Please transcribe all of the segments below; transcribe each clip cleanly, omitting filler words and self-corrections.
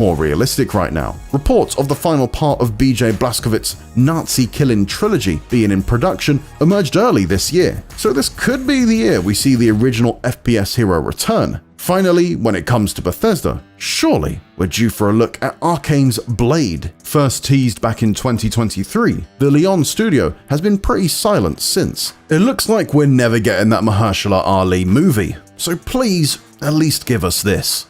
more realistic right now. Reports of the final part of BJ Blazkowicz's Nazi-killing trilogy being in production emerged early this year, so this could be the year we see the original FPS hero return. Finally, when it comes to Bethesda, surely we're due for a look at Arcane's Blade. First teased back in 2023, the Lyon studio has been pretty silent since. It looks like we're never getting that Mahershala Ali movie, so please at least give us this.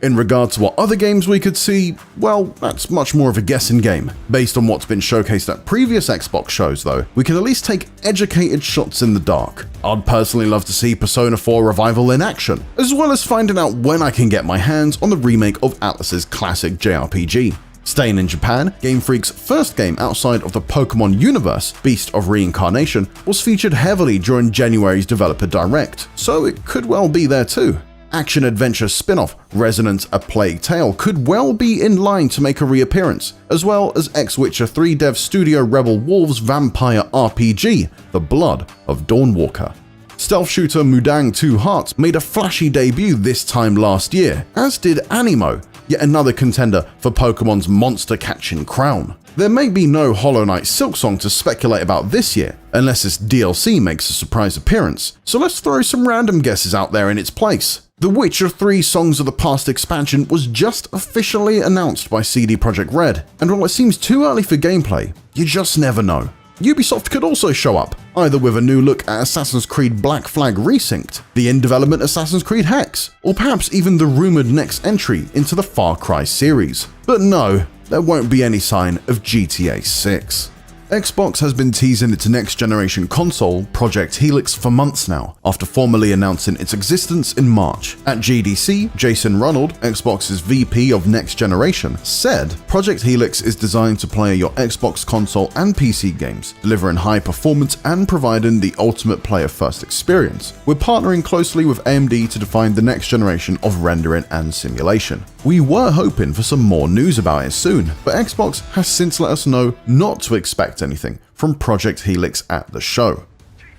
In regard to what other games we could see, well, that's much more of a guessing game. Based on what's been showcased at previous Xbox shows though, we can at least take educated shots in the dark. I'd personally love to see Persona 4 Revival in action, as well as finding out when I can get my hands on the remake of Atlus's classic JRPG. Staying in Japan, Game Freak's first game outside of the Pokemon universe, Beast of Reincarnation, was featured heavily during January's Developer Direct, so it could well be there too. Action-adventure spin-off Resonance: A Plague Tale could well be in line to make a reappearance, as well as ex-Witcher 3 dev studio Rebel Wolves' vampire RPG, The Blood of Dawnwalker. Stealth shooter Mudang 2 Hearts made a flashy debut this time last year, as did Animo, yet another contender for Pokemon's monster-catching crown. There may be no Hollow Knight Silksong to speculate about this year, unless this DLC makes a surprise appearance, so let's throw some random guesses out there in its place. The Witcher 3 Songs of the Past expansion was just officially announced by CD Projekt Red, and while it seems too early for gameplay, you just never know. Ubisoft could also show up, either with a new look at Assassin's Creed Black Flag Resynced, the in-development Assassin's Creed Hex, or perhaps even the rumored next entry into the Far Cry series. But no, there won't be any sign of GTA 6. Xbox has been teasing its next-generation console, Project Helix, for months now, after formally announcing its existence in March. At GDC, Jason Ronald, Xbox's VP of Next Generation, said, "Project Helix is designed to play your Xbox console and PC games, delivering high performance and providing the ultimate player-first experience. We're partnering closely with AMD to define the next generation of rendering and simulation." We were hoping for some more news about it soon, but Xbox has since let us know not to expect anything from Project Helix at the show.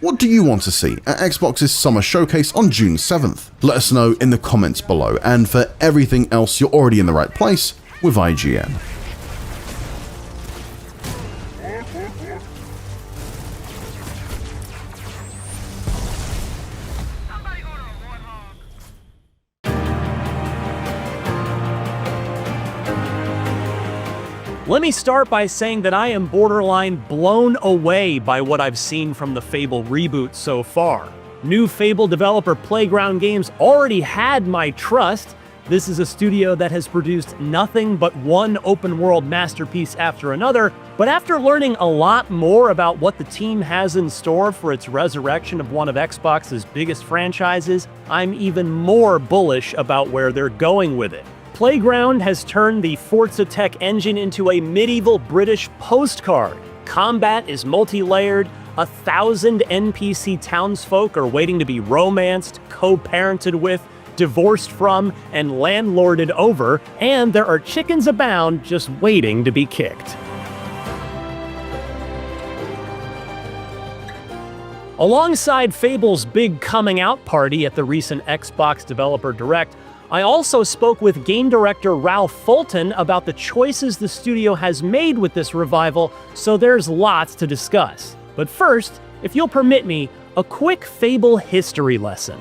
What do you want to see at Xbox's Summer Showcase on June 7th? Let us know in the comments below, and for everything else, you're already in the right place with IGN. Let me start by saying that I am borderline blown away by what I've seen from the Fable reboot so far. New Fable developer Playground Games already had my trust. This is a studio that has produced nothing but one open-world masterpiece after another, but after learning a lot more about what the team has in store for its resurrection of one of Xbox's biggest franchises, I'm even more bullish about where they're going with it. Playground has turned the Forza Tech engine into a medieval British postcard. Combat is multi-layered, 1,000 NPC townsfolk are waiting to be romanced, co-parented with, divorced from, and landlorded over, and there are chickens abound just waiting to be kicked. Alongside Fable's big coming out party at the recent Xbox Developer Direct, I also spoke with game director Ralph Fulton about the choices the studio has made with this revival, so there's lots to discuss. But first, if you'll permit me, a quick Fable history lesson.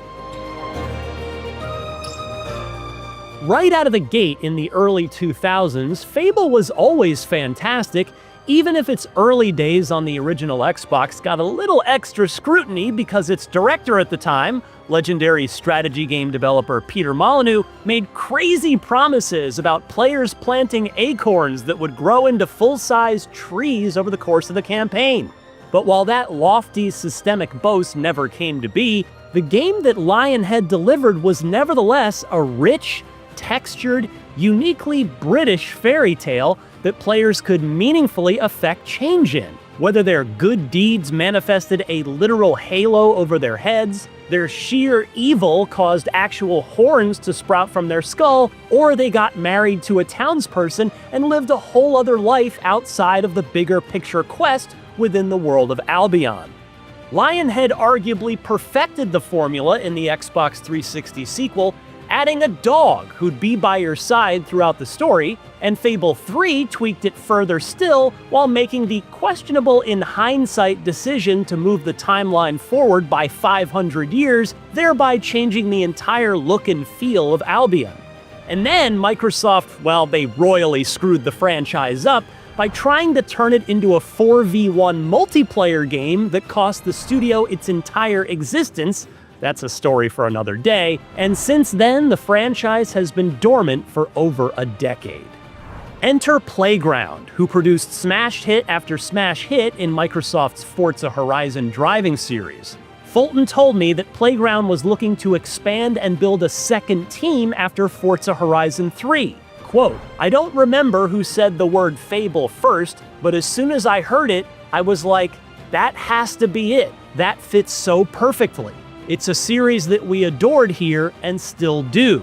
Right out of the gate in the early 2000s, Fable was always fantastic, even if its early days on the original Xbox got a little extra scrutiny because its director at the time, legendary strategy game developer Peter Molyneux, made crazy promises about players planting acorns that would grow into full-size trees over the course of the campaign. But while that lofty systemic boast never came to be, the game that Lionhead delivered was nevertheless a rich, textured, uniquely British fairy tale that players could meaningfully affect change in. Whether their good deeds manifested a literal halo over their heads, their sheer evil caused actual horns to sprout from their skull, or they got married to a townsperson and lived a whole other life outside of the bigger picture quest within the world of Albion. Lionhead arguably perfected the formula in the Xbox 360 sequel, adding a dog who'd be by your side throughout the story, and Fable 3 tweaked it further still while making the questionable in hindsight decision to move the timeline forward by 500 years, thereby changing the entire look and feel of Albion. And then Microsoft, well, they royally screwed the franchise up by trying to turn it into a 4v1 multiplayer game that cost the studio its entire existence. That's a story for another day, and since then, the franchise has been dormant for over a decade. Enter Playground, who produced smash hit after smash hit in Microsoft's Forza Horizon driving series. Fulton told me that Playground was looking to expand and build a second team after Forza Horizon 3. Quote, "I don't remember who said the word Fable first, but as soon as I heard it, I was like, that has to be it. That fits so perfectly. It's a series that we adored here and still do."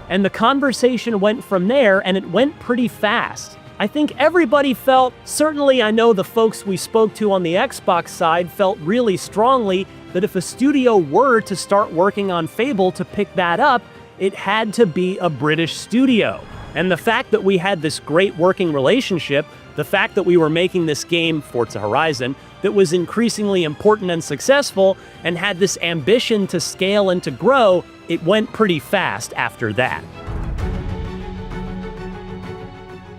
And the conversation went from there, and it went pretty fast. I think everybody felt, certainly I know the folks we spoke to on the Xbox side felt really strongly that if a studio were to start working on Fable to pick that up, it had to be a British studio. And the fact that we had this great working relationship, the fact that we were making this game, Forza Horizon, that was increasingly important and successful, and had this ambition to scale and to grow, it went pretty fast after that.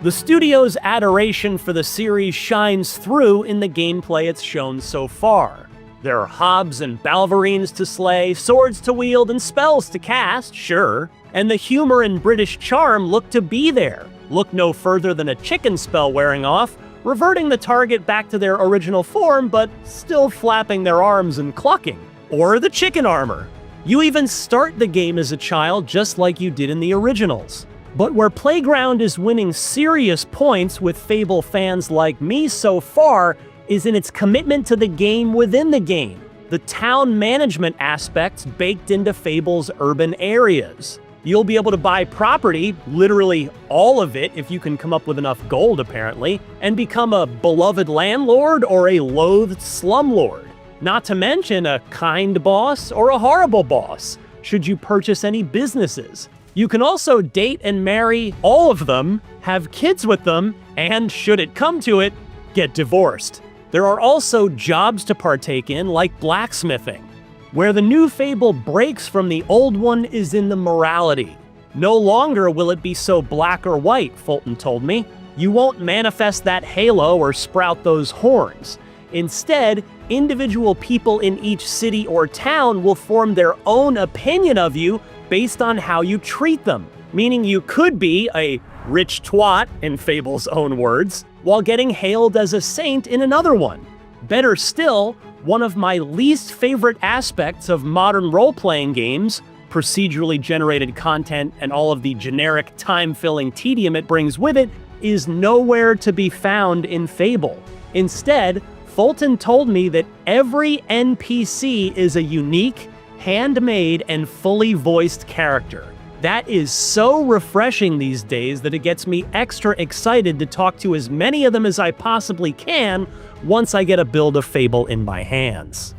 The studio's adoration for the series shines through in the gameplay it's shown so far. There are hobs and balverines to slay, swords to wield, and spells to cast, sure. And the humor and British charm look to be there. Look no further than a chicken spell wearing off, reverting the target back to their original form, but still flapping their arms and clucking. Or the chicken armor. You even start the game as a child just like you did in the originals. But where Playground is winning serious points with Fable fans like me so far is in its commitment to the game within the game. The town management aspects baked into Fable's urban areas. You'll be able to buy property, literally all of it if you can come up with enough gold apparently, and become a beloved landlord or a loathed slumlord. Not to mention a kind boss or a horrible boss, should you purchase any businesses. You can also date and marry all of them, have kids with them, and should it come to it, get divorced. There are also jobs to partake in, like blacksmithing. Where the new Fable breaks from the old one is in the morality. No longer will it be so black or white, Fulton told me. You won't manifest that halo or sprout those horns. Instead, individual people in each city or town will form their own opinion of you based on how you treat them. Meaning you could be a rich twat, in Fable's own words, while getting hailed as a saint in another one. Better still, one of my least favorite aspects of modern role-playing games, procedurally generated content and all of the generic time-filling tedium it brings with it, is nowhere to be found in Fable. Instead, Fulton told me that every NPC is a unique, handmade, and fully voiced character. That is so refreshing these days that it gets me extra excited to talk to as many of them as I possibly can once I get a build of Fable in my hands.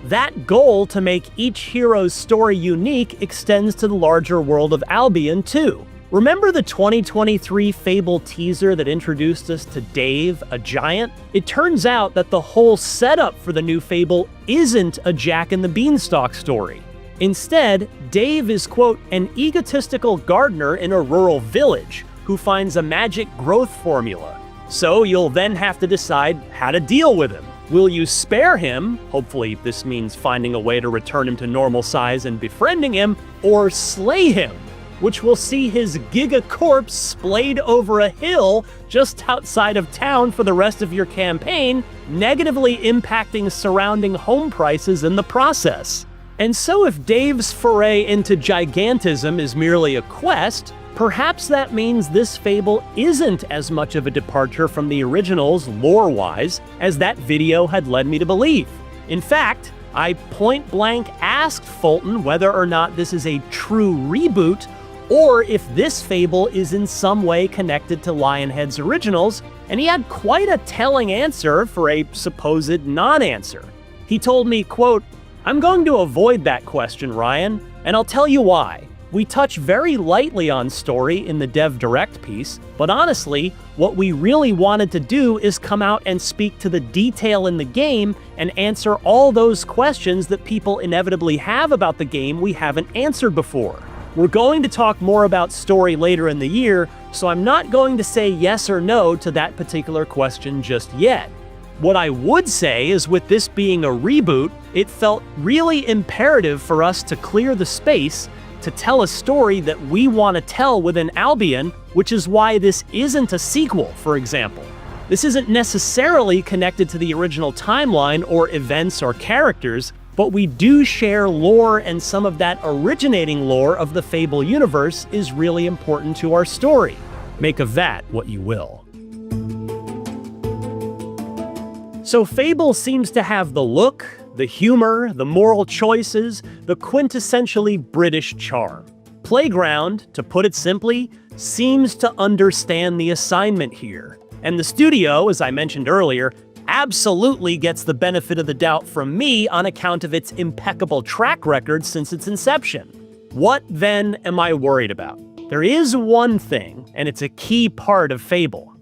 That goal to make each hero's story unique extends to the larger world of Albion too. Remember the 2023 Fable teaser that introduced us to Dave, a giant? It turns out that the whole setup for the new Fable isn't a Jack and the Beanstalk story. Instead, Dave is, quote, an egotistical gardener in a rural village who finds a magic growth formula. So you'll then have to decide how to deal with him. Will you spare him, hopefully this means finding a way to return him to normal size and befriending him, or slay him, which will see his giga corpse splayed over a hill just outside of town for the rest of your campaign, negatively impacting surrounding home prices in the process. And so if Dave's foray into gigantism is merely a quest, perhaps that means this Fable isn't as much of a departure from the originals lore-wise as that video had led me to believe. In fact, I point-blank asked Fulton whether or not this is a true reboot, or if this Fable is in some way connected to Lionhead's originals, and he had quite a telling answer for a supposed non-answer. He told me, quote, I'm going to avoid that question, Ryan, and I'll tell you why. We touch very lightly on story in the Dev Direct piece, but honestly, what we really wanted to do is come out and speak to the detail in the game and answer all those questions that people inevitably have about the game we haven't answered before. We're going to talk more about story later in the year, so I'm not going to say yes or no to that particular question just yet. What I would say is, with this being a reboot, it felt really imperative for us to clear the space to tell a story that we want to tell within Albion, which is why this isn't a sequel, for example. This isn't necessarily connected to the original timeline or events or characters, but we do share lore, and some of that originating lore of the Fable universe is really important to our story. Make of that what you will. So Fable seems to have the look, the humor, the moral choices, the quintessentially British charm. Playground, to put it simply, seems to understand the assignment here. And the studio, as I mentioned earlier, absolutely gets the benefit of the doubt from me on account of its impeccable track record since its inception. What, then, am I worried about? There is one thing, and it's a key part of Fable: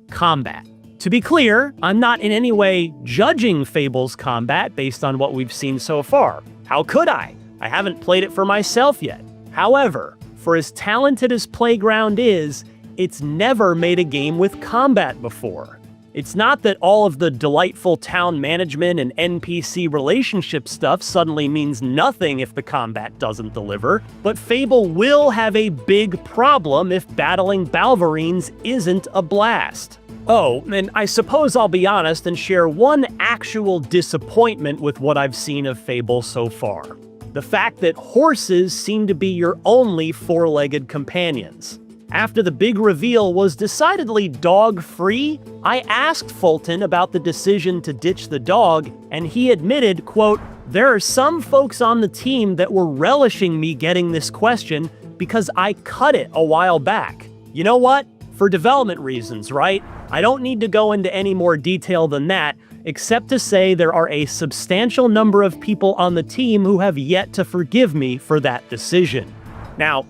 combat. To be clear, I'm not in any way judging Fable's combat based on what we've seen so far. How could I? I haven't played it for myself yet. However, for as talented as Playground is, it's never made a game with combat before. It's not that all of the delightful town management and NPC relationship stuff suddenly means nothing if the combat doesn't deliver, but Fable will have a big problem if battling Balverines isn't a blast. Oh, and I suppose I'll be honest and share one actual disappointment with what I've seen of Fable so far. The fact that horses seem to be your only four-legged companions. After the big reveal was decidedly dog-free, I asked Fulton about the decision to ditch the dog, and he admitted, quote, "There are some folks on the team that were relishing me getting this question because I cut it a while back. You know what? For development reasons, right? I don't need to go into any more detail than that, except to say there are a substantial number of people on the team who have yet to forgive me for that decision." Now,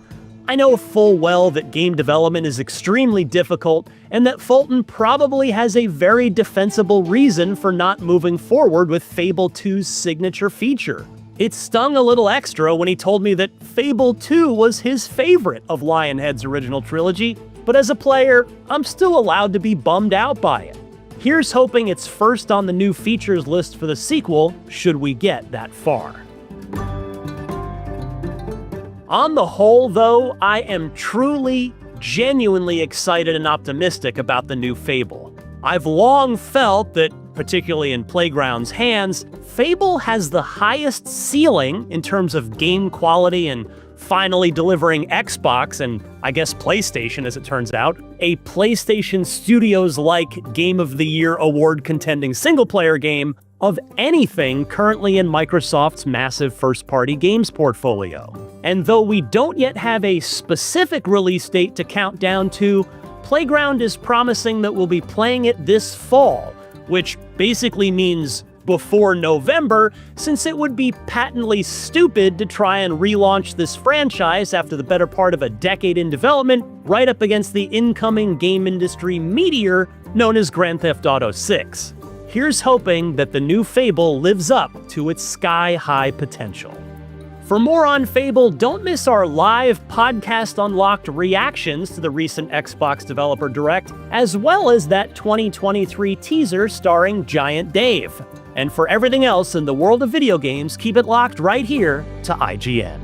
I know full well that game development is extremely difficult, and that Fulton probably has a very defensible reason for not moving forward with Fable 2's signature feature. It stung a little extra when he told me that Fable 2 was his favorite of Lionhead's original trilogy, but as a player, I'm still allowed to be bummed out by it. Here's hoping it's first on the new features list for the sequel, should we get that far. On the whole, though, I am truly, genuinely excited and optimistic about the new Fable. I've long felt that, particularly in Playground's hands, Fable has the highest ceiling in terms of game quality and finally delivering Xbox, and I guess PlayStation as it turns out, a PlayStation Studios-like Game of the Year award-contending single-player game of anything currently in Microsoft's massive first-party games portfolio. And though we don't yet have a specific release date to count down to, Playground is promising that we'll be playing it this fall, which basically means before November, since it would be patently stupid to try and relaunch this franchise after the better part of a decade in development, right up against the incoming game industry meteor known as Grand Theft Auto 6. Here's hoping that the new Fable lives up to its sky-high potential. For more on Fable, don't miss our live Podcast Unlocked reactions to the recent Xbox Developer Direct, as well as that 2023 teaser starring Giant Dave. And for everything else in the world of video games, keep it locked right here to IGN.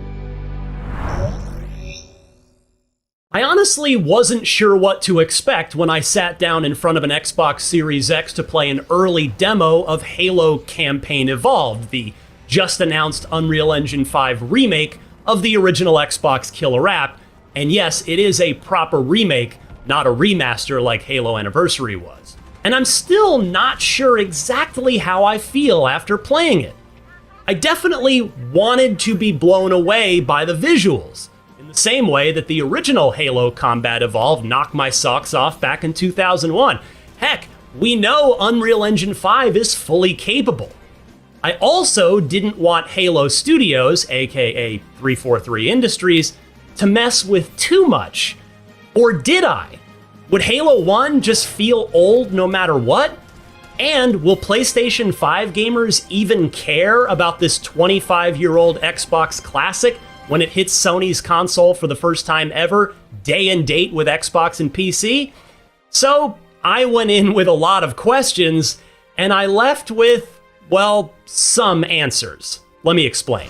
I honestly wasn't sure what to expect when I sat down in front of an Xbox Series X to play an early demo of Halo Campaign Evolved, the just-announced Unreal Engine 5 remake of the original Xbox killer app. And yes, it is a proper remake, not a remaster like Halo Anniversary was. And I'm still not sure exactly how I feel after playing it. I definitely wanted to be blown away by the visuals, in the same way that the original Halo Combat Evolved knocked my socks off back in 2001. Heck, we know Unreal Engine 5 is fully capable. I also didn't want Halo Studios, aka 343 Industries, to mess with too much. Or did I? Would Halo 1 just feel old no matter what? And will PlayStation 5 gamers even care about this 25-year-old Xbox classic when it hits Sony's console for the first time ever, day and date with Xbox and PC? So I went in with a lot of questions, and I left with, well, some answers. Let me explain.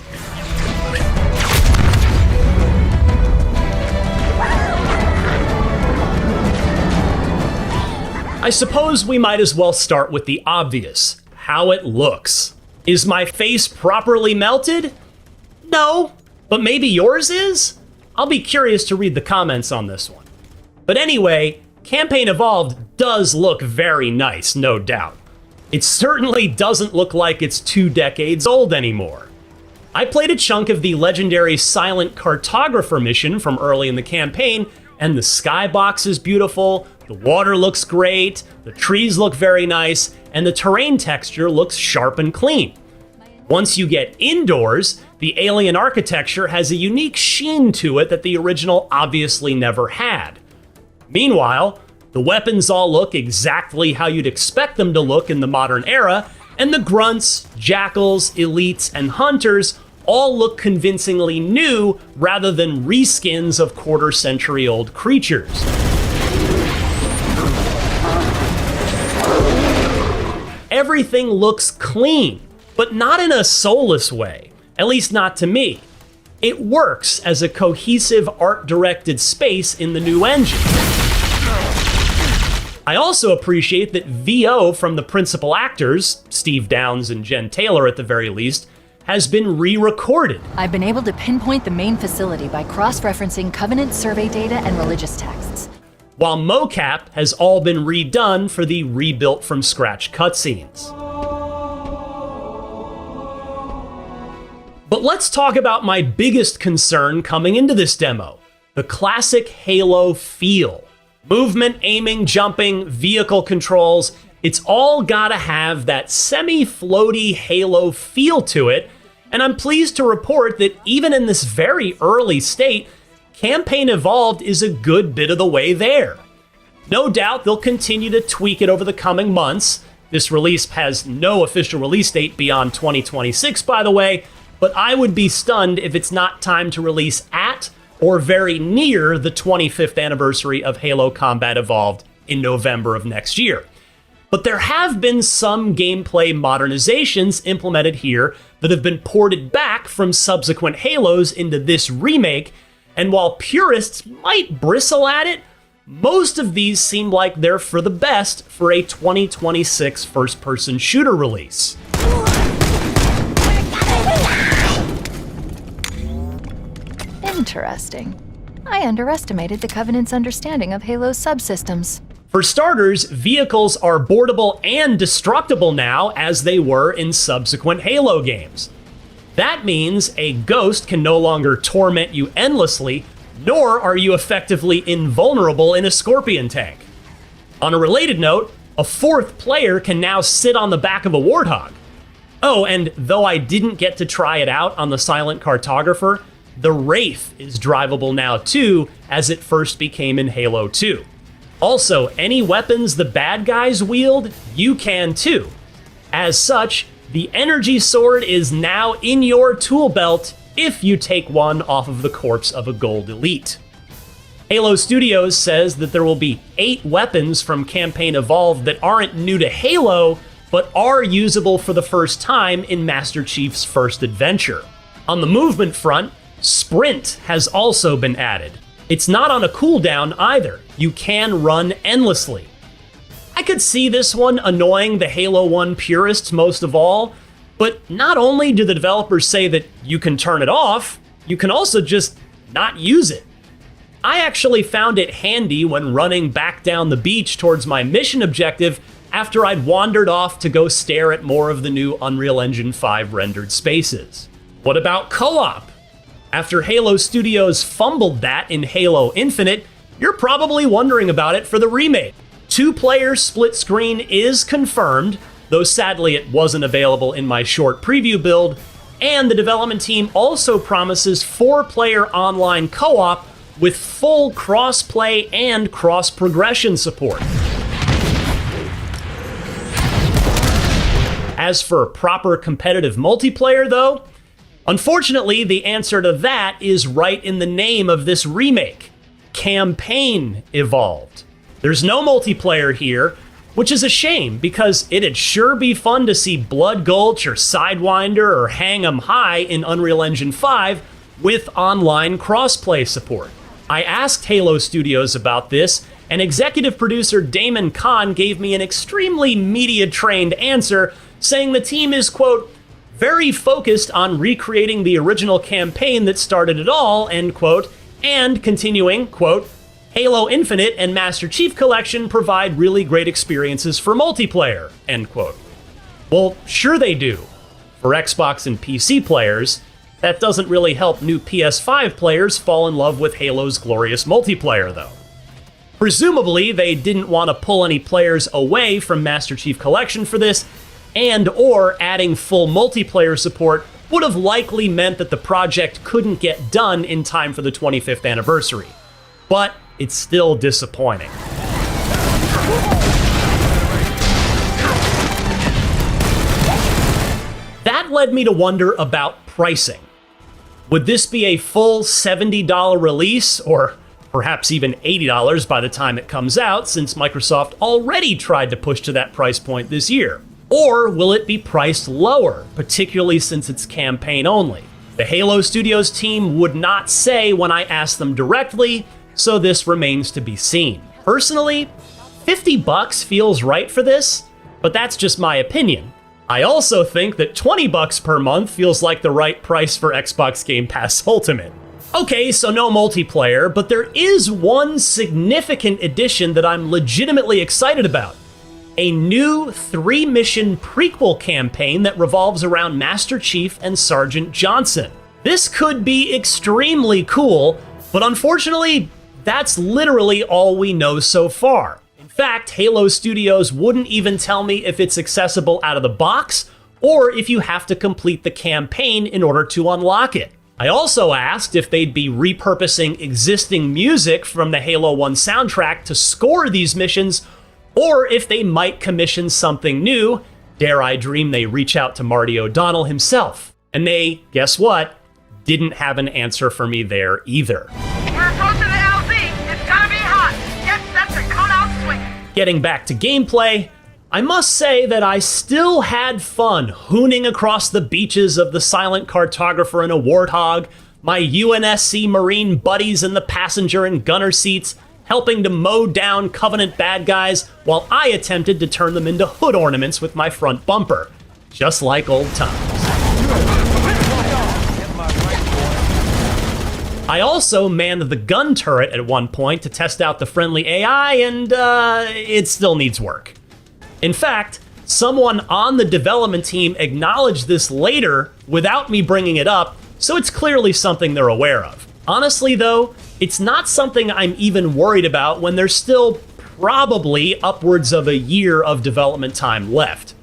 I suppose we might as well start with the obvious, how it looks. Is my face properly melted? No, but maybe yours is? I'll be curious to read the comments on this one. But anyway, Campaign Evolved does look very nice, no doubt. It certainly doesn't look like it's 2 decades old anymore. I played a chunk of the legendary Silent Cartographer mission from early in the campaign, and the skybox is beautiful, the water looks great, the trees look very nice, and the terrain texture looks sharp and clean. Once you get indoors, the alien architecture has a unique sheen to it that the original obviously never had. Meanwhile, the weapons all look exactly how you'd expect them to look in the modern era, and the grunts, jackals, elites, and hunters all look convincingly new rather than reskins of quarter-century-old creatures. Everything looks clean, but not in a soulless way, at least not to me. It works as a cohesive art-directed space in the new engine. I also appreciate that VO from the principal actors, Steve Downes and Jen Taylor at the very least, has been re-recorded. I've been able to pinpoint the main facility by cross-referencing Covenant survey data and religious texts. While mocap has all been redone for the rebuilt from scratch cutscenes. But let's talk about my biggest concern coming into this demo, the classic Halo feel. Movement, aiming, jumping, vehicle controls, it's all gotta have that semi-floaty Halo feel to it, and I'm pleased to report that even in this very early state, Campaign Evolved is a good bit of the way there. No doubt they'll continue to tweak it over the coming months. This release has no official release date beyond 2026, by the way, but I would be stunned if it's not time to release at or very near the 25th anniversary of Halo Combat Evolved in November of next year. But there have been some gameplay modernizations implemented here that have been ported back from subsequent Halos into this remake, and while purists might bristle at it, most of these seem like they're for the best for a 2026 first-person shooter release. Interesting. I underestimated the Covenant's understanding of Halo's subsystems. For starters, vehicles are boardable and destructible now as they were in subsequent Halo games. That means a ghost can no longer torment you endlessly, nor are you effectively invulnerable in a Scorpion tank. On a related note, a 4th player can now sit on the back of a Warthog. Oh, and though I didn't get to try it out on the Silent Cartographer, the Wraith is drivable now too, as it first became in Halo 2. Also, any weapons the bad guys wield, you can too. As such, the energy sword is now in your tool belt if you take one off of the corpse of a gold elite. Halo Studios says that there will be 8 weapons from Campaign Evolved that aren't new to Halo, but are usable for the first time in Master Chief's first adventure. On the movement front, Sprint has also been added. It's not on a cooldown either. You can run endlessly. I could see this one annoying the Halo 1 purists most of all, but not only do the developers say that you can turn it off, you can also just not use it. I actually found it handy when running back down the beach towards my mission objective after I'd wandered off to go stare at more of the new Unreal Engine 5 rendered spaces. What about co-op? After Halo Studios fumbled that in Halo Infinite, you're probably wondering about it for the remake. 2-player split screen is confirmed, though sadly it wasn't available in my short preview build, and the development team also promises 4-player online co-op with full cross-play and cross-progression support. As for proper competitive multiplayer, though, unfortunately, the answer to that is right in the name of this remake: Campaign Evolved. There's no multiplayer here, which is a shame because it'd sure be fun to see Blood Gulch or Sidewinder or Hang 'em High in Unreal Engine 5 with online crossplay support. I asked Halo Studios about this, and executive producer Damon Kahn gave me an extremely media-trained answer, saying the team is, quote, very focused on recreating the original campaign that started it all, end quote, and continuing, quote, Halo Infinite and Master Chief Collection provide really great experiences for multiplayer, end quote. Well, sure they do. For Xbox and PC players, that doesn't really help new PS5 players fall in love with Halo's glorious multiplayer, though. Presumably, they didn't want to pull any players away from Master Chief Collection for this, and or adding full multiplayer support would have likely meant that the project couldn't get done in time for the 25th anniversary. But it's still disappointing. That led me to wonder about pricing. Would this be a full $70 release, or perhaps even $80 by the time it comes out, since Microsoft already tried to push to that price point this year? Or will it be priced lower, particularly since it's campaign only? The Halo Studios team would not say when I asked them directly, so this remains to be seen. Personally, $50 feels right for this, but that's just my opinion. I also think that $20 per month feels like the right price for Xbox Game Pass Ultimate. Okay, so no multiplayer, but there is one significant addition that I'm legitimately excited about. A new 3-mission prequel campaign that revolves around Master Chief and Sergeant Johnson. This could be extremely cool, but unfortunately, that's literally all we know so far. In fact, Halo Studios wouldn't even tell me if it's accessible out of the box, or if you have to complete the campaign in order to unlock it. I also asked if they'd be repurposing existing music from the Halo 1 soundtrack to score these missions, or if they might commission something new. Dare I dream they reach out to Marty O'Donnell himself. And they, guess what, didn't have an answer for me there either. We're approaching the LZ. It's gonna be hot. Get set to cut out swinging. Getting back to gameplay, I must say that I still had fun hooning across the beaches of the Silent Cartographer and a Warthog, my UNSC Marine buddies in the passenger and gunner seats, helping to mow down Covenant bad guys while I attempted to turn them into hood ornaments with my front bumper. Just like old times. I also manned the gun turret at one point to test out the friendly AI, and it still needs work. In fact, someone on the development team acknowledged this later without me bringing it up, so it's clearly something they're aware of. Honestly, though, it's not something I'm even worried about when there's still probably upwards of a year of development time left.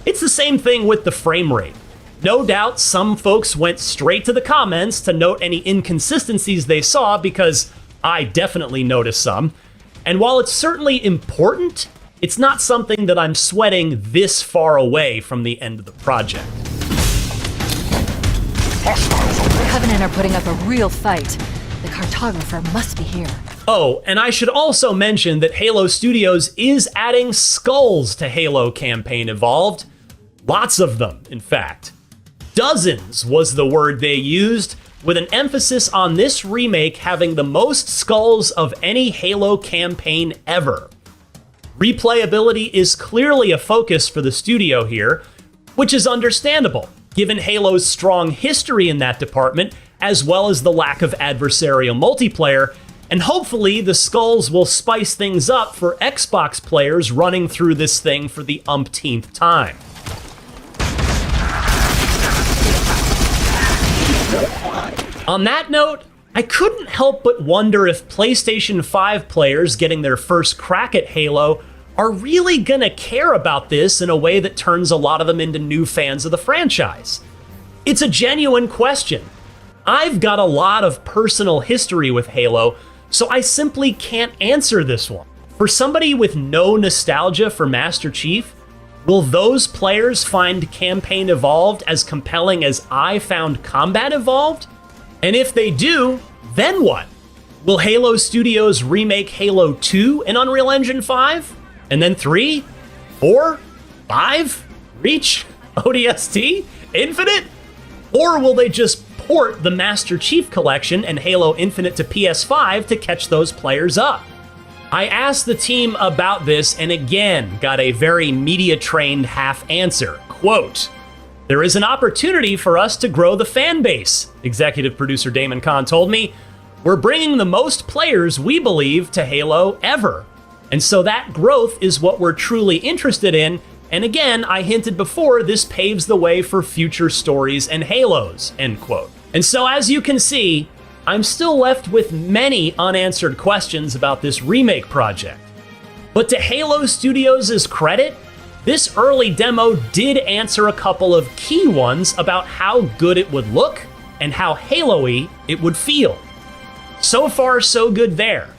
It's the same thing with the frame rate. No doubt some folks went straight to the comments to note any inconsistencies they saw, because I definitely noticed some. And while it's certainly important, it's not something that I'm sweating this far away from the end of the project. The Covenant are putting up a real fight. The cartographer must be here. Oh, and I should also mention that Halo Studios is adding skulls to Halo Campaign Evolved. Lots of them, in fact. Dozens was the word they used, with an emphasis on this remake having the most skulls of any Halo campaign ever. Replayability is clearly a focus for the studio here, which is understandable, given Halo's strong history in that department, as well as the lack of adversarial multiplayer, and hopefully the skulls will spice things up for Xbox players running through this thing for the umpteenth time. On that note, I couldn't help but wonder if PlayStation 5 players getting their first crack at Halo are really gonna care about this in a way that turns a lot of them into new fans of the franchise? It's a genuine question. I've got a lot of personal history with Halo, so I simply can't answer this one. For somebody with no nostalgia for Master Chief, will those players find Campaign Evolved as compelling as I found Combat Evolved? And if they do, then what? Will Halo Studios remake Halo 2 in Unreal Engine 5? And then 3? 4? 5? Reach? ODST? Infinite? Or will they just port the Master Chief Collection and Halo Infinite to PS5 to catch those players up? I asked the team about this and again got a very media-trained half answer. Quote, "There is an opportunity for us to grow the fan base," executive producer Damon Kahn told me. "We're bringing the most players, we believe, to Halo ever. And so that growth is what we're truly interested in. And again, I hinted before, this paves the way for future stories and Halos," end quote. And so as you can see, I'm still left with many unanswered questions about this remake project. But to Halo Studios' credit, this early demo did answer a couple of key ones about how good it would look and how Halo-y it would feel. So far, so good there.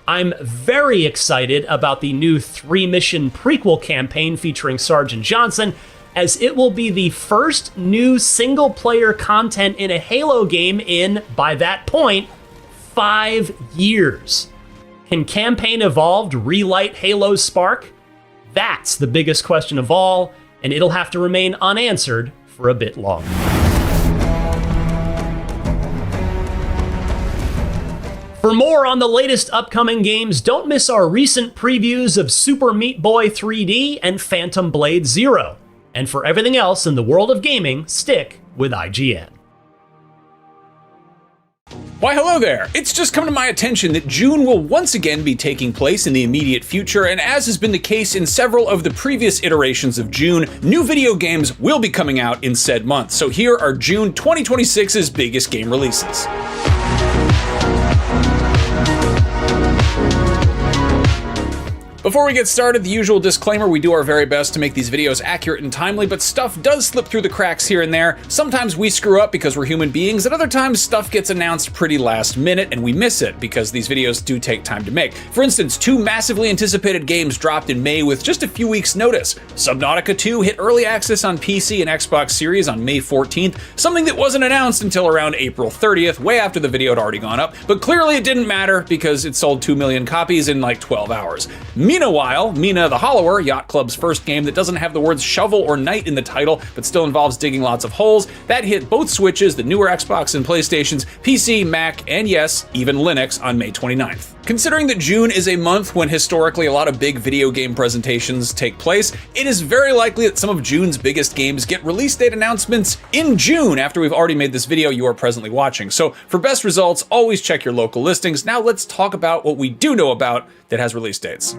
I'm very excited about the new 3-mission prequel campaign featuring Sergeant Johnson, as it will be the first new single-player content in a Halo game in, by that point, 5 years. Can Campaign Evolved relight Halo's spark? That's the biggest question of all, and it'll have to remain unanswered for a bit longer. For more on the latest upcoming games, don't miss our recent previews of Super Meat Boy 3D and Phantom Blade Zero. And for everything else in the world of gaming, stick with IGN. Why hello there! It's just come to my attention that June will once again be taking place in the immediate future, and as has been the case in several of the previous iterations of June, new video games will be coming out in said month. So here are June 2026's biggest game releases. Before we get started, the usual disclaimer, we do our very best to make these videos accurate and timely, but stuff does slip through the cracks here and there. Sometimes we screw up because we're human beings, and other times stuff gets announced pretty last minute and we miss it because these videos do take time to make. For instance, 2 massively anticipated games dropped in May with just a few weeks' notice. Subnautica 2 hit early access on PC and Xbox Series on May 14th, something that wasn't announced until around April 30th, way after the video had already gone up, but clearly it didn't matter because it sold 2 million copies in like 12 hours. Meanwhile, Mina the Hollower, Yacht Club's first game that doesn't have the words shovel or knight in the title, but still involves digging lots of holes, that hit both Switches, the newer Xbox and PlayStations, PC, Mac, and yes, even Linux on May 29th. Considering that June is a month when historically a lot of big video game presentations take place, it is very likely that some of June's biggest games get release date announcements in June after we've already made this video you are presently watching. So for best results, always check your local listings. Now let's talk about what we do know about that has release dates.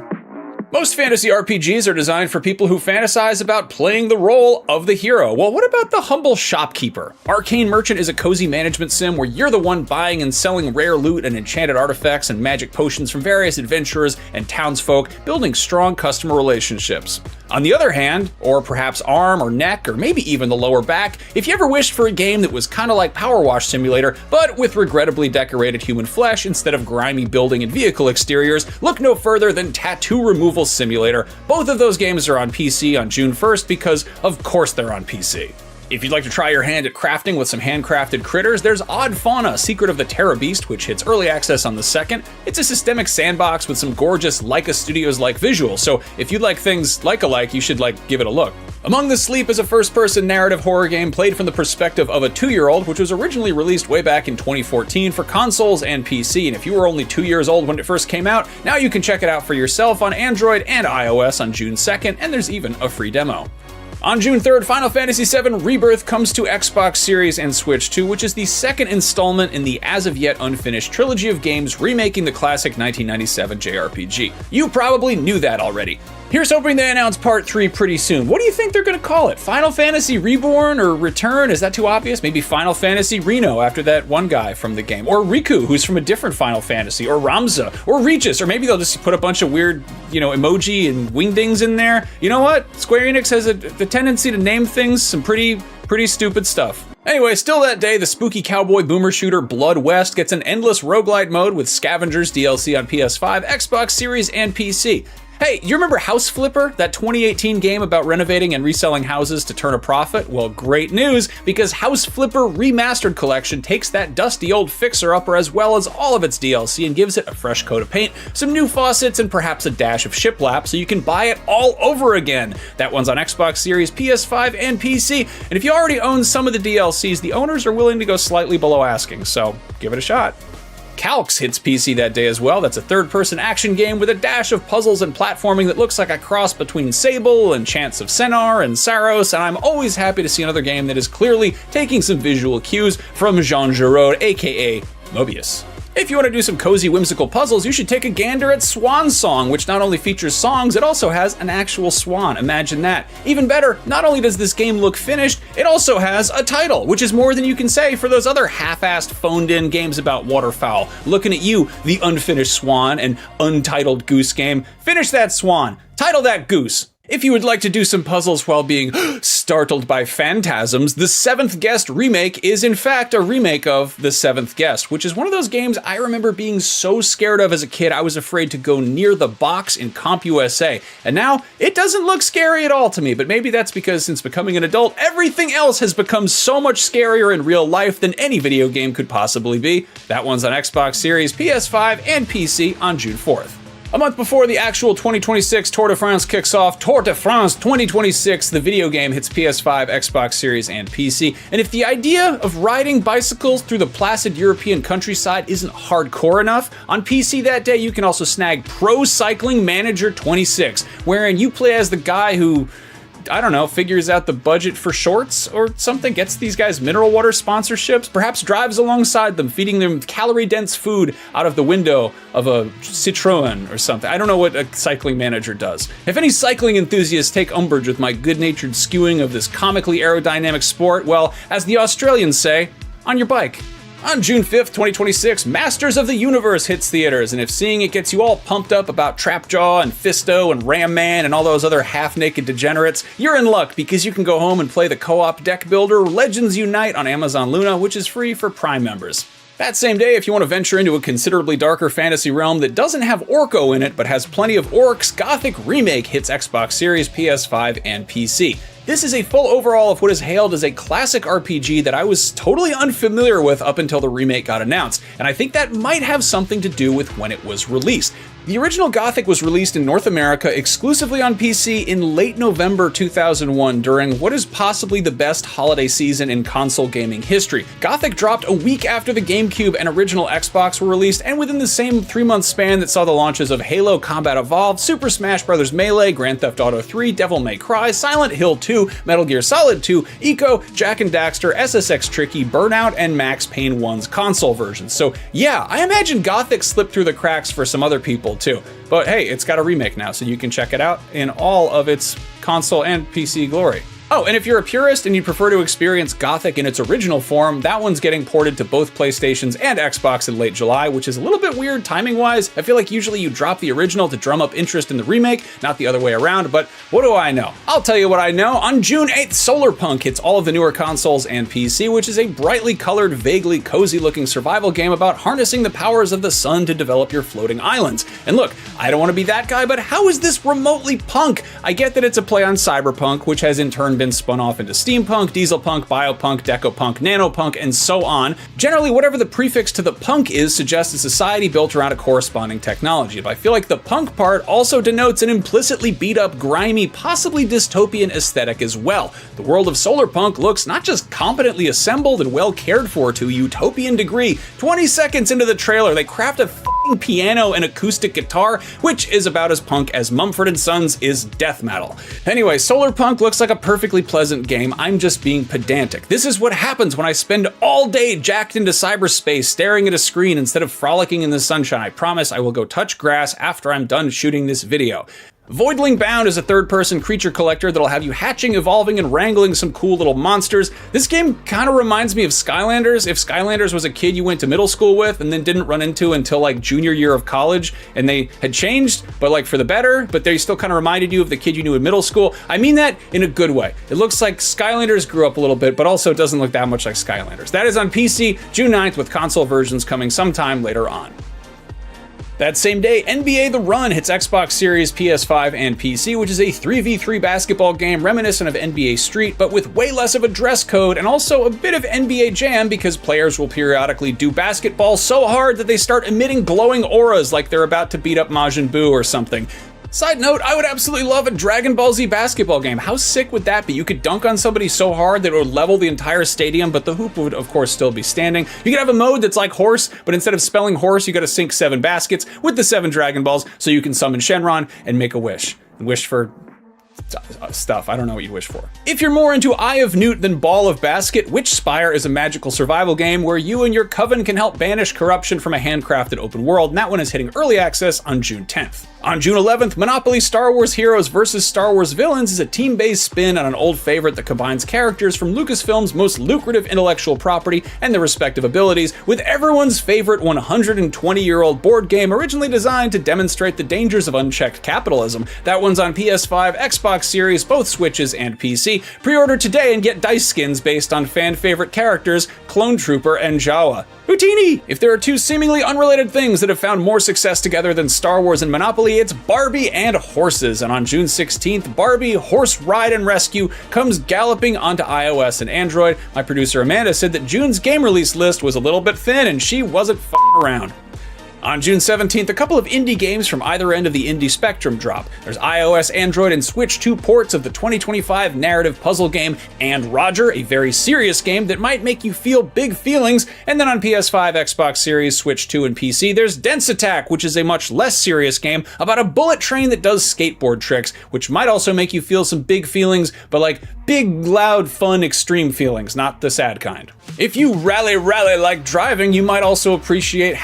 Most fantasy RPGs are designed for people who fantasize about playing the role of the hero. Well, what about the humble shopkeeper? Arcane Merchant is a cozy management sim where you're the one buying and selling rare loot and enchanted artifacts and magic potions from various adventurers and townsfolk, building strong customer relationships. On the other hand, or perhaps arm or neck or maybe even the lower back, if you ever wished for a game that was kind of like Power Wash Simulator, but with regrettably decorated human flesh instead of grimy building and vehicle exteriors, look no further than Tattoo Removal Simulator. Both of those games are on PC on June 1st because, of course, they're on PC. If you'd like to try your hand at crafting with some handcrafted critters, there's Odd Fauna, Secret of the Terra Beast, which hits early access on the 2nd. It's a systemic sandbox with some gorgeous Leica Studios-like visuals, so if you like things like-alike, you should give it a look. Among the Sleep is a first-person narrative horror game played from the perspective of a 2-year-old, which was originally released way back in 2014 for consoles and PC, and if you were only 2 years old when it first came out, now you can check it out for yourself on Android and iOS on June 2nd, and there's even a free demo. On June 3rd, Final Fantasy VII Rebirth comes to Xbox Series and Switch 2, which is the second installment in the as-of-yet unfinished trilogy of games remaking the classic 1997 JRPG. You probably knew that already. Here's hoping they announce Part 3 pretty soon. What do you think they're gonna call it? Final Fantasy Reborn or Return? Is that too obvious? Maybe Final Fantasy Reno after that one guy from the game. Or Riku, who's from a different Final Fantasy. Or Ramza. Or Regis. Or maybe they'll just put a bunch of weird, emoji and wingdings in there. You know what? Square Enix has the tendency to name things some pretty stupid stuff. Anyway, still that day, the spooky cowboy boomer shooter Blood West gets an endless roguelite mode with Scavengers DLC on PS5, Xbox Series, and PC. Hey, you remember House Flipper, that 2018 game about renovating and reselling houses to turn a profit? Well, great news, because House Flipper Remastered Collection takes that dusty old fixer-upper as well as all of its DLC and gives it a fresh coat of paint, some new faucets, and perhaps a dash of shiplap so you can buy it all over again. That one's on Xbox Series, PS5, and PC, and if you already own some of the DLCs, the owners are willing to go slightly below asking, so give it a shot. Calx hits PC that day as well. That's a third-person action game with a dash of puzzles and platforming that looks like a cross between Sable and Chants of Sennar and Saros, and I'm always happy to see another game that is clearly taking some visual cues from Jean Giraud, aka Mobius. If you want to do some cozy, whimsical puzzles, you should take a gander at Swan Song, which not only features songs, it also has an actual swan. Imagine that. Even better, not only does this game look finished, it also has a title, which is more than you can say for those other half-assed, phoned-in games about waterfowl. Looking at you, the unfinished swan and untitled goose game. Finish that swan. Title that goose. If you would like to do some puzzles while being startled by phantasms, The Seventh Guest remake is in fact a remake of The Seventh Guest, which is one of those games I remember being so scared of as a kid I was afraid to go near the box in CompUSA. And now, it doesn't look scary at all to me, but maybe that's because since becoming an adult, everything else has become so much scarier in real life than any video game could possibly be. That one's on Xbox Series, PS5, and PC on June 4th. A month before the actual 2026 Tour de France kicks off, Tour de France 2026, the video game hits PS5, Xbox Series, and PC. And if the idea of riding bicycles through the placid European countryside isn't hardcore enough, on PC that day you can also snag Pro Cycling Manager 26, wherein you play as the guy who, I don't know, figures out the budget for shorts or something, gets these guys mineral water sponsorships, perhaps drives alongside them, feeding them calorie-dense food out of the window of a Citroen or something. I don't know what a cycling manager does. If any cycling enthusiasts take umbrage with my good-natured skewing of this comically aerodynamic sport, well, as the Australians say, on your bike. On June 5th, 2026, Masters of the Universe hits theaters, and if seeing it gets you all pumped up about Trapjaw and Fisto and Ram Man and all those other half-naked degenerates, you're in luck because you can go home and play the co-op deck builder Legends Unite on Amazon Luna, which is free for Prime members. That same day, if you want to venture into a considerably darker fantasy realm that doesn't have Orko in it but has plenty of orcs, Gothic Remake hits Xbox Series, PS5, and PC. This is a full overhaul of what is hailed as a classic RPG that I was totally unfamiliar with up until the remake got announced, and I think that might have something to do with when it was released. The original Gothic was released in North America exclusively on PC in late November 2001 during what is possibly the best holiday season in console gaming history. Gothic dropped a week after the GameCube and original Xbox were released, and within the same 3-month span that saw the launches of Halo Combat Evolved, Super Smash Bros. Melee, Grand Theft Auto 3, Devil May Cry, Silent Hill 2, Metal Gear Solid 2, Eco, Jak and Daxter, SSX Tricky, Burnout, and Max Payne 1's console versions. So yeah, I imagine Gothic slipped through the cracks for some other people too. But hey, it's got a remake now, so you can check it out in all of its console and PC glory. Oh, and if you're a purist and you prefer to experience Gothic in its original form, that one's getting ported to both PlayStations and Xbox in late July, which is a little bit weird timing-wise. I feel like usually you drop the original to drum up interest in the remake, not the other way around, but what do I know? I'll tell you what I know. On June 8th, Solarpunk hits all of the newer consoles and PC, which is a brightly colored, vaguely cozy-looking survival game about harnessing the powers of the sun to develop your floating islands. And look, I don't want to be that guy, but how is this remotely punk? I get that it's a play on cyberpunk, which has in turn been spun off into steampunk, dieselpunk, biopunk, decopunk, nanopunk, and so on. Generally, whatever the prefix to the punk is suggests a society built around a corresponding technology, but I feel like the punk part also denotes an implicitly beat-up, grimy, possibly dystopian aesthetic as well. The world of Solarpunk looks not just competently assembled and well cared for to a utopian degree. 20 seconds into the trailer, they craft a f***ing piano and acoustic guitar, which is about as punk as Mumford & Sons is death metal. Anyway, Solarpunk looks like a perfectly pleasant game. I'm just being pedantic. This is what happens when I spend all day jacked into cyberspace staring at a screen instead of frolicking in the sunshine. I promise I will go touch grass after I'm done shooting this video. Voidling Bound is a third-person creature collector that'll have you hatching, evolving, and wrangling some cool little monsters. This game kind of reminds me of Skylanders. If Skylanders was a kid you went to middle school with and then didn't run into until like junior year of college, and they had changed, but like for the better, but they still kind of reminded you of the kid you knew in middle school. I mean that in a good way. It looks like Skylanders grew up a little bit, but also it doesn't look that much like Skylanders. That is on PC, June 9th, with console versions coming sometime later on. That same day, NBA The Run hits Xbox Series, PS5, and PC, which is a 3v3 basketball game reminiscent of NBA Street, but with way less of a dress code and also a bit of NBA Jam because players will periodically do basketball so hard that they start emitting glowing auras like they're about to beat up Majin Buu or something. Side note, I would absolutely love a Dragon Ball Z basketball game. How sick would that be? You could dunk on somebody so hard that it would level the entire stadium, but the hoop would of course still be standing. You could have a mode that's like horse, but instead of spelling horse, you gotta sink 7 baskets with the 7 Dragon Balls so you can summon Shenron and make a wish. And wish for stuff. I don't know what you wish for. If you're more into Eye of Newt than Ball of Basket, Witchspire is a magical survival game where you and your coven can help banish corruption from a handcrafted open world, and that one is hitting early access on June 10th. On June 11th, Monopoly Star Wars Heroes vs. Star Wars Villains is a team-based spin on an old favorite that combines characters from Lucasfilm's most lucrative intellectual property and their respective abilities with everyone's favorite 120-year-old board game originally designed to demonstrate the dangers of unchecked capitalism. That one's on PS5, Xbox Series, both Switches, and PC. Pre-order today and get dice skins based on fan-favorite characters Clone Trooper and Jawa. Houdini! If there are two seemingly unrelated things that have found more success together than Star Wars and Monopoly, it's Barbie and horses. And on June 16th, Barbie Horse Ride and Rescue comes galloping onto iOS and Android. My producer Amanda said that June's game release list was a little bit thin and she wasn't f***ing around. On June 17th, a couple of indie games from either end of the indie spectrum drop. There's iOS, Android, and Switch 2 ports of the 2025 narrative puzzle game And Roger, a very serious game that might make you feel big feelings. And then on PS5, Xbox Series, Switch 2, and PC, there's Dense Attack, which is a much less serious game about a bullet train that does skateboard tricks, which might also make you feel some big feelings, but like big, loud, fun, extreme feelings, not the sad kind. If you rally like driving, you might also appreciate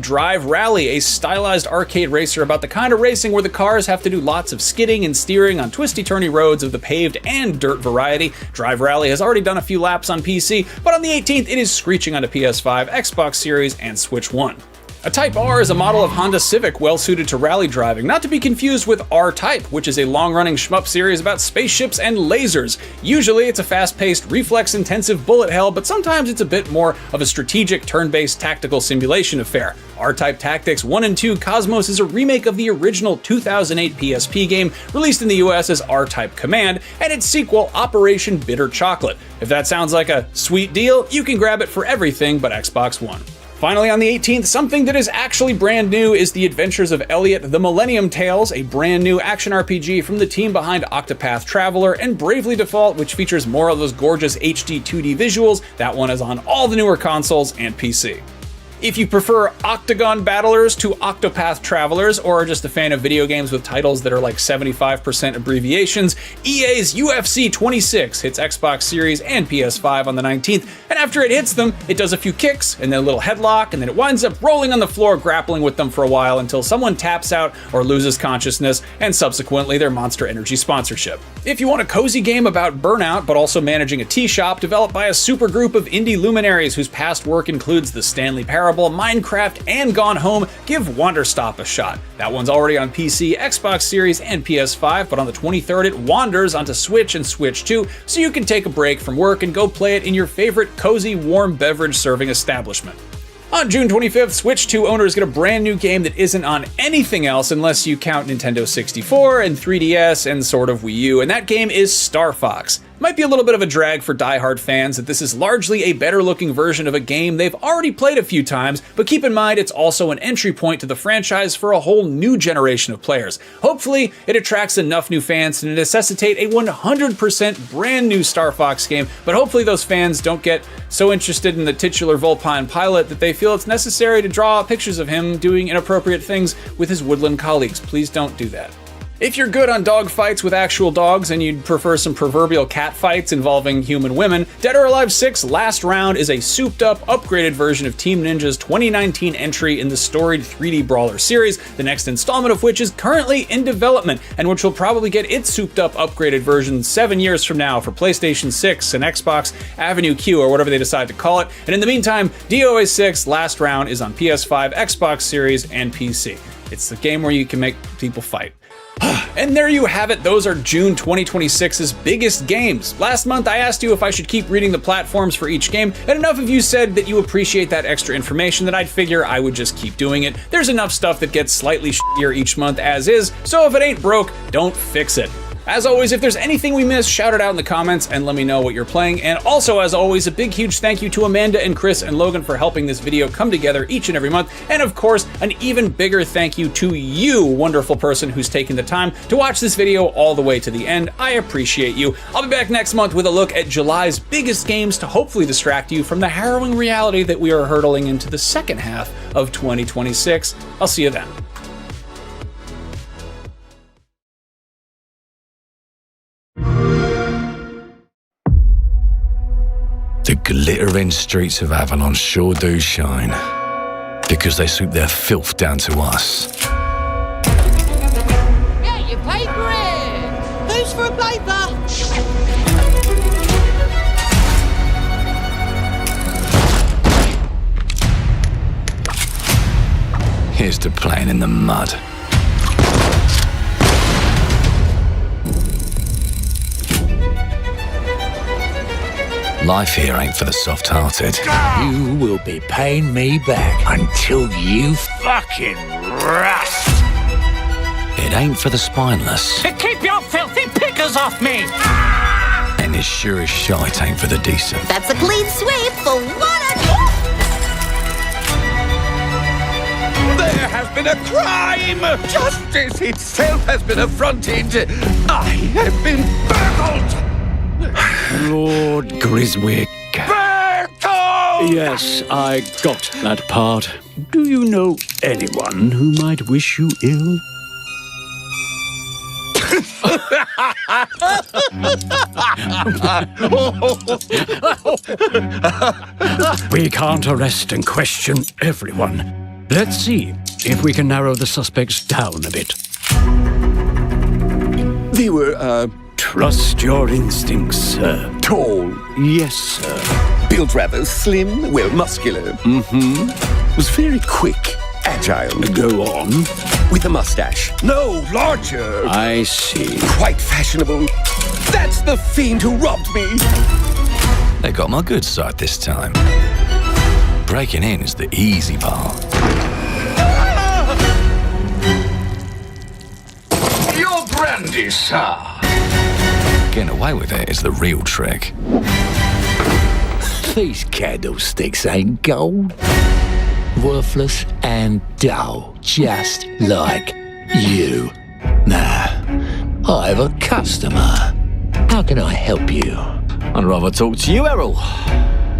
Drive Rally, a stylized arcade racer about the kind of racing where the cars have to do lots of skidding and steering on twisty-turny roads of the paved and dirt variety. Drive Rally has already done a few laps on PC, but on the 18th it is screeching onto PS5, Xbox Series, and Switch 1. A Type R is a model of Honda Civic well suited to rally driving, not to be confused with R-Type, which is a long-running shmup series about spaceships and lasers. Usually it's a fast-paced, reflex-intensive bullet hell, but sometimes it's a bit more of a strategic, turn-based tactical simulation affair. R-Type Tactics 1 and 2 Cosmos is a remake of the original 2008 PSP game, released in the US as R-Type Command, and its sequel, Operation Bitter Chocolate. If that sounds like a sweet deal, you can grab it for everything but Xbox One. Finally, on the 18th, something that is actually brand new is The Adventures of Elliot the Millennium Tales, a brand new action RPG from the team behind Octopath Traveler, and Bravely Default, which features more of those gorgeous HD 2D visuals. That one is on all the newer consoles and PC. If you prefer Octagon Battlers to Octopath Travelers, or are just a fan of video games with titles that are like 75% abbreviations, EA's UFC 26 hits Xbox Series and PS5 on the 19th, and after it hits them, it does a few kicks, and then a little headlock, and then it winds up rolling on the floor grappling with them for a while until someone taps out or loses consciousness, and subsequently their Monster Energy sponsorship. If you want a cozy game about burnout, but also managing a tea shop developed by a supergroup of indie luminaries whose past work includes the Stanley Parable, Minecraft, and Gone Home, give Wanderstop a shot. That one's already on PC, Xbox Series, and PS5, but on the 23rd it wanders onto Switch and Switch 2, so you can take a break from work and go play it in your favorite cozy, warm beverage serving establishment. On June 25th, Switch 2 owners get a brand new game that isn't on anything else unless you count Nintendo 64 and 3DS and sort of Wii U, and that game is Star Fox. Might be a little bit of a drag for die-hard fans that this is largely a better-looking version of a game they've already played a few times, but keep in mind it's also an entry point to the franchise for a whole new generation of players. Hopefully, it attracts enough new fans to necessitate a 100% brand new Star Fox game, but hopefully those fans don't get so interested in the titular Vulpine pilot that they feel it's necessary to draw pictures of him doing inappropriate things with his woodland colleagues. Please don't do that. If you're good on dog fights with actual dogs and you'd prefer some proverbial cat fights involving human women, Dead or Alive 6 Last Round is a souped-up, upgraded version of Team Ninja's 2019 entry in the storied 3D brawler series, the next installment of which is currently in development, and which will probably get its souped-up, upgraded version 7 years from now for PlayStation 6 and Xbox Avenue Q, or whatever they decide to call it. And in the meantime, DOA 6 Last Round is on PS5, Xbox Series, and PC. It's the game where you can make people fight. And there you have it, those are June 2026's biggest games. Last month I asked you if I should keep reading the platforms for each game, and enough of you said that you appreciate that extra information that I'd figure I would just keep doing it. There's enough stuff that gets slightly shittier each month as is, so if it ain't broke, don't fix it. As always, if there's anything we missed, shout it out in the comments and let me know what you're playing. And also, as always, a big huge thank you to Amanda and Chris and Logan for helping this video come together each and every month. And of course, an even bigger thank you to you, wonderful person who's taken the time to watch this video all the way to the end. I appreciate you. I'll be back next month with a look at July's biggest games to hopefully distract you from the harrowing reality that we are hurtling into the second half of 2026. I'll see you then. The glittering streets of Avalon sure do shine, because they swoop their filth down to us. Get your paper in! Who's for a paper? Here's to playing in the mud. Life here ain't for the soft-hearted. You will be paying me back until you fucking rust. It ain't for the spineless. Keep your filthy pickers off me! And it sure as shite ain't for the decent. That's a clean sweep for one of There has been a crime! Justice itself has been affronted! I have been burgled! Lord Griswick. Burgled! Yes, I got that part. Do you know anyone who might wish you ill? We can't arrest and question everyone. Let's see if we can narrow the suspects down a bit. They were, Trust your instincts, sir. tall, Yes, sir. built rather slim, well, muscular. Was very quick, agile, Go on. with a mustache. No, larger. I see. Quite fashionable. That's the fiend who robbed me. They got my good side this time. Breaking in is the easy part. Your brandy, sir. Getting away with it is the real trick. These candlesticks ain't gold. Worthless and dull, just like you. Nah, I have a customer. How can I help you? I'd rather talk to you, Errol.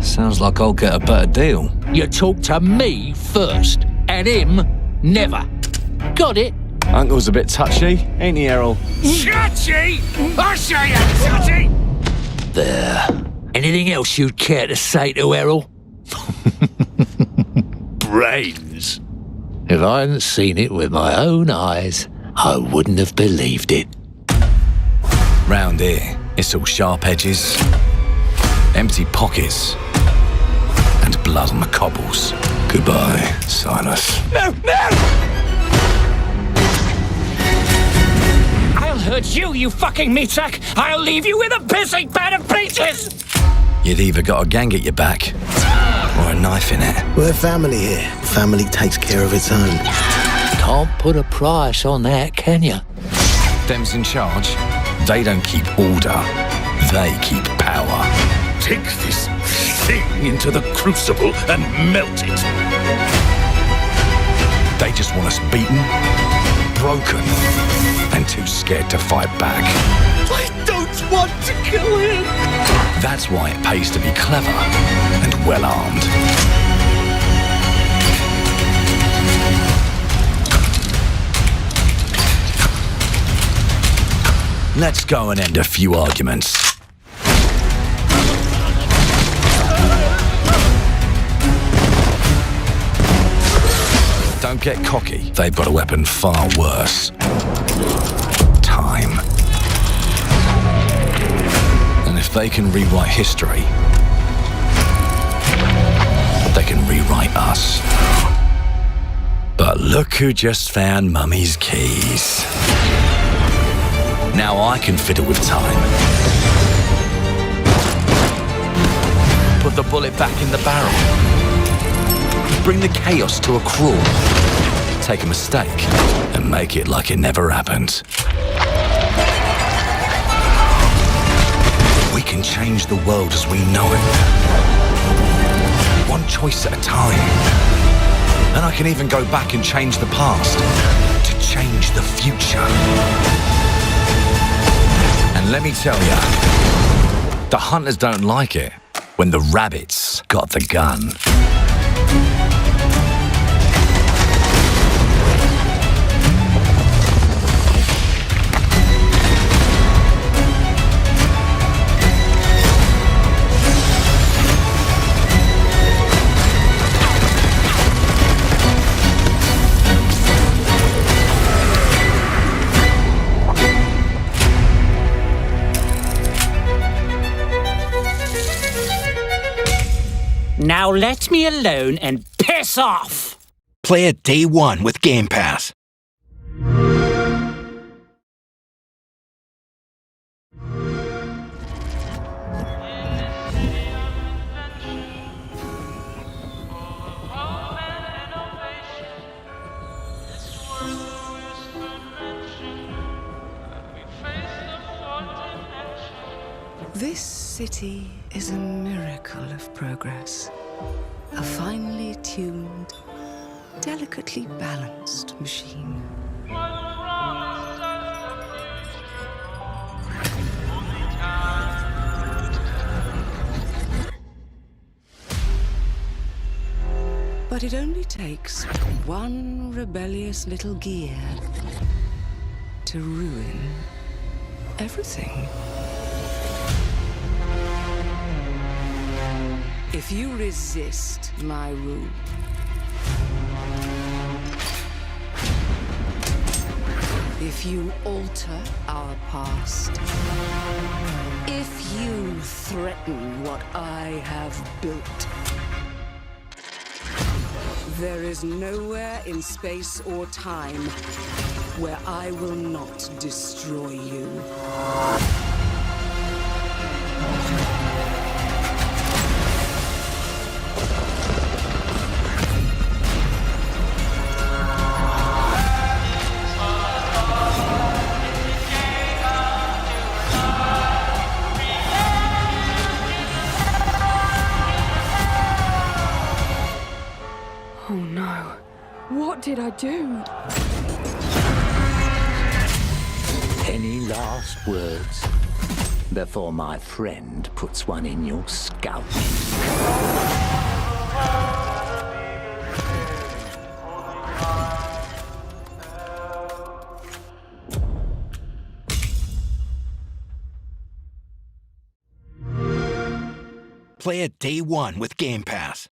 Sounds like I'll get a better deal. You talk to me first, and him never. Got it? Uncle's a bit touchy, ain't he, Errol? Touchy? I say I'm touchy! There. Anything else you'd care to say to Errol? Brains. If I hadn't seen it with my own eyes, I wouldn't have believed it. Round here, it's all sharp edges, empty pockets, and blood on the cobbles. Goodbye, Silas. No, no! I'll hurt you, you fucking meatsack! I'll leave you with a pissing bed of peaches! You'd either got a gang at your back, or a knife in it. We're family here. Family takes care of its own. Can't put a price on that, can you? Them's in charge. They don't keep order, they keep power. Take this thing into the crucible and melt it. They just want us beaten, broken, and too scared to fight back. I don't want to kill him! That's why it pays to be clever and well-armed. let's go and end a few arguments. Don't get cocky. They've got a weapon far worse. Time. And if they can rewrite history, they can rewrite us. But look who just found Mummy's keys. Now I can fiddle with time. Put the bullet back in the barrel. Bring the chaos to a crawl. Take a mistake and make it like it never happened. We can change the world as we know it. One choice at a time. And I can even go back and change the past to change the future. And let me tell ya, the hunters don't like it when the rabbits got the gun. Now let me alone and piss off! Play it day one with Game Pass. This city is a miracle of progress. A finely tuned, delicately balanced machine. But it only takes one rebellious little gear to ruin everything. If you resist my rule, if you alter our past, if you threaten what I have built, there is nowhere in space or time where I will not destroy you. Oh no. What did I do? Any last words before my friend puts one in your scalp? Play it day one with Game Pass.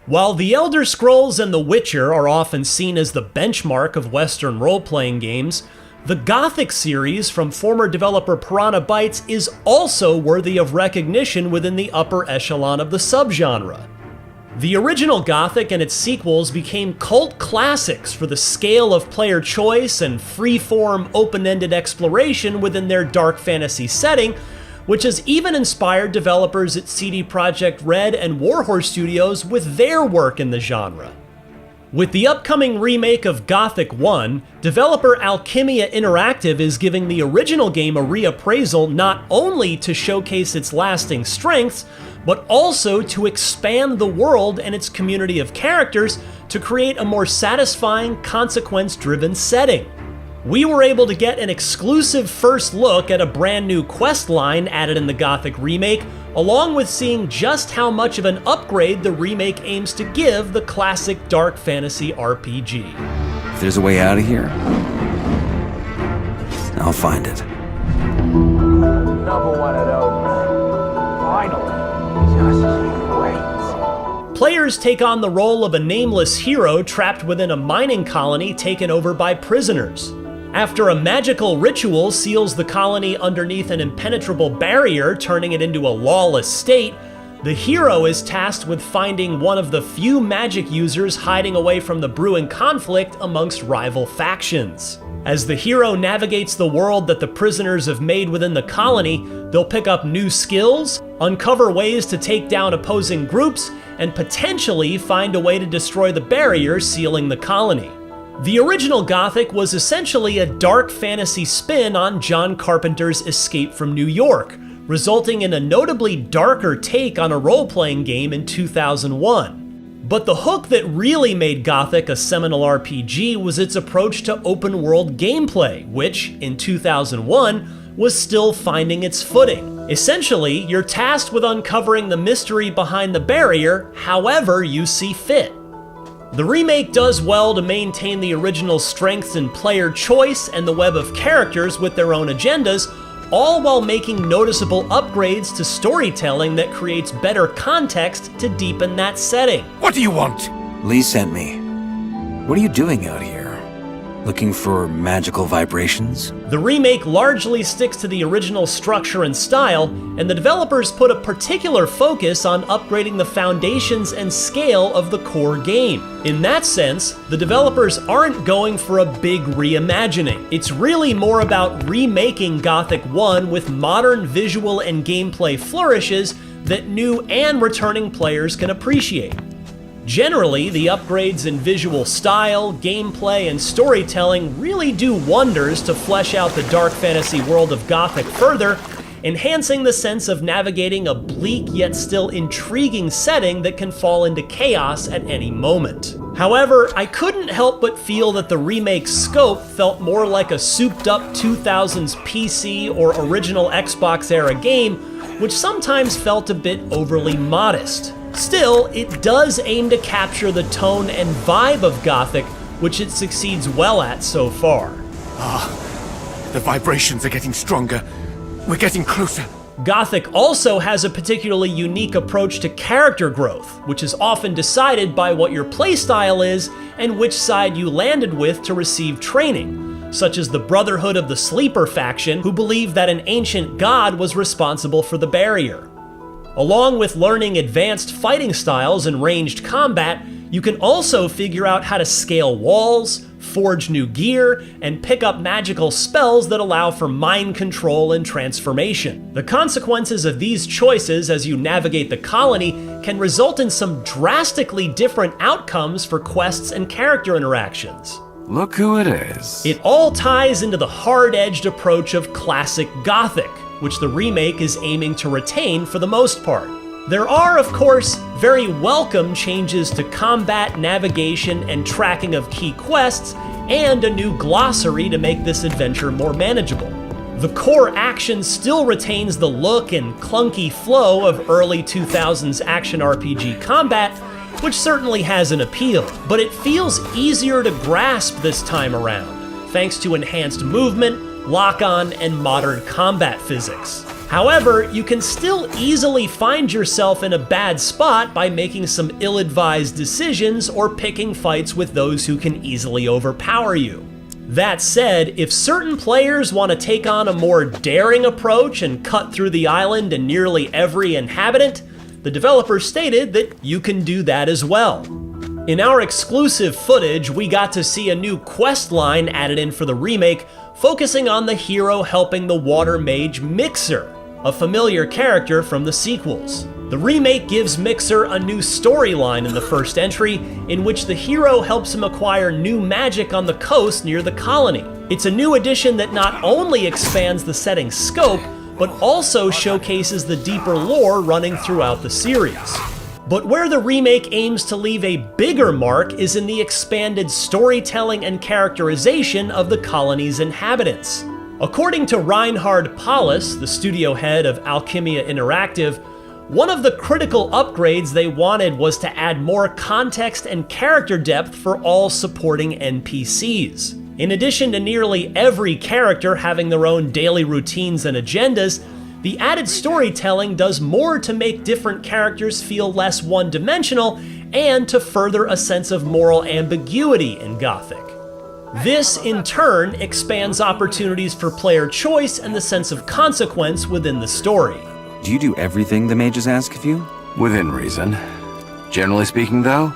While The Elder Scrolls and The Witcher are often seen as the benchmark of Western role-playing games, the Gothic series from former developer Piranha Bytes is also worthy of recognition within the upper echelon of the subgenre. The original Gothic and its sequels became cult classics for the scale of player choice and free-form, open-ended exploration within their dark fantasy setting, which has even inspired developers at CD Projekt Red and Warhorse Studios with their work in the genre. With the upcoming remake of Gothic 1, developer Alchemia Interactive is giving the original game a reappraisal not only to showcase its lasting strengths, but also to expand the world and its community of characters to create a more satisfying, consequence-driven setting. We were able to get an exclusive first look at a brand new quest line added in the Gothic remake, along with seeing just how much of an upgrade the remake aims to give the classic dark fantasy RPG. If there's a way out of here, I'll find it. Another one of those. Finally. Just great. Players take on the role of a nameless hero trapped within a mining colony taken over by prisoners. After a magical ritual seals the colony underneath an impenetrable barrier, turning it into a lawless state, the hero is tasked with finding one of the few magic users hiding away from the brewing conflict amongst rival factions. As the hero navigates the world that the prisoners have made within the colony, they'll pick up new skills, uncover ways to take down opposing groups, and potentially find a way to destroy the barrier sealing the colony. The original Gothic was essentially a dark fantasy spin on John Carpenter's Escape from New York, resulting in a notably darker take on a role-playing game in 2001. But the hook that really made Gothic a seminal RPG was its approach to open-world gameplay, which, in 2001, was still finding its footing. Essentially, you're tasked with uncovering the mystery behind the barrier however you see fit. The remake does well to maintain the original strengths in player choice and the web of characters with their own agendas, all while making noticeable upgrades to storytelling that creates better context to deepen that setting. What do you want? Lee sent me. What are you doing out here? Looking for magical vibrations? The remake largely sticks to the original structure and style, and the developers put a particular focus on upgrading the foundations and scale of the core game. In that sense, the developers aren't going for a big reimagining. It's really more about remaking Gothic 1 with modern visual and gameplay flourishes that new and returning players can appreciate. Generally, the upgrades in visual style, gameplay, and storytelling really do wonders to flesh out the dark fantasy world of Gothic further, enhancing the sense of navigating a bleak yet still intriguing setting that can fall into chaos at any moment. However, I couldn't help but feel that the remake's scope felt more like a souped-up 2000s PC or original Xbox-era game, which sometimes felt a bit overly modest. Still, it does aim to capture the tone and vibe of Gothic, which it succeeds well at so far. The vibrations are getting stronger. We're getting closer. Gothic also has a particularly unique approach to character growth, which is often decided by what your playstyle is and which side you landed with to receive training, such as the Brotherhood of the Sleeper faction, who believed that an ancient god was responsible for the barrier. Along with learning advanced fighting styles and ranged combat, you can also figure out how to scale walls, forge new gear, and pick up magical spells that allow for mind control and transformation. The consequences of these choices as you navigate the colony can result in some drastically different outcomes for quests and character interactions. Look who it is. It all ties into the hard-edged approach of classic Gothic, which the remake is aiming to retain for the most part. There are, of course, very welcome changes to combat, navigation, and tracking of key quests, and a new glossary to make this adventure more manageable. The core action still retains the look and clunky flow of early 2000s action RPG combat, which certainly has an appeal, but it feels easier to grasp this time around, thanks to enhanced movement, lock-on, and modern combat physics. However, you can still easily find yourself in a bad spot by making some ill-advised decisions or picking fights with those who can easily overpower you. That said, if certain players want to take on a more daring approach and cut through the island and nearly every inhabitant, the developer stated that you can do that as well. In our exclusive footage, we got to see a new quest line added in for the remake, focusing on the hero helping the water mage Mixer, a familiar character from the sequels. The remake gives Mixer a new storyline in the first entry, in which the hero helps him acquire new magic on the coast near the colony. It's a new addition that not only expands the setting's scope, but also showcases the deeper lore running throughout the series. But where the remake aims to leave a bigger mark is in the expanded storytelling and characterization of the colony's inhabitants. According to Reinhard Paulus, the studio head of Alchemia Interactive, one of the critical upgrades they wanted was to add more context and character depth for all supporting NPCs. In addition to nearly every character having their own daily routines and agendas, the added storytelling does more to make different characters feel less one-dimensional and to further a sense of moral ambiguity in Gothic. This, in turn, expands opportunities for player choice and the sense of consequence within the story. Do you do everything the mages ask of you? Within reason. Generally speaking, though,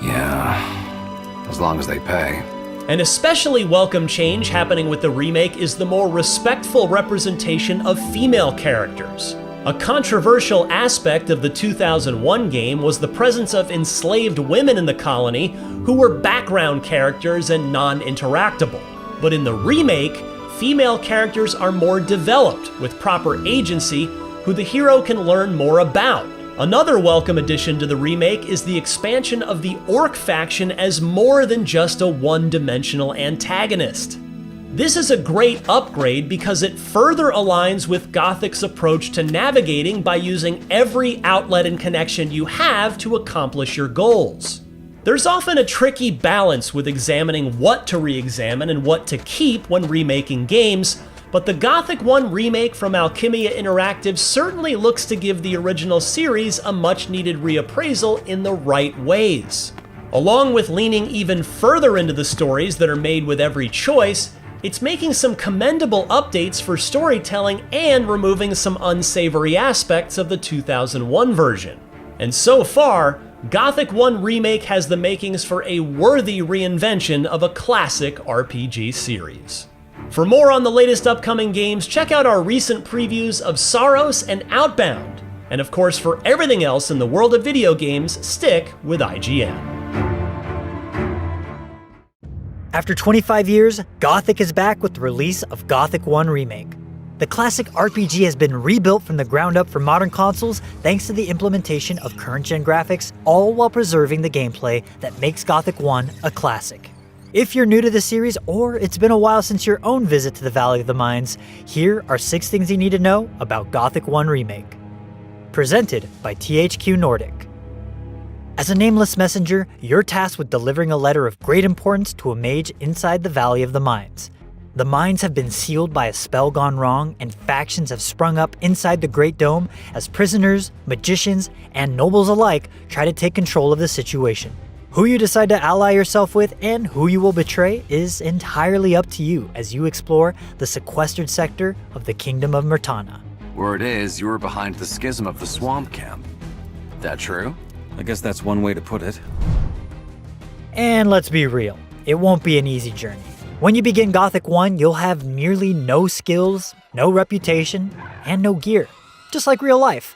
yeah, as long as they pay. An especially welcome change happening with the remake is the more respectful representation of female characters. A controversial aspect of the 2001 game was the presence of enslaved women in the colony who were background characters and non-interactable. But in the remake, female characters are more developed with proper agency, who the hero can learn more about. Another welcome addition to the remake is the expansion of the Orc faction as more than just a one-dimensional antagonist. This is a great upgrade because it further aligns with Gothic's approach to navigating by using every outlet and connection you have to accomplish your goals. There's often a tricky balance with examining what to re-examine and what to keep when remaking games, but the Gothic 1 remake from Alchemia Interactive certainly looks to give the original series a much-needed reappraisal in the right ways. Along with leaning even further into the stories that are made with every choice, it's making some commendable updates for storytelling and removing some unsavory aspects of the 2001 version. And so far, Gothic 1 Remake has the makings for a worthy reinvention of a classic RPG series. For more on the latest upcoming games, check out our recent previews of Saros and Outbound. And of course, for everything else in the world of video games, stick with IGN. After 25 years, Gothic is back with the release of Gothic 1 Remake. The classic RPG has been rebuilt from the ground up for modern consoles thanks to the implementation of current-gen graphics, all while preserving the gameplay that makes Gothic 1 a classic. If you're new to the series, or it's been a while since your own visit to the Valley of the Mines, here are 6 things you need to know about Gothic 1 Remake. Presented by THQ Nordic. As a nameless messenger, you're tasked with delivering a letter of great importance to a mage inside the Valley of the Mines. The mines have been sealed by a spell gone wrong, and factions have sprung up inside the Great Dome as prisoners, magicians, and nobles alike try to take control of the situation. Who you decide to ally yourself with and who you will betray is entirely up to you as you explore the sequestered sector of the Kingdom of Myrtana. Word is you were behind the schism of the swamp camp. That true? I guess that's one way to put it. And let's be real, it won't be an easy journey. When you begin Gothic 1, you'll have nearly no skills, no reputation, and no gear, just like real life.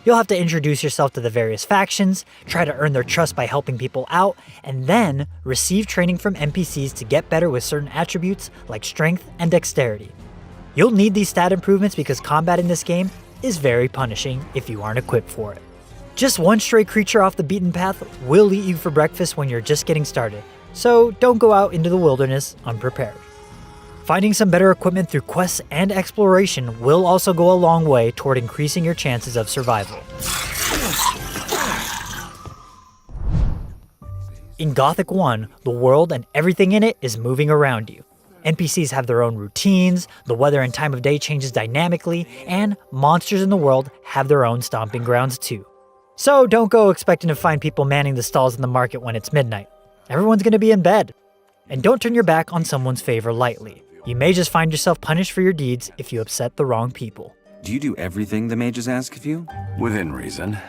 You'll have to introduce yourself to the various factions, try to earn their trust by helping people out, and then receive training from NPCs to get better with certain attributes like strength and dexterity. You'll need these stat improvements because combat in this game is very punishing if you aren't equipped for it. Just one stray creature off the beaten path will eat you for breakfast when you're just getting started, so don't go out into the wilderness unprepared. Finding some better equipment through quests and exploration will also go a long way toward increasing your chances of survival. In Gothic 1, the world and everything in it is moving around you. NPCs have their own routines, the weather and time of day changes dynamically, and monsters in the world have their own stomping grounds too. So don't go expecting to find people manning the stalls in the market when it's midnight. Everyone's gonna be in bed. And don't turn your back on someone's favor lightly. You may just find yourself punished for your deeds if you upset the wrong people. Do you do everything the mages ask of you? Within reason.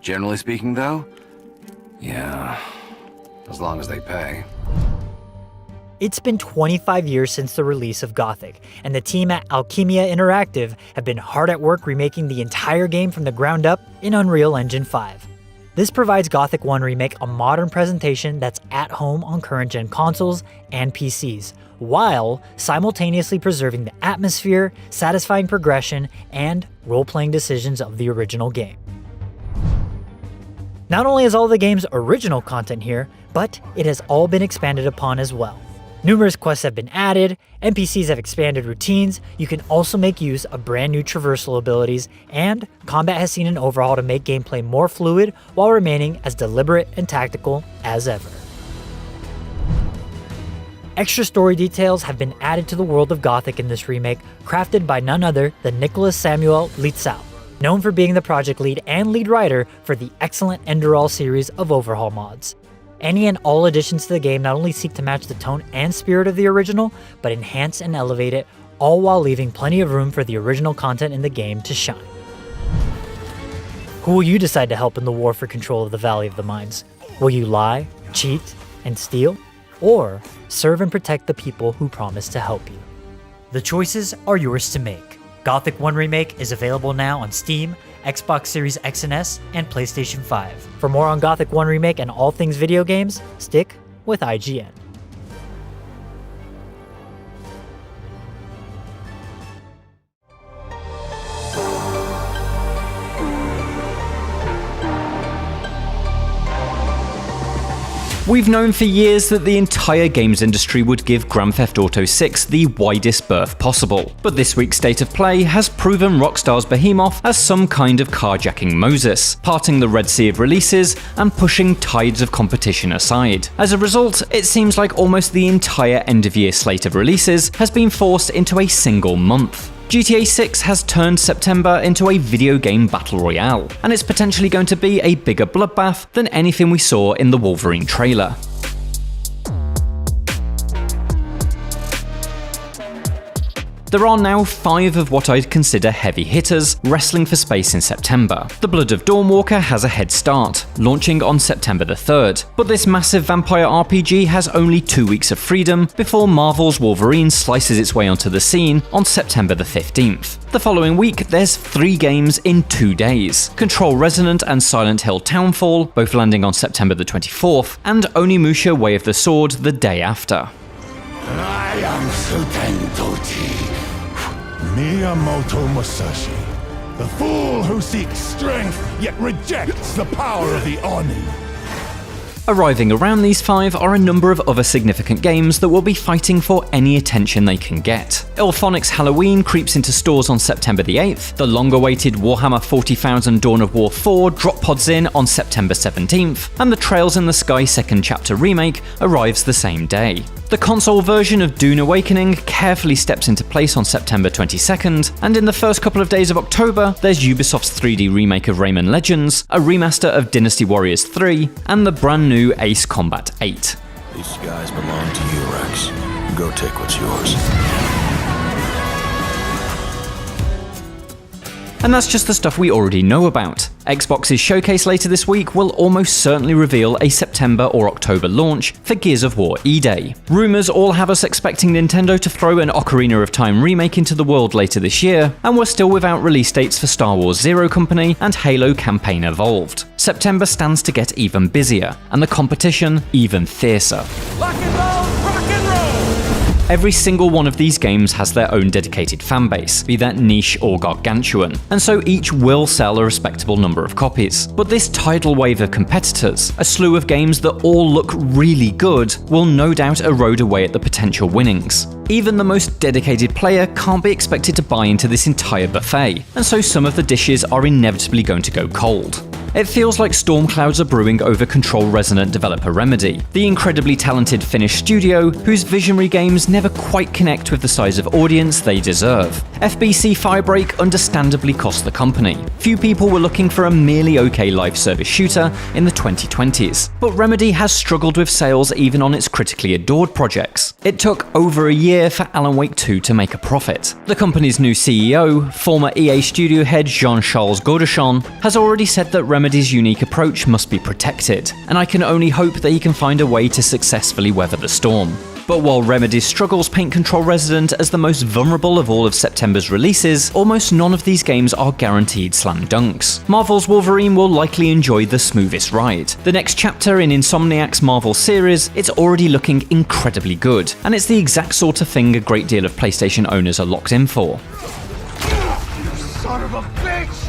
Generally speaking, though, yeah, as long as they pay. It's been 25 years since the release of Gothic, and the team at Alchemia Interactive have been hard at work remaking the entire game from the ground up in Unreal Engine 5. This provides Gothic 1 Remake a modern presentation that's at home on current-gen consoles and PCs, while simultaneously preserving the atmosphere, satisfying progression, and role-playing decisions of the original game. Not only is all the game's original content here, but it has all been expanded upon as well. Numerous quests have been added, NPCs have expanded routines, you can also make use of brand new traversal abilities, and combat has seen an overhaul to make gameplay more fluid while remaining as deliberate and tactical as ever. Extra story details have been added to the world of Gothic in this remake, crafted by none other than Nicholas Samuel Litzau, known for being the project lead and lead writer for the excellent Enderall series of overhaul mods. Any and all additions to the game not only seek to match the tone and spirit of the original, but enhance and elevate it, all while leaving plenty of room for the original content in the game to shine. Who will you decide to help in the war for control of the Valley of the Mines? Will you lie, cheat, and steal? Or serve and protect the people who promise to help you? The choices are yours to make. Gothic 1 Remake is available now on Steam, Xbox Series X and S, and PlayStation 5. For more on Gothic 1 Remake and all things video games, stick with IGN. We've known for years that the entire games industry would give Grand Theft Auto 6 the widest berth possible, but this week's State of Play has proven Rockstar's behemoth as some kind of carjacking Moses, parting the Red Sea of releases and pushing tides of competition aside. As a result, it seems like almost the entire end-of-year slate of releases has been forced into a single month. GTA 6 has turned September into a video game battle royale, and it's potentially going to be a bigger bloodbath than anything we saw in the Wolverine trailer. There are now 5 of what I'd consider heavy hitters wrestling for space in September. The Blood of Dawnwalker has a head start, launching on September the 3rd, but this massive vampire RPG has only 2 weeks of freedom before Marvel's Wolverine slices its way onto the scene on September the 15th. The following week, there's 3 games in 2 days: Control Resonant and Silent Hill Townfall, both landing on September the 24th, and Onimusha Way of the Sword the day after. I am Suten Tochi, Miyamoto Musashi, the fool who seeks strength yet rejects the power of the Oni. Arriving around these 5 are a number of other significant games that will be fighting for any attention they can get. Illphonic's Halloween creeps into stores on September the 8th, the long-awaited Warhammer 40,000 Dawn of War 4 drop pods in on September 17th, and the Trails in the Sky Second Chapter remake arrives the same day. The console version of Dune Awakening carefully steps into place on September 22nd, and in the first couple of days of October, there's Ubisoft's 3D remake of Rayman Legends, a remaster of Dynasty Warriors 3, and the brand new Ace Combat 8. These skies belong to you, Rex. Go take what's yours. And that's just the stuff we already know about. Xbox's showcase later this week will almost certainly reveal a September or October launch for Gears of War E-Day. Rumours all have us expecting Nintendo to throw an Ocarina of Time remake into the world later this year, and we're still without release dates for Star Wars Zero Company and Halo Campaign Evolved. September stands to get even busier, and the competition even fiercer. Every single one of these games has their own dedicated fanbase, be that niche or gargantuan, and so each will sell a respectable number of copies. But this tidal wave of competitors, a slew of games that all look really good, will no doubt erode away at the potential winnings. Even the most dedicated player can't be expected to buy into this entire buffet, and so some of the dishes are inevitably going to go cold. It feels like storm clouds are brewing over Control resident developer Remedy, the incredibly talented Finnish studio whose visionary games never quite connect with the size of audience they deserve. FBC Firebreak understandably cost the company. Few people were looking for a merely okay live service shooter in the 2020s, but Remedy has struggled with sales even on its critically adored projects. It took over a year for Alan Wake 2 to make a profit. The company's new CEO, former EA studio head Jean-Charles Godechon, has already said that Remedy's unique approach must be protected, and I can only hope that he can find a way to successfully weather the storm. But while Remedy's struggles paint Control Resident as the most vulnerable of all of September's releases, almost none of these games are guaranteed slam dunks. Marvel's Wolverine will likely enjoy the smoothest ride. The next chapter in Insomniac's Marvel series, it's already looking incredibly good, and it's the exact sort of thing a great deal of PlayStation owners are locked in for. Son of a bitch!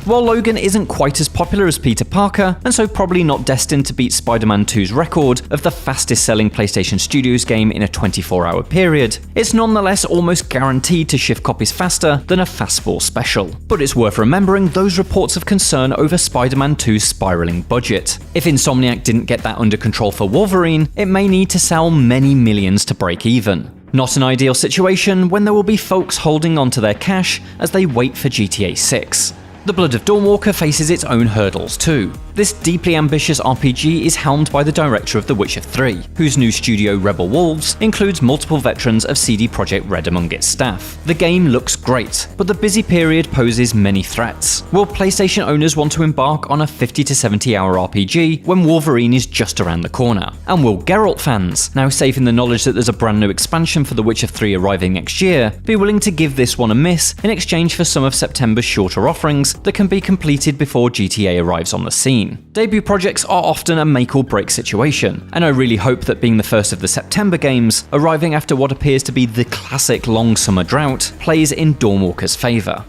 While Logan isn't quite as popular as Peter Parker, and so probably not destined to beat Spider-Man 2's record of the fastest selling PlayStation Studios game in a 24-hour period, it's nonetheless almost guaranteed to shift copies faster than a Fastball special. But it's worth remembering those reports of concern over Spider-Man 2's spiraling budget. If Insomniac didn't get that under control for Wolverine, it may need to sell many millions to break even. Not an ideal situation when there will be folks holding onto their cash as they wait for GTA 6. The Blood of Dawnwalker faces its own hurdles too. This deeply ambitious RPG is helmed by the director of The Witcher 3, whose new studio Rebel Wolves includes multiple veterans of CD Projekt Red among its staff. The game looks great, but the busy period poses many threats. Will PlayStation owners want to embark on a 50 to 70 hour RPG when Wolverine is just around the corner? And will Geralt fans, now safe in the knowledge that there's a brand new expansion for The Witcher 3 arriving next year, be willing to give this one a miss in exchange for some of September's shorter offerings that can be completed before GTA arrives on the scene? Debut projects are often a make or break situation, and I really hope that being the first of the September games, arriving after what appears to be the classic long summer drought, plays in Dawnwalker's favour.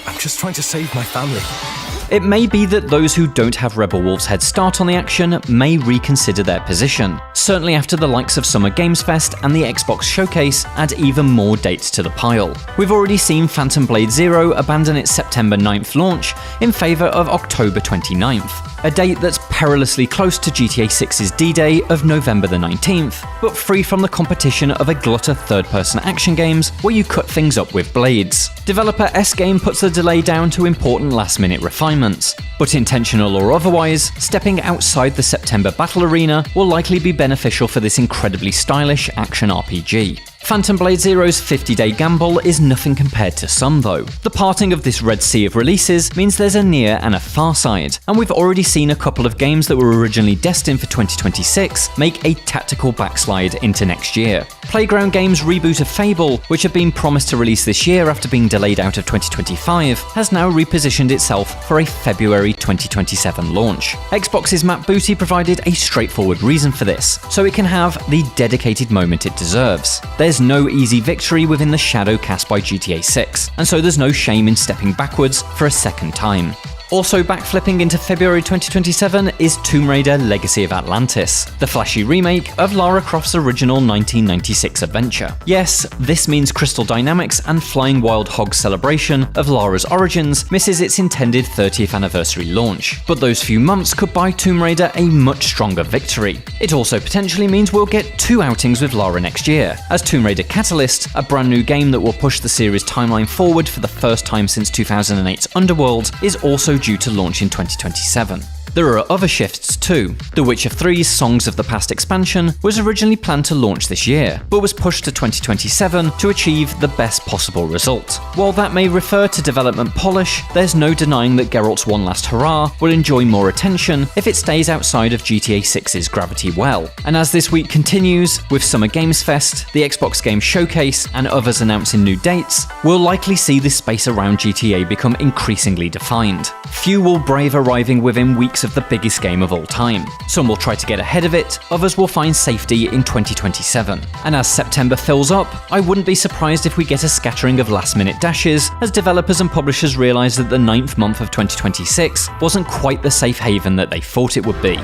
I'm just trying to save my family. It may be that those who don't have Rebel Wolves' head start on the action may reconsider their position, certainly after the likes of Summer Games Fest and the Xbox Showcase add even more dates to the pile. We've already seen Phantom Blade Zero abandon its September 9th launch in favour of October 29th, a date that's perilously close to GTA 6's D-Day of November the 19th, but free from the competition of a glut of third-person action games where you cut things up with blades. Developer S-Game puts the delay down to important last-minute refinements, but intentional or otherwise, stepping outside the September battle arena will likely be beneficial for this incredibly stylish action RPG. Phantom Blade Zero's 50-day gamble is nothing compared to some though. The parting of this Red Sea of releases means there's a near and a far side, and we've already seen a couple of games that were originally destined for 2026 make a tactical backslide into next year. Playground Games' reboot of Fable, which had been promised to release this year after being delayed out of 2025, has now repositioned itself for a February 2027 launch. Xbox's Matt Booty provided a straightforward reason for this, so it can have the dedicated moment it deserves. There's no easy victory within the shadow cast by GTA 6, and so there's no shame in stepping backwards for a second time. Also backflipping into February 2027 is Tomb Raider Legacy of Atlantis, the flashy remake of Lara Croft's original 1996 adventure. Yes, this means Crystal Dynamics and Flying Wild Hog's celebration of Lara's origins misses its intended 30th anniversary launch, but those few months could buy Tomb Raider a much stronger victory. It also potentially means we'll get 2 outings with Lara next year, as Tomb Raider Catalyst, a brand new game that will push the series' timeline forward for the first time since 2008's Underworld, is also due to launch in 2027. There are other shifts too. The Witcher 3's Songs of the Past expansion was originally planned to launch this year, but was pushed to 2027 to achieve the best possible result. While that may refer to development polish, there's no denying that Geralt's One Last Hurrah will enjoy more attention if it stays outside of GTA 6's gravity well. And as this week continues, with Summer Games Fest, the Xbox Game Showcase, and others announcing new dates, we'll likely see the space around GTA become increasingly defined. Few will brave arriving within weeks of the biggest game of all time. Some will try to get ahead of it, others will find safety in 2027. And as September fills up, I wouldn't be surprised if we get a scattering of last-minute dashes as developers and publishers realise that the 9th month of 2026 wasn't quite the safe haven that they thought it would be.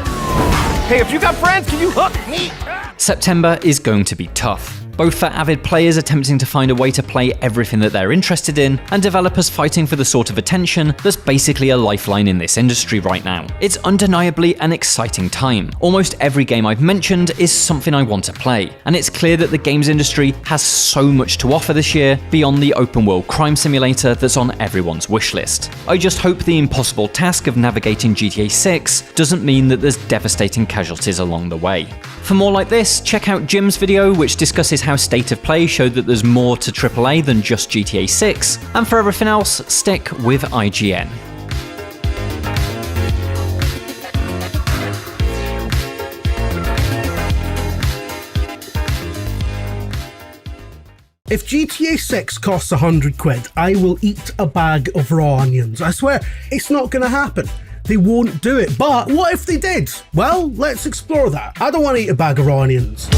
Hey, if you got friends, can you hook me? September is going to be tough. both for avid players attempting to find a way to play everything that they're interested in, and developers fighting for the sort of attention that's basically a lifeline in this industry right now. It's undeniably an exciting time. Almost every game I've mentioned is something I want to play, and it's clear that the games industry has so much to offer this year beyond the open world crime simulator that's on everyone's wish list. I just hope the impossible task of navigating GTA 6 doesn't mean that there's devastating casualties along the way. For more like this, check out Jim's video, which discusses how State of Play showed that there's more to AAA than just GTA 6, and for everything else, stick with IGN. If GTA 6 costs 100 quid, I will eat a bag of raw onions. I swear, it's not gonna happen. They won't do it. But what if they did? Well, let's explore that. I don't want to eat a bag of raw onions.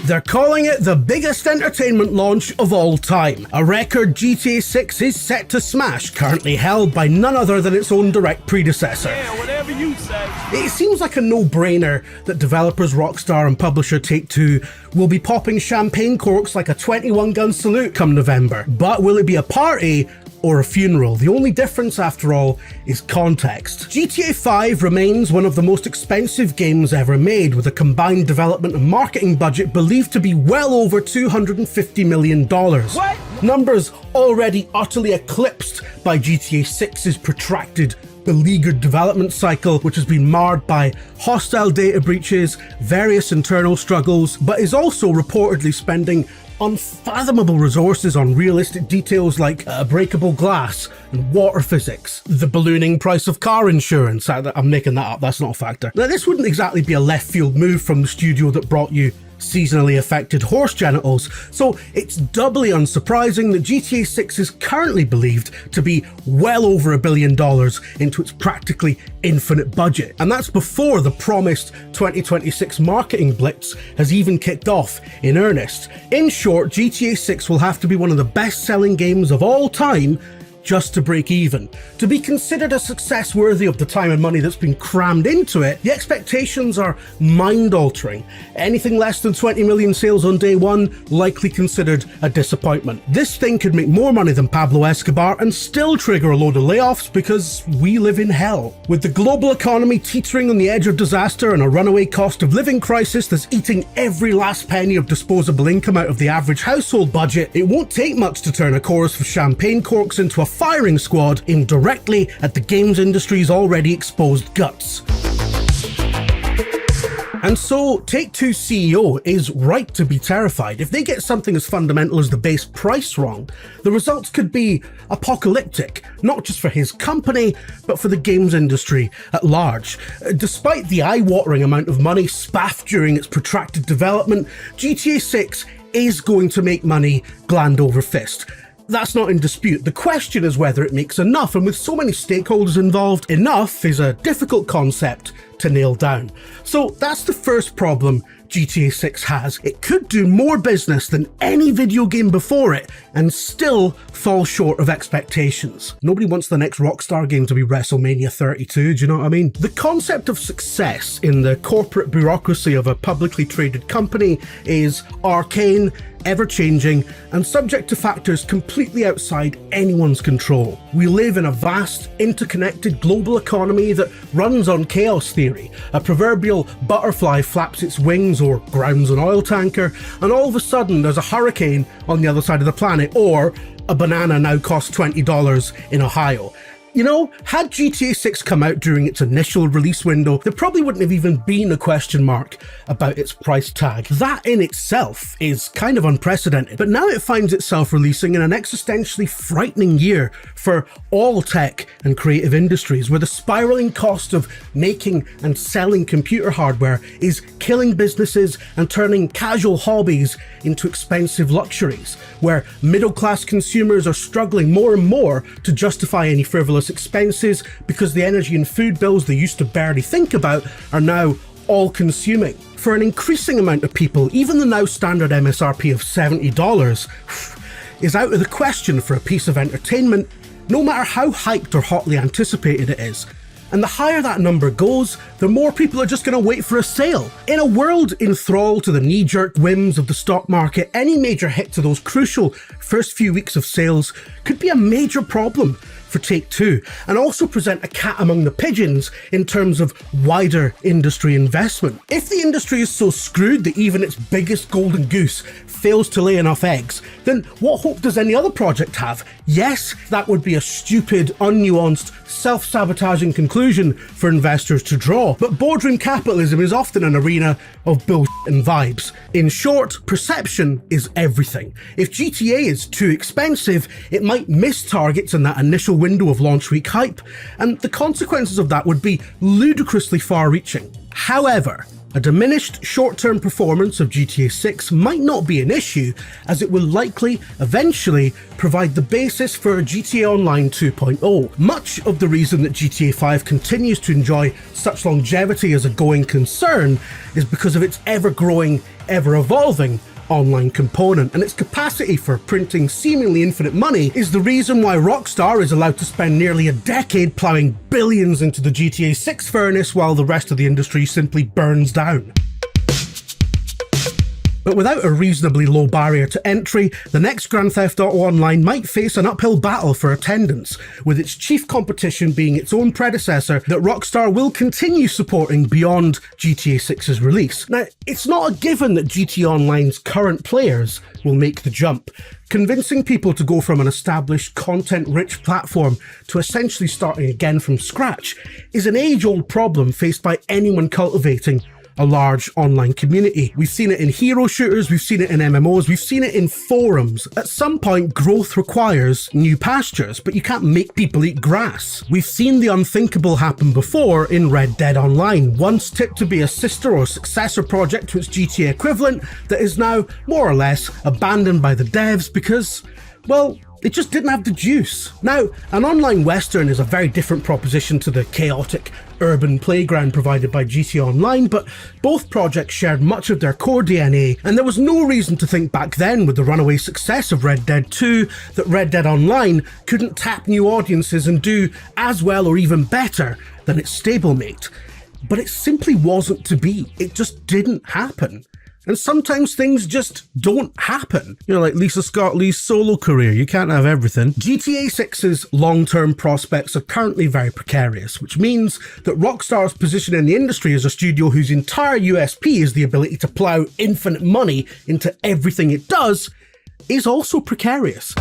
They're calling it the biggest entertainment launch of all time. A record GTA 6 is set to smash, currently held by none other than its own direct predecessor. Yeah, whatever you say. It seems like a no-brainer that developers Rockstar and publisher Take-Two will be popping champagne corks like a 21-gun salute come November. But will it be a party or a funeral? The only difference, after all, is context. GTA 5 remains one of the most expensive games ever made, with a combined development and marketing budget believed to be well over $250 million. What? Numbers already utterly eclipsed by GTA 6's protracted, beleaguered development cycle, which has been marred by hostile data breaches, various internal struggles, but is also reportedly spending unfathomable resources on realistic details like breakable glass and water physics, the ballooning price of car insurance. I'm making that up, that's not a factor. Now, this wouldn't exactly be a left field move from the studio that brought you seasonally affected horse genitals, so it's doubly unsurprising that GTA 6 is currently believed to be well over $1 billion into its practically infinite budget. And that's before the promised 2026 marketing blitz has even kicked off in earnest. In short, GTA 6 will have to be one of the best-selling games of all time just to break even. To be considered a success worthy of the time and money that's been crammed into it, the expectations are mind-altering. Anything less than 20 million sales on day one, likely considered a disappointment. This thing could make more money than Pablo Escobar and still trigger a load of layoffs because we live in hell. With the global economy teetering on the edge of disaster and a runaway cost of living crisis that's eating every last penny of disposable income out of the average household budget, it won't take much to turn a chorus of champagne corks into a firing squad aimed directly at the games industry's already exposed guts. And so, Take-Two's CEO is right to be terrified. If they get something as fundamental as the base price wrong, the results could be apocalyptic, not just for his company, but for the games industry at large. Despite the eye-watering amount of money spaffed during its protracted development, GTA 6 is going to make money gland over fist. That's not in dispute. The question is whether it makes enough, and with so many stakeholders involved, enough is a difficult concept to nail down. So that's the first problem GTA 6 has. It could do more business than any video game before it and still fall short of expectations. Nobody wants the next Rockstar game to be WrestleMania 32, do you know what I mean? The concept of success in the corporate bureaucracy of a publicly traded company is arcane, ever-changing, and subject to factors completely outside anyone's control. We live in a vast, interconnected global economy that runs on chaos theory. A proverbial butterfly flaps its wings or grounds an oil tanker, and all of a sudden there's a hurricane on the other side of the planet, or a banana now costs $20 in Ohio. You know, had GTA 6 come out during its initial release window, there probably wouldn't have even been a question mark about its price tag. That in itself is kind of unprecedented, but now it finds itself releasing in an existentially frightening year for all tech and creative industries, where the spiraling cost of making and selling computer hardware is killing businesses and turning casual hobbies into expensive luxuries, where middle-class consumers are struggling more and more to justify any frivolous expenses because the energy and food bills they used to barely think about are now all-consuming. For an increasing amount of people, even the now standard MSRP of $70 is out of the question for a piece of entertainment, no matter how hyped or hotly anticipated it is. And the higher that number goes, the more people are just going to wait for a sale. In a world enthralled to the knee-jerk whims of the stock market, any major hit to those crucial first few weeks of sales could be a major problem for Take-Two, and also present a cat among the pigeons in terms of wider industry investment. If the industry is so screwed that even its biggest golden goose fails to lay enough eggs, then what hope does any other project have? Yes, that would be a stupid, unnuanced, self-sabotaging conclusion for investors to draw, but boardroom capitalism is often an arena of bullshit and vibes. In short, perception is everything. If GTA is too expensive, it might miss targets in that initial window of launch week hype, and the consequences of that would be ludicrously far-reaching. However, a diminished short-term performance of GTA 6 might not be an issue, as it will likely, eventually, provide the basis for GTA Online 2.0. Much of the reason that GTA 5 continues to enjoy such longevity as a going concern is because of its ever-growing, ever-evolving online component, and its capacity for printing seemingly infinite money is the reason why Rockstar is allowed to spend nearly a decade ploughing billions into the GTA 6 furnace while the rest of the industry simply burns down. But without a reasonably low barrier to entry, the next Grand Theft Auto Online might face an uphill battle for attendance, with its chief competition being its own predecessor that Rockstar will continue supporting beyond GTA 6's release. Now, it's not a given that GTA Online's current players will make the jump. Convincing people to go from an established, content-rich platform to essentially starting again from scratch is an age-old problem faced by anyone cultivating a large online community. We've seen it in hero shooters, we've seen it in MMOs, we've seen it in forums. At some point, growth requires new pastures, but you can't make people eat grass. We've seen the unthinkable happen before in Red Dead Online, once tipped to be a sister or successor project to its GTA equivalent that is now, more or less, abandoned by the devs because, well, it just didn't have the juice. Now, an online western is a very different proposition to the chaotic urban playground provided by GTA Online, but both projects shared much of their core DNA, and there was no reason to think back then, with the runaway success of Red Dead 2, that Red Dead Online couldn't tap new audiences and do as well or even better than its stablemate. But it simply wasn't to be. It just didn't happen. And sometimes things just don't happen. You know, like Lisa Scott Lee's solo career, you can't have everything. GTA 6's long-term prospects are currently very precarious, which means that Rockstar's position in the industry as a studio whose entire USP is the ability to plow infinite money into everything it does is also precarious.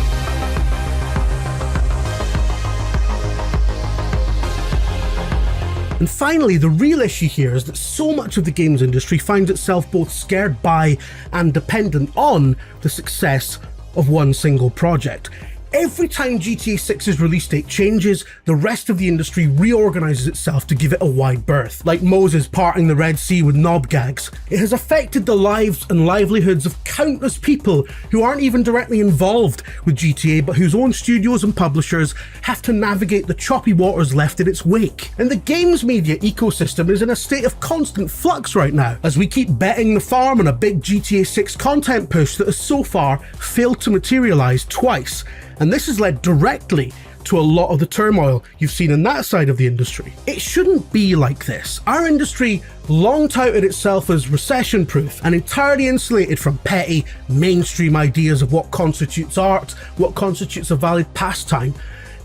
And finally, the real issue here is that so much of the games industry finds itself both scared by and dependent on the success of one single project. Every time GTA 6's release date changes, the rest of the industry reorganises itself to give it a wide berth, like Moses parting the Red Sea with knob gags. It has affected the lives and livelihoods of countless people who aren't even directly involved with GTA, but whose own studios and publishers have to navigate the choppy waters left in its wake. And the games media ecosystem is in a state of constant flux right now, as we keep betting the farm on a big GTA 6 content push that has so far failed to materialise twice. And this has led directly to a lot of the turmoil you've seen in that side of the industry. It shouldn't be like this. Our industry long touted itself as recession-proof and entirely insulated from petty, mainstream ideas of what constitutes art, what constitutes a valid pastime.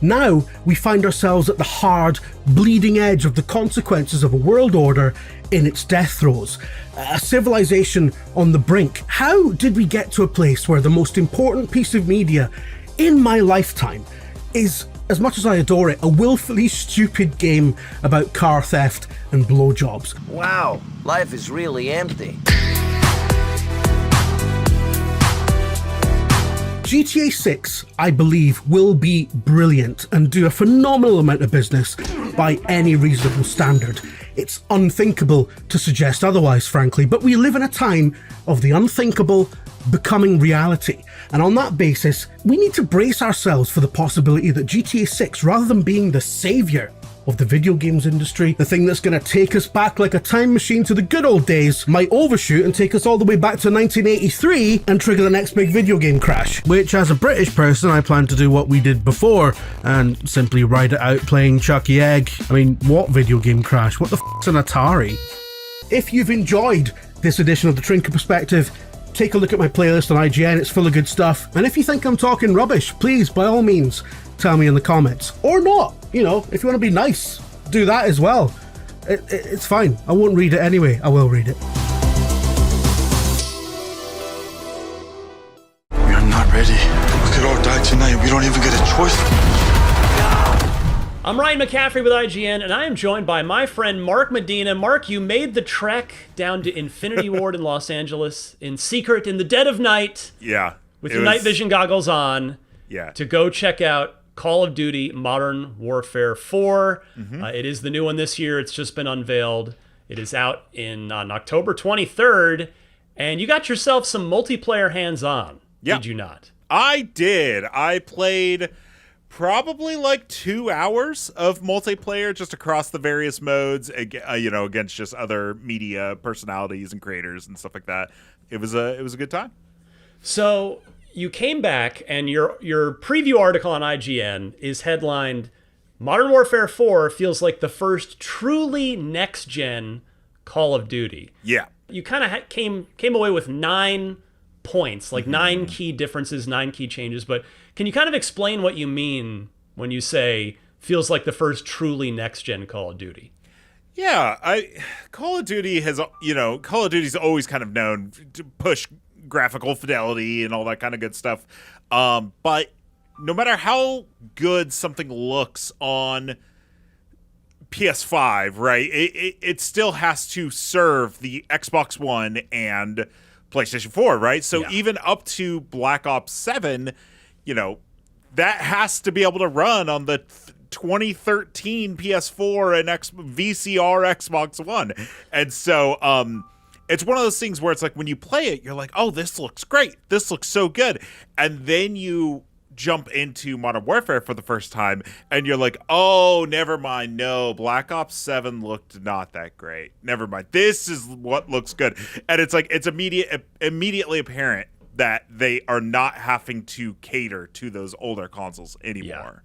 Now we find ourselves at the hard, bleeding edge of the consequences of a world order in its death throes. A civilization on the brink. How did we get to a place where the most important piece of media in my lifetime is, as much as I adore it, a willfully stupid game about car theft and blowjobs? Wow, life is really empty. GTA 6, I believe, will be brilliant and do a phenomenal amount of business by any reasonable standard. It's unthinkable to suggest otherwise, frankly, but we live in a time of the unthinkable becoming reality. And on that basis, we need to brace ourselves for the possibility that GTA 6, rather than being the saviour of the video games industry, the thing that's going to take us back like a time machine to the good old days, might overshoot and take us all the way back to 1983 and trigger the next big video game crash. Which, as a British person, I plan to do what we did before and simply ride it out playing Chucky Egg. I mean, what video game crash? What the f***'s an Atari? If you've enjoyed this edition of the Trinket Perspective, take a look at my playlist on IGN, it's full of good stuff. And if you think I'm talking rubbish, please, by all means, tell me in the comments. Or not, you know, if you want to be nice, do that as well. It's fine, I won't read it anyway, I will read it. We are not ready. We could all die tonight. We don't even get a choice. I'm Ryan McCaffrey with IGN, and I am joined by my friend Mark Medina. Mark, you made the trek down to Infinity Ward in Los Angeles in secret in the dead of night. Yeah. With your night vision goggles on. Yeah. To go check out Call of Duty Modern Warfare 4. Mm-hmm. It is the new one this year. It's just been unveiled. It is out on October 23rd, and you got yourself some multiplayer hands-on. Yep. Did you not? I did. I played probably like 2 hours of multiplayer just across the various modes, against just other media personalities and creators and stuff like that. It was a good time. So you came back, and your preview article on IGN is headlined, Modern Warfare 4 feels like the first truly next-gen Call of Duty. Yeah. You kind of came away with 9 points, like 9 key differences, 9 key changes, but can you kind of explain what you mean when you say feels like the first truly next-gen Call of Duty? Yeah, Call of Duty's always kind of known to push graphical fidelity and all that kind of good stuff. But no matter how good something looks on PS5, right, it still has to serve the Xbox One and PlayStation 4, right? So even up to Black Ops 7, that has to be able to run on the 2013 PS4 and VCR Xbox One. And so it's one of those things where it's like when you play it, you're like, oh, this looks great. This looks so good. And then you jump into Modern Warfare for the first time and you're like, oh, never mind. No, Black Ops 7 looked not that great. Never mind. This is what looks good. And it's like, it's immediately apparent that they are not having to cater to those older consoles anymore.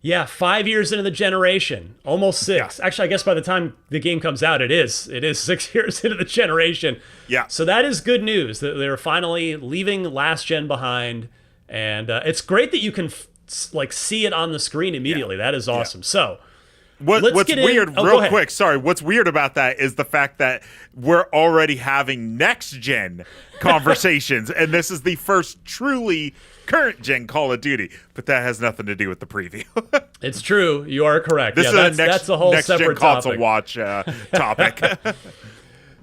Yeah, 5 years into the generation, almost 6. Yeah. Actually, I guess by the time the game comes out, it is 6 years into the generation. Yeah. So that is good news that they're finally leaving last gen behind, and it's great that you can see it on the screen immediately. Yeah. That is awesome. Yeah. So what's weird, real quick, sorry, what's weird about that is the fact that we're already having next gen conversations, and this is the first truly current gen Call of Duty, but that has nothing to do with the preview. It's true, you are correct. This is that's a whole separate console watch topic.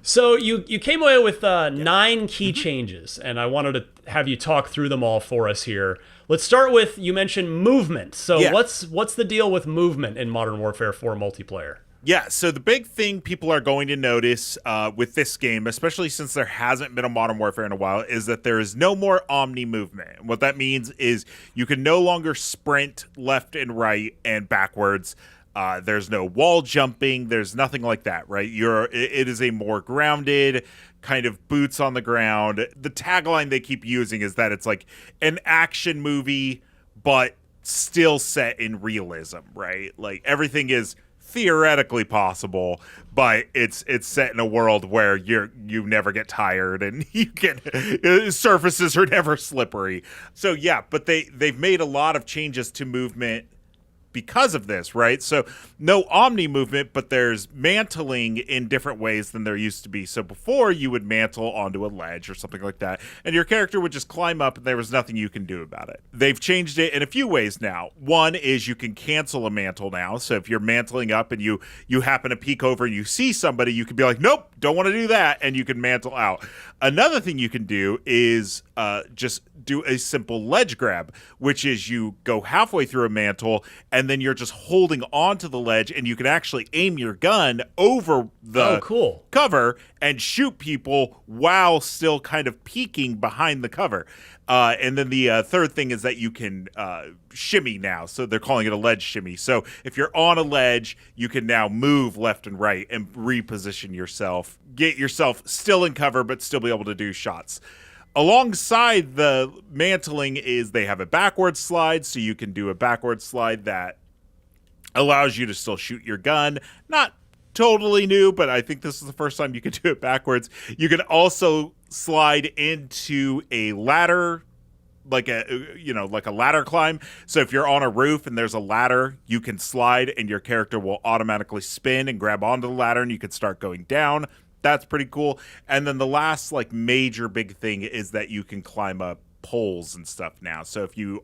So you came away with 9 key changes, and I wanted to have you talk through them all for us here. Let's start with, you mentioned movement. So what's the deal with movement in Modern Warfare 4 multiplayer? Yeah, so the big thing people are going to notice with this game, especially since there hasn't been a Modern Warfare in a while, is that there is no more omni movement. What that means is you can no longer sprint left and right and backwards. There's no wall jumping. There's nothing like that, right? It is a more grounded kind of boots on the ground. The tagline they keep using is that it's like an action movie, but still set in realism, right? Like everything is theoretically possible, but it's set in a world where you never get tired and surfaces are never slippery. So yeah, but they've made a lot of changes to movement because of this, right? So no omni movement, but there's mantling in different ways than there used to be. So before you would mantle onto a ledge or something like that, and your character would just climb up and there was nothing you can do about it. They've changed it in a few ways now. One is you can cancel a mantle now. So if you're mantling up and you happen to peek over and you see somebody, you can be like, nope, don't want to do that, and you can mantle out. Another thing you can do is just do a simple ledge grab, which is you go halfway through a mantle and then you're just holding onto the ledge, and you can actually aim your gun over the cover and shoot people while still kind of peeking behind the cover. And then the third thing is that you can shimmy now. So they're calling it a ledge shimmy. So if you're on a ledge, you can now move left and right and reposition yourself, get yourself still in cover, but still be able to do shots. Alongside the mantling is they have a backwards slide, so you can do a backwards slide that allows you to still shoot your gun. Not totally new, but I think this is the first time you can do it backwards. You can also slide into a ladder, like a ladder climb. So if you're on a roof and there's a ladder, you can slide and your character will automatically spin and grab onto the ladder, and you can start going down. That's pretty cool. And then the last major big thing is that you can climb up poles and stuff now. So if you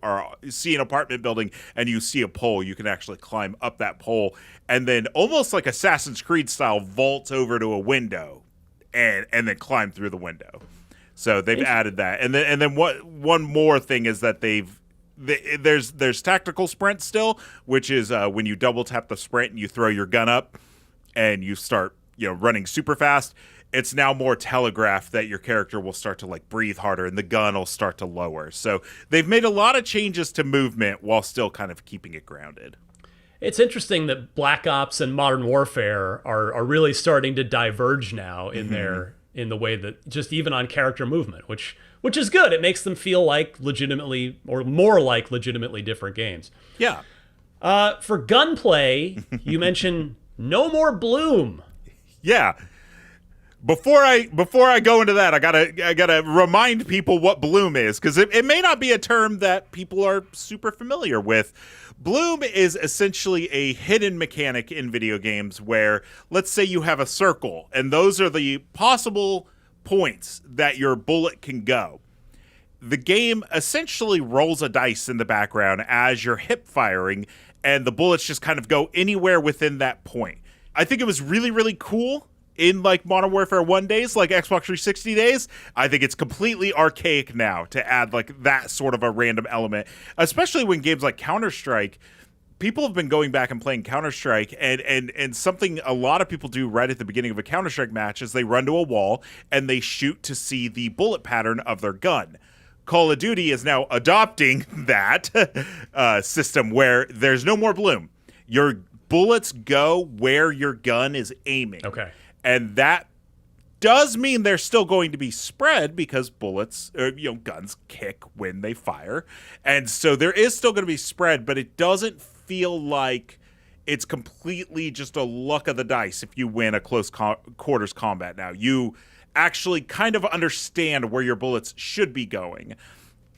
see an apartment building and you see a pole, you can actually climb up that pole and then almost like Assassin's Creed style vault over to a window and then climb through the window. So they've added that. And then one more thing is that there's tactical sprint still, which is when you double tap the sprint and you throw your gun up and you start running super fast. It's now more telegraphed that your character will start to breathe harder and the gun will start to lower. So they've made a lot of changes to movement while still kind of keeping it grounded. It's interesting that Black Ops and Modern Warfare are really starting to diverge now in in the way that just even on character movement, which is good. It makes them feel like legitimately or more like legitimately different games. Yeah. For gunplay, you mentioned no more bloom. Yeah. Before I go into that, I gotta remind people what bloom is, because it may not be a term that people are super familiar with. Bloom is essentially a hidden mechanic in video games where, let's say you have a circle, and those are the possible points that your bullet can go. The game essentially rolls a dice in the background as you're hip firing, and the bullets just kind of go anywhere within that point. I think it was really, really cool in Modern Warfare 1 days, Xbox 360 days. I think it's completely archaic now to add that sort of a random element, especially when games like Counter-Strike, people have been going back and playing Counter-Strike, and something a lot of people do right at the beginning of a Counter-Strike match is they run to a wall and they shoot to see the bullet pattern of their gun. Call of Duty is now adopting that system where there's no more bloom. Your bullets go where your gun is aiming. Okay. And that does mean they're still going to be spread because guns kick when they fire. And so there is still going to be spread, but it doesn't feel like it's completely just a luck of the dice if you win a close quarters combat now. You actually kind of understand where your bullets should be going.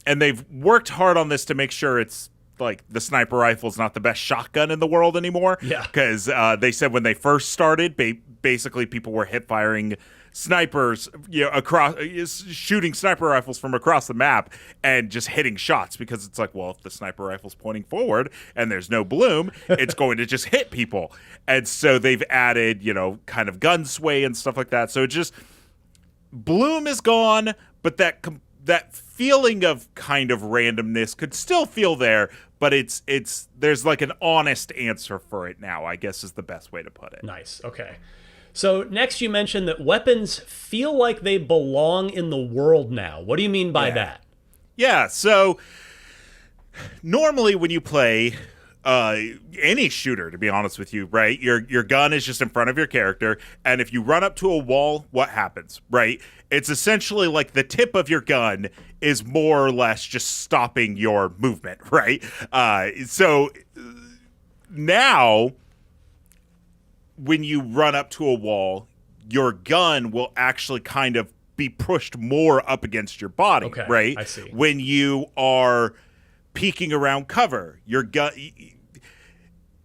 And they've worked hard on this to make sure it's the sniper rifle is not the best shotgun in the world anymore. Yeah. Because they said when they first started, basically people were hip firing snipers, across, shooting sniper rifles from across the map and just hitting shots because it's if the sniper rifle's pointing forward and there's no bloom, it's going to just hit people. And so they've added, kind of gun sway and stuff like that. So it just, bloom is gone, but that feeling of kind of randomness could still feel there, but there's an honest answer for it now, I guess is the best way to put it. Nice. Okay. So next you mentioned that weapons feel like they belong in the world now. What do you mean by that? Yeah, so normally when you play any shooter, to be honest with you, right? Your gun is just in front of your character, and if you run up to a wall, what happens, right? It's essentially the tip of your gun is more or less just stopping your movement, right? So now, when you run up to a wall, your gun will actually kind of be pushed more up against your body, right? I see. When you are peeking around cover, your gun...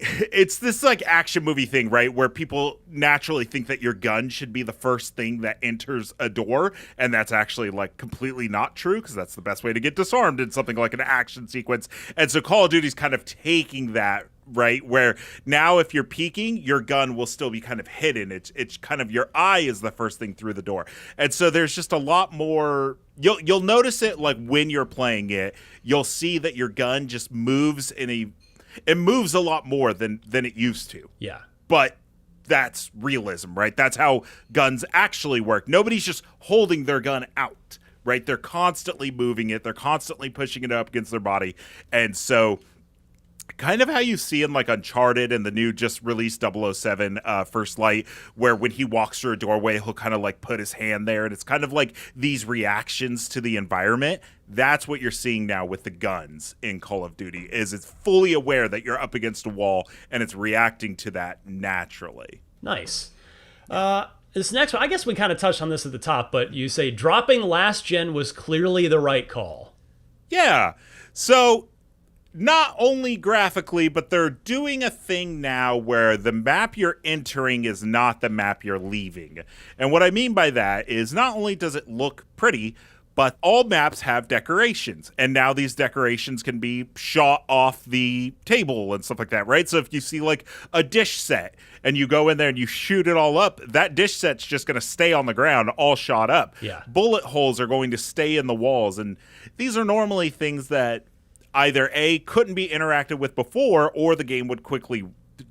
It's this action movie thing, right? Where people naturally think that your gun should be the first thing that enters a door. And that's actually completely not true, because that's the best way to get disarmed in something like an action sequence. And so Call of Duty's kind of taking that right? Where now if you're peeking, your gun will still be kind of hidden. It's kind of your eye is the first thing through the door. And so there's just a lot more. You'll notice it like when you're playing it, you'll see that your gun just moves it moves a lot more than it used to. Yeah. But that's realism, right? That's how guns actually work. Nobody's just holding their gun out, right? They're constantly moving it. They're constantly pushing it up against their body. And so kind of how you see in like Uncharted and the new just released 007 First Light, where when he walks through a doorway, he'll kind of like put his hand there. And it's kind of like these reactions to the environment. That's what you're seeing now with the guns in Call of Duty, is it's fully aware that you're up against a wall and it's reacting to that naturally. Nice. This next one, I guess we kind of touched on this at the top, but you say dropping last gen was clearly the right call. Yeah. So not only graphically, but they're doing a thing now where the map you're entering is not the map you're leaving. And what I mean by that is not only does it look pretty, but all maps have decorations, and now these decorations can be shot off the table and stuff like that, right? So if you see like a dish set and you go in there and you shoot it all up, that dish set's just going to stay on the ground all shot up. Yeah. Bullet holes are going to stay in the walls, and these are normally things that either A, couldn't be interacted with before, or the game would quickly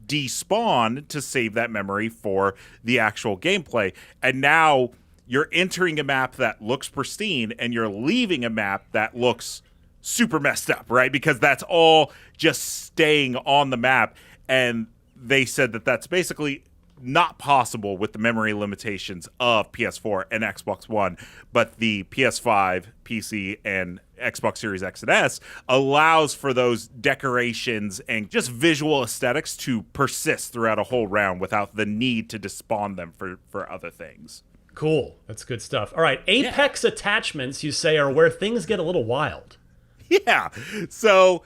despawn to save that memory for the actual gameplay. And now you're entering a map that looks pristine and you're leaving a map that looks super messed up, right? Because that's all just staying on the map. And they said that that's basically not possible with the memory limitations of PS4 and Xbox One, but the PS5, PC, and Xbox Series X and S allows for those decorations and just visual aesthetics to persist throughout a whole round without the need to despawn them for other things. Cool. That's good stuff. All right. Apex attachments, you say, are where things get a little wild. Yeah. So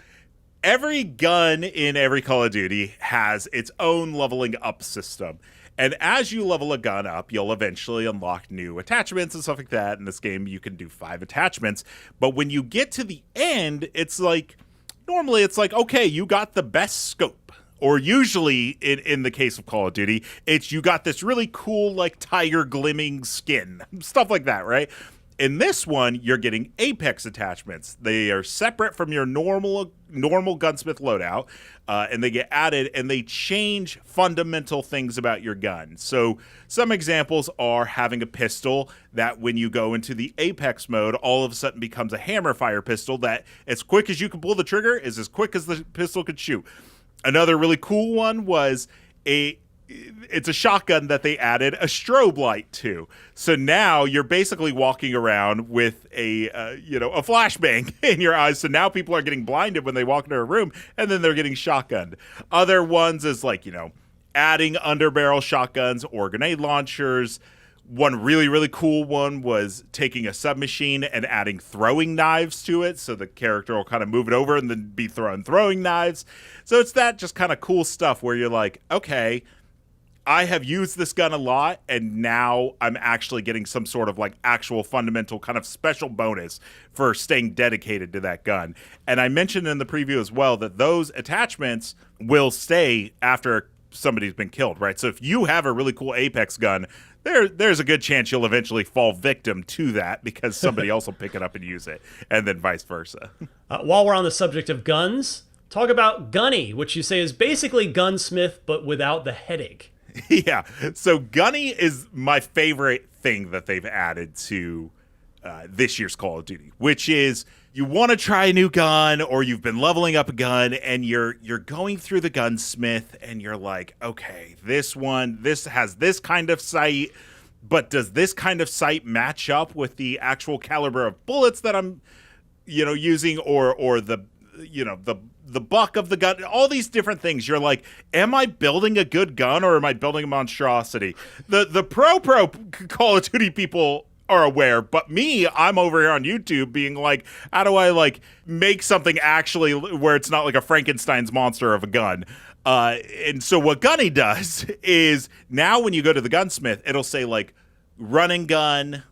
every gun in every Call of Duty has its own leveling up system. And as you level a gun up, you'll eventually unlock new attachments and stuff like that. In this game, you can do 5 attachments. But when you get to the end, it's like, normally it's like, okay, you got the best scope. Or usually, in the case of Call of Duty, it's you got this really cool, like, tiger glimming skin. Stuff like that, right? In this one, you're getting Apex attachments. They are separate from your normal gunsmith loadout, and they get added, and they change fundamental things about your gun. So some examples are having a pistol that when you go into the Apex mode, all of a sudden becomes a hammer fire pistol that as quick as you can pull the trigger is as quick as the pistol could shoot. Another really cool one was it's a shotgun that they added a strobe light to. So now you're basically walking around with a flashbang in your eyes. So now people are getting blinded when they walk into a room, and then they're getting shotgunned. Other ones is like, adding underbarrel shotguns or grenade launchers. One really, really cool one was taking a submachine and adding throwing knives to it. So the character will kind of move it over and then be throwing knives. So it's that just kind of cool stuff where you're like, okay, I have used this gun a lot, and now I'm actually getting some sort of like actual fundamental kind of special bonus for staying dedicated to that gun. And I mentioned in the preview as well that those attachments will stay after somebody's been killed, right? So if you have a really cool Apex gun, there's a good chance you'll eventually fall victim to that because somebody else will pick it up and use it, and then vice versa. While we're on the subject of guns, talk about Gunny, which you say is basically Gunsmith, but without the headache. Yeah, so Gunny is my favorite thing that they've added to this year's Call of Duty, which is you want to try a new gun, or you've been leveling up a gun, and you're going through the gunsmith, and you're like, okay, this has this kind of sight, but does this kind of sight match up with the actual caliber of bullets that I'm, using, or the buck of the gun? All these different things. You're like, am I building a good gun, or am I building a monstrosity? The pro Call of Duty people are aware, but me, I'm over here on YouTube being like, how do I like make something actually where it's not like a Frankenstein's monster of a gun? And so what Gunny does is now when you go to the gunsmith, it'll say like running gun,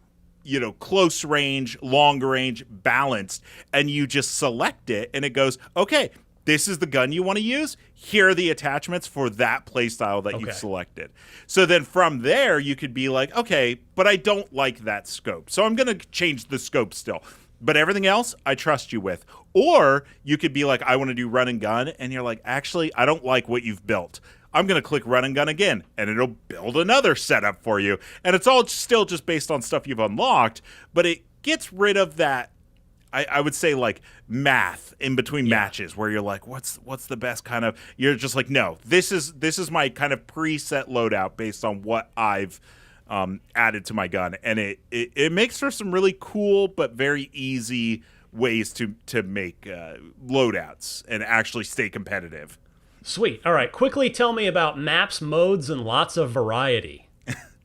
close range, long range, balanced, and you just select it and it goes, okay, this is the gun you want to use. Here are the attachments for that playstyle that you've selected. So then from there, you could be like, okay, but I don't like that scope. So I'm going to change the scope still. But everything else, I trust you with. Or you could be like, I want to do run and gun. And you're like, actually, I don't like what you've built. I'm going to click run and gun again. And it'll build another setup for you. And it's all still just based on stuff you've unlocked. But it gets rid of that, I would say, like, math in between matches where you're like, what's the best kind of, you're just like, no, this is my kind of preset loadout based on what I've added to my gun. And it makes for some really cool but very easy ways to make loadouts and actually stay competitive. Sweet. All right, quickly tell me about maps, modes, and lots of variety.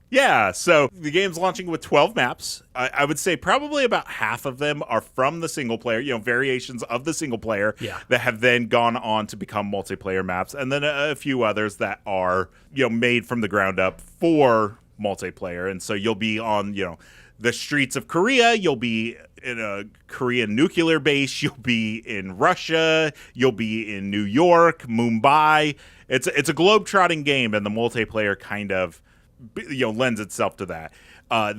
Yeah, so the game's launching with 12 maps. I would say probably about half of them are from the single player, variations of the single player that have then gone on to become multiplayer maps. And then a few others that are, made from the ground up for multiplayer. And so you'll be on, the streets of Korea. You'll be in a Korean nuclear base. You'll be in Russia. You'll be in New York, Mumbai. It's a globe-trotting game, and the multiplayer kind of lends itself to that.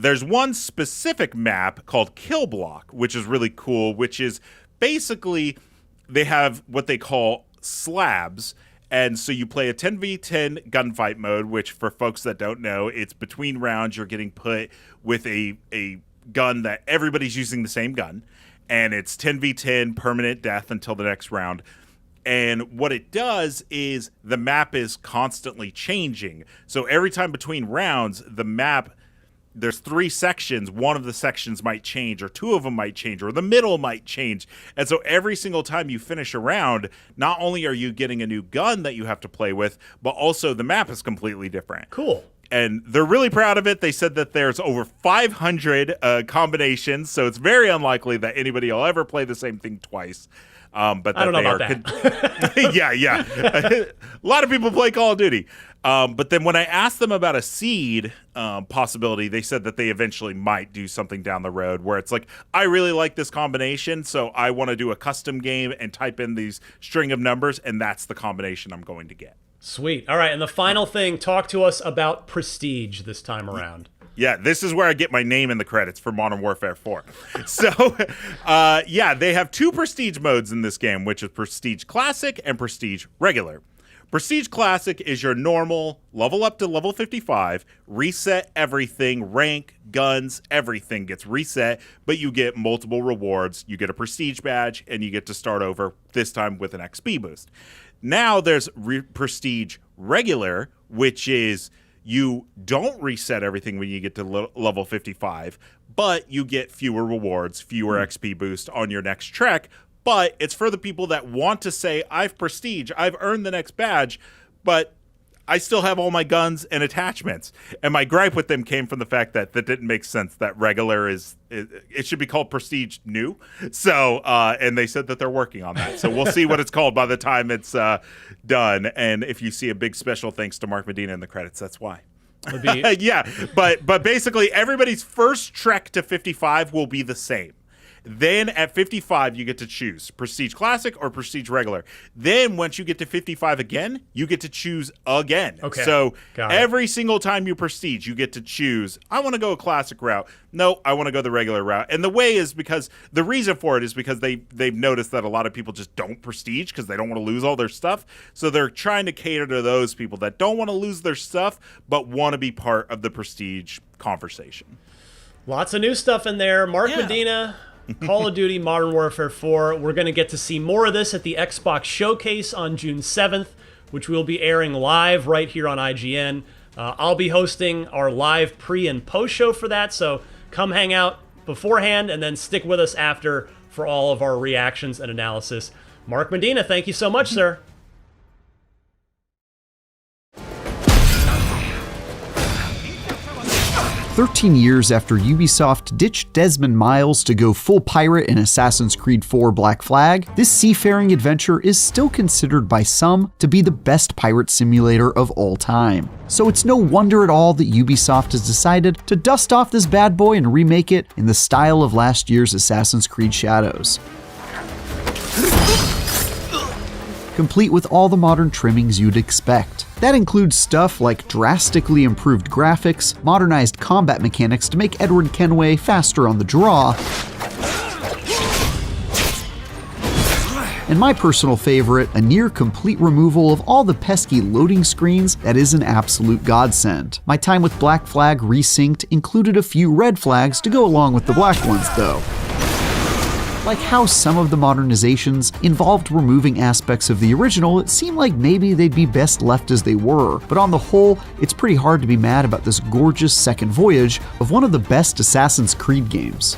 There's one specific map called Kill Block, which is really cool, which is basically they have what they call slabs. And so you play a 10v10 gunfight mode, which for folks that don't know, it's between rounds. You're getting put with a gun that everybody's using the same gun. And it's 10v10 permanent death until the next round. And what it does is the map is constantly changing. So every time between rounds, the map, there's 3 sections. One of the sections might change, or 2 of them might change, or the middle might change. And so every single time you finish a round, not only are you getting a new gun that you have to play with, but also the map is completely different. Cool. And they're really proud of it. They said that there's over 500 combinations, so it's very unlikely that anybody will ever play the same thing twice. But that I don't know about that. Yeah. A lot of people play Call of Duty. But then when I asked them about a seed possibility, they said that they eventually might do something down the road where it's like, I really like this combination, so I want to do a custom game and type in these string of numbers, and that's the combination I'm going to get. Sweet. All right, and the final thing, talk to us about Prestige this time around. Yeah, this is where I get my name in the credits for Modern Warfare 4. So, they have 2 Prestige modes in this game, which is Prestige Classic and Prestige Regular. Prestige Classic is your normal, level up to level 55, reset everything, rank, guns, everything gets reset, but you get multiple rewards. You get a Prestige badge, and you get to start over, this time with an XP boost. Now there's Prestige Regular, which is you don't reset everything when you get to level 55, but you get fewer rewards, fewer XP boost on your next trek. But it's for the people that want to say, I've prestige, I've earned the next badge, but I still have all my guns and attachments. And my gripe with them came from the fact that didn't make sense, that regular it should be called Prestige New. So, and they said that they're working on that. So we'll see what it's called by the time it's done. And if you see a big special thanks to Mark Medina in the credits, that's why. Yeah, but basically everybody's first trek to 55 will be the same. Then at 55, you get to choose Prestige Classic or Prestige Regular. Then once you get to 55 again, you get to choose again. Okay. So every single time you Prestige, you get to choose, I want to go a Classic route. No, I want to go the regular route. And the way is because, the reason for it is because they've noticed that a lot of people just don't Prestige because they don't want to lose all their stuff. So they're trying to cater to those people that don't want to lose their stuff, but want to be part of the Prestige conversation. Lots of new stuff in there. Mark Medina, Call of Duty Modern Warfare 4. We're going to get to see more of this at the Xbox Showcase on June 7th, which we'll be airing live right here on IGN. I'll be hosting our live pre- and post-show for that, so come hang out beforehand and then stick with us after for all of our reactions and analysis. Mark Medina, thank you so much, sir. 13 years after Ubisoft ditched Desmond Miles to go full pirate in Assassin's Creed 4 Black Flag, this seafaring adventure is still considered by some to be the best pirate simulator of all time. So it's no wonder at all that Ubisoft has decided to dust off this bad boy and remake it in the style of last year's Assassin's Creed Shadows. complete with all the modern trimmings you'd expect. That includes stuff like drastically improved graphics, modernized combat mechanics to make Edward Kenway faster on the draw, and my personal favorite, a near complete removal of all the pesky loading screens that is an absolute godsend. My time with Black Flag Resynced included a few red flags to go along with the black ones though. Like how some of the modernizations involved removing aspects of the original, it seemed like maybe they'd be best left as they were, but on the whole, it's pretty hard to be mad about this gorgeous second voyage of one of the best Assassin's Creed games.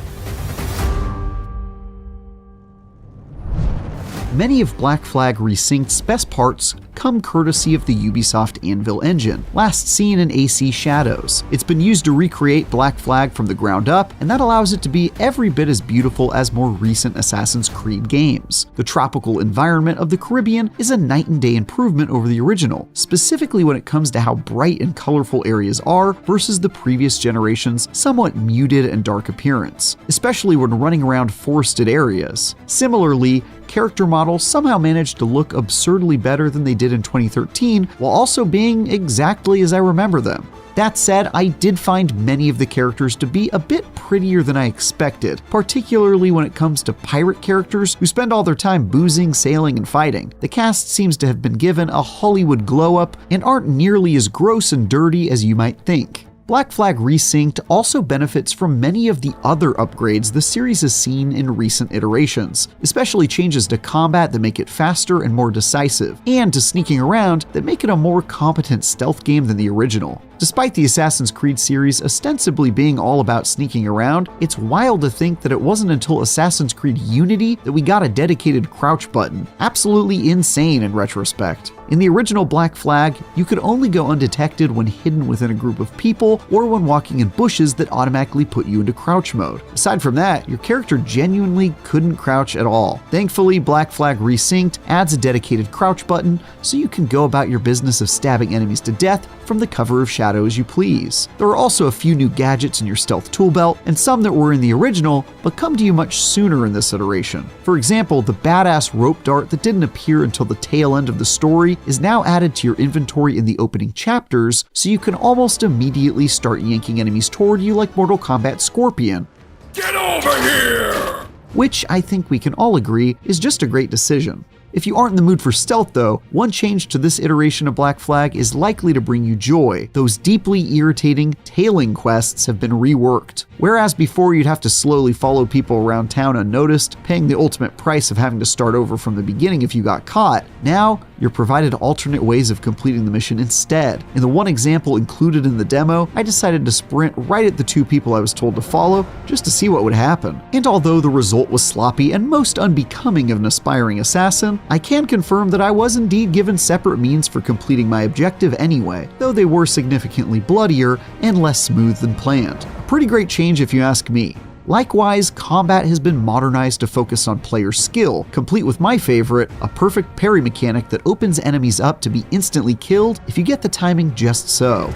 Many of Black Flag Resynked's best parts come courtesy of the Ubisoft Anvil engine, last seen in AC Shadows. It's been used to recreate Black Flag from the ground up, and that allows it to be every bit as beautiful as more recent Assassin's Creed games. The tropical environment of the Caribbean is a night and day improvement over the original, specifically when it comes to how bright and colorful areas are versus the previous generation's somewhat muted and dark appearance, especially when running around forested areas. Similarly, character models somehow managed to look absurdly better than they did in 2013, while also being exactly as I remember them. That said, I did find many of the characters to be a bit prettier than I expected, particularly when it comes to pirate characters who spend all their time boozing, sailing, and fighting. The cast seems to have been given a Hollywood glow-up and aren't nearly as gross and dirty as you might think. Black Flag Resynced also benefits from many of the other upgrades the series has seen in recent iterations, especially changes to combat that make it faster and more decisive, and to sneaking around that make it a more competent stealth game than the original. Despite the Assassin's Creed series ostensibly being all about sneaking around, it's wild to think that it wasn't until Assassin's Creed Unity that we got a dedicated crouch button. Absolutely insane in retrospect. In the original Black Flag, you could only go undetected when hidden within a group of people or when walking in bushes that automatically put you into crouch mode. Aside from that, your character genuinely couldn't crouch at all. Thankfully, Black Flag Resynced adds a dedicated crouch button so you can go about your business of stabbing enemies to death from the cover of shadow as you please. There are also a few new gadgets in your stealth tool belt, and some that were in the original but come to you much sooner in this iteration. For example, the badass rope dart that didn't appear until the tail end of the story is now added to your inventory in the opening chapters, so you can almost immediately start yanking enemies toward you like Mortal Kombat Scorpion. Get over here! Which I think we can all agree is just a great decision. If you aren't in the mood for stealth though, one change to this iteration of Black Flag is likely to bring you joy. Those deeply irritating tailing quests have been reworked. Whereas before you'd have to slowly follow people around town unnoticed, paying the ultimate price of having to start over from the beginning if you got caught, now you're provided alternate ways of completing the mission instead. In the one example included in the demo, I decided to sprint right at the two people I was told to follow just to see what would happen. And although the result was sloppy and most unbecoming of an aspiring assassin, I can confirm that I was indeed given separate means for completing my objective anyway, though they were significantly bloodier and less smooth than planned. A pretty great change if you ask me. Likewise, combat has been modernized to focus on player skill, complete with my favorite, a perfect parry mechanic that opens enemies up to be instantly killed if you get the timing just so.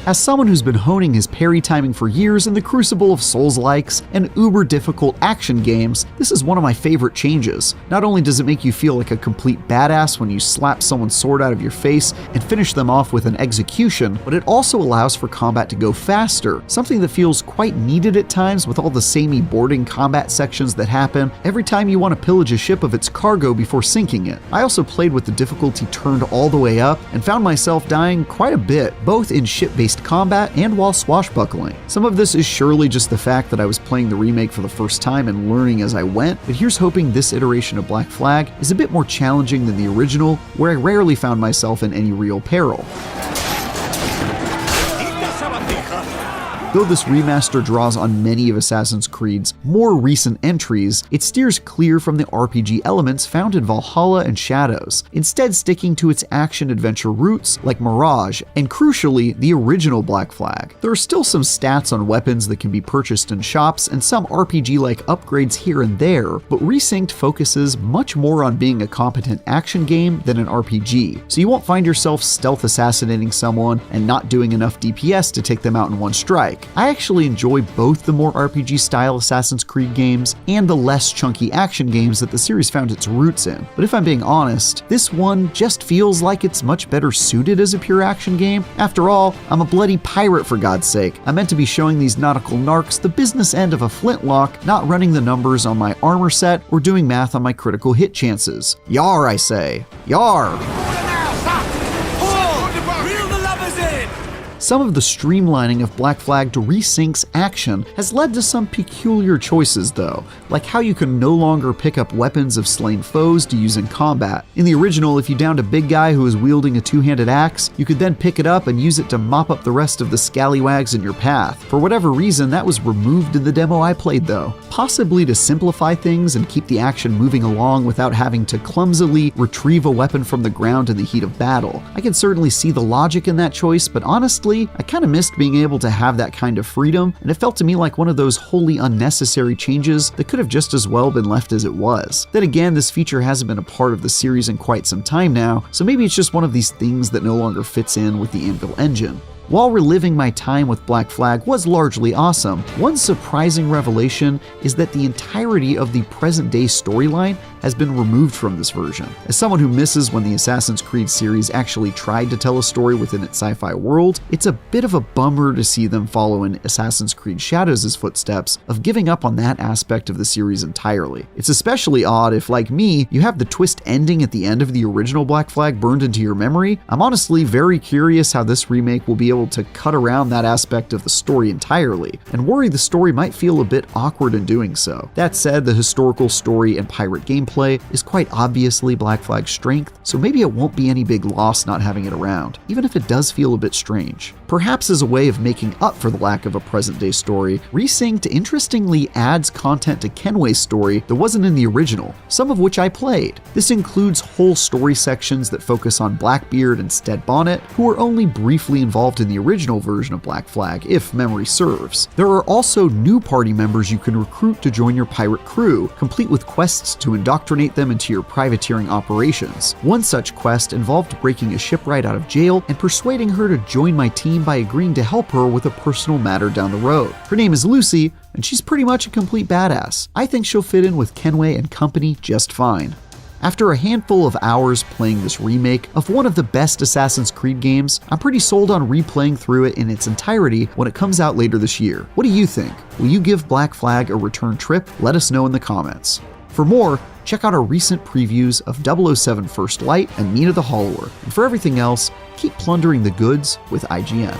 As someone who's been honing his parry timing for years in the crucible of Souls-likes and uber-difficult action games, this is one of my favorite changes. Not only does it make you feel like a complete badass when you slap someone's sword out of your face and finish them off with an execution, but it also allows for combat to go faster, something that feels quite needed at times with all the samey boarding combat sections that happen every time you want to pillage a ship of its cargo before sinking it. I also played with the difficulty turned all the way up and found myself dying quite a bit, both in ship-based combat and while swashbuckling. Some of this is surely just the fact that I was playing the remake for the first time and learning as I went, but here's hoping this iteration of Black Flag is a bit more challenging than the original, where I rarely found myself in any real peril. Though this remaster draws on many of Assassin's Creed's more recent entries, it steers clear from the RPG elements found in Valhalla and Shadows, instead sticking to its action-adventure roots like Mirage, and crucially, the original Black Flag. There are still some stats on weapons that can be purchased in shops and some RPG-like upgrades here and there, but Resynced focuses much more on being a competent action game than an RPG, so you won't find yourself stealth assassinating someone and not doing enough DPS to take them out in one strike. I actually enjoy both the more RPG-style style Assassin's Creed games and the less chunky action games that the series found its roots in. But if I'm being honest, this one just feels like it's much better suited as a pure action game. After all, I'm a bloody pirate for God's sake. I'm meant to be showing these nautical narcs the business end of a flintlock, not running the numbers on my armor set or doing math on my critical hit chances. Yar, I say. Yar! Some of the streamlining of Black Flag to Resync's action has led to some peculiar choices though, like how you can no longer pick up weapons of slain foes to use in combat. In the original, if you downed a big guy who was wielding a two-handed axe, you could then pick it up and use it to mop up the rest of the scallywags in your path. For whatever reason, that was removed in the demo I played though, possibly to simplify things and keep the action moving along without having to clumsily retrieve a weapon from the ground in the heat of battle. I can certainly see the logic in that choice, but honestly, I kind of missed being able to have that kind of freedom, and it felt to me like one of those wholly unnecessary changes that could have just as well been left as it was. Then again, this feature hasn't been a part of the series in quite some time now, so maybe it's just one of these things that no longer fits in with the Anvil engine. While reliving my time with Black Flag was largely awesome, one surprising revelation is that the entirety of the present-day storyline has been removed from this version. As someone who misses when the Assassin's Creed series actually tried to tell a story within its sci-fi world, it's a bit of a bummer to see them follow in Assassin's Creed Shadows' footsteps of giving up on that aspect of the series entirely. It's especially odd if, like me, you have the twist ending at the end of the original Black Flag burned into your memory. I'm honestly very curious how this remake will be able to cut around that aspect of the story entirely, and worry the story might feel a bit awkward in doing so. That said, the historical story and pirate gameplay is quite obviously Black Flag's strength, so maybe it won't be any big loss not having it around, even if it does feel a bit strange. Perhaps as a way of making up for the lack of a present-day story, Resynced interestingly adds content to Kenway's story that wasn't in the original, some of which I played. This includes whole story sections that focus on Blackbeard and Stead Bonnet, who were only briefly involved in the original version of Black Flag, if memory serves. There are also new party members you can recruit to join your pirate crew, complete with quests to indoctrinate them into your privateering operations. One such quest involved breaking a shipwright out of jail and persuading her to join my team by agreeing to help her with a personal matter down the road. Her name is Lucy, and she's pretty much a complete badass. I think she'll fit in with Kenway and company just fine. After a handful of hours playing this remake of one of the best Assassin's Creed games, I'm pretty sold on replaying through it in its entirety when it comes out later this year. What do you think? Will you give Black Flag a return trip? Let us know in the comments. For more, check out our recent previews of 007 First Light and Mina the Hollower. And for everything else, keep plundering the goods with IGN.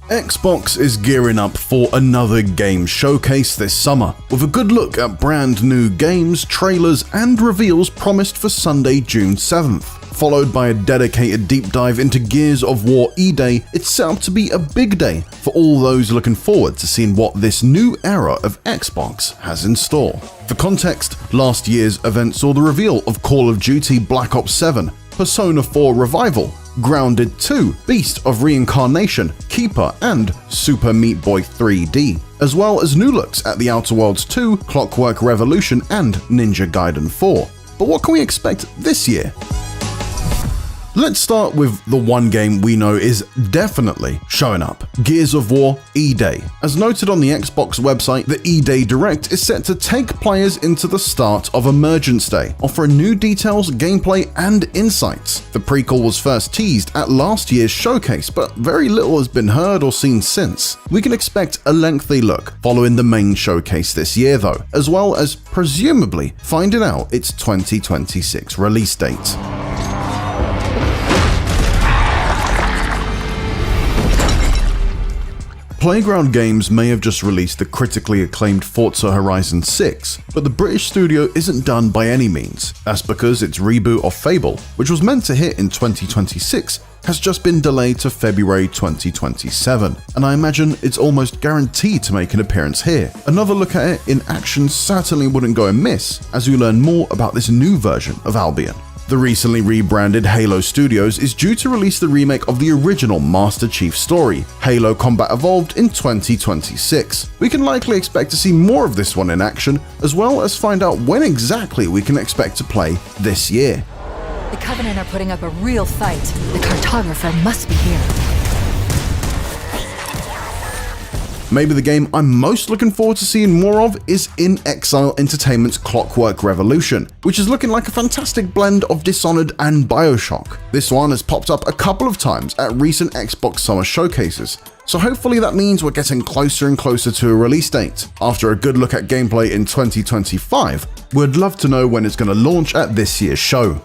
Xbox is gearing up for another game showcase this summer, with a good look at brand new games, trailers, and reveals promised for Sunday, June 7th. Followed by a dedicated deep dive into Gears of War E-Day, it's set up to be a big day for all those looking forward to seeing what this new era of Xbox has in store. For context, last year's event saw the reveal of Call of Duty Black Ops 7, Persona 4 Revival, Grounded 2, Beast of Reincarnation, Keeper, and Super Meat Boy 3D, as well as new looks at The Outer Worlds 2, Clockwork Revolution, and Ninja Gaiden 4. But what can we expect this year? Let's start with the one game we know is definitely showing up, Gears of War E-Day. As noted on the Xbox website, the E-Day Direct is set to take players into the start of Emergence Day, offering new details, gameplay, and insights. The prequel was first teased at last year's showcase, but very little has been heard or seen since. We can expect a lengthy look following the main showcase this year though, as well as presumably finding out its 2026 release date. Playground Games may have just released the critically acclaimed Forza Horizon 6, but the British studio isn't done by any means. That's because its reboot of Fable, which was meant to hit in 2026, has just been delayed to February 2027, and I imagine it's almost guaranteed to make an appearance here. Another look at it in action certainly wouldn't go amiss, as we learn more about this new version of Albion. The recently rebranded Halo Studios is due to release the remake of the original Master Chief story, Halo Combat Evolved, in 2026. We can likely expect to see more of this one in action, as well as find out when exactly we can expect to play this year. The Covenant are putting up a real fight. The cartographer must be here. Maybe the game I'm most looking forward to seeing more of is In Exile Entertainment's Clockwork Revolution, which is looking like a fantastic blend of Dishonored and BioShock. This one has popped up a couple of times at recent Xbox Summer showcases, so hopefully that means we're getting closer and closer to a release date. After a good look at gameplay in 2025, we'd love to know when it's going to launch at this year's show.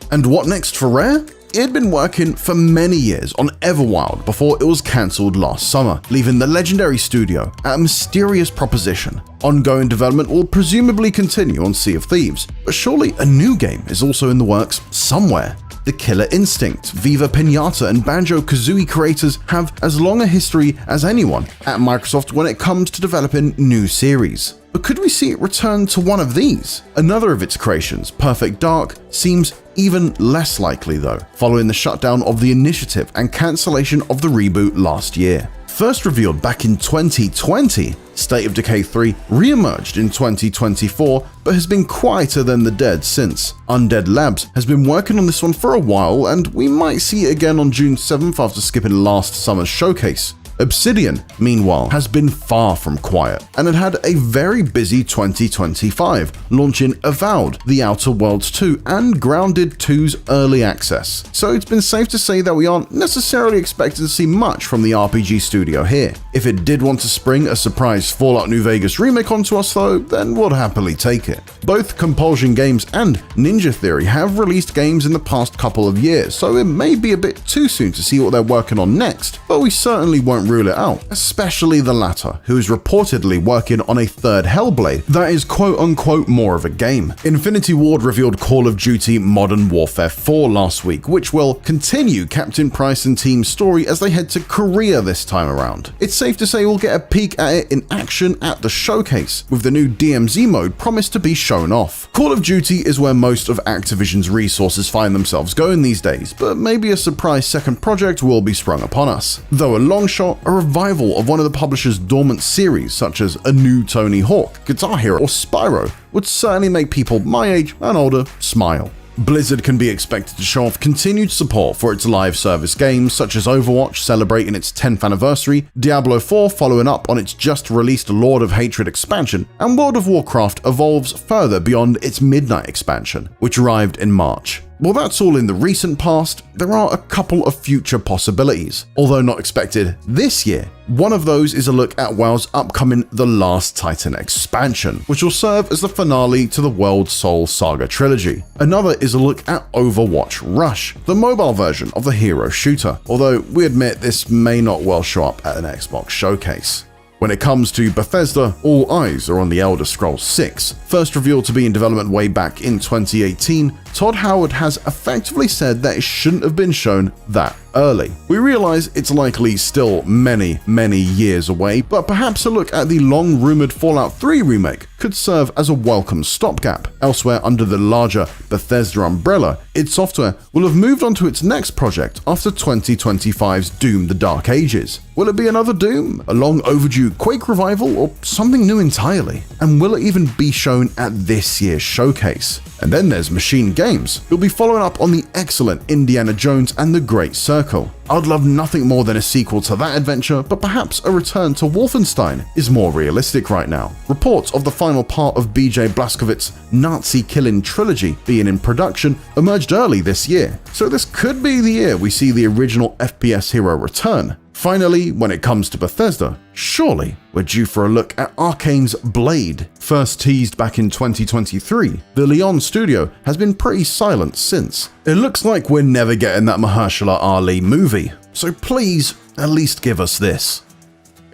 And what next for Rare? It had been working for many years on Everwild before it was cancelled last summer, leaving the legendary studio at a mysterious proposition. Ongoing development will presumably continue on Sea of Thieves, but surely a new game is also in the works somewhere. The Killer Instinct, Viva Pinata, and Banjo-Kazooie creators have as long a history as anyone at Microsoft when it comes to developing new series. But could we see it return to one of these? Another of its creations, Perfect Dark, seems even less likely though, following the shutdown of the initiative and cancellation of the reboot last year. First revealed back in 2020, State of Decay 3 re-emerged in 2024, but has been quieter than the dead since. Undead Labs has been working on this one for a while, and we might see it again on June 7th after skipping last summer's showcase. Obsidian, meanwhile, has been far from quiet and had a very busy 2025, launching Avowed, The Outer Worlds 2, and Grounded 2's early access. So it's been safe to say that we aren't necessarily expecting to see much from the RPG studio here. If it did want to spring a surprise Fallout New Vegas remake onto us though, then we'll happily take it. Both Compulsion Games and Ninja Theory have released games in the past couple of years, so it may be a bit too soon to see what they're working on next, but we certainly won't rule it out, especially the latter, who is reportedly working on a third Hellblade that is quote-unquote more of a game. Infinity Ward revealed Call of Duty Modern Warfare 4 last week, which will continue Captain Price and team's story as they head to Korea this time around. It's safe to say we'll get a peek at it in action at the showcase, with the new DMZ mode promised to be shown off. Call of Duty is where most of Activision's resources find themselves going these days, but maybe a surprise second project will be sprung upon us. Though a long shot, a revival of one of the publisher's dormant series, such as a new Tony Hawk, Guitar Hero, or Spyro, would certainly make people my age and older smile. Blizzard can be expected to show off continued support for its live service games, such as Overwatch celebrating its 10th anniversary, Diablo 4 following up on its just-released Lord of Hatred expansion, and World of Warcraft evolves further beyond its Midnight expansion, which arrived in March. While that's all in the recent past, there are a couple of future possibilities. Although not expected this year, one of those is a look at WoW's upcoming The Last Titan expansion, which will serve as the finale to the World Soul Saga trilogy. Another is a look at Overwatch Rush, the mobile version of the hero shooter, although we admit this may not well show up at an Xbox showcase. When it comes to Bethesda, all eyes are on The Elder Scrolls 6. First revealed to be in development way back in 2018, Todd Howard has effectively said that it shouldn't have been shown that early. We realize it's likely still many years away, but perhaps a look at the long-rumored Fallout 3 remake could serve as a welcome stopgap. Elsewhere under the larger Bethesda umbrella, id Software will have moved on to its next project after 2025's Doom: The Dark Ages. Will it be another Doom, a long overdue Quake revival, or something new entirely? And will it even be shown at this year's showcase? And then there's Machine Games, who'll be following up on the excellent Indiana Jones and the Great Circle. I'd love nothing more than a sequel to that adventure, but perhaps a return to Wolfenstein is more realistic right now. Reports of the final part of BJ Blazkowicz's Nazi-killing trilogy being in production emerged early this year, so this could be the year we see the original FPS hero return. Finally, when it comes to Bethesda, surely we're due for a look at Arcane's Blade. First teased back in 2023, the Leon studio has been pretty silent since. It looks like we're never getting that Mahershala Ali movie, so please at least give us this.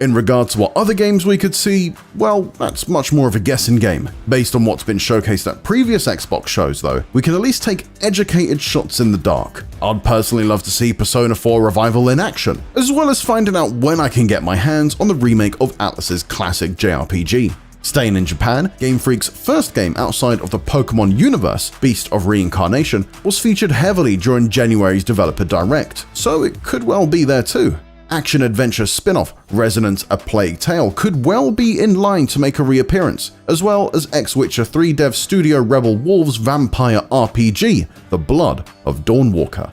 In regard to what other games we could see, well, that's much more of a guessing game. Based on what's been showcased at previous Xbox shows though, we can at least take educated shots in the dark. I'd personally love to see Persona 4 Revival in action, as well as finding out when I can get my hands on the remake of Atlus's classic JRPG. Staying in Japan, Game Freak's first game outside of the Pokemon universe, Beast of Reincarnation, was featured heavily during January's Developer Direct, so it could well be there too. Action-adventure spin-off Resonance: A Plague Tale could well be in line to make a reappearance, as well as ex-Witcher 3 dev Studio Rebel Wolves vampire RPG, The Blood of Dawnwalker.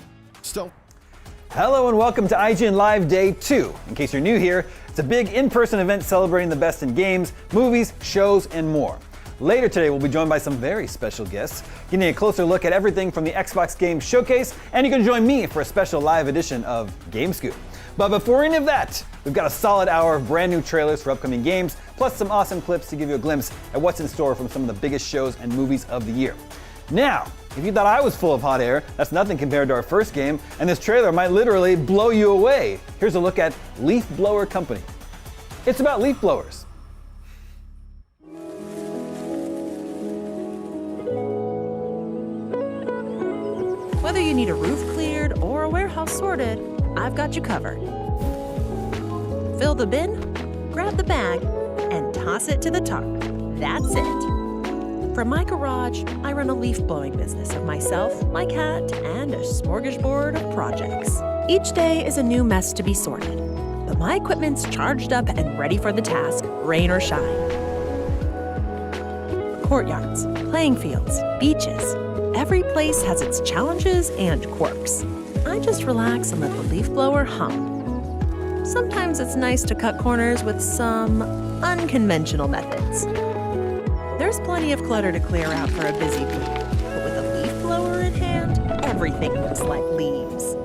Hello and welcome to IGN Live Day 2. In case you're new here, it's a big in-person event celebrating the best in games, movies, shows, and more. Later today, we'll be joined by some very special guests, getting a closer look at everything from the Xbox Game Showcase, and you can join me for a special live edition of Game Scoop. But before any of that, we've got a solid hour of brand new trailers for upcoming games, plus some awesome clips to give you a glimpse at what's in store from some of the biggest shows and movies of the year. Now, if you thought I was full of hot air, that's nothing compared to our first game, and this trailer might literally blow you away. Here's a look at Leaf Blower Company. It's about leaf blowers. Whether you need a roof cleared or a warehouse sorted, I've got you covered. Fill the bin, grab the bag, and toss it to the tarp. That's it. From my garage, I run a leaf blowing business of myself, my cat, and a smorgasbord of projects. Each day is a new mess to be sorted, but my equipment's charged up and ready for the task, rain or shine. Courtyards, playing fields, beaches. Every place has its challenges and quirks. I just relax and let the leaf blower hum. Sometimes it's nice to cut corners with some unconventional methods. There's plenty of clutter to clear out for a busy week, but with a leaf blower in hand, everything looks like leaves.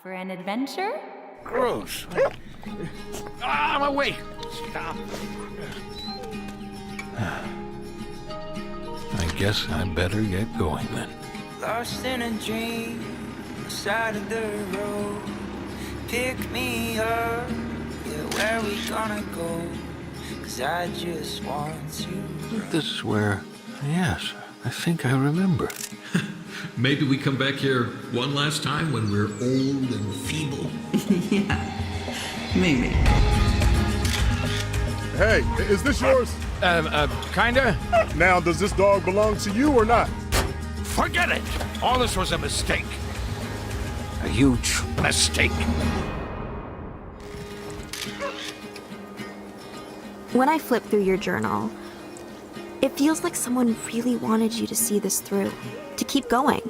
For an adventure? Gross. I'm awake. Stop. I guess I better get going then. Lost in a dream, side of the road. Pick me up, yeah, where we gonna go? 'Cause I just want to. This is where, yes, I think I remember. Maybe we come back here one last time when we're old and feeble. Yeah, maybe. Hey, is this yours? Kinda. Now, does this dog belong to you or not? Forget it. All this was a mistake. A huge mistake. When I flip through your journal, it feels like someone really wanted you to see this through, to keep going.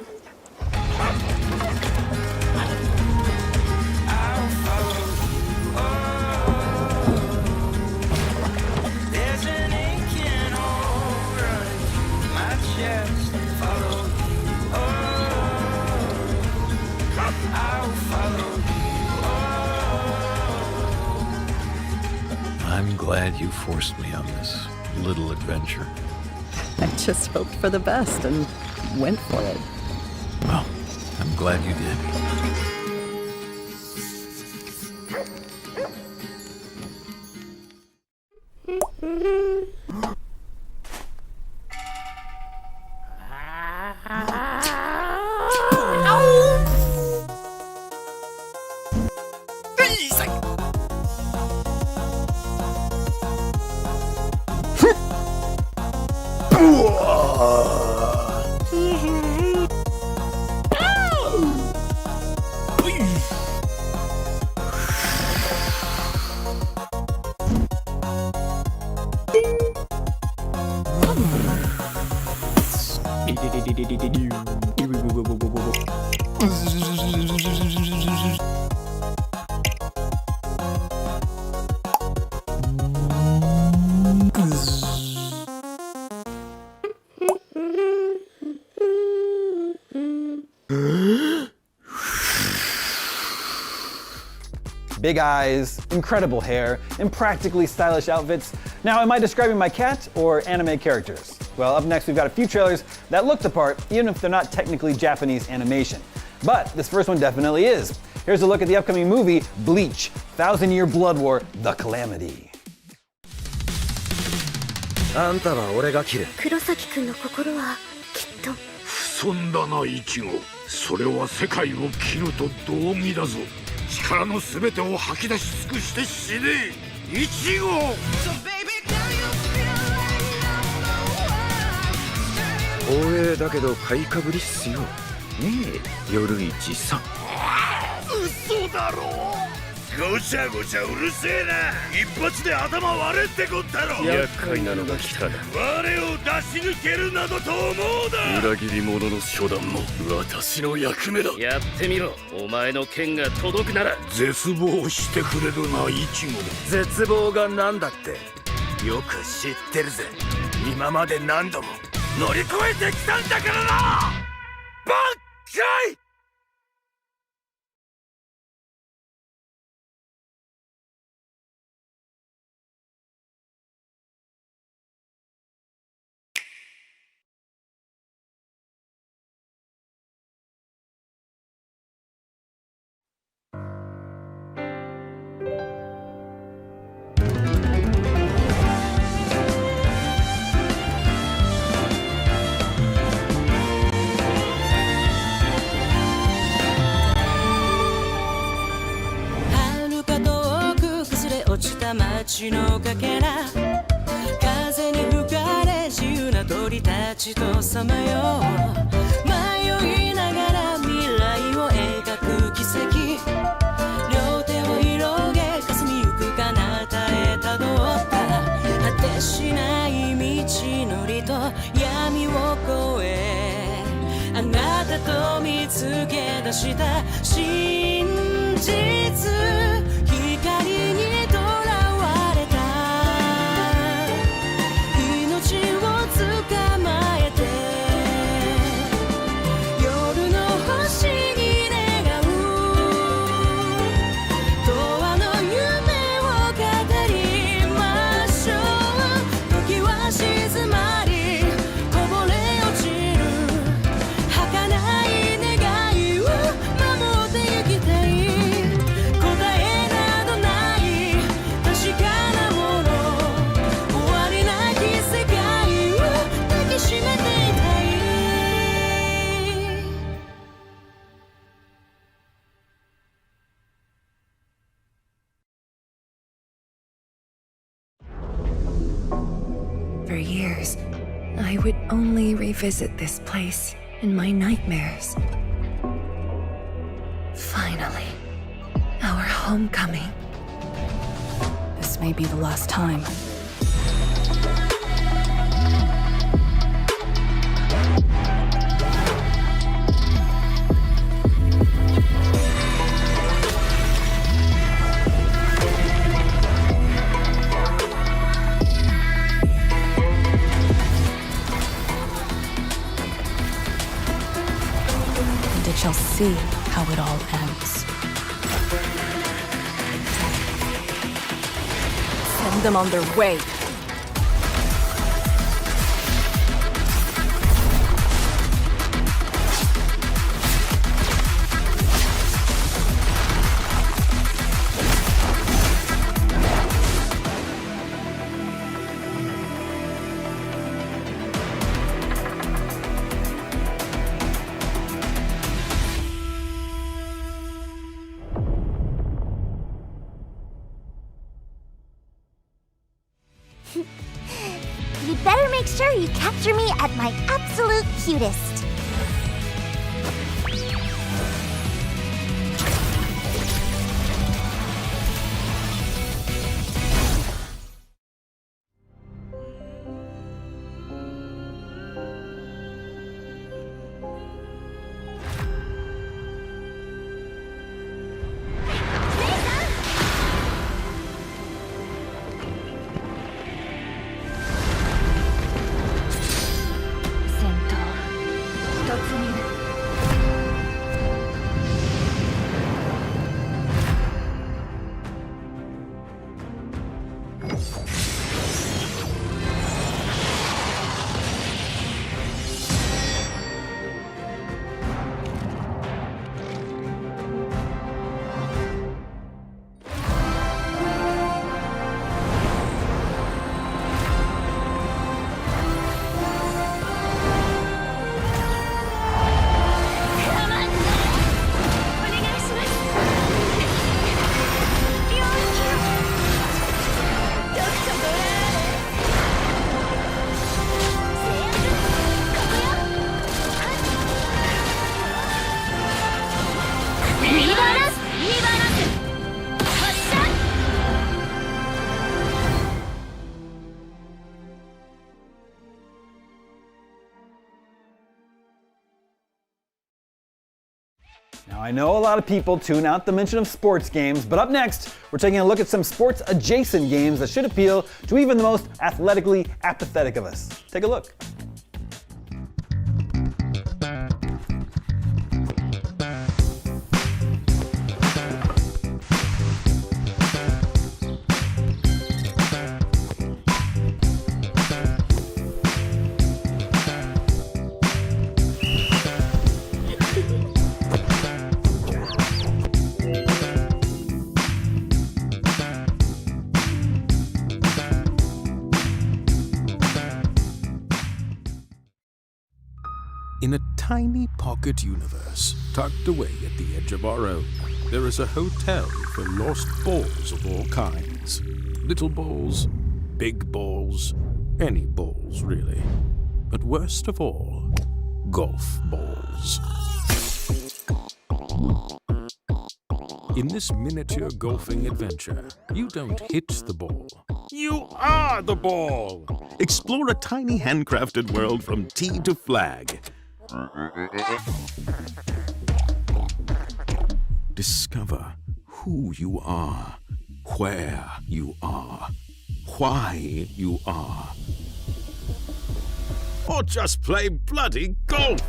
I'm glad you forced me on this little adventure. I just hoped for the best and went for it. Well, I'm I'm glad you did. Big eyes, incredible hair, and practically stylish outfits. Now, am I describing my cat or anime characters? Well, up next we've got a few trailers that look the part, even if they're not technically Japanese animation. But this first one definitely is. Here's a look at the upcoming movie, Bleach, 1,000-Year Blood War, The Calamity. あんたは俺が切る。黒崎くんの心はきっと。そんだなイチゴ。それは世界を切ると同義だぞ。力のすべてを吐き出し尽くして死ね。イチゴ。光栄だけど買いかぶりっすよ。ねえ、夜市さん。嘘だろ。ごちゃごちゃうるせえな。一発で頭割れってこったろ。厄介なのが来たな。我を出し抜けるなどと思うな。裏切り者の初段も私の役目だ。やってみろ。お前の剣が届くなら。絶望してくれるなイチゴ。絶望がなんだって。よく知ってるぜ。今まで何度も乗り越えてきたんだからな。バッカイ。街のかけら風に吹かれ自由な鳥たちとさまよう迷いながら未来を描く奇跡両手を広げ霞みゆく彼方へたどった果てしない道のりと闇を越えあなたと見つけ出した真実光にFor years, I would only revisit this place in my nightmares. Finally, our homecoming. This may be the last time. Shall see how it all ends. Send them on their way. you capture me at my absolute cutest. Now, I know a lot of people tune out the mention of sports games, but up next, we're taking a look at some sports-adjacent games that should appeal to even the most athletically apathetic of us. Take a look. In a tiny pocket universe, tucked away at the edge of our own, there is a hotel for lost balls of all kinds. Little balls, big balls, any balls really. But worst of all, golf balls. In this miniature golfing adventure, you don't hit the ball. You are the ball! Explore a tiny handcrafted world from tee to flag. Discover who you are, where you are, why you are. Or just play bloody golf!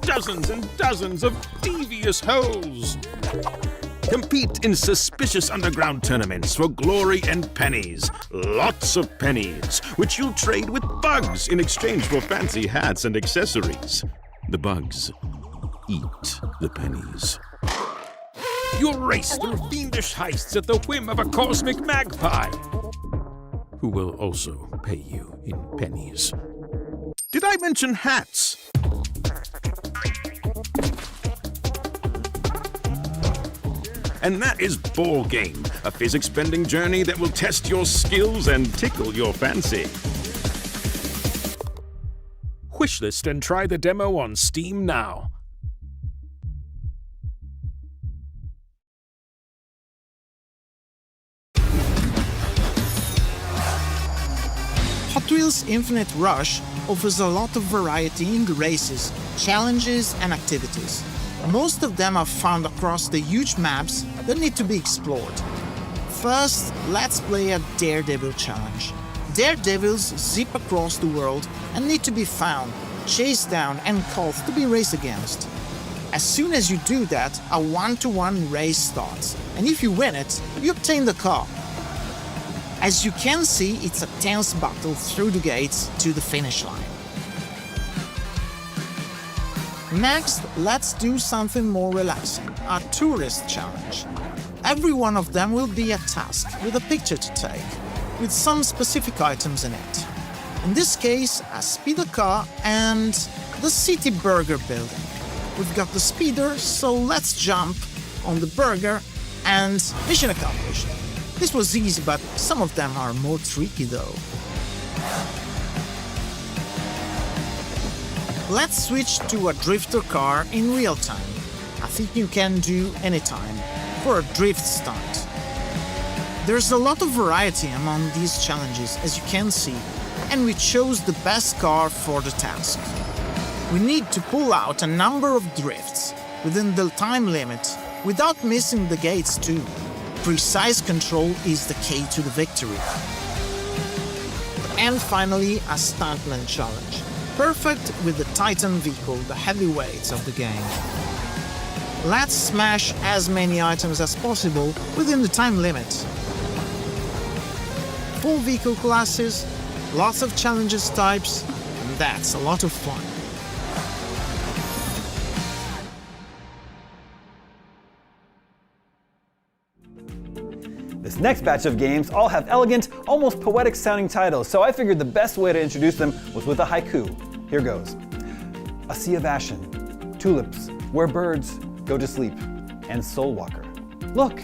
Dozens and dozens of devious holes. Compete in suspicious underground tournaments for glory and pennies. Lots of pennies, which you'll trade with bugs in exchange for fancy hats and accessories. The bugs eat the pennies. You'll race through fiendish heists at the whim of a cosmic magpie, who will also pay you in pennies. Did I mention hats? And that is Ball Game, a physics-bending journey that will test your skills and tickle your fancy. Wishlist and try the demo on Steam now. Hot Wheels Infinite Rush offers a lot of variety in the races, challenges and activities. Most of them are found across the huge maps that need to be explored. First, let's play a Daredevil challenge. Daredevils zip across the world and need to be found, chased down and caught to be raced against. As soon as you do that, a 1-to-1 race starts, and if you win it, you obtain the car. As you can see, it's a tense battle through the gates to the finish line. Next, let's do something more relaxing, a tourist challenge. Every one of them will be a task with a picture to take, with some specific items in it. In this case, a speeder car and the City Burger building. We've got the speeder, so let's jump on the burger and mission accomplished. This was easy, but some of them are more tricky though. Let's switch to a drifter car in real time. I think you can do anytime for a drift stunt. There's a lot of variety among these challenges, as you can see, and we chose the best car for the task. We need to pull out a number of drifts within the time limit without missing the gates too. Precise control is the key to the victory. And finally, a stuntman challenge. Perfect with the Titan vehicle, the heavyweights of the game. Let's smash as many items as possible within the time limit. Full vehicle classes, lots of challenges types, and that's a lot of fun. This next batch of games all have elegant, almost poetic sounding titles, so I figured the best way to introduce them was with a haiku. Here goes. A sea of ashen, tulips, where birds go to sleep, and Soul Walker. Look!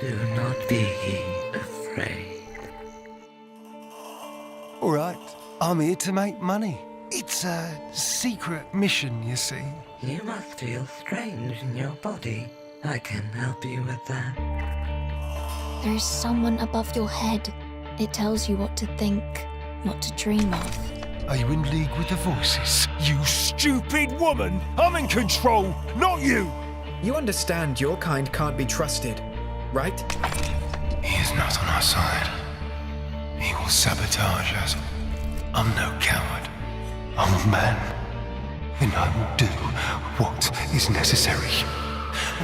Do not be afraid. All right, I'm here to make money. It's a secret mission, you see. You must feel strange in your body. I can help you with that. There's someone above your head. It tells you what to think, what to dream of. Are you in league with the voices? You stupid woman! I'm in control, not you! You understand your kind can't be trusted, right? He is not on our side. He will sabotage us. I'm no coward. I'm a man. And I will do what is necessary.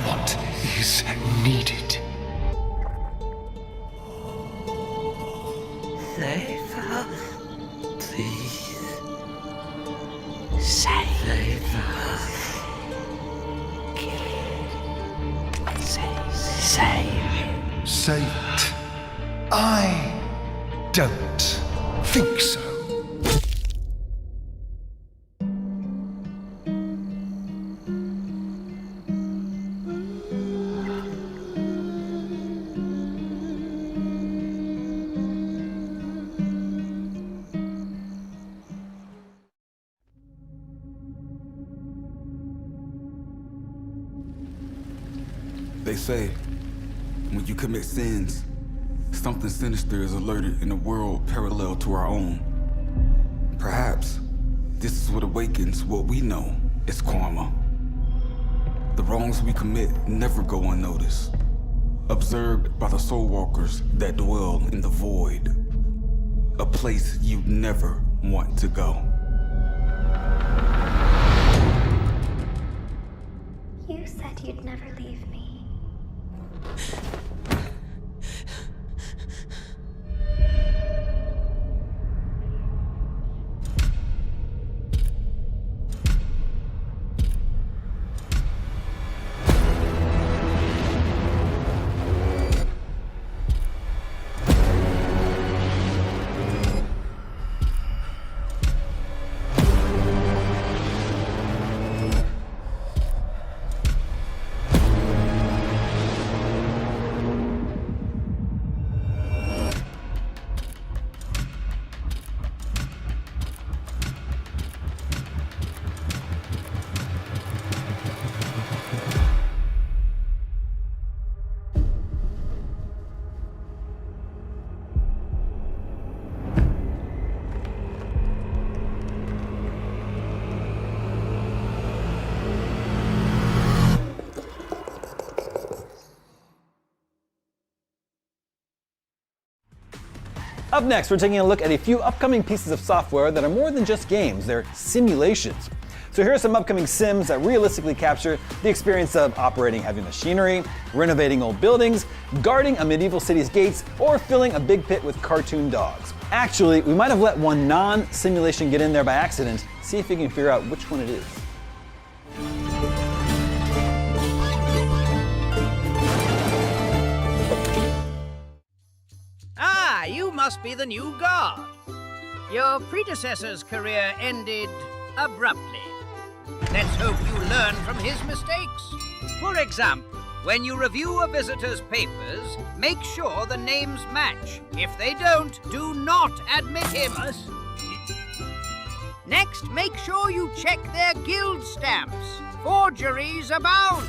What is needed. Save us, please. Save us. Save. Saved. I don't think so. They say, when you commit sins, something sinister is alerted in a world parallel to our own. Perhaps this is what awakens what we know as karma. The wrongs we commit never go unnoticed, observed by the soul walkers that dwell in the void, a place you never want to go. You said you'd never leave me. Up next, we're taking a look at a few upcoming pieces of software that are more than just games, they're simulations. So here are some upcoming sims that realistically capture the experience of operating heavy machinery, renovating old buildings, guarding a medieval city's gates, or filling a big pit with cartoon dogs. Actually, we might have let one non-simulation get in there by accident. See if you can figure out which one it is. You must be the new guard. Your predecessor's career ended abruptly. Let's hope you learn from his mistakes. For example, when you review a visitor's papers, make sure the names match. If they don't, do not admit him. Next, make sure you check their guild stamps. Forgeries abound.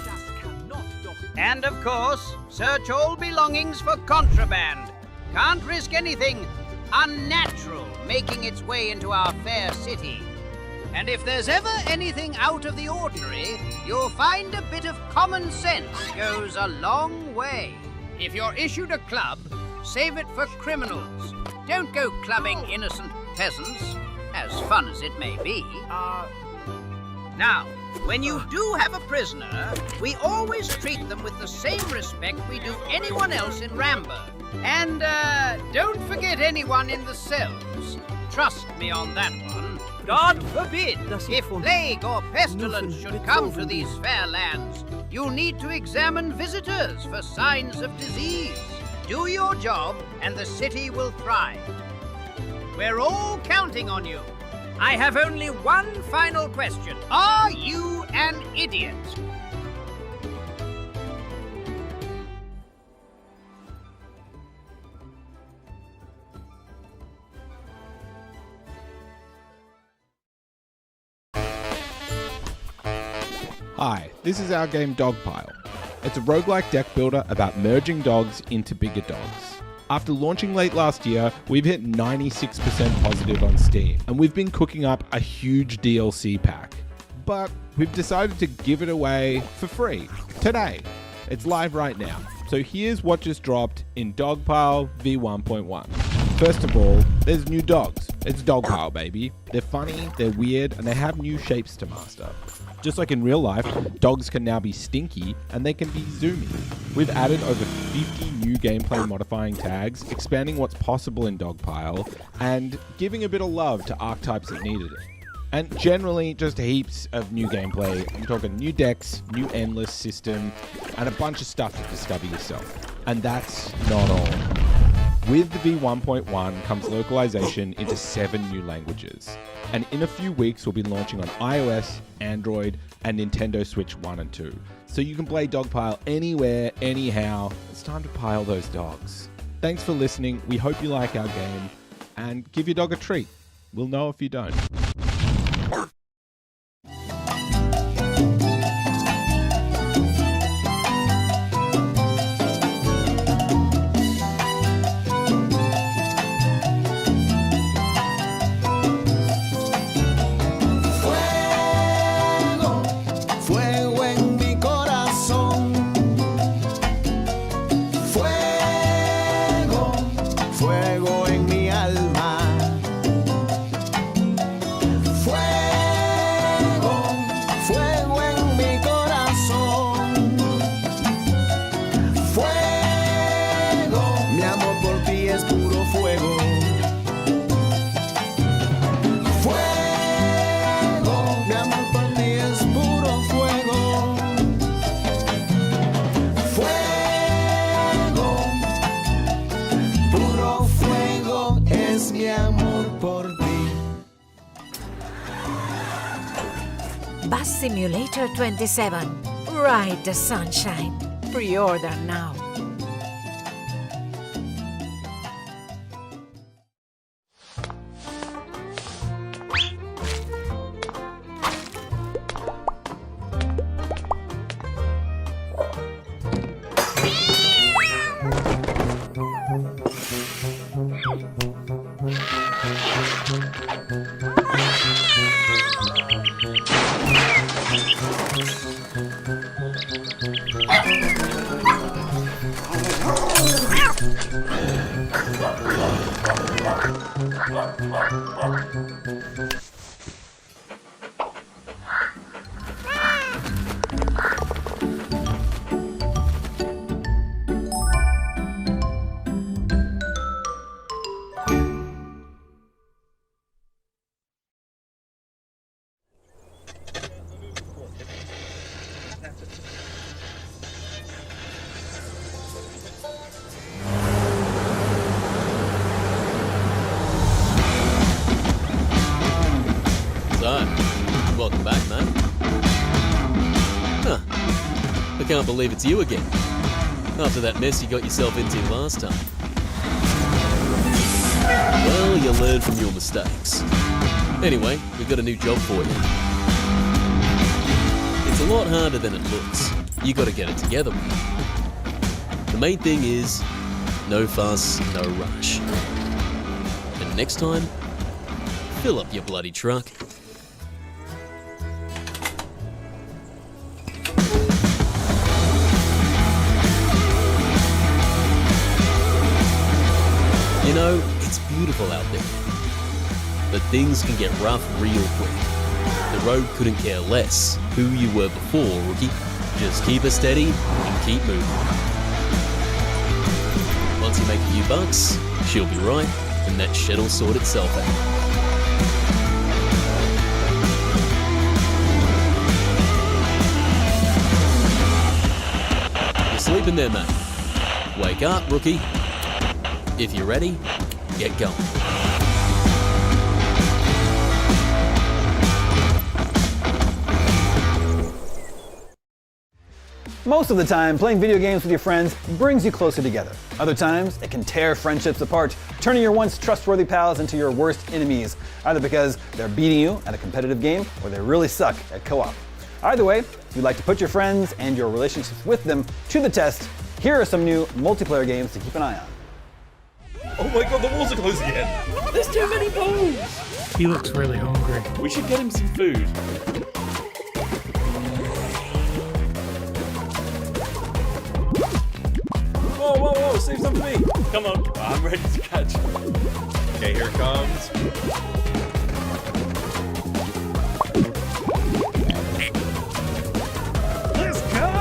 And of course, search all belongings for contraband. Can't risk anything unnatural making its way into our fair city. And if there's ever anything out of the ordinary, you'll find a bit of common sense goes a long way. If you're issued a club, save it for criminals. Don't go clubbing innocent peasants, as fun as it may be. Now, when you do have a prisoner, we always treat them with the same respect we do anyone else in Rambo. And don't forget anyone in the cells. Trust me on that one. God forbid, if plague or pestilence should come to these fair lands, you'll need to examine visitors for signs of disease. Do your job and the city will thrive. We're all counting on you. I have only one final question. Are you an idiot? Hi, this is our game Dogpile. It's a roguelike deck builder about merging dogs into bigger dogs. After launching late last year, we've hit 96% positive on Steam, and we've been cooking up a huge DLC pack. But we've decided to give it away for free, today. It's live right now, so here's what just dropped in Dogpile v1.1. First of all, there's new dogs. It's Dogpile, baby. They're funny, they're weird, and they have new shapes to master. Just like in real life, dogs can now be stinky and they can be zoomy. We've added over 50 new gameplay modifying tags, expanding what's possible in Dogpile, and giving a bit of love to archetypes that needed it. And generally, just heaps of new gameplay. I'm talking new decks, new endless system, and a bunch of stuff to discover yourself. And that's not all. With the v1.1 comes localization into 7 new languages. And in a few weeks, we'll be launching on iOS, Android, and Nintendo Switch 1 and 2. So you can play Dogpile anywhere, anyhow. It's time to pile those dogs. Thanks for listening. We hope you like our game. And give your dog a treat. We'll know if you don't. Bus Simulator 27. Ride the sunshine. Pre-order now. Welcome back, mate. Huh. I can't believe it's you again. After that mess you got yourself into last time. Well, you learn from your mistakes. Anyway, we've got a new job for you. It's a lot harder than it looks. You gotta get it together. The main thing is, no fuss, no rush. And next time, fill up your bloody truck. You know, it's beautiful out there, but things can get rough real quick. The road couldn't care less who you were before, rookie. Just keep it steady and keep moving. Once you make a few bucks, she'll be right, and that shit'll sort itself out. You're sleeping there, mate. Wake up, rookie. If you're ready, get going. Most of the time, playing video games with your friends brings you closer together. Other times, it can tear friendships apart, turning your once trustworthy pals into your worst enemies, either because they're beating you at a competitive game or they really suck at co-op. Either way, if you'd like to put your friends and your relationships with them to the test, here are some new multiplayer games to keep an eye on. Oh my god, the walls are closed again! There's too many balls! He looks really hungry. We should get him some food. Whoa, whoa, whoa, save some for me! Come on, I'm ready to catch. Okay, here it comes. Let's go!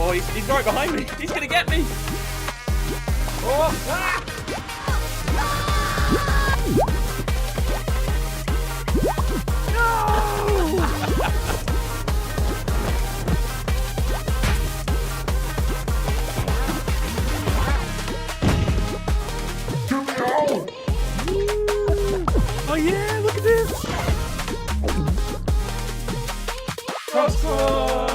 Oh, he's right behind me. He's gonna get me. Oh, ah! Oh yeah, look at this. Crossroads.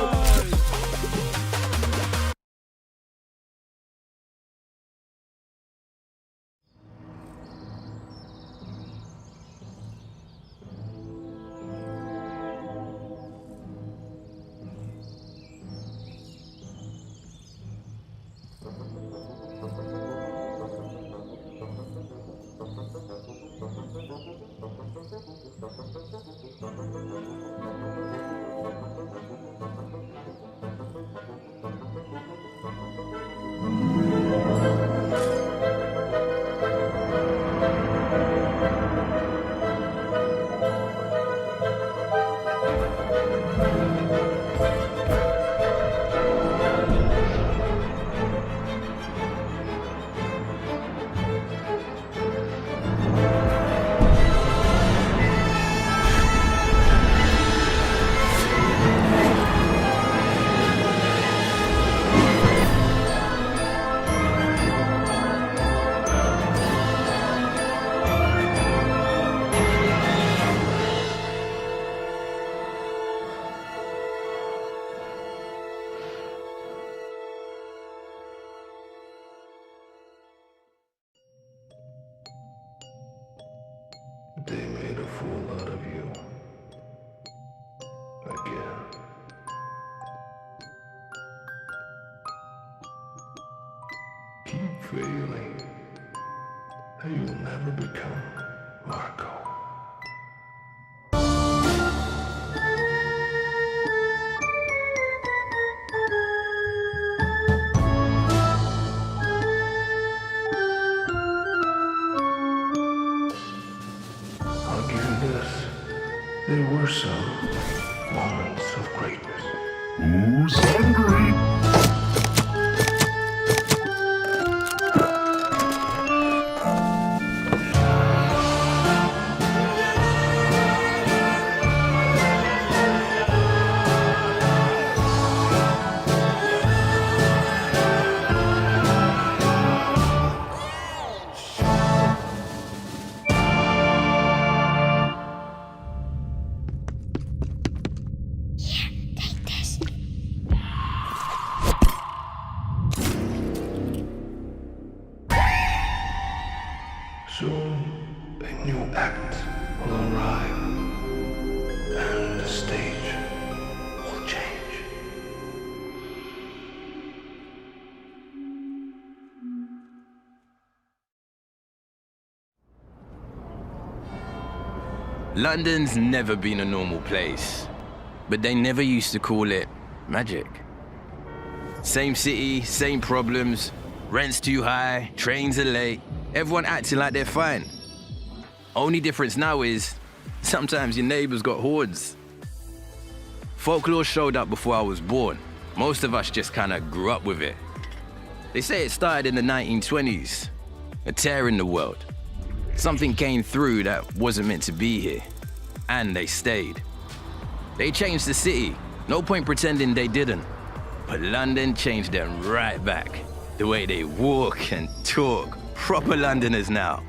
a fool out of you. Again. Keep failing, and you'll never become Marco. I'll give you this. There were some moments of greatness. Who's hungry? Soon, a new act will arrive, and the stage will change. London's never been a normal place, but they never used to call it magic. Same city, same problems, rent's too high, trains are late, everyone acting like they're fine. Only difference now is, sometimes your neighbors got hordes. Folklore showed up before I was born. Most of us just kinda grew up with it. They say it started in the 1920s, a tear in the world. Something came through that wasn't meant to be here, and they stayed. They changed the city, no point pretending they didn't. But London changed them right back. The way they walk and talk, proper Londoners now.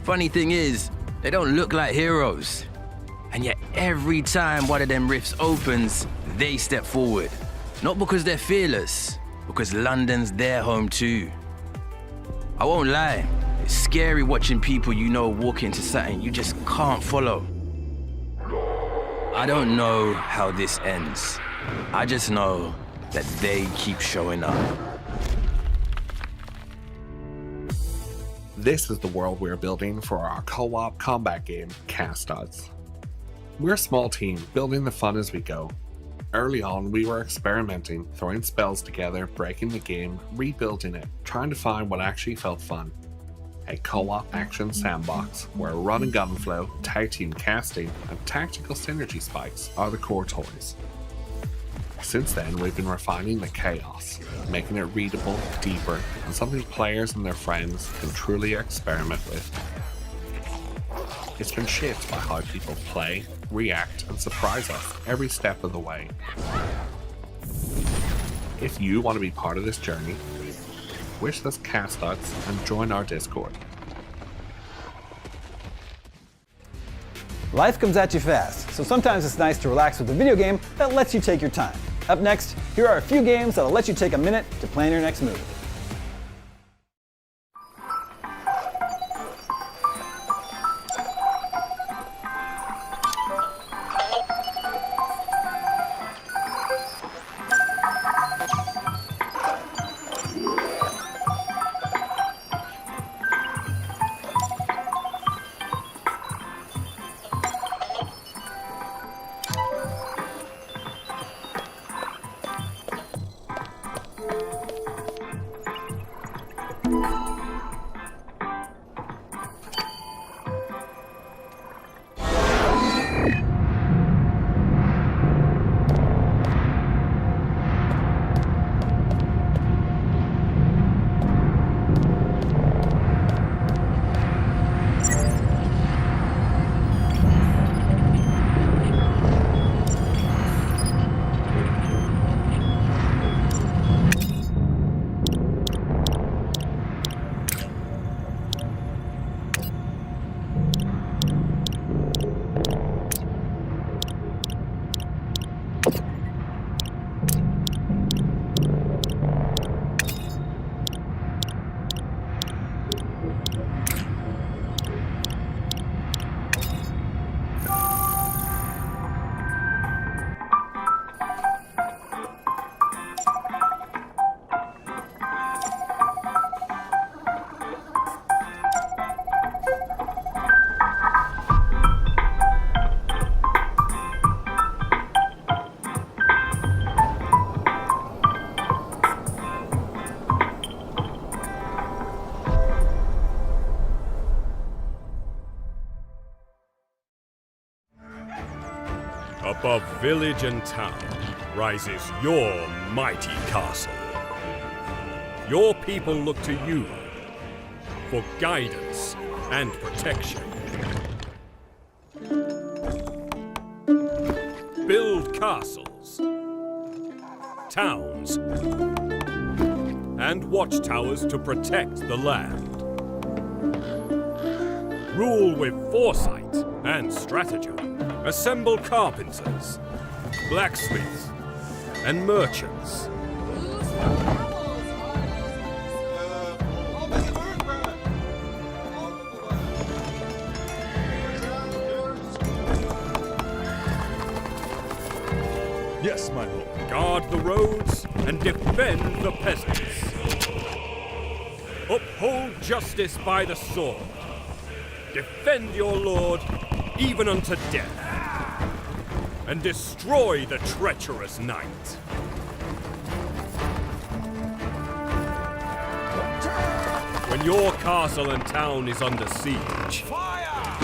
Funny thing is, they don't look like heroes. And yet every time one of them rifts opens, they step forward. Not because they're fearless, because London's their home too. I won't lie, it's scary watching people you know walk into something you just can't follow. I don't know how this ends. I just know that they keep showing up. This is the world we're building for our co-op combat game, Cast Odds. We're a small team, building the fun as we go. Early on, we were experimenting, throwing spells together, breaking the game, rebuilding it, trying to find what actually felt fun. A co-op action sandbox where run and gun flow, tag team casting, and tactical synergy spikes are the core toys. Since then, we've been refining the chaos, making it readable, deeper, and something players and their friends can truly experiment with. It's been shaped by how people play, react, and surprise us every step of the way. If you want to be part of this journey, wish us Cast Odds and join our Discord. Life comes at you fast, so sometimes it's nice to relax with a video game that lets you take your time. Up next, here are a few games that'll let you take a minute to plan your next move. Above village and town rises your mighty castle. Your people look to you for guidance and protection. Build castles, towns, and watchtowers to protect the land. Rule with foresight and stratagem. Assemble carpenters, blacksmiths, and merchants. Yes, my lord. Guard the roads and defend the peasants. Uphold justice by the sword. Defend your lord even unto death. And destroy the treacherous knight. When your castle and town is under siege, fire!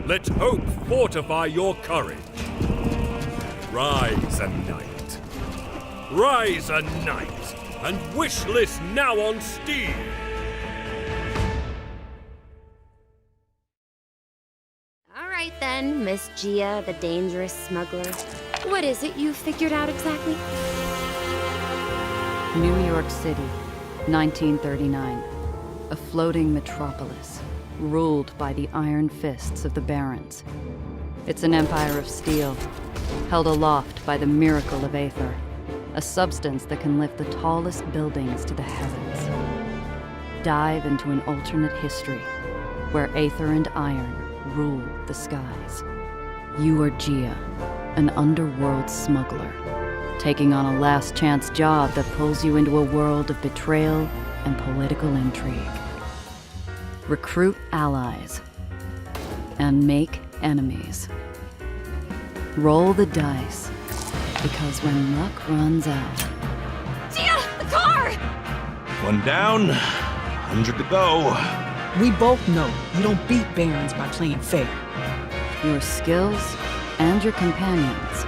Let hope fortify your courage. Rise a knight. Rise a knight, and wish list now on Steam. All right then, Miss Gia, the dangerous smuggler. What is it you figured out exactly? New York City, 1939. A floating metropolis, ruled by the iron fists of the barons. It's an empire of steel, held aloft by the miracle of Aether, a substance that can lift the tallest buildings to the heavens. Dive into an alternate history, where Aether and iron rule the skies. You are Gia, an underworld smuggler, taking on a last chance job that pulls you into a world of betrayal and political intrigue. Recruit allies and make enemies. Roll the dice, because when luck runs out... Gia, the car! One down, 100 to go. We both know you don't beat barons by playing fair. Your skills and your companions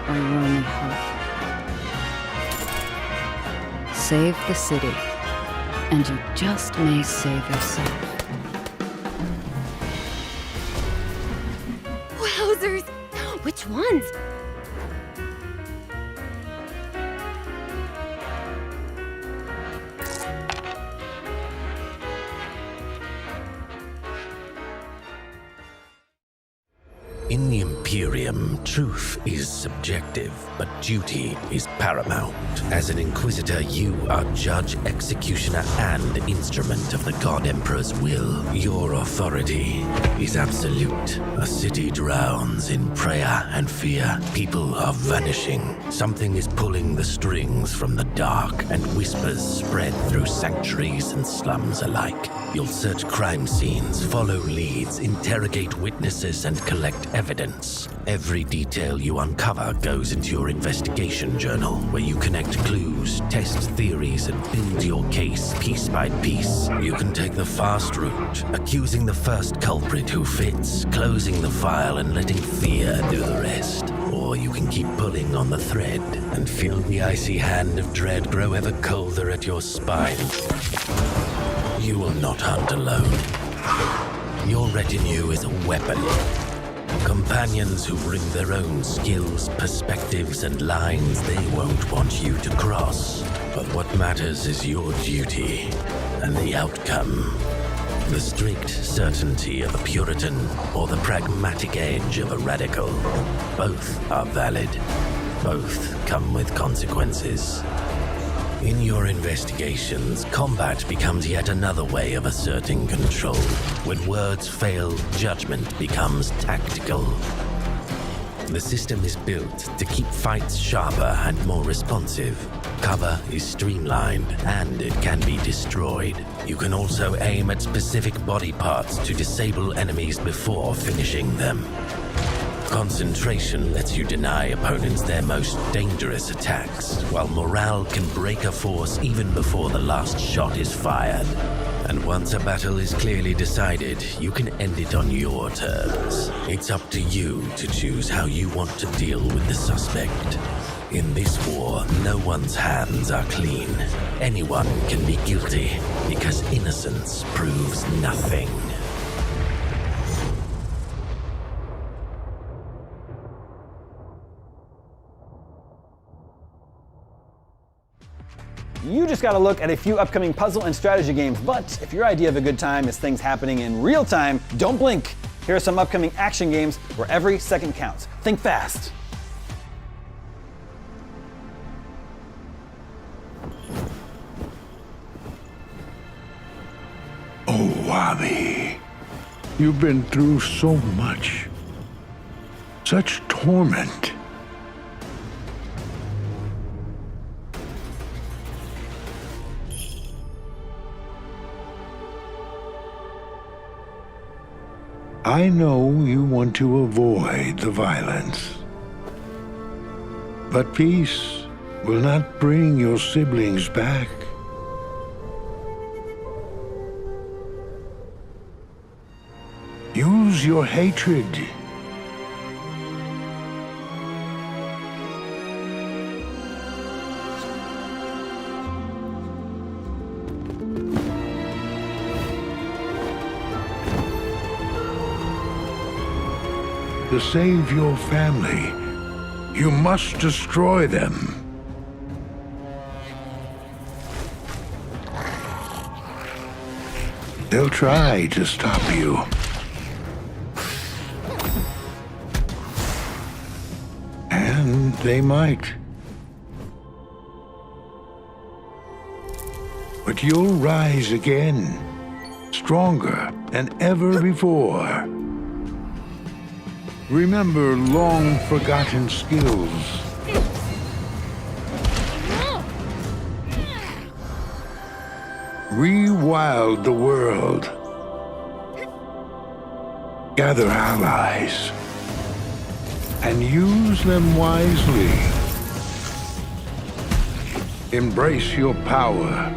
are your only hope. Save the city, and you just may save yourself. Wowzers! Which ones? In the Imperium, truth is subjective, but duty is paramount. As an Inquisitor, you are judge, executioner, and instrument of the God Emperor's will. Your authority is absolute. A city drowns in prayer and fear. People are vanishing. Something is pulling the strings from the dark, and whispers spread through sanctuaries and slums alike. You'll search crime scenes, follow leads, interrogate witnesses, and collect evidence. Every detail you uncover goes into your investigation journal, where you connect clues, test theories, and build your case piece by piece. You can take the fast route, accusing the first culprit who fits, closing the file and letting fear do the rest. Or you can keep pulling on the thread and feel the icy hand of dread grow ever colder at your spine. You will not hunt alone. Your retinue is a weapon. Companions who bring their own skills, perspectives, and lines they won't want you to cross. But what matters is your duty and the outcome. The strict certainty of a Puritan or the pragmatic edge of a radical. Both are valid. Both come with consequences. In your investigations, combat becomes yet another way of asserting control. When words fail, judgment becomes tactical. The system is built to keep fights sharper and more responsive. Cover is streamlined, and it can be destroyed. You can also aim at specific body parts to disable enemies before finishing them. Concentration lets you deny opponents their most dangerous attacks, while morale can break a force even before the last shot is fired. And once a battle is clearly decided, you can end it on your terms. It's up to you to choose how you want to deal with the suspect. In this war, no one's hands are clean. Anyone can be guilty, because innocence proves nothing. You just gotta look at a few upcoming puzzle and strategy games, but if your idea of a good time is things happening in real time, don't blink. Here are some upcoming action games where every second counts. Think fast. Oh, Wabi, you've been through so much. Such torment. I know you want to avoid the violence, but peace will not bring your siblings back. Use your hatred. To save your family, you must destroy them. They'll try to stop you. And they might. But you'll rise again, stronger than ever before. Remember long-forgotten skills. Rewild the world. Gather allies. And use them wisely. Embrace your power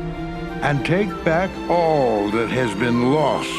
and take back all that has been lost.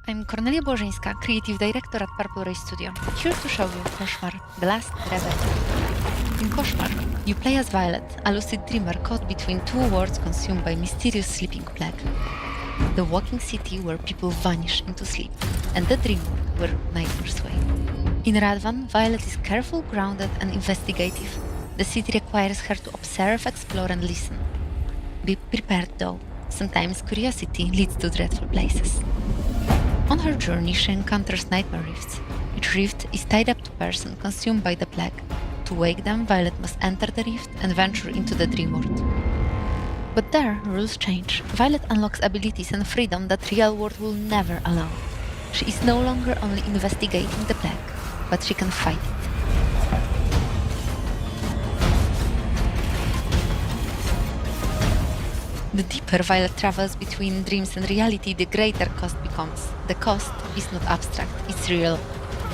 I'm Cornelia Bożyńska, Creative Director at Purple Ray Studio, here to show you Koszmar, The Last Reverie. In Koszmar, you play as Violet, a lucid dreamer caught between two worlds consumed by mysterious sleeping plague. The walking city where people vanish into sleep, and the dream world where nightmares reign. In Radvan, Violet is careful, grounded, and investigative. The city requires her to observe, explore, and listen. Be prepared, though. Sometimes curiosity leads to dreadful places. On her journey, she encounters nightmare rifts. Each rift is tied up to a person consumed by the plague. To wake them, Violet must enter the rift and venture into the dream world. But there, rules change. Violet unlocks abilities and freedom that real world will never allow. She is no longer only investigating the plague, but she can fight it. The deeper Violet travels between dreams and reality, the greater cost becomes. The cost is not abstract, it's real.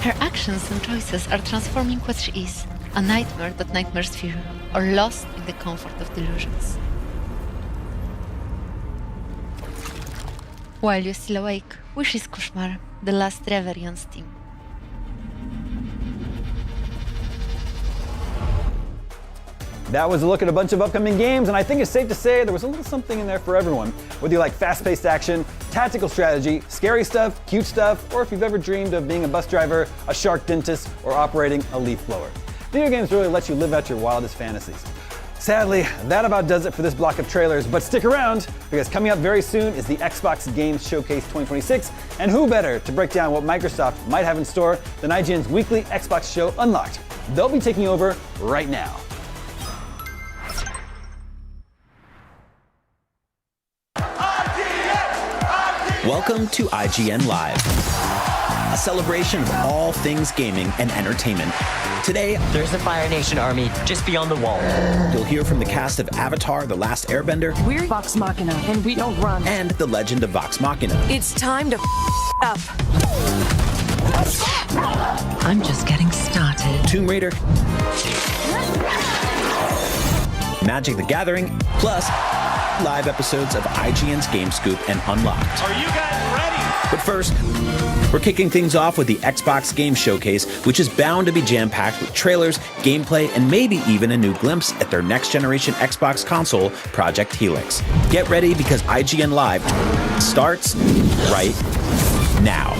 Her actions and choices are transforming what she is, a nightmare that nightmares fear, or lost in the comfort of delusions. While you're still awake, wishes Koszmar, The Last Reverie on Steam. That was a look at a bunch of upcoming games, and I think it's safe to say there was a little something in there for everyone. Whether you like fast-paced action, tactical strategy, scary stuff, cute stuff, or if you've ever dreamed of being a bus driver, a shark dentist, or operating a leaf blower. Video games really let you live out your wildest fantasies. Sadly, that about does it for this block of trailers, but stick around, because coming up very soon is the Xbox Games Showcase 2026, and who better to break down what Microsoft might have in store than IGN's weekly Xbox show Unlocked. They'll be taking over right now. Welcome to IGN Live, a celebration of all things gaming and entertainment. Today, there's a Fire Nation army just beyond the wall. You'll hear from the cast of Avatar: The Last Airbender. We're Vox Machina, and we don't run. And the Legend of Vox Machina. It's time to up. I'm just getting started. Tomb Raider. Magic the Gathering, plus live episodes of IGN's Game Scoop and Unlocked. Are you guys ready? But first, we're kicking things off with the Xbox Game Showcase, which is bound to be jam-packed with trailers, gameplay, and maybe even a new glimpse at their next-generation Xbox console, Project Helix. Get ready because IGN Live starts right now.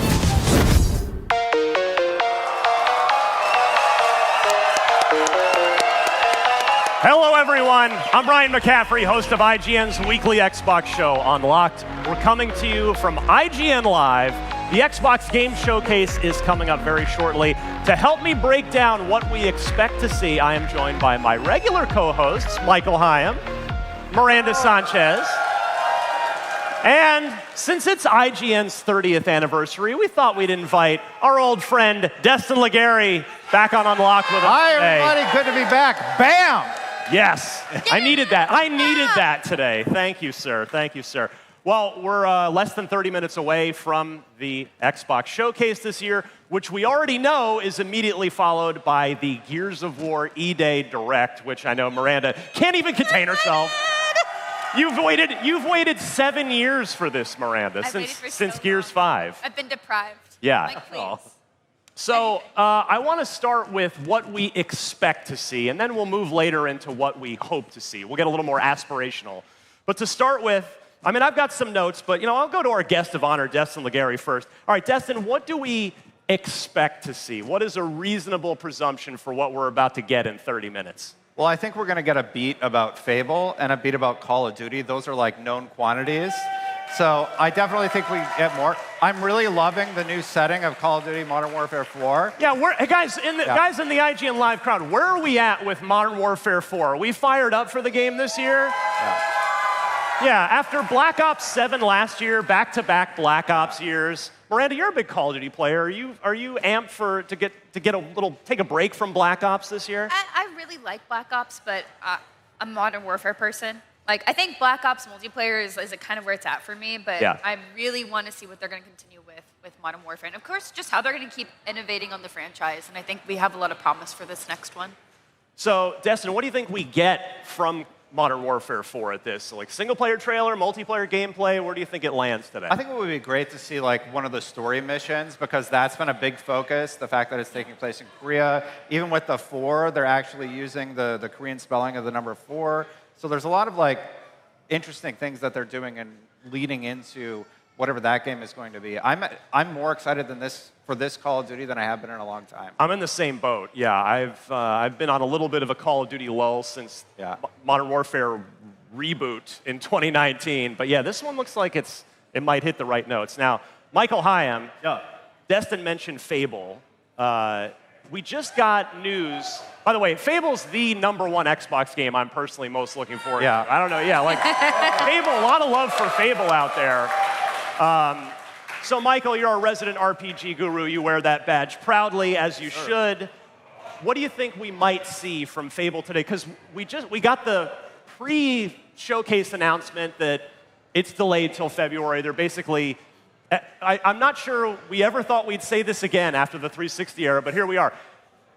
Hello, everyone. I'm Brian McCaffrey, host of IGN's weekly Xbox show, Unlocked. We're coming to you from IGN Live. The Xbox Game Showcase is coming up very shortly. To help me break down what we expect to see, I am joined by my regular co-hosts, Michael Hyam, Miranda Sanchez, and since it's IGN's 30th anniversary, we thought we'd invite our old friend, Destin Legary, back on Unlocked with us Hi, today. everybody. Good to be back. Bam! Yes, I needed that. I needed that today. Thank you, sir. Thank you, sir. Well, we're less than 30 minutes away from the Xbox Showcase this year, which we already know is immediately followed by the Gears of War E-Day Direct, which I know Miranda can't even contain herself. You've waited 7 years for this, Miranda, since Gears 5. I've been deprived. Yeah. Like, please. So I want to start with what we expect to see, and then we'll move later into what we hope to see. We'll get a little more aspirational. But to start with, I mean, I've got some notes, but I'll go to our guest of honor, Destin Legary, first. All right, Destin, what do we expect to see? What is a reasonable presumption for what we're about to get in 30 minutes? Well, I think we're going to get a beat about Fable and a beat about Call of Duty. Those are like known quantities. So I definitely think we get more. I'm really loving the new setting of Call of Duty Modern Warfare 4. Yeah, guys in the IGN Live crowd, where are we at with Modern Warfare 4? Are we fired up for the game this year? Yeah, after Black Ops 7 last year, back-to-back Black Ops years. Miranda, you're a big Call of Duty player. Are you amped to take a break from Black Ops this year? I really like Black Ops, but I'm a Modern Warfare person. Like, I think Black Ops multiplayer is kind of where it's at for me, but yeah. I really want to see what they're going to continue with Modern Warfare. And of course, just how they're going to keep innovating on the franchise. And I think we have a lot of promise for this next one. So, Destin, what do you think we get from Modern Warfare 4 at this? So like single-player trailer, multiplayer gameplay, where do you think it lands today? I think it would be great to see like one of the story missions because that's been a big focus, the fact that it's taking place in Korea. Even with the 4, they're actually using the Korean spelling of the number 4. So there's a lot of like interesting things that they're doing and leading into whatever that game is going to be. I'm more excited than this for this Call of Duty than I have been in a long time. I'm in the same boat. Yeah, I've been on a little bit of a Call of Duty lull since Modern Warfare reboot in 2019. But yeah, this one looks like it might hit the right notes. Now, Michael Hyam, Destin mentioned Fable. We just got news. By the way, Fable's the #1 Xbox game I'm personally most looking forward to. I don't know. Yeah, like Fable, a lot of love for Fable out there. So, Michael, you're a resident RPG guru. You wear that badge proudly, as you should. What do you think we might see from Fable today? Because we got the pre-showcase announcement that it's delayed till February. They're basically, I'm not sure we ever thought we'd say this again after the 360 era, but here we are.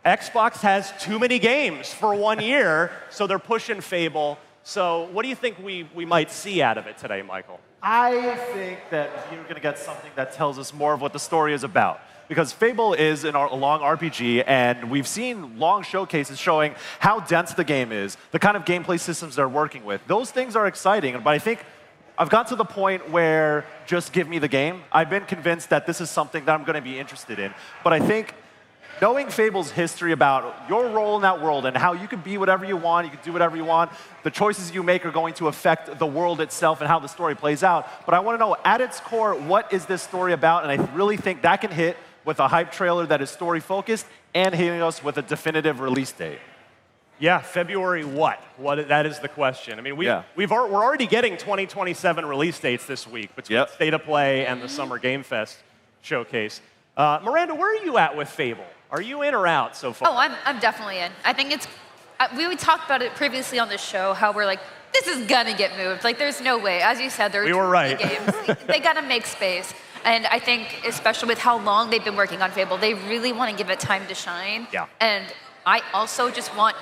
Xbox has too many games for 1 year, so they're pushing Fable. So what do you think we might see out of it today, Michael? I think that you're going to get something that tells us more of what the story is about. Because Fable is a long RPG, and we've seen long showcases showing how dense the game is, the kind of gameplay systems they're working with. Those things are exciting, but I think I've got to the point where just give me the game. I've been convinced that this is something that I'm going to be interested in. But I think knowing Fable's history about your role in that world and how you can be whatever you want, you can do whatever you want, the choices you make are going to affect the world itself and how the story plays out. But I want to know, at its core, what is this story about? And I really think that can hit with a hype trailer that is story-focused and hitting us with a definitive release date. Yeah, February what? That is the question. I mean, we're already getting 2027 release dates this week between State of Play and the Summer Game Fest showcase. Miranda, where are you at with Fable? Are you in or out so far? Oh, I'm definitely in. I think it's, we talked about it previously on the show, how we're like, this is gonna get moved. Like, there's no way. As you said, there are we were right. games. They gotta make space. And I think, especially with how long they've been working on Fable, they really want to give it time to shine. Yeah. And I also just want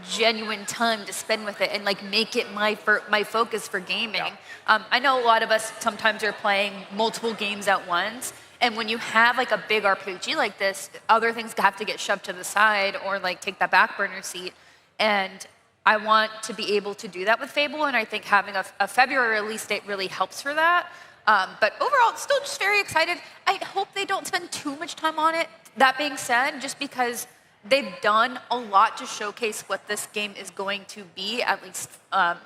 genuine time to spend with it and like make it my focus for gaming. Yeah. I know a lot of us sometimes are playing multiple games at once. And when you have like a big RPG like this, other things have to get shoved to the side or like take that back burner seat. And I want to be able to do that with Fable, and I think having a February release date really helps for that. But overall, still just very excited. I hope they don't spend too much time on it. That being said, just because they've done a lot to showcase what this game is going to be, at least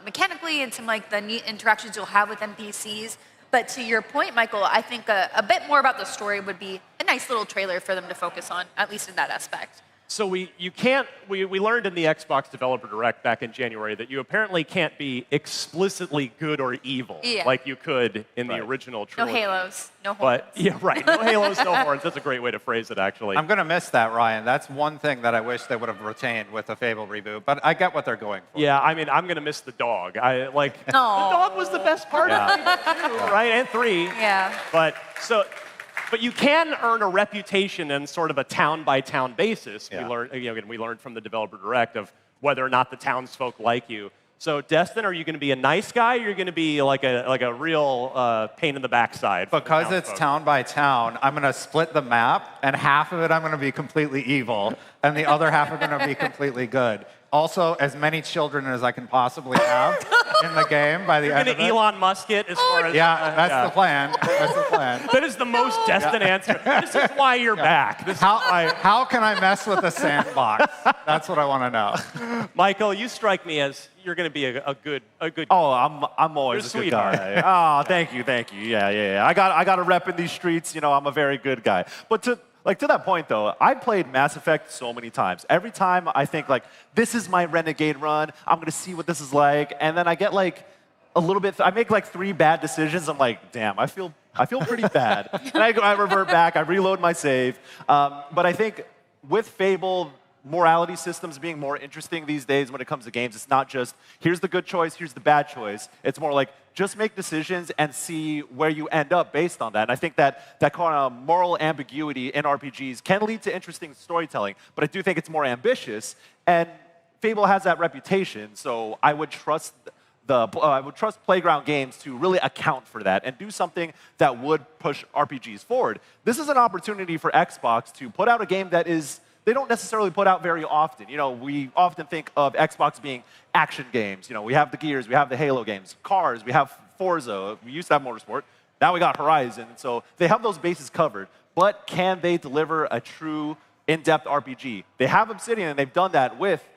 mechanically, and some like the neat interactions you'll have with NPCs. But to your point, Michael, I think a bit more about the story would be a nice little trailer for them to focus on, at least in that aspect. So we learned in the Xbox Developer Direct back in January that you apparently can't be explicitly good or evil like you could in the original trilogy. No halos, no horns. But yeah, right. No halos, no horns. That's a great way to phrase it, actually. I'm going to miss that, Ryan. That's one thing that I wish they would have retained with the Fable reboot, but I get what they're going for. Yeah, I mean, I'm going to miss the dog. The dog was the best part of Fable 2, right? And 3. Yeah. But you can earn a reputation in sort of a town-by-town basis. Yeah. We learned from the Developer Direct of whether or not the townsfolk like you. So, Destin, are you going to be a nice guy, or are you going to be like a real pain in the backside? Because it's town by town, I'm going to split the map, and half of it I'm going to be completely evil, and the other half are going to be completely good. Also, as many children as I can possibly have in the game by the end of it. You're going to Elon Musk it as far as... Yeah, that's the plan. That's the plan. That is the most Destin answer. This is why you're back. How can I mess with the sandbox? That's what I want to know. Michael, you strike me as you're going to be a good. Oh, I'm always a good guy. Oh, thank you. Yeah. I got a rep in these streets. I'm a very good guy. But to that point, though, I played Mass Effect so many times. Every time I think, this is my Renegade run. I'm going to see what this is like. And then I get, a little bit... I make, 3 bad decisions. I'm like, damn, I feel pretty bad. And I revert back. I reload my save. But I think with Fable, morality systems being more interesting these days when it comes to games, it's not just, here's the good choice, here's the bad choice. It's more like, just make decisions and see where you end up based on that. And I think that kind of moral ambiguity in RPGs can lead to interesting storytelling, but I do think it's more ambitious. And Fable has that reputation, so I would trust Playground Games to really account for that and do something that would push RPGs forward. This is an opportunity for Xbox to put out a game that they don't necessarily put out very often. You know, we often think of Xbox being action games. You know, we have the Gears, we have the Halo games, Cars, we have Forza, we used to have Motorsport, now we got Horizon. So they have those bases covered, but can they deliver a true in-depth RPG? They have Obsidian, and they've done that with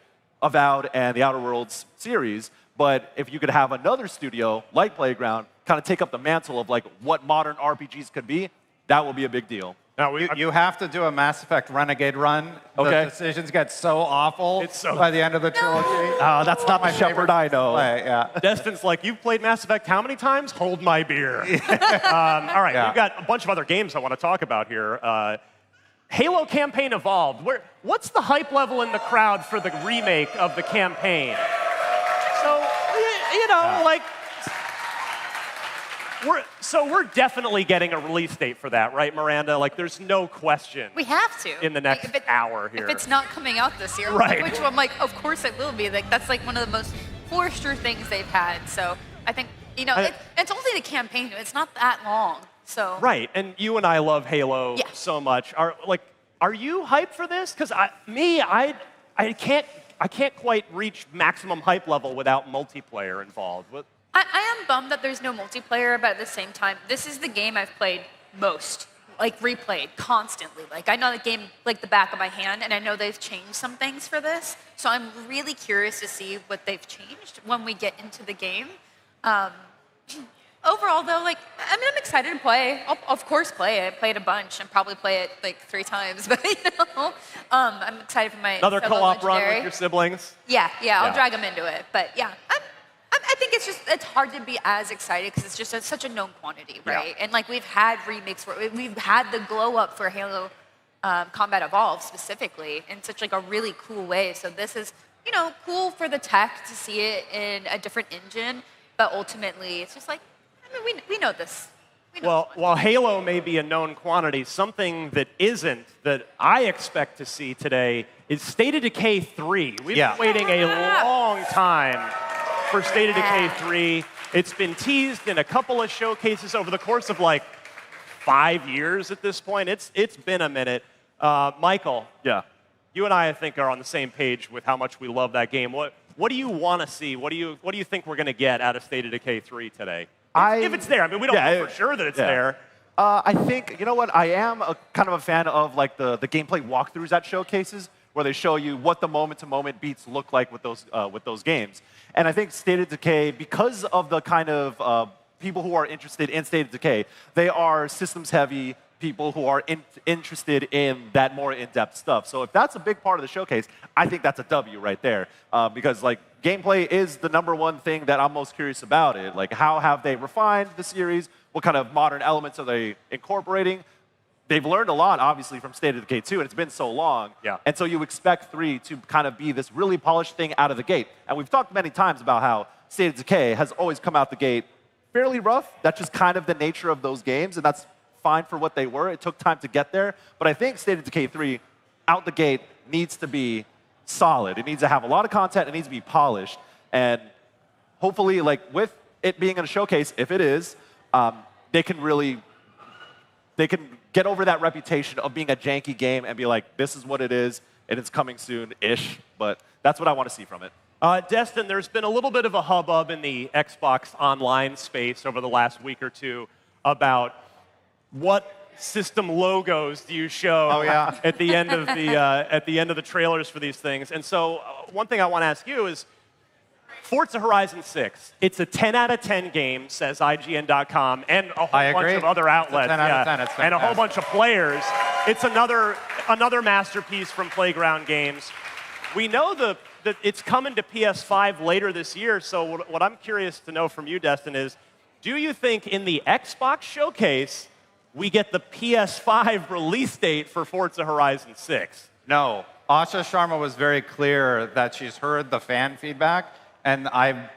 Avowed and the Outer Worlds series, but if you could have another studio like Playground kind of take up the mantle of like what modern RPGs could be, that will be a big deal. Now, you have to do a Mass Effect Renegade run. Okay. The decisions get so awful by the end of the trilogy. That's not my Shepherd I know. Yeah. Destin's like, you've played Mass Effect how many times? Hold my beer. All right, we've got a bunch of other games I want to talk about here. Halo campaign evolved. What's the hype level in the crowd for the remake of the campaign? So, you know, like... We're definitely getting a release date for that, right, Miranda? Like, there's no question. We have to. In the next hour here. If it's not coming out this year, right. Which I'm like, of course it will be. Like, that's like one of the most Forrester things they've had. So I think, you know, it's only the campaign. It's not that long. So. Right, and you and I love Halo so much. Are you hyped for this? Because I can't quite reach maximum hype level without multiplayer involved. I am bummed that there's no multiplayer, but at the same time, this is the game I've played most, like replayed constantly. Like I know the game like the back of my hand, and I know they've changed some things for this. So I'm really curious to see what they've changed when we get into the game. Overall, though, like I mean, I'm excited to play. I'll of course play it. I played a bunch and probably play it like 3 times. But you know, I'm excited for my another co-op run with your siblings. Yeah, I'll drag them into it. But yeah, I think it's hard to be as excited because it's just such a known quantity, right? And like we've had remakes where we've had the glow up for Halo Combat Evolved specifically in such like a really cool way. So this is, you know, cool for the tech to see it in a different engine, but ultimately it's just like, I mean, we know this. Well, while Halo may be a known quantity, something that isn't, that I expect to see today, is State of Decay 3. We've been waiting a long time for State of Decay 3. It's been teased in a couple of showcases over the course of like 5 years at this point. It's been a minute. Michael, you and I think, are on the same page with how much we love that game. What do you want to see? What do you think we're going to get out of State of Decay 3 today? If it's there. I mean, we don't know for sure that it's there. I think, you know what, I am kind of a fan of like the gameplay walkthroughs at showcases where they show you what the moment-to-moment beats look like with those games. And I think State of Decay, because of the kind of people who are interested in State of Decay, they are systems-heavy people who are interested in that more in-depth stuff. So if that's a big part of the showcase, I think that's a W right there. Because like gameplay is the #1 thing that I'm most curious about it. Like how have they refined the series? What kind of modern elements are they incorporating? They've learned a lot, obviously, from State of Decay 2, and it's been so long. And so you expect 3 to kind of be this really polished thing out of the gate. And we've talked many times about how State of Decay has always come out the gate fairly rough. That's just kind of the nature of those games, and that's fine for what they were. It took time to get there. But I think State of Decay 3, out the gate, needs to be solid. It needs to have a lot of content. It needs to be polished. And hopefully, like with it being in a showcase, if it is, they can get over that reputation of being a janky game and be like, this is what it is, and it's coming soon-ish. But that's what I want to see from it. Destin, there's been a little bit of a hubbub in the Xbox Online space over the last week or two about what system logos do you show at the end of the trailers for these things. And so one thing I want to ask you is, Forza Horizon 6, it's a 10 out of 10 game, says IGN.com, and a whole bunch of other outlets. 10 out of 10, it's and a whole bunch of players. It's another masterpiece from Playground Games. We know that it's coming to PS5 later this year, so what I'm curious to know from you, Destin, is do you think in the Xbox showcase we get the PS5 release date for Forza Horizon 6? No. Asha Sharma was very clear that she's heard the fan feedback, and I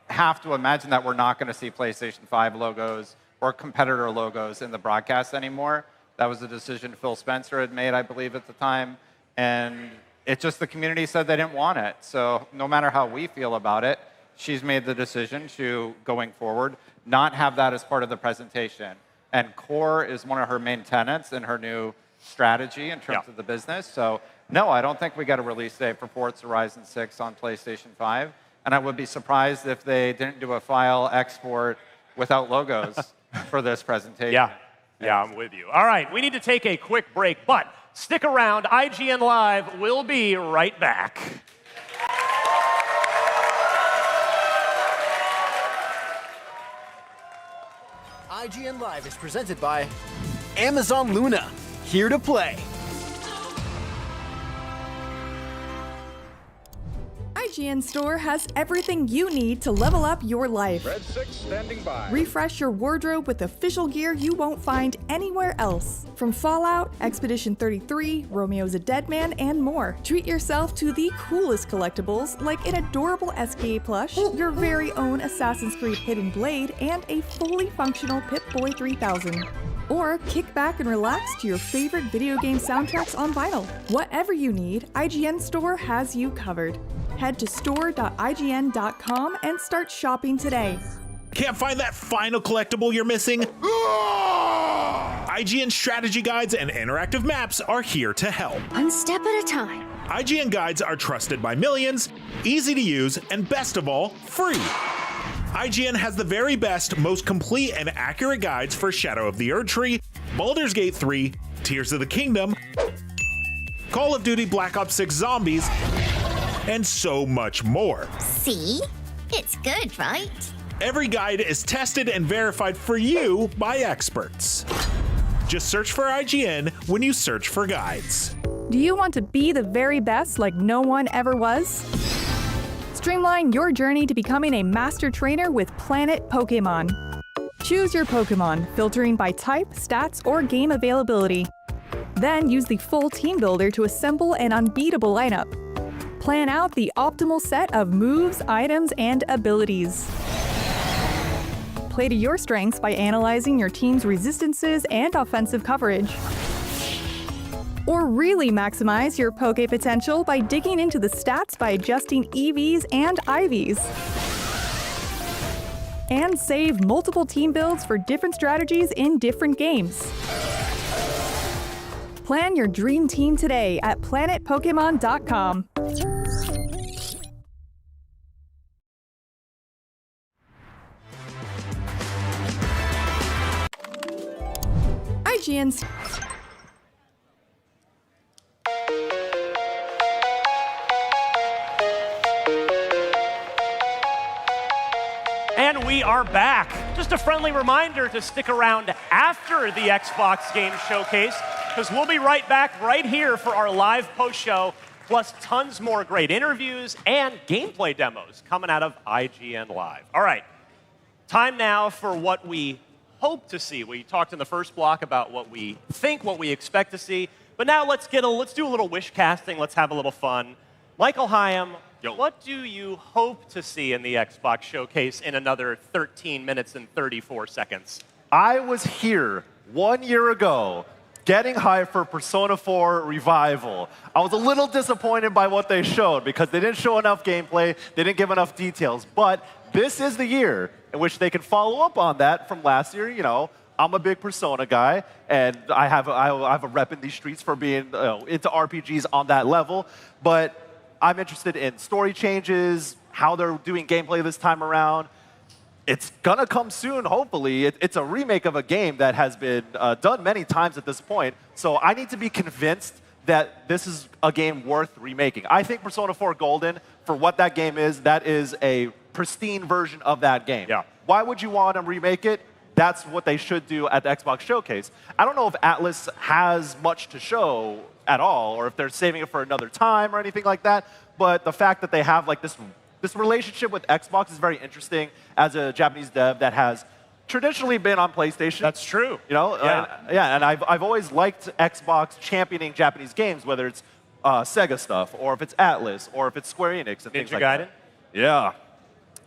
have to imagine that we're not going to see PlayStation 5 logos or competitor logos in the broadcast anymore. That was a decision Phil Spencer had made, I believe, at the time. And It just, the community said they didn't want it. So no matter how we feel about it, she's made the decision to, going forward, not have that as part of the presentation. And core is one of her main tenets in her new strategy in terms of the business. So no, I don't think we got a release date for Forza Horizon 6 on PlayStation 5. And I would be surprised if they didn't do a file export without logos for this presentation. Yeah, I'm with you. All right, we need to take a quick break, but stick around. IGN Live will be right back. IGN Live is presented by Amazon Luna, here to play. IGN Store has everything you need to level up your life. Red 6 standing by. Refresh your wardrobe with official gear you won't find anywhere else. From Fallout, Expedition 33, Romeo's a Dead Man, and more. Treat yourself to the coolest collectibles like an adorable SKA plush, your very own Assassin's Creed Hidden Blade, and a fully functional Pip-Boy 3000. Or kick back and relax to your favorite video game soundtracks on vinyl. Whatever you need, IGN Store has you covered. Head to store.ign.com and start shopping today. Can't find that final collectible you're missing? IGN strategy guides and interactive maps are here to help. One step at a time. IGN guides are trusted by millions, easy to use, and best of all, free. IGN has the very best, most complete and accurate guides for Shadow of the Erdtree, Baldur's Gate 3, Tears of the Kingdom, Call of Duty Black Ops 6 Zombies, and so much more. See? It's good, right? Every guide is tested and verified for you by experts. Just search for IGN when you search for guides. Do you want to be the very best like no one ever was? Streamline your journey to becoming a master trainer with Planet Pokemon. Choose your Pokemon, filtering by type, stats, or game availability. Then use the full team builder to assemble an unbeatable lineup. Plan out the optimal set of moves, items, and abilities. Play to your strengths by analyzing your team's resistances and offensive coverage. Or really maximize your Poke potential by digging into the stats by adjusting EVs and IVs. And save multiple team builds for different strategies in different games. Plan your dream team today at planetpokemon.com. IGN's And we are back. Just a friendly reminder to stick around after the Xbox Game Showcase, because we'll be right back right here for our live post-show, plus tons more great interviews and gameplay demos coming out of IGN Live. All right, time now for what we hope to see. We talked in the first block about what we think, what we expect to see, but now let's do a little wish casting. Let's have a little fun. Michael Hyam, what do you hope to see in the Xbox Showcase in another 13 minutes and 34 seconds? I was here 1 year ago getting hyped for Persona 4 Revival. I was a little disappointed by what they showed because they didn't show enough gameplay, they didn't give enough details, but this is the year in which they can follow up on that from last year. You know, I'm a big Persona guy, and I have a rep in these streets for being into RPGs on that level, but I'm interested in story changes, how they're doing gameplay this time around. It's gonna come soon, hopefully. It's a remake of a game that has been done many times at this point, so I need to be convinced that this is a game worth remaking. I think Persona 4 Golden, for what that game is, that is a pristine version of that game. Yeah. Why would you want to remake it? That's what they should do at the Xbox Showcase. I don't know if Atlas has much to show at all, or if they're saving it for another time or anything like that, but the fact that they have like this relationship with Xbox is very interesting as a Japanese dev that has traditionally been on PlayStation. That's true. You know, and I've always liked Xbox championing Japanese games, whether it's Sega stuff, or if it's Atlas, or if it's Square Enix and things like Gaiden? that.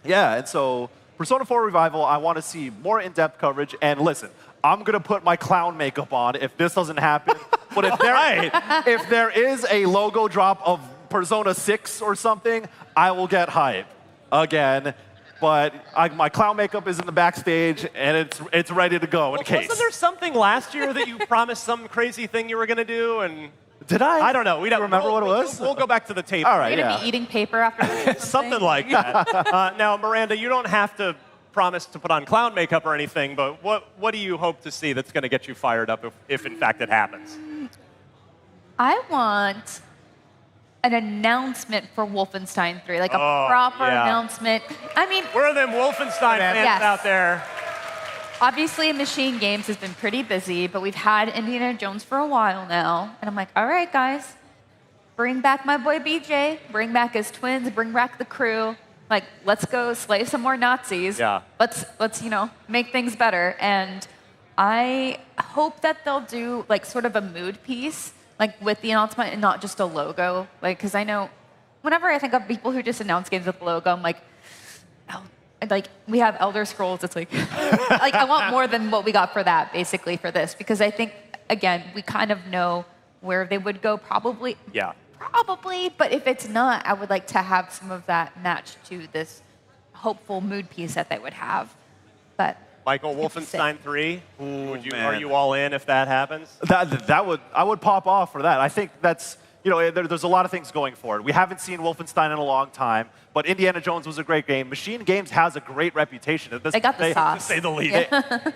Yeah, and so Persona 4 Revival, I want to see more in-depth coverage, and listen, I'm going to put my clown makeup on if this doesn't happen But if there is a logo drop of Persona 6 or something, I will get hype again. But my clown makeup is in the backstage, and it's ready to go in case. Wasn't there something last year that you promised some crazy thing you were going to do? And did I? I don't know. We don't remember what it was. We'll go back to the tape. All right, You're going to be eating paper after this? Something like that. Now, Miranda, you don't have to promise to put on clown makeup or anything, but what do you hope to see that's going to get you fired up if in fact it happens? I want an announcement for Wolfenstein 3, like a proper announcement. I mean, where are them Wolfenstein fans out there? Obviously, Machine Games has been pretty busy, but we've had Indiana Jones for a while now. And I'm like, all right, guys, bring back my boy BJ, bring back his twins, bring back the crew. Like, let's go slay some more Nazis. Yeah. Let's make things better. And I hope that they'll do, like, sort of a mood piece, like, with the announcement and not just a logo. Like, because I know whenever I think of people who just announce games with logo, I'm like, we have Elder Scrolls. It's like, like I want more than what we got for that, basically, for this. Because I think, again, we kind of know where they would go probably. Yeah. Probably, but if it's not, I would like to have some of that matched to this hopeful mood piece that they would have. But Michael, Wolfenstein 3, are you all in if that happens? I would pop off for that. I think that's, there's a lot of things going for it. We haven't seen Wolfenstein in a long time, but Indiana Jones was a great game. Machine Games has a great reputation. They got the sauce. To say the least.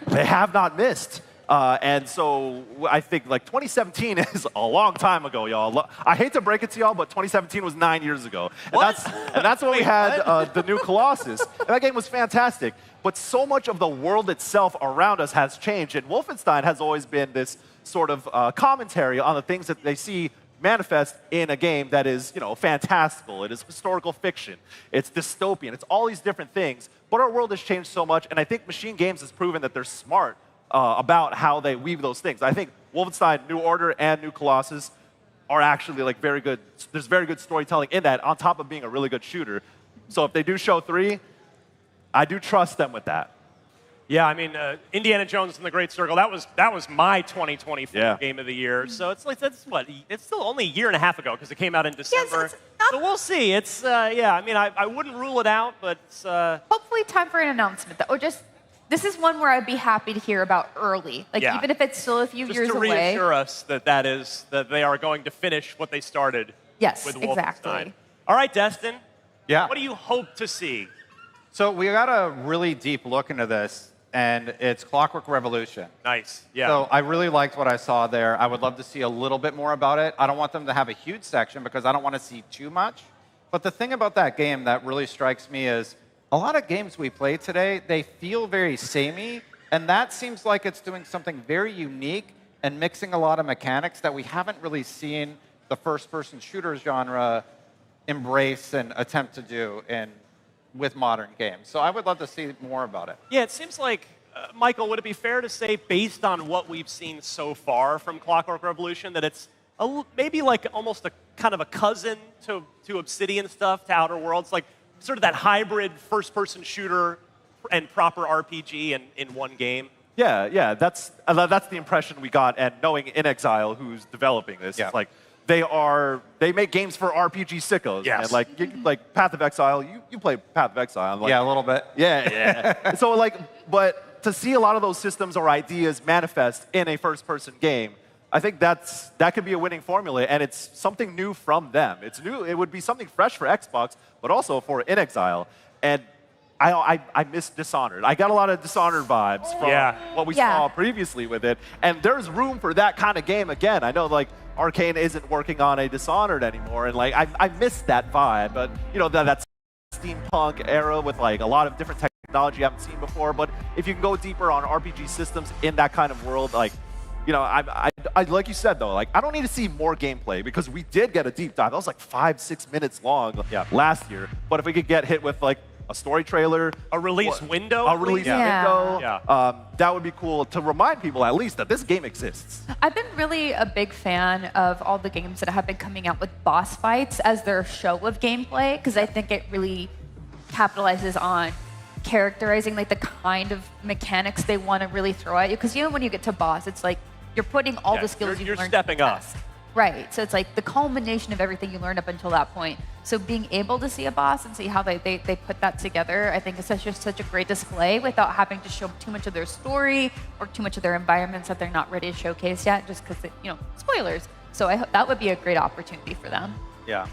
They have not missed. And so I think 2017 is a long time ago, y'all. I hate to break it to y'all, but 2017 was 9 years ago. And that's when we had the new Colossus. And that game was fantastic. But so much of the world itself around us has changed. And Wolfenstein has always been this sort of commentary on the things that they see manifest in a game that is, fantastical. It is historical fiction. It's dystopian. It's all these different things. But our world has changed so much. And I think Machine Games has proven that they're smart about how they weave those things. I think Wolfenstein, New Order, and New Colossus are actually very good. There's very good storytelling in that, on top of being a really good shooter. So if they do show 3, I do trust them with that. Yeah, I mean, Indiana Jones and the Great Circle, that was my 2024 game of the year. So it's it's still only a year and a half ago because it came out in December. So we'll see. It's, I mean, I wouldn't rule it out, but it's... Hopefully time for an announcement, though. Or just... This is one where I'd be happy to hear about early. Even if it's still a few years away. Just to reassure us that they are going to finish what they started with Wolfenstein. Exactly. All right, Destin. Yeah. What do you hope to see? So we got a really deep look into this, and it's Clockwork Revolution. Nice. Yeah. So I really liked what I saw there. I would love to see a little bit more about it. I don't want them to have a huge section because I don't want to see too much. But the thing about that game that really strikes me is a lot of games we play today, they feel very samey, and that seems like it's doing something very unique and mixing a lot of mechanics that we haven't really seen the first-person shooter genre embrace and attempt to do with modern games. So I would love to see more about it. Yeah, it seems like, Michael, would it be fair to say, based on what we've seen so far from Clockwork Revolution, that it's maybe almost a kind of a cousin to Obsidian stuff, to Outer Worlds, sort of that hybrid first-person shooter and proper RPG in one game? Yeah, that's the impression we got. And knowing In Exile, who's developing this, it's they make games for RPG sickos. Yes. And like Path of Exile, you play Path of Exile. Yeah, a little bit. Yeah. So but to see a lot of those systems or ideas manifest in a first-person game, I think that could be a winning formula, and it's something new from them. It's new. It would be something fresh for Xbox, but also for In Exile. And I miss Dishonored. I got a lot of Dishonored vibes from what we saw previously with it, and there's room for that kind of game again. I know Arcane isn't working on a Dishonored anymore, and I miss that vibe. But that steampunk era with a lot of different technology I haven't seen before. But if you can go deeper on RPG systems in that kind of world, I like you said though, I don't need to see more gameplay because we did get a deep dive. That was 5-6 minutes long last year. But if we could get hit with a story trailer, a release window, that would be cool to remind people at least that this game exists. I've been really a big fan of all the games that have been coming out with boss fights as their show of gameplay because I think it really capitalizes on characterizing the kind of mechanics they want to really throw at you. Because when you get to boss, it's you're putting all the skills you're learned stepping to the up. test. Right. So it's like the culmination of everything you learned up until that point. So being able to see a boss and see how they put that together, I think is such a great display without having to show too much of their story or too much of their environments that they're not ready to showcase yet, just because, spoilers. So I hope that would be a great opportunity for them. Yeah.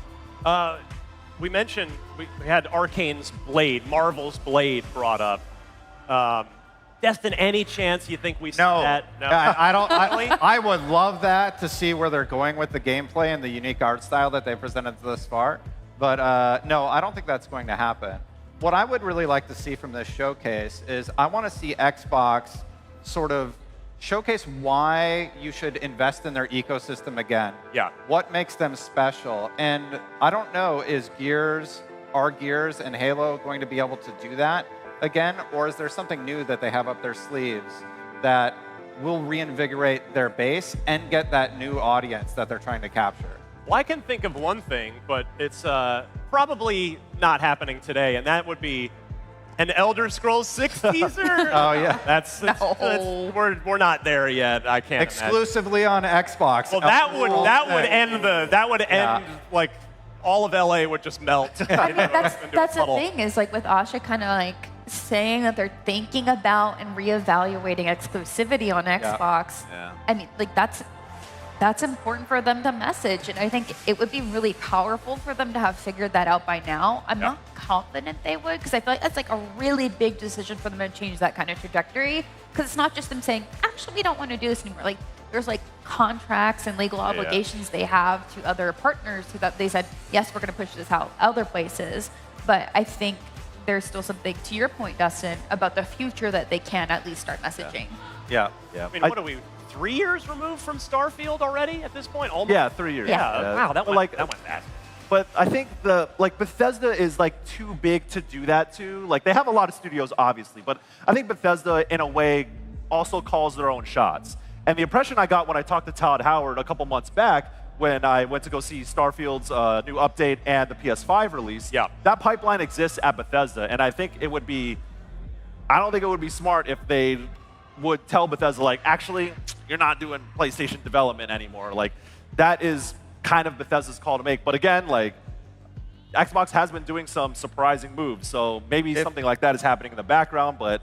We mentioned we had Arcane's Blade, Marvel's Blade brought up. Destin, any chance you think we see that? No, I don't. I would love that to see where they're going with the gameplay and the unique art style that they presented thus far. But no, I don't think that's going to happen. What I would really like to see from this showcase is I want to see Xbox sort of showcase why you should invest in their ecosystem again. Yeah. What makes them special? And I don't know, are Gears and Halo going to be able to do that again, or is there something new that they have up their sleeves that will reinvigorate their base and get that new audience that they're trying to capture? Well, I can think of one thing, but it's probably not happening today, and that would be an Elder Scrolls 6 teaser. Oh yeah, that's we're not there yet. I can't. Exclusively on Xbox. Well, that would end like all of LA would just melt. That's the thing is like with Asha kind of like saying that they're thinking about and reevaluating exclusivity on Xbox. Yeah. I mean, like that's important for them to message, and I think it would be really powerful for them to have figured that out by now. I'm not confident they would, because I feel like that's like a really big decision for them to change that kind of trajectory, because it's not just them saying, actually, we don't want to do this anymore. Like, there's like contracts and legal obligations they have to other partners who that they said, yes, we're going to push this out other places. But I think there's still something, to your point, Dustin, about the future that they can at least start messaging. Yeah. I mean, what are we, 3 years removed from Starfield already at this point? Almost. Yeah, 3 years. Yeah. Wow, that went fast. But I think Bethesda is like too big to do that to. Like they have a lot of studios, obviously, but I think Bethesda, in a way, also calls their own shots. And the impression I got when I talked to Todd Howard a couple months back, when I went to go see Starfield's new update and the PS5 release, that pipeline exists at Bethesda, and I think it would be, I don't think it would be smart if they would tell Bethesda, like, actually, you're not doing PlayStation development anymore. Like, that is kind of Bethesda's call to make. But again, like, Xbox has been doing some surprising moves, so maybe something like that is happening in the background, but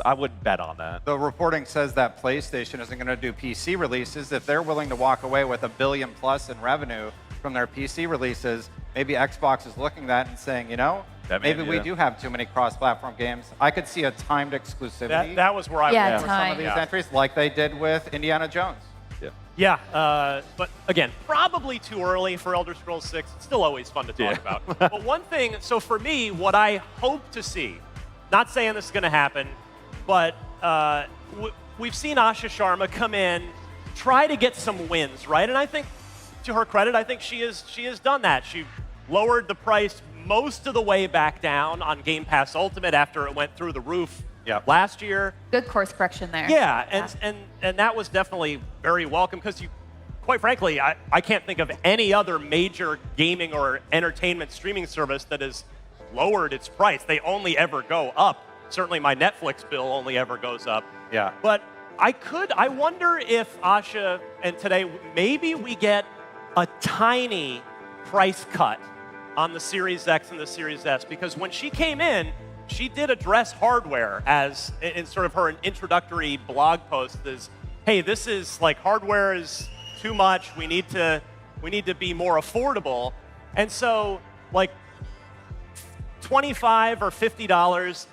I wouldn't bet on that. The reporting says that PlayStation isn't going to do PC releases. If they're willing to walk away with $1 billion+ in revenue from their PC releases, maybe Xbox is looking at that and saying, maybe we do have too many cross-platform games. I could see a timed exclusivity. That was where I was for some of these entries, like they did with Indiana Jones. Yeah, but again, probably too early for Elder Scrolls 6. It's still always fun to talk about. But one thing, so for me, what I hope to see, not saying this is going to happen, but we've seen Asha Sharma come in, try to get some wins, right? And I think, to her credit, I think she has done that. She lowered the price most of the way back down on Game Pass Ultimate after it went through the roof last year. Good course correction there. Yeah, and that was definitely very welcome, because quite frankly, I can't think of any other major gaming or entertainment streaming service that has lowered its price. They only ever go up. Certainly my Netflix bill only ever goes up. Yeah. But I wonder if Asha, and today, maybe we get a tiny price cut on the Series X and the Series S, because when she came in, she did address hardware as in sort of her introductory blog post is, hey, this is like hardware is too much. We need to be more affordable. And so like $25 or $50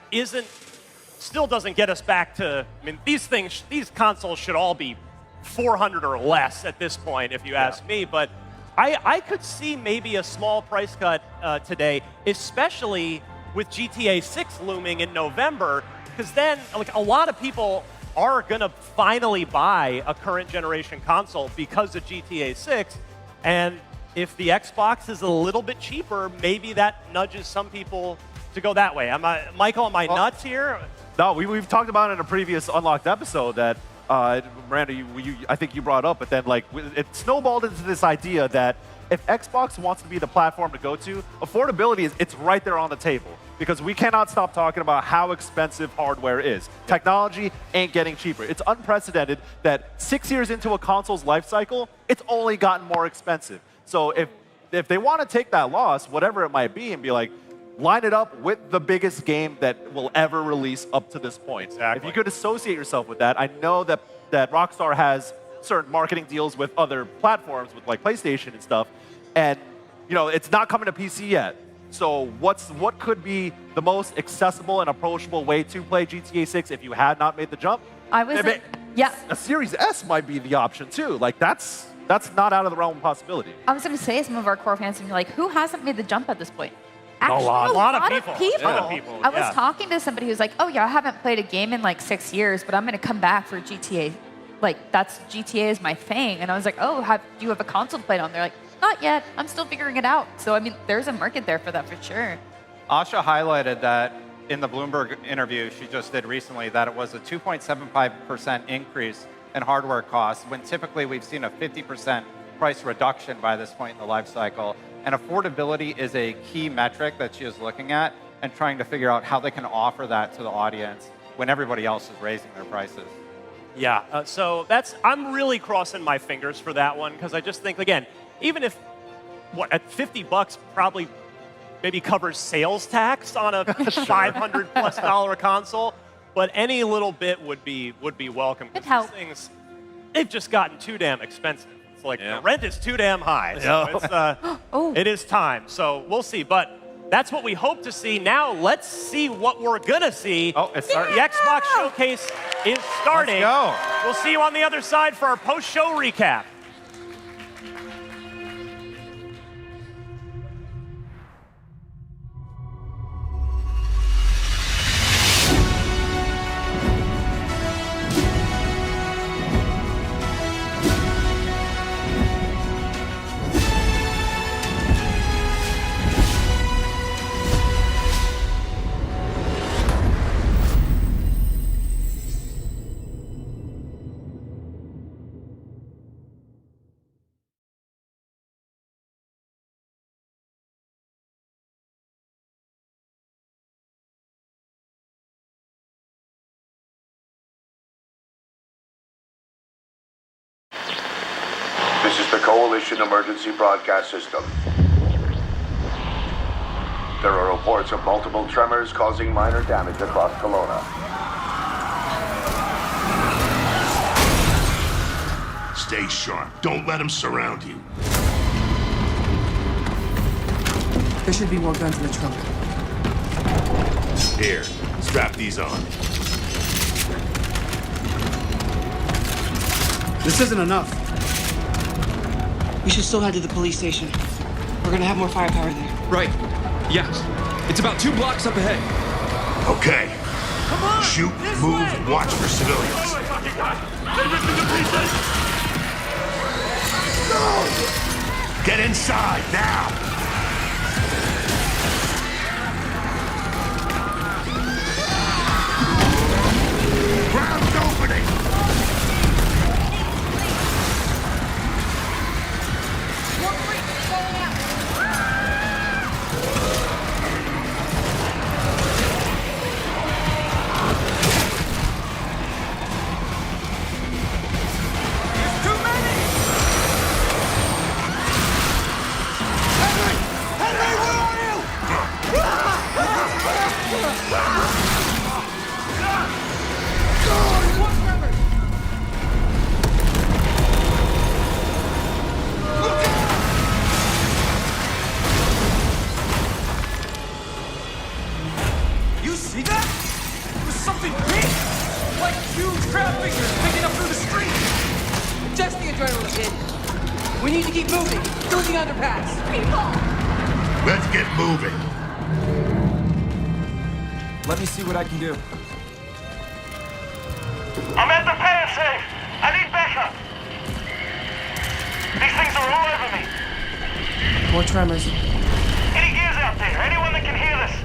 still doesn't get us back to, I mean, these consoles should all be $400 or less at this point, if you ask me. But I could see maybe a small price cut today, especially with GTA 6 looming in November, because then like a lot of people are going to finally buy a current generation console because of GTA 6, and if the Xbox is a little bit cheaper, maybe that nudges some people to go that way. Michael, am I nuts here? No, we've talked about it in a previous Unlocked episode that Miranda, I think you brought up, but then like it snowballed into this idea that if Xbox wants to be the platform to go to, affordability it's right there on the table. Because we cannot stop talking about how expensive hardware is. Technology ain't getting cheaper. It's unprecedented that 6 years into a console's life cycle, it's only gotten more expensive. So if they want to take that loss, whatever it might be, and be like, line it up with the biggest game that will ever release up to this point. Exactly. If you could associate yourself with that, I know that Rockstar has certain marketing deals with other platforms, with like PlayStation and stuff, and it's not coming to PC yet. So what could be the most accessible and approachable way to play GTA 6 if you had not made the jump? A Series S might be the option too. Like that's not out of the realm of possibility. I was going to say some of our core fans and be like, who hasn't made the jump at this point? Actually, a lot of people. Yeah. I was talking to somebody who's like, oh yeah, I haven't played a game in like 6 years, but I'm going to come back for GTA. Like GTA is my thing. And I was like, oh, do you have a console to play it on? They're like, not yet. I'm still figuring it out. So, I mean, there's a market there for that for sure. Asha highlighted that in the Bloomberg interview she just did recently that it was a 2.75% increase in hardware costs when typically we've seen a 50% price reduction by this point in the life cycle. And affordability is a key metric that she is looking at and trying to figure out how they can offer that to the audience when everybody else is raising their prices. Yeah, so I'm really crossing my fingers for that one because I just think, again, even if, at $50 probably maybe covers sales tax on a $500+ console, but any little bit would be welcome. It helps. Things, they've just gotten too damn expensive. It's like the rent is too damn high. So it is time. So we'll see. But that's what we hope to see. Now let's see what we're going to see. Oh, it's starting. The Xbox Showcase is starting. Let's go. We'll see you on the other side for our post-show recap. This is the Coalition Emergency Broadcast System. There are reports of multiple tremors causing minor damage across Kelowna. Stay sharp. Don't let them surround you. There should be more guns in the trunk. Here, strap these on. This isn't enough. We should still head to the police station. We're gonna have more firepower there. Right. Yes. It's about 2 blocks up ahead. Okay. Come on! Shoot, move, and watch for civilians. Get inside, now! Ground's opening! You see that? It was something big! Like huge crab figures picking up through the street! Just the adrenaline hit. We need to keep moving through the underpass. People! Let's get moving. Let me see what I can do. I'm at the pan safe. I need backup. These things are all over me. More tremors. Any gears out there? Anyone that can hear this?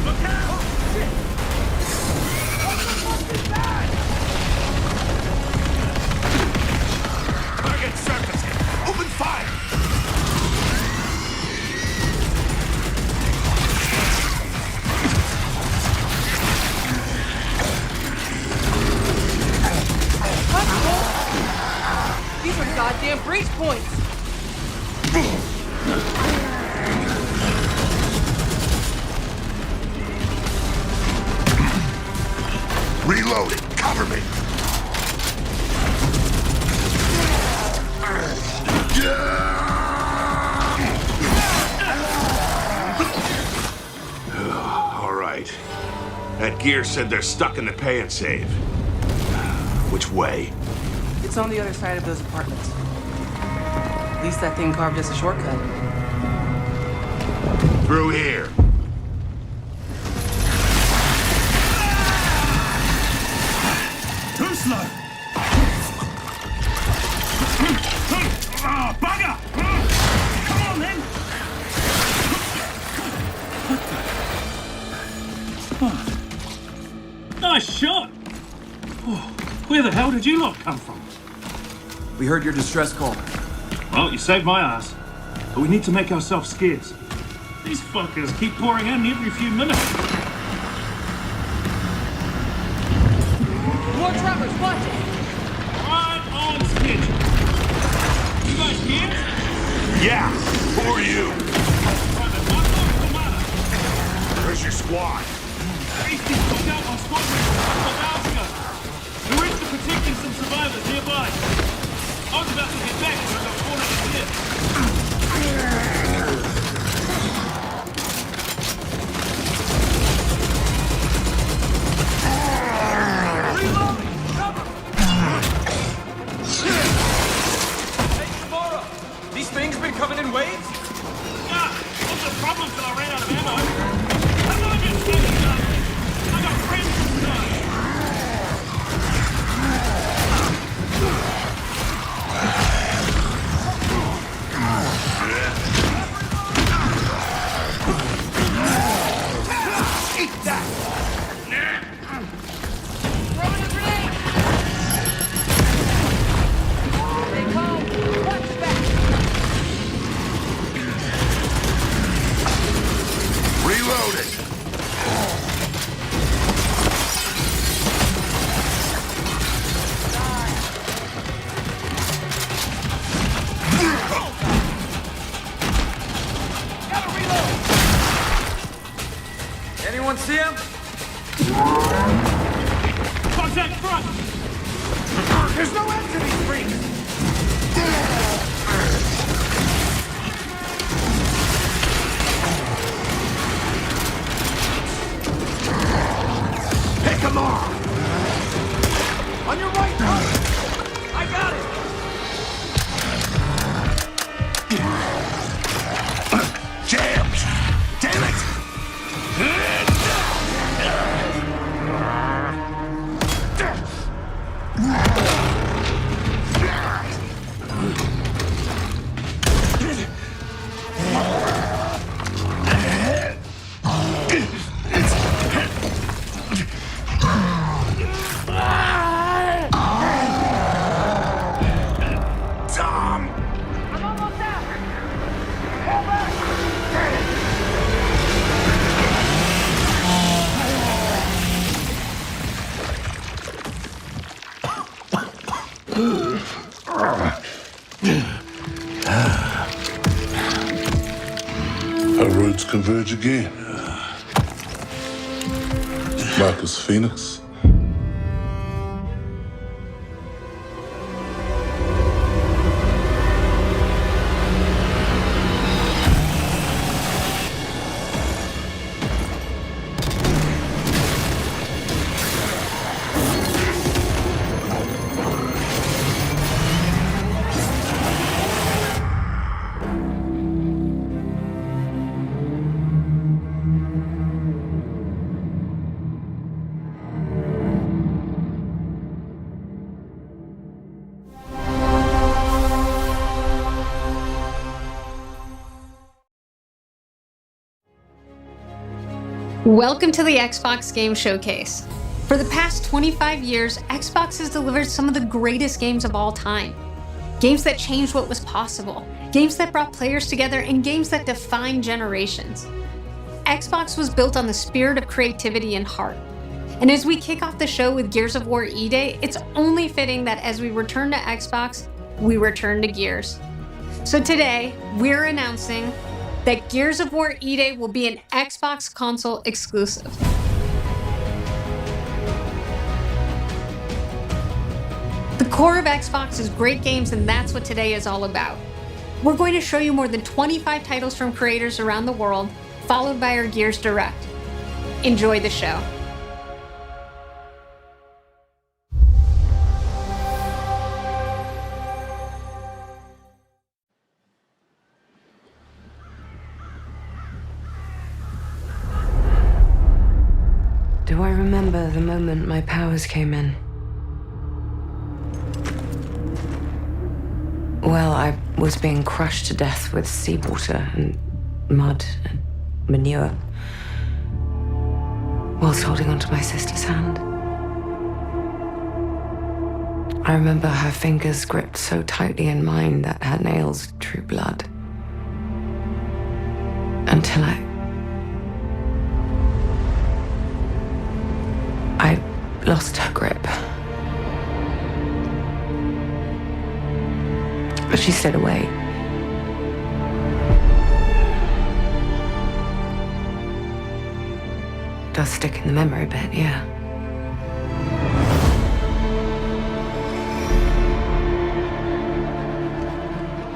Look out! Oh, shit! points. Reloading. Cover me. All right. That gear said they're stuck in the pay and save. Which way? It's on the other side of those apartments. At least that thing carved us a shortcut. Through here. Too slow. Oh, bugger! Come on, then. Oh. Nice shot. Oh, where the hell did you lot come from? We heard your distress call. Well, you saved my ass. But we need to make ourselves scarce. These fuckers keep pouring in every few minutes. More trappers, watch it! Right on schedule. You guys here? Yeah. Who are you? Where's your squad? Beasties took out on squadron a couple of hours ago. We're into protecting some survivors nearby. I was about to get back when I got cornered in here. These things been coming in waves? Yeah, what's the problem till I ran out of ammo? I'm not just standing up. I got friends inside. Eat that! Throwing a grenade! They come! Watch back! Reloading. Gotta reload! Anyone see him? Contact front! There's no end to these freaks! Pick 'em off! On your right, Morty! I got it! Jammed! Damn it! Tom! I'm almost out! Fall back! Our roads converge again. Marcus Phoenix. Welcome to the Xbox Game Showcase. For the past 25 years, Xbox has delivered some of the greatest games of all time. Games that changed what was possible, games that brought players together, and games that defined generations. Xbox was built on the spirit of creativity and heart. And as we kick off the show with Gears of War E-Day, it's only fitting that as we return to Xbox, we return to Gears. So today, we're announcing that Gears of War E-Day will be an Xbox console exclusive. The core of Xbox is great games, and that's what today is all about. We're going to show you more than 25 titles from creators around the world, followed by our Gears Direct. Enjoy the show. Do I remember the moment my powers came in? Well, I was being crushed to death with seawater and mud and manure, whilst holding onto my sister's hand. I remember her fingers gripped so tightly in mine that her nails drew blood. Until I lost her grip. But she stayed away. Does stick in the memory a bit, yeah.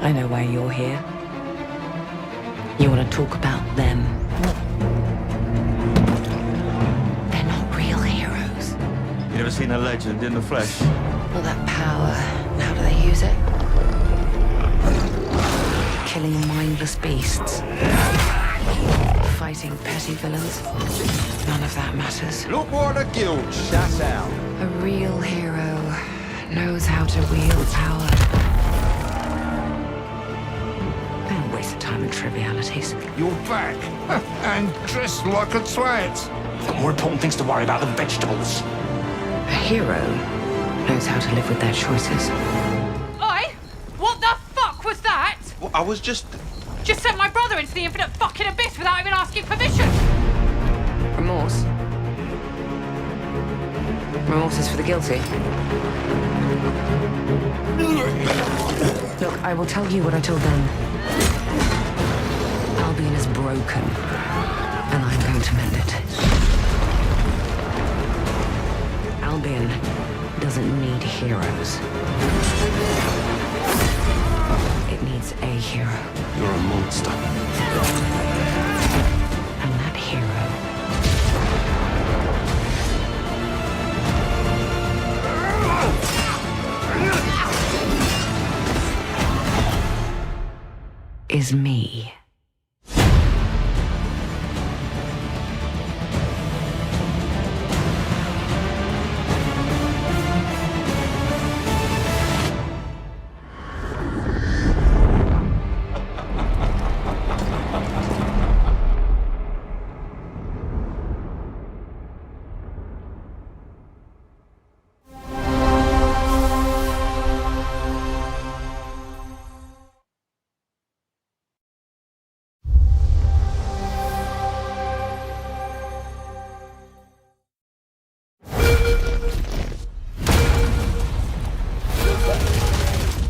I know why you're here. You want to talk about them. They're not real heroes. You ever seen a legend in the flesh? All that power, and how do they use it? Killing mindless beasts. Fighting petty villains. None of that matters. Look what the guild shouts out. A real hero knows how to wield power. Don't waste the time in trivialities. You're back, and dressed like a twat. Got more important things to worry about than vegetables. A hero knows how to live with their choices. Oi! What the fuck was that? Well, I was just sent my brother into the infinite fucking abyss without even asking permission. Remorse? Remorse is for the guilty. Look, I will tell you what I told them. Albion is broken, and I'm going to mend it. Albion doesn't need heroes. It needs a hero. You're a monster. And that hero is me.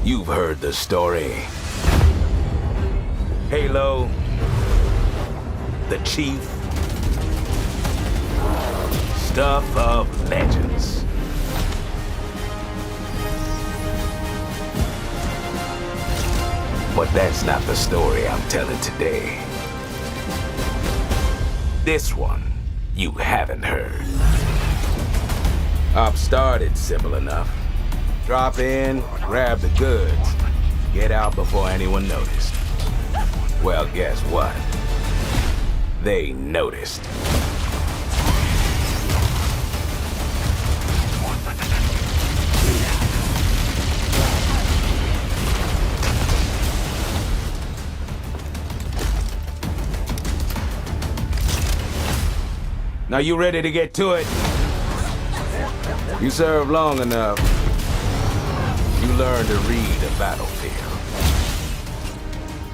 You've heard the story. Halo, the Chief, stuff of legends. But that's not the story I'm telling today. This one you haven't heard. Op started simple enough. Drop in, grab the goods, get out before anyone noticed. Well, guess what? They noticed. Now you ready to get to it? You served long enough. You learn to read a battlefield.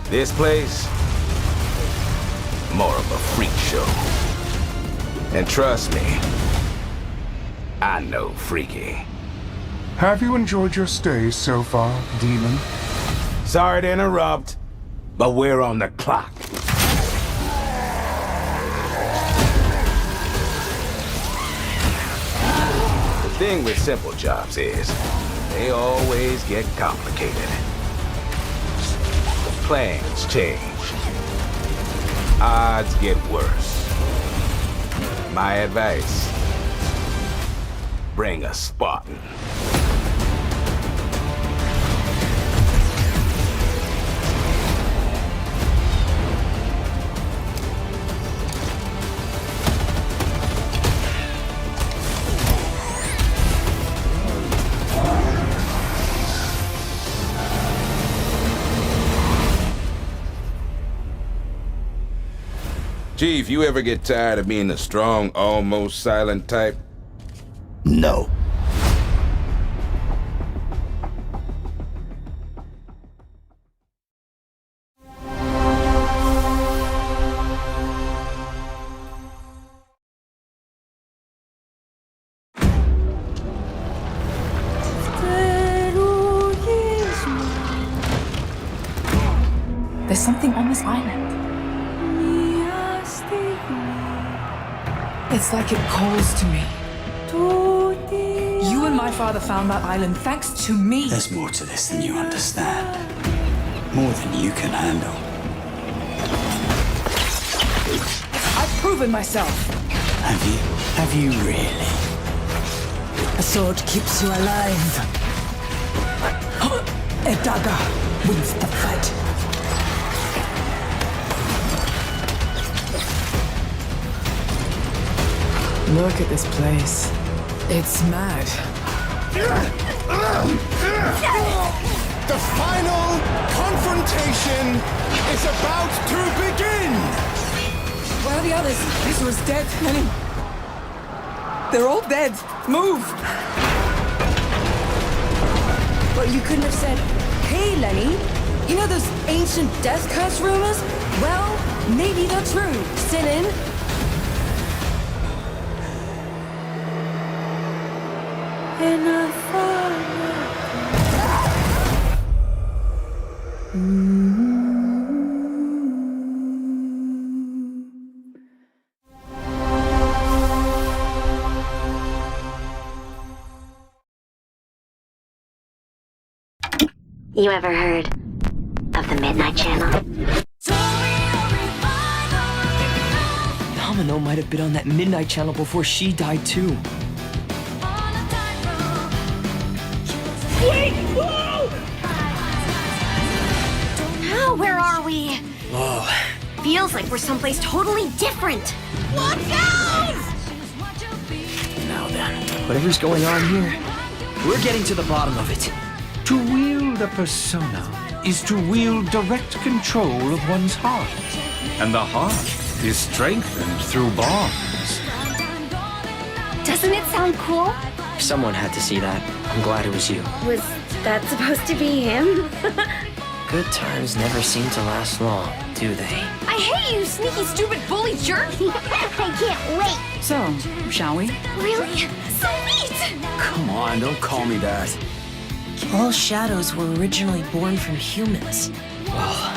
This place, more of a freak show. And trust me, I know freaky. Have you enjoyed your stay so far, Demon? Sorry to interrupt, but we're on the clock. The thing with simple jobs is, they always get complicated. Plans change. Odds get worse. My advice, bring a Spartan. Chief, you ever get tired of being the strong, almost silent type? No. There's something on this island. It's like it calls to me. You and my father found that island thanks to me. There's more to this than you understand. More than you can handle. I've proven myself. Have you? Have you really? A sword keeps you alive. A dagger wins the fight. Look at this place. It's mad. The final confrontation is about to begin! Where are the others? Ezra's dead, Lenny. They're all dead. Move! But you couldn't have said, hey, Lenny, you know those ancient death curse rumors? Well, maybe they're true. Sit in. You ever heard of the Midnight Channel? Domino might have been on that Midnight Channel before she died too. Wait! Whoa! Now, where are we? Whoa. Feels like we're someplace totally different. Watch out! Now then, whatever's going on here, we're getting to the bottom of it. To wield a persona is to wield direct control of one's heart. And the heart is strengthened through bonds. Doesn't it sound cool? Someone had to see that. I'm glad it was you. Was that supposed to be him? Good times never seem to last long, do they? I hate you, sneaky, stupid, bully jerk! I can't wait! So, shall we? Really? So neat! Come on, don't call me that. All shadows were originally born from humans. Well,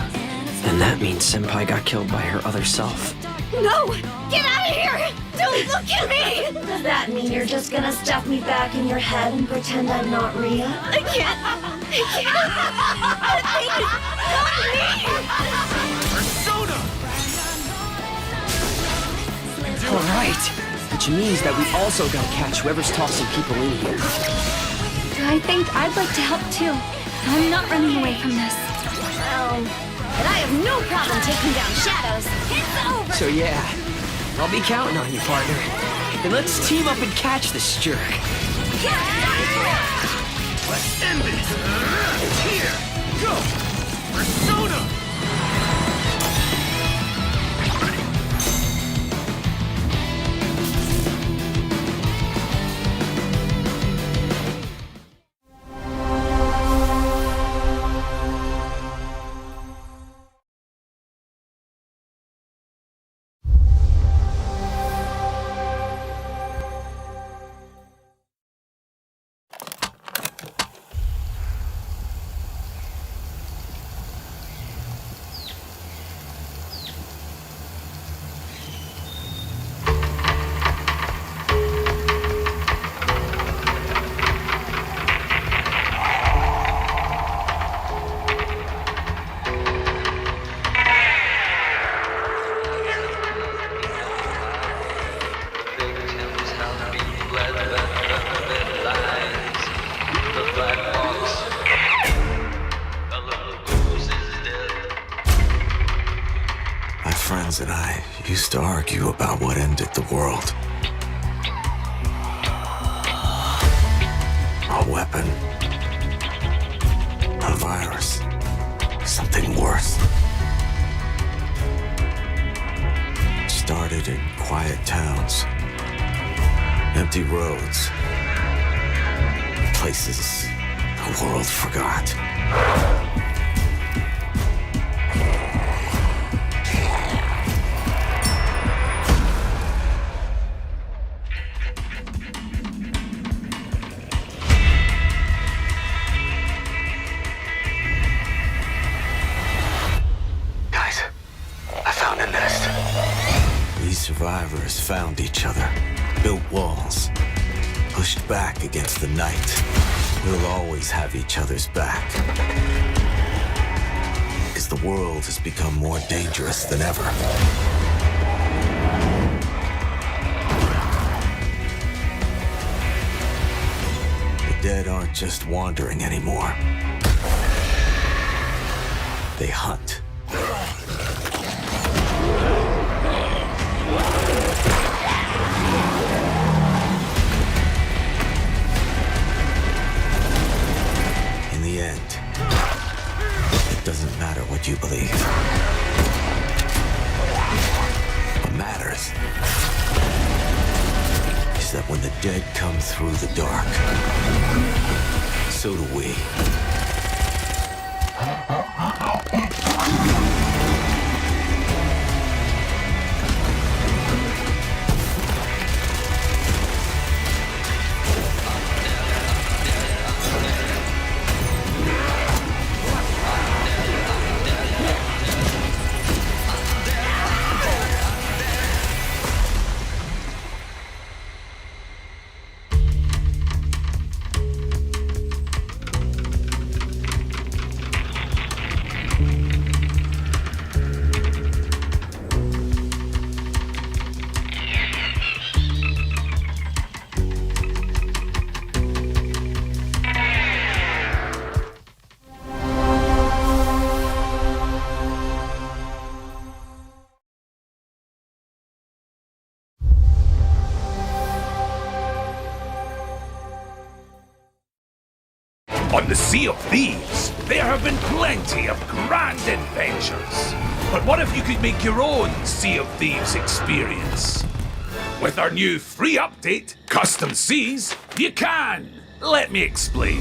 then that means Senpai got killed by her other self. No! Get out of here! Don't look at me! Does that mean you're just gonna stuff me back in your head and pretend I'm not Rhea? I can't! I can't! That thing is not me! Persona! Alright, which means that we also gotta catch whoever's tossing people in here. I think I'd like to help too. I'm not running away from this. But I have no problem taking down shadows. It's over! So yeah, I'll be counting on you, partner. And let's team up and catch this jerk. Let's end this! Here! Go! Persona! used to argue about what ended the world. A weapon. A virus. Something worse. Started in quiet towns. Empty roads. Places the world forgot. Guys, I found a nest. These survivors found each other, built walls, pushed back against the night. We'll always have each other's back. Because the world has become more dangerous than ever. The dead aren't just wandering anymore. They hunt. In the end, it doesn't matter what you believe. What matters is that when the dead come through the dark, so do we. On the Sea of Thieves, there have been plenty of grand adventures. But what if you could make your own Sea of Thieves experience? With our new free update, Custom Seas, you can! Let me explain.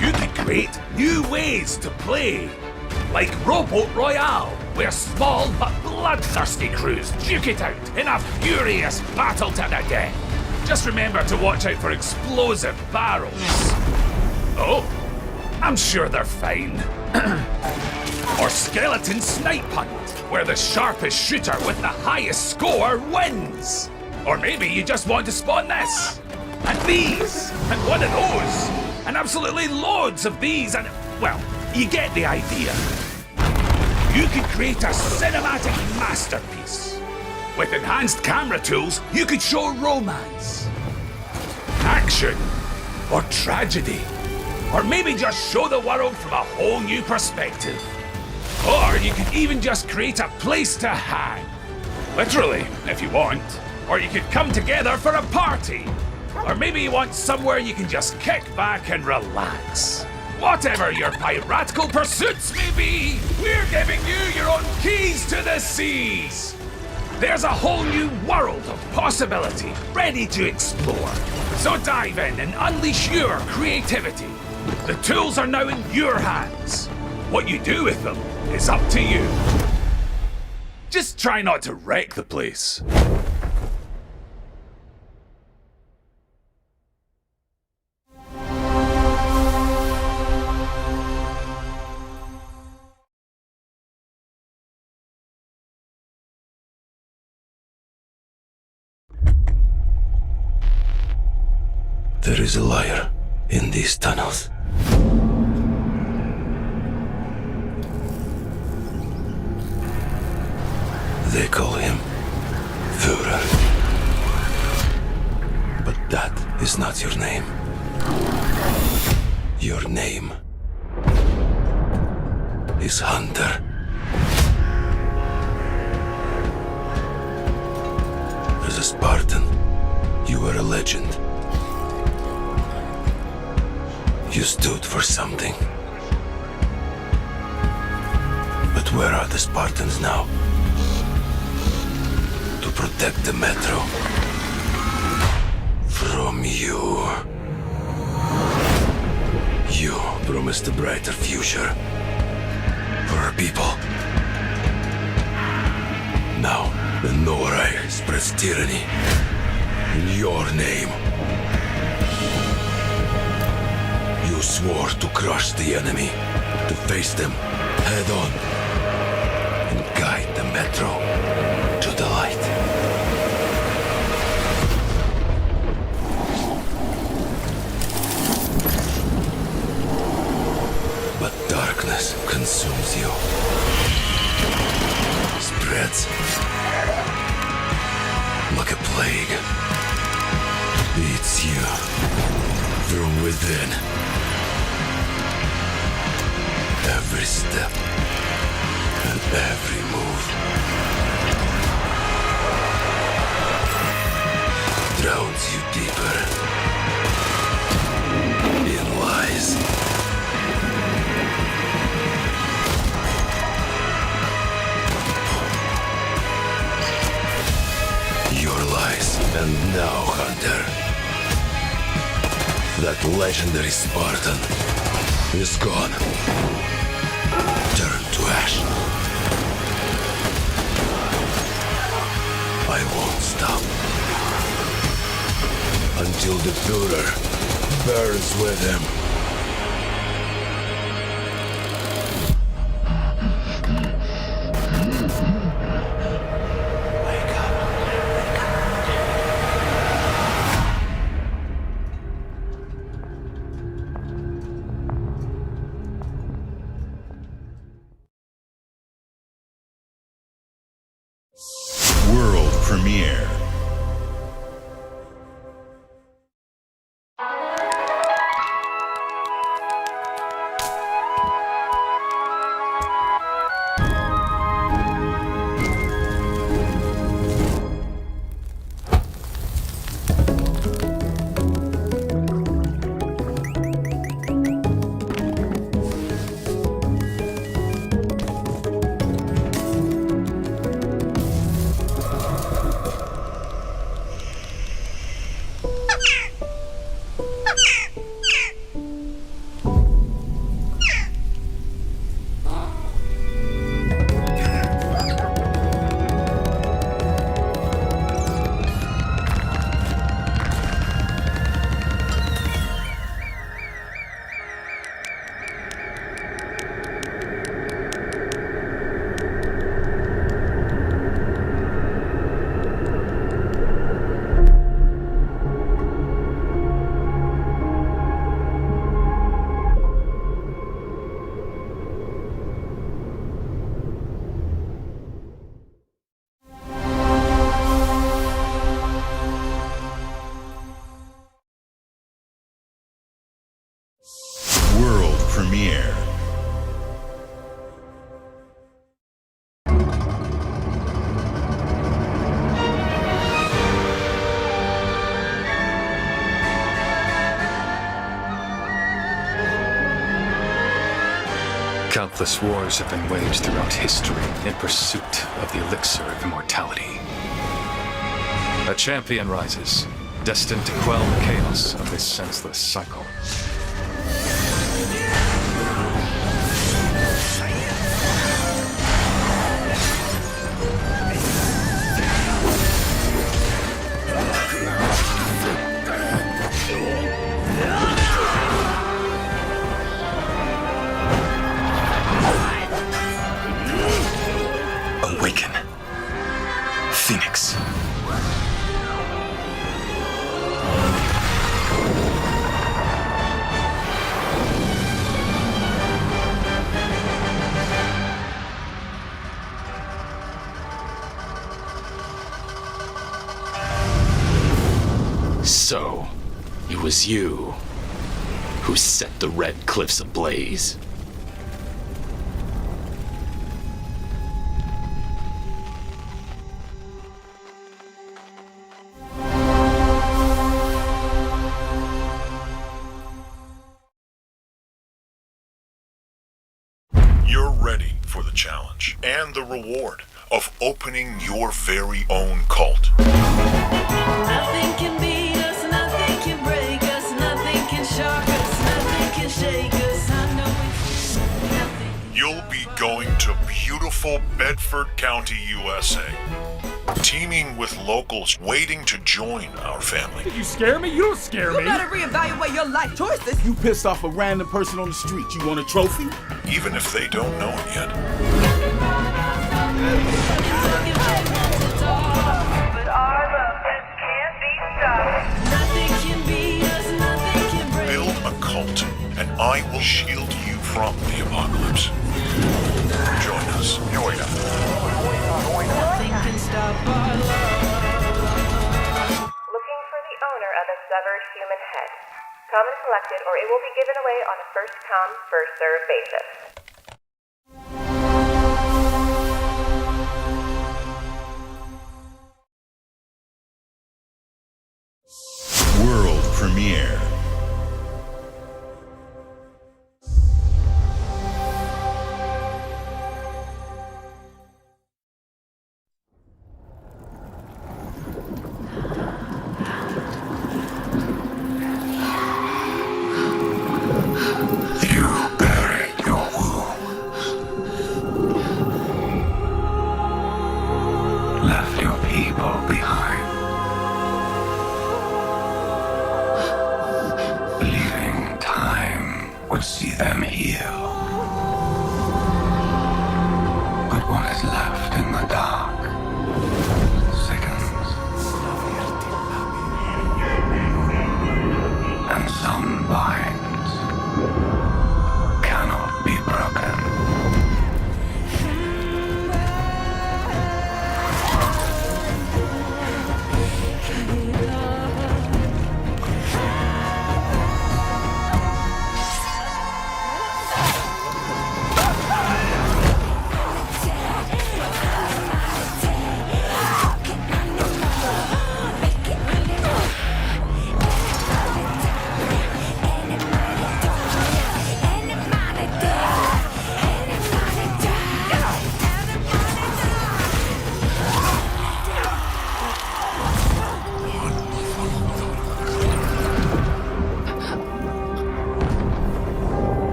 You can create new ways to play. Like Rowboat Royale, where small but bloodthirsty crews duke it out in a furious battle to the death. Just remember to watch out for explosive barrels. Oh, I'm sure they're fine. Or Skeleton Snipe Hunt, where the sharpest shooter with the highest score wins. Or maybe you just want to spawn this, and these, and one of those, and absolutely loads of these, and, well, you get the idea. You can create a cinematic masterpiece. With enhanced camera tools, you could show romance, action, or tragedy. Or maybe just show the world from a whole new perspective. Or you could even just create a place to hang. Literally, if you want. Or you could come together for a party. Or maybe you want somewhere you can just kick back and relax. Whatever your piratical pursuits may be, we're giving you your own keys to the seas. There's a whole new world of possibility ready to explore. So dive in and unleash your creativity. The tools are now in your hands. What you do with them is up to you. Just try not to wreck the place. There is a liar in these tunnels. They call him Führer. But that is not your name. Your name is Hunter. a Spartan, you were a legend. You stood for something. But where are the Spartans now? To protect the metro from you. You promised a brighter future for our people. Now, the Noreich spreads tyranny in your name. You swore to crush the enemy, to face them head on, and guide the metro to the light. But darkness consumes you. Spreads like a plague. Eats you from within. Every step and every move drowns you deeper in lies. Your lies. And now, Hunter, that legendary Spartan is gone. Turn to ash. I won't stop until the Führer burns with him. World premiere. World premiere. Countless wars have been waged throughout history in pursuit of the elixir of immortality. A champion rises, destined to quell the chaos of this senseless cycle. Awaken. Phoenix. So, it was you who set the Red Cliffs ablaze. challenge and the reward of opening your very own cult. Nothing can beat us, nothing can break us, nothing can shock us, nothing can shake us. I know it's nothing. You'll be going to beautiful Bedford County, USA, teaming with locals waiting to join our family. You scare me? You don't scare me. You better reevaluate your life choices. You pissed off a random person on the street. You want a trophy? Even if they don't know it yet. Build a cult, and I will shield you from the apocalypse. Join us. Join us. Nothing can stop our love. Looking for the owner of a severed human head. Come and collect it, or it will be given away on a first-come, first-served basis. World premiere. Left your people behind. Believing time would see them heal. But what is left in the dark sickens. And some binds cannot be broken.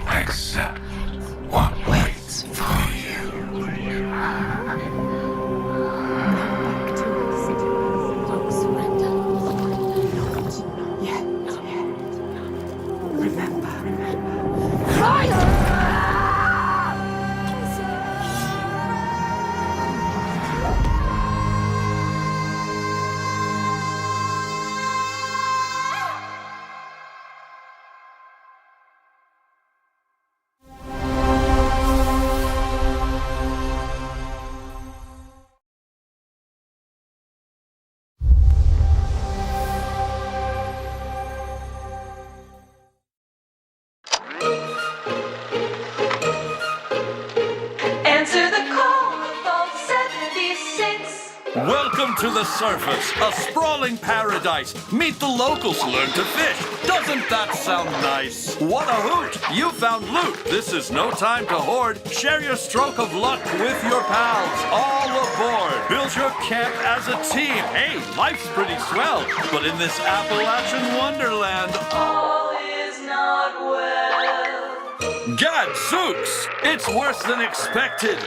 Accept what waits for you. Answer the call of Vault 76. Welcome to the surface, a sprawling paradise. Meet the locals, learn to fish. Doesn't that sound nice? What a hoot! You found loot. This is no time to hoard. Share your stroke of luck with your pals. All aboard. Build your camp as a team. Hey, life's pretty swell. But in this Appalachian wonderland, All is not well. Gadzooks! It's worse than expected.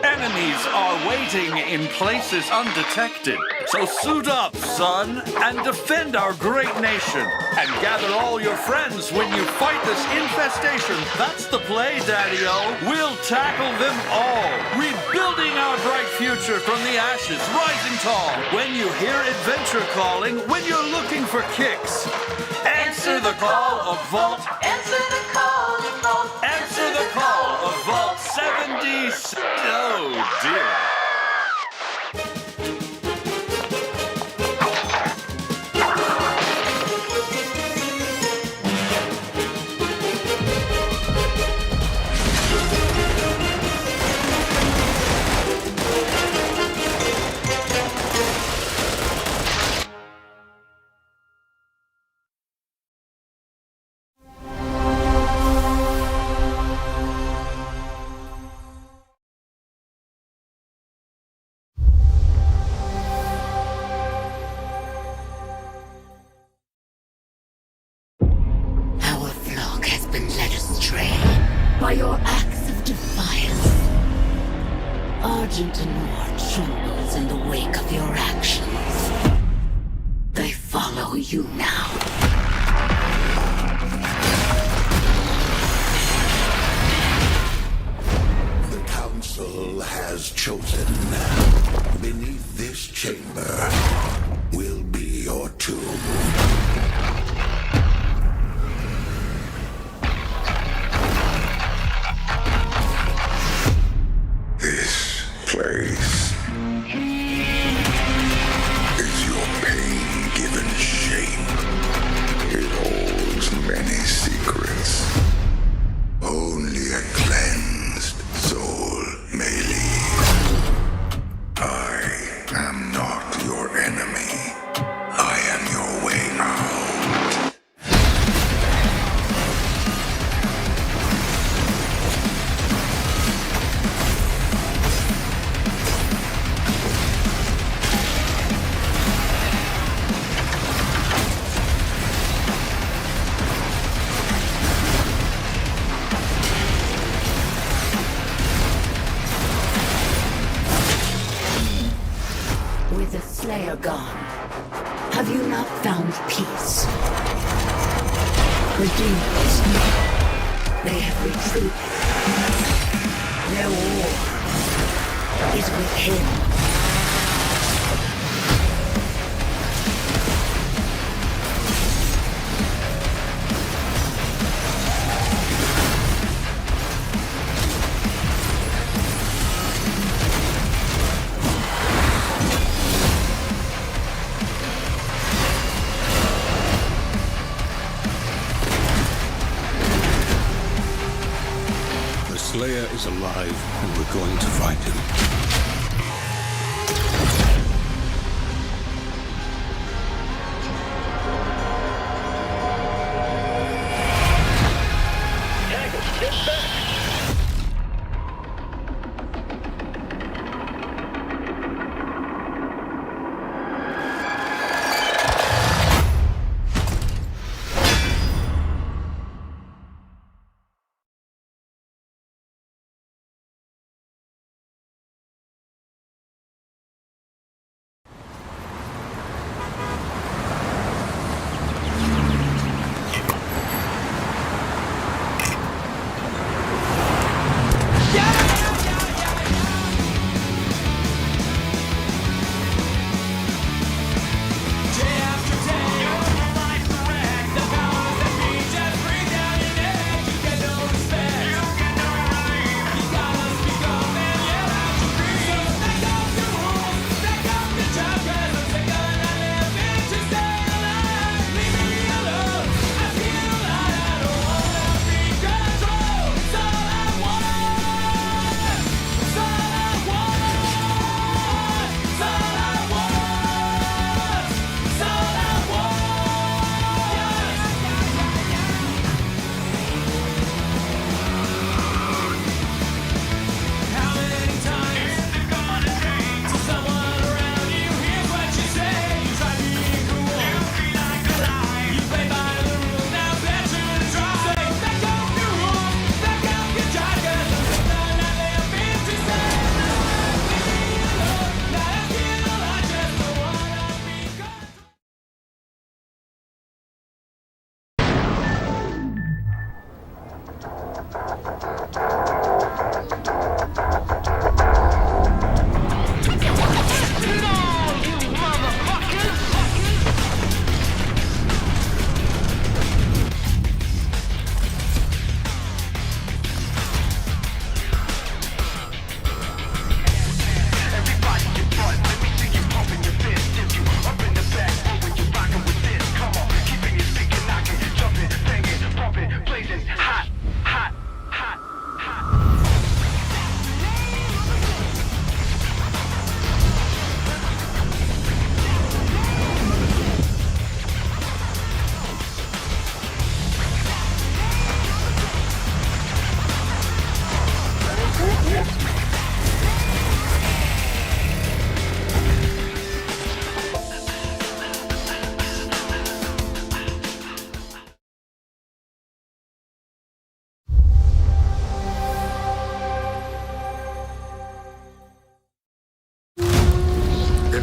Enemies are waiting in places undetected. So suit up, son, and defend our great nation. And gather all your friends when you fight this infestation. That's the play, Daddy-O. We'll tackle them all. Rebuilding our bright future from the ashes, rising tall. When you hear adventure calling, when you're looking for kicks. Answer the call of Vault. Answer the call of Vault. Answer the call of Vault 76. Oh, dear. astray by your acts of defiance. Argent and Noir trembles in the wake of your actions. They follow you now. The Council has chosen. Beneath this chamber will be your tomb. This place is your pain-given shape. It holds many secrets. Only a cleansed soul may leave. I am not your enemy. I am your way out. With the Slayer gone, have you not found peace? The demons, they have retreated. Their war is with him. The Slayer is alive, and we're going to find him.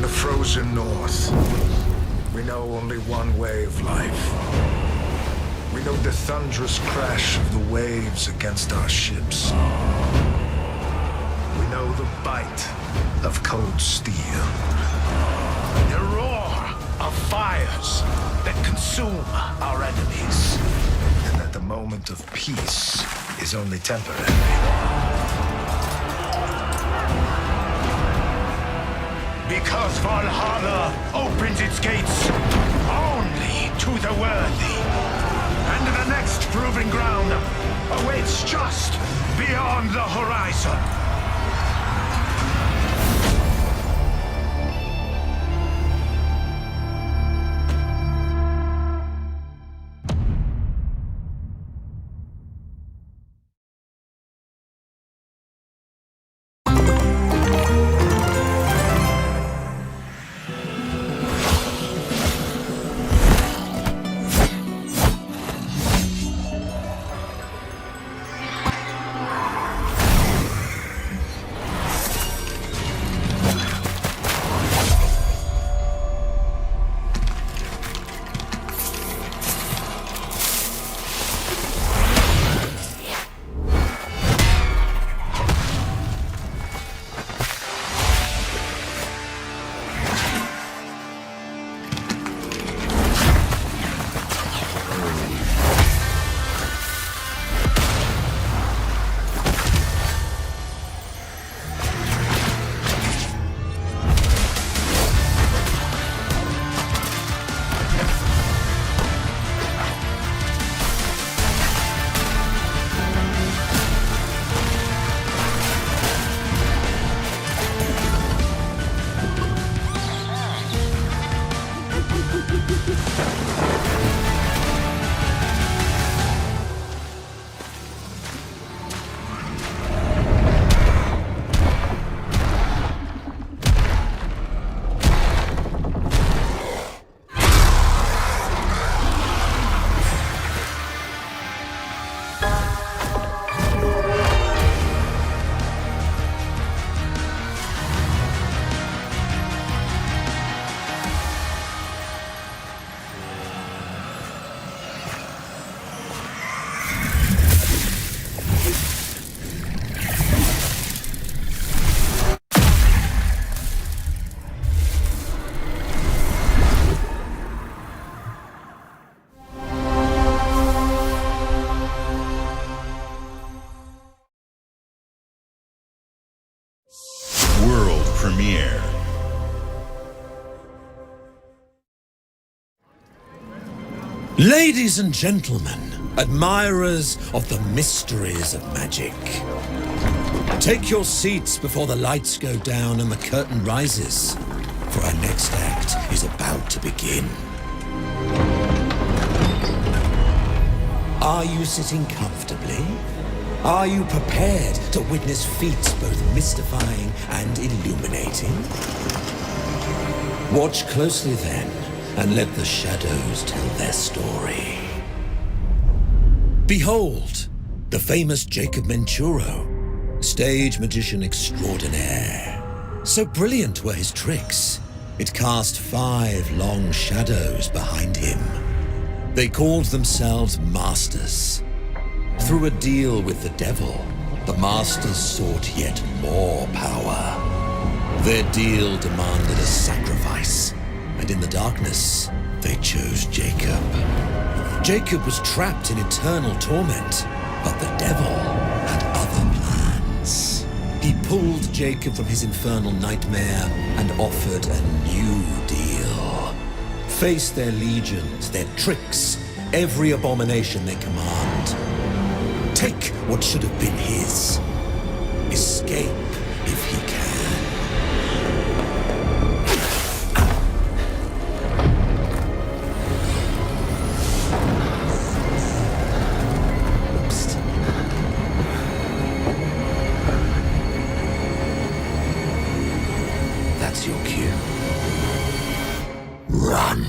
the frozen north, we know only one way of life. We know the thunderous crash of the waves against our ships. We know the bite of cold steel. The roar of fires that consume our enemies. And that the moment of peace is only temporary. Because Valhalla opens its gates only to the worthy. And the next proving ground awaits just beyond the horizon. World premiere. Ladies and gentlemen, admirers of the mysteries of magic, take your seats before the lights go down and the curtain rises, for our next act is about to begin. Are you sitting comfortably? Are you prepared to witness feats both mystifying and illuminating? Watch closely then, and let the shadows tell their story. Behold, the famous Jacob Menturo, stage magician extraordinaire. So brilliant were his tricks, it cast 5 long shadows behind him. They called themselves Masters. Through a deal with the devil, the Masters sought yet more power. Their deal demanded a sacrifice, and in the darkness, they chose Jacob. Jacob was trapped in eternal torment, but the devil had other plans. He pulled Jacob from his infernal nightmare and offered a new deal. Face their legions, their tricks, every abomination they command. Take what should have been his. Escape if he can. That's your cue. Run.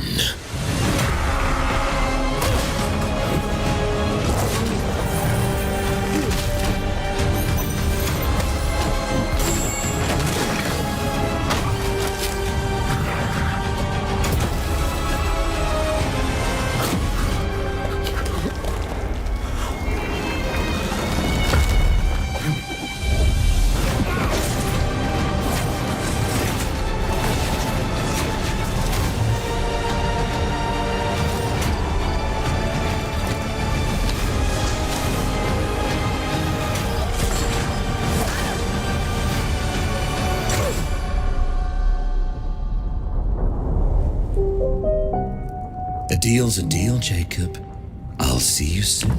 deal's a deal, Jacob. I'll see you soon.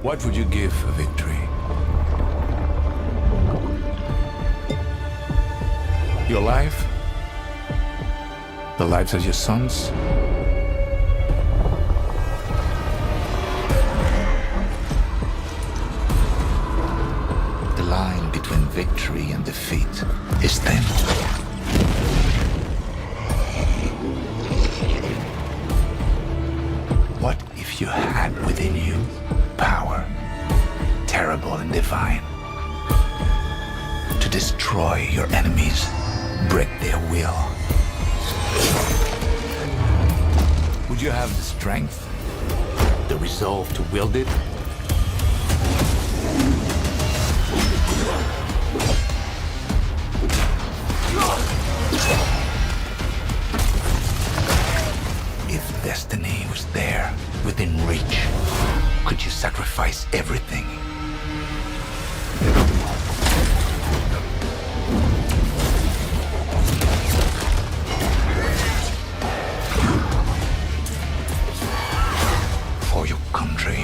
What would you give for victory? Your life? The lives of your sons? The line between victory and defeat is thin. What if you had within you power, terrible and divine, to destroy your enemies, break their will? Would you have the strength, the resolve to wield it? If destiny was there, within reach, could you sacrifice everything? For your country.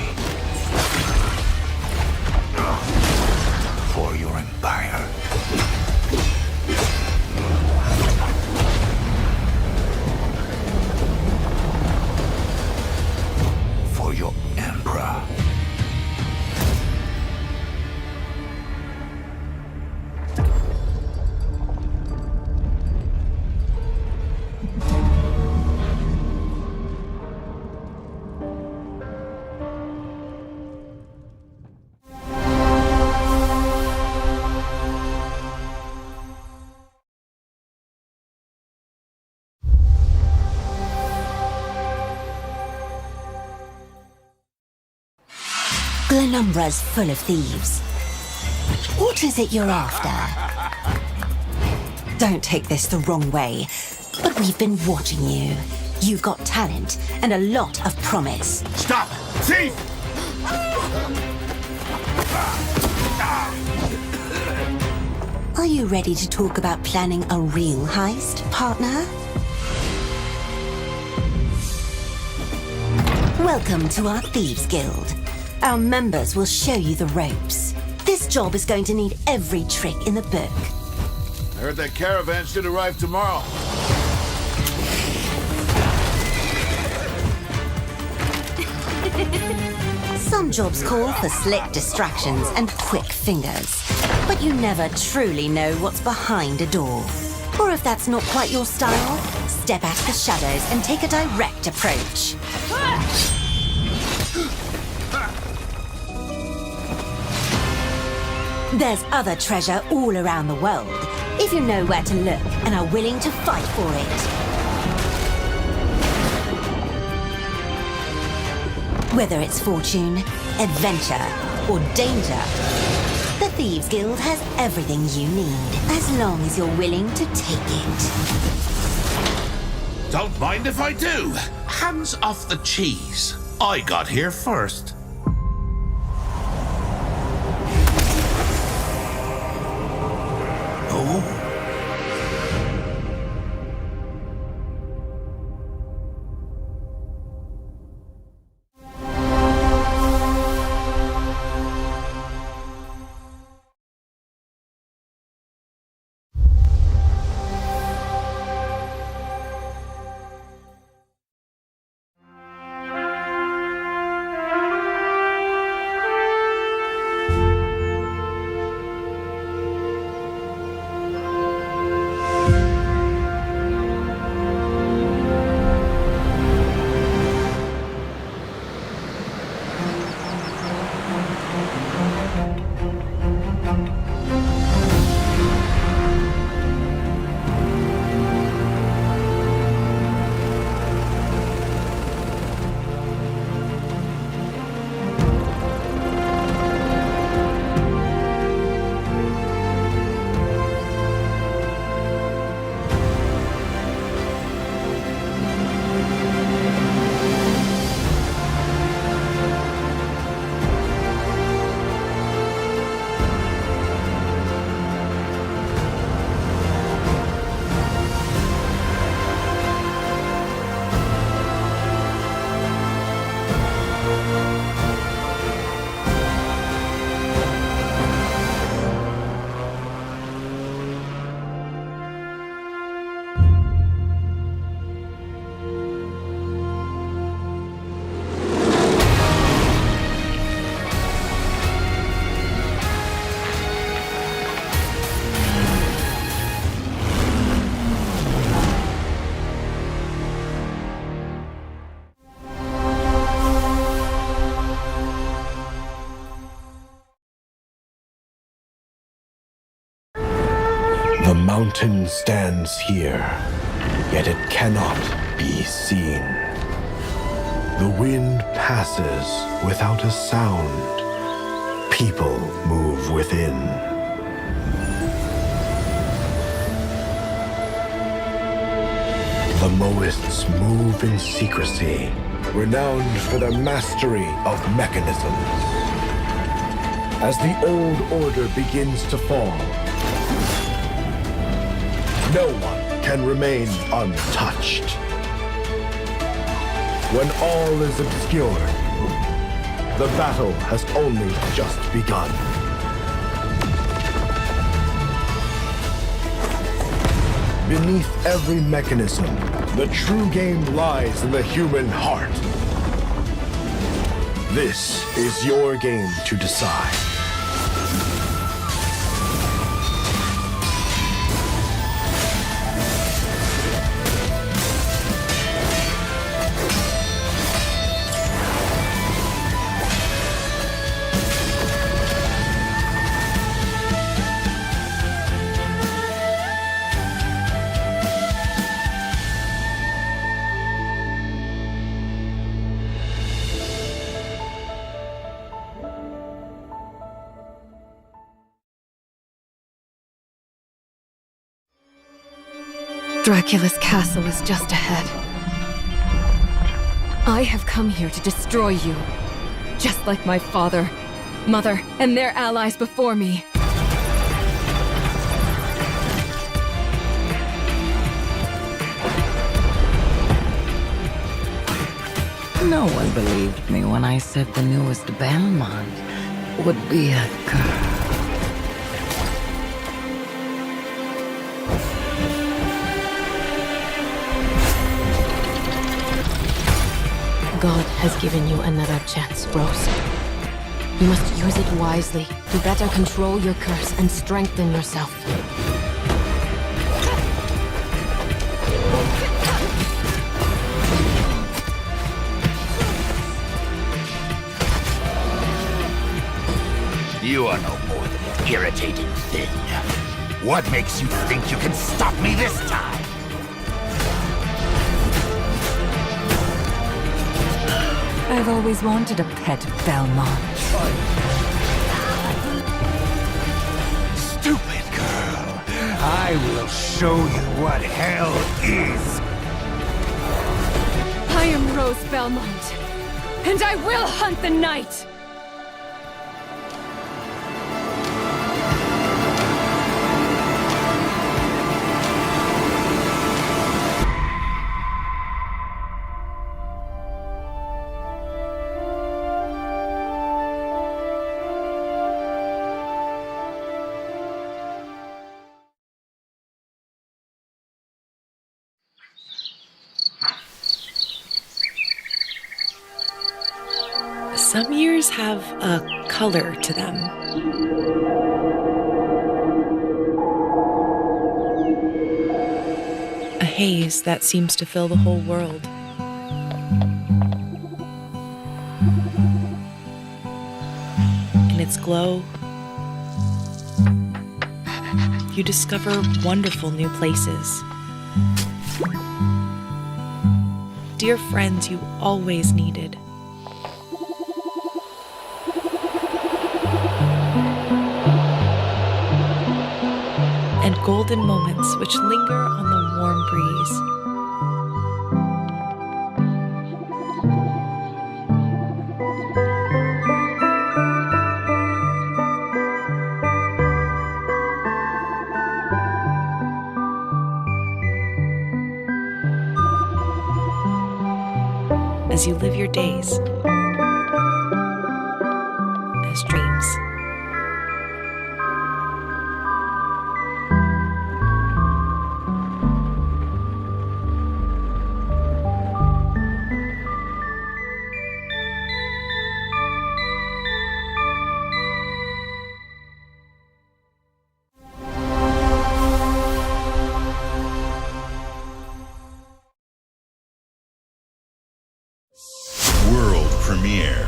For your empire. For your emperor. Glenumbra's full of thieves. What is it you're after? Don't take this the wrong way, but we've been watching you. You've got talent and a lot of promise. Stop! Thief! Are you ready to talk about planning a real heist, partner? Welcome to our Thieves Guild. Our members will show you the ropes. This job is going to need every trick in the book. I heard that caravan should arrive tomorrow. Some jobs call for slick distractions and quick fingers, but you never truly know what's behind a door. Or if that's not quite your style, step out of the shadows and take a direct approach. There's other treasure all around the world, if you know where to look and are willing to fight for it. Whether it's fortune, adventure, or danger, the Thieves Guild has everything you need, as long as you're willing to take it. Don't mind if I do. Hands off the cheese. I got here first. mountain stands here, yet it cannot be seen. The wind passes without a sound. People move within. The Moists move in secrecy, renowned for their mastery of mechanisms. As the old order begins to fall, no one can remain untouched. When all is obscured, the battle has only just begun. Beneath every mechanism, the true game lies in the human heart. This is your game to decide. Dracula's castle is just ahead. I have come here to destroy you, just like my father, mother, and their allies before me. No one believed me when I said the newest Belmont would be a girl. God has given you another chance, Rose. You must use it wisely to better control your curse and strengthen yourself. You are no more than an irritating thing. What makes you think you can stop me this time? I've always wanted a pet Belmont. Stupid girl. I will show you what hell is. I am Rose Belmont, and I will hunt the night! Some years have a color to them. A haze that seems to fill the whole world. In its glow, you discover wonderful new places. Dear friends you always needed. And golden moments which linger on the warm breeze. As you live your days as dreams. World premiere.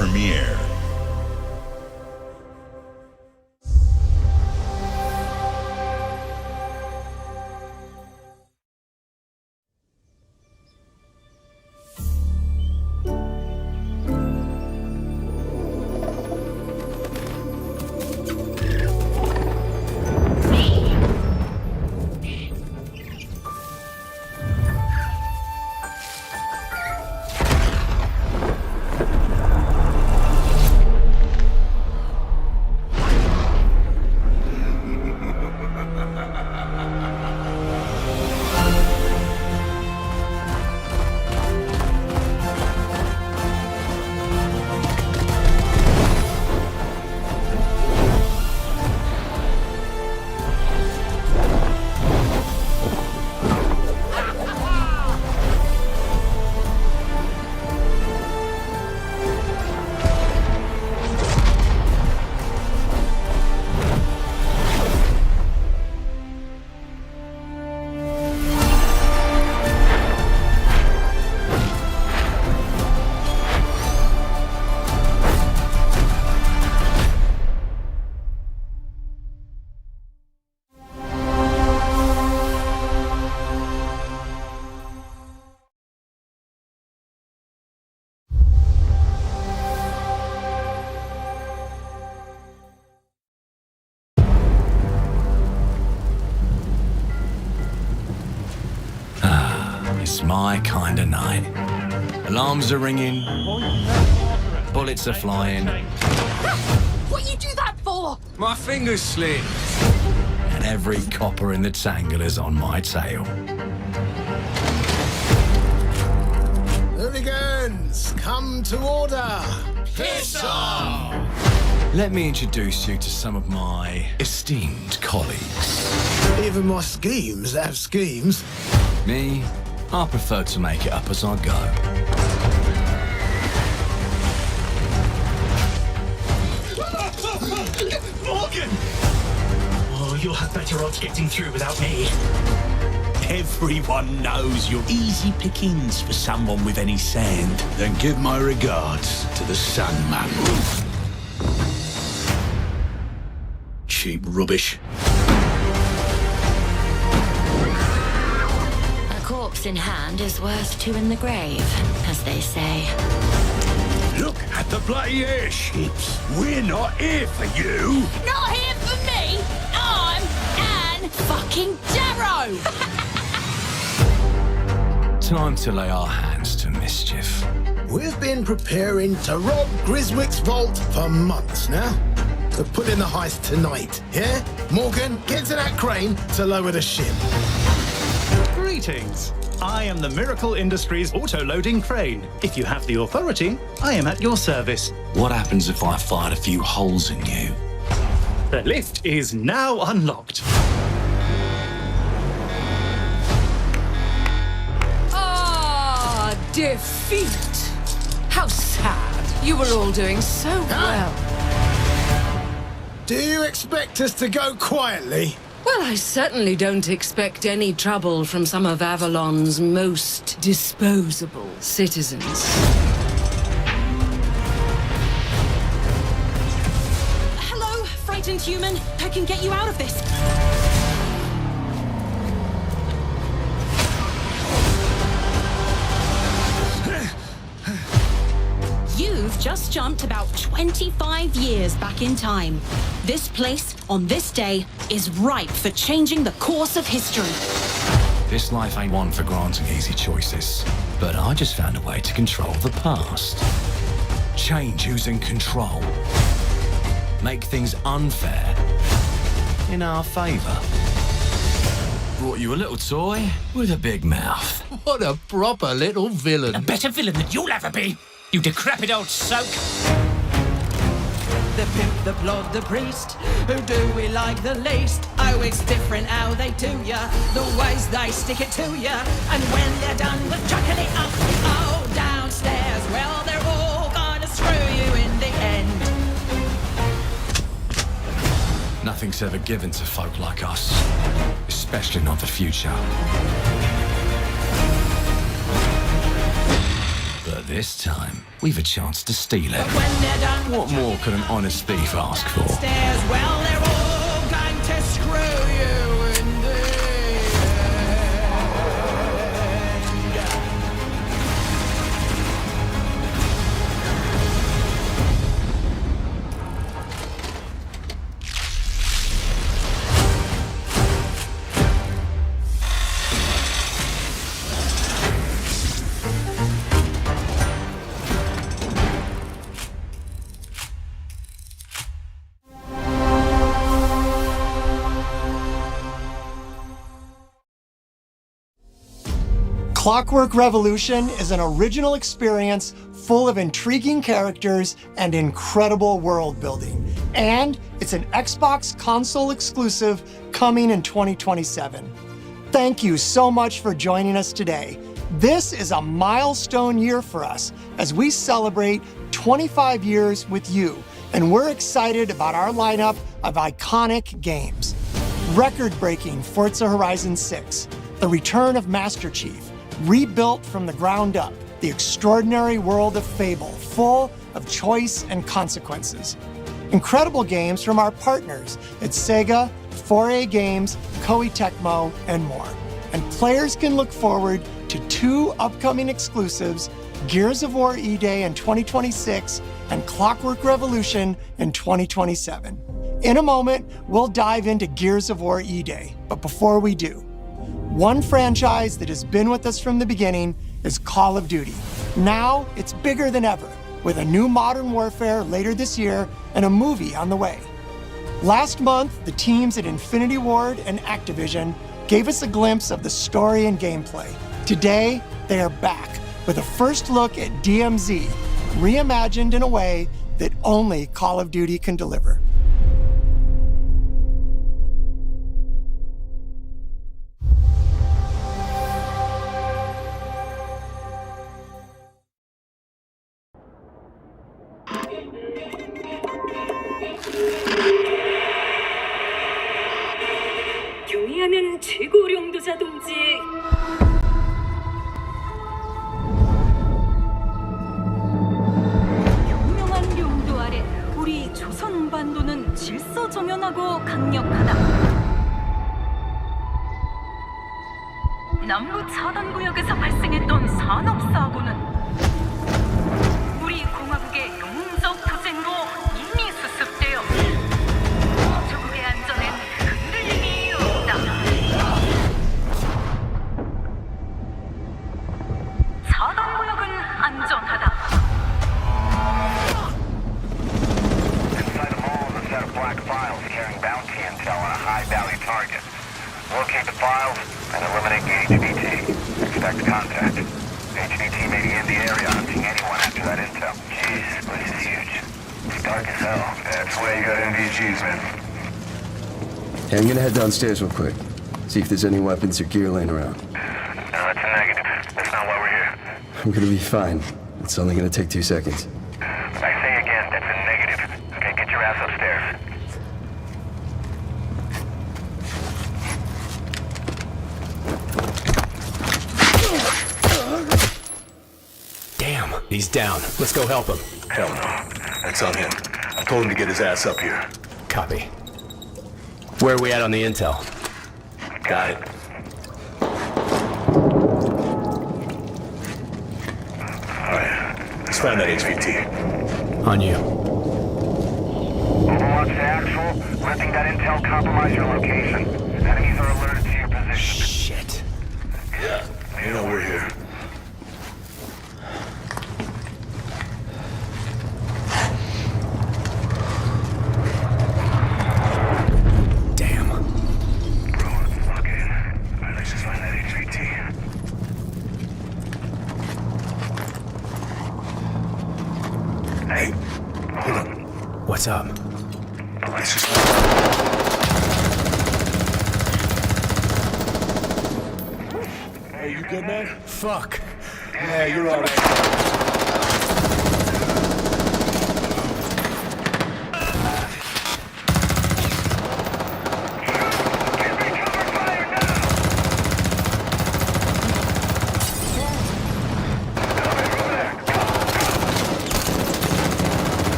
premiere. It's my kind of night. Alarms are ringing, bullets are flying. What you do that for? My fingers slip, and every copper in the tangle is on my tail. Hooligans, come to order! Piss off! Let me introduce you to some of my esteemed colleagues. Even my schemes have schemes. Me, I prefer to make it up as I go. Morgan! Oh, you'll have better odds getting through without me. Everyone knows you're easy pickings for someone with any sand. Then give my regards to the Sandman. Cheap rubbish. A corpse in hand is worth two in the grave, as they say. Look at the bloody airships. We're not here for you. Not here for me! I'm Anne fucking Darrow! Time to lay our hands to mischief. We've been preparing to rob Griswick's vault for months now. So put in the heist tonight, yeah? Morgan, get to that crane to lower the ship. Greetings. I am the Miracle Industries auto-loading crane. If you have the authority, I am at your service. What happens if I fired a few holes in you? The lift is now unlocked. Ah, defeat! How sad. You were all doing so well. Do you expect us to go quietly? Well, I certainly don't expect any trouble from some of Avalon's most disposable citizens. Hello, frightened human. I can get you out of this. You've just jumped about 25 years back in time. This place, on this day, is ripe for changing the course of history. This life ain't one for granting easy choices, but I just found a way to control the past. Change who's in control. Make things unfair in our favor. Brought you a little toy with a big mouth. What a proper little villain. A better villain than you'll ever be, you decrepit old soak. The pimp, the plod, the priest. Who do we like the least? Oh, it's different how they do ya. The ways they stick it to ya. And when they're done with chucking it up, oh, downstairs, well, they're all gonna screw you in the end. Nothing's ever given to folk like us, especially not the future. But This time, we've a chance to steal it. When they're done, What more could an honest thief ask for? stairs, well, they're all going to screw you in the Clockwork Revolution is an original experience full of intriguing characters and incredible world building. And it's an Xbox console exclusive coming in 2027. Thank you so much for joining us today. This is a milestone year for us as we celebrate 25 years with you, and we're excited about our lineup of iconic games. Record-breaking Forza Horizon 6, the return of Master Chief, rebuilt from the ground up, the extraordinary world of Fable, full of choice and consequences. Incredible games from our partners at Sega, 4A Games, Koei Tecmo, and more. And players can look forward to 2 upcoming exclusives, Gears of War E-Day in 2026 and Clockwork Revolution in 2027. In a moment, we'll dive into Gears of War E-Day, but before we do, one franchise that has been with us from the beginning is Call of Duty. Now, it's bigger than ever, with a new Modern Warfare later this year and a movie on the way. Last month, the teams at Infinity Ward and Activision gave us a glimpse of the story and gameplay. Today, they are back with a first look at DMZ, reimagined in a way that only Call of Duty can deliver. 경의하는 최고 용도자 동지. 현명한 용도 아래 우리 조선 반도는 질서정연하고 강력하다. 남부 차단구역에서 발생했던 산업사고는 우리 공화국의 영웅적 투쟁으로 이미 수습되어 조국의 안전엔 흔들림이 없다. 차단구역은 안전하다. Inside the mall is a set of black files carrying bounty intel on a high-value target. Locate the files and eliminate the HVT. Expect contact. HVT may be in the area hunting anyone after that intel. Jeez, this is huge. It's dark as hell. That's why you got NVGs, man. Hey, I'm gonna head downstairs real quick. See if there's any weapons or gear laying around. No, that's a negative. That's not why we're here. I'm gonna be fine. It's only gonna take 2 seconds. I say again, that's a negative. Okay, get your ass upstairs. Damn, he's down. Let's go help him. Hell no. That's on him. I told him to get his ass up here. Copy. Where are we at on the intel? Got it. Alright. Let's find that HVT. On you. Overwatch to actual. Letting that intel compromise your location. Enemies are alerted to your position. Shit. Yeah, you know we're here. What's up? Hey, you good, man? Fuck. Yeah, you're all right.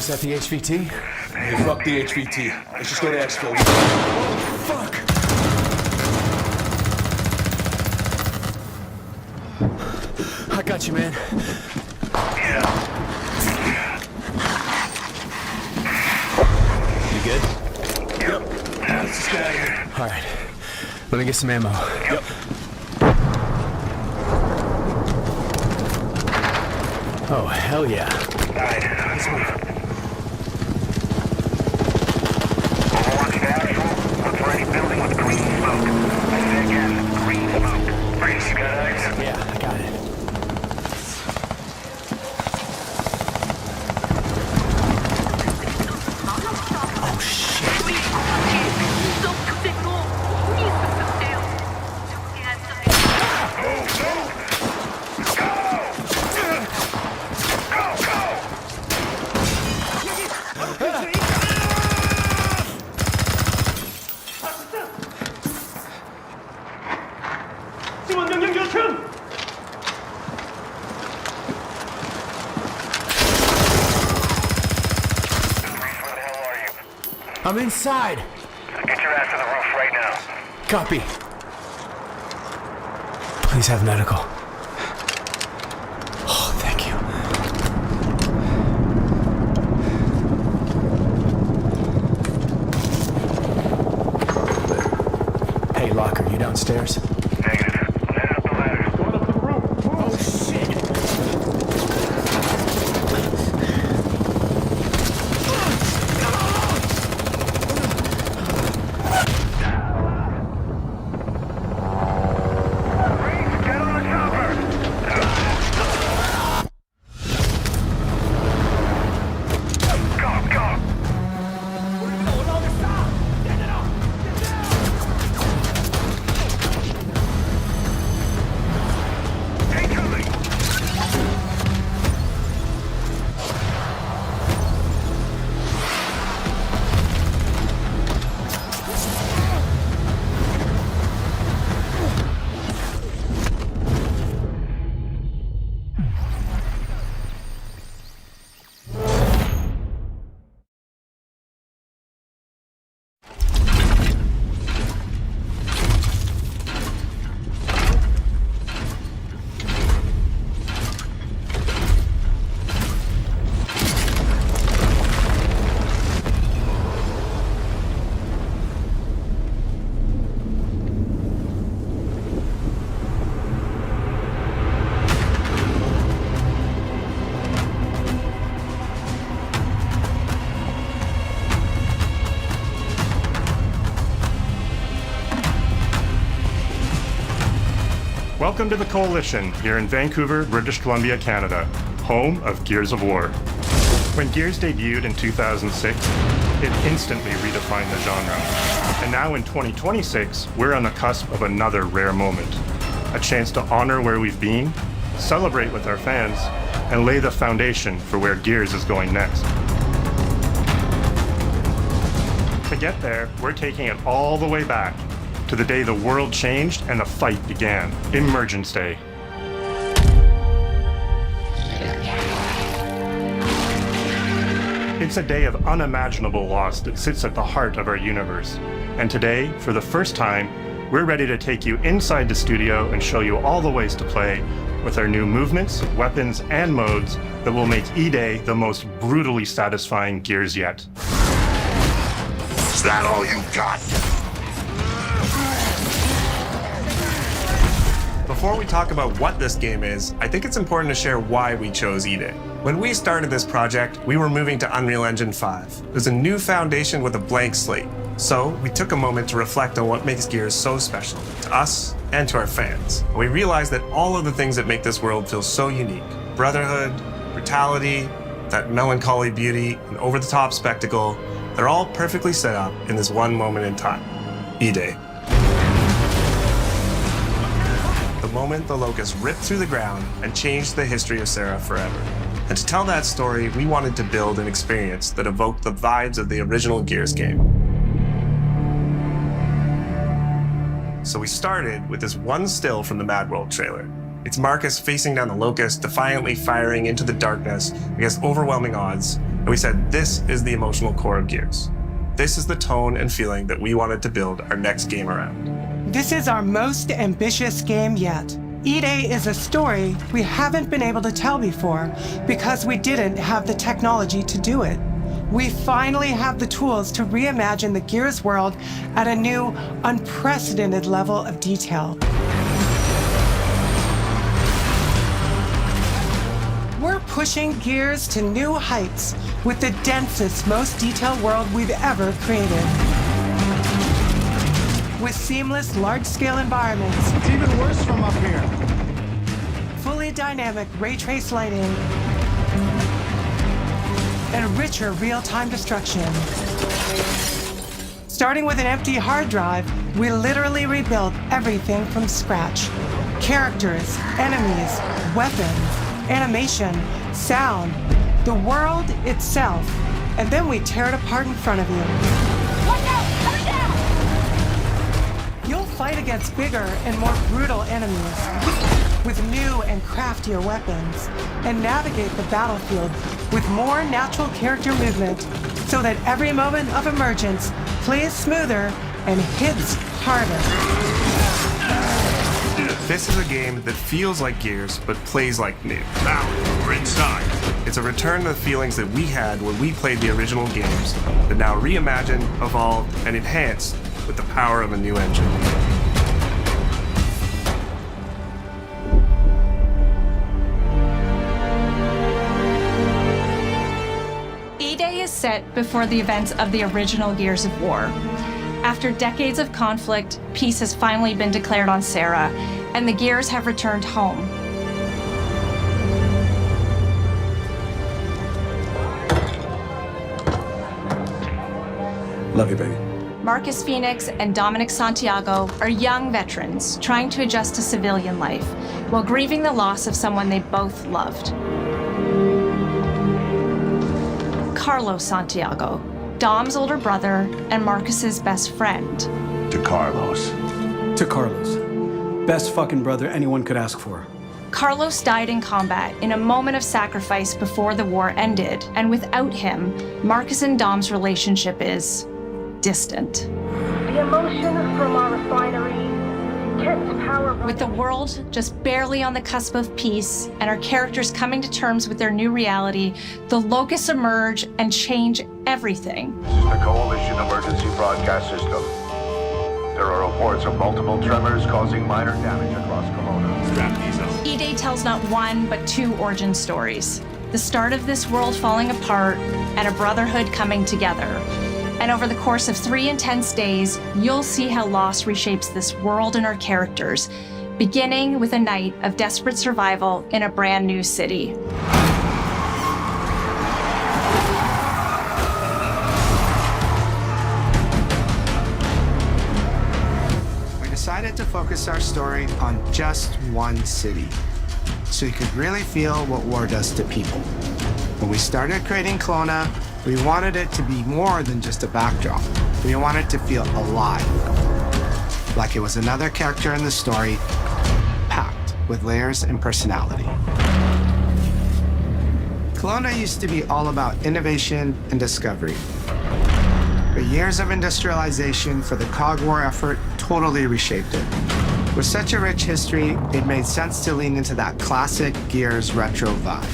that the HVT? Hey, fuck the HVT. Let's just go to exfil. Fuck! I got you, man. You good? Yep. Let's just get out of here. All right. Let me get some ammo. Yep. Oh, hell yeah. All right, let's move. Overwatch to actual. Look for any building with green smoke. I say again, green smoke. Freeze, you got eyes? Yeah, I got it. Oh shit. 운석 투쟁으로 이미 수습돼요. 적의 안전에 I'm inside. Get your ass to the roof right now. Copy. Please have medical. Oh, thank you. Hey, Locker, you downstairs? Negative. Head up the ladder. Going up to the roof. Oh, shit! Get on the chopper. Go, go. Incoming. Welcome to the Coalition, here in Vancouver, British Columbia, Canada, home of Gears of War. When Gears debuted in 2006, it instantly redefined the genre. And now in 2026, we're on the cusp of another rare moment. A chance to honor where we've been, celebrate with our fans, and lay the foundation for where Gears is going next. To get there, we're taking it all the way back to the day the world changed and the fight began, Emergence Day. It's a day of unimaginable loss that sits at the heart of our universe. And today, for the first time, we're ready to take you inside the studio and show you all the ways to play with our new movements, weapons, and modes that will make E-Day the most brutally satisfying Gears yet. Is that all you got? Before we talk about what this game is, I think it's important to share why we chose E-Day. When we started this project, we were moving to Unreal Engine 5. It was a new foundation with a blank slate. So we took a moment to reflect on what makes Gears so special to us and to our fans. And we realized that all of the things that make this world feel so unique, brotherhood, brutality, that melancholy beauty, and over-the-top spectacle, they're all perfectly set up in this one moment in time, E-Day. The moment the Locust ripped through the ground and changed the history of Sarah forever. And to tell that story, we wanted to build an experience that evoked the vibes of the original Gears game. So we started with this one still from the Mad World trailer. It's Marcus facing down the Locust, defiantly firing into the darkness against overwhelming odds, And we said, this is the emotional core of Gears. This is the tone and feeling that we wanted to build our next game around. This is our most ambitious game yet. E-Day is a story we haven't been able to tell before because we didn't have the technology to do it. We finally have the tools to reimagine the Gears world at a new, unprecedented level of detail. We're pushing Gears to new heights with the densest, most detailed world we've ever created. With seamless, large-scale environments. It's even worse from up here. Fully dynamic ray trace lighting. And a richer real-time destruction. Starting with an empty hard drive, we literally rebuilt everything from scratch. Characters, enemies, weapons, animation, sound, the world itself. And then we tear it apart in front of you. Watch out! Coming down! You'll fight against bigger and more brutal enemies with new and craftier weapons and navigate the battlefield with more natural character movement so that every moment of emergence plays smoother and hits harder. This is a game that feels like Gears, but plays like new. Now, we're inside. It's a return to the feelings that we had when we played the original games, but now reimagined, evolved, and enhanced with the power of a new engine. E-Day is set before the events of the original Gears of War. After decades of conflict, peace has finally been declared on Serra, and the Gears have returned home. Love you, baby. Marcus Phoenix and Dominic Santiago are young veterans trying to adjust to civilian life while grieving the loss of someone they both loved. Carlos Santiago, Dom's older brother and Marcus's best friend. To Carlos. To Carlos. Best fucking brother anyone could ask for. Carlos died in combat in a moment of sacrifice before the war ended, and without him, Marcus and Dom's relationship is distant. The emotion from our refinery kept power. With the world just barely on the cusp of peace and our characters coming to terms with their new reality, the locusts emerge and change everything. This is the Coalition Emergency Broadcast System. There are reports of multiple tremors causing minor damage across Kelowna. Strap these up. E-Day tells not one, but two origin stories. The start of this world falling apart and a brotherhood coming together. And over the course of 3 intense days, you'll see how loss reshapes this world and our characters, beginning with a night of desperate survival in a brand new city. We decided to focus our story on just one city, so you could really feel what war does to people. When we started creating Kelowna, we wanted it to be more than just a backdrop. We wanted to feel alive, like it was another character in the story, packed with layers and personality. Kelowna used to be all about innovation and discovery. But years of industrialization for the Cog War effort totally reshaped it. With such a rich history, it made sense to lean into that classic Gears retro vibe.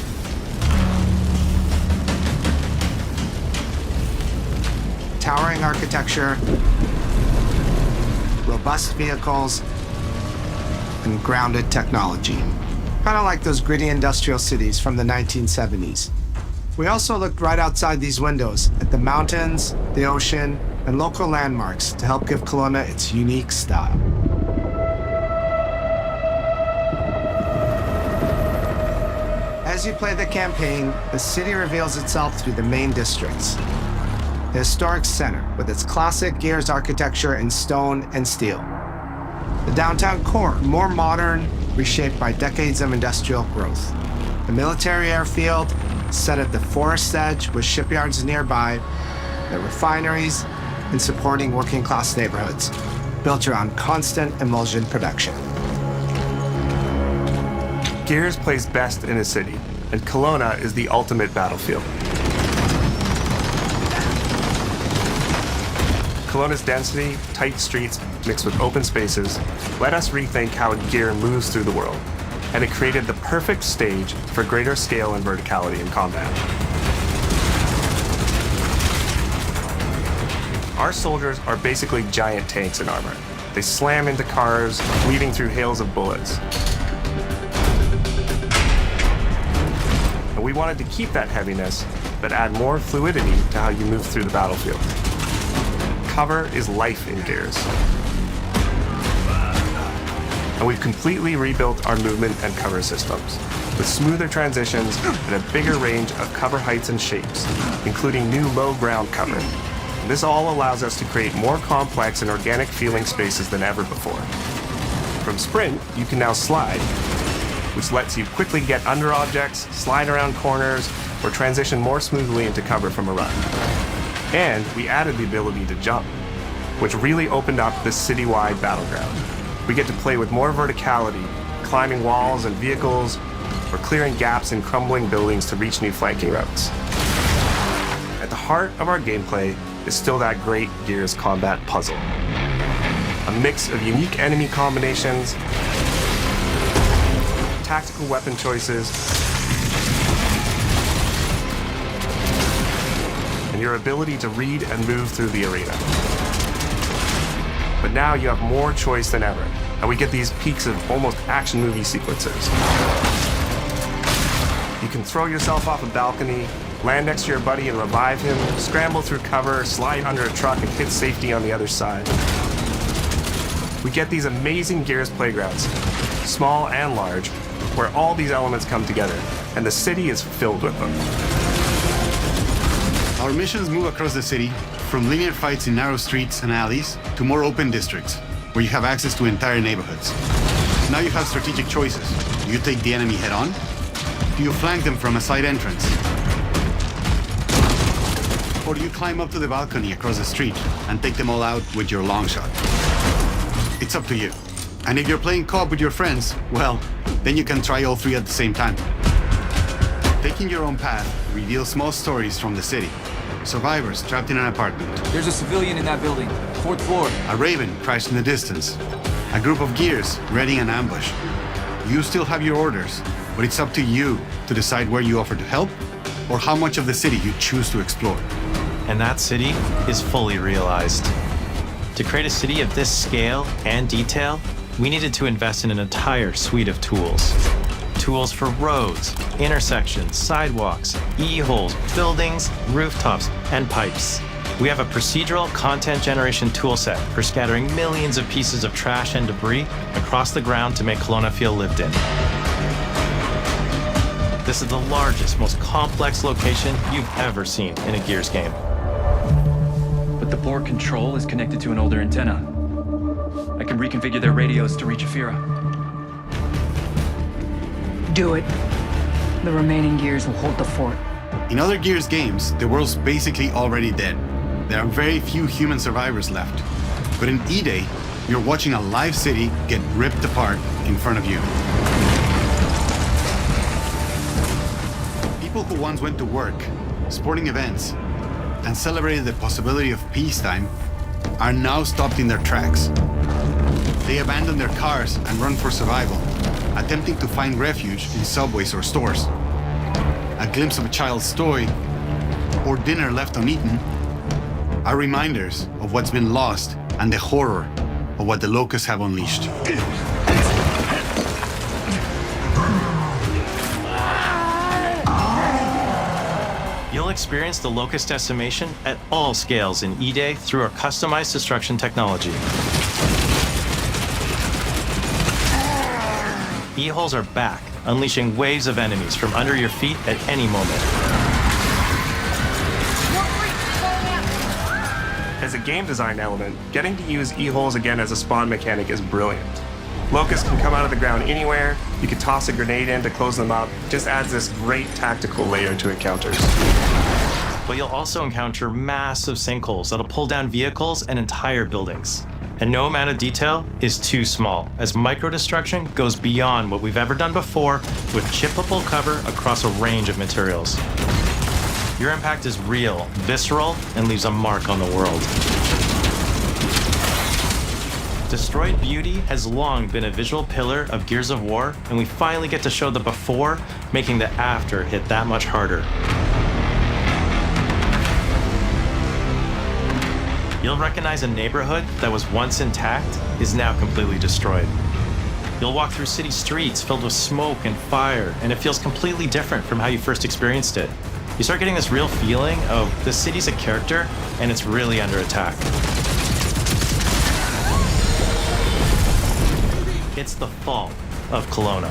Towering architecture, robust vehicles, and grounded technology. Kind of like those gritty industrial cities from the 1970s. We also looked right outside these windows at the mountains, the ocean, and local landmarks to help give Kelowna its unique style. As you play the campaign, the city reveals itself through the main districts. The historic center, with its classic Gears architecture in stone and steel. The downtown core, more modern, reshaped by decades of industrial growth. The military airfield, set at the forest edge with shipyards nearby, the refineries, and supporting working-class neighborhoods, built around constant emulsion production. Gears plays best in a city, and Kelowna is the ultimate battlefield. Kelowna's density, tight streets, mixed with open spaces, let us rethink how gear moves through the world, and it created the perfect stage for greater scale and verticality in combat. Our soldiers are basically giant tanks in armor. They slam into cars, weaving through hails of bullets. And we wanted to keep that heaviness, but add more fluidity to how you move through the battlefield. Cover is life in Gears. And we've completely rebuilt our movement and cover systems, with smoother transitions and a bigger range of cover heights and shapes, including new low ground cover. This all allows us to create more complex and organic feeling spaces than ever before. From Sprint, you can now slide, which lets you quickly get under objects, slide around corners, or transition more smoothly into cover from a run. And we added the ability to jump, which really opened up this citywide battleground. We get to play with more verticality, climbing walls and vehicles, or clearing gaps in crumbling buildings to reach new flanking routes. At the heart of our gameplay is still that great Gears combat puzzle. A mix of unique enemy combinations, tactical weapon choices, and your ability to read and move through the arena. But now you have more choice than ever, and we get these peaks of almost action movie sequences. You can throw yourself off a balcony, land next to your buddy and revive him, scramble through cover, slide under a truck, and hit safety on the other side. We get these amazing Gears playgrounds, small and large, where all these elements come together, and the city is filled with them. Our missions move across the city, from linear fights in narrow streets and alleys to more open districts, where you have access to entire neighborhoods. Now you have strategic choices. Do you take the enemy head on? Do you flank them from a side entrance? Or do you climb up to the balcony across the street and take them all out with your long shot? It's up to you. And if you're playing co-op with your friends, well, then you can try all three at the same time. Taking your own path reveals small stories from the city. Survivors trapped in an apartment. There's a civilian in that building, 4th floor. A raven crashed in the distance. A group of Gears readying an ambush. You still have your orders, but it's up to you to decide where you offer to help or how much of the city you choose to explore. And that city is fully realized. To create a city of this scale and detail, we needed to invest in an entire suite of tools. Tools for roads, intersections, sidewalks, e-holes, buildings, rooftops, and pipes. We have a procedural content generation toolset for scattering millions of pieces of trash and debris across the ground to make Kelowna feel lived in. This is the largest, most complex location you've ever seen in a Gears game. But the port control is connected to an older antenna. I can reconfigure their radios to reach Afira. Do it. The remaining Gears will hold the fort. In other Gears games, the world's basically already dead. There are very few human survivors left. But in E-Day, you're watching a live city get ripped apart in front of you. People who once went to work, sporting events, and celebrated the possibility of peacetime are now stopped in their tracks. They abandon their cars and run for survival, attempting to find refuge in subways or stores. A glimpse of a child's toy or dinner left uneaten are reminders of what's been lost and the horror of what the locusts have unleashed. You'll experience the locust decimation at all scales in E-Day through our customized destruction technology. E-holes are back, unleashing waves of enemies from under your feet at any moment. As a game design element, getting to use E-holes again as a spawn mechanic is brilliant. Locusts can come out of the ground anywhere, you can toss a grenade in to close them up, it just adds this great tactical layer to encounters. But you'll also encounter massive sinkholes that'll pull down vehicles and entire buildings. And no amount of detail is too small, as micro-destruction goes beyond what we've ever done before with chippable cover across a range of materials. Your impact is real, visceral, and leaves a mark on the world. Destroyed Beauty has long been a visual pillar of Gears of War, and we finally get to show the before, making the after hit that much harder. You'll recognize a neighborhood that was once intact is now completely destroyed. You'll walk through city streets filled with smoke and fire, and it feels completely different from how you first experienced it. You start getting this real feeling of the city's a character, and it's really under attack. It's the fall of Kelowna.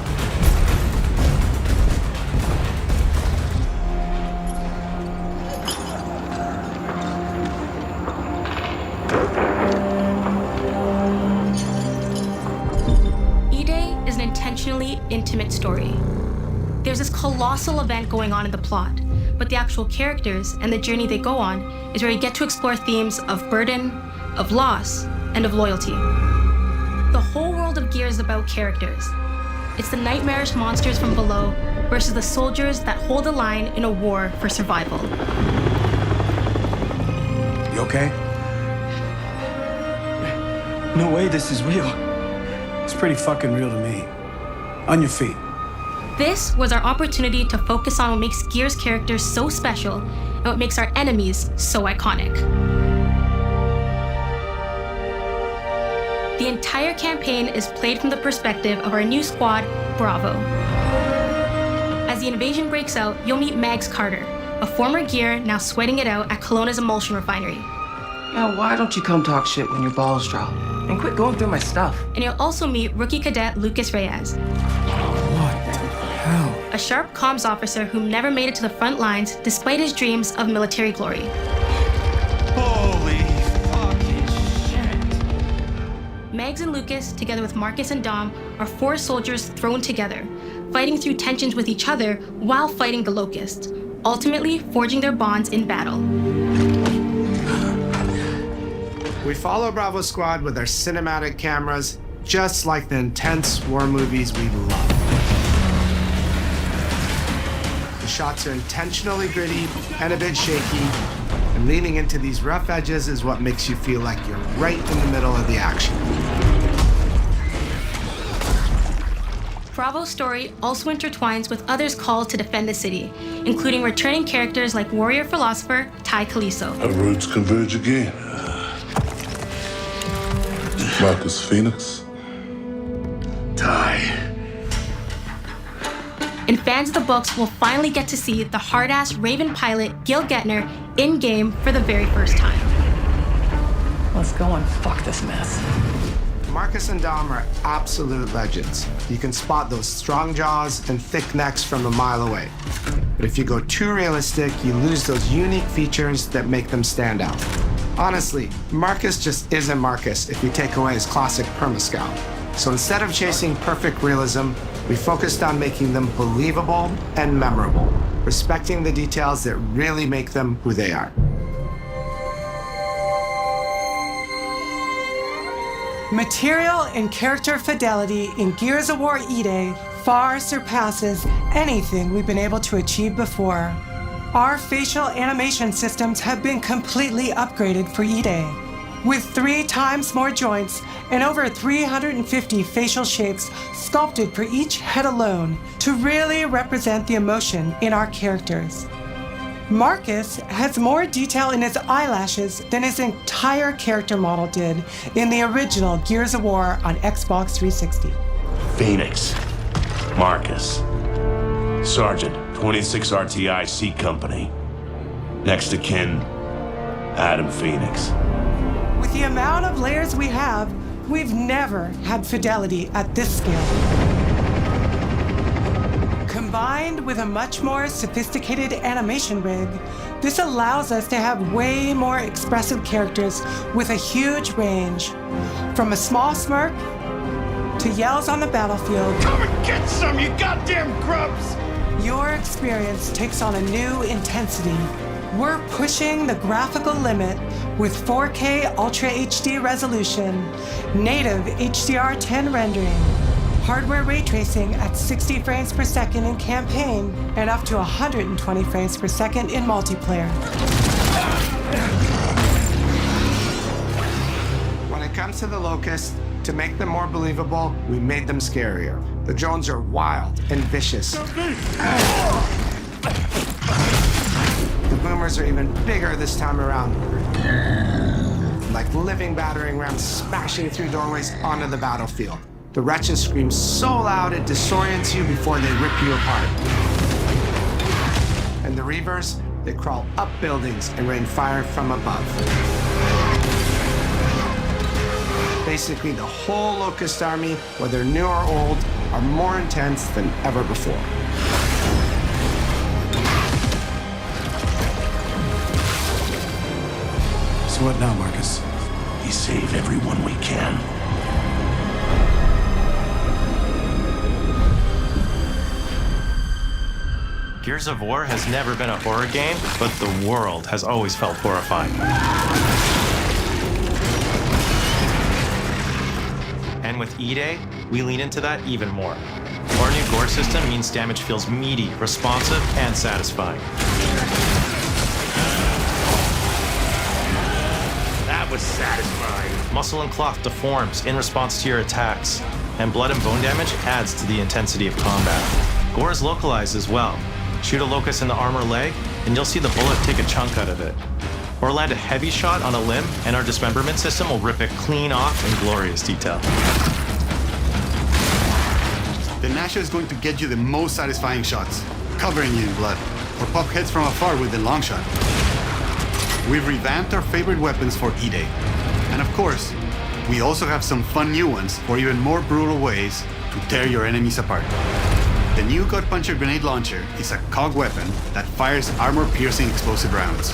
E-Day is an intentionally intimate story. There's this colossal event going on in the plot, but the actual characters and the journey they go on is where you get to explore themes of burden, of loss, and of loyalty. The whole world of Gears is about characters. It's the nightmarish monsters from below versus the soldiers that hold the line in a war for survival. You okay? No way this is real. It's pretty fucking real to me. On your feet. This was our opportunity to focus on what makes Gears characters so special and what makes our enemies so iconic. The entire campaign is played from the perspective of our new squad, Bravo. As the invasion breaks out, you'll meet Mags Carter, a former Gear now sweating it out at Kelowna's emulsion refinery. Now, why don't you come talk shit when your balls drop? And quit going through my stuff. And you'll also meet rookie cadet Lucas Reyes. A sharp comms officer who never made it to the front lines despite his dreams of military glory. Holy fucking shit. Mags and Lucas, together with Marcus and Dom, are 4 soldiers thrown together, fighting through tensions with each other while fighting the Locusts, ultimately forging their bonds in battle. We follow Bravo Squad with our cinematic cameras, just like the intense war movies we love. The shots are intentionally gritty and a bit shaky, and leaning into these rough edges is what makes you feel like you're right in the middle of the action. Bravo's story also intertwines with others called to defend the city, including returning characters like warrior philosopher Ty Caliso. Our roads converge again. Marcus Phoenix. Ty. And fans of the books will finally get to see the hard-ass Raven pilot Gil Gettner in-game for the very first time. Let's go and fuck this mess. Marcus and Dom are absolute legends. You can spot those strong jaws and thick necks from a mile away. But if you go too realistic, you lose those unique features that make them stand out. Honestly, Marcus just isn't Marcus if you take away his classic perma-scout. So instead of chasing perfect realism, we focused on making them believable and memorable, respecting the details that really make them who they are. Material and character fidelity in Gears of War E-Day far surpasses anything we've been able to achieve before. Our facial animation systems have been completely upgraded for E-Day, with 3 times more joints and over 350 facial shapes sculpted for each head alone to really represent the emotion in our characters. Marcus has more detail in his eyelashes than his entire character model did in the original Gears of War on Xbox 360. Phoenix. Marcus. Sergeant, 26 RTI C Company. Next to kin, Adam Phoenix. With the amount of layers we have, we've never had fidelity at this scale. Combined with a much more sophisticated animation rig, this allows us to have way more expressive characters with a huge range. From a small smirk to yells on the battlefield. Come and get some, you goddamn grubs! Your experience takes on a new intensity. We're pushing the graphical limit with 4K Ultra HD resolution, native HDR10 rendering, hardware ray tracing at 60 frames per second in campaign, and up to 120 frames per second in multiplayer. When it comes to the Locust, To make them more believable, we made them scarier. The drones are wild and vicious. The boomers are even bigger this time around. Like living battering rams smashing through doorways onto the battlefield. The wretches scream so loud it disorients you before they rip you apart. And the Reavers, they crawl up buildings and rain fire from above. Basically, the whole Locust army, whether new or old, are more intense than ever before. So what now, Marcus? We save everyone we can. Gears of War has never been a horror game, but the world has always felt horrifying. And with E-Day, we lean into that even more. Our new gore system means damage feels meaty, responsive, and satisfying. That was satisfying. Muscle and cloth deforms in response to your attacks, and blood and bone damage adds to the intensity of combat. Gore is localized as well. Shoot a locust in the armor leg, and you'll see the bullet take a chunk out of it. Or land a heavy shot on a limb, and our dismemberment system will rip it clean off in glorious detail. The Nasha is going to get you the most satisfying shots, covering you in blood, or pop heads from afar with the long shot. We've revamped our favorite weapons for E-Day. And of course, we also have some fun new ones for even more brutal ways to tear your enemies apart. The new Gut Puncher grenade launcher is a cog weapon that fires armor-piercing explosive rounds.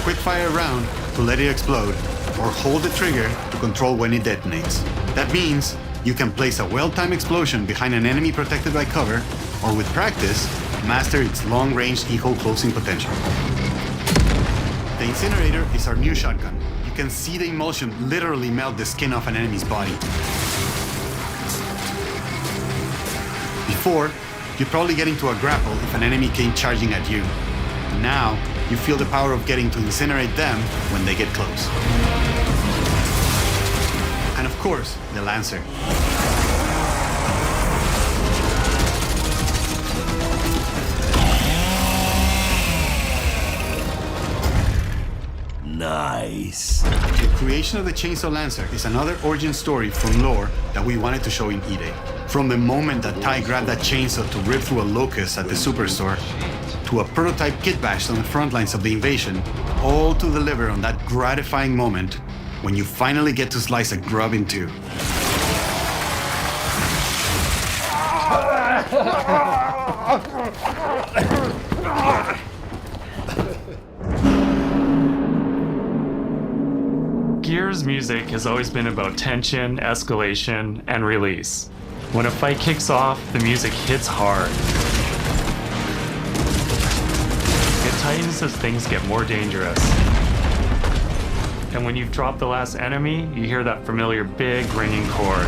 Quick fire a round to let it explode, or hold the trigger to control when it detonates. That means you can place a well-timed explosion behind an enemy protected by cover, or with practice, master its long-range eco closing potential. The Incinerator is our new shotgun. You can see the emulsion literally melt the skin off an enemy's body. Before, you'd probably get into a grapple if an enemy came charging at you. Now, you feel the power of getting to incinerate them when they get close. And of course, the Lancer. Nice. The creation of the Chainsaw Lancer is another origin story from lore that we wanted to show in E-Day. From the moment that Ty grabbed that chainsaw to rip through a locust at the superstore, to a prototype kit bash on the front lines of the invasion, all to deliver on that gratifying moment when you finally get to slice a grub in two. Gears music has always been about tension, escalation, and release. When a fight kicks off, the music hits hard. It tightens as things get more dangerous. And when you've dropped the last enemy, you hear that familiar big ringing chord.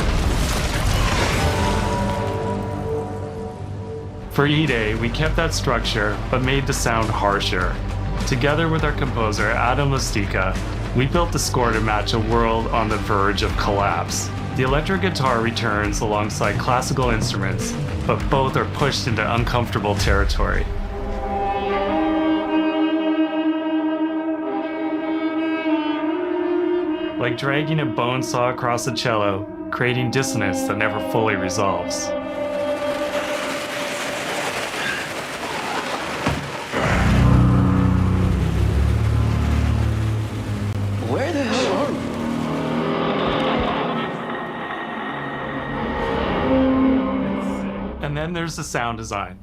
For E-Day, we kept that structure, but made the sound harsher. Together with our composer, Adam Lastica, we built the score to match a world on the verge of collapse. The electric guitar returns alongside classical instruments, but both are pushed into uncomfortable territory. Like dragging a bone saw across a cello, creating dissonance that never fully resolves. Where the hell are we? And then there's the sound design.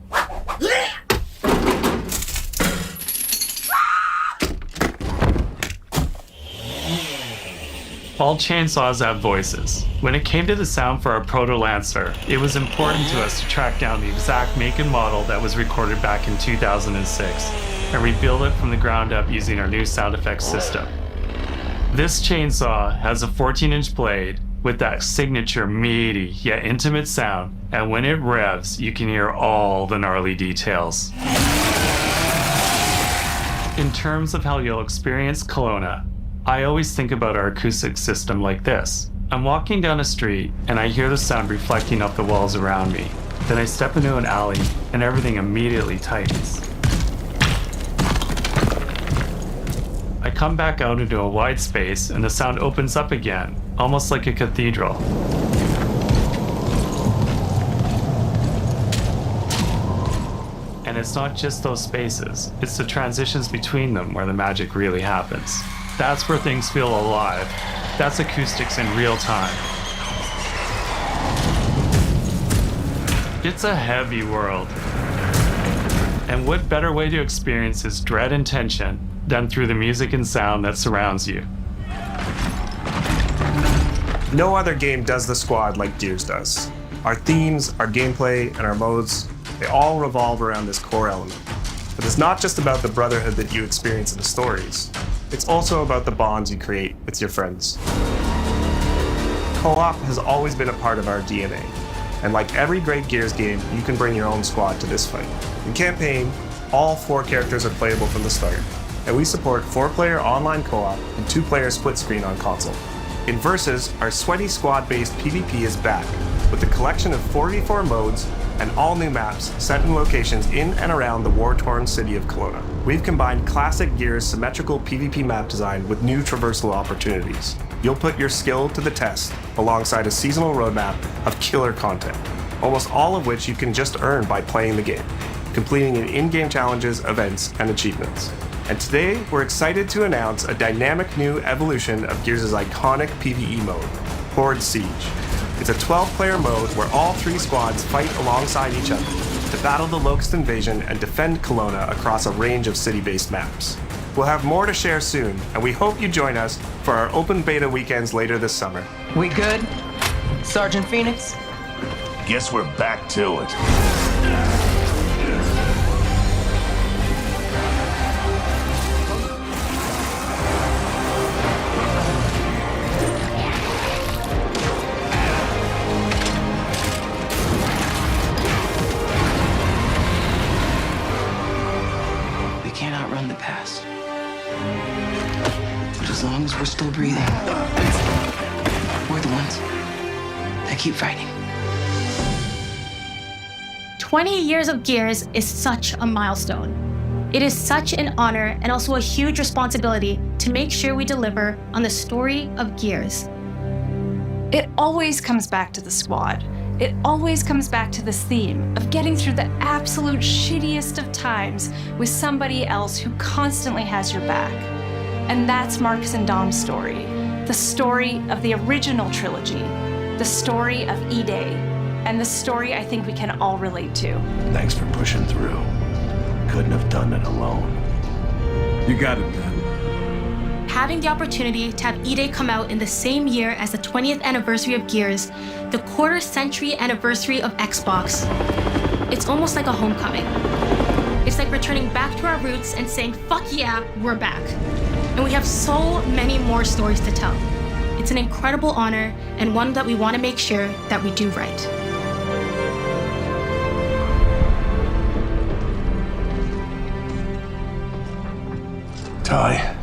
All chainsaws have voices. When it came to the sound for our Proto Lancer, it was important to us to track down the exact make and model that was recorded back in 2006 and rebuild it from the ground up using our new sound effects system. This chainsaw has a 14-inch blade with that signature meaty yet intimate sound, and when it revs, you can hear all the gnarly details. In terms of how you'll experience Kelowna, I always think about our acoustic system like this. I'm walking down a street and I hear the sound reflecting off the walls around me. Then I step into an alley and everything immediately tightens. I come back out into a wide space and the sound opens up again, almost like a cathedral. And it's not just those spaces, it's the transitions between them where the magic really happens. That's where things feel alive. That's acoustics in real time. It's a heavy world. And what better way to experience its dread and tension than through the music and sound that surrounds you? No other game does the squad like Gears does. Our themes, our gameplay, and our modes, they all revolve around this core element. But it's not just about the brotherhood that you experience in the stories. It's also about the bonds you create with your friends. Co-op has always been a part of our DNA. And like every great Gears game, you can bring your own squad to this fight. In campaign, all 4 characters are playable from the start. And we support 4-player online co-op and 2-player split screen on console. In Versus, our sweaty squad-based PvP is back, with a collection of 44 modes and all new maps set in locations in and around the war-torn city of Kelowna. We've combined classic Gears' symmetrical PvP map design with new traversal opportunities. You'll put your skill to the test alongside a seasonal roadmap of killer content, almost all of which you can just earn by playing the game, completing in-game challenges, events, and achievements. And today, we're excited to announce a dynamic new evolution of Gears' iconic PvE mode, Horde Siege. It's a 12-player mode where all 3 squads fight alongside each other to battle the Locust Invasion and defend Kelowna across a range of city-based maps. We'll have more to share soon, and we hope you join us for our open beta weekends later this summer. We good? Sergeant Phoenix? Guess we're back to it. We can't outrun the past. But as long as we're still breathing, we're the ones that keep fighting. 20 years of Gears is such a milestone. It is such an honor and also a huge responsibility to make sure we deliver on the story of Gears. It always comes back to the squad. It always comes back to this theme of getting through the absolute shittiest of times with somebody else who constantly has your back. And that's Marcus and Dom's story. The story of the original trilogy. The story of E-Day. And the story I think we can all relate to. Thanks for pushing through. Couldn't have done it alone. You got it, man. Having the opportunity to have E-Day come out in the same year as the 20th anniversary of Gears, the quarter-century anniversary of Xbox, it's almost like a homecoming. It's like returning back to our roots and saying, fuck yeah, we're back. And we have so many more stories to tell. It's an incredible honor and one that we want to make sure that we do right. Ty.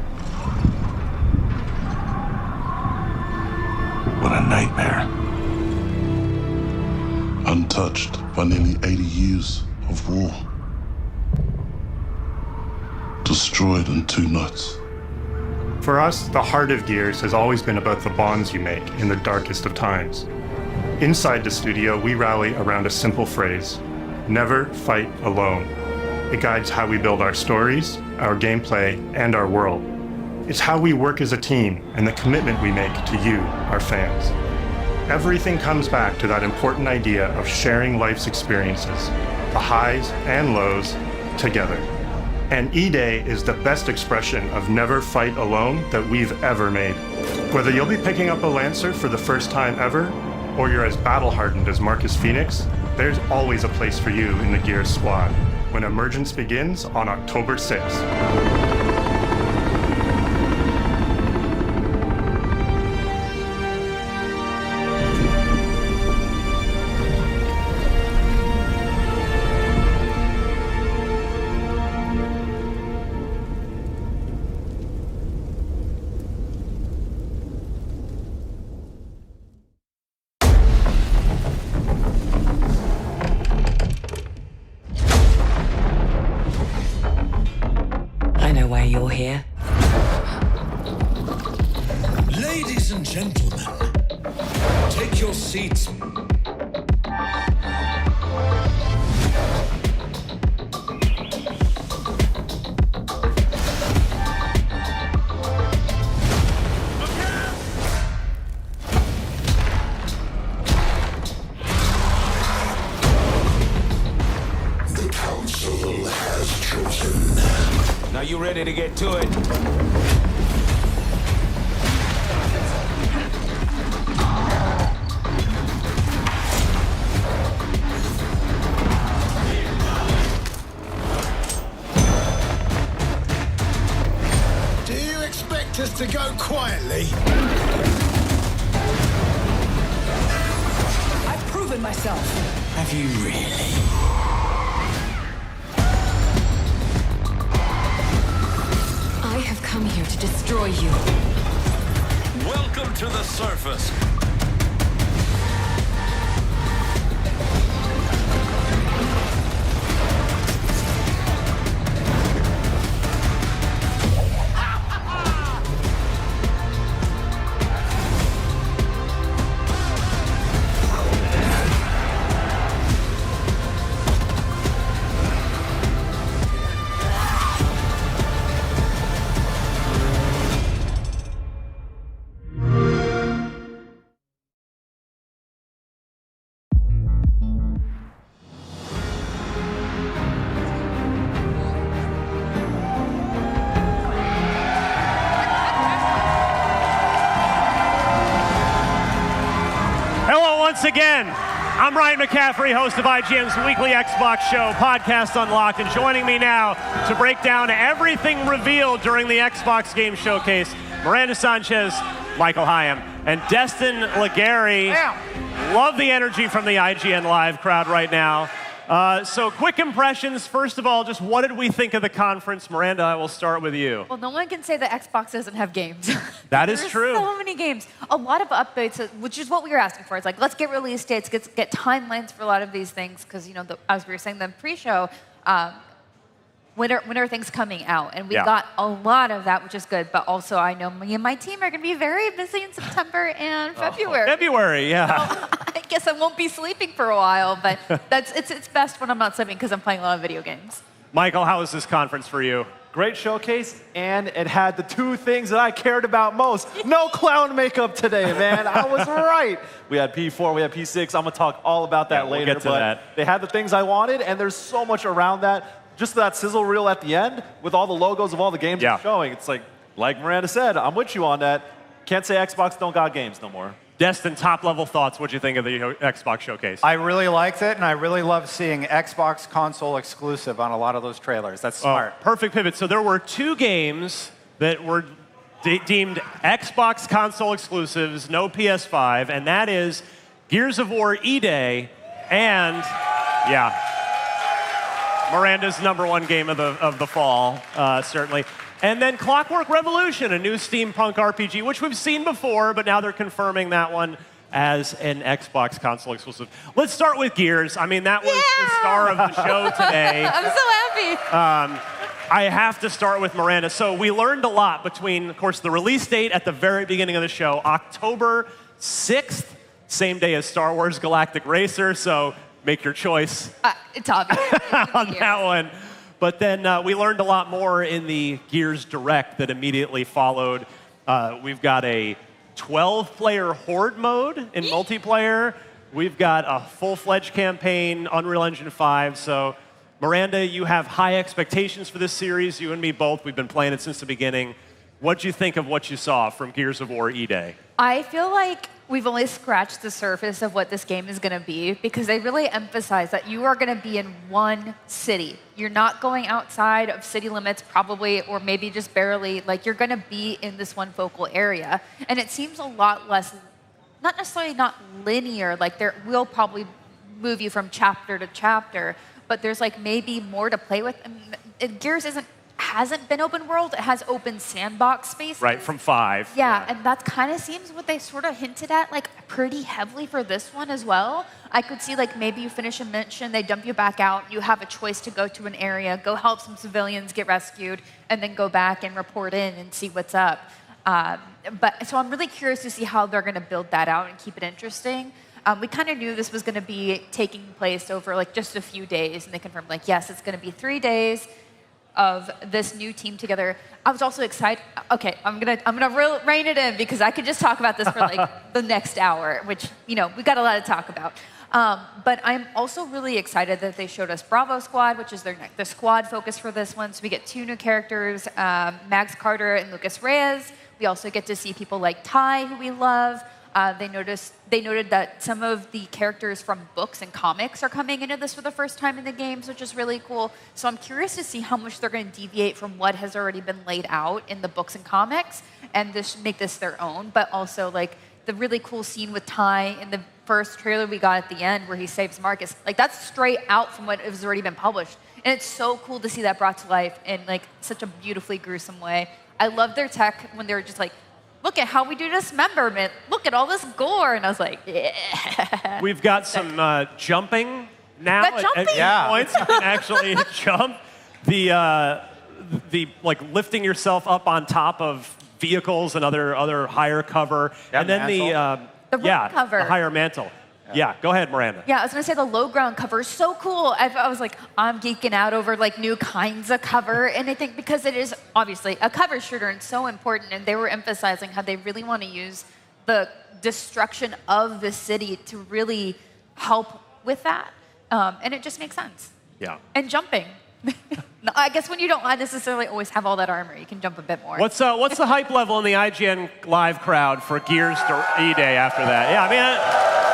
What a nightmare. Untouched by nearly 80 years of war. Destroyed in 2 nights. For us, the heart of Gears has always been about the bonds you make in the darkest of times. Inside the studio, we rally around a simple phrase: never fight alone. It guides how we build our stories, our gameplay, and our world. It's how we work as a team and the commitment we make to you, our fans. Everything comes back to that important idea of sharing life's experiences, the highs and lows, together. And E-Day is the best expression of never fight alone that we've ever made. Whether you'll be picking up a Lancer for the first time ever, or you're as battle-hardened as Marcus Phoenix, there's always a place for you in the Gears squad when Emergence begins on October 6th. your seats. The Council has chosen. Now you ready to get to it? Do you expect us to go quietly? I've proven myself. Have you really? I have come here to destroy you. Welcome to the surface. Once again, I'm Ryan McCaffrey, host of IGN's weekly Xbox show, Podcast Unlocked, and joining me now to break down everything revealed during the Xbox Game Showcase, Miranda Sanchez, Michael Hyam, and Destin Legary. Love the energy from the IGN Live crowd right now. So quick impressions. First of all, just what did we think of the conference? Miranda, I will start with you. Well, no one can say that Xbox doesn't have games. That is true. So many games. A lot of updates, which is what we were asking for. It's like, let's get release dates, get timelines for a lot of these things, because, you know, as we were saying, the pre-show, when are things coming out? And we got a lot of that, which is good. But also, I know me and my team are going to be very busy in September and February. February, yeah. So I guess I won't be sleeping for a while, but it's best when I'm not sleeping because I'm playing a lot of video games. Michael, how was this conference for you? Great showcase, and it had the two things that I cared about most. No clown makeup today, man. I was right. We had P4, we had P6. I'm going to talk all about that later. We'll get to that. They had the things I wanted, and there's so much around that. Just that sizzle reel at the end with all the logos of all the games they're showing. It's like Miranda said, I'm with you on that. Can't say Xbox don't got games no more. Destin, top-level thoughts. What'd you think of the Xbox showcase? I really liked it, and I really love seeing Xbox console exclusive on a lot of those trailers. That's smart. Perfect pivot. So there were two games that were deemed Xbox console exclusives, no PS5, and that is Gears of War E-Day and, Miranda's #1 game of the fall, certainly. And then Clockwork Revolution, a new steampunk RPG, which we've seen before, but now they're confirming that one as an Xbox console exclusive. Let's start with Gears. I mean, that was the star of the show today. I'm so happy. I have to start with Miranda. So we learned a lot between, of course, the release date at the very beginning of the show, October 6th, same day as Star Wars Galactic Racer, so make your choice. It's obvious. On that one. But then we learned a lot more in the Gears Direct that immediately followed. We've got a 12-player Horde mode in multiplayer. We've got a full-fledged campaign, Unreal Engine 5. So, Miranda, you have high expectations for this series. You and me both. We've been playing it since the beginning. What'd you think of what you saw from Gears of War E-Day? I feel like we've only scratched the surface of what this game is going to be, because they really emphasize that you are going to be in one city. You're not going outside of city limits probably, or maybe just barely. Like, you're going to be in this one focal area. And it seems a lot less, not necessarily not linear, like there will probably move you from chapter to chapter, but there's like maybe more to play with. And Gears hasn't been open world, it has open sandbox spaces. Right, from 5. Yeah, and that kind of seems what they sort of hinted at, like pretty heavily for this one as well. I could see like maybe you finish a mission, they dump you back out, you have a choice to go to an area, go help some civilians get rescued, and then go back and report in and see what's up. So I'm really curious to see how they're going to build that out and keep it interesting. We kind of knew this was going to be taking place over like just a few days, and they confirmed like, yes, it's going to be 3 days of this new team together. I was also excited. Okay, I'm gonna rein it in because I could just talk about this for like the next hour, which we got a lot to talk about. But I'm also really excited that they showed us Bravo Squad, which is the squad focus for this one. So we get 2 new characters, Max Carter and Lucas Reyes. We also get to see people like Ty, who we love. They noted that some of the characters from books and comics are coming into this for the first time in the games, which is really cool. So I'm curious to see how much they're going to deviate from what has already been laid out in the books and comics, and make this their own. But also like the really cool scene with Ty in the first trailer we got at the end where he saves Marcus. Like that's straight out from what has already been published, and it's so cool to see that brought to life in like such a beautifully gruesome way. I love their tech when they were just like, look at how we do dismemberment. Look at all this gore. And I was like, yeah. We've got some jumping now. Jumping? At points you can actually jump. The like lifting yourself up on top of vehicles and other higher cover. And then the cover. The higher mantle. Yeah, go ahead, Miranda. Yeah, I was gonna say the low ground cover is so cool. I was like, I'm geeking out over like new kinds of cover, and I think because it is obviously a cover shooter and so important, and they were emphasizing how they really want to use the destruction of the city to really help with that, and it just makes sense. Yeah. And jumping. I guess when you don't necessarily always have all that armor, you can jump a bit more. What's the hype level in the IGN live crowd for Gears E-Day after that? Yeah, I mean,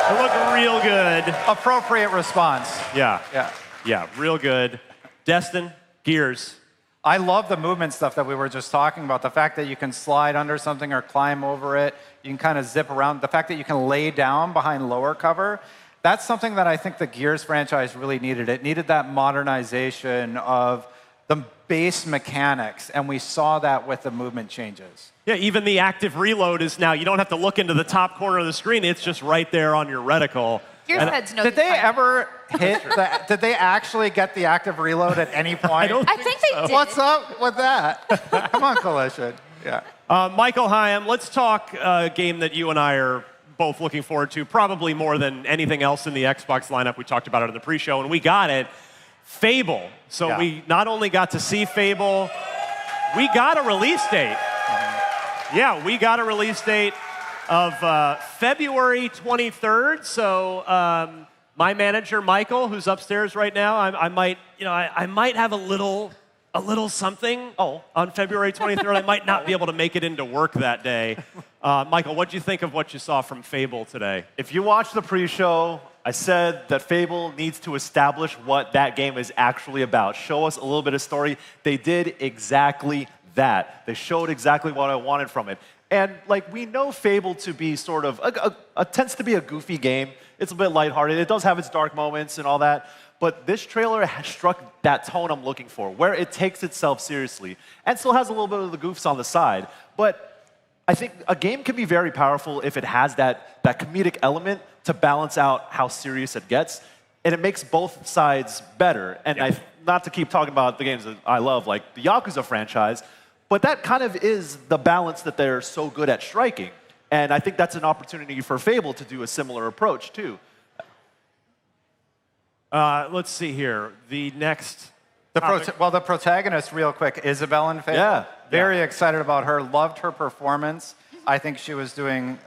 it looked real good. Appropriate response. Yeah, real good. Destin, Gears. I love the movement stuff that we were just talking about. The fact that you can slide under something or climb over it. You can kind of zip around. The fact that you can lay down behind lower cover. That's something that I think the Gears franchise really needed. It needed that modernization of the base mechanics, and we saw that with the movement changes. Yeah, even the active reload is now, you don't have to look into the top corner of the screen, it's just right there on your reticle. Gears heads know. Did they ever hit that? Did they actually get the active reload at any point? I think they did. What's up with that? Come on, Collision. Yeah. Michael Hyam, let's talk a game that you and I are both looking forward to, probably more than anything else in the Xbox lineup. We talked about it in the pre-show, and we got it. Fable. So we not only got to see Fable, we got a release date. Yeah, we got a release date of February 23rd. So my manager, Michael, who's upstairs right now, I might have a little something on February 23rd. I might not be able to make it into work that day. Michael, what do you think of what you saw from Fable today? If you watched the pre-show, I said that Fable needs to establish what that game is actually about. Show us a little bit of story. They did exactly that. They showed exactly what I wanted from it. And like we know Fable to be sort of, tends to be a goofy game. It's a bit lighthearted. It does have its dark moments and all that. But this trailer has struck that tone I'm looking for, where it takes itself seriously and still has a little bit of the goofs on the side. But I think a game can be very powerful if it has that comedic element to balance out how serious it gets. And it makes both sides better. And not to keep talking about the games that I love, like the Yakuza franchise, but that kind of is the balance that they're so good at striking. And I think that's an opportunity for Fable to do a similar approach, too. Let's see here. The next... the protagonist, real quick, Isabel in Fable. Yeah. Very excited about her. Loved her performance. I think she was doing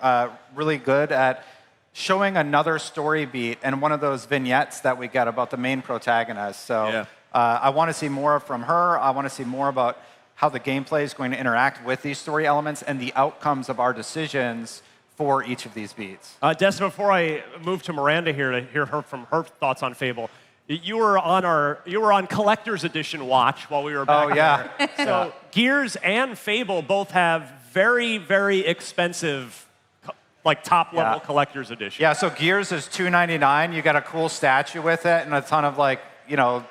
really good at showing another story beat and one of those vignettes that we get about the main protagonist. So I want to see more from her. I want to see more about how the gameplay is going to interact with these story elements and the outcomes of our decisions for each of these beats. Destin, before I move to Miranda here to hear from her thoughts on Fable, you were on Collector's Edition watch while we were back there. So Gears and Fable both have very, very expensive, like top-level Collector's Edition. Yeah, so Gears is $299. You got a cool statue with it and a ton of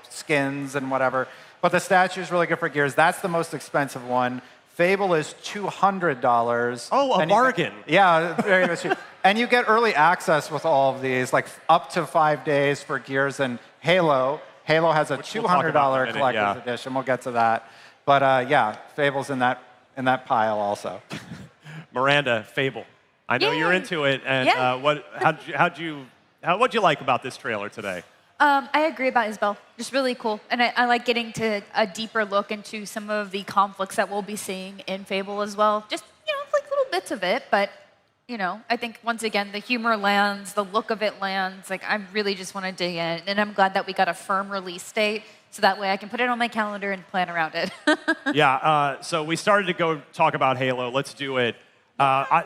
skins and whatever. But the statue is really good for Gears. That's the most expensive one. Fable is $200. Oh, a bargain. Very much. And you get early access with all of these, like up to 5 days for Gears and Halo. Halo has a $200 collector's edition. We'll get to that. But Fable's in that pile also. Miranda, Fable. I know you're into it, and Yeah. what'd you like about this trailer today? I agree about Isabel. Just really cool. And I like getting to a deeper look into some of the conflicts that we'll be seeing in Fable as well. Just, like little bits of it, but, I think once again, the humor lands, the look of it lands. Like, I really just want to dig in. And I'm glad that we got a firm release date, so that way I can put it on my calendar and plan around it. So we started to go talk about Halo. Let's do it.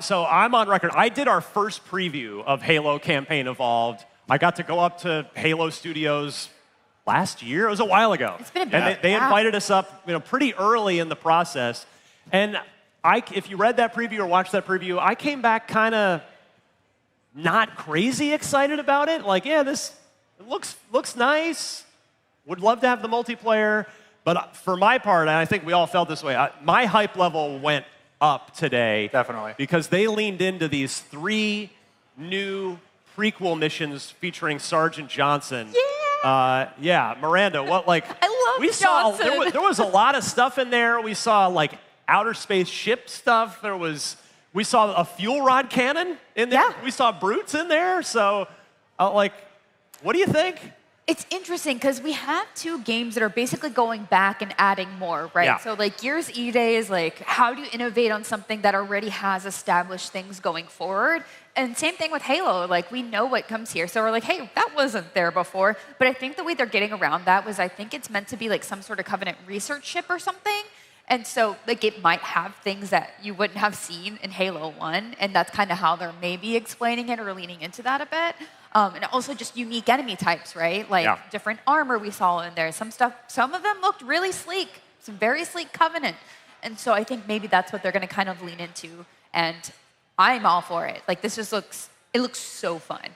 So I'm on record. I did our first preview of Halo Campaign Evolved. I got to go up to Halo Studios last year. It was a while ago. It's been a bit. And they invited us up, pretty early in the process. And if you read that preview or watched that preview, I came back kind of not crazy excited about it. Like, this looks nice. Would love to have the multiplayer. But for my part, and I think we all felt this way, my hype level went up today. Definitely. Because they leaned into these 3 new prequel missions featuring Sergeant Johnson. Miranda, what I love Johnson. There was a lot of stuff in there. We saw outer space ship stuff. We saw a fuel rod cannon in there. Yeah. We saw brutes in there. So, what do you think? It's interesting because we have 2 games that are basically going back and adding more, right? Yeah. So Gears E-Day is how do you innovate on something that already has established things going forward? And same thing with Halo. We know what comes here. So we're like, hey, that wasn't there before. But I think the way they're getting around that was I think it's meant to be some sort of Covenant research ship or something. And so it might have things that you wouldn't have seen in Halo 1. And that's kind of how they're maybe explaining it or leaning into that a bit. And also just unique enemy types, right? Different armor we saw in there. Some of them looked really sleek. Some very sleek Covenant. And so I think maybe that's what they're going to kind of lean into. And I'm all for it. This just looks so fun.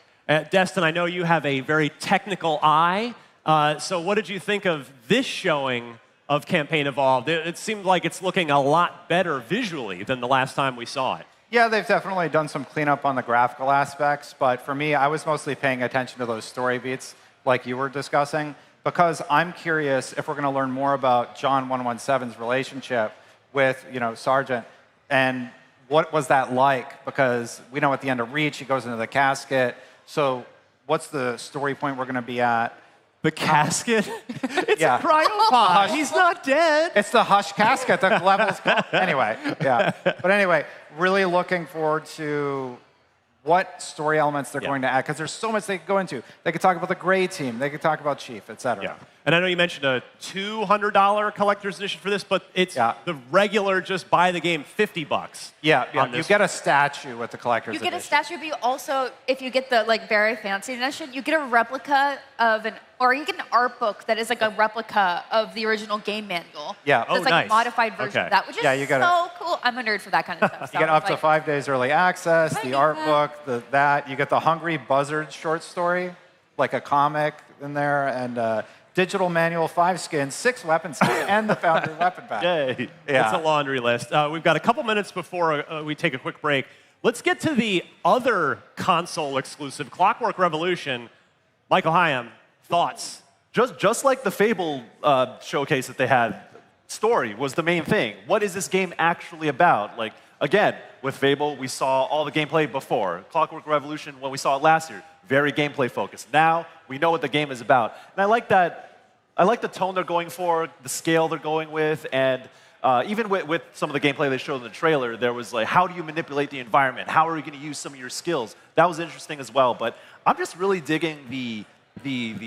Destin, I know you have a very technical eye. So what did you think of this showing of Campaign Evolved? It seemed like it's looking a lot better visually than the last time we saw it. Yeah, they've definitely done some cleanup on the graphical aspects, but for me, I was mostly paying attention to those story beats like you were discussing, because I'm curious if we're going to learn more about John 117's relationship with, Sergeant, and what was that like? Because we know at the end of Reach, he goes into the casket. So what's the story point we're going to be at? The casket? It's a cryopod. He's not dead. It's the Hush casket that levels. Anyway, yeah. But anyway, really looking forward to what story elements they're going to add, because there's so much they could go into. They could talk about the Gray Team. They could talk about Chief, etc. Yeah. And I know you mentioned a $200 collector's edition for this, but it's the regular just buy the game $50. Yeah. You get a statue with the collector's edition. You get a statue, but you also, if you get the very fancy edition, you get a replica of or you get an art book that is a replica of the original game manual. Yeah. So it's a modified version of that, which is so cool. I'm a nerd for that kind of stuff. You get up to 5 days early access, the art book, you get the Hungry Buzzard short story, a comic in there, and digital manual, 5 skins, 6 weapons, and the Foundry weapon pack. Yay. That's a laundry list. We've got a couple minutes before we take a quick break. Let's get to the other console exclusive, Clockwork Revolution. Michael Hyam, thoughts? Just like the Fable showcase that they had, story was the main thing. What is this game actually about? Again, with Fable, we saw all the gameplay before. Clockwork Revolution, when we saw it last year, very gameplay focused. Now, we know what the game is about. And I like that. I like the tone they're going for, the scale they're going with, and even with some of the gameplay they showed in the trailer, there was how do you manipulate the environment? How are you going to use some of your skills? That was interesting as well. But I'm just really digging the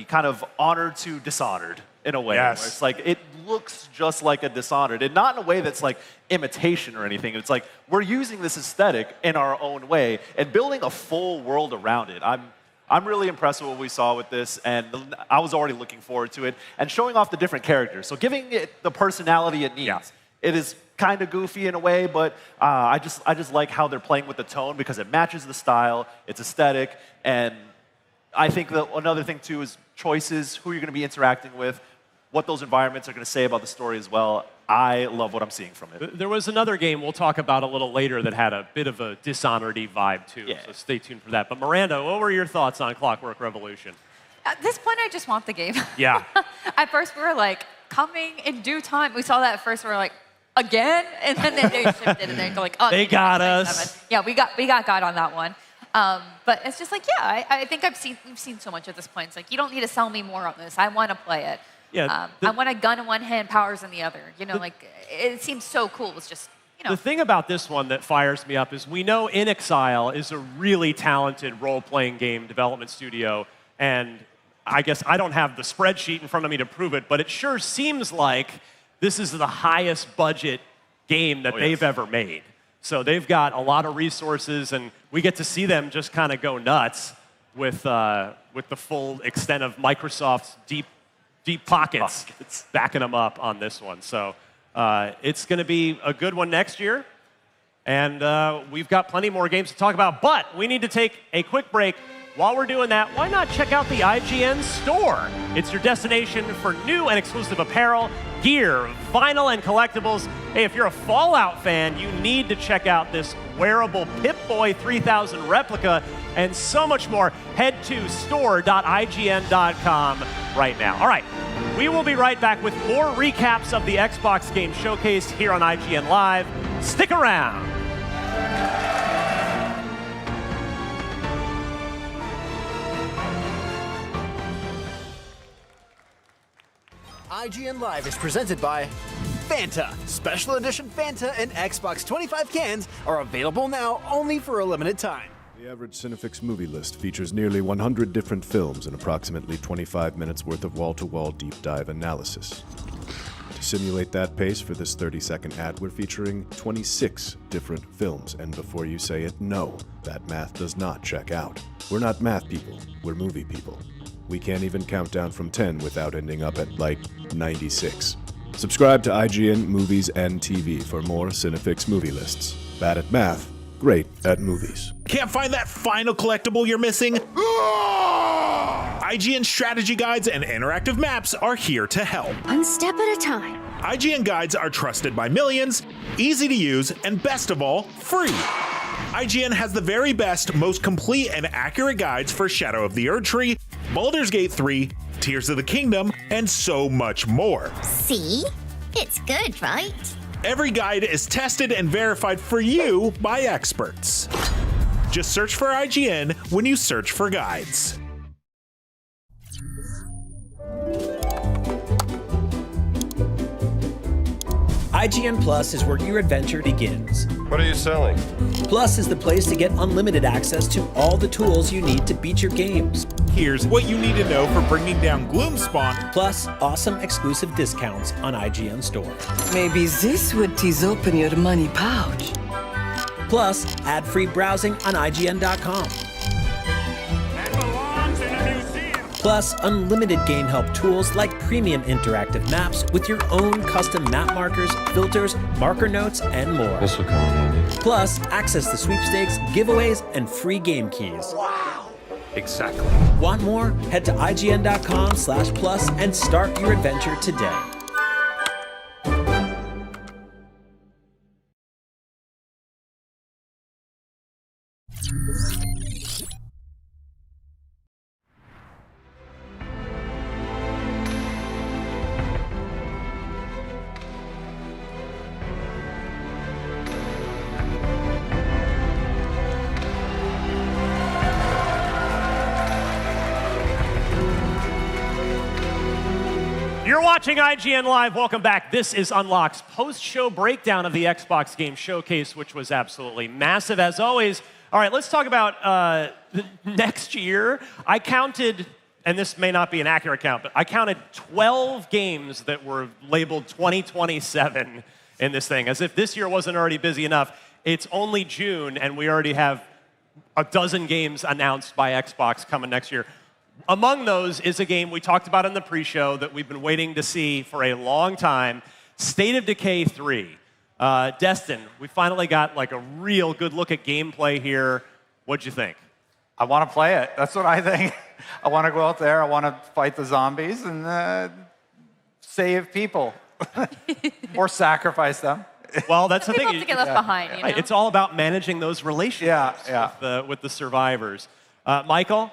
kind of Honored to Dishonored in a way. Yes. Where it's it looks just like a Dishonored, and not in a way that's imitation or anything. It's we're using this aesthetic in our own way and building a full world around it. I'm really impressed with what we saw with this, and I was already looking forward to it, and showing off the different characters. So giving it the personality it needs. Yeah. It is kind of goofy in a way, but I just like how they're playing with the tone because it matches the style, it's aesthetic, and I think that another thing too is choices, who you're going to be interacting with, what those environments are going to say about the story as well. I love what I'm seeing from it. There was another game we'll talk about a little later that had a bit of a Dishonored-y vibe too, so stay tuned for that. But Miranda, what were your thoughts on Clockwork Revolution? At this point, I just want the game. Yeah. At first, we were coming in due time. We saw that at first, we were like, again, and then they shifted and they're like, oh, They got us. Yeah, we got God on that one. But it's just like, yeah, I think we've seen so much at this point. It's like, you don't need to sell me more on this. I want to play it. Yeah, I want a gun in one hand, powers in the other. You know, like it seems so cool. It's just, you know. The thing about this one that fires me up is we know In Exile is a really talented role-playing game development studio, and I guess I don't have the spreadsheet in front of me to prove it, but it sure seems like this is the highest budget game that they've ever made. So they've got a lot of resources, and we get to see them just kind of go nuts with the full extent of Microsoft's deep pockets backing them up on this one. So it's going to be a good one next year, and we've got plenty more games to talk about, but we need to take a quick break. While we're doing that, why not check out the IGN store? It's your destination for new and exclusive apparel, gear, vinyl, and collectibles. Hey, if you're a Fallout fan, you need to check out this wearable Pip-Boy 3000 replica and so much more. Head to store.ign.com right now. All right, we will be right back with more recaps of the Xbox Game Showcase here on IGN Live. Stick around. IGN Live is presented by Fanta. Special edition Fanta and Xbox 25 cans are available now only for a limited time. The average Cinefix movie list features nearly 100 different films and approximately 25 minutes worth of wall-to-wall deep dive analysis. To simulate that pace for this 30-second ad, we're featuring 26 different films, and before you say it, no, that math does not check out. We're not math people, we're movie people. We can't even count down from 10 without ending up at, like, 96. Subscribe to IGN Movies and TV for more Cinefix movie lists. Bad at math, great at movies. Can't find that final collectible you're missing? IGN strategy guides and interactive maps are here to help. One step at a time. IGN guides are trusted by millions, easy to use, and best of all, free. IGN has the very best, most complete and accurate guides for Shadow of the Erdtree, Baldur's Gate 3, Tears of the Kingdom, and so much more. See? It's good, right? Every guide is tested and verified for you by experts. Just search for IGN when you search for guides. IGN Plus is where your adventure begins. What are you selling? Plus is the place to get unlimited access to all the tools you need to beat your games. Here's what you need to know for bringing down Gloomspawn. Plus, awesome exclusive discounts on IGN Store. Maybe this would tease open your money pouch. Plus, ad-free browsing on IGN.com. Plus, unlimited game help tools like premium interactive maps with your own custom map markers, filters, marker notes, and more. This will come in handy. Plus, access to sweepstakes, giveaways, and free game keys. Wow! Exactly. Want more? Head to IGN.com/plus and start your adventure today. You're watching IGN Live. Welcome back. This is Unlock's post-show breakdown of the Xbox Game Showcase, which was absolutely massive as always. All right, let's talk about next year. I counted, and this may not be an accurate count, but I counted 12 games that were labeled 2027 in this thing, as if this year wasn't already busy enough. It's only June, and we already have a dozen games announced by Xbox coming next year. Among those is a game we talked about in the pre-show that we've been waiting to see for a long time, State of Decay 3. Destin, we finally got like a real good look at gameplay here. What'd you think? I want to play it. That's what I think. I want to go out there. I want to fight the zombies and save people or sacrifice them. Well, that's the People thing. have to get left behind, you know? It's all about managing those relationships with the survivors. Michael?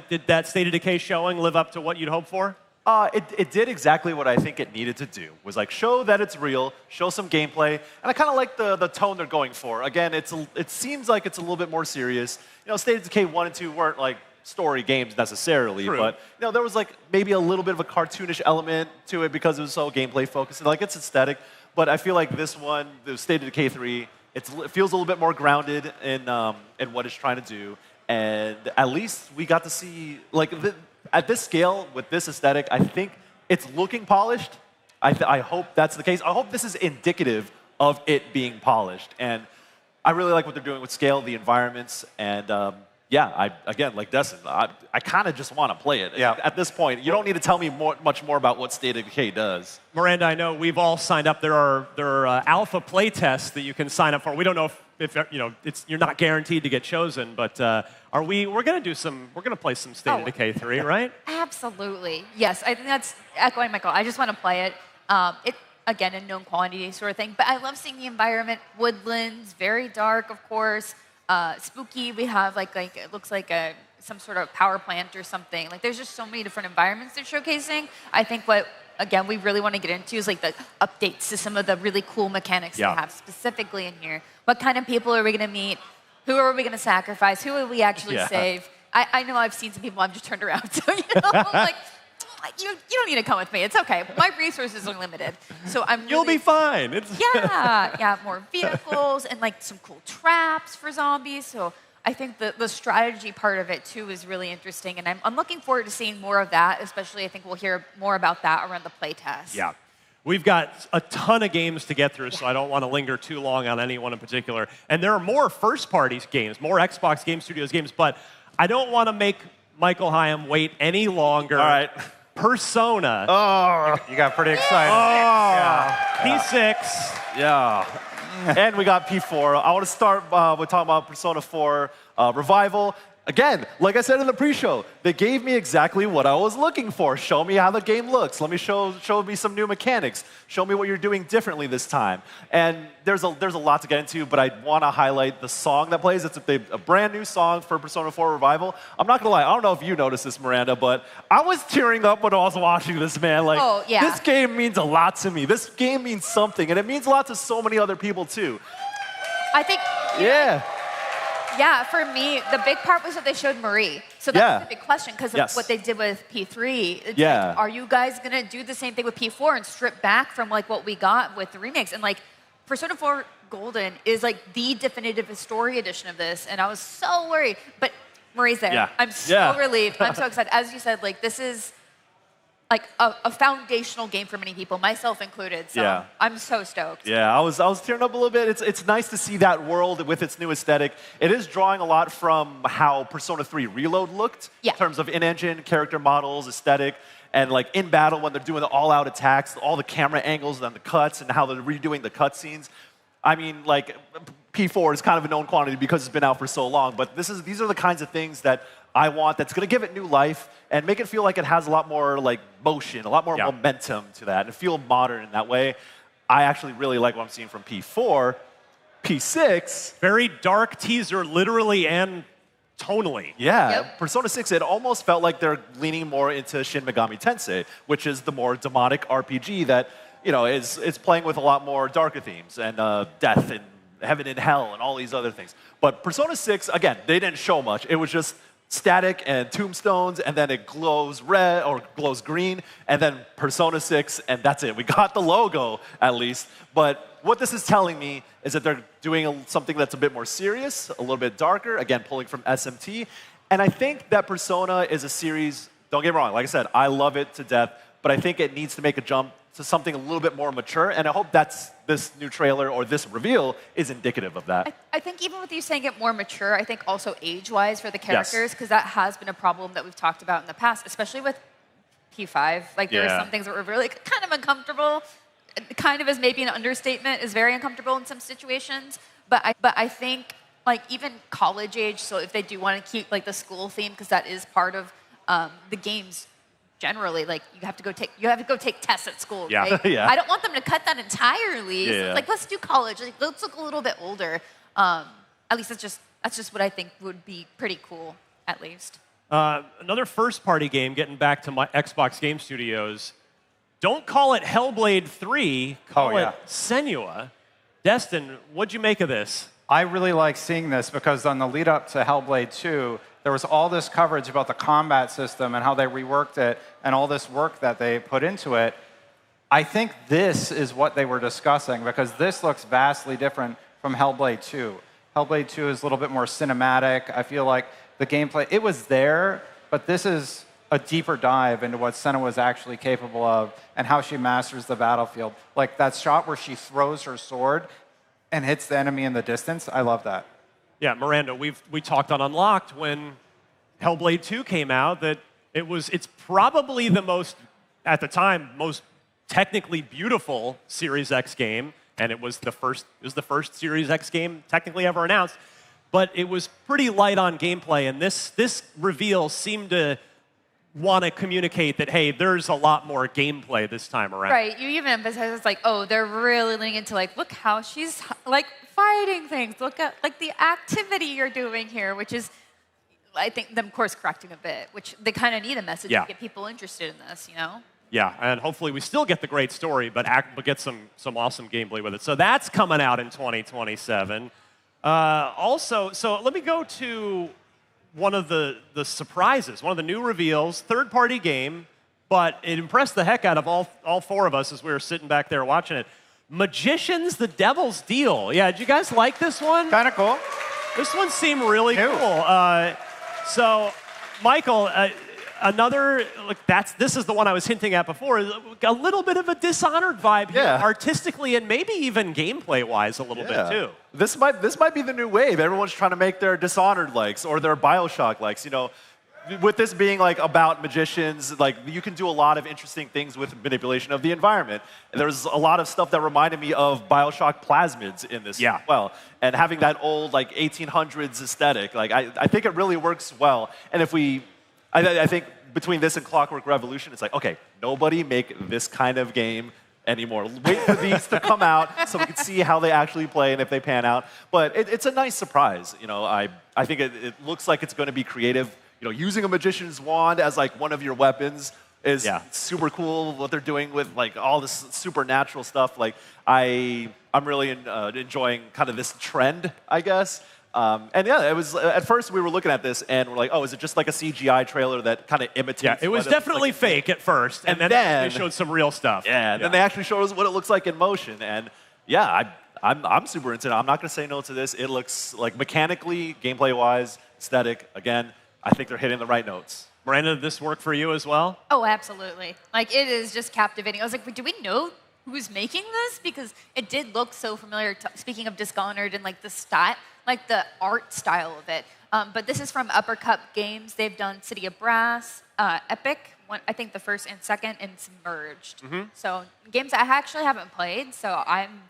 Did that State of Decay showing live up to what you'd hoped for? It did exactly what I think it needed to do. Was like show that it's real, show some gameplay, and I kind of like the tone they're going for. Again, it seems like it's a little bit more serious. You know, State of Decay 1 and 2 weren't like story games necessarily, True. but you know, there was like maybe a little bit of a cartoonish element to it because it was so gameplay focused. And like it's aesthetic, but I feel like this one, the State of Decay 3, it feels a little bit more grounded in what it's trying to do. And at least we got to see like at this scale with this aesthetic, I think it's looking polished. I hope that's the case. I hope this is indicative of it being polished. And I really like what they're doing with scale, the environments, and yeah, again, like Destin, I kind of just want to play it. Yeah. At this point, you don't need to tell me much more about what State of Decay does. Miranda, I know we've all signed up. There are alpha play tests that you can sign up for. We don't know if you know you're not guaranteed to get chosen, but we're gonna play some State of Decay 3, right? Absolutely. Yes, I think that's echoing Michael. I just want to play it. Again, a known quantity sort of thing. But I love seeing the environment, woodlands, very dark, of course. Spooky. We have like it looks like some sort of power plant or something. Like there's just so many different environments they're showcasing. I think what again we really want to get into is like the updates to some of the really cool mechanics they have specifically in here. What kind of people are we going to meet? Who are we going to sacrifice? Who will we actually save? I know I've seen some people I've just turned around to. You know, I'm like, you don't need to come with me. It's okay. My resources are limited. So You'll be fine. Yeah, more vehicles and like some cool traps for zombies. So I think the strategy part of it too is really interesting, and I'm looking forward to seeing more of that. Especially, I think we'll hear more about that around the playtest. Yeah. We've got a ton of games to get through, so I don't want to linger too long on any one in particular. And there are more first-party games, more Xbox Game Studios games, but I don't want to make Michael Hyam wait any longer. All right. Persona. Oh, you got pretty excited. P6. Yeah. And we got P4. I want to start with talking about Persona 4 Revival. Again, like I said in the pre-show, they gave me exactly what I was looking for. Show me how the game looks. Let me show me some new mechanics. Show me what you're doing differently this time. And there's a lot to get into, but I want to highlight the song that plays. It's a brand new song for Persona 4 Revival. I'm not gonna lie, I don't know if you noticed this, Miranda, but I was tearing up when I was watching this, man. Like, this game means a lot to me. This game means something, and it means a lot to so many other people too. I think. Yeah, for me, the big part was that they showed Marie. So that's the big question because of what they did with P3. It's like, are you guys going to do the same thing with P4 and strip back from like what we got with the remakes? And like Persona 4 Golden is like the definitive story edition of this, and I was so worried. But Marie's there. I'm so relieved. I'm so excited. As you said, like this is like a foundational game for many people, myself included. So I'm so stoked. Yeah, I was tearing up a little bit. It's nice to see that world with its new aesthetic. It is drawing a lot from how Persona 3 Reload looked in terms of in-engine character models, aesthetic, and like in battle when they're doing the all-out attacks, all the camera angles and the cuts and how they're redoing the cutscenes. I mean, like P4 is kind of a known quantity because it's been out for so long, but these are the kinds of things that I want that's going to give it new life and make it feel like it has a lot more like motion, a lot more momentum to that, and feel modern in that way. I actually really like what I'm seeing from P4. P6. Very dark teaser, literally and tonally. Yeah, Persona 6, it almost felt like they're leaning more into Shin Megami Tensei, which is the more demonic RPG that, you know, is playing with a lot more darker themes and death and heaven and hell and all these other things. But Persona 6, again, they didn't show much. It was just static and tombstones, and then it glows red or glows green, and then Persona 6, and that's it. We got the logo, at least. But what this is telling me is that they're doing something that's a bit more serious, a little bit darker, again, pulling from SMT. And I think that Persona is a series, don't get me wrong, like I said, I love it to death, but I think it needs to make a jump to something a little bit more mature, and I hope that's this new trailer or this reveal is indicative of that. I think even with you saying it more mature, I think also age-wise for the characters, because that has been a problem that we've talked about in the past, especially with P5. Like there are some things that were really kind of uncomfortable, kind of as maybe an understatement, is very uncomfortable in some situations. But I think like even college age, so if they do want to keep like the school theme, because that is part of the game's generally, like you have to go take tests at school, right? I don't want them to cut that entirely. So it's like let's do college. Like, let's look a little bit older. At least that's just what I think would be pretty cool, at least. Another first-party game, getting back to my Xbox Game Studios. Don't call it Hellblade 3, call it Senua. Destin, what'd you make of this? I really like seeing this because on the lead up to Hellblade 2, there was all this coverage about the combat system and how they reworked it and all this work that they put into it. I think this is what they were discussing because this looks vastly different from Hellblade 2. Hellblade 2 is a little bit more cinematic. I feel like the gameplay, it was there, but this is a deeper dive into what Senua was actually capable of and how she masters the battlefield. Like that shot where she throws her sword and hits the enemy in the distance, I love that. Yeah, Miranda, we talked on Unlocked when Hellblade 2 came out that it's probably the most, at the time, most technically beautiful Series X game, and it was the first Series X game technically ever announced, but it was pretty light on gameplay, and this reveal seemed to want to communicate that, hey, there's a lot more gameplay this time around. Right, you even emphasize it's like, oh, they're really leaning into like, look how she's like fighting things. Look at like the activity you're doing here, which is, I think, them course correcting a bit, which they kind of need a message to get people interested in this, you know? Yeah, and hopefully we still get the great story, but get some awesome gameplay with it. So that's coming out in 2027. Also, so let me go to one of the surprises, one of the new reveals, third-party game, but it impressed the heck out of all four of us as we were sitting back there watching it. Magicians, the Devil's Deal. Yeah, did you guys like this one? Kind of cool. This one seemed really cool. So, Michael, this is the one I was hinting at before. A little bit of a Dishonored vibe here, artistically and maybe even gameplay-wise a little bit too. This might be the new wave. Everyone's trying to make their Dishonored likes or their Bioshock likes. You know, with this being like about magicians, like you can do a lot of interesting things with manipulation of the environment. And there's a lot of stuff that reminded me of Bioshock plasmids in this as well. And having that old like 1800s aesthetic, like I think it really works well. And if I think between this and Clockwork Revolution, it's like, okay, nobody make this kind of game anymore. Wait for these to come out so we can see how they actually play and if they pan out. But it's a nice surprise. You know, I think it looks like it's going to be creative. You know, using a magician's wand as like one of your weapons is super cool. What they're doing with like all this supernatural stuff. Like I'm really enjoying kind of this trend, I guess. And yeah, it was at first we were looking at this and we're like, oh, is it just like a CGI trailer that kind of imitates? Yeah, it was definitely fake at first, and then they showed some real stuff. Yeah, and then they actually showed us what it looks like in motion, and yeah, I'm super into it. I'm not going to say no to this. It looks like mechanically, gameplay-wise, aesthetic. Again, I think they're hitting the right notes. Miranda, did this work for you as well? Oh, absolutely. Like it is just captivating. I was like, do we know who's making this? Because it did look so familiar. Speaking of Dishonored and like the style. Like the art style of it. But this is from Uppercut Games. They've done City of Brass, Epic, I think the first and second, and Submerged. So games I actually haven't played, so I'm,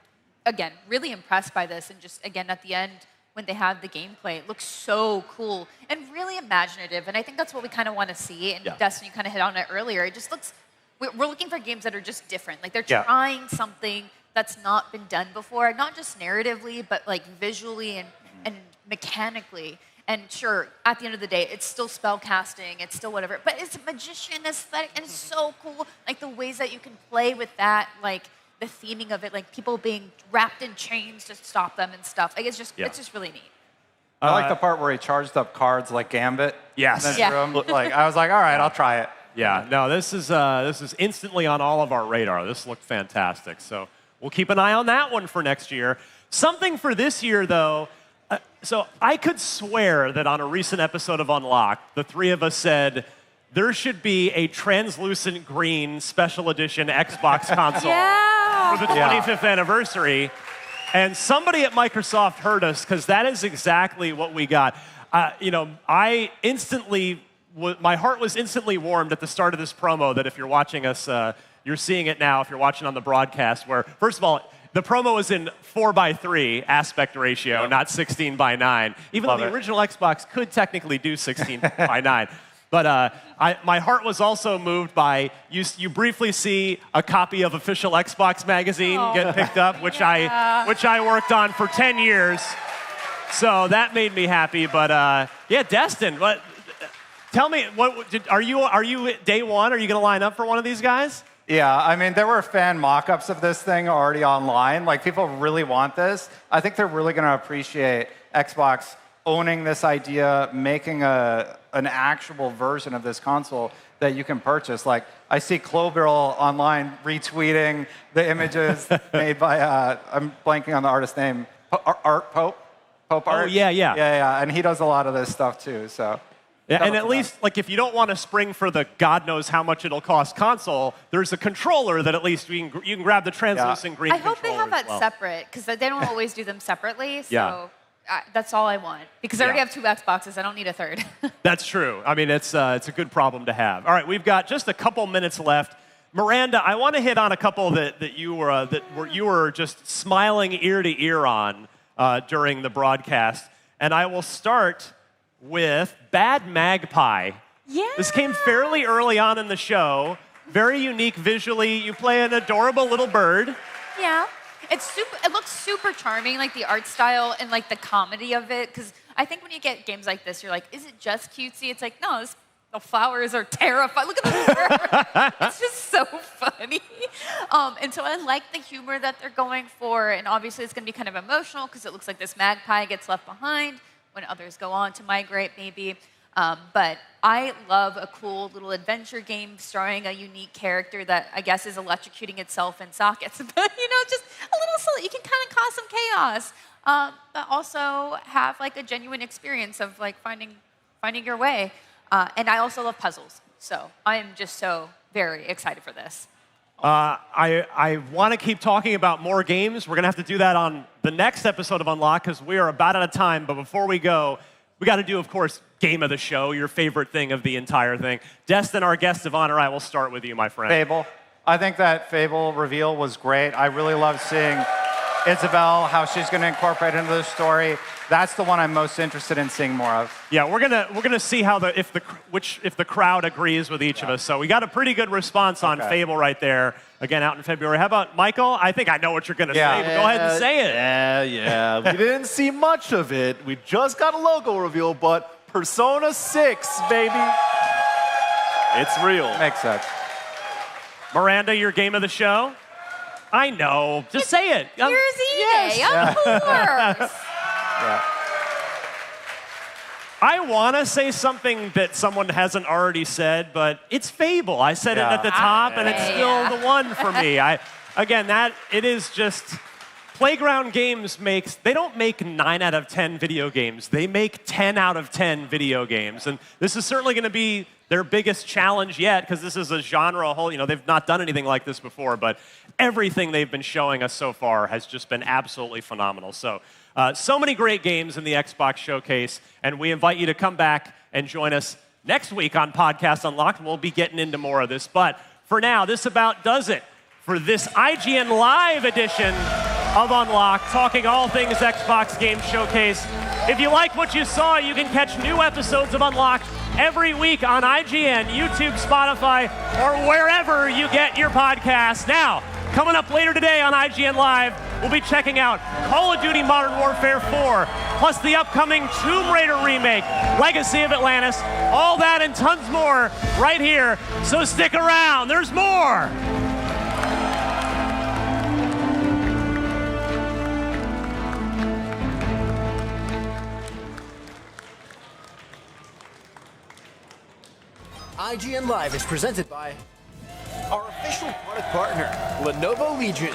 again, really impressed by this. And just, again, at the end, when they have the gameplay, it looks so cool and really imaginative. And I think that's what we kind of want to see. And Destiny, you kind of hit on it earlier. It just looks, we're looking for games that are just different. Like they're trying something that's not been done before, not just narratively, but like visually and mechanically. And sure, at the end of the day, it's still spell casting, it's still whatever, but it's a magician aesthetic and it's so cool. Like the ways that you can play with that, like the theming of it, like people being wrapped in chains to stop them and stuff. Like it's just really neat. I like the part where he charged up cards like Gambit. Yes. In this room. Like I was like, all right, I'll try it. Yeah. No, this is instantly on all of our radar. This looked fantastic. So we'll keep an eye on that one for next year. Something for this year, though. So I could swear that on a recent episode of Unlocked, the three of us said there should be a translucent green special edition Xbox console for the 25th anniversary. And somebody at Microsoft heard us because that is exactly what we got. You know, my heart was instantly warmed at the start of this promo that if you're watching us, you're seeing it now if you're watching on the broadcast where, first of all, the promo is in 4:3 aspect ratio, not 16:9. Even though the original Xbox could technically do 16:9. But my heart was also moved by, you briefly see a copy of Official Xbox Magazine get picked up, which I worked on for 10 years. So that made me happy. But yeah, Destin, Tell me, are you day one? Are you going to line up for one of these guys? Yeah, I mean, there were fan mock-ups of this thing already online. Like, people really want this. I think they're really going to appreciate Xbox owning this idea, making an actual version of this console that you can purchase. Like, I see Clobirl online retweeting the images made by, I'm blanking on the artist's name, Art Pope? Pope Art? Oh, yeah. Yeah, and he does a lot of this stuff too, so. Yeah, and at least, like, if you don't want to spring for the God knows how much it'll cost console, there's a controller that at least you can grab the translucent green controller. I hope they have that separate, because they don't always do them separately, so. Yeah. That's all I want. Because I already have 2 Xboxes. I don't need a third. That's true. I mean, it's a good problem to have. All right, we've got just a couple minutes left. Miranda, I want to hit on a couple that you were just smiling ear to ear on during the broadcast. And I will start with Bad Magpie. Yeah. This came fairly early on in the show. Very unique visually. You play an adorable little bird. Yeah. It looks super charming, like the art style and like the comedy of it. Because I think when you get games like this, you're like, is it just cutesy? It's like, no, the flowers are terrifying. Look at the bird. It's just so funny. And so I like the humor that they're going for. And obviously it's going to be kind of emotional because it looks like this magpie gets left behind when others go on to migrate, maybe. But I love a cool little adventure game starring a unique character that I guess is electrocuting itself in sockets. But, just a little silly. You can kind of cause some chaos, but also have like a genuine experience of like finding your way. And I also love puzzles. So I am just so very excited for this. I want to keep talking about more games. We're going to have to do that on the next episode of Unlock because we are about out of time. But before we go, we got to do, of course, game of the show, your favorite thing of the entire thing. Destin, our guest of honor, I will start with you, my friend. Fable. I think that Fable reveal was great. I really love seeing Isabelle, how she's going to incorporate into the story. That's the one I'm most interested in seeing more of. Yeah, we're gonna see how if the crowd agrees with each of us. So we got a pretty good response on Fable right there. Again, out in February. How about Michael? I think I know what you're gonna say, but go ahead and say it. Yeah. We didn't see much of it. We just got a logo reveal, but Persona 6, baby. It's real. Makes sense. Miranda, your game of the show? I know. Just say it. Here's EA, of course. Yeah. I want to say something that someone hasn't already said, but it's Fable. I said it at the top, and it's still the one for me. It is just Playground Games they don't make 9 out of 10 video games. They make 10 out of 10 video games, and this is certainly going to be their biggest challenge yet because this is a genre whole. They've not done anything like this before, but everything they've been showing us so far has just been absolutely phenomenal. So many great games in the Xbox Showcase, and we invite you to come back and join us next week on Podcast Unlocked, and we'll be getting into more of this. But for now, this about does it for this IGN Live edition of Unlocked, talking all things Xbox Game Showcase. If you like what you saw, you can catch new episodes of Unlocked every week on IGN, YouTube, Spotify, or wherever you get your podcasts. Now, coming up later today on IGN Live, we'll be checking out Call of Duty Modern Warfare 4, plus the upcoming Tomb Raider remake, Legacy of Atlantis, all that and tons more right here. So stick around, there's more. IGN Live is presented by our official product partner, Lenovo Legion.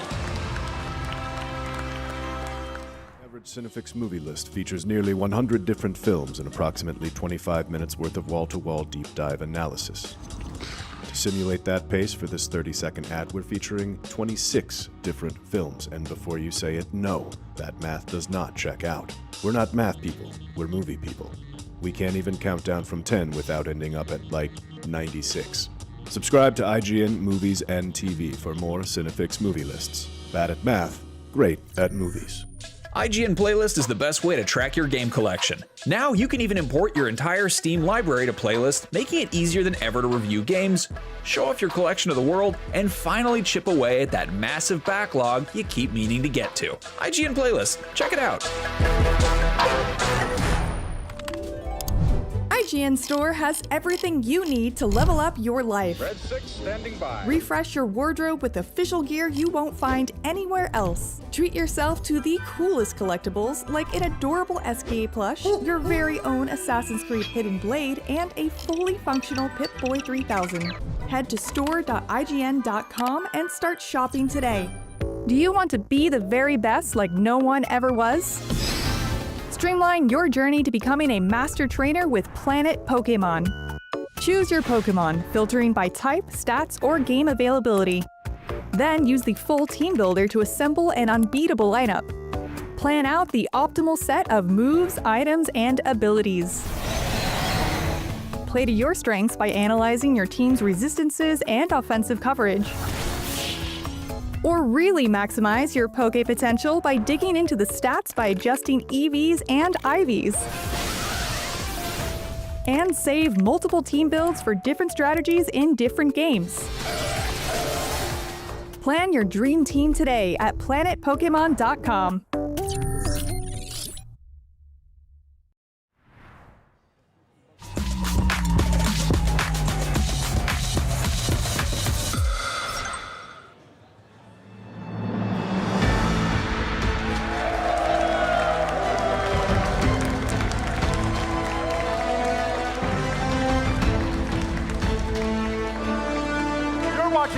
Average Cinefix movie list features nearly 100 different films and approximately 25 minutes worth of wall-to-wall deep dive analysis. To simulate that pace for this 30-second ad, we're featuring 26 different films, and before you say it, no, that math does not check out. We're not math people, we're movie people. We can't even count down from 10 without ending up at, 96. Subscribe to IGN Movies and TV for more Cinefix movie lists. Bad at math, great at movies. IGN Playlist is the best way to track your game collection. Now you can even import your entire Steam library to Playlist, making it easier than ever to review games, show off your collection of the world, and finally chip away at that massive backlog you keep meaning to get to. IGN Playlist, check it out. IGN Store has everything you need to level up your life. Red 6 standing by. Refresh your wardrobe with official gear you won't find anywhere else. Treat yourself to the coolest collectibles like an adorable SKA plush, your very own Assassin's Creed Hidden Blade, and a fully functional Pip-Boy 3000. Head to store.ign.com and start shopping today. Do you want to be the very best like no one ever was? Streamline your journey to becoming a master trainer with Planet Pokemon. Choose your Pokemon, filtering by type, stats, or game availability. Then use the full team builder to assemble an unbeatable lineup. Plan out the optimal set of moves, items, and abilities. Play to your strengths by analyzing your team's resistances and offensive coverage. Or really maximize your Poke potential by digging into the stats by adjusting EVs and IVs. And save multiple team builds for different strategies in different games. Plan your dream team today at planetpokemon.com.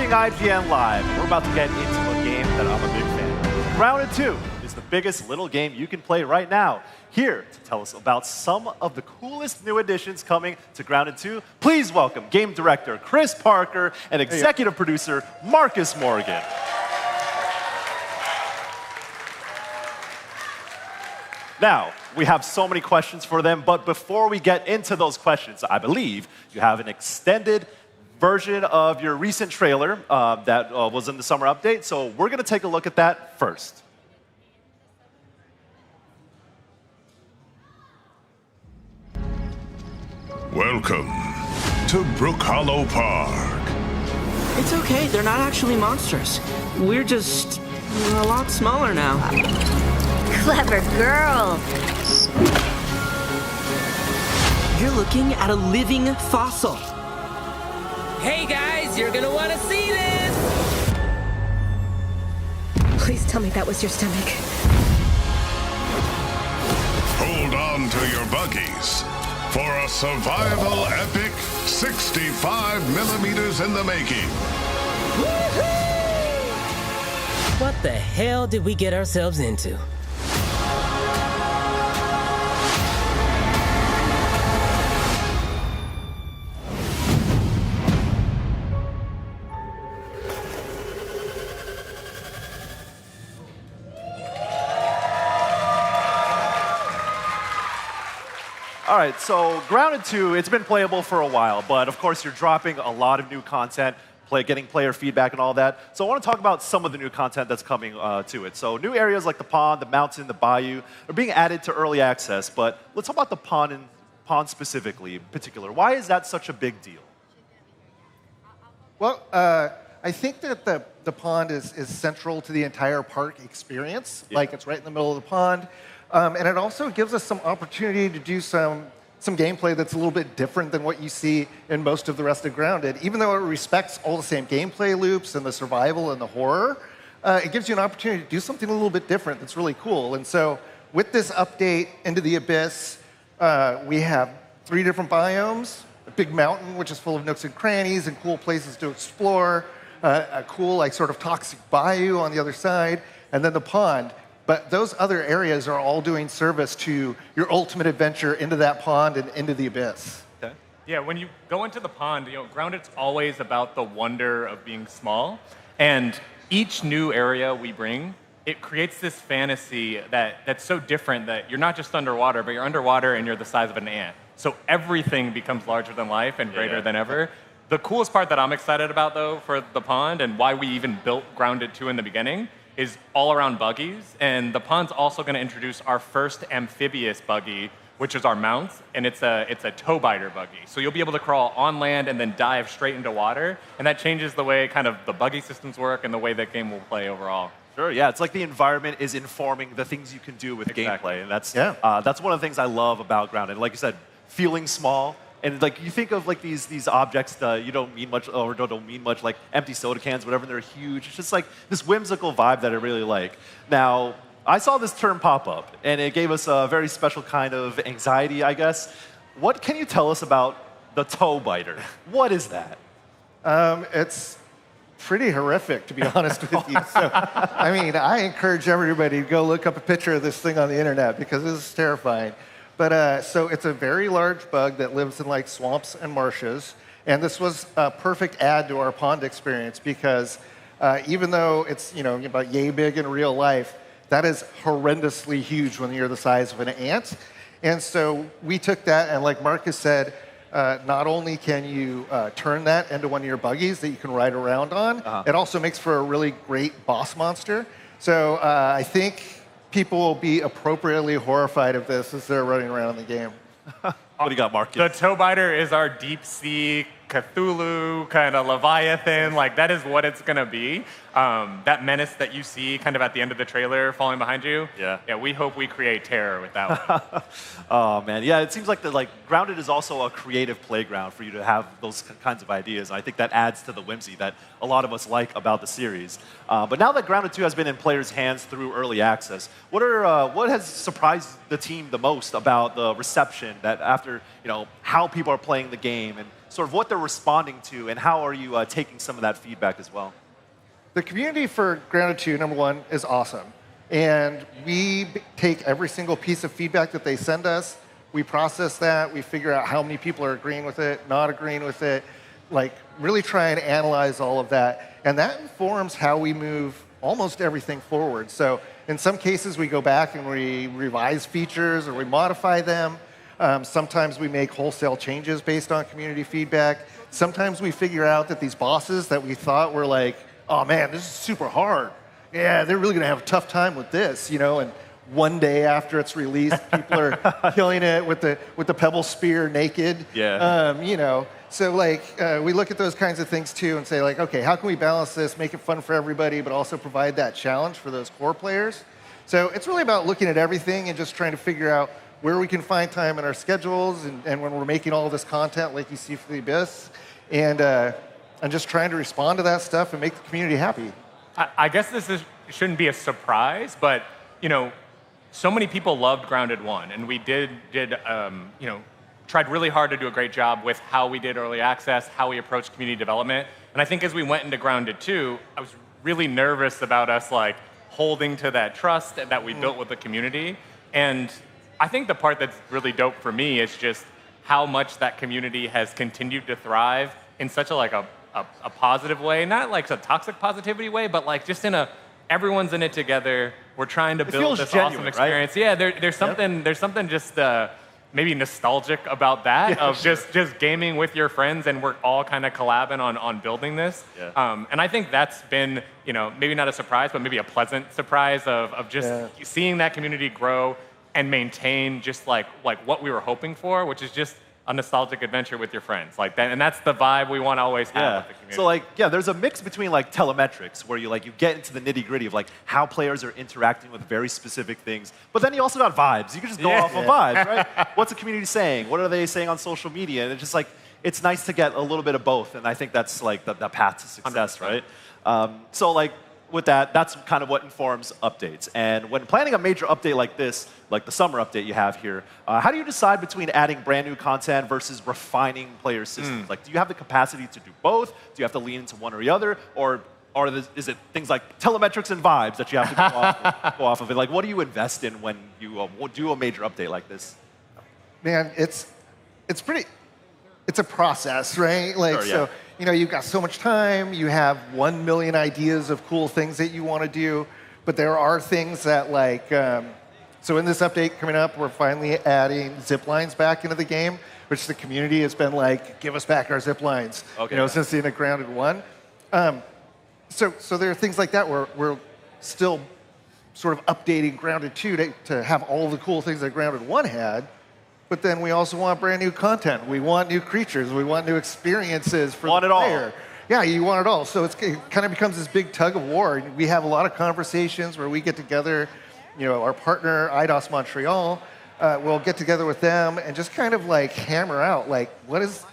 IGN Live. We're about to get into a game that I'm a big fan of. Grounded 2 is the biggest little game you can play right now. Here to tell us about some of the coolest new additions coming to Grounded 2, please welcome game director Chris Parker and executive producer Marcus Morgan. Now, we have so many questions for them, but before we get into those questions, I believe you have an extended version of your recent trailer that was in the summer update. So we're going to take a look at that first. Welcome to Brook Hollow Park. It's okay, they're not actually monsters. We're just a lot smaller now. Clever girl. You're looking at a living fossil. Hey guys, you're gonna want to see this! Please tell me that was your stomach. Hold on to your buggies for a survival epic 65 millimeters in the making. What the hell did we get ourselves into? All right, so Grounded 2, it's been playable for a while, but of course you're dropping a lot of new content, getting player feedback and all that. So I want to talk about some of the new content that's coming to it. So new areas like the pond, the mountain, the bayou are being added to early access, but let's talk about the pond specifically, in particular. Why is that such a big deal? Well, I think that the pond is central to the entire park experience. Yeah. Like, it's right in the middle of the pond. And it also gives us some opportunity to do some gameplay that's a little bit different than what you see in most of the rest of Grounded. Even though it respects all the same gameplay loops and the survival and the horror, it gives you an opportunity to do something a little bit different that's really cool. And so with this update, Into the Abyss, we have 3 different biomes, a big mountain, which is full of nooks and crannies and cool places to explore, a cool, like, sort of toxic bayou on the other side, and then the pond. But those other areas are all doing service to your ultimate adventure into that pond and into the abyss. Okay. Yeah, when you go into the pond, Grounded's always about the wonder of being small. And each new area we bring, it creates this fantasy that's so different that you're not just underwater, but you're underwater and you're the size of an ant. So everything becomes larger than life and greater than ever. The coolest part that I'm excited about, though, for the pond and why we even built Grounded 2 in the beginning is all around buggies. And the pond's also going to introduce our first amphibious buggy, which is our mount, and it's a toe biter buggy. So you'll be able to crawl on land and then dive straight into water, and that changes the way kind of the buggy systems work and the way that game will play overall. Sure, yeah, it's like the environment is informing the things you can do with gameplay, and that's one of the things I love about Grounded. Like you said, feeling small. And like you think of like these objects that you don't mean much or don't mean much, like empty soda cans, whatever. They're huge. It's just like this whimsical vibe that I really like. Now, I saw this term pop up, and it gave us a very special kind of anxiety, I guess. What can you tell us about the toe biter? What is that? It's pretty horrific, to be honest with you. So, I mean, I encourage everybody to go look up a picture of this thing on the internet because this is terrifying. But so it's a very large bug that lives in like swamps and marshes. And this was a perfect add to our pond experience because even though it's about yay big in real life, that is horrendously huge when you're the size of an ant. And so we took that, and like Marcus said, not only can you turn that into one of your buggies that you can ride around on, it also makes for a really great boss monster. So I think people will be appropriately horrified of this as they're running around in the game. What do you got, Marcus? The toe biter is our deep sea Cthulhu kind of Leviathan. Like, that is what it's going to be. That menace that you see kind of at the end of the trailer falling behind you. Yeah, we hope we create terror with that one. Oh, man. Yeah, it seems like Grounded is also a creative playground for you to have those kinds of ideas. And I think that adds to the whimsy that a lot of us like about the series. But now that Grounded 2 has been in players' hands through early access, what has surprised the team the most about the reception that after, how people are playing the game and sort of what they're responding to, and how are you taking some of that feedback as well? The community for Grounded 2, number one, is awesome. And we take every single piece of feedback that they send us, we process that, we figure out how many people are agreeing with it, not agreeing with it, like really try and analyze all of that. And that informs how we move almost everything forward. So in some cases, we go back and we revise features or we modify them. Sometimes we make wholesale changes based on community feedback. Sometimes we figure out that these bosses that we thought were like, oh man, this is super hard. Yeah, they're really gonna have a tough time with this, and one day after it's released, people are killing it with the pebble spear naked. Yeah. So we look at those kinds of things too and say like, okay, how can we balance this, make it fun for everybody, but also provide that challenge for those core players? So it's really about looking at everything and just trying to figure out where we can find time in our schedules and when we're making all of this content like you see for the Abyss, and just trying to respond to that stuff and make the community happy. I guess shouldn't be a surprise, but so many people loved Grounded 1, and we tried really hard to do a great job with how we did early access, how we approached community development. And I think as we went into Grounded 2, I was really nervous about us holding to that trust that we built with the community. And I think the part that's really dope for me is just how much that community has continued to thrive in such a positive way, not like a toxic positivity way, but just in everyone's in it together. We're trying to build this awesome experience. Right? Yeah, there's something just maybe nostalgic about that of just gaming with your friends, and we're all kind of collabing on building this. Yeah. And I think that's been maybe not a surprise, but maybe a pleasant surprise of just seeing that community grow and maintain just like what we were hoping for, which is just a nostalgic adventure with your friends, like that, and that's the vibe we want to always have with the community. So there's a mix between telemetrics where you get into the nitty gritty of how players are interacting with very specific things, but then you also got vibes. You can just go off of vibes, right? What's the community saying? What are they saying on social media? And it's just it's nice to get a little bit of both, and I think that's the path to success, 100%. Right? With that, that's kind of what informs updates. And when planning a major update like this, like the summer update you have here, how do you decide between adding brand new content versus refining player systems? Do you have the capacity to do both? Do you have to lean into one or the other? Or is it things like telemetrics and vibes that you have to go off of it? What do you invest in when you do a major update like this? Man, it's a process, right? So you've got so much time, you have 1 million ideas of cool things that you want to do, but there are things that so in this update coming up, we're finally adding zip lines back into the game, which the community has been give us back our zip lines, since the end of Grounded 1. So there are things like that where we're still sort of updating Grounded 2 to have all the cool things that Grounded 1 had. But then we also want brand new content. We want new creatures. We want new experiences for the player. Yeah, you want it all. So it kind of becomes this big tug of war. We have a lot of conversations where we get together, our partner, IDOS Montreal, we'll get together with them and just kind of like hammer out like what is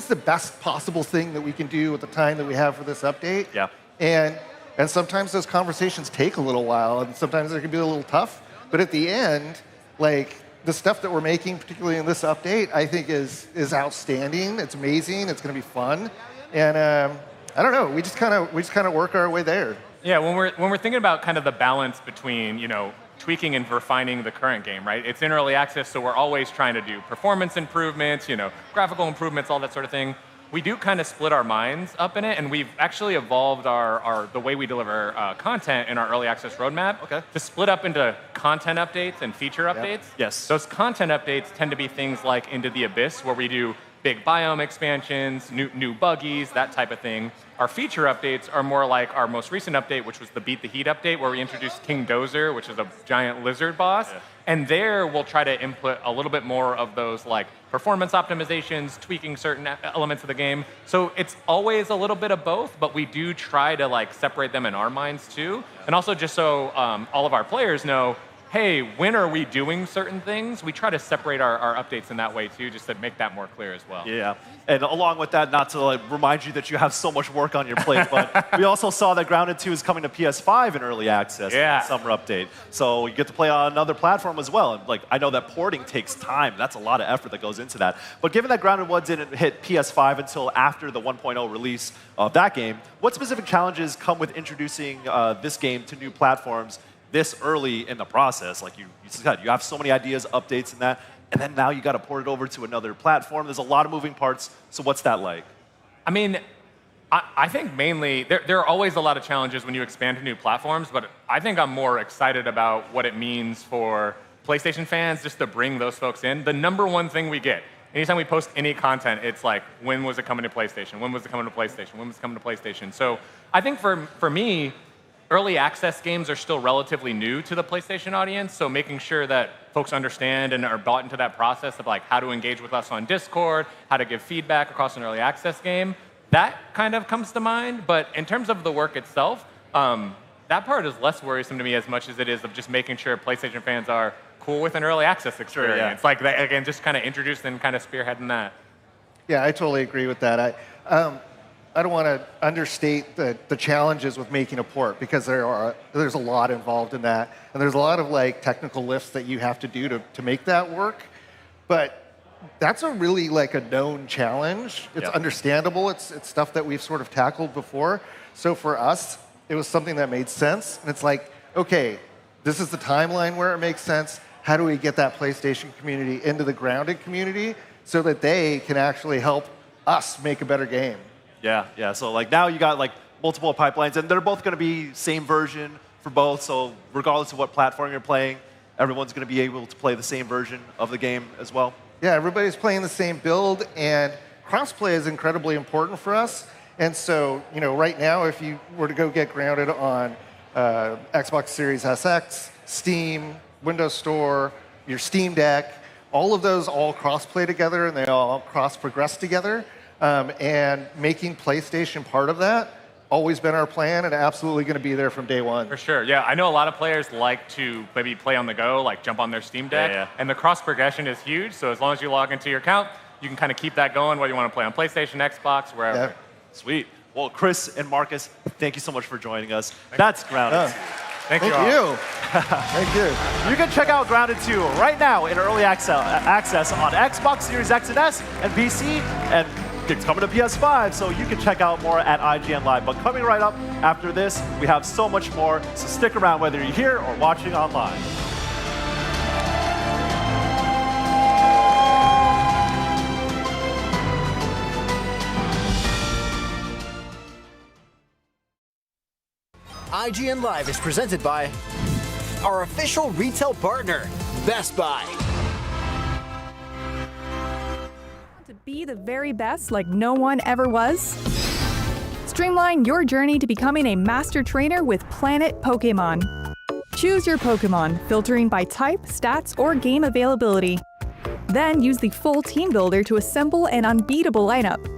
the best possible thing that we can do with the time that we have for this update. Yeah. And sometimes those conversations take a little while, and sometimes they can be a little tough. But at the end, like the stuff that we're making, particularly in this update, I think is outstanding. It's amazing. It's going to be fun, and I don't know. We just kind of work our way there. Yeah, when we're thinking about kind of the balance between tweaking and refining the current game, right? It's in early access, so we're always trying to do performance improvements, graphical improvements, all that sort of thing. We do kind of split our minds up in it, and we've actually evolved the way we deliver content in our early access roadmap to split up into content updates and feature updates. Yes. Those content updates tend to be things like Into the Abyss, where we do big biome expansions, new buggies, that type of thing. Our feature updates are more like our most recent update, which was the Beat the Heat update, where we introduced King Dozer, which is a giant lizard boss. Yeah. And there, we'll try to input a little bit more of those like performance optimizations, tweaking certain elements of the game. So it's always a little bit of both, but we do try to like separate them in our minds too. And also just so all of our players know, hey, when are we doing certain things? We try to separate our updates in that way too, just to make that more clear as well. Yeah, and along with that, not to like remind you that you have so much work on your plate, but we also saw that Grounded 2 is coming to PS5 in early access in the summer update. So you get to play on another platform as well. And like I know that porting takes time. That's a lot of effort that goes into that. But given that Grounded 1 didn't hit PS5 until after the 1.0 release of that game, what specific challenges come with introducing this game to new platforms this early in the process? Like you said, you have so many ideas, updates, and that, and then now you got to port it over to another platform. There's a lot of moving parts. So what's that like? I mean, I think mainly there are always a lot of challenges when you expand to new platforms, but I think I'm more excited about what it means for PlayStation fans just to bring those folks in. The number one thing we get, anytime we post any content, it's like, when was it coming to PlayStation? When was it coming to PlayStation? When was it coming to PlayStation? So I think for me, early access games are still relatively new to the PlayStation audience, so making sure that folks understand and are bought into that process of like how to engage with us on Discord, how to give feedback across an early access game, that kind of comes to mind. But in terms of the work itself, that part is less worrisome to me as much as it is of just making sure PlayStation fans are cool with an early access experience. Like, again, just kind of introduce and kind of spearheading that. Yeah, I totally agree with that. I don't want to understate the challenges with making a port, because there's a lot involved in that, and there's a lot of like technical lifts that you have to do to make that work. But that's a really like a known challenge. It's understandable. It's stuff that we've sort of tackled before. So for us, it was something that made sense. And it's like, okay, this is the timeline where it makes sense. How do we get that PlayStation community into the Grounded community so that they can actually help us make a better game? Yeah. So like now you got like multiple pipelines, and they're both going to be same version for both. So regardless of what platform you're playing, everyone's going to be able to play the same version of the game as well. Yeah, everybody's playing the same build, and crossplay is incredibly important for us. And so, right now, if you were to go get Grounded on Xbox Series SX, Steam, Windows Store, your Steam Deck, all of those all cross-play together, and they all cross-progress together. And making PlayStation part of that, always been our plan, and absolutely going to be there from day one. For sure, yeah. I know a lot of players like to maybe play on the go, like jump on their Steam Deck, and the cross-progression is huge, so as long as you log into your account, you can kind of keep that going, whether you want to play on PlayStation, Xbox, wherever. Yeah. Sweet. Well, Chris and Marcus, thank you so much for joining us. That's Grounded. Thank you. Thank you. You can check out Grounded 2 right now in early access on Xbox Series X and S and PC, and it's coming to PS5, so you can check out more at IGN Live. But coming right up after this, we have so much more, so stick around whether you're here or watching online. IGN Live is presented by our official retail partner, Best Buy. To be the very best like no one ever was? Streamline your journey to becoming a master trainer with Planet Pokemon. Choose your Pokemon, filtering by type, stats, or game availability. Then use the full team builder to assemble an unbeatable lineup.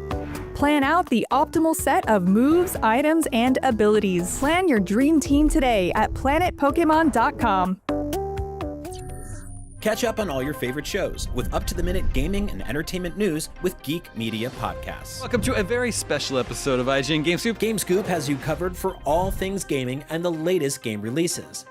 Plan out the optimal set of moves, items, and abilities. Plan your dream team today at planetpokemon.com. Catch up on all your favorite shows with up-to-the-minute gaming and entertainment news with Geek Media Podcasts. Welcome to a very special episode of IGN Game Scoop. Game Scoop has you covered for all things gaming and the latest game releases.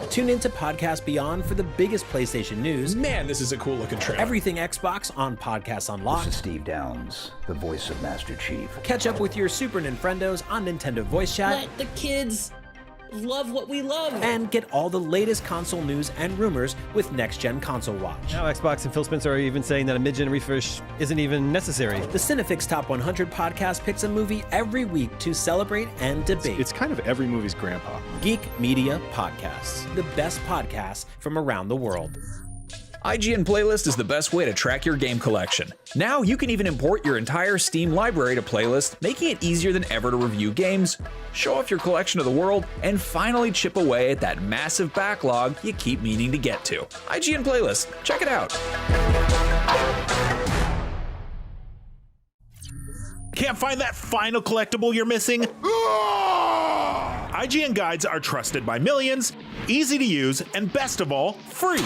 Tune into Podcast Beyond for the biggest PlayStation news. Man, this is a cool-looking trailer. Everything Xbox on Podcasts Unlocked. This is Steve Downes, the voice of Master Chief. Catch up with your Super Nintendos on Nintendo Voice Chat. Let the kids love what we love. And get all the latest console news and rumors with Next Gen Console Watch. Now Xbox and Phil Spencer are even saying that a mid-gen refresh isn't even necessary. The Cinefix Top 100 podcast picks a movie every week to celebrate and debate. It's kind of every movie's grandpa. Geek Media Podcasts, the best podcasts from around the world. IGN Playlist is the best way to track your game collection. Now you can even import your entire Steam library to Playlist, making it easier than ever to review games, show off your collection of the world, and finally chip away at that massive backlog you keep meaning to get to. IGN Playlist, check it out. Can't find that final collectible you're missing? IGN guides are trusted by millions, easy to use, and best of all, free.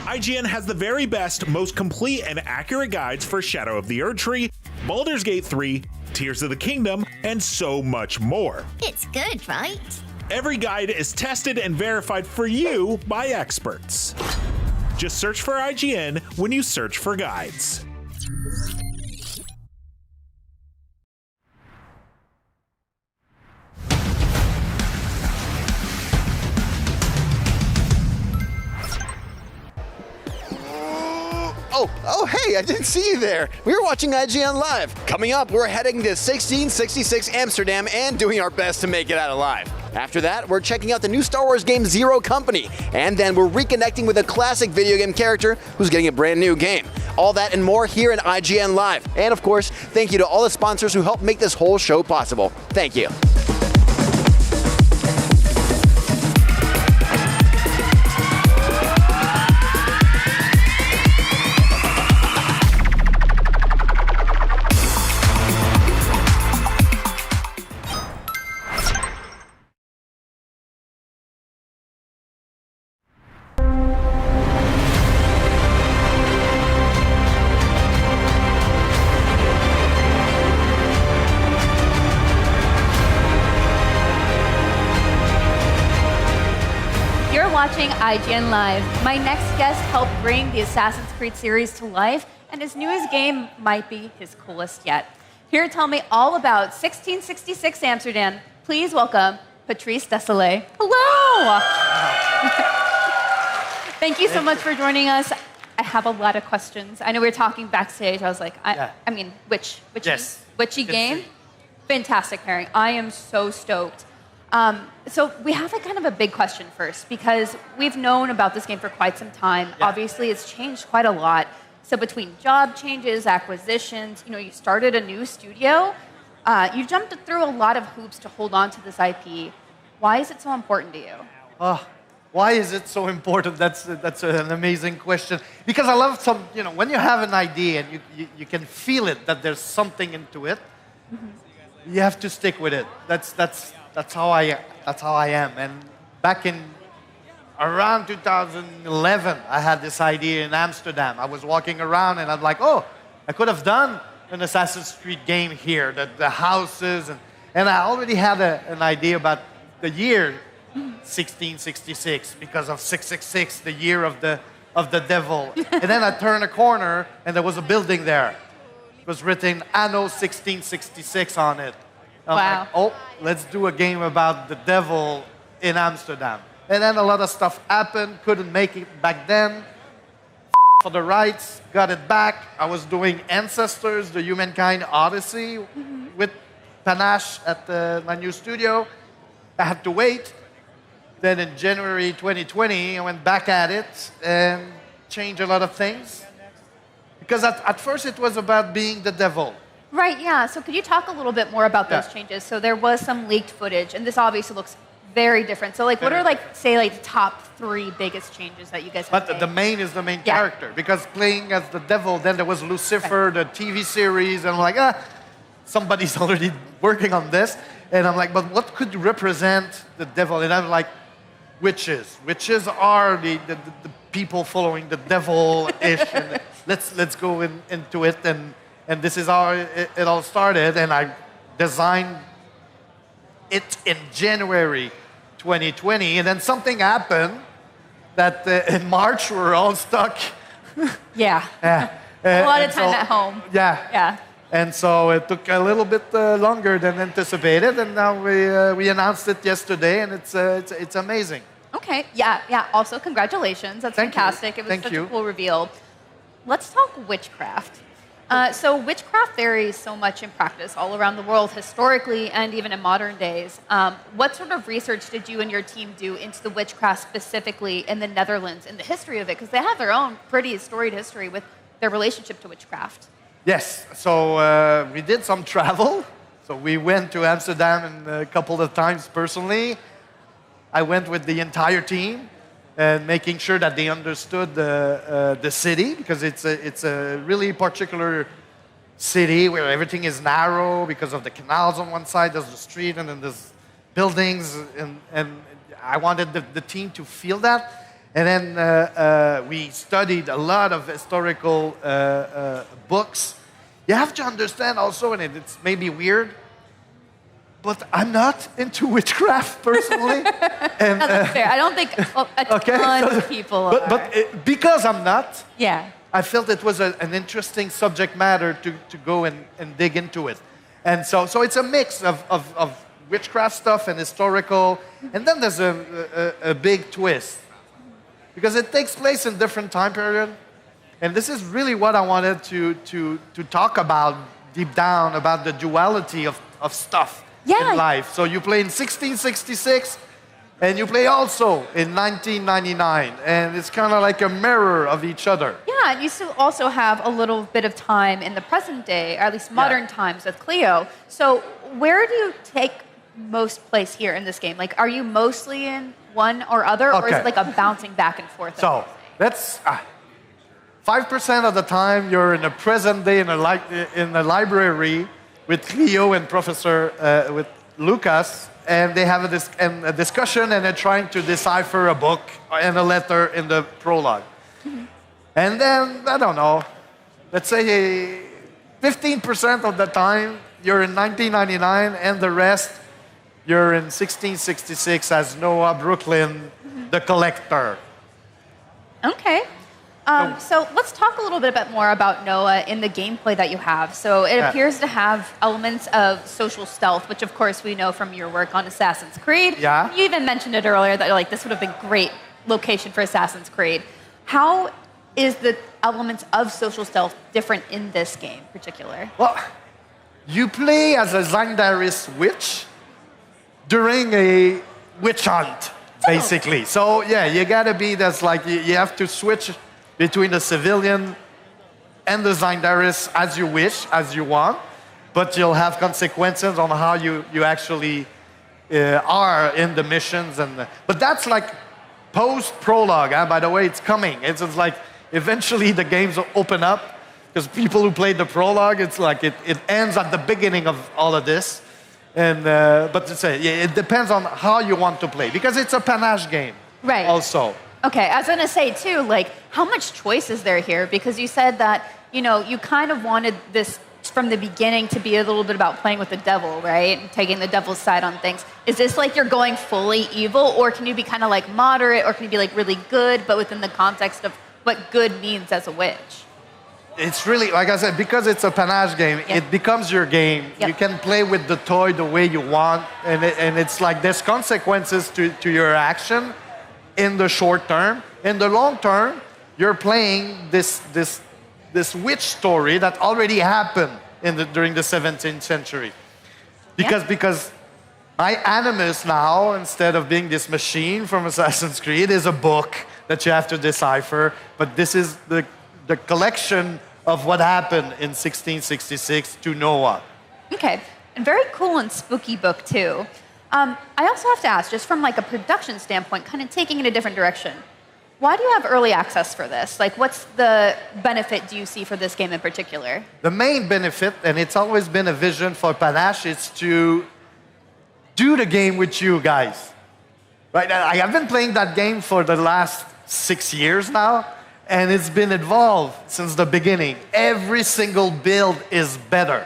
IGN has the very best, most complete and accurate guides for Shadow of the Erdtree, Baldur's Gate 3, Tears of the Kingdom, and so much more. It's good, right? Every guide is tested and verified for you by experts. Just search for IGN when you search for guides. Oh, hey, I didn't see you there. We were watching IGN Live. Coming up, we're heading to 1666 Amsterdam and doing our best to make it out alive. After that, we're checking out the new Star Wars game Zero Company. And then we're reconnecting with a classic video game character who's getting a brand new game. All that and more here in IGN Live. And of course, thank you to all the sponsors who helped make this whole show possible. Thank you. Watching IGN Live. My next guest helped bring the Assassin's Creed series to life, and his newest game might be his coolest yet. Here to tell me all about 1666 Amsterdam, please welcome Patrice Desailly. Hello! Thank you so much for joining us. I have a lot of questions. I know we were talking backstage. I was like, I mean, witchy game? Fantastic pairing. I am so stoked. So we have kind of a big question first, because we've known about this game for quite some time. Yeah. Obviously, it's changed quite a lot. So between job changes, acquisitions, you started a new studio. You jumped through a lot of hoops to hold on to this IP. Why is it so important to you? Why is it so important? That's an amazing question. Because I love when you have an idea and you can feel it, that there's something into it, you have to stick with it. That's how I am. And back in around 2011, I had this idea in Amsterdam. I was walking around and I'm like, oh, I could have done an Assassin's Creed game here, the houses, and I already had an idea about the year 1666 because of 666, the year of the devil. And then I turned a corner and there was a building there. It was written Anno 1666 on it. I'm like, oh, let's do a game about the devil in Amsterdam. And then a lot of stuff happened, couldn't make it back then. For the rights, got it back. I was doing Ancestors, the Humankind Odyssey with Panache at my new studio. I had to wait. Then in January 2020, I went back at it and changed a lot of things. Because at first it was about being the devil. Right, yeah. So could you talk a little bit more about those changes? So there was some leaked footage, and this obviously looks very different. So what are the top 3 biggest changes that you guys have made? But the main is the main character, because playing as the devil, then there was Lucifer, the TV series, and I'm like, somebody's already working on this. And I'm like, but what could represent the devil? And I'm like, witches. Witches are the people following the devil-ish, and let's go into it, and this is how it all started, and I designed it in January 2020, and then something happened that in March we're all stuck. Yeah. A lot of time at home. Yeah. And so it took a little bit longer than anticipated, and now we announced it yesterday, and it's amazing. Okay, yeah. Also, congratulations. That's fantastic. It was such a cool reveal. Let's talk witchcraft. So witchcraft varies so much in practice all around the world, historically and even in modern days. What sort of research did you and your team do into the witchcraft specifically in the Netherlands and the history of it? Because they have their own pretty storied history with their relationship to witchcraft. Yes, so we did some travel. So we went to Amsterdam a couple of times personally. I went with the entire team and making sure that they understood the city, because it's a really particular city where everything is narrow because of the canals on one side, there's the street, and then there's buildings, and I wanted the team to feel that. And then we studied a lot of historical books. You have to understand also, and it's maybe weird, but I'm not into witchcraft personally. And, no, that's fair. I don't think a ton of people are. But because I'm not, yeah, I felt it was an interesting subject matter to go and dig into it. And so it's a mix of witchcraft stuff and historical. And then there's a big twist, because it takes place in different time period. And this is really what I wanted to talk about deep down, about the duality of stuff in life. So you play in 1666, and you play also in 1999. And it's kind of like a mirror of each other. Yeah, and you still also have a little bit of time in the present day, or at least modern times with Cleo. So where do you take most place here in this game? Like, are you mostly in one or other, or is it like a bouncing back and forth? So that's 5% of the time you're in the present day in the library with Cleo and Professor with Lucas, and they have a discussion, and they're trying to decipher a book and a letter in the prologue. Mm-hmm. And then, I don't know, let's say 15% of the time you're in 1999, and the rest you're in 1666 as Noah Brooklyn, the collector. Okay. So let's talk a little bit more about Noah in the gameplay that you have. So it appears to have elements of social stealth, which of course we know from your work on Assassin's Creed. Yeah. You even mentioned it earlier that like this would have been a great location for Assassin's Creed. How is the elements of social stealth different in this game in particular? Well, you play as a Zandaris witch during a witch hunt, basically. So yeah, you gotta be, that's like, you have to switch between the civilian and the Zandaris as you wish, as you want, but you'll have consequences on how you actually are in the missions. But that's like post-prologue, by the way, it's coming. It's like eventually the games will open up, because people who played the prologue, it's like it ends at the beginning of all of this. And but it depends on how you want to play, because it's a panache game, right? Also. Okay, I was gonna say too, like, how much choice is there here? Because you said that, you know, you kind of wanted this from the beginning to be a little bit about playing with the devil, right? And taking the devil's side on things. Is this like you're going fully evil, or can you be kind of like moderate, or can you be like really good, but within the context of what good means as a witch? It's really, like I said, because it's a panache game, it becomes your game. You can play with the toy the way you want, and it's like there's consequences to your action in the short term. In the long term, you're playing this witch story that already happened during the 17th century. Because my animus now, instead of being this machine from Assassin's Creed, is a book that you have to decipher, but this is the collection of what happened in 1666 to Noah. Okay, and very cool and spooky book too. I also have to ask, just from like a production standpoint, kind of taking it a different direction, why do you have early access for this? Like, what's the benefit do you see for this game in particular? The main benefit, and it's always been a vision for Panache, is to do the game with you guys. Right? I have been playing that game for the last 6 years now, and it's been evolved since the beginning. Every single build is better,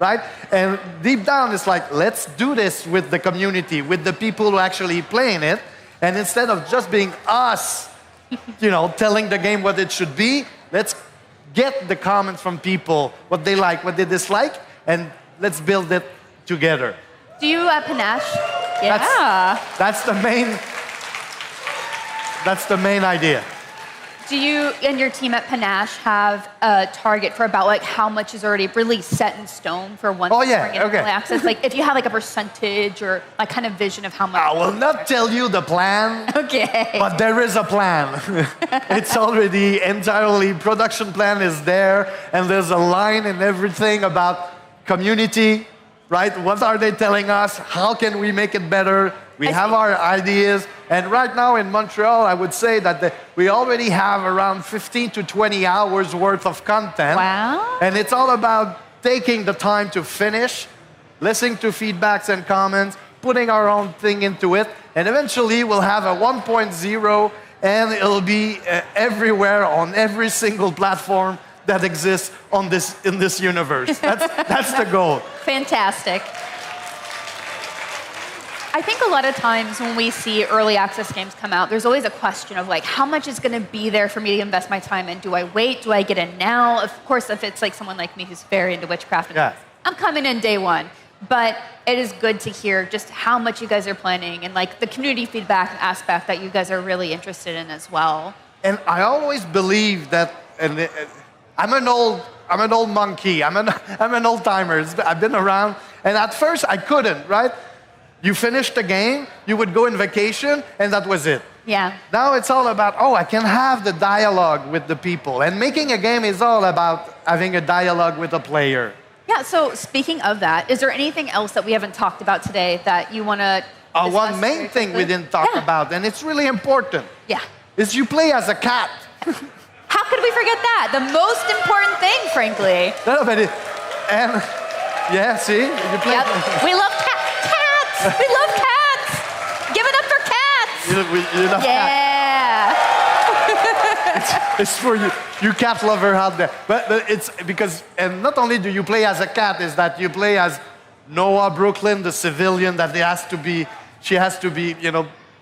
right? And deep down, it's like, let's do this with the community, with the people who are actually playing it, and instead of just being us, telling the game what it should be, let's get the comments from people, what they like, what they dislike, and let's build it together. Do you panache? Yeah. That's the main idea. Do you and your team at Panache have a target for about how much is already really set in stone for one early access? If you have a percentage or kind of vision of how much. I will not tell you the plan. Okay. But there is a plan. It's already entirely, production plan is there, and there's a line and everything about community, right? What are they telling us? How can we make it better? We have our ideas, and right now in Montreal, I would say that we already have around 15 to 20 hours worth of content. Wow. And it's all about taking the time to finish, listening to feedbacks and comments, putting our own thing into it, and eventually we'll have a 1.0, and it'll be everywhere on every single platform that exists in this universe. That's the goal. Fantastic. I think a lot of times when we see early access games come out, there's always a question of how much is going to be there for me to invest my time in? Do I wait? Do I get in now? Of course, if it's someone like me who's very into witchcraft, I'm coming in day one. But it is good to hear just how much you guys are planning and the community feedback aspect that you guys are really interested in as well. And I always believe that, and I'm an old monkey. I'm an old timer. I've been around, and at first I couldn't, right? You finished the game, you would go on vacation, and that was it. Yeah. Now it's all about, I can have the dialogue with the people. And making a game is all about having a dialogue with a player. Yeah, so speaking of that, is there anything else that we haven't talked about today that you want to discuss? One main thing we didn't talk about, and it's really important, is you play as a cat. How could we forget that? The most important thing, frankly. See? You play. Yep. We love cats. We love cats. Give it up for cats. You love cats. It's for you cat lover out there. But it's because, and not only do you play as a cat, is that you play as Noah Brooklyn, the civilian that she has to be,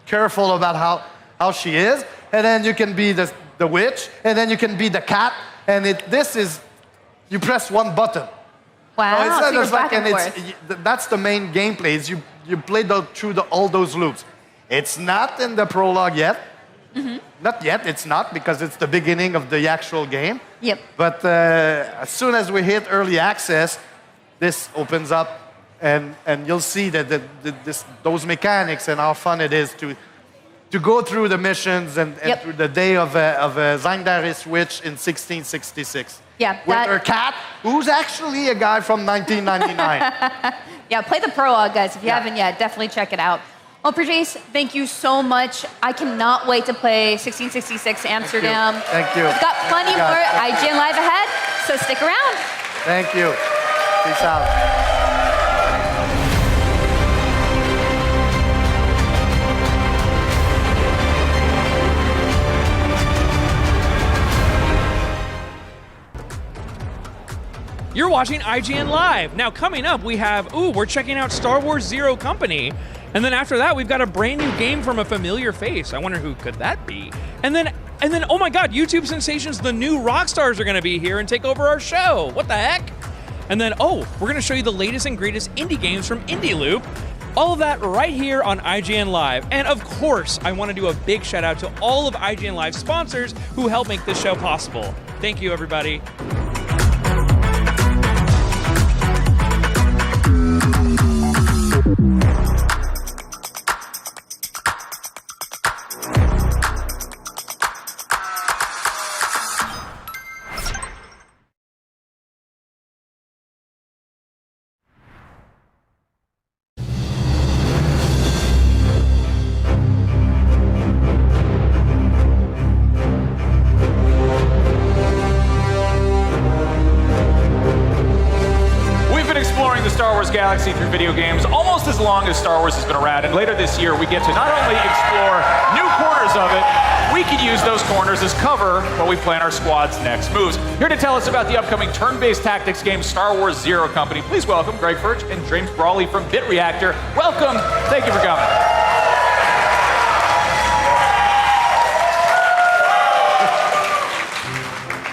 careful about how she is. And then you can be the witch, and then you can be the cat. And you press one button. Wow, so it's that's the main gameplay, is you play through all those loops. It's not in the prologue yet. Mm-hmm. Not yet, it's not, because it's the beginning of the actual game. Yep. But as soon as we hit early access, this opens up, and you'll see that those mechanics and how fun it is to go through the missions and through the day of Zangdaris Witch in 1666. Yeah, with her cat, who's actually a guy from 1999. Yeah, play the prologue, guys. If you haven't yet, definitely check it out. Well, Patrice, thank you so much. I cannot wait to play 1666 Amsterdam. Thank you. We've got plenty more IGN Live ahead, so stick around. Thank you. Peace out. You're watching IGN Live. Now coming up, we have, we're checking out Star Wars Zero Company. And then after that, we've got a brand new game from a familiar face. I wonder who could that be? And then, oh my God, YouTube sensations, the new rock stars are gonna be here and take over our show. What the heck? And then, we're gonna show you the latest and greatest indie games from Indie Loop. All of that right here on IGN Live. And of course, I wanna do a big shout out to all of IGN Live's sponsors who help make this show possible. Thank you, everybody. Galaxy through video games almost as long as Star Wars has been around, and later this year we get to not only explore new corners corners of it, we could use those corners as cover while we plan our squad's next moves. Here to tell us about the upcoming turn-based tactics game Star Wars Zero Company, please welcome Greg Furch and James Brawley from Bit Reactor. Welcome. Thank you for coming.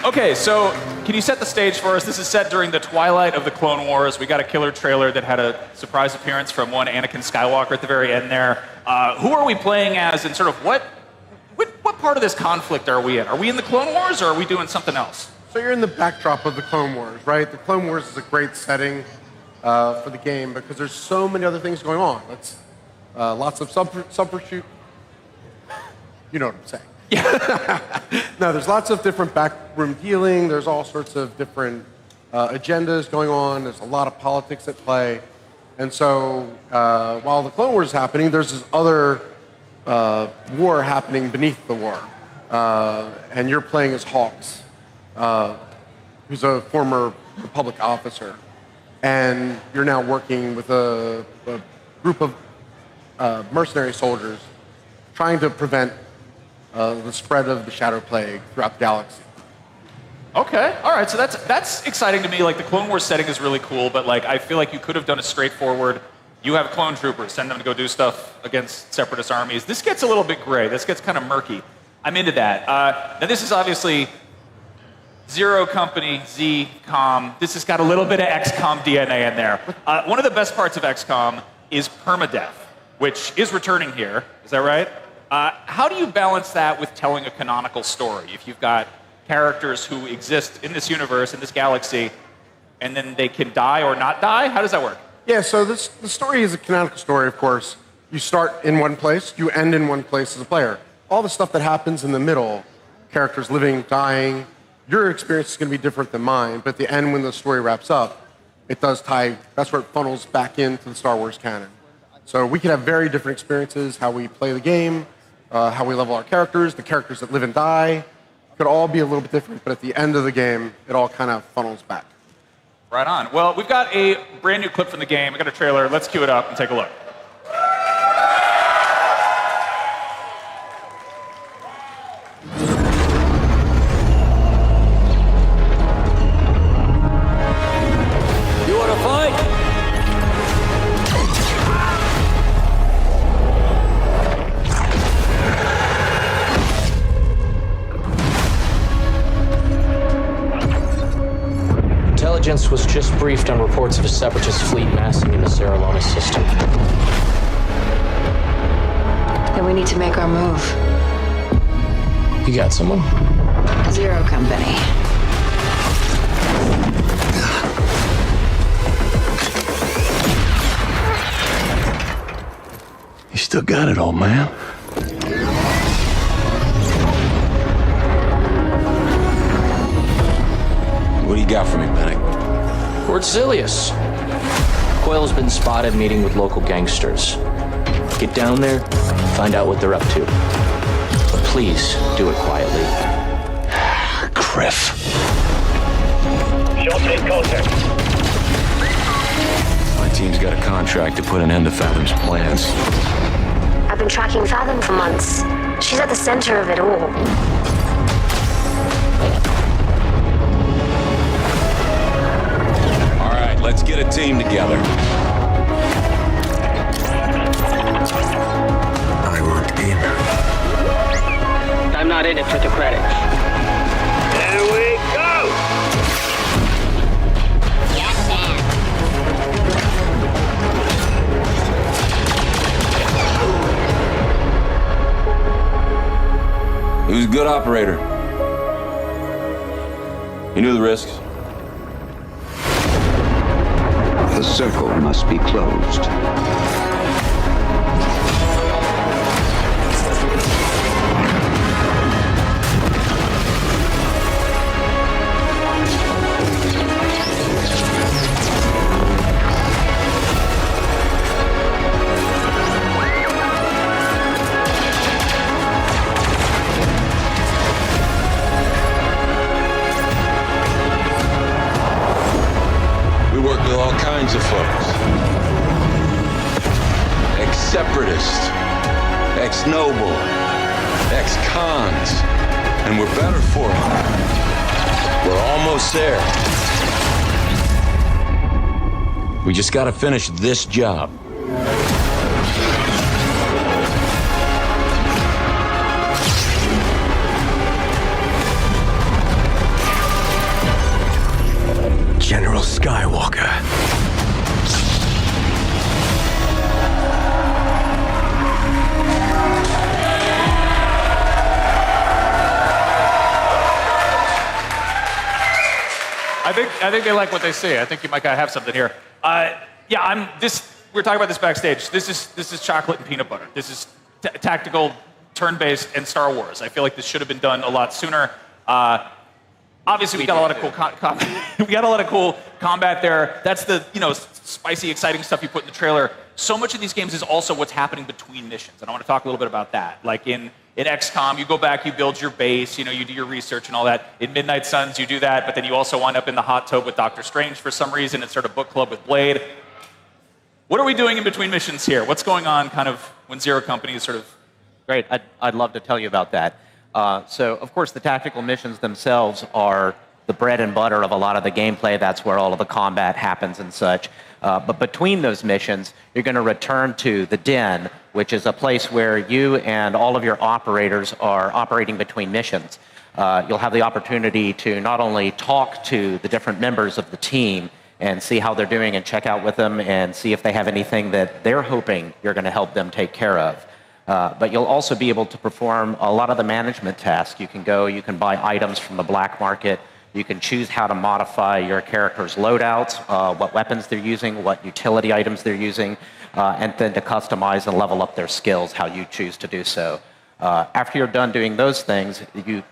Okay, so can you set the stage for us? This is set during the twilight of the Clone Wars. We got a killer trailer that had a surprise appearance from one Anakin Skywalker at the very end there. Who are we playing as, and sort of what part of this conflict are we in? Are we in the Clone Wars, or are we doing something else? So you're in the backdrop of the Clone Wars, right? The Clone Wars is a great setting for the game because there's so many other things going on. That's lots of subterfuge. You know what I'm saying. No, there's lots of different backroom dealing. There's all sorts of different agendas going on. There's a lot of politics at play. And so while the Clone Wars is happening, there's this other war happening beneath the war. And you're playing as Hawks, who's a former Republic officer. And you're now working with a group of mercenary soldiers trying to prevent the spread of the Shadow Plague throughout the galaxy. Okay, all right, so that's exciting to me. Like, the Clone Wars setting is really cool, but like, I feel like you could have done a straightforward, you have clone troopers, send them to go do stuff against separatist armies. This gets a little bit gray. This gets kind of murky. I'm into that. Now, this is obviously Zero Company, Z-Com. This has got a little bit of XCOM DNA in there. One of the best parts of XCOM is permadeath, which is returning here. Is that right? How do you balance that with telling a canonical story? If you've got characters who exist in this universe, in this galaxy, and then they can die or not die, how does that work? Yeah, so the story is a canonical story, of course. You start in one place, you end in one place as a player. All the stuff that happens in the middle, characters living, dying, your experience is going to be different than mine, but at the end, when the story wraps up, it does tie, that's where it funnels back into the Star Wars canon. So we can have very different experiences, how we play the game, how we level our characters, the characters that live and die, could all be a little bit different, but at the end of the game, it all kind of funnels back. Right on. Well, we've got a brand new clip from the game. We've got a trailer. Let's cue it up and take a look. You want to fight? Intelligence was just briefed on reports of a separatist fleet massing in the Serralona system. Then we need to make our move. You got someone? Zero Company. You still got it, old man. What do you got for me, Bennick? Fort Zilius. Coil's been spotted meeting with local gangsters. Get down there, find out what they're up to. But please, do it quietly. Griff. Short in contact. My team's got a contract to put an end to Fathom's plans. I've been tracking Fathom for months. She's at the center of it all. Let's get a team together. I want in. I'm not in it for the credits. There we go! Yes, sir. He was a good operator. He knew the risks. The circle must be closed. All kinds of folks. Ex-separatist, ex-noble, Ex-cons. And we're better for it. We're almost there. We just gotta finish this job. General Skywalker. I think they like what they see. I think you might have something here. We're talking about this backstage. This is chocolate and peanut butter. This is tactical, turn-based, and Star Wars. I feel like this should have been done a lot sooner. Obviously, we got a lot of cool we got a lot of cool combat there. That's the spicy, exciting stuff you put in the trailer. So much of these games is also what's happening between missions, and I want to talk a little bit about that. Like in XCOM, you go back, you build your base, you do your research and all that. In Midnight Suns, you do that, but then you also wind up in the hot tub with Doctor Strange for some reason and start a book club with Blade. What are we doing in between missions here? What's going on kind of when Zero Company is sort of... Great, I'd love to tell you about that. So, of course, the tactical missions themselves are the bread and butter of a lot of the gameplay. That's where all of the combat happens and such. But between those missions, you're going to return to the Den, which is a place where you and all of your operators are operating between missions. You'll have the opportunity to not only talk to the different members of the team and see how they're doing and check out with them and see if they have anything that they're hoping you're going to help them take care of. But you'll also be able to perform a lot of the management tasks. You can buy items from the black market. You can choose how to modify your character's loadouts, what weapons they're using, what utility items they're using, and then to customize and level up their skills how you choose to do so. After you're done doing those things, you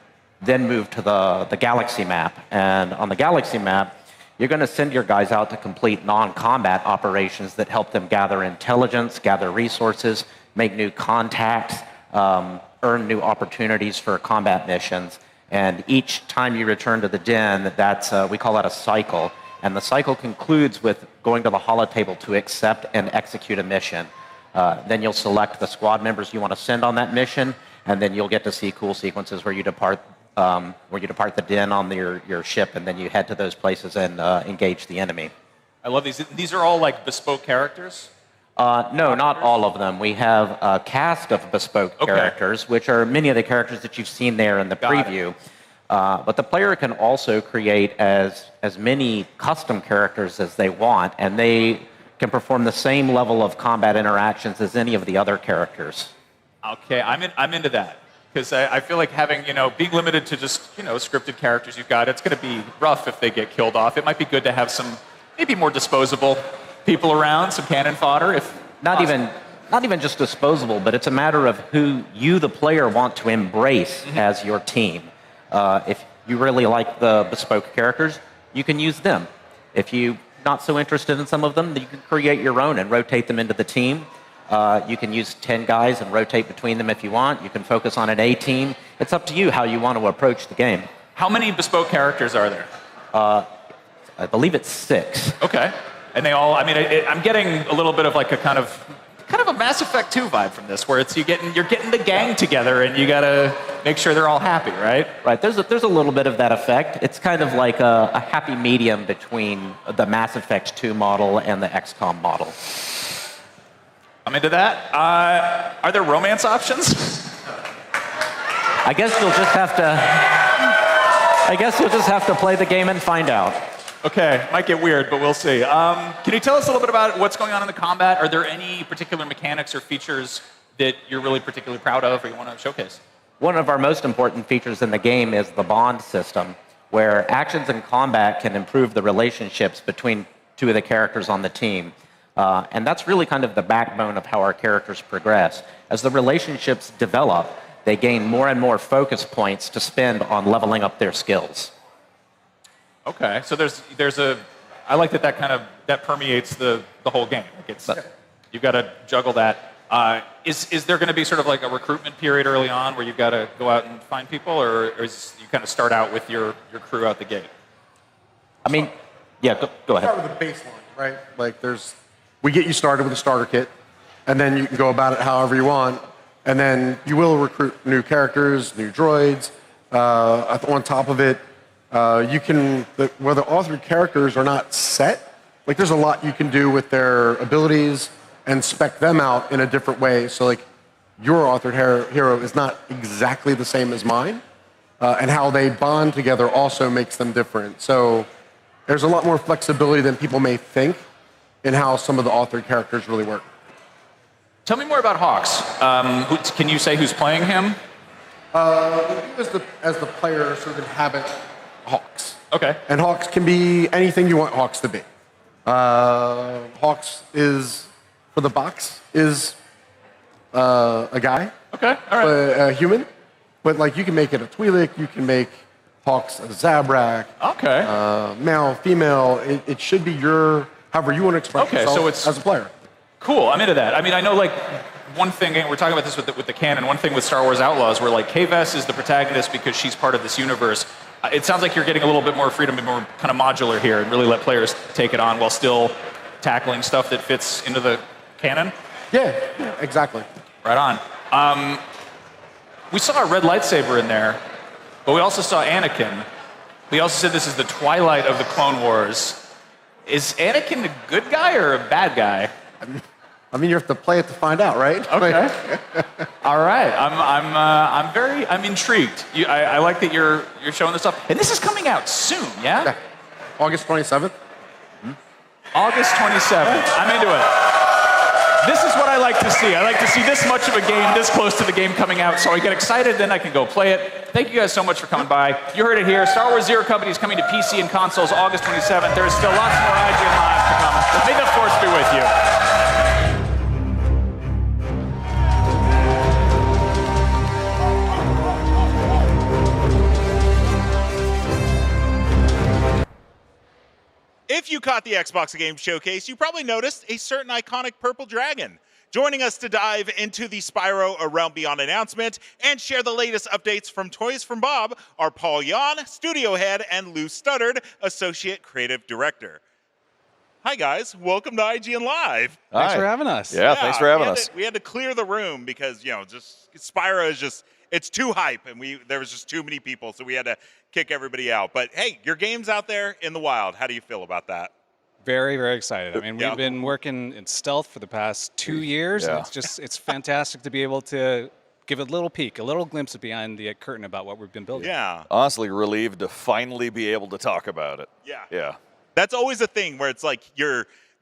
then move to the galaxy map. And on the galaxy map, you're going to send your guys out to complete non-combat operations that help them gather intelligence, gather resources, make new contacts, earn new opportunities for combat missions. And each time you return to the Den, we call that a cycle. And the cycle concludes with going to the holotable to accept and execute a mission. Then you'll select the squad members you want to send on that mission, and then you'll get to see cool sequences where you depart the Den on your ship, and then you head to those places and engage the enemy. I love these. These are all like bespoke characters? No, not all of them. We have a cast of bespoke characters, which are many of the characters that you've seen there in the preview. But the player can also create as many custom characters as they want, and they can perform the same level of combat interactions as any of the other characters. Okay, I'm into that. Because I feel like being limited to just, scripted characters you've got, it's going to be rough if they get killed off. It might be good to have some maybe more disposable people around, some cannon fodder, if not even just disposable, but it's a matter of who you, the player, want to embrace as your team. If you really like the bespoke characters, you can use them. If you're not so interested in some of them, you can create your own and rotate them into the team. You can use 10 guys and rotate between them if you want. You can focus on an A team. It's up to you how you want to approach the game. How many bespoke characters are there? I believe it's 6. Okay. And they all, I'm getting a little bit of like a kind of a Mass Effect 2 vibe from this, where it's you're getting the gang together and you gotta make sure they're all happy, right? Right. There's a little bit of that effect. It's kind of like a happy medium between the Mass Effect 2 model and the XCOM model. I'm into that. Are there romance options? I guess you'll just have to play the game and find out. Okay, might get weird, but we'll see. Can you tell us a little bit about what's going on in the combat? Are there any particular mechanics or features that you're really particularly proud of or you want to showcase? One of our most important features in the game is the bond system, where actions in combat can improve the relationships between two of the characters on the team. And that's really kind of the backbone of how our characters progress. As the relationships develop, they gain more and more focus points to spend on leveling up their skills. Okay, so I like that permeates the whole game. You've got to juggle that. Is there going to be sort of like a recruitment period early on where you've got to go out and find people, or is you kind of start out with your crew out the gate? Go ahead. Start with the baseline, right? Like we get you started with a starter kit, and then you can go about it however you want. And then you will recruit new characters, new droids. On top of it, where the authored characters are not set, like there's a lot you can do with their abilities and spec them out in a different way. So like your authored hero is not exactly the same as mine. And how they bond together also makes them different. So there's a lot more flexibility than people may think in how some of the authored characters really work. Tell me more about Hawks. Can you say who's playing him? As the player sort of inhabit Hawks. Okay. And Hawks can be anything you want Hawks to be. Hawks is, for the box, is a guy. Okay, all right. A human. But like you can make it a Twi'lek, you can make Hawks a Zabrak. Okay. Male, female. It should be however you want to express yourself as a player. Cool, I'm into that. I mean, I know like one thing, and we're talking about this with the canon, one thing with Star Wars Outlaws, where like K-Vess is the protagonist because she's part of this universe. It sounds like you're getting a little bit more freedom and more kind of modular here and really let players take it on while still tackling stuff that fits into the canon? Yeah, exactly. Right on. We saw a red lightsaber in there, but we also saw Anakin. We also said this is the twilight of the Clone Wars. Is Anakin a good guy or a bad guy? I mean, you have to play it to find out, right? Okay. All right. I'm intrigued. I like that you're showing this up, and this is coming out soon, yeah? August 27th. August 27th. I'm into it. This is what I like to see. I like to see this much of a game this close to the game coming out, so I get excited, then I can go play it. Thank you guys so much for coming by. You heard it here. Star Wars Zero Company is coming to PC and consoles August 27th. There is still lots more IGN Live to come. May the Force be with you. If you caught the Xbox Game Showcase, you probably noticed a certain iconic purple dragon. Joining us to dive into the Spyro A Realm Beyond announcement and share the latest updates from Toys from Bob are Paul Yan, studio head, and Lou Studdard, associate creative director. Hi guys, welcome to IGN Live. Thanks for having us. Yeah, thanks for having us. We had to clear the room because, just Spyro is just, it's too hype, and there was just too many people, so we had to kick everybody out. But hey, your game's out there in the wild. How do you feel about that? Very, very excited. I mean, we've been working in stealth for the past 2 years, and it's fantastic to be able to give a little peek, a little glimpse behind the curtain about what we've been building. Yeah. Honestly, relieved to finally be able to talk about it. Yeah. Yeah. That's always a thing where it's like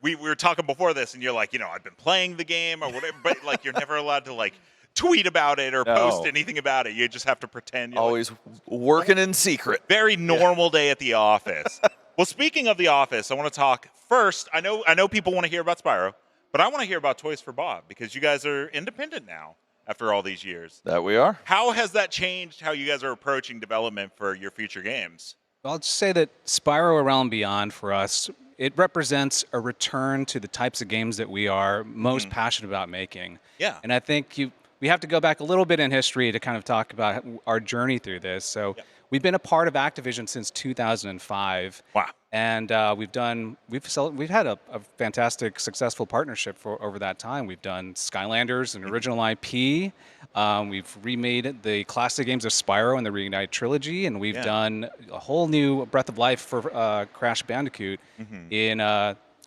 we were talking before this, and you're like, I've been playing the game or whatever, but like you're never allowed to like tweet about it or post anything about it. You just have to pretend. You're always working in secret. Very normal day at the office. Well, speaking of the office, I want to talk first. I know people want to hear about Spyro, but I want to hear about Toys for Bob because you guys are independent now after all these years. That we are. How has that changed how you guys are approaching development for your future games? I'll just say that Spyro A Realm Beyond for us, it represents a return to the types of games that we are most passionate about making. Yeah. And I think we have to go back a little bit in history to kind of talk about our journey through this. So we've been a part of Activision since 2005. Wow. And we've had a fantastic, successful partnership for over that time. We've done Skylanders, an original IP. We've remade the classic games of Spyro and the Reignite trilogy, and we've done a whole new Breath of Life for Crash Bandicoot in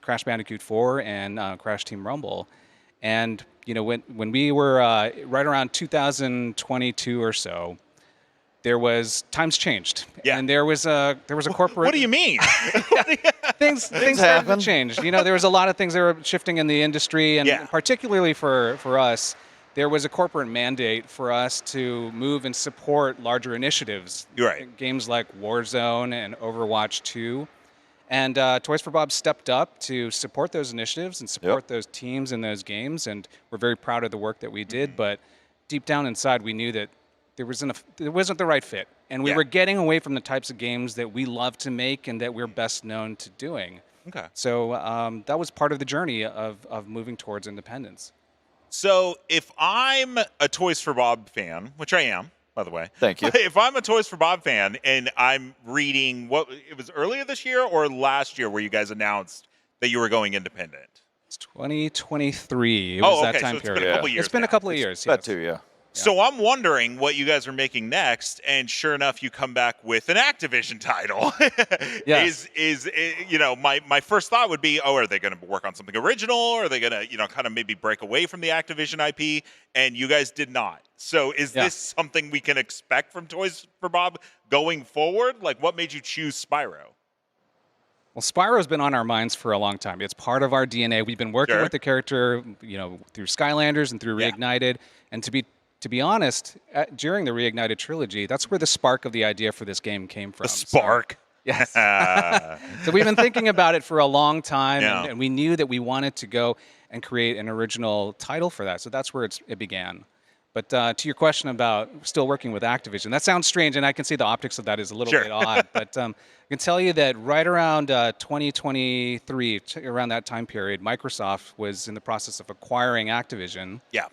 Crash Bandicoot 4 and Crash Team Rumble. And when we were right around 2022 or so, times changed, and there was a corporate. What do you mean? things started to change. There was a lot of things that were shifting in the industry, and particularly for us, there was a corporate mandate for us to move and support larger initiatives. Right. Games like Warzone and Overwatch 2. And Toys for Bob stepped up to support those initiatives and support those teams and those games, and we're very proud of the work that we did. But deep down inside, we knew that there wasn't the right fit, and we were getting away from the types of games that we love to make and that we're best known to doing. Okay. So that was part of the journey of moving towards independence. So if I'm a Toys for Bob fan, which I am, by the way. Thank you. If I'm a Toys for Bob fan and I'm reading it was earlier this year or last year where you guys announced that you were going independent? It's 2023. It was that time period. It's been a couple of years. It's been a couple of years. That too, yeah. So I'm wondering what you guys are making next, and sure enough, you come back with an Activision title. Yes. My first thought would be, are they going to work on something original? Or are they going to, kind of maybe break away from the Activision IP? And you guys did not. So is this something we can expect from Toys for Bob going forward? Like, what made you choose Spyro? Well, Spyro's been on our minds for a long time. It's part of our DNA. We've been working with the character, through Skylanders and through Reignited. And to be honest, during the Reignited trilogy, that's where the spark of the idea for this game came from. The spark? Yes. So we've been thinking about it for a long time, and we knew that we wanted to go and create an original title for that. So that's where it began. But to your question about still working with Activision, that sounds strange, and I can see the optics of that is a little bit odd. But I can tell you that right around 2023, around that time period, Microsoft was in the process of acquiring Activision. Yeah.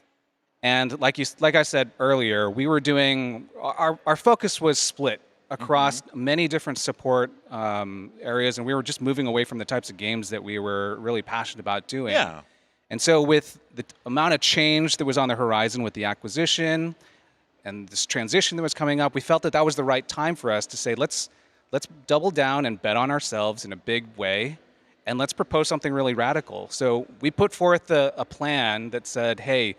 And like I said earlier, we were doing our focus was split across many different support areas, and we were just moving away from the types of games that we were really passionate about doing. Yeah. And so with the amount of change that was on the horizon with the acquisition and this transition that was coming up, we felt that was the right time for us to say, let's double down and bet on ourselves in a big way, and let's propose something really radical. So we put forth a plan that said, hey,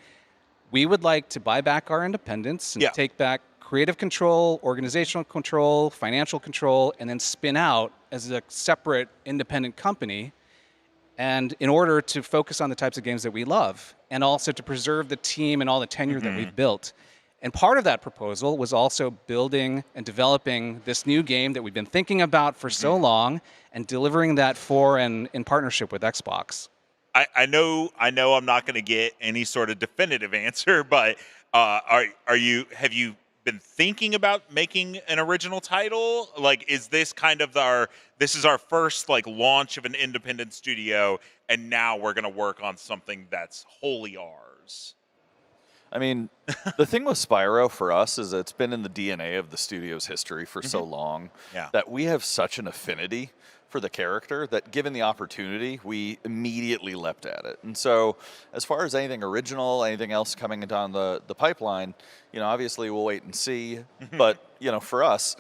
we would like to buy back our independence and take back creative control, organizational control, financial control, and then spin out as a separate independent company. And in order to focus on the types of games that we love, and also to preserve the team and all the tenure that we've built. And part of that proposal was also building and developing this new game that we've been thinking about for so long, and delivering that in partnership with Xbox. I know I'm not going to get any sort of definitive answer, but have you been thinking about making an original title? Like, is this kind of our first launch of an independent studio, and now we're going to work on something that's wholly ours? I mean, the thing with Spyro for us is it's been in the DNA of the studio's history for so long that we have such an affinity for the character that, given the opportunity, we immediately leapt at it. And so as far as anything original, anything else coming down the pipeline, obviously we'll wait and see. But, for us,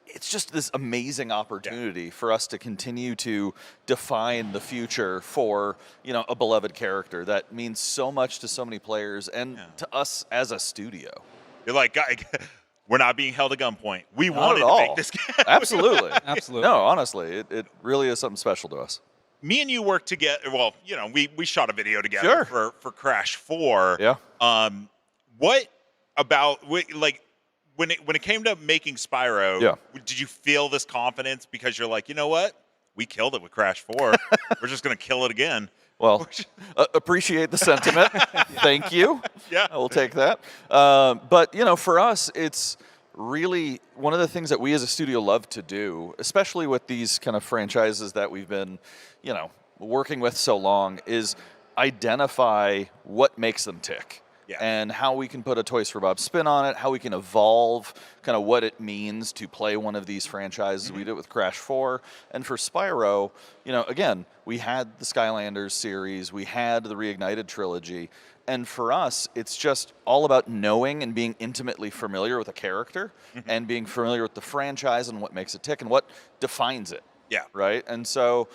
it's just this amazing opportunity for us to continue to define the future for, a beloved character that means so much to so many players and to us as a studio. You're like, we're not being held at gunpoint. We Not wanted at to all. make this game. Absolutely. Absolutely. No, honestly, it really is something special to us. Me and you worked together. Well, we shot a video together for Crash 4. Yeah. What about when it came to making Spyro? Did you feel this confidence because you're like, you know what? We killed it with Crash 4. We're just gonna kill it again. Well, appreciate the sentiment. Thank you. Yeah, I will take that. But, for us, it's really one of the things that we as a studio love to do, especially with these kind of franchises that we've been, working with so long, is identify what makes them tick. And how we can put a Toys for Bob spin on it, how we can evolve kind of what it means to play one of these franchises. We did it with Crash 4. And for Spyro, again, we had the Skylanders series, we had the Reignited trilogy. And for us, it's just all about knowing and being intimately familiar with a character and being familiar with the franchise and what makes it tick and what defines it. Yeah. Right? And so,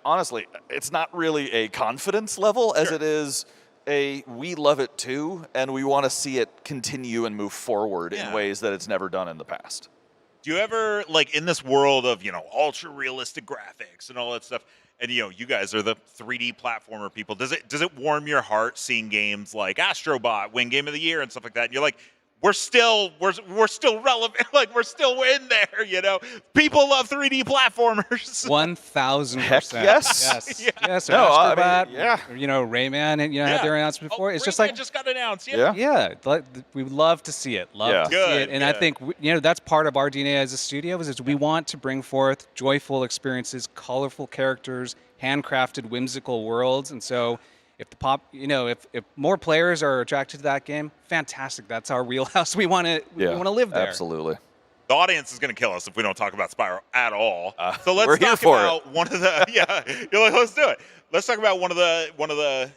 honestly, it's not really a confidence level as it is we love it too, and we want to see it continue and move forward in ways that it's never done in the past. Do you ever, in this world of, ultra realistic graphics and all that stuff, and you guys are the 3D platformer people, does it warm your heart seeing games like Astrobot win Game of the Year and stuff like that? And you're like, we're still relevant, we're still in there, People love 3D platformers. 1,000%. Heck yes. Yes. No, Astrobot, yeah. Rayman, had their announcement before. It's just Rayman just got announced. Yeah. We would love to see it. Love to see it. And I think that's part of our DNA as a studio is we want to bring forth joyful experiences, colorful characters, handcrafted, whimsical worlds, and so. If if more players are attracted to that game, fantastic. That's our wheelhouse. We want to live there. Absolutely. The audience is going to kill us if we don't talk about Spyro at all. So let's talk about one of the you're like, let's do it. Let's talk about one of the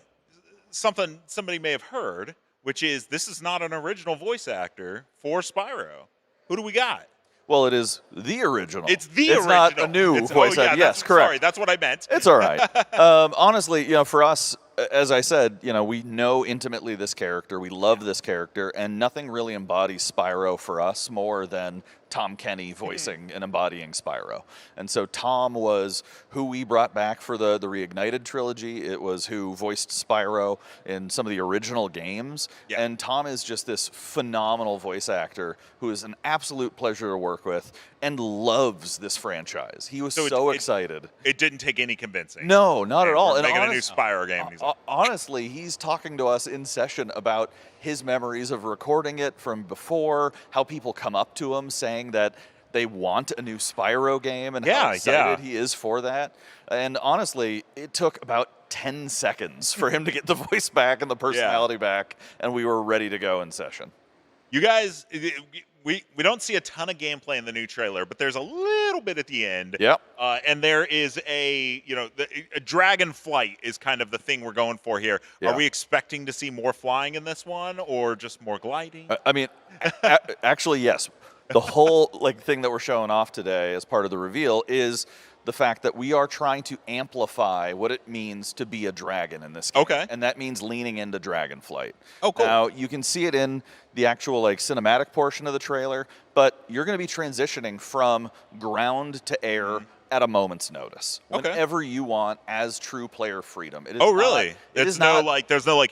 something somebody may have heard. which is this is not an original voice actor for Spyro. Who do we got? Well, it is the original. It's the it's original. It's not a new voice actor. Yes, correct. Sorry, that's what I meant. It's all right. Honestly, for us, as I said, we know intimately this character. We love this character, and nothing really embodies Spyro for us more than Tom Kenny voicing and embodying Spyro. And so Tom was who we brought back for the Reignited trilogy. It was who voiced Spyro in some of the original games. Yeah. And Tom is just this phenomenal voice actor who is an absolute pleasure to work with and loves this franchise. He was so excited. It didn't take any convincing. No, not at all. We're making a new Spyro game. Honestly, he's talking to us in session about his memories of recording it from before, how people come up to him saying that they want a new Spyro game and how excited he is for that. And honestly, it took about 10 seconds for him to get the voice back and the personality back, and we were ready to go in session. You guys, we don't see a ton of gameplay in the new trailer, but there's a little bit at the end. Yep. And there is a dragon flight is kind of the thing we're going for here. Yeah. Are we expecting to see more flying in this one, or just more gliding? I mean, actually, yes. The whole thing that we're showing off today as part of the reveal is the fact that we are trying to amplify what it means to be a dragon in this game. Okay. And that means leaning into dragon flight. Oh, cool. Now, you can see it in the actual cinematic portion of the trailer, but you're going to be transitioning from ground to air at a moment's notice. Whenever you want, as true player freedom. It is really? There's no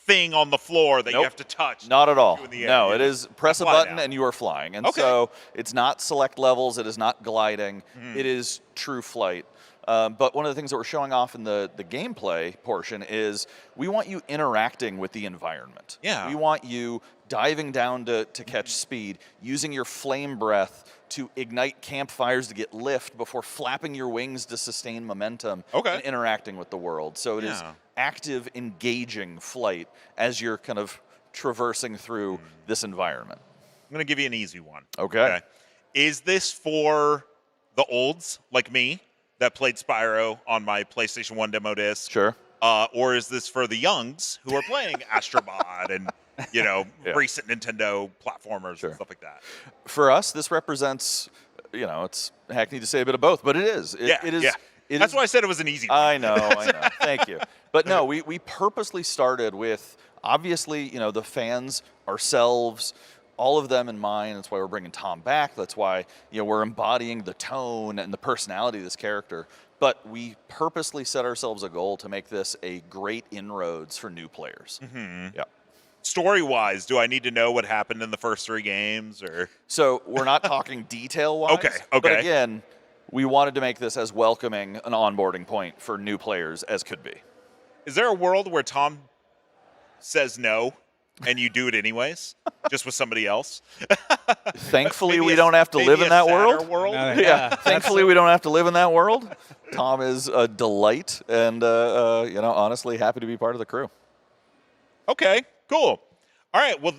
thing on the floor that you have to touch. Not at all. In the air. No, it is press a button and you are flying. And Okay. so it's not select levels, it is not gliding, it is true flight. But one of the things that we're showing off in the gameplay portion is we want you interacting with the environment. Yeah. We want you diving down to catch speed, using your flame breath to ignite campfires to get lift before flapping your wings to sustain momentum and interacting with the world. So it is active, engaging flight as you're kind of traversing through this environment. I'm going to give you an easy one. Okay. Is this for the olds like me that played Spyro on my PlayStation 1 demo disc? Sure. Or is this for the youngs who are playing Astrobot and, recent Nintendo platformers and stuff like that? For us, this represents, it's hackneyed to say a bit of both, but it is. It is. That's why I said it was an easy one. I know. Thank you. But no, we purposely started with, obviously, the fans, ourselves, all of them in mind. That's why we're bringing Tom back. That's why, we're embodying the tone and the personality of this character. But we purposely set ourselves a goal to make this a great inroads for new players. Mm-hmm. Yeah. Story-wise, do I need to know what happened in the first 3 games? Or So we're not talking detail-wise. Okay. But again, we wanted to make this as welcoming an onboarding point for new players as could be. Is there a world where Tom says no and you do it anyways, just with somebody else? Thankfully, we don't have to live in that world. Yeah. Thankfully, we don't have to live in that world. Tom is a delight, and honestly, happy to be part of the crew. Okay, cool. All right, well,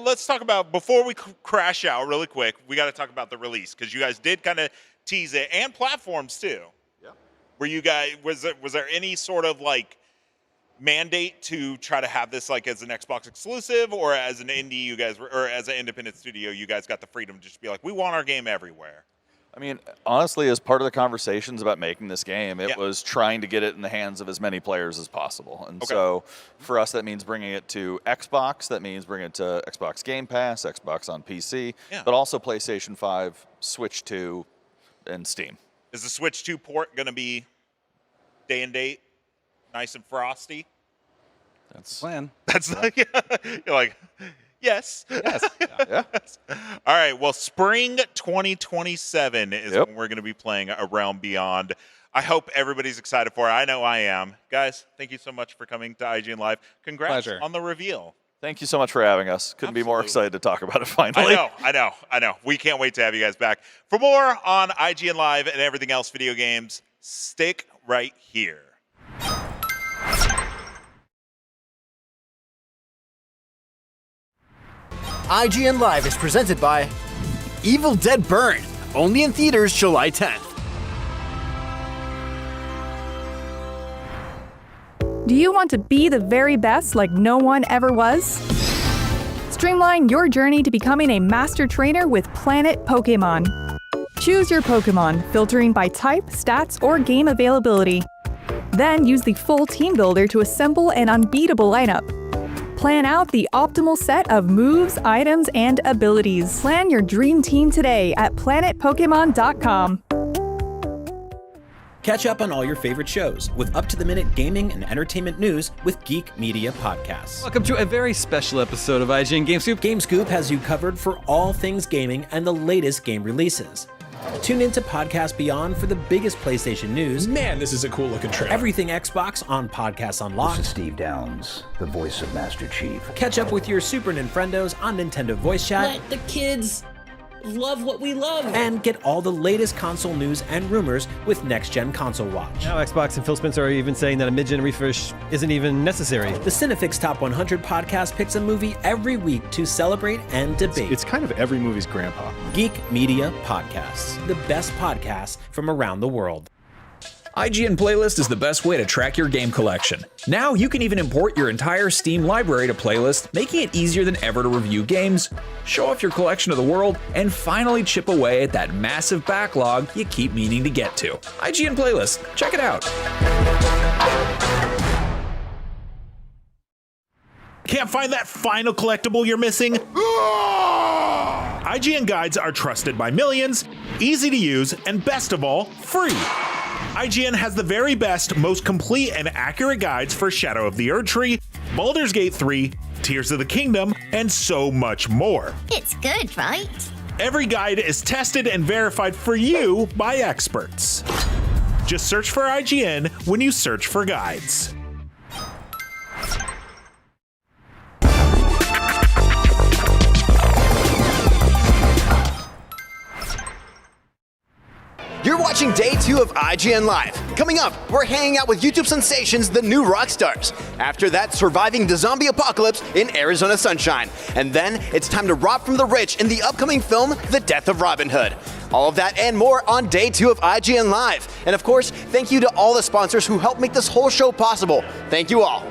let's talk about, before we crash out really quick, we got to talk about the release, because you guys did kind of tease it, and platforms too. Yeah. Were you guys, was there any sort of mandate to try to have this as an Xbox exclusive, or as an indie you guys or as an independent studio you guys got the freedom to just be like, we want our game everywhere? I mean, honestly, as part of the conversations about making this game, it was trying to get it in the hands of as many players as possible. And so for us, that means bringing it to Xbox. That means bringing it to Xbox Game Pass, Xbox on PC, but also PlayStation 5, Switch 2, and Steam. Is the Switch 2 port going to be day and date, nice and frosty? That's the plan. That's you're like, yes. Yes. Yeah. All right. Well, spring 2027 is when we're going to be playing A Realm Beyond. I hope everybody's excited for it. I know I am. Guys, thank you so much for coming to IGN Live. Congrats on the reveal. Thank you so much for having us. Couldn't be more excited to talk about it finally. I know. We can't wait to have you guys back. For more on IGN Live and everything else video games, stick right here. IGN Live is presented by Evil Dead Burn, only in theaters July 10th. Do you want to be the very best like no one ever was? Streamline your journey to becoming a master trainer with Planet Pokemon. Choose your Pokemon, filtering by type, stats, or game availability. Then use the full team builder to assemble an unbeatable lineup. Plan out the optimal set of moves, items, and abilities. Plan your dream team today at planetpokemon.com. Catch up on all your favorite shows with up-to-the-minute gaming and entertainment news with Geek Media Podcasts. Welcome to a very special episode of IGN Game Scoop. Game Scoop has you covered for all things gaming and the latest game releases. Tune into Podcast Beyond for the biggest PlayStation news. Man, this is a cool looking trailer. Everything Xbox on Podcasts Unlocked. This is Steve Downs, the voice of Master Chief. Catch up with your Super Nintendos on Nintendo Voice Chat. Let the kids love what we love. And get all the latest console news and rumors with Next Gen Console Watch. Now Xbox and Phil Spencer are even saying that a mid-gen refresh isn't even necessary. The Cinefix Top 100 podcast picks a movie every week to celebrate and debate. It's kind of every movie's grandpa. Geek Media Podcasts, the best podcasts from around the world. IGN Playlist is the best way to track your game collection. Now you can even import your entire Steam library to Playlist, making it easier than ever to review games, show off your collection of the world, and finally chip away at that massive backlog you keep meaning to get to. IGN Playlist, check it out. Can't find that final collectible you're missing? IGN guides are trusted by millions, easy to use, and best of all, free. IGN has the very best, most complete and accurate guides for Shadow of the Erdtree, Baldur's Gate 3, Tears of the Kingdom, and so much more. It's good, right? Every guide is tested and verified for you by experts. Just search for IGN when you search for guides. You're watching day 2 of IGN Live. Coming up, we're hanging out with YouTube sensations, the new rock stars. After that, surviving the zombie apocalypse in Arizona sunshine. And then it's time to rob from the rich in the upcoming film, The Death of Robin Hood. All of that and more on day 2 of IGN Live. And of course, thank you to all the sponsors who helped make this whole show possible. Thank you all.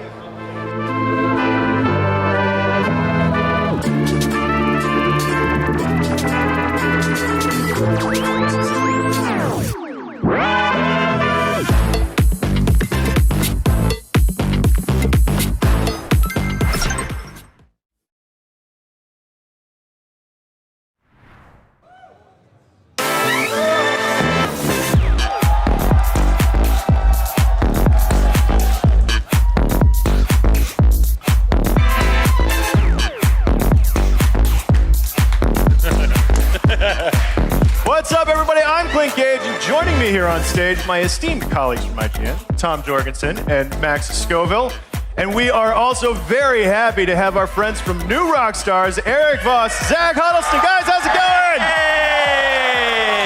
What's up, everybody? I'm Clint Gage, and joining me here on stage, my esteemed colleagues from IGN, Tom Jorgensen and Max Scoville. And we are also very happy to have our friends from New Rock Stars, Eric Voss, Zach Huddleston. Guys, how's it going?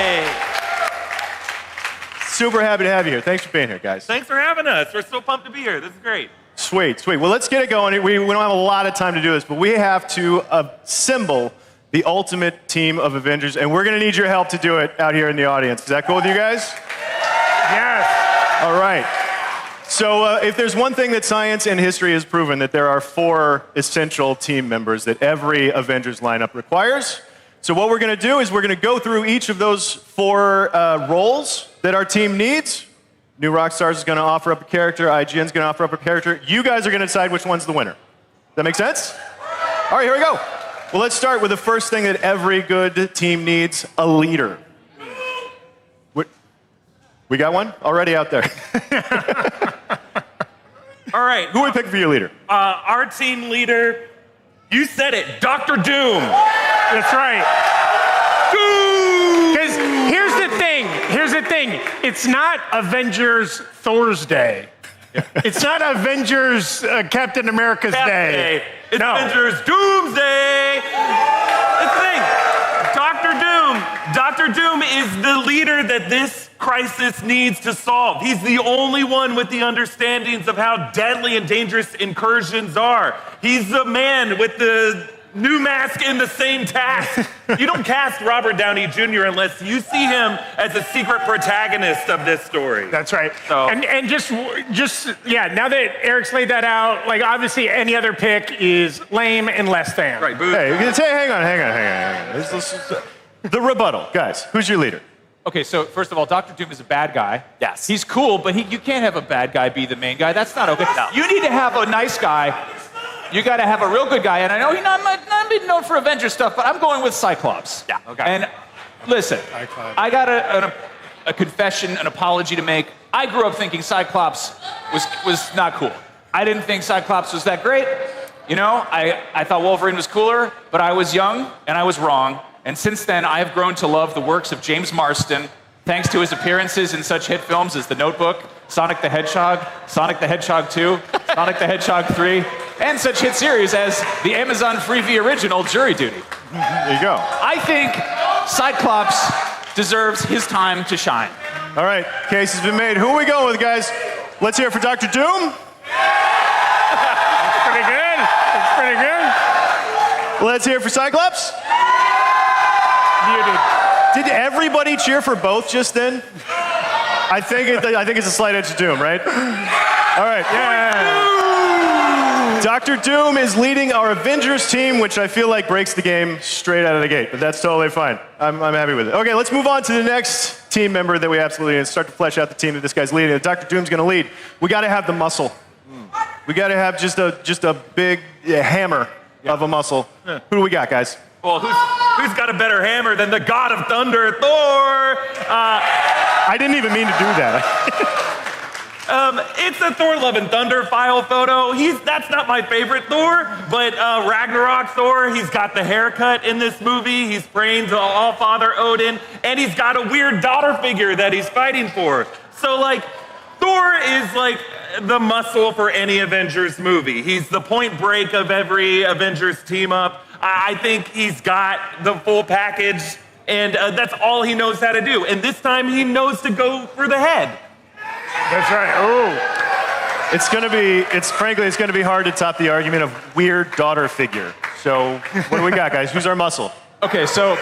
Hey! Super happy to have you here. Thanks for being here, guys. Thanks for having us. We're so pumped to be here. This is great. Sweet, sweet. Well, let's get it going. We don't have a lot of time to do this, but we have to assemble the ultimate team of Avengers, and we're going to need your help to do it out here in the audience. Is that cool with you guys? Yes. All right. So if there's one thing that science and history has proven, that there are 4 essential team members that every Avengers lineup requires. So what we're going to do is we're going to go through each of those 4 roles that our team needs. New Rockstars is going to offer up a character. IGN's going to offer up a character. You guys are going to decide which one's the winner. Does that make sense? All right, here we go. Well, let's start with the first thing that every good team needs, a leader. We got one already out there. All right. Who would we pick for your leader? Our team leader, you said it, Dr. Doom. That's right. Because here's the thing. It's not Avengers Thursday. It's not Avengers Captain America's Day. It's Avengers Doomsday. That's the thing. Dr. Doom is the leader that this crisis needs to solve. He's the only one with the understandings of how deadly and dangerous incursions are. He's the man with the new mask in the same task. You don't cast Robert Downey Jr. unless you see him as a secret protagonist of this story. That's right. So, And just now that Eric's laid that out, like obviously any other pick is lame and less than. Right, boo. Hey, hang on. The rebuttal, guys. Who's your leader? Okay, so first of all, Dr. Doom is a bad guy. Yes. He's cool, but you can't have a bad guy be the main guy. That's not okay. No. You need to have a nice guy. You got to have a real good guy. And I know he's not been known for Avengers stuff, but I'm going with Cyclops. Yeah. Okay. And listen, I got a confession, an apology to make. I grew up thinking Cyclops was not cool. I didn't think Cyclops was that great. You know, I thought Wolverine was cooler, but I was young and I was wrong. And since then, I have grown to love the works of James Marsden, thanks to his appearances in such hit films as The Notebook, Sonic the Hedgehog, Sonic the Hedgehog 2, Sonic the Hedgehog 3, and such hit series as the Amazon Freevee original Jury Duty. There you go. I think Cyclops deserves his time to shine. All right, case has been made. Who are we going with, guys? Let's hear it for Dr. Doom. That's pretty good. That's pretty good. Let's hear it for Cyclops. Muted. Did everybody cheer for both just then? I think it's a slight edge to Doom, right? All right. Yeah. Dr. Doom is leading our Avengers team, which I feel like breaks the game straight out of the gate, but that's totally fine. I'm happy with it. Okay, let's move on to the next team member that we absolutely need and start to flesh out the team that this guy's leading. Dr. Doom's going to lead. We got to have the muscle. We got to have just a big hammer of a muscle. Who do we got, guys? Well, who's got a better hammer than the God of Thunder, Thor? I didn't even mean to do that. It's a Thor Love and Thunder file photo. That's not my favorite Thor, but Ragnarok Thor, he's got the haircut in this movie. He's praying to All-Father Odin, and he's got a weird daughter figure that he's fighting for. So, like, Thor is like the muscle for any Avengers movie. He's the Point Break of every Avengers team up. I think he's got the full package, and that's all he knows how to do. And this time, he knows to go for the head. That's right. Oh. Frankly, it's gonna be hard to top the argument of weird daughter figure. So, what do we got, guys? Who's our muscle? Okay, so, all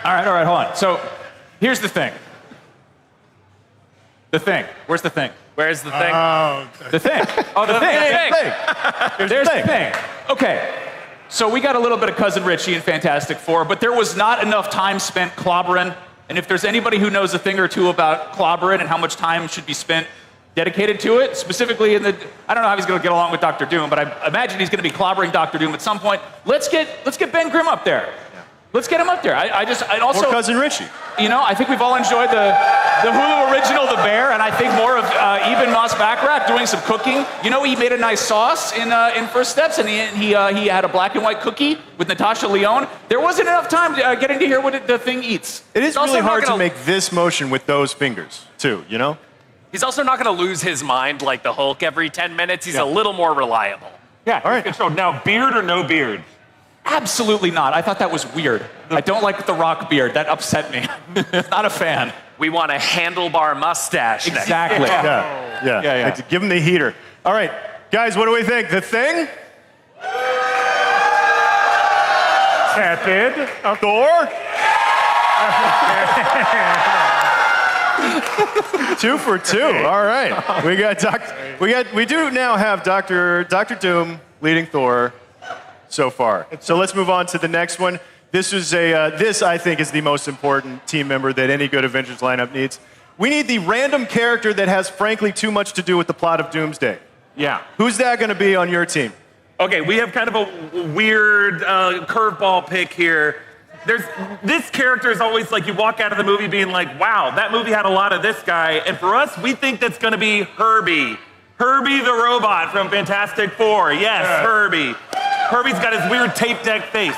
right, hold on. So, here's the thing. The thing. Where's the thing? Where's the thing? The thing. Oh, the thing. There's the thing. Okay. So we got a little bit of Cousin Richie in Fantastic Four, but there was not enough time spent clobbering. And if there's anybody who knows a thing or two about clobbering and how much time should be spent dedicated to it, specifically I don't know how he's going to get along with Dr. Doom, but I imagine he's going to be clobbering Dr. Doom at some point. Let's get Ben Grimm up there. Let's get him up there. I also or Cousin Richie. You know, I think we've all enjoyed the Hulu original, The Bear, and I think more of Eben Moss-Baccarat doing some cooking. You know, he made a nice sauce in First Steps, and he had a black and white cookie with Natasha Lyonne. There wasn't enough time getting to hear what the thing eats. It is really hard to make this motion with those fingers, too, you know? He's also not going to lose his mind like the Hulk every 10 minutes. He's a little more reliable. Yeah, all right. So now, beard or no beard? Absolutely not. I thought that was weird. I don't like the Rock beard. That upset me. Not a fan. We want a handlebar mustache. Exactly. Yeah. Give him the heater. All right, guys, what do we think? The Thing? Tepid. Thor? 2 for 2. All right. We do now have Dr. Doom leading Thor so far. So let's move on to the next one. This I think is the most important team member that any good Avengers lineup needs. We need the random character that has frankly too much to do with the plot of Doomsday. Yeah. Who's that going to be on your team? Okay, we have kind of a weird curveball pick here. This character is always like, you walk out of the movie being like, wow, that movie had a lot of this guy. And for us, we think that's going to be Herbie. Herbie the robot from Fantastic Four. Yes, Herbie. Herbie's got his weird tape deck face.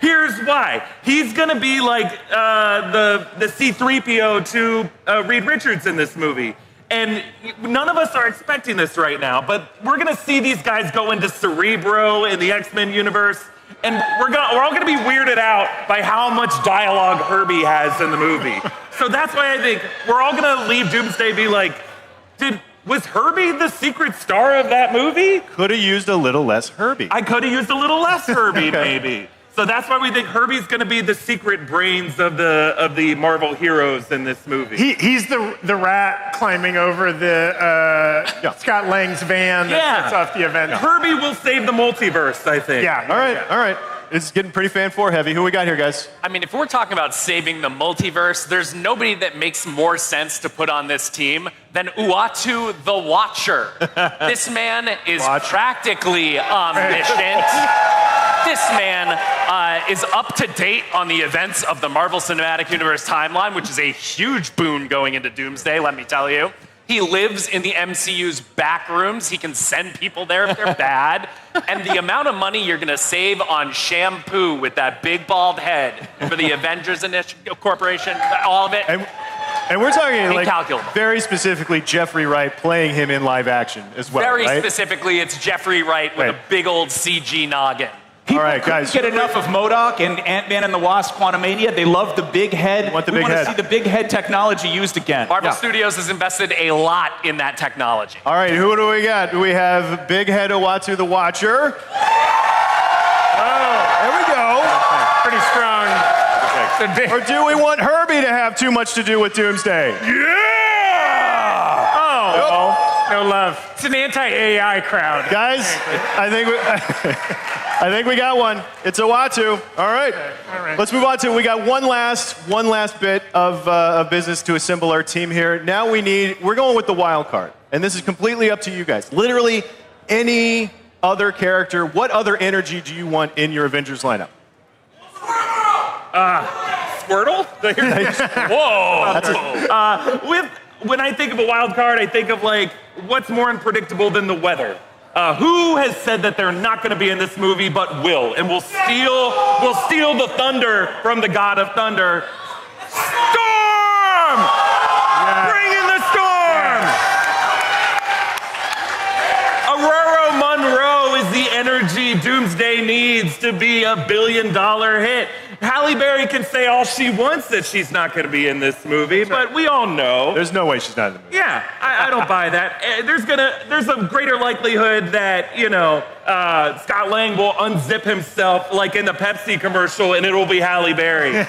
Here's why. He's going to be like the C-3PO to Reed Richards in this movie. And none of us are expecting this right now, but we're going to see these guys go into Cerebro in the X-Men universe, and we're all going to be weirded out by how much dialogue Herbie has in the movie. So that's why I think we're all going to leave Doomsday be like, did Was Herbie the secret star of that movie? Could have used a little less Herbie. I could have used a little less Herbie, maybe. So that's why we think Herbie's going to be the secret brains of the Marvel heroes in this movie. He's the rat climbing over the Scott Lang's van that sets off the event. Herbie will save the multiverse, I think. Yeah. All right. It's getting pretty fan 4 heavy. Who we got here, guys? I mean, if we're talking about saving the multiverse, there's nobody that makes more sense to put on this team than Uatu the Watcher. This man is practically omniscient. This man is up to date on the events of the Marvel Cinematic Universe timeline, which is a huge boon going into Doomsday, let me tell you. He lives in the MCU's back rooms. He can send people there if they're bad. And the amount of money you're going to save on shampoo with that big bald head for the Avengers Corporation, all of it. And we're talking like very specifically Jeffrey Wright playing him in live action as well, Very right? specifically, it's Jeffrey Wright with a big old CG noggin. People all right, guys. Get enough of MODOK and Ant-Man and the Wasp: Quantumania. They love the big head. We want to see the big head technology used again. Marvel Studios has invested a lot in that technology. All right, who do we got? We have Big Head Uatu the Watcher. Oh, there we go. Pretty strong. Or do we want Herbie to have too much to do with Doomsday? Yeah! Oh, no love. It's an anti-AI crowd. Guys, I think we got one. It's Uatu. All right. Let's move on to, we got one last bit of business to assemble our team here. Now we're going with the wild card. And this is completely up to you guys. Literally any other character, what other energy do you want in your Avengers lineup? Squirtle? Whoa. When I think of a wild card, I think of like, what's more unpredictable than the weather? Who has said that they're not going to be in this movie but will, and will steal the thunder from the god of thunder? Storm! Yeah. Bring in the storm! Aurora Monroe is the energy Doomsday needs to be a billion-dollar hit. Halle Berry can say all she wants that she's not going to be in this movie, but we all know. There's no way she's not in the movie. Yeah, I don't buy that. There's a greater likelihood that, Scott Lang will unzip himself like in the Pepsi commercial and it'll be Halle Berry.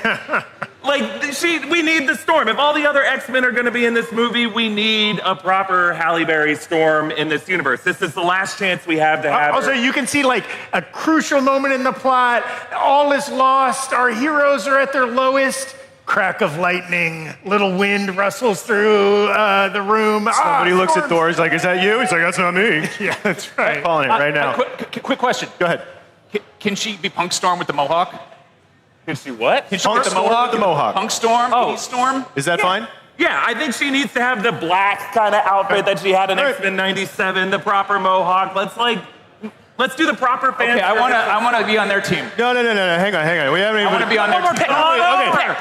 We need the Storm. If all the other X-Men are going to be in this movie, we need a proper Halle Berry Storm in this universe. This is the last chance we have to have Also, you can see like a crucial moment in the plot. All is lost. Our heroes are at their lowest. Crack of lightning. Little wind rustles through the room. Somebody looks at Thor. He's like, "Is that you?" He's like, "That's not me." Yeah, that's right. I'm calling it right now. Quick question. Go ahead. Can she be Punk Storm with the Mohawk? Can she what? Can she Punk with the Mohawk? The Mohawk. Punk Storm? Oh. Storm? Is that fine? Yeah, I think she needs to have the black kind of outfit that she had in X-Men 97, the proper Mohawk. Let's do the proper fan. Okay, I want to be on their team. No. Hang on. We haven't even. I want to be on their team. Okay.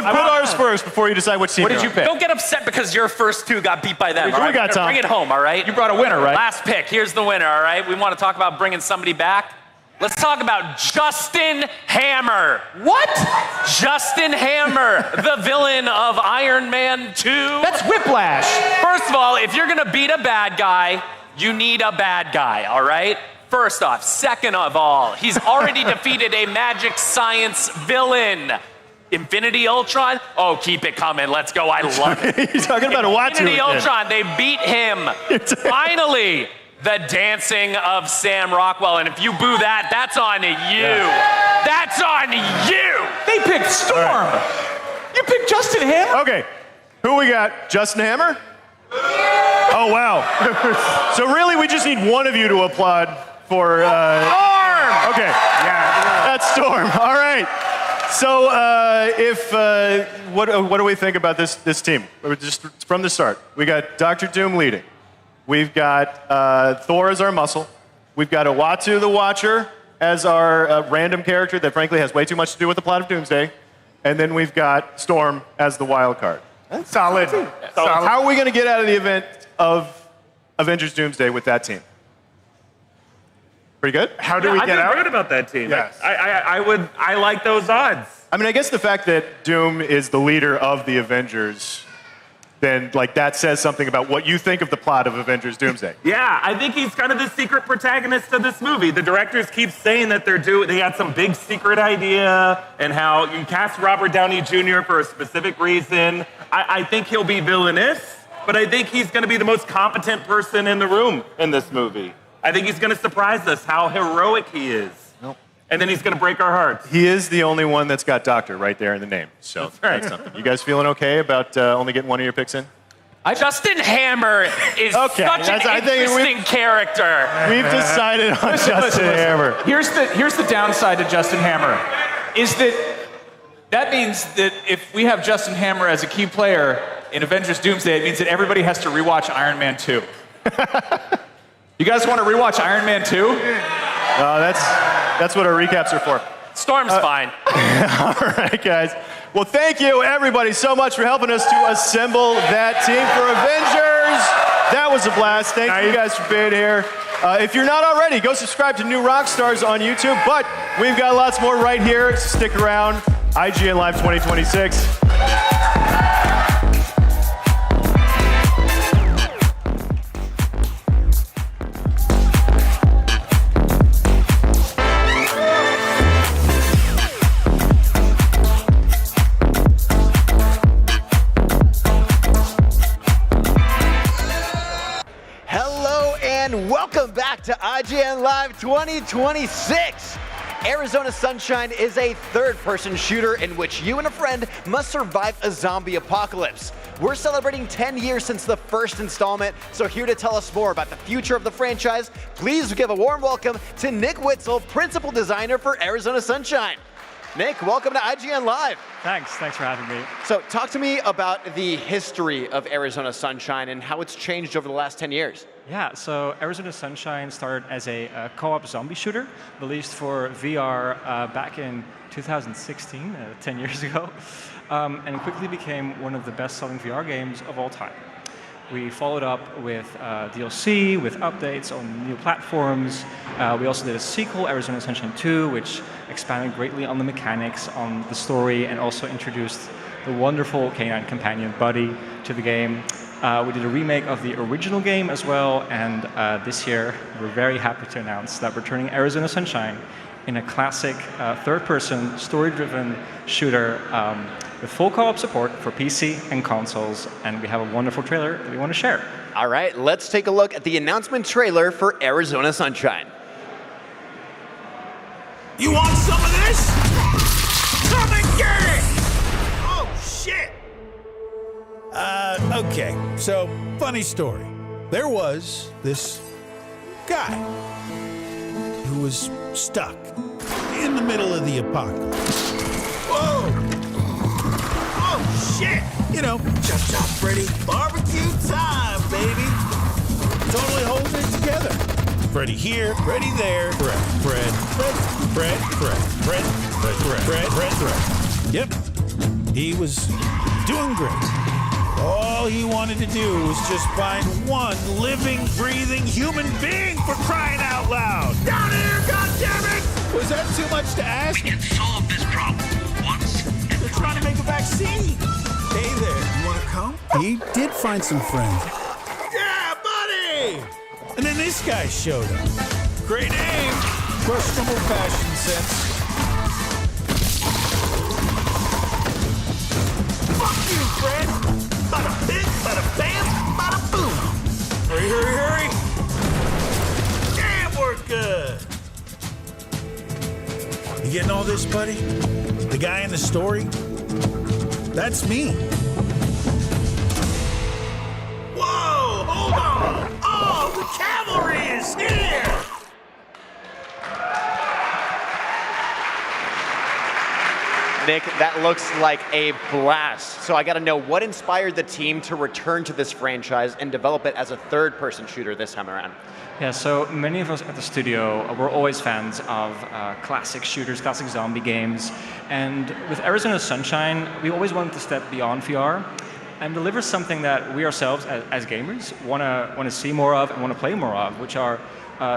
Put ours first before you decide which team. What did you pick? Don't get upset because your first two got beat by them. We All right? got Tom. Bring it home, all right? You brought a winner, right? Last pick. Here's the winner, all right? We want to talk about bringing somebody back. Let's talk about Justin Hammer. What? Justin Hammer, the villain of Iron Man 2. That's Whiplash. First of all, if you're going to beat a bad guy, you need a bad guy, all right? First off. Second of all, he's already defeated a magic science villain. Infinity Ultron? Oh, keep it coming. Let's go. I love it. You're talking about Uatu Infinity again. Ultron, they beat him. Finally, the dancing of Sam Rockwell. And if you boo that, that's on you. Yeah. That's on you. They picked Storm. Right. You picked Justin Hammer? Okay. Who we got? Justin Hammer? Oh, wow. So really, we just need one of you to applaud for... Storm! Okay. Yeah. That's Storm. All right. So what do we think about this team? Just from the start. We got Dr. Doom leading. We've got Thor as our muscle. We've got Uatu the Watcher as our random character that frankly has way too much to do with the plot of Doomsday. And then we've got Storm as the wild card. That's solid. How are we going to get out of the event of Avengers Doomsday with that team? Pretty good? How do we get out? I feel good about that team. Yes. I like those odds. I mean, I guess the fact that Doom is the leader of the Avengers then like that says something about what you think of the plot of Avengers Doomsday. Yeah, I think he's kind of the secret protagonist of this movie. The directors keep saying that they had some big secret idea and how you cast Robert Downey Jr. for a specific reason. I think he'll be villainous, but I think he's going to be the most competent person in the room in this movie. I think he's going to surprise us how heroic he is. Nope. And then he's going to break our hearts. He is the only one that's got doctor right there in the name. So That's right. that's something. You guys feeling okay about only getting one of your picks in? Justin Hammer is such an interesting character. We've decided on Justin Hammer. Here's the downside to Justin Hammer, is that means that if we have Justin Hammer as a key player in Avengers Doomsday, it means that everybody has to rewatch Iron Man 2. You guys want to rewatch Iron Man 2? That's what our recaps are for. Storm's fine. All right, guys. Well, thank you, everybody, so much for helping us to assemble that team for Avengers. That was a blast. Thank you guys for being here. If you're not already, go subscribe to New Rockstars on YouTube. But we've got lots more right here. So stick around. IGN Live 2026. Welcome back to IGN Live 2026. Arizona Sunshine is a third-person shooter in which you and a friend must survive a zombie apocalypse. We're celebrating 10 years since the first installment, so here to tell us more about the future of the franchise, please give a warm welcome to Nick Witzel, principal designer for Arizona Sunshine. Nick, welcome to IGN Live. Thanks for having me. So talk to me about the history of Arizona Sunshine and how it's changed over the last 10 years. Yeah, so Arizona Sunshine started as a co-op zombie shooter, released for VR back in 2016, 10 years ago, and quickly became one of the best-selling VR games of all time. We followed up with DLC, with updates on new platforms. We also did a sequel, Arizona Sunshine 2, which expanded greatly on the mechanics, on the story, and also introduced the wonderful canine companion Buddy to the game. We did a remake of the original game as well, and this year we're very happy to announce that we're turning Arizona Sunshine in a classic third-person, story-driven shooter with full co-op support for PC and consoles, and we have a wonderful trailer that we want to share. All right, let's take a look at the announcement trailer for Arizona Sunshine. You want some of this? Come and get it! Oh, shit! Okay, so funny story. There was this guy who was stuck in the middle of the apocalypse. Whoa! Oh, shit! You know, Chop chop, Freddy. Barbecue time, baby. totally holding it together. Freddy here, Freddy there, Fred. Yep, he was doing great. All he wanted to do was just find one living, breathing human being, for crying out loud. Down here, goddammit! Was that too much to ask? We can solve this problem once. They're trying to make a vaccine. Hey there, you wanna come? He did find some friends. Yeah, buddy! And then this guy showed up. Great name, questionable fashion sense. Fuck you, Fred! Bada bing, bada bam, bada boom! Hurry, hurry, hurry! Damn, we're good! You getting all this, buddy? The guy in the story? That's me. Whoa, hold on! Oh, the cavalry is here! Nick, that looks like a blast. So I got to know, what inspired the team to return to this franchise and develop it as a third-person shooter this time around? Yeah, so many of us at the studio were always fans of classic shooters, classic zombie games. And with Arizona Sunshine, we always wanted to step beyond VR and deliver something that we ourselves, as gamers, want to see more of and want to play more of, which are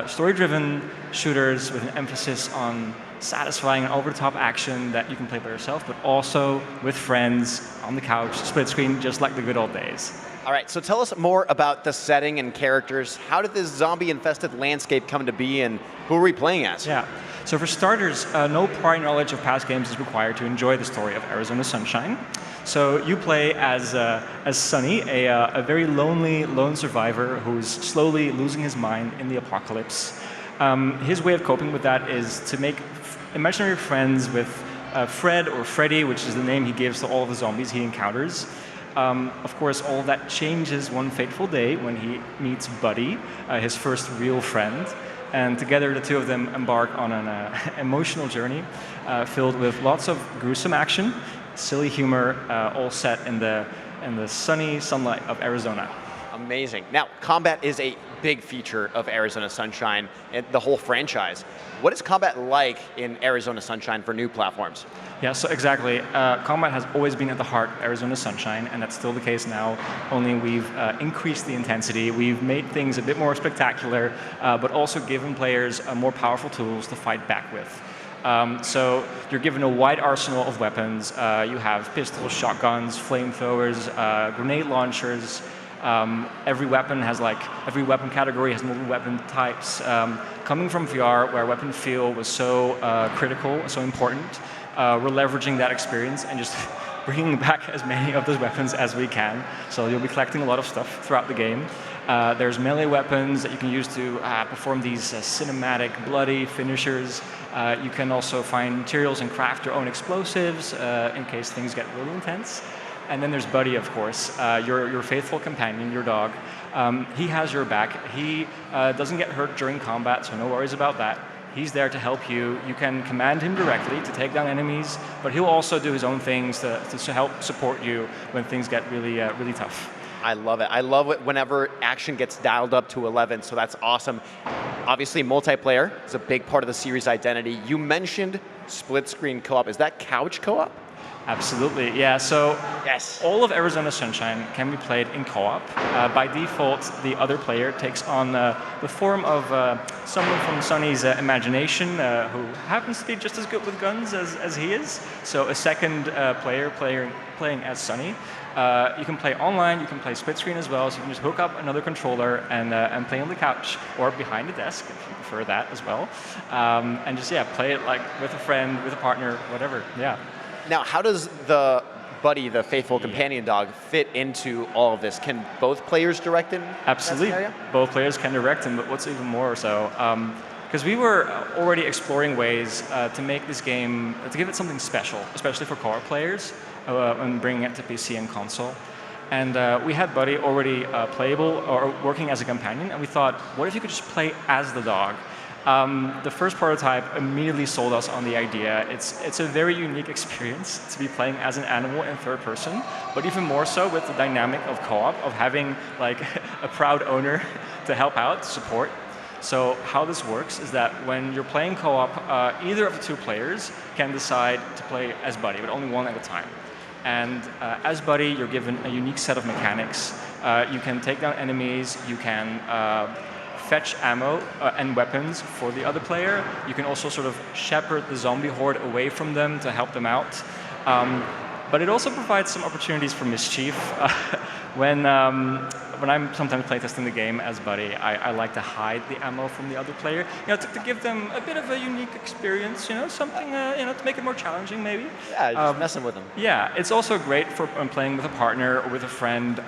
story-driven shooters with an emphasis on satisfying and over-the-top action that you can play by yourself, but also with friends on the couch, split screen, just like the good old days. All right, so tell us more about the setting and characters. How did this zombie-infested landscape come to be, and who are we playing as? Yeah, so for starters, no prior knowledge of past games is required to enjoy the story of Arizona Sunshine. So you play as Sonny, a very lonely lone survivor who's slowly losing his mind in the apocalypse. His way of coping with that is to make imaginary friends with Fred or Freddy, which is the name he gives to all of the zombies he encounters. Of course, all that changes one fateful day when he meets Buddy, his first real friend. And together, the two of them embark on an emotional journey filled with lots of gruesome action, silly humor, all set in the sunny sunlight of Arizona. Amazing. Now, combat is a big feature of Arizona Sunshine and the whole franchise. What is combat like in Arizona Sunshine for new platforms? Yeah, so exactly. Combat has always been at the heart of Arizona Sunshine, and that's still the case now, only we've increased the intensity. We've made things a bit more spectacular, but also given players more powerful tools to fight back with. So you're given a wide arsenal of weapons. You have pistols, shotguns, flamethrowers, grenade launchers. Every weapon category has multiple weapon types. Coming from VR, where weapon feel was so critical, so important, we're leveraging that experience and just bringing back as many of those weapons as we can. So you'll be collecting a lot of stuff throughout the game. There's melee weapons that you can use to perform these cinematic, bloody finishers. You can also find materials and craft your own explosives in case things get really intense. And then there's Buddy, of course, your faithful companion, your dog. He has your back. He doesn't get hurt during combat, so no worries about that. He's there to help you. You can command him directly to take down enemies, but he'll also do his own things to help support you when things get really, really tough. I love it. I love it whenever action gets dialed up to 11, so that's awesome. Obviously, multiplayer is a big part of the series' identity. You mentioned split-screen co-op. Is that couch co-op? Absolutely, yeah. So yes, all of Arizona Sunshine can be played in co-op. By default, the other player takes on the form of someone from Sonny's imagination who happens to be just as good with guns as he is. So a second player playing as Sonny. You can play online, you can play split screen as well, so you can just hook up another controller and play on the couch or behind the desk if you prefer that as well. And just, play it like with a friend, with a partner, whatever, yeah. Now, how does the Buddy, the faithful companion dog, fit into all of this? Can both players direct him? Absolutely. Both players can direct him, but what's even more so, because we were already exploring ways to make this game, to give it something special, especially for co-op players, and bringing it to PC and console. And we had Buddy already playable or working as a companion, and we thought, what if you could just play as the dog? The first prototype immediately sold us on the idea. It's a very unique experience to be playing as an animal in third person, but even more so with the dynamic of co-op, of having like a proud owner to help out, to support. So how this works is that when you're playing co-op, either of the two players can decide to play as Buddy, but only one at a time. And as Buddy, you're given a unique set of mechanics. You can take down enemies, you can fetch ammo and weapons for the other player. You can also sort of shepherd the zombie horde away from them to help them out. But it also provides some opportunities for mischief. When I'm sometimes playtesting the game as Buddy, I like to hide the ammo from the other player, to give them a bit of a unique experience, something, to make it more challenging, maybe. Yeah, just messing with them. Yeah, it's also great for playing with a partner or with a friend.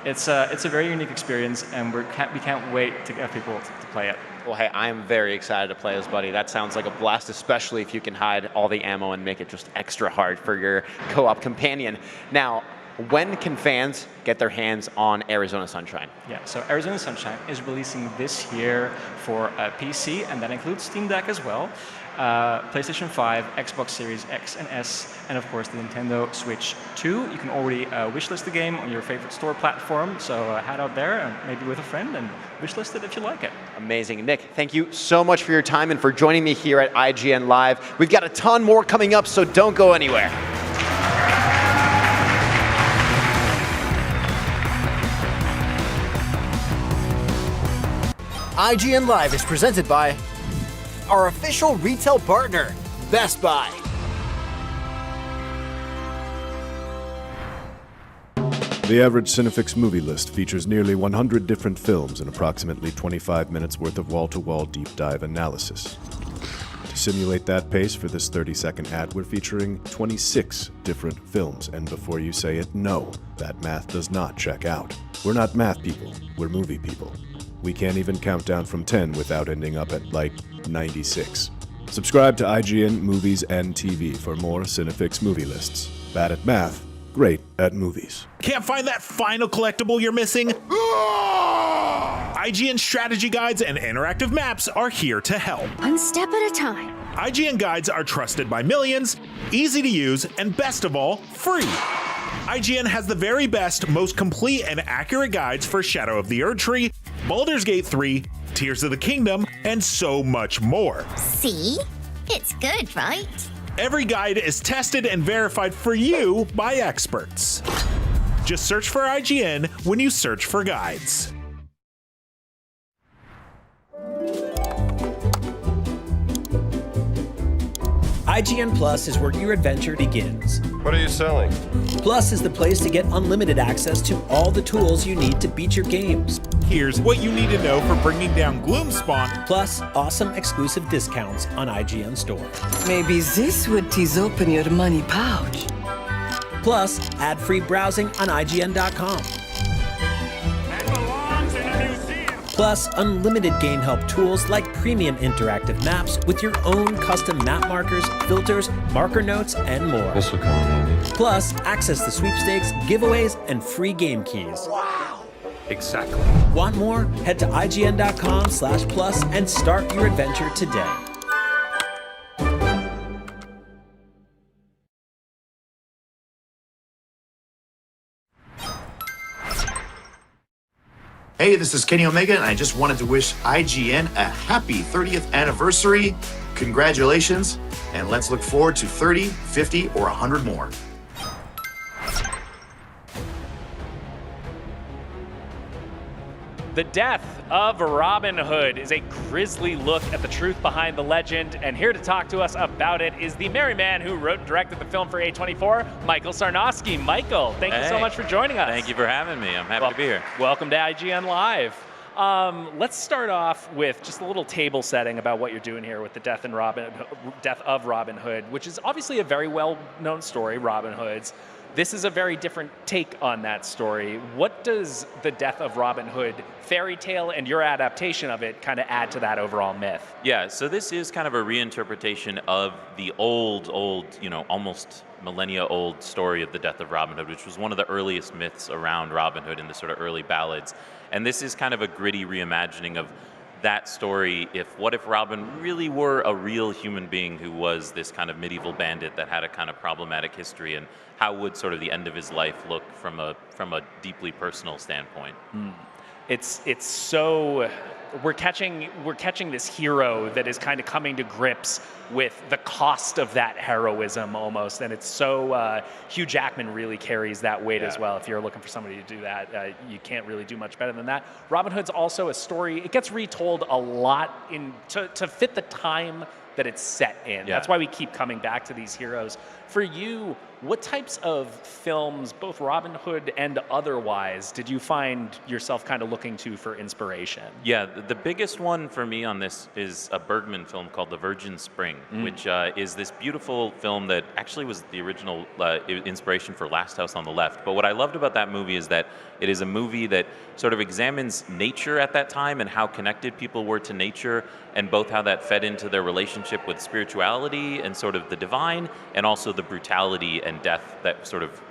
It's a very unique experience, and we can't wait to get people to play it. Well, hey, I am very excited to play as Buddy. That sounds like a blast, especially if you can hide all the ammo and make it just extra hard for your co-op companion. Now, when can fans get their hands on Arizona Sunshine? Yeah, so Arizona Sunshine is releasing this year for PC, and that includes Steam Deck as well, PlayStation 5, Xbox Series X and S, and of course the Nintendo Switch 2. You can already wishlist the game on your favorite store platform, so head out there and maybe with a friend and wishlist it if you like it. Amazing. Nick, thank you so much for your time and for joining me here at IGN Live. We've got a ton more coming up, so don't go anywhere. IGN Live is presented by our official retail partner, Best Buy. The average Cinefix movie list features nearly 100 different films and approximately 25 minutes worth of wall-to-wall deep dive analysis. To simulate that pace for this 30-second ad, we're featuring 26 different films, and before you say it, no, that math does not check out. We're not math people, we're movie people. We can't even count down from 10 without ending up at, like, 96. Subscribe to IGN Movies and TV for more Cinefix movie lists. Bad at math, great at movies. Can't find that final collectible you're missing? IGN strategy guides and interactive maps are here to help. One step at a time. IGN guides are trusted by millions, easy to use, and best of all, free. IGN has the very best, most complete and accurate guides for Shadow of the Erdtree, Baldur's Gate 3, Tears of the Kingdom, and so much more. See? It's good, right? Every guide is tested and verified for you by experts. Just search for IGN when you search for guides. IGN Plus is where your adventure begins. What are you selling? Plus is the place to get unlimited access to all the tools you need to beat your games. Here's what you need to know for bringing down Gloomspawn. Plus, awesome exclusive discounts on IGN Store. Maybe this would tease open your money pouch. Plus, ad-free browsing on IGN.com. Plus, unlimited game help tools like premium interactive maps with your own custom map markers, filters, marker notes, and more. This will come in handy. Plus, access to sweepstakes, giveaways, and free game keys. Wow. Exactly. Want more? Head to IGN.com/plus and start your adventure today. Hey, this is Kenny Omega, and I just wanted to wish IGN a happy 30th anniversary. Congratulations, and let's look forward to 30, 50, or 100 more. The Death of Robin Hood is a grisly look at the truth behind the legend, and here to talk to us about it is the merry man who wrote and directed the film for A24, Michael Sarnowski. Michael, thank you so much for joining us. Thank you for having me. I'm happy to be here. Welcome to IGN Live. Let's start off with just a little table setting about what you're doing here with the Death of Robin Hood, which is obviously a very well-known story, Robin Hood's. This is a very different take on that story. What does the Death of Robin Hood fairy tale and your adaptation of it kind of add to that overall myth? Yeah, so this is kind of a reinterpretation of the old, almost millennia-old story of the Death of Robin Hood, which was one of the earliest myths around Robin Hood in the sort of early ballads. And this is kind of a gritty reimagining of that story. What if Robin really were a real human being who was this kind of medieval bandit that had a kind of problematic history, and how would sort of the end of his life look from a deeply personal standpoint? It's so we're catching this hero that is kind of coming to grips with the cost of that heroism almost, and it's so Hugh Jackman really carries that weight as well. If you're looking for somebody to do that, you can't really do much better than that. Robin Hood's also a story, it gets retold a lot to fit the time that it's set in. That's why we keep coming back to these heroes. For you, what types of films, both Robin Hood and otherwise, did you find yourself kind of looking to for inspiration? Yeah, the biggest one for me on this is a Bergman film called The Virgin Spring, which is this beautiful film that actually was the original inspiration for Last House on the Left. But what I loved about that movie is that it is a movie that sort of examines nature at that time and how connected people were to nature, and both how that fed into their relationship with spirituality and sort of the divine, and also the brutality and death that sort of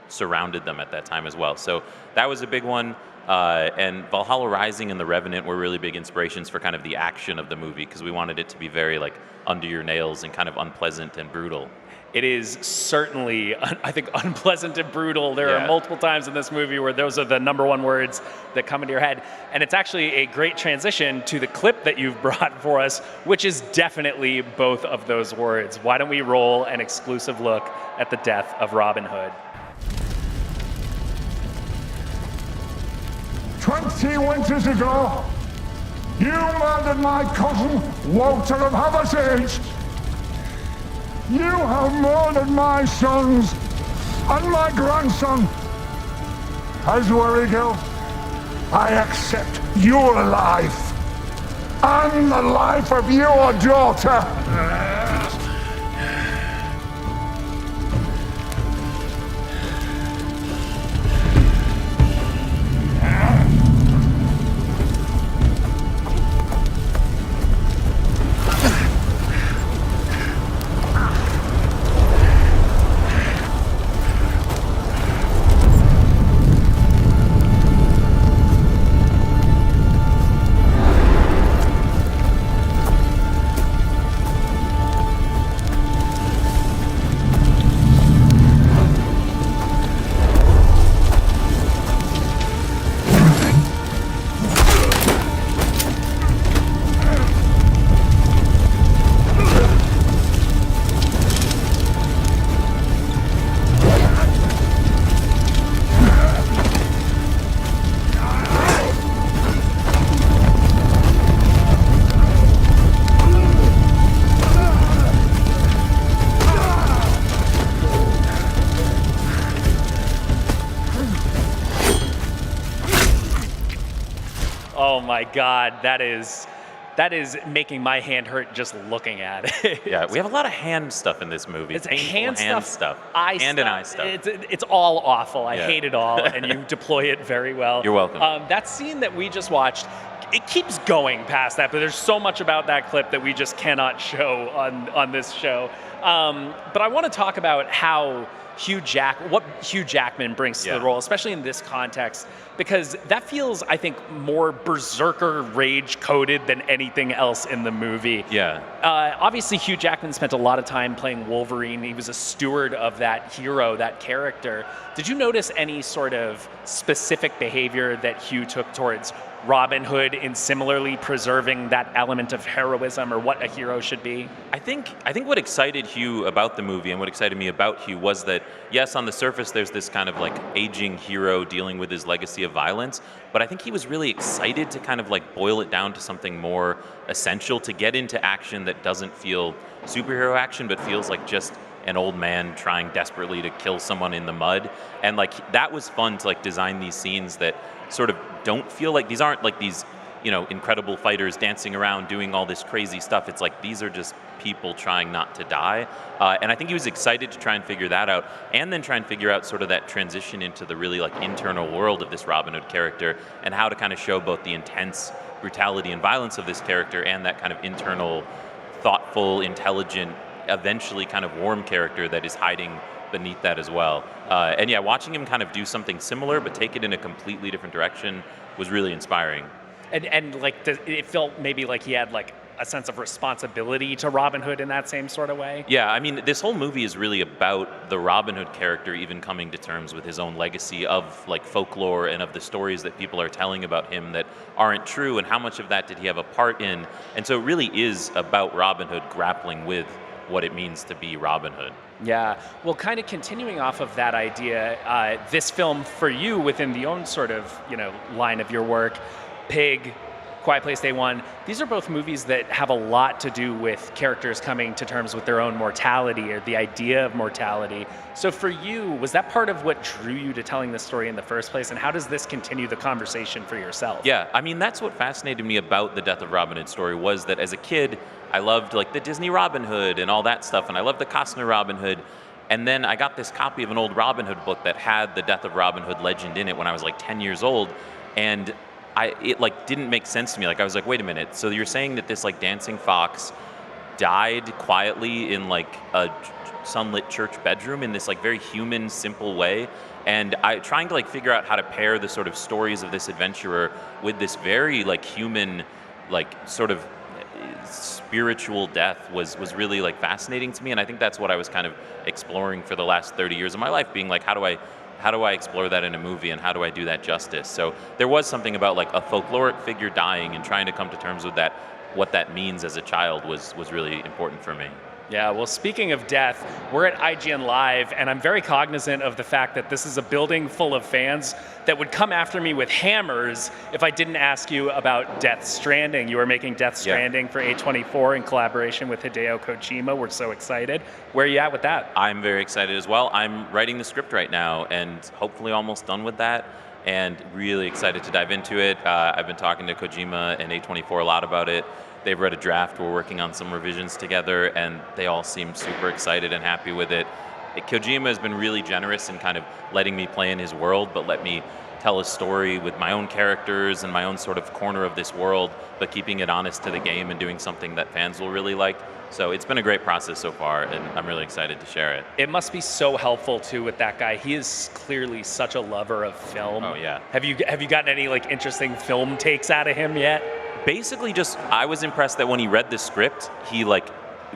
surrounded them at that time as well. So that was a big one. And Valhalla Rising and The Revenant were really big inspirations for kind of the action of the movie, because we wanted it to be very like under your nails and kind of unpleasant and brutal. It is certainly, I think, unpleasant and brutal. There are multiple times in this movie where those are the number one words that come into your head. And it's actually a great transition to the clip that you've brought for us, which is definitely both of those words. Why don't we roll an exclusive look at the Death of Robin Hood? 20 winters ago, You murdered my cousin, Walter of Havershage. You have murdered my sons and my grandson. As Warrigal, I accept your life and the life of your daughter. Oh my God, that is making my hand hurt just looking at it. Yeah, we have a lot of hand stuff in this movie. It's painful hand stuff, eye hand and eye stuff. It's all awful. I Yeah. hate it all, and you deploy it very well. You're welcome. That scene that we just watched, it keeps going past that, but there's so much about that clip that we just cannot show on this show. But I want to talk about how what Hugh Jackman brings to the role, especially in this context, because that feels, I think, more berserker rage-coded than anything else in the movie. Yeah. Obviously, Hugh Jackman spent a lot of time playing Wolverine. He was a steward of that hero, that character. Did you notice any sort of specific behavior that Hugh took towards Robin Hood in similarly preserving that element of heroism or what a hero should be? I think what excited Hugh about the movie and what excited me about Hugh was that, yes, on the surface there's this kind of like aging hero dealing with his legacy of violence, but I think he was really excited to kind of like boil it down to something more essential, to get into action that doesn't feel superhero action but feels like just an old man trying desperately to kill someone in the mud. And like that was fun to like design these scenes that sort of don't feel like, these aren't like these, you know, incredible fighters dancing around doing all this crazy stuff. It's like these are just people trying not to die. And I think he was excited to try and figure that out, and then try and figure out sort of that transition into the really like internal world of this Robin Hood character, and how to kind of show both the intense brutality and violence of this character and that kind of internal, thoughtful, intelligent, eventually kind of warm character that is hiding beneath that as well. And yeah, watching him kind of do something similar but take it in a completely different direction was really inspiring. And like, it felt maybe like he had like a sense of responsibility to Robin Hood in that same sort of way. Yeah, I mean, this whole movie is really about the Robin Hood character even coming to terms with his own legacy of like folklore and of the stories that people are telling about him that aren't true, and how much of that did he have a part in. And so it really is about Robin Hood grappling with what it means to be Robin Hood. Yeah, well, kind of continuing off of that idea, this film for you within the own sort of, you know, line of your work, Pig, Quiet Place Day One, these are both movies that have a lot to do with characters coming to terms with their own mortality or the idea of mortality. So for you, was that part of what drew you to telling this story in the first place? And how does this continue the conversation for yourself? Yeah, I mean, that's what fascinated me about the Death of Robin Hood story, was that as a kid, I loved like the Disney Robin Hood and all that stuff, and I loved the Costner Robin Hood. And then I got this copy of an old Robin Hood book that had the Death of Robin Hood legend in it when I was like 10 years old, and it like didn't make sense to me. Like I was like, wait a minute, so you're saying that this like dancing fox died quietly in like a sunlit church bedroom in this like very human, simple way? And I trying to like figure out how to pair the sort of stories of this adventurer with this very like human, like sort of spiritual death was really like fascinating to me. And I think that's what I was kind of exploring for the last 30 years of my life, being like, how do I explore that in a movie, and how do I do that justice? So there was something about like a folkloric figure dying and trying to come to terms with that, what that means as a child was really important for me. Yeah, well, speaking of death, we're at IGN Live, and I'm very cognizant of the fact that this is a building full of fans that would come after me with hammers if I didn't ask you about Death Stranding. You are making Death Stranding for A24 in collaboration with Hideo Kojima. We're so excited. Where are you at with that? I'm very excited as well. I'm writing the script right now and hopefully almost done with that, and really excited to dive into it. I've been talking to Kojima and A24 a lot about it. They've read a draft, we're working on some revisions together, and they all seem super excited and happy with it. Kojima has been really generous in kind of letting me play in his world, but let me tell a story with my own characters and my own sort of corner of this world, but keeping it honest to the game and doing something that fans will really like. So it's been a great process so far, and I'm really excited to share it. It must be so helpful too with that guy. He is clearly such a lover of film. Oh yeah. Have you gotten any like interesting film takes out of him yet? Basically, just I was impressed that when he read the script, he like,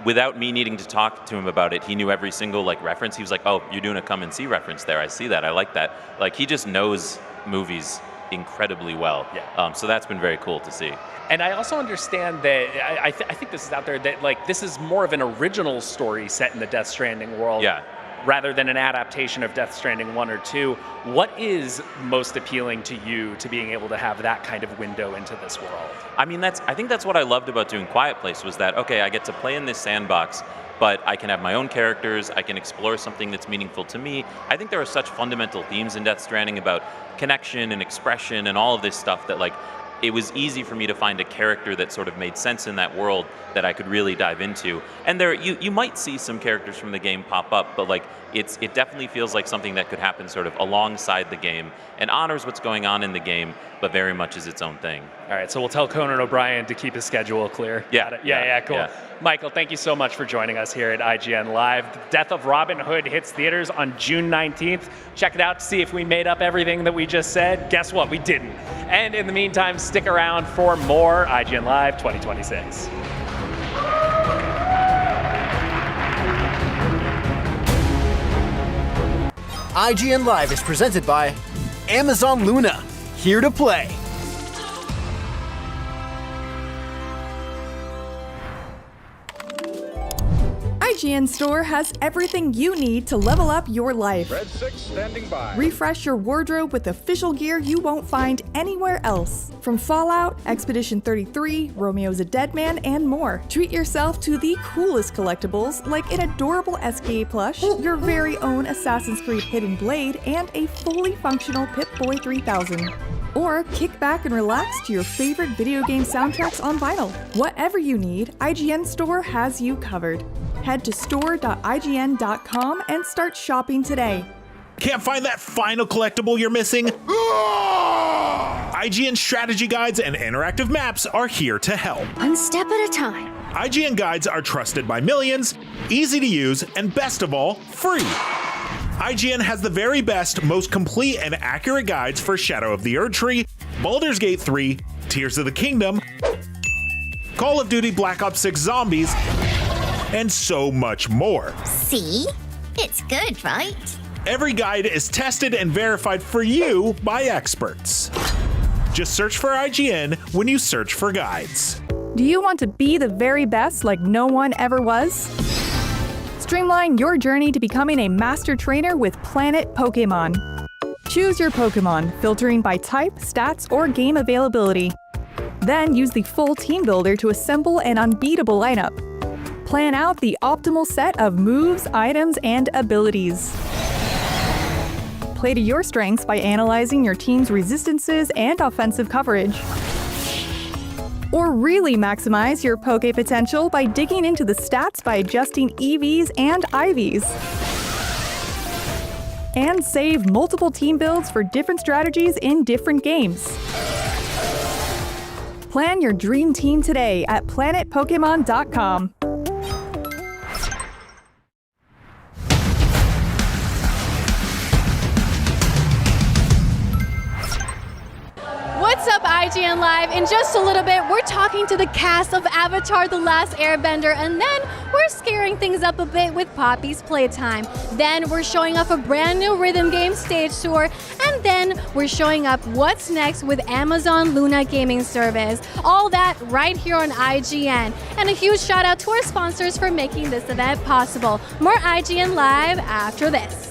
without me needing to talk to him about it, he knew every single like reference. He was like, "Oh, you're doing a come and see reference there. I see that. I like that." Like he just knows movies incredibly well. Yeah. So that's been very cool to see. And I also understand that I think this is out there that like this is more of an original story set in the Death Stranding world. Yeah. Rather than an adaptation of Death Stranding 1 or 2. What is most appealing to you to being able to have that kind of window into this world? I mean, I think that's what I loved about doing Quiet Place was that, okay, I get to play in this sandbox, but I can have my own characters, I can explore something that's meaningful to me. I think there are such fundamental themes in Death Stranding about connection and expression and all of this stuff that like, it was easy for me to find a character that sort of made sense in that world that I could really dive into. And there, you might see some characters from the game pop up, but like it definitely feels like something that could happen sort of alongside the game and honors what's going on in the game, but very much is its own thing. All right, so we'll tell Conan O'Brien to keep his schedule clear. Yeah, cool. Yeah. Michael, thank you so much for joining us here at IGN Live. The Death of Robin Hood hits theaters on June 19th. Check it out to see if we made up everything that we just said. Guess what? We didn't. And in the meantime, stick around for more IGN Live 2026. IGN Live is presented by Amazon Luna, here to play. IGN Store has everything you need to level up your life. Red 6 standing by. Refresh your wardrobe with official gear you won't find anywhere else. From Fallout, Expedition 33, Romeo's a Dead Man, and more. Treat yourself to the coolest collectibles like an adorable SKA plush, your very own Assassin's Creed Hidden Blade, and a fully functional Pip-Boy 3000. Or kick back and relax to your favorite video game soundtracks on vinyl. Whatever you need, IGN Store has you covered. Head to store.ign.com and start shopping today. Can't find that final collectible you're missing? IGN strategy guides and interactive maps are here to help. One step at a time. IGN guides are trusted by millions, easy to use, and best of all, free. IGN has the very best, most complete and accurate guides for Shadow of the Erdtree, Baldur's Gate 3, Tears of the Kingdom, Call of Duty Black Ops 6 Zombies, and so much more. See? It's good, right? Every guide is tested and verified for you by experts. Just search for IGN when you search for guides. Do you want to be the very best like no one ever was? Streamline your journey to becoming a master trainer with Planet Pokemon. Choose your Pokemon, filtering by type, stats, or game availability. Then use the full team builder to assemble an unbeatable lineup. Plan out the optimal set of moves, items, and abilities. Play to your strengths by analyzing your team's resistances and offensive coverage. Or really maximize your Poke potential by digging into the stats by adjusting EVs and IVs. And save multiple team builds for different strategies in different games. Plan your dream team today at planetpokemon.com. What's What's up, IGN Live? In just a little bit, we're talking to the cast of Avatar: The Last Airbender, and then we're scaring things up a bit with Poppy's Playtime. Then we're showing off a brand new rhythm game stage tour, and then we're showing up what's next with Amazon Luna Gaming Service. All that right here on IGN. And a huge shout out to our sponsors for making this event possible. More IGN Live after this.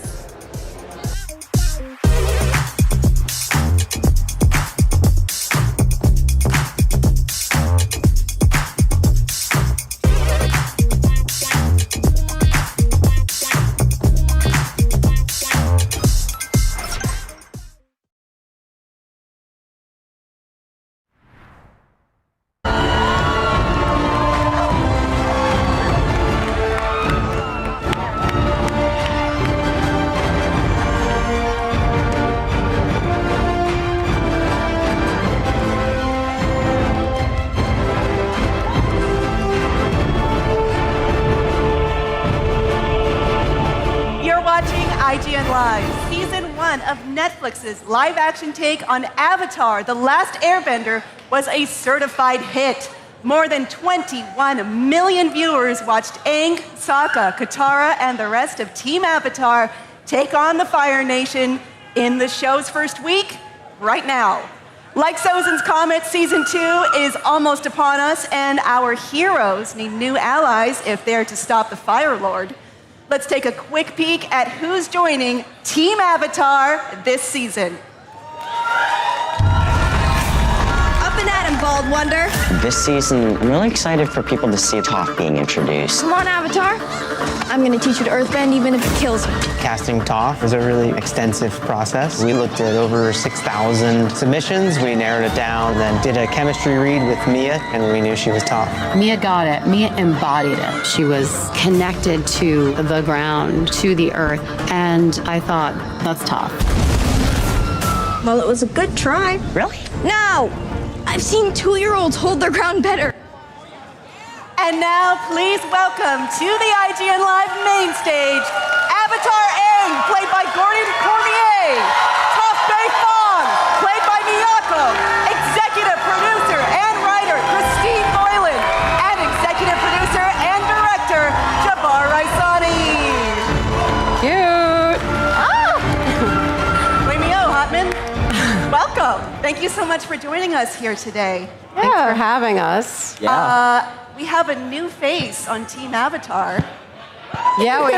IGN Live. Season 1 of Netflix's live-action take on Avatar: The Last Airbender was a certified hit. More than 21 million viewers watched Aang, Sokka, Katara, and the rest of Team Avatar take on the Fire Nation in the show's first week, right now. Like Sozin's Comet, Season 2 is almost upon us, and our heroes need new allies if they're to stop the Fire Lord. Let's take a quick peek at who's joining Team Avatar this season. Up and at him, Bald Wonder. This season, I'm really excited for people to see Toph being introduced. Come on, Avatar. I'm gonna teach you to earthbend even if it kills you. Casting Toph was a really extensive process. We looked at over 6,000 submissions. We narrowed it down, then did a chemistry read with Mia, and we knew she was Toph. Mia got it. Mia embodied it. She was connected to the ground, to the earth, and I thought, that's Toph. Well, it was a good try. Really? No! I've seen 2-year-olds hold their ground better. And now, please welcome to the IGN Live main stage, Avatar Aang, played by Gordon Cormier, Toph Bae Fong, played by Miyako, executive producer and writer Christine Boylan, and executive producer and director Jabbar Raisani. Cute. Mio Hotman, welcome. Thank you so much for joining us here today. Thanks for having us. We have a new face on Team Avatar. Yeah, we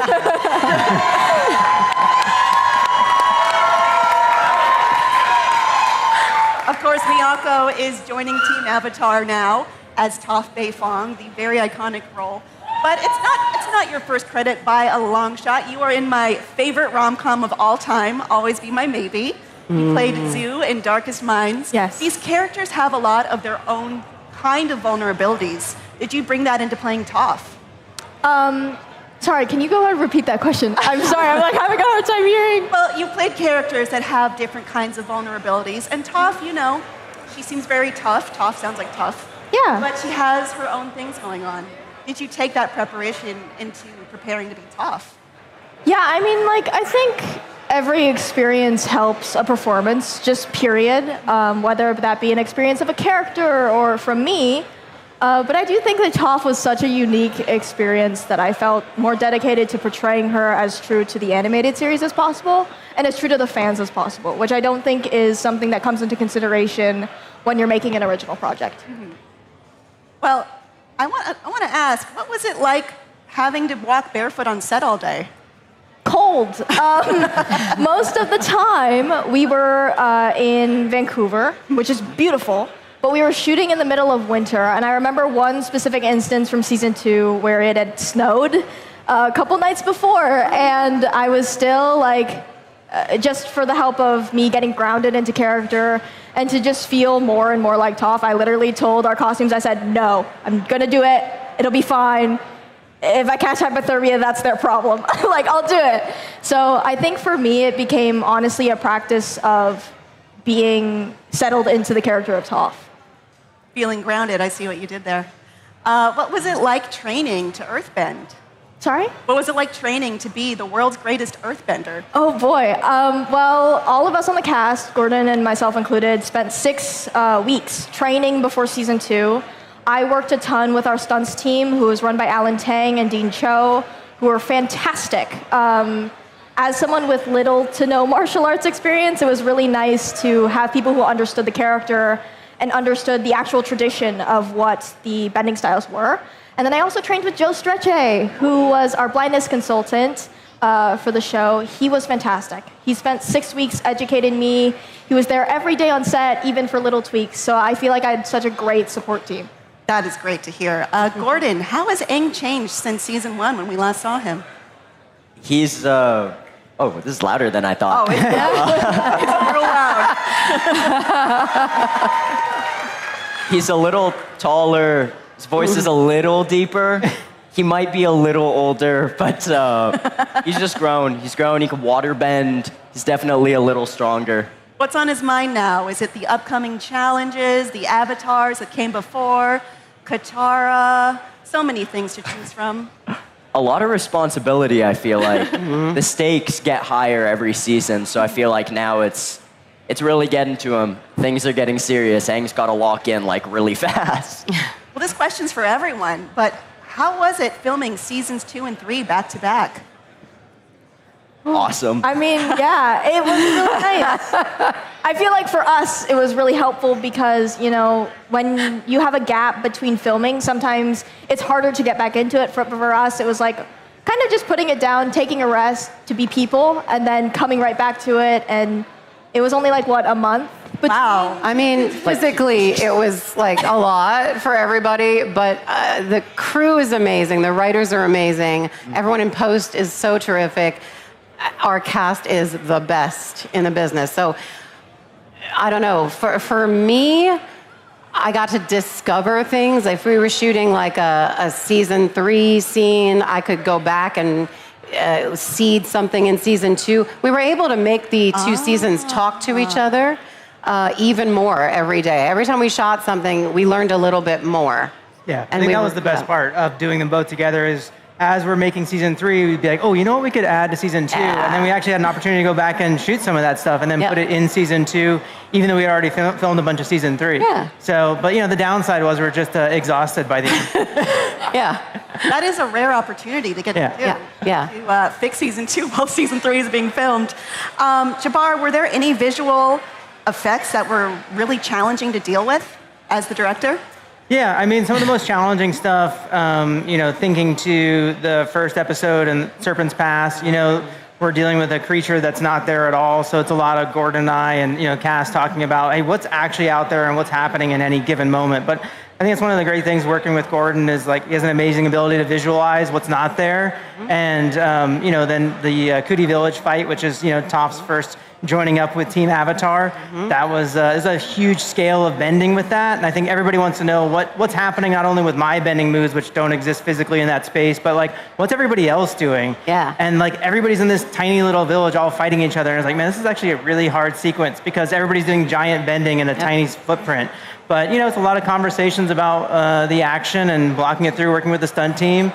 Of course, Miyako is joining Team Avatar now as Toph Bae Fong, the very iconic role. But it's not your first credit by a long shot. You are in my favorite rom-com of all time, Always Be My Maybe. You played Zhu in Darkest Minds. Yes. These characters have a lot of their own kind of vulnerabilities. Did you bring that into playing Toph? Sorry, can you go ahead and repeat that question? I'm sorry, I'm like having a hard time hearing. Well, you played characters that have different kinds of vulnerabilities, and Toph, you know, she seems very tough. Toph sounds like tough. Yeah. But she has her own things going on. Did you take that preparation into preparing to be Toph? Yeah, I mean, like, I think every experience helps a performance, just period, whether that be an experience of a character or from me. But I do think that Toph was such a unique experience that I felt more dedicated to portraying her as true to the animated series as possible and as true to the fans as possible, which I don't think is something that comes into consideration when you're making an original project. Mm-hmm. Well, I want to ask, what was it like having to walk barefoot on set all day? Cold. Most of the time, we were in Vancouver, which is beautiful. But we were shooting in the middle of winter, and I remember one specific instance from season 2 where it had snowed a couple nights before, and I was still like, just for the help of me getting grounded into character and to just feel more and more like Toph, I literally told our costumes, I said, no, I'm gonna do it, it'll be fine. If I catch hypothermia, that's their problem. Like, I'll do it. So I think for me, it became honestly a practice of being settled into the character of Toph. Feeling grounded, I see what you did there. What was it like training to earthbend? Sorry? What was it like training to be the world's greatest earthbender? Oh boy. Well, all of us on the cast, Gordon and myself included, spent 6 weeks training before season 2. I worked a ton with our stunts team, who was run by Alan Tang and Dean Cho, who were fantastic. As someone with little to no martial arts experience, it was really nice to have people who understood the character and understood the actual tradition of what the bending styles were. And then I also trained with Joe Strecce, who was our blindness consultant for the show. He was fantastic. He spent 6 weeks educating me. He was there every day on set, even for little tweaks. So I feel like I had such a great support team. That is great to hear. Gordon, how has Aang changed since season 1 when we last saw him? He's, oh, this is louder than I thought. Oh, it's real loud. He's a little taller. His voice is a little deeper. He might be a little older, but he's just grown. He's grown. He can water bend. He's definitely a little stronger. What's on his mind now? Is it the upcoming challenges, the avatars that came before, Katara? So many things to choose from. A lot of responsibility, I feel like. The stakes get higher every season, so I feel like now it's really getting to him. Things are getting serious. Aang's got to lock in like really fast. Well, this question's for everyone, but how was it filming seasons 2 and 3 back to back? Awesome. I mean, yeah, it was really nice. I feel like for us, it was really helpful because, you know, when you have a gap between filming, sometimes it's harder to get back into it. For us, it was like kind of just putting it down, taking a rest to be people, and then coming right back to it. And it was only like, what, a month? Wow. I mean, physically, it was like a lot for everybody, but the crew is amazing. The writers are amazing. Everyone in post is so terrific. Our cast is the best in the business. So, I don't know. For me, I got to discover things. If we were shooting like a season 3 scene, I could go back and seed something in season 2. We were able to make the 2 seasons talk to each other even more every day. Every time we shot something, we learned a little bit more. Yeah, I think that was the best part of doing them both together is as we're making season 3, we'd be like, oh, you know what we could add to season 2? And then we actually had an opportunity to go back and shoot some of that stuff and then put it in season 2, even though we had already filmed a bunch of season 3. Yeah. So, but you know, the downside was we're just exhausted by the end. Yeah. That is a rare opportunity to get to do. To fix season 2 while season 3 is being filmed. Jabbar, were there any visual effects that were really challenging to deal with as the director? Yeah, I mean, some of the most challenging stuff, you know, thinking to the first episode and Serpent's Pass, you know, we're dealing with a creature that's not there at all. So it's a lot of Gordon and I and, you know, Cass talking about, hey, what's actually out there and what's happening in any given moment. But I think it's one of the great things working with Gordon is like he has an amazing ability to visualize what's not there. And, you know, then the Kuti Village fight, which is, you know, Toph's first joining up with Team Avatar. That was is a huge scale of bending with that. And I think everybody wants to know what's happening not only with my bending moves, which don't exist physically in that space, but like what's everybody else doing? Yeah. And like everybody's in this tiny little village all fighting each other. And it's like, man, this is actually a really hard sequence because everybody's doing giant bending in a tiny footprint. But, you know, it's a lot of conversations about the action and blocking it through, working with the stunt team.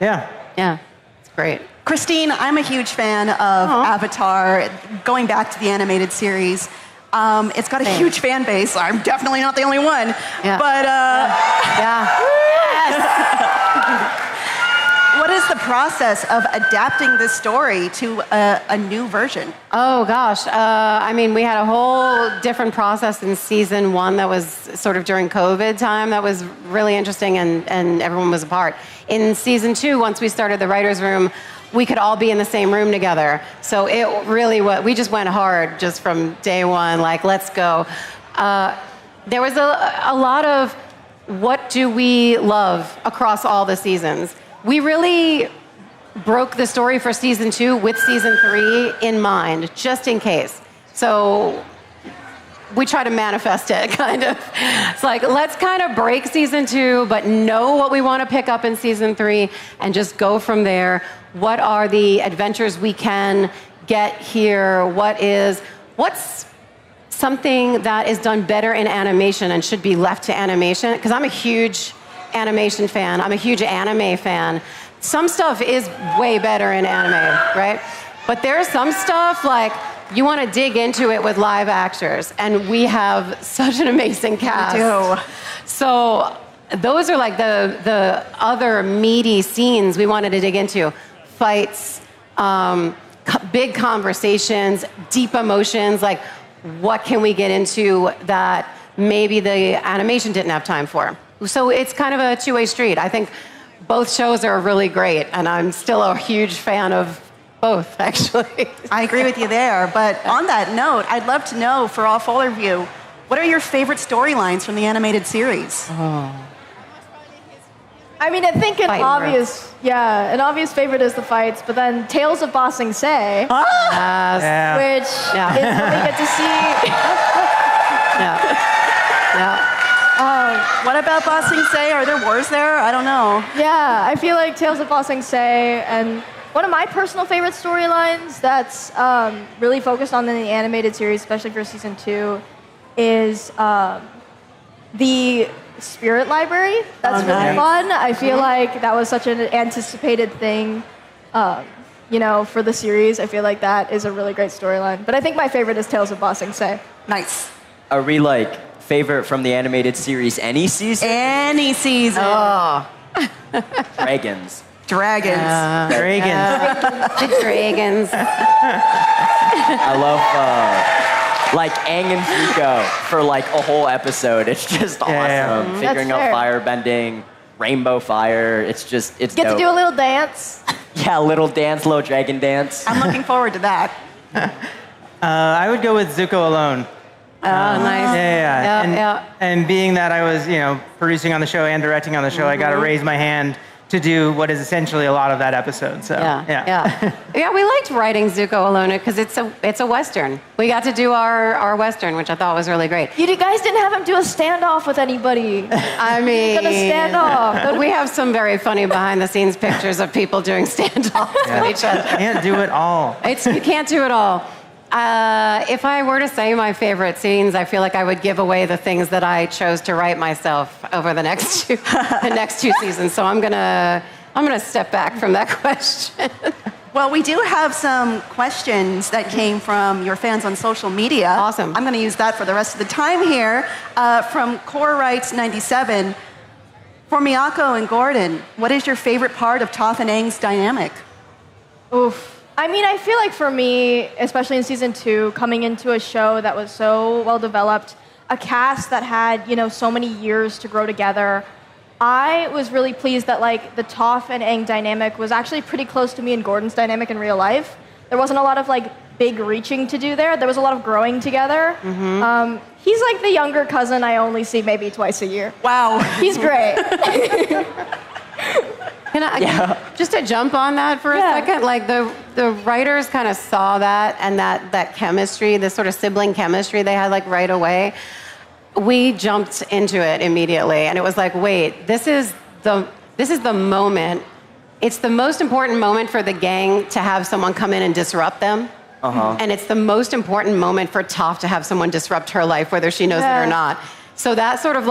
Yeah. Yeah, it's great. Christine, I'm a huge fan of Avatar, going back to the animated series. It's got a huge fan base. I'm definitely not the only one. Yeah. But, Yes. What is the process of adapting this story to a new version? Oh, gosh. I mean, we had a whole different process in season 1 that was sort of during COVID time. That was really interesting, and everyone was apart. In season 2, once we started the writer's room, we could all be in the same room together. So it really was, we just went hard just from day 1, like, let's go. There was a lot of what do we love across all the seasons. We really broke the story for season 2 with season 3 in mind, just in case. So we try to manifest it, kind of. It's like, let's kind of break season 2, but know what we want to pick up in season 3 and just go from there. What are the adventures we can get here? What's something that is done better in animation and should be left to animation? Because I'm a huge animation fan. I'm a huge anime fan. some stuff is way better in anime, right? But there's some stuff like you want to dig into it with live actors, and we have such an amazing cast. We do. So those are like the other meaty scenes we wanted to dig into. Fights, big conversations, deep emotions, like what can we get into that maybe the animation didn't have time for? So it's kind of a two-way street. I think both shows are really great, and I'm still a huge fan of both, actually. I agree with you there, but on that note, I'd love to know, for all four of you, what are your favorite storylines from the animated series? I mean, I think an obvious favorite is the fights, but then Tales of Ba Sing Se, which is what we get to see. What about Ba Sing Se? Are there wars there? I don't know. Yeah, I feel like Tales of Ba Sing Se, and one of my personal favorite storylines that's really focused on the animated series, especially for season 2, is the Spirit Library. That's really fun. I feel like that was such an anticipated thing, for the series. I feel like that is a really great storyline. But I think my favorite is Tales of Ba Sing Se. Nice. Are we favorite from the animated series any season? Any season. Oh. Dragons. Dragons. The dragons. I love Aang and Zuko for a whole episode. It's just awesome. Figuring out fire bending, rainbow fire. It's Get dope. to do a little dance. Yeah, a little dance, little dragon dance. I'm looking forward to that. I would go with Zuko alone. Oh, nice. And being that I was, producing on the show and directing on the show, I got to raise my hand to do what is essentially a lot of that episode. So yeah, we liked writing Zuko alone because it's a Western. We got to do our Western, which I thought was really great. You guys didn't have him do a standoff with anybody. I mean, gonna stand off. We have some very funny behind-the-scenes pictures of people doing standoffs with each other. You can't do it all. You can't do it all. If I were to say my favorite scenes, I feel like I would give away the things that I chose to write myself over the next two seasons. So I'm gonna step back from that question. Well, we do have some questions that came from your fans on social media. Awesome. I'm going to use that for the rest of the time here. From Core Rights 97, for Miyako and Gordon, what is your favorite part of Toph and Aang's dynamic? Oof. I mean, I feel like for me, especially in season 2, coming into a show that was so well developed, a cast that had, so many years to grow together, I was really pleased that the Toph and Aang dynamic was actually pretty close to me and Gordon's dynamic in real life. There wasn't a lot of big reaching to do there. There was a lot of growing together. Mm-hmm. He's like the younger cousin I only see maybe twice a year. Wow. He's great. Just to jump on that for a second, the writers kind of saw that and that chemistry, this sort of sibling chemistry they had right away. We jumped into it immediately, and it was wait, this is the moment. It's the most important moment for the gang to have someone come in and disrupt them. And it's the most important moment for Toph to have someone disrupt her life, whether she knows it or not. So that sort of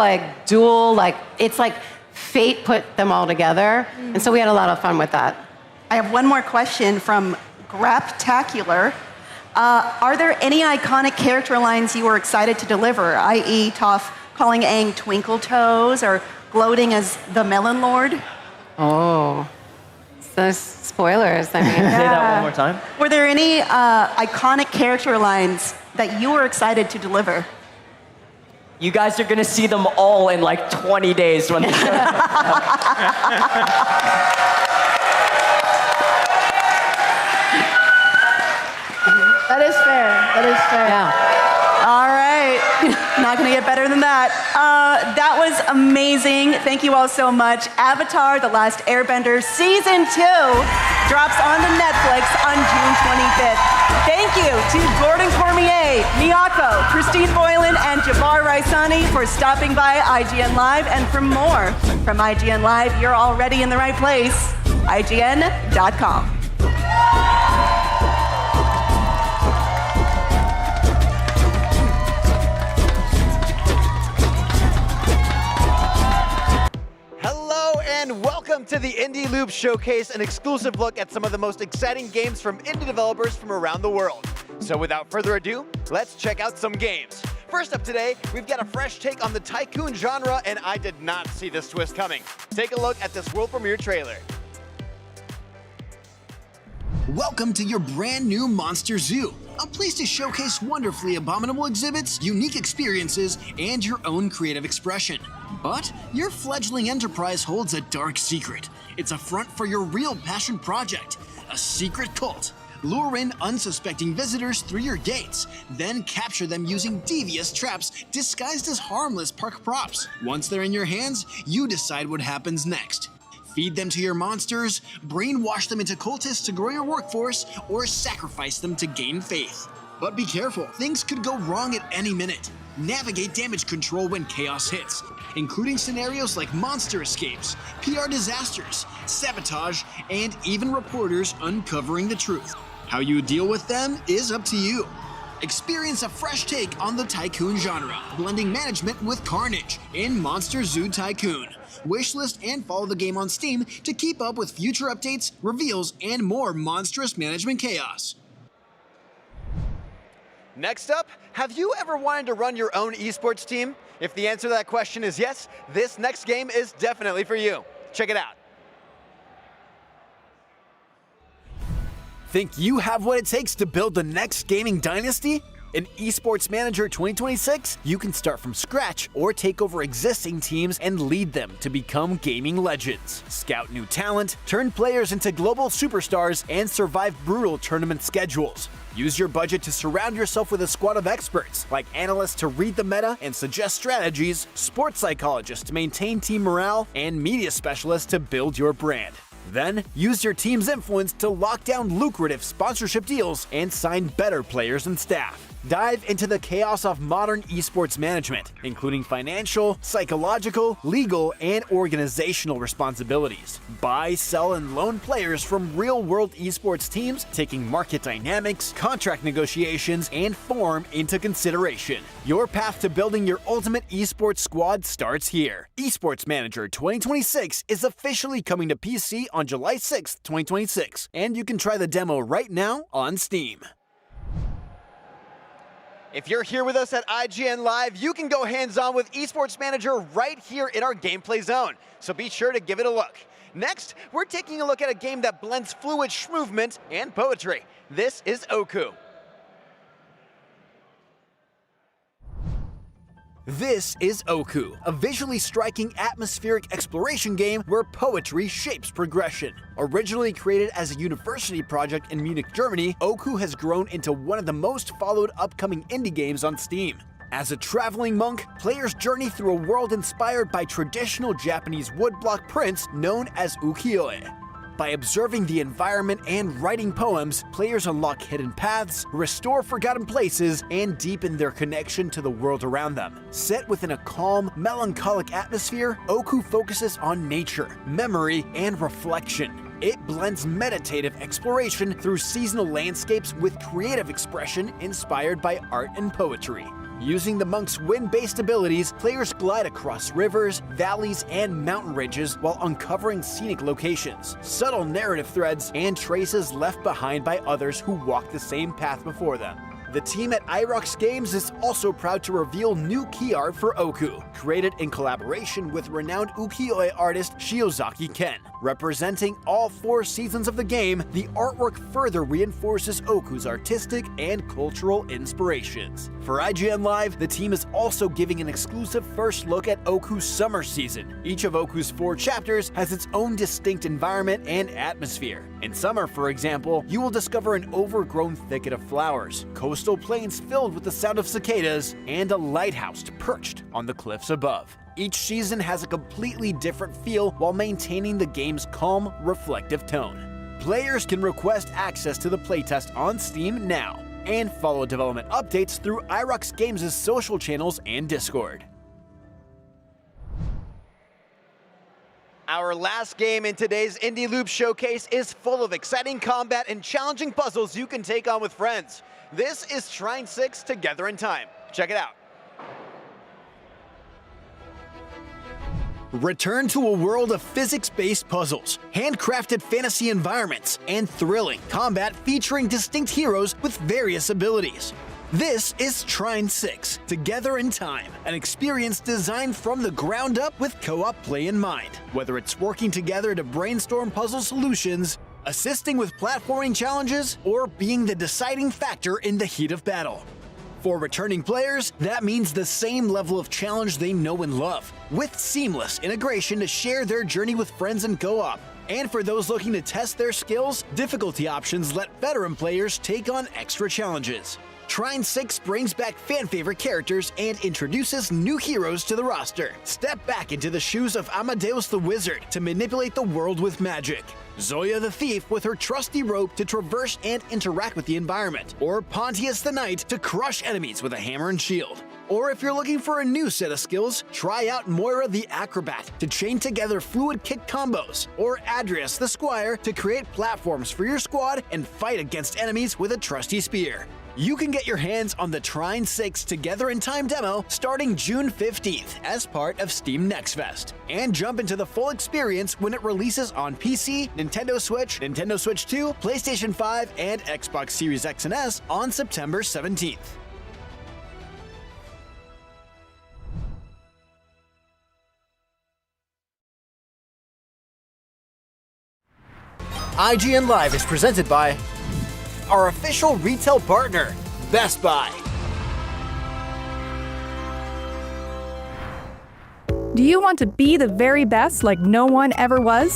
dual, it's fate put them all together. And so we had a lot of fun with that. I have one more question from Graptacular. Are there any iconic character lines you were excited to deliver, i.e. Toph calling Aang Twinkle Toes or gloating as the Melon Lord? Oh, those spoilers. I mean, Say that one more time. Were there any iconic character lines that you were excited to deliver? You guys are going to see them all in 20 days when the show comes out. That is fair. Yeah. All right. Not going to get better than that. That was amazing. Thank you all so much. Avatar: The Last Airbender Season 2 drops onto Netflix on June 25th. Thank you to Gordon Cormier, Miyako, Christine Boylan, and Jabbar Raisani for stopping by IGN Live. And for more from IGN Live, you're already in the right place. IGN.com. Welcome to the Indie Loop Showcase, an exclusive look at some of the most exciting games from indie developers from around the world. So without further ado, let's check out some games. First up today, we've got a fresh take on the tycoon genre, and I did not see this twist coming. Take a look at this world premiere trailer. Welcome to your brand new Monster Zoo, a place to showcase wonderfully abominable exhibits, unique experiences, and your own creative expression. But your fledgling enterprise holds a dark secret. It's a front for your real passion project, a secret cult. Lure in unsuspecting visitors through your gates, then capture them using devious traps disguised as harmless park props. Once they're in your hands, you decide what happens next. Feed them to your monsters, brainwash them into cultists to grow your workforce, or sacrifice them to gain faith. But be careful, things could go wrong at any minute. Navigate damage control when chaos hits, including scenarios like monster escapes, PR disasters, sabotage, and even reporters uncovering the truth. How you deal with them is up to you. Experience a fresh take on the tycoon genre, blending management with carnage in Monster Zoo Tycoon. Wishlist and follow the game on Steam to keep up with future updates, reveals, and more monstrous management chaos. Next up, have you ever wanted to run your own esports team? If the answer to that question is yes, this next game is definitely for you. Check it out. Think you have what it takes to build the next gaming dynasty? In Esports Manager 2026, you can start from scratch or take over existing teams and lead them to become gaming legends. Scout new talent, turn players into global superstars, and survive brutal tournament schedules. Use your budget to surround yourself with a squad of experts, like analysts to read the meta and suggest strategies, sports psychologists to maintain team morale, and media specialists to build your brand. Then, use your team's influence to lock down lucrative sponsorship deals and sign better players and staff. Dive into the chaos of modern esports management, including financial, psychological, legal, and organizational responsibilities. Buy, sell, and loan players from real-world esports teams, taking market dynamics, contract negotiations, and form into consideration. Your path to building your ultimate esports squad starts here. Esports Manager 2026 is officially coming to PC on July 6th, 2026, and you can try the demo right now on Steam. If you're here with us at IGN Live, you can go hands-on with Esports Manager right here in our gameplay zone, so be sure to give it a look. Next, we're taking a look at a game that blends fluid movement and poetry. This is Oku. This is Oku, a visually striking atmospheric exploration game where poetry shapes progression. Originally created as a university project in Munich, Germany, Oku has grown into one of the most followed upcoming indie games on Steam. As a traveling monk, players journey through a world inspired by traditional Japanese woodblock prints known as ukiyo-e. By observing the environment and writing poems, players unlock hidden paths, restore forgotten places, and deepen their connection to the world around them. Set within a calm, melancholic atmosphere, Oku focuses on nature, memory, and reflection. It blends meditative exploration through seasonal landscapes with creative expression inspired by art and poetry. Using the monk's wind-based abilities, players glide across rivers, valleys, and mountain ridges while uncovering scenic locations, subtle narrative threads, and traces left behind by others who walk the same path before them. The team at Irox Games is also proud to reveal new key art for Oku, created in collaboration with renowned ukiyo-e artist Shiozaki Ken. Representing all 4 seasons of the game, the artwork further reinforces Oku's artistic and cultural inspirations. For IGN Live, the team is also giving an exclusive first look at Oku's summer season. Each of Oku's 4 chapters has its own distinct environment and atmosphere. In summer, for example, you will discover an overgrown thicket of flowers, coastal plains filled with the sound of cicadas, and a lighthouse perched on the cliffs above. Each season has a completely different feel while maintaining the game's calm, reflective tone. Players can request access to the playtest on Steam now, and follow development updates through Irox Games' social channels and Discord. Our last game in today's Indie Loop Showcase is full of exciting combat and challenging puzzles you can take on with friends. This is Shrine 6 Together in Time. Check it out. Return to a world of physics-based puzzles, handcrafted fantasy environments, and thrilling combat featuring distinct heroes with various abilities. This is Trine 6, Together in Time, an experience designed from the ground up with co-op play in mind. Whether it's working together to brainstorm puzzle solutions, assisting with platforming challenges, or being the deciding factor in the heat of battle. For returning players, that means the same level of challenge they know and love, with seamless integration to share their journey with friends and co-op. And for those looking to test their skills, difficulty options let veteran players take on extra challenges. Trine 6 brings back fan-favorite characters and introduces new heroes to the roster. Step back into the shoes of Amadeus the Wizard to manipulate the world with magic. Zoya the Thief with her trusty rope to traverse and interact with the environment. Or Pontius the Knight to crush enemies with a hammer and shield. Or if you're looking for a new set of skills, try out Moira the Acrobat to chain together fluid kick combos. Or Adrius the Squire to create platforms for your squad and fight against enemies with a trusty spear. You can get your hands on the Trine 6 Together in Time demo starting June 15th as part of Steam Next Fest. And jump into the full experience when it releases on PC, Nintendo Switch, Nintendo Switch 2, PlayStation 5, and Xbox Series X and S on September 17th. IGN Live is presented by our official retail partner, Best Buy. Do you want to be the very best like no one ever was?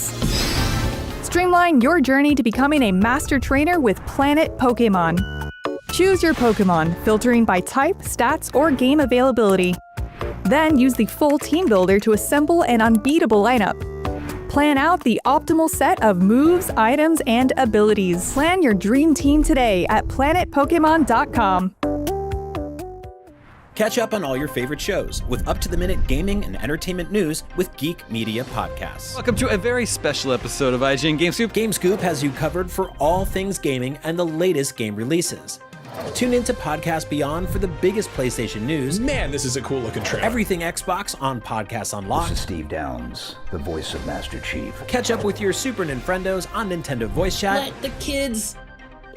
Streamline your journey to becoming a master trainer with Planet Pokemon. Choose your Pokemon, filtering by type, stats, or game availability. Then use the full team builder to assemble an unbeatable lineup. Plan out the optimal set of moves, items, and abilities. Plan your dream team today at planetpokemon.com. Catch up on all your favorite shows with up-to-the-minute gaming and entertainment news with Geek Media Podcasts. Welcome to a very special episode of IGN Game Scoop. Game Scoop has you covered for all things gaming and the latest game releases. Tune into Podcast Beyond for the biggest PlayStation news. Man, this is a cool looking trailer. Everything Xbox on Podcasts Unlocked. This is Steve Downs, the voice of Master Chief. Catch up with your Super Nintendos on Nintendo Voice Chat. Let the kids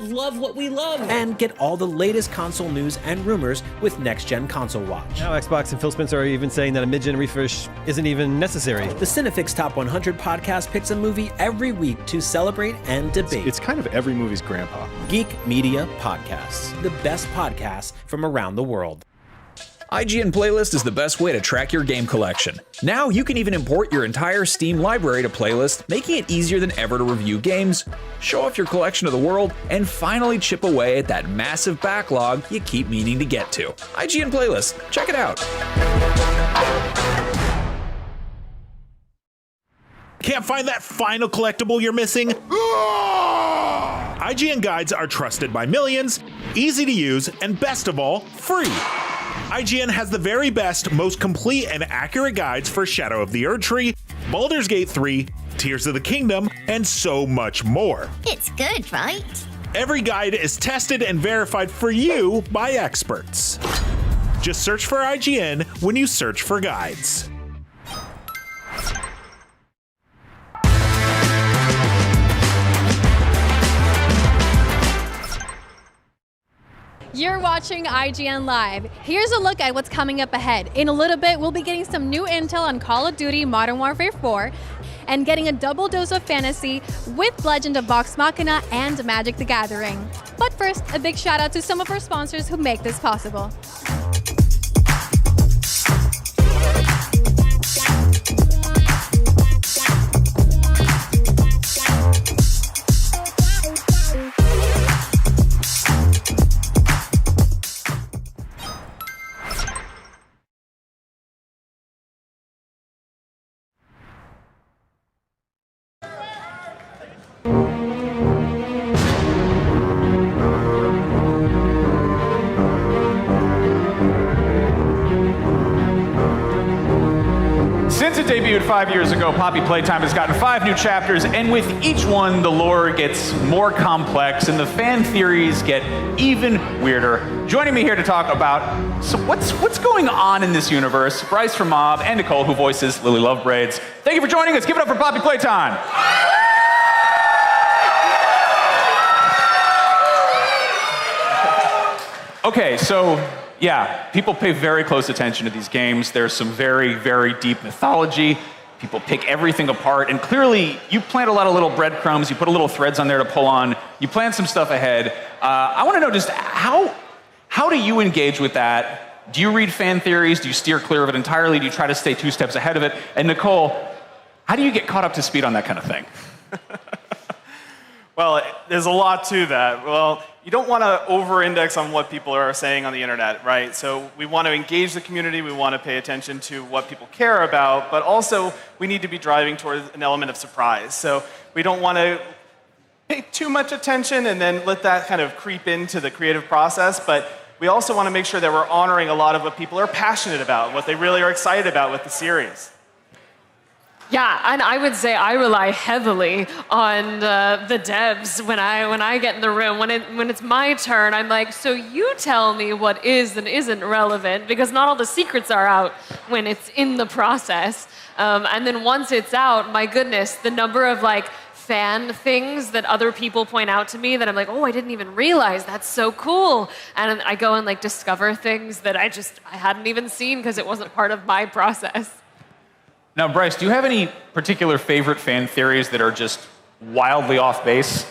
love what we love. And get all the latest console news and rumors with Next Gen Console Watch. Now Xbox and Phil Spencer are even saying that a mid-gen refresh isn't even necessary. The Cinefix Top 100 podcast picks a movie every week to celebrate and debate. It's kind of every movie's grandpa. Geek Media Podcasts, the best podcasts from around the world. IGN Playlist is the best way to track your game collection. Now you can even import your entire Steam library to Playlist, making it easier than ever to review games, show off your collection of the world, and finally chip away at that massive backlog you keep meaning to get to. IGN Playlist, check it out. Can't find that final collectible you're missing? IGN guides are trusted by millions, easy to use, and best of all, free. IGN has the very best, most complete and accurate guides for Shadow of the Erdtree, Baldur's Gate 3, Tears of the Kingdom, and so much more. It's good, right? Every guide is tested and verified for you by experts. Just search for IGN when you search for guides. You're watching IGN Live. Here's a look at what's coming up ahead. In a little bit, we'll be getting some new intel on Call of Duty Modern Warfare 4 and getting a double dose of fantasy with Legend of Vox Machina and Magic the Gathering. But first, a big shout out to some of our sponsors who make this possible. Since it debuted 5 years ago, Poppy Playtime has gotten 5 new chapters, and with each one, the lore gets more complex and the fan theories get even weirder. Joining me here to talk about what's going on in this universe, Bryce from Mob and Nicole, who voices Lily Lovebraids. Thank you for joining us. Give it up for Poppy Playtime. Okay, so yeah, people pay very close attention to these games. There's some very, very deep mythology. People pick everything apart, and clearly you plant a lot of little breadcrumbs, you put a little threads on there to pull on, you plan some stuff ahead. I want to know just how do you engage with that? Do you read fan theories? Do you steer clear of it entirely? Do you try to stay 2 steps ahead of it? And Nicole, how do you get caught up to speed on that kind of thing? Well, there's a lot to that. Well, you don't want to over-index on what people are saying on the internet, right? So we want to engage the community, we want to pay attention to what people care about, but also we need to be driving towards an element of surprise. So we don't want to pay too much attention and then let that kind of creep into the creative process, but we also want to make sure that we're honoring a lot of what people are passionate about, what they really are excited about with the series. Yeah, and I would say I rely heavily on the devs when I get in the room. When it's my turn, I'm like, so you tell me what is and isn't relevant, because not all the secrets are out when it's in the process. And then once it's out, my goodness, the number of like fan things that other people point out to me that I'm like, oh, I didn't even realize, that's so cool. And I go and like discover things that I hadn't even seen because it wasn't part of my process. Now, Bryce, do you have any particular favorite fan theories that are just wildly off base?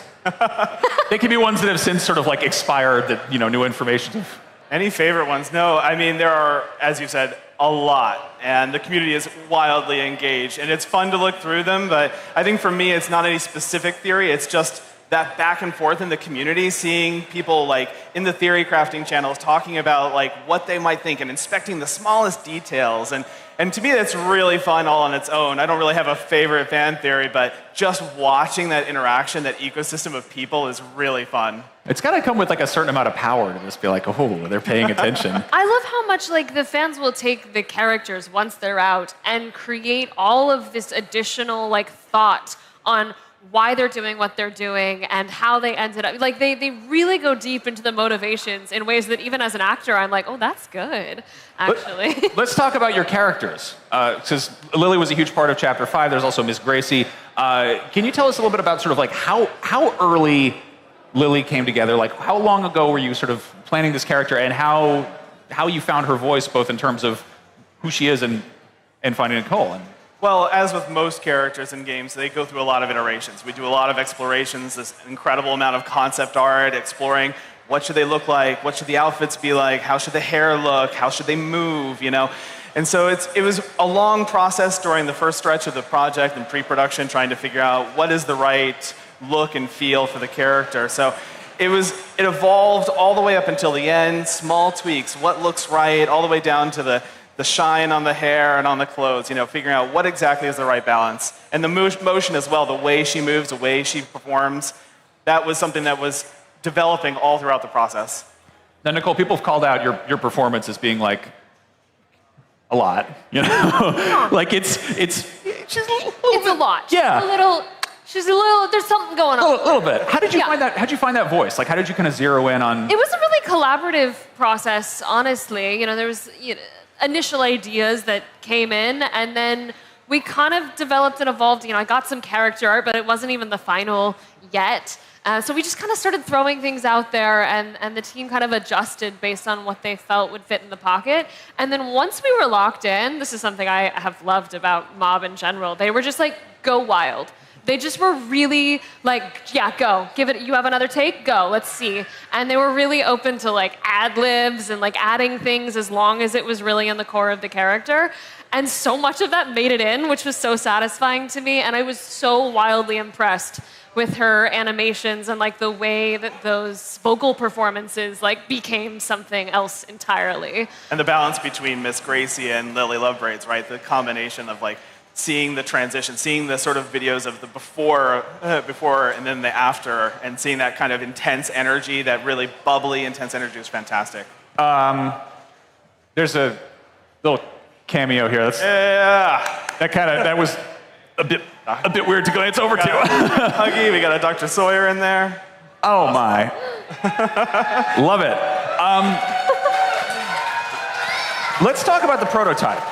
They can be ones that have since sort of like expired, that, you know, new information. Any favorite ones? No, I mean, there are, as you said, a lot, and the community is wildly engaged, and it's fun to look through them, but I think for me, it's not any specific theory, it's just that back and forth in the community, seeing people like in the theory crafting channels talking about like what they might think and inspecting the smallest details, and to me that's really fun all on its own. I don't really have a favorite fan theory, but just watching that interaction, that ecosystem of people is really fun. It's got to come with like a certain amount of power to just be like, oh, they're paying attention. I love how much like the fans will take the characters once they're out and create all of this additional like thought on why they're doing what they're doing and how they ended up. Like they really go deep into the motivations in ways that even as an actor, I'm like, oh, that's good, actually. Let's talk about your characters, because Lily was a huge part of Chapter 5. There's also Miss Gracie. Can you tell us a little bit about sort of like how early Lily came together? Like how long ago were you sort of planning this character, and how you found her voice, both in terms of who she is and finding Nicole? Well, as with most characters in games, they go through a lot of iterations. We do a lot of explorations, this incredible amount of concept art, exploring what should they look like, what should the outfits be like, how should the hair look, how should they move, you know? And so it was a long process during the first stretch of the project and pre-production, trying to figure out what is the right look and feel for the character. So it evolved all the way up until the end, small tweaks, what looks right, all the way down to the shine on the hair and on the clothes, you know, figuring out what exactly is the right balance. And the motion as well, the way she moves, the way she performs, that was something that was developing all throughout the process. Now, Nicole, people have called out your performance as being like a lot, you know? Like it's a lot. Yeah. She's a little, there's something going on. A little bit. How did you find that? How'd you find that voice? Like, how did you kind of zero in on? It was a really collaborative process, honestly. You know, there was initial ideas that came in, and then we kind of developed and evolved. You know, I got some character art, but it wasn't even the final yet. So we just kind of started throwing things out there, and the team kind of adjusted based on what they felt would fit in the pocket. And then once we were locked in, this is something I have loved about Mob in general, they were just like, go wild. They just were really like, yeah, go, give it, you have another take? Go, let's see. And they were really open to like ad-libs and like adding things as long as it was really in the core of the character. And so much of that made it in, which was so satisfying to me. And I was so wildly impressed with her animations and like the way that those vocal performances like became something else entirely. And the balance between Miss Gracie and Lily Lovebraids, right? The combination of like seeing the transition, seeing the sort of videos of the before and then the after, and seeing that kind of intense energy, that really bubbly, intense energy was fantastic. There's a little cameo here. Yeah. That was a bit weird to glance over to. Huggy, we got a Dr. Sawyer in there. Oh my. Love it. Let's talk about the prototype.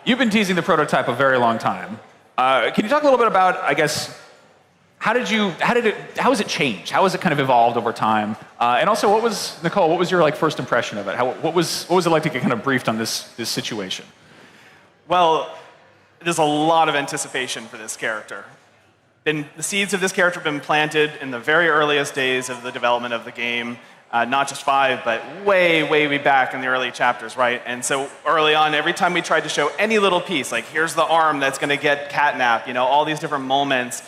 You've been teasing the prototype a very long time. Can you talk a little bit about, I guess, how has it changed? How has it kind of evolved over time? And also, Nicole, what was your first impression of it? What was it like to get kind of briefed on this situation? Well, there's a lot of anticipation for this character. The seeds of this character have been planted in the very earliest days of the development of the game. Not just 5, but way back in the early chapters, right? And so early on, every time we tried to show any little piece, like here's the arm that's going to get catnapped, all these different moments,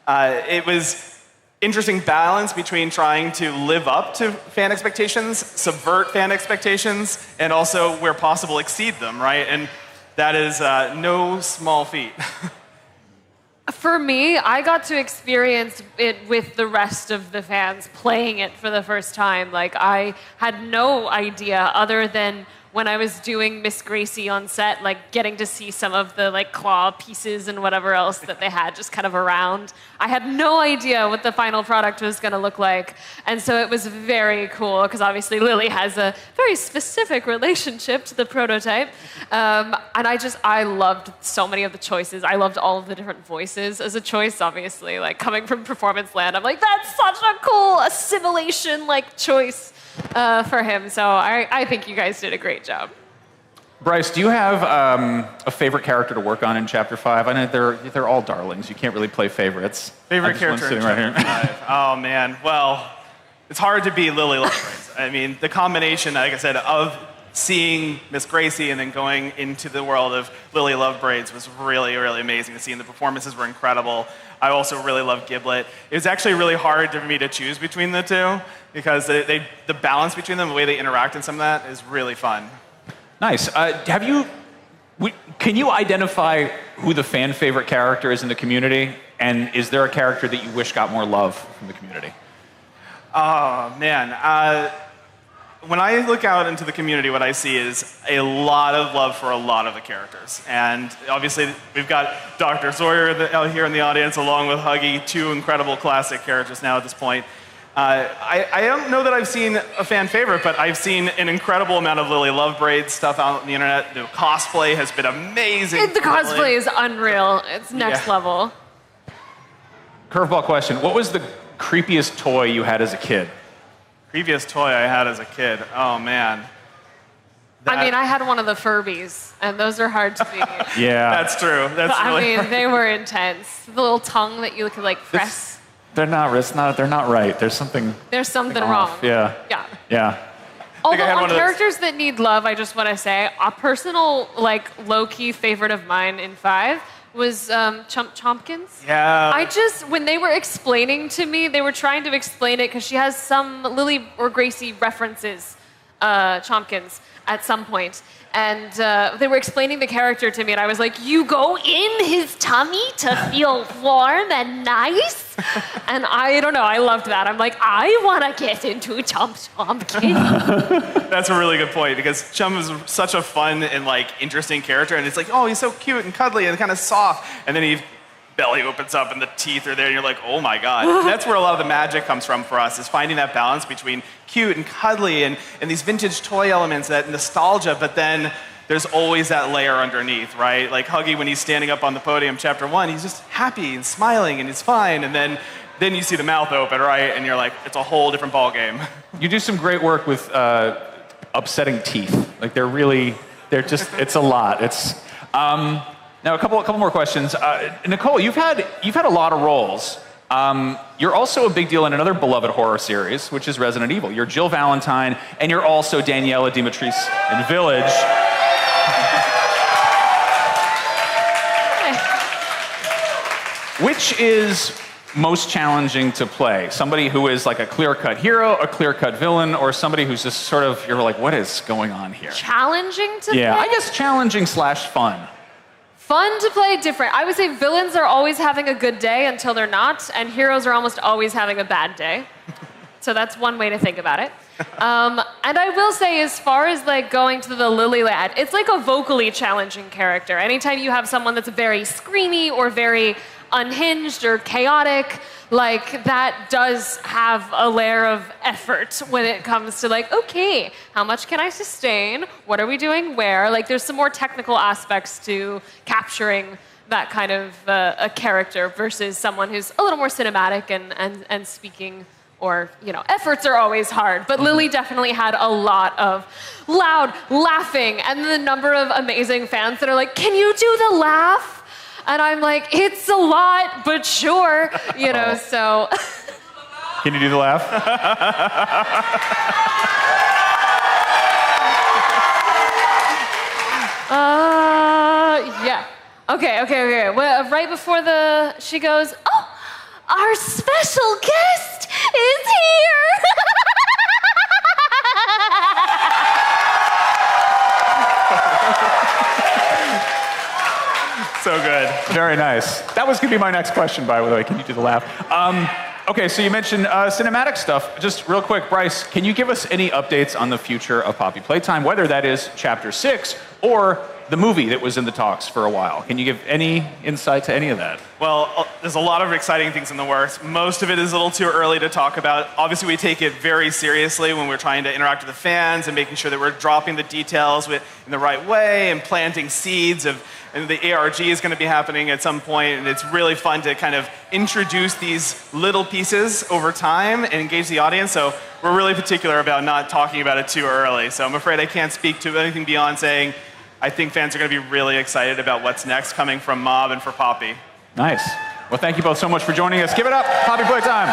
it was interesting balance between trying to live up to fan expectations, subvert fan expectations, and also, where possible, exceed them, right? And that is no small feat. For me, I got to experience it with the rest of the fans playing it for the first time. I had no idea other than when I was doing Miss Gracie on set, getting to see some of the claw pieces and whatever else that they had just kind of around. I had no idea what the final product was going to look like. And so it was very cool because obviously Lily has a very specific relationship to the prototype. And I loved so many of the choices. I loved all of the different voices as a choice, obviously. Coming from Performance Land, I'm like, that's such a cool assimilation choice. For him, so I think you guys did a great job. Bryce, do you have a favorite character to work on in Chapter 5? I know they're all darlings. You can't really play favorites. Favorite character in Chapter 5? Oh man, well, it's hard to beat Lily Lovegrace. I mean, the combination, like I said, of seeing Miss Gracie and then going into the world of Lily Lovebraids was really, really amazing to see, and the performances were incredible. I also really love Giblet. It was actually really hard for me to choose between the two because the balance between them, the way they interact and some of that is really fun. Nice. Can you identify who the fan favorite character is in the community? And is there a character that you wish got more love from the community? Oh, man. When I look out into the community, what I see is a lot of love for a lot of the characters. And obviously, we've got Dr. Sawyer out here in the audience, along with Huggy, 2 incredible classic characters now at this point. I don't know that I've seen a fan favorite, but I've seen an incredible amount of Lily Lovebraid stuff out on the internet. The cosplay has been amazing. The cosplay is unreal. It's next level. Curveball question. What was the creepiest toy you had as a kid? Creepiest toy I had as a kid? Oh, man. I had one of the Furbies, and those are hard to beat. Yeah. That's true. They were intense. The little tongue that you could press. They're not right. There's something wrong. Yeah. Although on characters that need love, I just want to say a personal low-key favorite of mine in 5 was Chompkins. Yeah. When they were explaining to me, they were trying to explain it because she has some Lily or Gracie references, Chompkins, at some point. And they were explaining the character to me, and I was like, you go in his tummy to feel warm and nice? And I don't know, I loved that. I'm like, I want to get into Chompkins. That's a really good point, because Chum is such a fun and interesting character, and it's like, oh, he's so cute and cuddly and kind of soft, and then he belly opens up and the teeth are there and you're like, oh my God. And that's where a lot of the magic comes from for us, is finding that balance between cute and cuddly and these vintage toy elements, that nostalgia, but then there's always that layer underneath, right? Like Huggy, when he's standing up on the podium, Chapter 1, he's just happy and smiling and it's fine, and then you see the mouth open, right? And you're like, it's a whole different ball game. You do some great work with upsetting teeth. It's a lot. Now, a couple more questions. Nicole, you've had a lot of roles. You're also a big deal in another beloved horror series, which is Resident Evil. You're Jill Valentine, and you're also Daniela Dimitris in Village. Which is most challenging to play? Somebody who is like a clear-cut hero, a clear-cut villain, or somebody who's just sort of, you're like, what is going on here? Challenging to play? Yeah, I guess challenging / fun. Fun to play, different. I would say villains are always having a good day until they're not, and heroes are almost always having a bad day. So that's one way to think about it. And I will say, as far as like going to the Lily Lad, it's like a vocally challenging character. Anytime you have someone that's very screamy or very unhinged or chaotic, like that does have a layer of effort when it comes to like, okay, how much can I sustain? What are we doing where? Like there's some more technical aspects to capturing that kind of a character versus someone who's a little more cinematic and speaking, or, you know, efforts are always hard. But Lily definitely had a lot of loud laughing and the number of amazing fans that are like, can you do the laugh? And I'm like, it's a lot, but sure, you know, so. Can you do the laugh? Yeah. Okay. Well, right before she goes, oh, our special guest is here. So good. Very nice. That was going to be my next question, by the way. Can you do the laugh? Okay, so you mentioned cinematic stuff. Just real quick, Bryce, can you give us any updates on the future of Poppy Playtime, whether that is Chapter 6 or the movie that was in the talks for a while? Can you give any insight to any of that? Well, there's a lot of exciting things in the works. Most of it is a little too early to talk about. Obviously, we take it very seriously when we're trying to interact with the fans and making sure that we're dropping the details in the right way and planting seeds of, and the ARG is going to be happening at some point, and it's really fun to kind of introduce these little pieces over time and engage the audience. So we're really particular about not talking about it too early. So I'm afraid I can't speak to anything beyond saying I think fans are going to be really excited about what's next coming from Mob and for Poppy. Nice. Well, thank you both so much for joining us. Give it up, Poppy Playtime.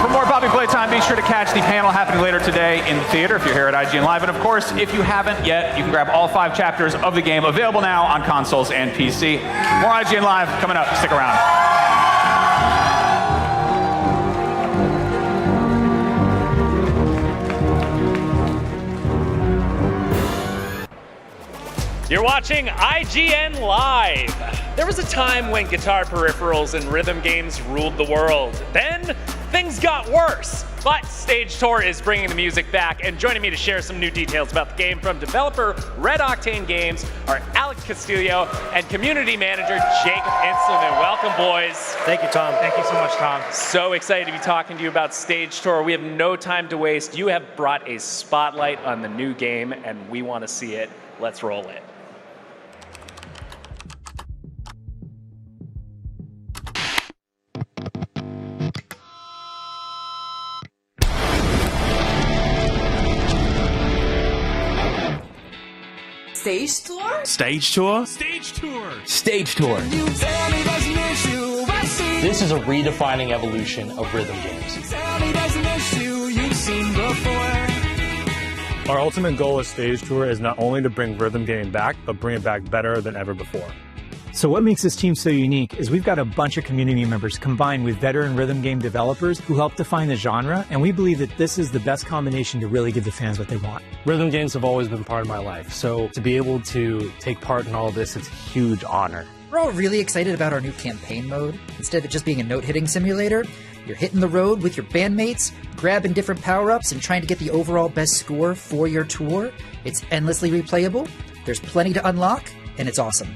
For more Poppy Playtime, be sure to catch the panel happening later today in the theater if you're here at IGN Live. And of course, if you haven't yet, you can grab all 5 chapters of the game available now on consoles and PC. More IGN Live coming up. Stick around. You're watching IGN Live. There was a time when guitar peripherals and rhythm games ruled the world. Then things got worse. But Stage Tour is bringing the music back, and joining me to share some new details about the game from developer Red Octane Games are Alex Castillo and community manager Jake Inselman. Welcome, boys. Thank you, Tom. Thank you so much, Tom. So excited to be talking to you about Stage Tour. We have no time to waste. You have brought a spotlight on the new game, and we want to see it. Let's roll it. Stage tour? Stage tour? Stage tour! Stage tour. This is a redefining evolution of rhythm games. Our ultimate goal with Stage Tour is not only to bring rhythm gaming back, but bring it back better than ever before. So what makes this team so unique is we've got a bunch of community members combined with veteran rhythm game developers who help define the genre, and we believe that this is the best combination to really give the fans what they want. Rhythm games have always been part of my life, so to be able to take part in all of this, it's a huge honor. We're all really excited about our new campaign mode. Instead of it just being a note-hitting simulator, you're hitting the road with your bandmates, grabbing different power-ups, and trying to get the overall best score for your tour. It's endlessly replayable, there's plenty to unlock, and it's awesome.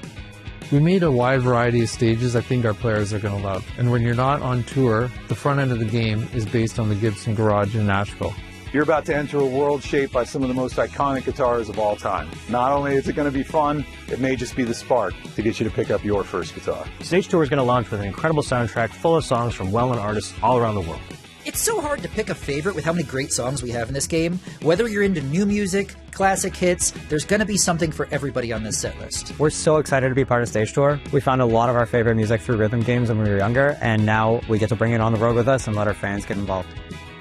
We made a wide variety of stages I think our players are going to love. And when you're not on tour, the front end of the game is based on the Gibson Garage in Nashville. You're about to enter a world shaped by some of the most iconic guitars of all time. Not only is it going to be fun, it may just be the spark to get you to pick up your first guitar. Stage Tour is going to launch with an incredible soundtrack full of songs from well-known artists all around the world. It's so hard to pick a favorite with how many great songs we have in this game. Whether you're into new music, classic hits, there's going to be something for everybody on this set list. We're so excited to be part of Stage Tour. We found a lot of our favorite music through rhythm games when we were younger, and now we get to bring it on the road with us and let our fans get involved.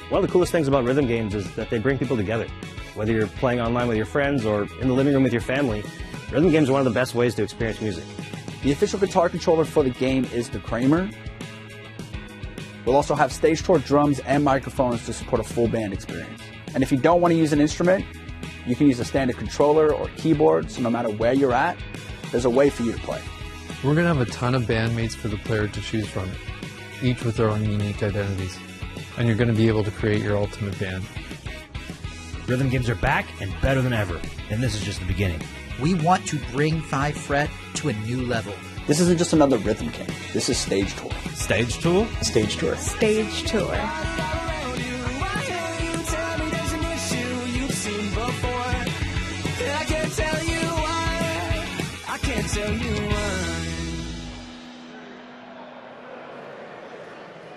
One of the coolest things about rhythm games is that they bring people together. Whether you're playing online with your friends or in the living room with your family, rhythm games are one of the best ways to experience music. The official guitar controller for the game is the Kramer. We'll also have Stage Tour drums and microphones to support a full band experience. And if you don't want to use an instrument, you can use a standard controller or keyboard, so no matter where you're at, there's a way for you to play. We're going to have a ton of bandmates for the player to choose from, each with their own unique identities. and you're going to be able to create your ultimate band. Rhythm games are back and better than ever, and this is just the beginning. We want to bring 5 Fret to a new level. This isn't just another rhythm game. This is Stage Tour. Stage Tour? Stage Tour. Stage Tour.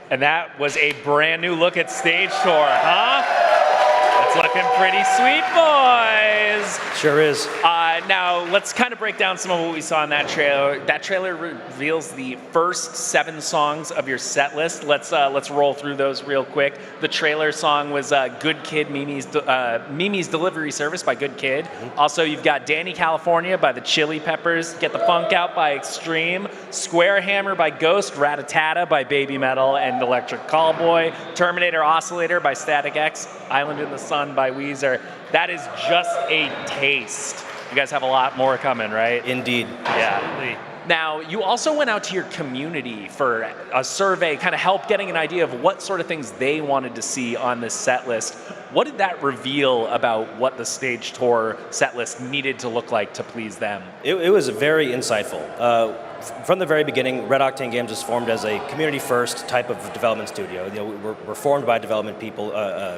And that was a brand new look at Stage Tour, huh? It's looking pretty sweet, boys. Sure is. Now, let's kind of break down some of what we saw in that trailer. That trailer reveals the first 7 songs of your set list. Let's roll through those real quick. The trailer song was Good Kid, Mimi's Delivery Service by Good Kid. Mm-hmm. Also, you've got Danny California by the Chili Peppers, Get the Funk Out by Extreme, Square Hammer by Ghost, Rat-a-Tata by Baby Metal and Electric Callboy, Terminator Oscillator by Static X, Island in the Sun by Weezer. That is just a taste. You guys have a lot more coming, right? Indeed. Yeah. Absolutely. Now, you also went out to your community for a survey, kind of help getting an idea of what sort of things they wanted to see on this set list. What did that reveal about what the Stage Tour set list needed to look like to please them? It was very insightful. From the very beginning, Red Octane Games was formed as a community-first type of development studio. You know, we're formed by development people,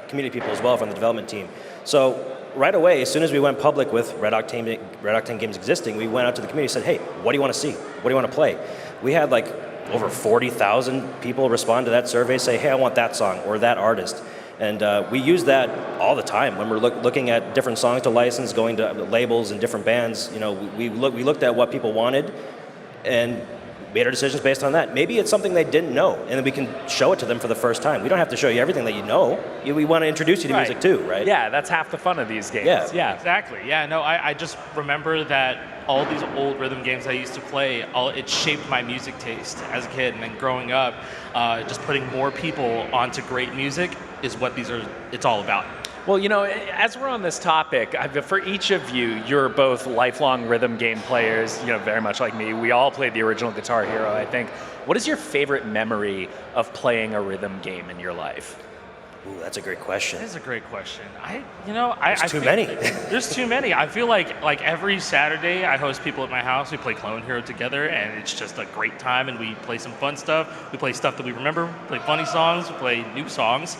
community people as well from the development team. So right away, as soon as we went public with Red Octane Games existing, we went out to the community and said, hey, what do you want to see? What do you want to play? We had like over 40,000 people respond to that survey, say, hey, I want that song or that artist. And we use that all the time when we're looking at different songs to license, going to labels and different bands. You know, we looked at what people wanted and made our decisions based on that. Maybe it's something they didn't know, and then we can show it to them for the first time. We don't have to show you everything that you know. We want to introduce you to music too, right? Yeah, that's half the fun of these games. Yeah. Exactly. Yeah, no, I just remember that all these old rhythm games I used to play, it shaped my music taste as a kid, and then growing up, just putting more people onto great music is what it's all about. Well, you know, as we're on this topic, for each of you, you're both lifelong rhythm game players, you know, very much like me. We all played the original Guitar Hero, I think. What is your favorite memory of playing a rhythm game in your life? Ooh, that's a great question. That is a great question. There's too many. There's too many. I feel like every Saturday I host people at my house. We play Clone Hero together, and it's just a great time, and we play some fun stuff. We play stuff that we remember, we play funny songs, we play new songs.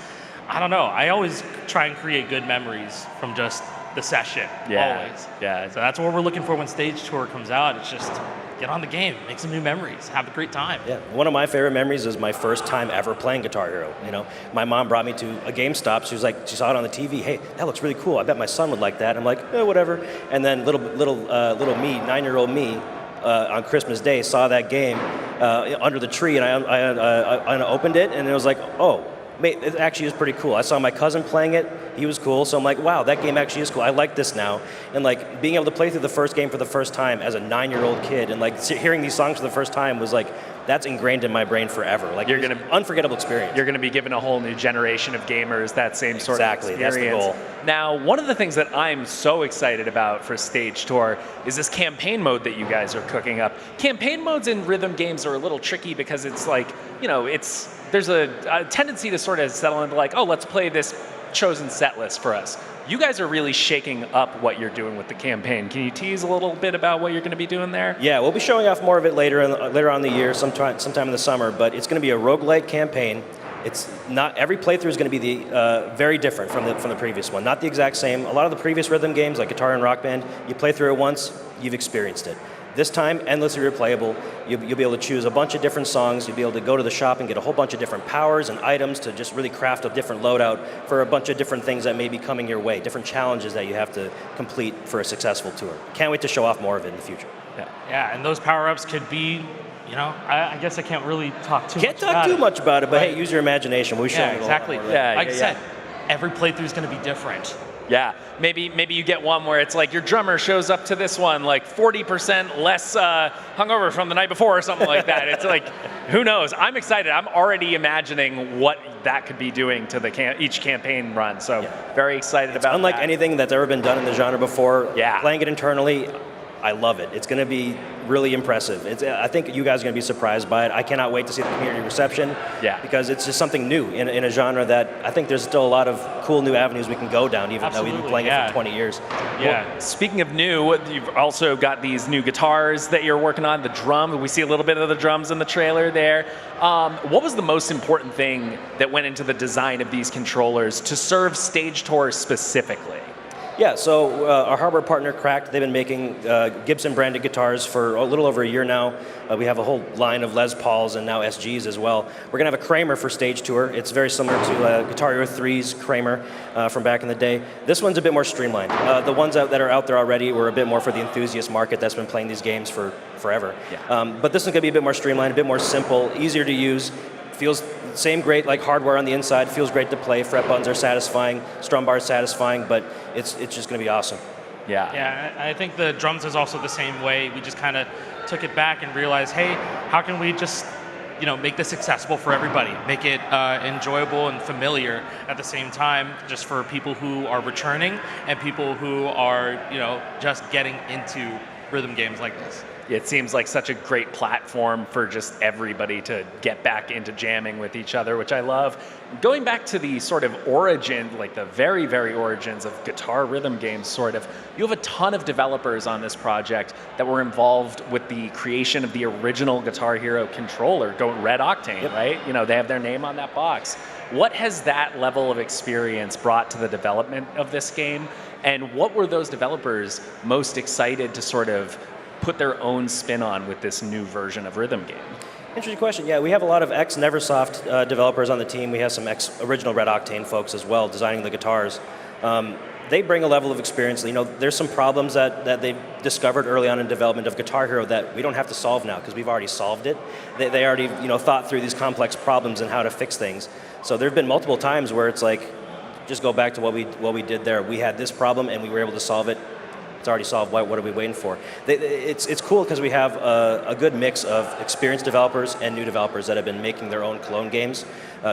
I don't know. I always try and create good memories from just the session. Always. Yeah. So that's what we're looking for when Stage Tour comes out. It's just get on the game, make some new memories, have a great time. Yeah. One of my favorite memories is my first time ever playing Guitar Hero. You know, my mom brought me to a GameStop. She was like, she saw it on the TV. Hey, that looks really cool. I bet my son would like that. I'm like, whatever. And then little me, 9-year-old me, on Christmas Day saw that game under the tree, and I opened it, and it was like, oh. Mate, it actually is pretty cool. I saw my cousin playing it. He was cool. So I'm like, wow, that game actually is cool. I like this now. And like being able to play through the first game for the first time as a 9-year-old kid and like hearing these songs for the first time was like, that's ingrained in my brain forever. Like you're gonna unforgettable experience. You're gonna be giving a whole new generation of gamers that same sort of experience. Exactly, that's the goal. Now, one of the things that I'm so excited about for Stage Tour is this campaign mode that you guys are cooking up. Campaign modes in rhythm games are a little tricky because it's like, you know, there's a tendency to sort of settle into like, oh, let's play this chosen set list for us. You guys are really shaking up what you're doing with the campaign. Can you tease a little bit about what you're going to be doing there? Yeah, we'll be showing off more of it later on in the year, sometime in the summer. But it's going to be a roguelike campaign. It's not every playthrough is going to be very different from the previous one. Not the exact same. A lot of the previous rhythm games, like Guitar and Rock Band, you play through it once, you've experienced it. This time, endlessly replayable. You'll be able to choose a bunch of different songs. You'll be able to go to the shop and get a whole bunch of different powers and items to just really craft a different loadout for a bunch of different things that may be coming your way, different challenges that you have to complete for a successful tour. Can't wait to show off more of it in the future. Yeah, and those power-ups could be, you know, I guess I can't really talk too much about it, but hey, use your imagination. We'll show you exactly. A lot more of Like I said, every playthrough is going to be different. Yeah, maybe you get one where it's like your drummer shows up to this one like 40% less hungover from the night before or something like that. It's like, who knows? I'm excited. I'm already imagining what that could be doing to each campaign run. So very excited about unlike that. anything that's ever been done in the genre before. Yeah. Playing it internally, I love it. It's going to be really impressive. I think you guys are going to be surprised by it. I cannot wait to see the community reception. Yeah. Because it's just something new in a genre that I think there's still a lot of cool new avenues we can go down, even though we've been playing it for 20 years. Yeah. Well, speaking of new, you've also got these new guitars that you're working on, the drum. We see a little bit of the drums in the trailer there. What was the most important thing that went into the design of these controllers to serve Stage Tour specifically? Yeah, so our hardware partner, Cracked, they've been making Gibson-branded guitars for a little over a year now. We have a whole line of Les Pauls and now SGs as well. We're going to have a Kramer for Stage Tour. It's very similar to Guitar Hero 3's Kramer from back in the day. This one's a bit more streamlined. The ones that are out there already were a bit more for the enthusiast market that's been playing these games for forever. Yeah. But this one's going to be a bit more streamlined, a bit more simple, easier to use. Feels same great like hardware on the inside, feels great to play, fret buttons are satisfying, strum bar is satisfying, but it's just going to be awesome. Yeah. Yeah, I think the drums is also the same way. We just kind of took it back and realized, hey, how can we just make this accessible for everybody, make it enjoyable and familiar at the same time, just for people who are returning and people who are just getting into rhythm games like this. It seems like such a great platform for just everybody to get back into jamming with each other, which I love. Going back to the sort of origin, like the very, very origins of guitar rhythm games, sort of, you have a ton of developers on this project that were involved with the creation of the original Guitar Hero controller, Red Octane, right? They have their name on that box. What has that level of experience brought to the development of this game? And what were those developers most excited to sort of put their own spin on with this new version of Rhythm Game? Interesting question. Yeah, we have a lot of ex-Neversoft developers on the team. We have some ex-original Red Octane folks as well designing the guitars. They bring a level of experience. There's some problems that they've discovered early on in development of Guitar Hero that we don't have to solve now because we've already solved it. They already thought through these complex problems and how to fix things. So there have been multiple times where it's like, just go back to what we did there. We had this problem and we were able to solve it. It's already solved. What are we waiting for? It's cool because we have a good mix of experienced developers and new developers that have been making their own clone games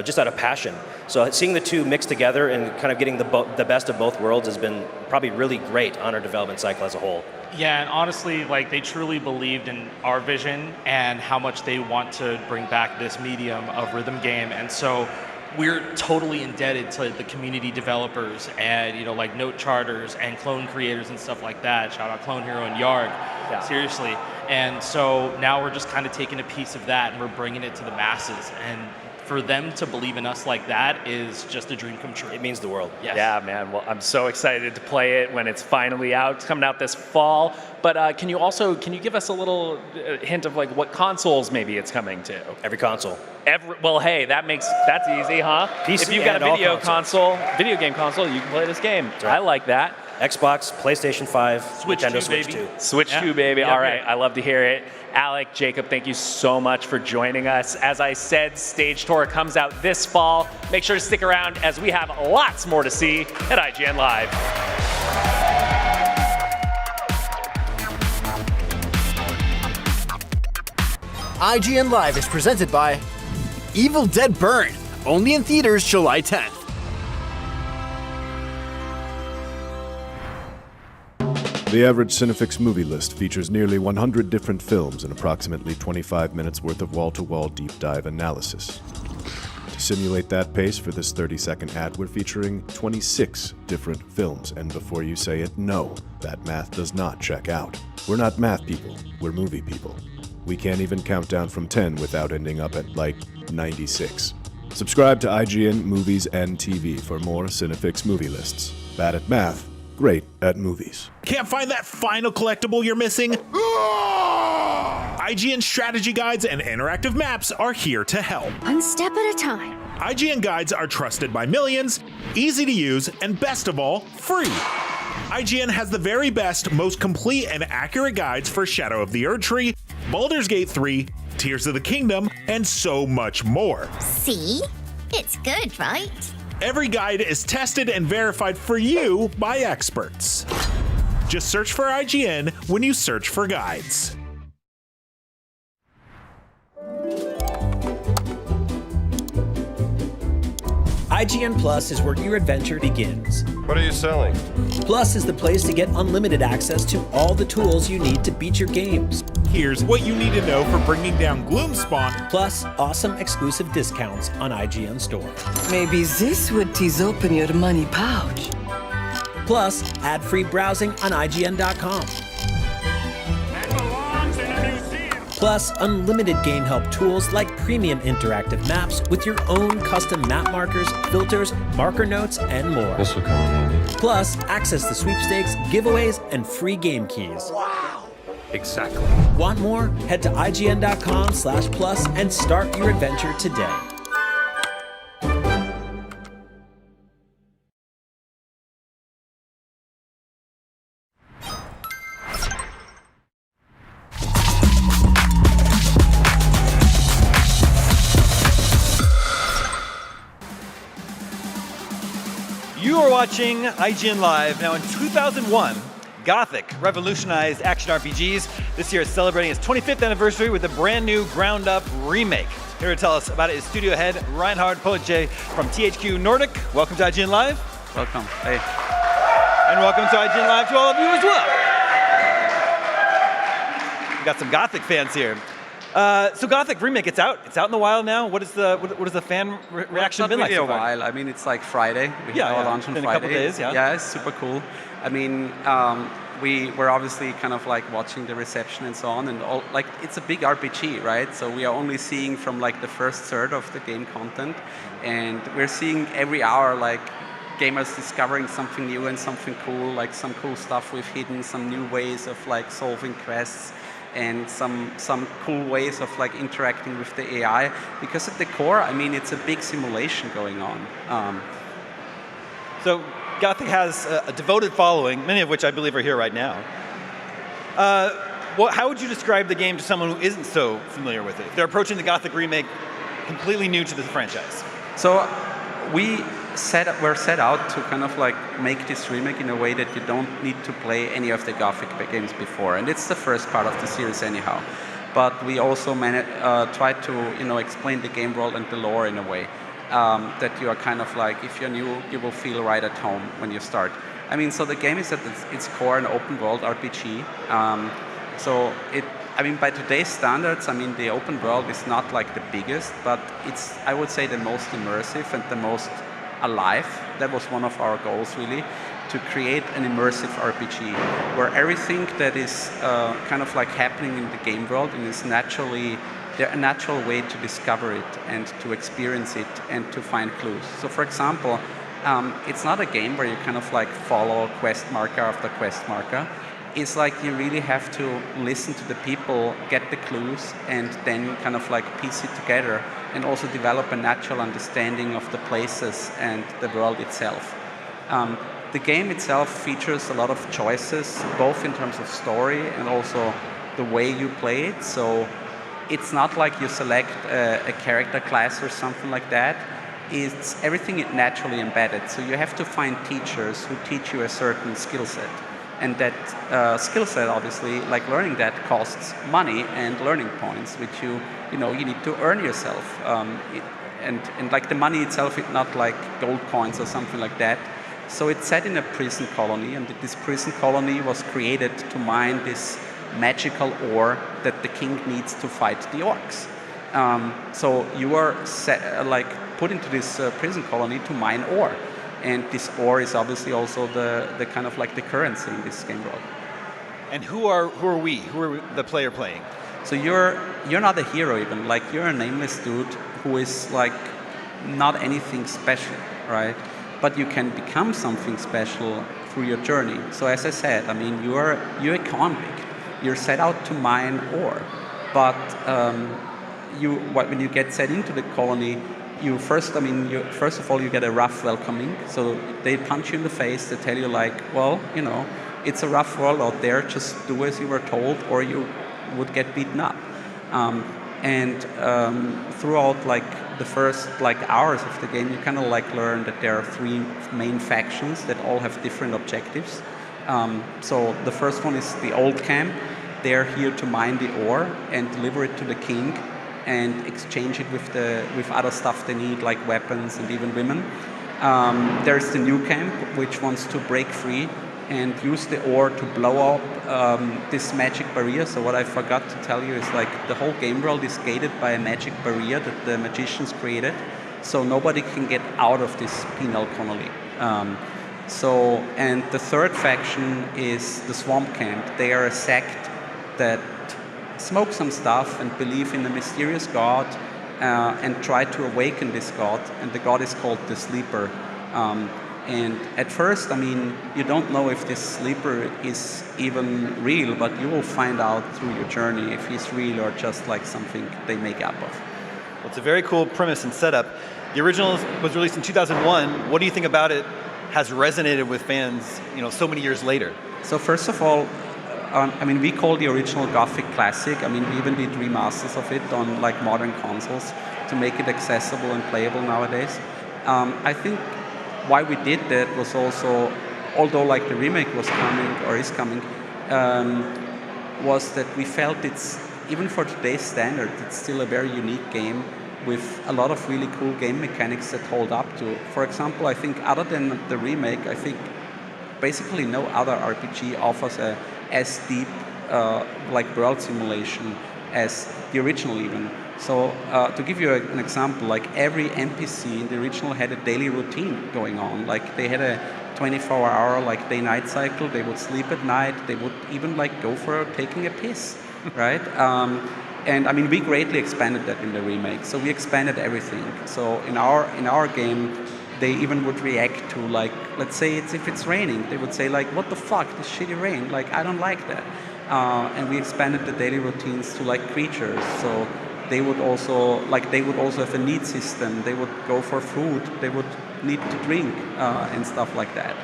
just out of passion. So seeing the two mixed together and kind of getting the best of both worlds has been probably really great on our development cycle as a whole. Yeah, and honestly, they truly believed in our vision and how much they want to bring back this medium of rhythm game. And so we're totally indebted to the community developers and Note Charters and clone creators and stuff like that. Shout out Clone Hero and Yarg, seriously. And so now we're just kind of taking a piece of that and we're bringing it to the masses. And for them to believe in us like that is just a dream come true. It means the world. Yes. Yeah, man. Well, I'm so excited to play it when it's finally out. It's coming out this fall. But can you give us a little hint of what consoles maybe it's coming to? Every console. Well, hey, that's easy, huh? PC if you've got a video game console, you can play this game. Right. I like that. Xbox, PlayStation 5, Switch Nintendo 2, Switch baby. 2. Switch 2, baby. All right, I love to hear it. Alec, Jacob, thank you so much for joining us. As I said, Stage Tour comes out this fall. Make sure to stick around as we have lots more to see at IGN Live. IGN Live is presented by Evil Dead Burn, only in theaters July 10th. The average Cinefix movie list features nearly 100 different films and approximately 25 minutes worth of wall-to-wall deep dive analysis. To simulate that pace for this 30-second ad, we're featuring 26 different films, and before you say it, no, that math does not check out. We're not math people, we're movie people. We can't even count down from 10 without ending up at, 96. Subscribe to IGN Movies and TV for more Cinefix movie lists. Bad at math, great at movies. Can't find that final collectible you're missing? IGN strategy guides and interactive maps are here to help. One step at a time. IGN guides are trusted by millions, easy to use, and best of all, free. IGN has the very best, most complete and accurate guides for Shadow of the Erdtree, Baldur's Gate 3, Tears of the Kingdom, and so much more. See? It's good, right? Every guide is tested and verified for you by experts. Just search for IGN when you search for guides. IGN Plus is where your adventure begins. What are you selling? Plus is the place to get unlimited access to all the tools you need to beat your games. Here's what you need to know for bringing down Gloomspawn. Plus, awesome exclusive discounts on IGN Store. Maybe this would tease open your money pouch. Plus, ad-free browsing on IGN.com. Plus, unlimited game help tools like premium interactive maps with your own custom map markers, filters, marker notes, and more. This will come in handy. Plus, access to sweepstakes, giveaways, and free game keys. Wow! Exactly. Want more? Head to IGN.com/plus and start your adventure today. You are watching IGN Live. Now in 2001, Gothic revolutionized action RPGs. This year it's celebrating its 25th anniversary with a brand new ground-up remake. Here to tell us about it is studio head Reinhard Police from THQ Nordic. Welcome to IGN Live. Welcome. Hey. And welcome to IGN Live to all of you as well. We got some Gothic fans here. So Gothic remake, it's out in the wild now. What is the fan reaction been like so far? It's not really a while. I mean, it's like Friday. We had our launch on been Friday. A couple days, yeah. Yeah, it's super cool. I mean, we were obviously kind of like watching the reception and so on, and all, like it's a big RPG, right? So we are only seeing from like the first third of the game content, and we're seeing every hour like gamers discovering something new and something cool, like some cool stuff we've hidden, some new ways of like solving quests, and some cool ways of like interacting with the AI. Because at the core, I mean, it's a big simulation going on. So Gothic has a devoted following, many of which I believe are here right now. How would you describe the game to someone who isn't so familiar with it? They're approaching the Gothic remake completely new to the franchise. So we're set out to kind of like make this remake in a way that you don't need to play any of the Gothic games before, and it's the first part of the series anyhow. But we also try to explain the game world and the lore in a way that you are kind of like, if you're new, you will feel right at home when you start. I mean, so the game is at its core an open world RPG. I mean, by today's standards, I mean, the open world is not like the biggest, but it's, I would say, the most immersive and the most alive. That was one of our goals, really, to create an immersive RPG where everything that is kind of like happening in the game world and is a natural way to discover it and to experience it and to find clues. So, for example, it's not a game where you kind of like follow quest marker after quest marker. It's like you really have to listen to the people, get the clues, and then kind of like piece it together and also develop a natural understanding of the places and the world itself. The game itself features a lot of choices, both in terms of story and also the way you play it. So it's not like you select a character class or something like that. It's everything naturally embedded. So you have to find teachers who teach you a certain skill set. And that skill set, obviously, like learning that costs money and learning points, which you need to earn yourself. And like the money itself, it's not like gold coins or something like that. So it's set in a prison colony, and this prison colony was created to mine this magical ore that the king needs to fight the orcs. So you are put into this prison colony to mine ore. And this ore is obviously also the kind of like the currency in this game world. And who are we? Who are the player playing? So you're not a hero even. Like you're a nameless dude who is like not anything special, right? But you can become something special through your journey. So as I said, I mean you're a convict. You're set out to mine ore, but when you get set into the colony. First of all, you get a rough welcoming. So they punch you in the face. They tell you like, well, it's a rough world out there. Just do as you were told, or you would get beaten up. Throughout like the first like hours of the game, you kind of like learn that there are 3 main factions that all have different objectives. So the first one is the old camp. They're here to mine the ore and deliver it to the king. and exchange it with other stuff they need, like weapons and even women. There's the new camp, which wants to break free and use the ore to blow up this magic barrier. So what I forgot to tell you is like the whole game world is gated by a magic barrier that the magicians created, so nobody can get out of this penal colony. And the third faction is the Swamp Camp. They are a sect that smoke some stuff and believe in a mysterious god and try to awaken this god, and the god is called the Sleeper. And at first, I mean, you don't know if this Sleeper is even real, but you will find out through your journey if he's real or just like something they make up of. Well, it's a very cool premise and setup. The original was released in 2001. What do you think about it has resonated with fans, so many years later? So first of all, I mean, we call the original Gothic classic. I mean, we even did remasters of it on like modern consoles to make it accessible and playable nowadays. I think why we did that was also, although like the remake was coming or is coming, was that we felt it's, even for today's standard, it's still a very unique game with a lot of really cool game mechanics that hold up to. For example, I think other than the remake, I think basically no other RPG offers as deep like world simulation as the original even. So to give you an example, like every NPC in the original had a daily routine going on. Like they had a 24-hour like day-night cycle. They would sleep at night. They would even like go for taking a piss, right? And I mean, we greatly expanded that in the remake. So we expanded everything. So in our game, they even would react to like, let's say if it's raining, they would say like, what the fuck, this shitty rain, like I don't like that. And we expanded the daily routines to like creatures. So they would also have a need system. They would go for food. They would need to drink and stuff like that.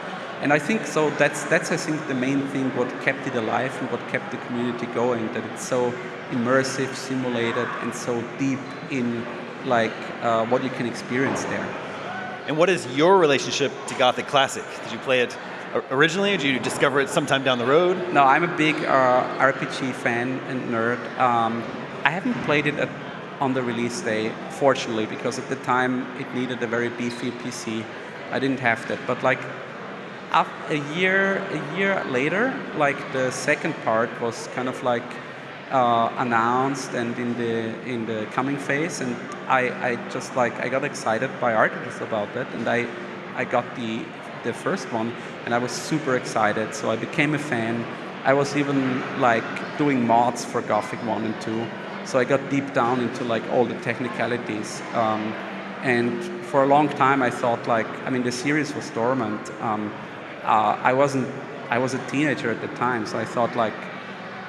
And I think so. That's I think the main thing what kept it alive and what kept the community going. That it's so immersive, simulated, and so deep in like what you can experience there. And what is your relationship to Gothic Classic? Did you play it originally, or did you discover it sometime down the road? No, I'm a big RPG fan and nerd. I haven't played it on the release day, fortunately, because at the time it needed a very beefy PC. I didn't have that, but like a year later, like the second part was kind of like announced and in the coming phase, and I just like I got excited by articles about that, and I got the first one, and I was super excited. So I became a fan. I was even like doing mods for Gothic 1 and 2. So I got deep down into like all the technicalities. And for a long time I thought like, I mean, the series was dormant. I was a teenager at the time, so I thought like,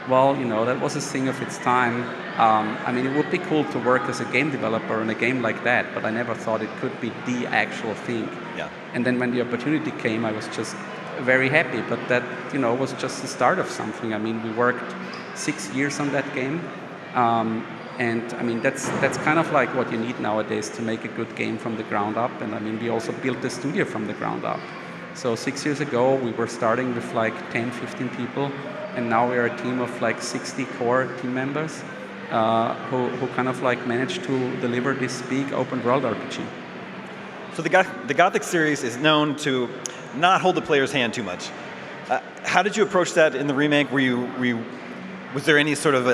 well, that was a thing of its time. I mean, it would be cool to work as a game developer in a game like that, but I never thought it could be the actual thing. Yeah. And then when the opportunity came, I was just very happy, but that, was just the start of something. I mean, we worked 6 years on that game. And I mean, that's kind of like what you need nowadays to make a good game from the ground up. And I mean, we also built the studio from the ground up. So 6 years ago, we were starting with like 10, 15 people. And now we are a team of like 60 core team members who kind of like managed to deliver this big open world RPG. So the Gothic series is known to not hold the player's hand too much. How did you approach that in the remake? Was there any sort of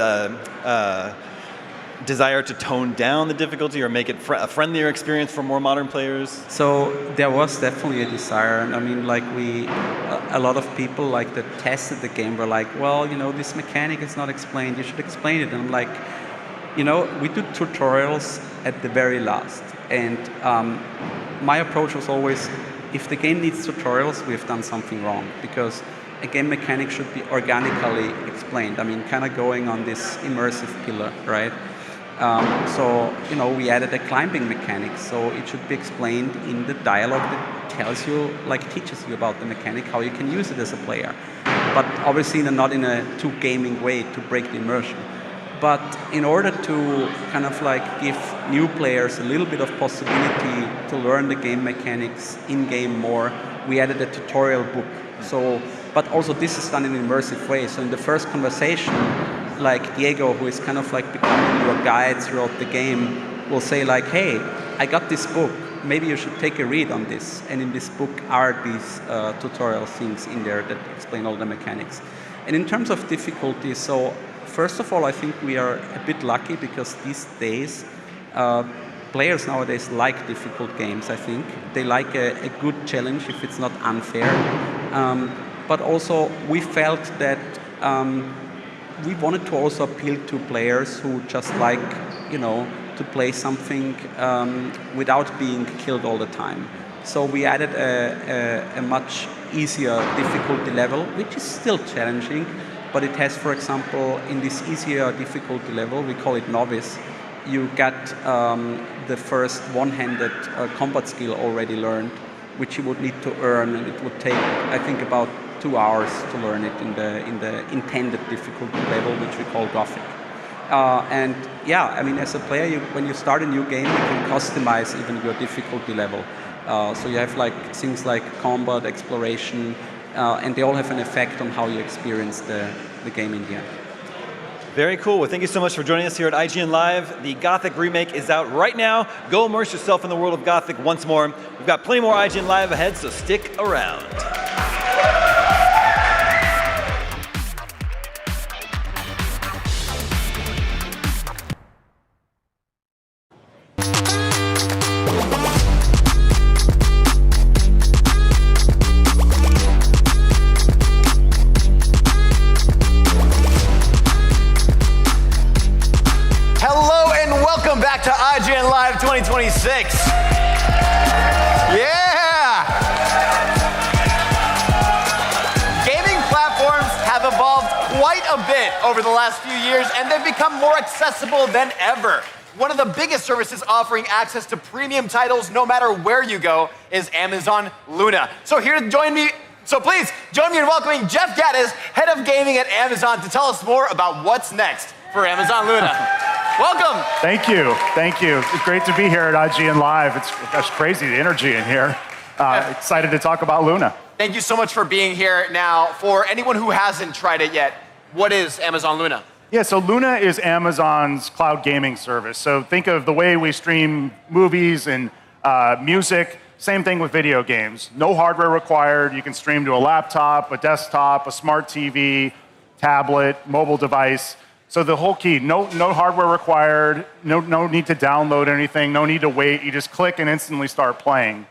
desire to tone down the difficulty or make it a friendlier experience for more modern players? So there was definitely a desire, and I mean, like a lot of people like that tested the game were like, well, this mechanic is not explained. You should explain it. And I'm like, we do tutorials at the very last, and my approach was always, if the game needs tutorials, we've done something wrong, because a game mechanic should be organically explained. I mean, kind of going on this immersive pillar, right? So, we added a climbing mechanic, so it should be explained in the dialogue that tells you, like teaches you about the mechanic, how you can use it as a player. But obviously not in a too gaming way to break the immersion. But in order to kind of like give new players a little bit of possibility to learn the game mechanics in-game more, we added a tutorial book. So, but also this is done in an immersive way. So in the first conversation, like Diego, who is kind of like becoming your guide throughout the game, will say like, hey, I got this book, maybe you should take a read on this. And in this book are these tutorial things in there that explain all the mechanics. And in terms of difficulty, so first of all, I think we are a bit lucky because these days, players nowadays like difficult games, I think. They like a good challenge if it's not unfair. But also, we felt that we wanted to also appeal to players who just like, to play something without being killed all the time. So we added a much easier difficulty level, which is still challenging, but it has, for example, in this easier difficulty level, we call it Novice, you get the first one-handed combat skill already learned, which you would need to earn, and it would take, I think, about 2 hours to learn it in the intended difficulty level, which we call Gothic. And yeah, I mean, as a player, when you start a new game, you can customize even your difficulty level. So you have like things like combat, exploration, and they all have an effect on how you experience the game in the end. Very cool. Well, thank you so much for joining us here at IGN Live. The Gothic remake is out right now. Go immerse yourself in the world of Gothic once more. We've got plenty more IGN Live ahead, so stick around. Back to IGN Live 2026. Yeah! Gaming platforms have evolved quite a bit over the last few years, and they've become more accessible than ever. One of the biggest services offering access to premium titles no matter where you go is Amazon Luna. So please join me in welcoming Jeff Gaddis, head of gaming at Amazon, to tell us more about what's next for Amazon Luna. Welcome. Thank you. It's great to be here at IGN Live. That's crazy, the energy in here. Excited to talk about Luna. Thank you so much for being here. Now, for anyone who hasn't tried it yet, what is Amazon Luna? Yeah, so Luna is Amazon's cloud gaming service. So think of the way we stream movies and music. Same thing with video games. No hardware required. You can stream to a laptop, a desktop, a smart TV, tablet, mobile device. So the whole key, no hardware required, no need to download anything, no need to wait. You just click and instantly start playing.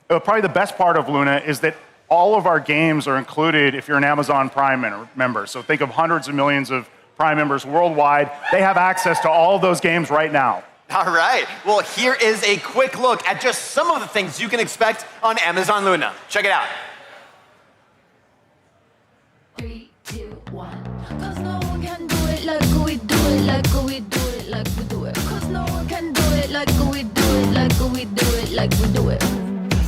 Probably the best part of Luna is that all of our games are included if you're an Amazon Prime member. So think of hundreds of millions of Prime members worldwide. They have access to all of those games right now. All right. Well, here is a quick look at just some of the things you can expect on Amazon Luna. Check it out. 3, 2, 1. Cause no one can do it like we do it, like we do it, like we do it. Cause no one can do it like we do it, like we do it, like we do it.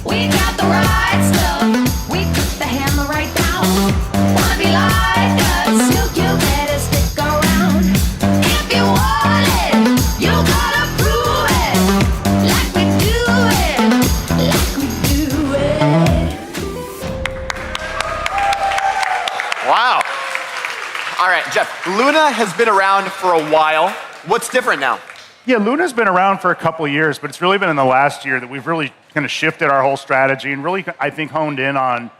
We got the right stuff. We put the hammer right down. Wanna be like us? You better stick around. If you want it, you gotta prove it. Like we do it, like we do it. Wow. All right, Jeff, Luna has been around for a while. What's different now? Yeah, Luna's been around for a couple of years, but it's really been in the last year that we've really kind of shifted our whole strategy and really, I think, honed in on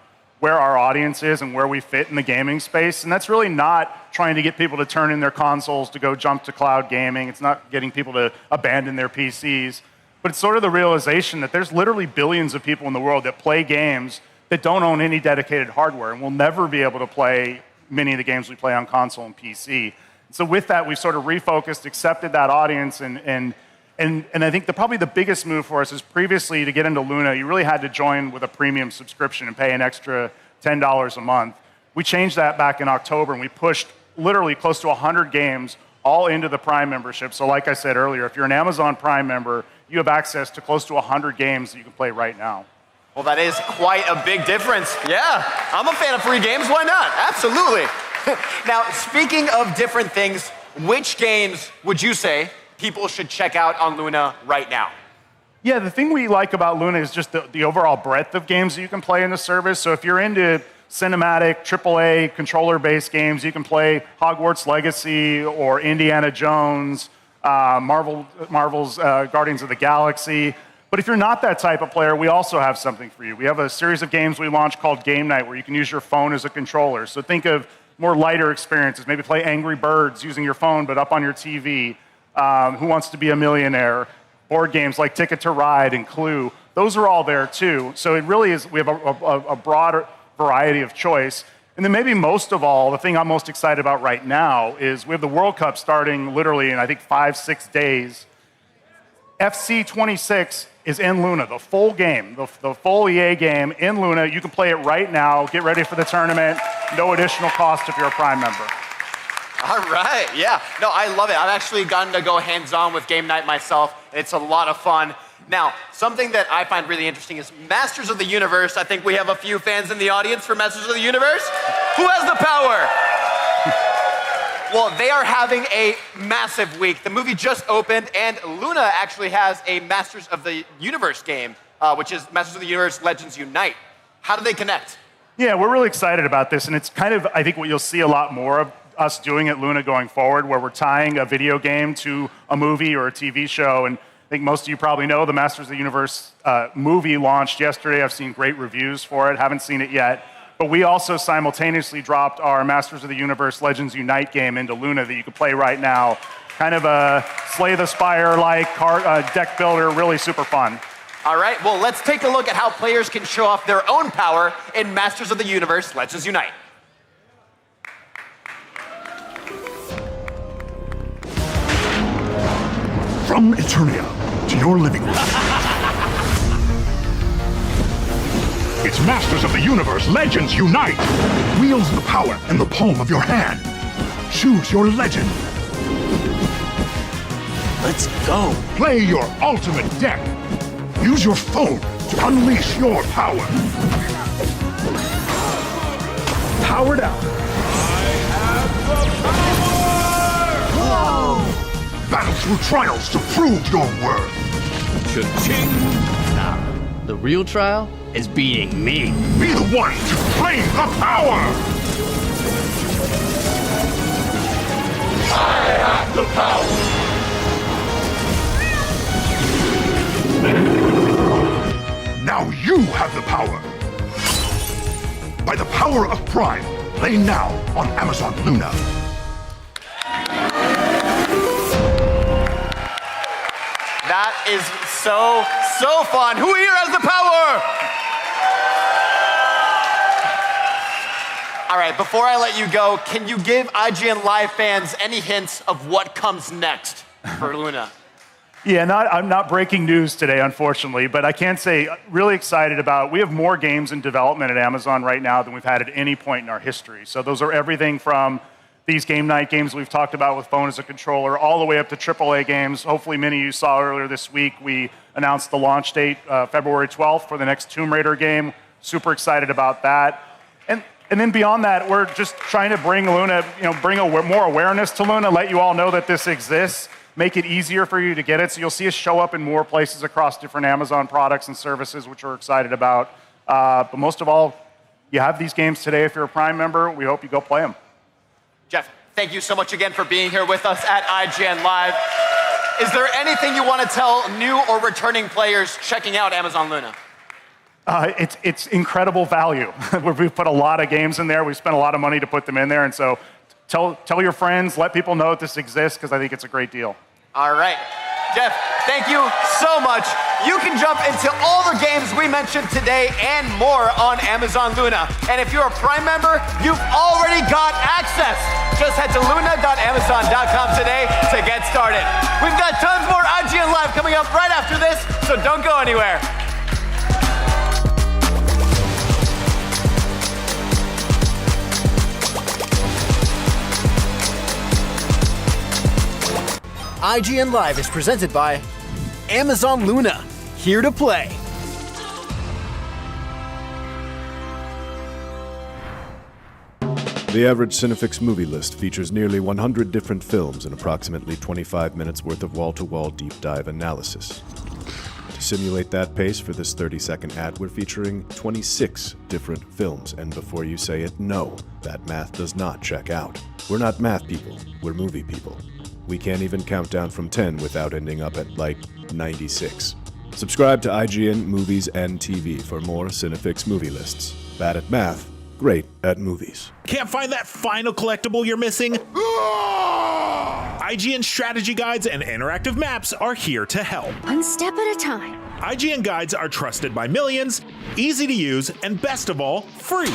where our audience is and where we fit in the gaming space. And that's really not trying to get people to turn in their consoles to go jump to cloud gaming. It's not getting people to abandon their PCs. But it's sort of the realization that there's literally billions of people in the world that play games that don't own any dedicated hardware and will never be able to play many of the games we play on console and PC. So with that, we've sort of refocused, accepted that audience, and I think probably the biggest move for us is previously to get into Luna, you really had to join with a premium subscription and pay an extra $10 a month. We changed that back in October, and we pushed literally close to 100 games all into the Prime membership. So like I said earlier, if you're an Amazon Prime member, you have access to close to 100 games that you can play right now. Well, that is quite a big difference. Yeah, I'm a fan of free games. Why not? Absolutely. Now, speaking of different things, which games would you say people should check out on Luna right now? Yeah, the thing we like about Luna is just the overall breadth of games that you can play in the service. So if you're into cinematic, AAA, controller-based games. You can play Hogwarts Legacy or Indiana Jones, Marvel's Guardians of the Galaxy. But if you're not that type of player, we also have something for you. We have a series of games we launched called Game Night, where you can use your phone as a controller. So think of more lighter experiences. Maybe play Angry Birds using your phone, but up on your TV. Who Wants to Be a Millionaire? Board games like Ticket to Ride and Clue. Those are all there too. So it really is, we have a broader variety of choice. And then maybe most of all, the thing I'm most excited about right now is we have the World Cup starting literally in, I think, 5-6 days. FC 26 is in Luna, the full game, the full EA game in Luna. You can play it right now. Get ready for the tournament. No additional cost if you're a Prime member. All right, yeah. No, I love it. I've actually gotten to go hands-on with Game Night myself. It's a lot of fun. Now, something that I find really interesting is Masters of the Universe. I think we have a few fans in the audience for Masters of the Universe. Who has the power? Well, they are having a massive week. The movie just opened, and Luna actually has a Masters of the Universe game, which is Masters of the Universe Legends Unite. How do they connect? Yeah, we're really excited about this, and it's kind of, I think, what you'll see a lot more of us doing at Luna going forward, where we're tying a video game to a movie or a TV show. And I think most of you probably know the Masters of the Universe movie launched yesterday. I've seen great reviews for it, haven't seen it yet. But we also simultaneously dropped our Masters of the Universe Legends Unite game into Luna that you can play right now. Kind of a Slay the Spire-like deck builder, really super fun. All right, well, let's take a look at how players can show off their own power in Masters of the Universe Legends Unite. From Eternia to your living room. It's Masters of the Universe Legends Unite! Wields the power in the palm of your hand. Choose your legend. Let's go. Play your ultimate deck. Use your phone to unleash your power. Powered up. Battle through trials to prove your worth. Cha-ching! Nah, the real trial is beating me. Be the one to claim the power! I have the power! Now you have the power! By the power of Prime, play now on Amazon Luna. That is so fun. Who here has the power? All right, before I let you go, can you give IGN Live fans any hints of what comes next for Luna? Yeah, I'm not breaking news today, unfortunately, but I can say really excited about, we have more games in development at Amazon right now than we've had at any point in our history. So those are everything from these Game Night games we've talked about with phone as a controller, all the way up to AAA games. Hopefully many of you saw earlier this week, we announced the launch date, February 12th for the next Tomb Raider game. Super excited about that. And then beyond that, we're just trying to bring Luna, bring more awareness to Luna, let you all know that this exists, make it easier for you to get it. So you'll see us show up in more places across different Amazon products and services, which we're excited about. But most of all, you have these games today. If you're a Prime member, we hope you go play them. Jeff, thank you so much again for being here with us at IGN Live. Is there anything you want to tell new or returning players checking out Amazon Luna? It's incredible value. We've put a lot of games in there. We've spent a lot of money to put them in there. And so tell your friends, let people know that this exists, because I think it's a great deal. All right. Jeff, thank you so much. You can jump into all the games we mentioned today and more on Amazon Luna. And if you're a Prime member, you've already got access. Just head to luna.amazon.com today to get started. We've got tons more IGN Live coming up right after this, so don't go anywhere. IGN Live is presented by Amazon Luna, here to play. The average Cinefix movie list features nearly 100 different films and approximately 25 minutes worth of wall-to-wall deep dive analysis. To To simulate that pace for this 30-second ad, we're featuring 26 different films, and before you say it, no, that math does not check out. We're not math people, we're movie people. We can't even count down from 10 without ending up at, like, 96. Subscribe to IGN Movies and TV for more Cinefix movie lists. Bad at math, great at movies. Can't find that final collectible you're missing? IGN strategy guides and interactive maps are here to help. One step at a time. IGN guides are trusted by millions, easy to use, and best of all, free.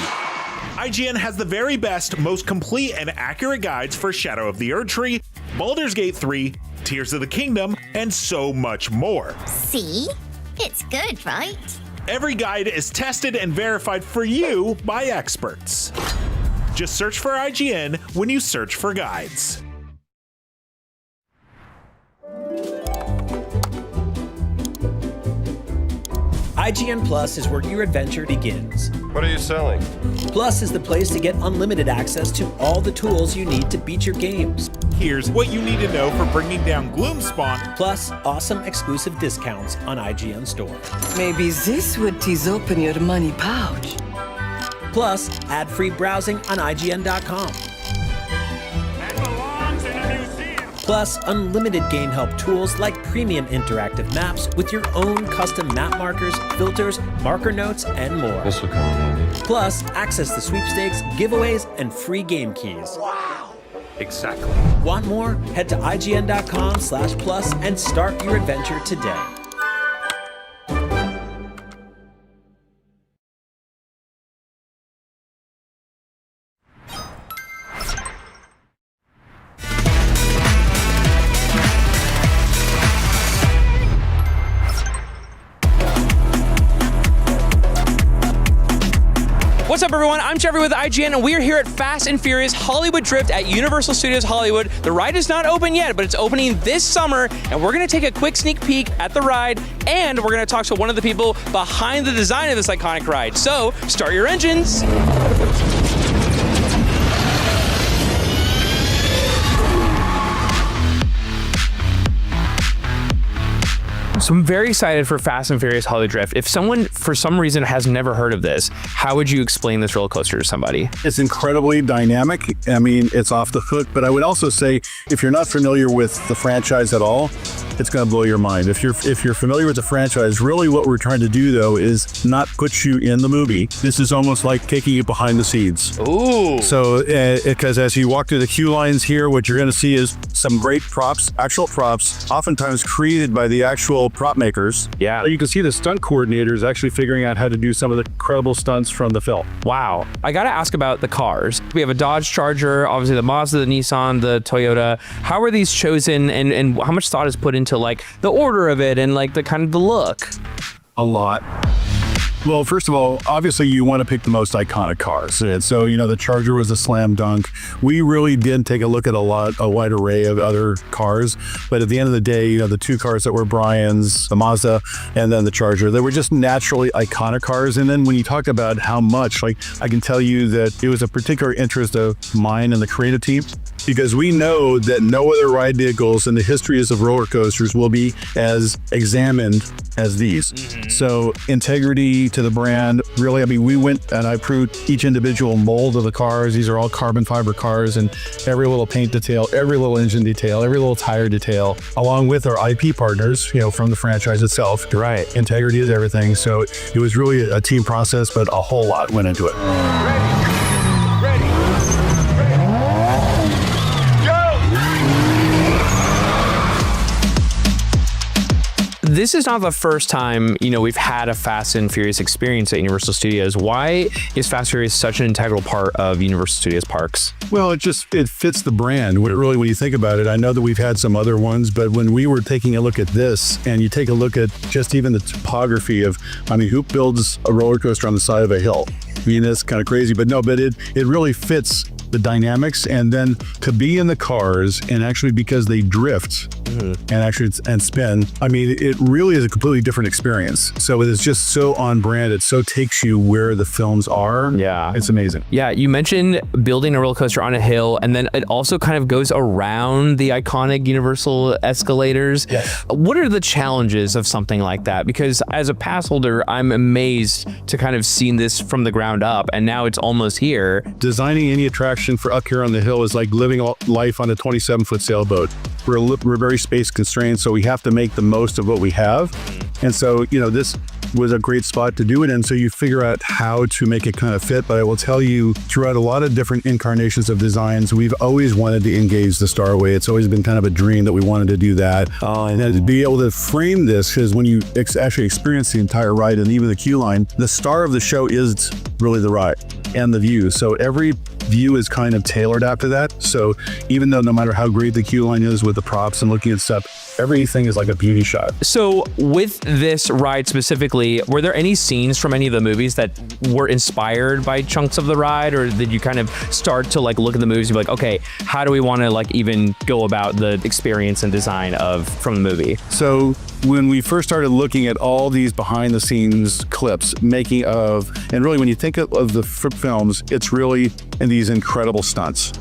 IGN has the very best, most complete and accurate guides for Shadow of the Erdtree, Baldur's Gate 3, Tears of the Kingdom, and so much more. See? It's good, right? Every guide is tested and verified for you by experts. Just search for IGN when you search for guides. IGN Plus is where your adventure begins. What are you selling? Plus is the place to get unlimited access to all the tools you need to beat your games. Here's what you need to know for bringing down Gloomspawn. Plus, awesome exclusive discounts on IGN Store. Maybe this would tease open your money pouch. Plus, ad-free browsing on IGN.com. Plus, unlimited game help tools like premium interactive maps with your own custom map markers, filters, marker notes, and more. This will come in handy. Plus, access to sweepstakes, giveaways, and free game keys. Wow! Exactly. Want more? Head to IGN.com/plus and start your adventure today. What's up, everyone? I'm Jeffrey with IGN, and we're here at Fast and Furious Hollywood Drift at Universal Studios Hollywood. The ride is not open yet, but it's opening this summer, and we're going to take a quick sneak peek at the ride, and we're going to talk to one of the people behind the design of this iconic ride. So, start your engines. So I'm very excited for Fast and Furious Hollywood Drift. If someone, for some reason, has never heard of this, how would you explain this roller coaster to somebody? It's incredibly dynamic. I mean, it's off the hook, but I would also say if you're not familiar with the franchise at all, it's going to blow your mind. If you're familiar with the franchise, really what we're trying to do, though, is not put you in the movie. This is almost like taking it behind the scenes. Ooh. So, because as you walk through the queue lines here, what you're going to see is some great props, actual props, oftentimes created by the actual prop makers. Yeah. You can see the stunt coordinators actually figuring out how to do some of the incredible stunts from the film. Wow. I got to ask about the cars. We have a Dodge Charger, obviously the Mazda, the Nissan, the Toyota. How are these chosen, and how much thought is put into like the order of it and like the kind of the look? A lot. Well, first of all, obviously you want to pick the most iconic cars. And so, you know, the Charger was a slam dunk. We really did take a look at a wide array of other cars. But at the end of the day, you know, the two cars that were Brian's, the Mazda, and then the Charger, they were just naturally iconic cars. And then when you talk about how much, like, I can tell you that it was a particular interest of mine and the creative team, because we know that no other ride vehicles in the histories of roller coasters will be as examined as these. So integrity to the brand, really, I mean, we went and I proved each individual mold of the cars. These are all carbon fiber cars, and every little paint detail, every little engine detail, every little tire detail, along with our IP partners, you know, from the franchise itself. Right. Integrity is everything. So it was really a team process, but a whole lot went into it. This is not the first time, you know, we've had a Fast and Furious experience at Universal Studios. Why is Fast and Furious such an integral part of Universal Studios parks? Well, it fits the brand. Really, when you think about it, I know that we've had some other ones, but when we were taking a look at this, and you take a look at just even the topography of, I mean, who builds a roller coaster on the side of a hill? I mean, that's kind of crazy, but no, but it really fits the dynamics, and then to be in the cars and actually because they drift and spin, I mean, it really is a completely different experience. So it is just so on brand. It so takes you where the films are. Yeah. It's amazing. Yeah, you mentioned building a roller coaster on a hill, and then it also kind of goes around the iconic Universal escalators. Yes. What are the challenges of something like that? Because as a pass holder, I'm amazed to kind of see this from the ground up, and now it's almost here. Designing any attraction for up here on the hill is like living life on a 27-foot sailboat. We're very space constrained, so we have to make the most of what we have. And so, you know, this was a great spot to do it in, so you figure out how to make it kind of fit. But I will tell you, throughout a lot of different incarnations of designs, we've always wanted to engage the Starway. It's always been kind of a dream that we wanted to do that. And then to be able to frame this, because when you actually experience the entire ride and even the queue line, the star of the show is really the ride and the view. So every view is kind of tailored after that. So even though no matter how great the queue line is with the props and looking at stuff, everything is like a beauty shot. So with this ride specifically, were there any scenes from any of the movies that were inspired by chunks of the ride, or did you kind of start to like look at the movies and be like, okay, how do we want to like even go about the experience and design from the movie? So when we first started looking at all these behind the scenes clips, making of, and really when you think of the films, it's really in these incredible stunts.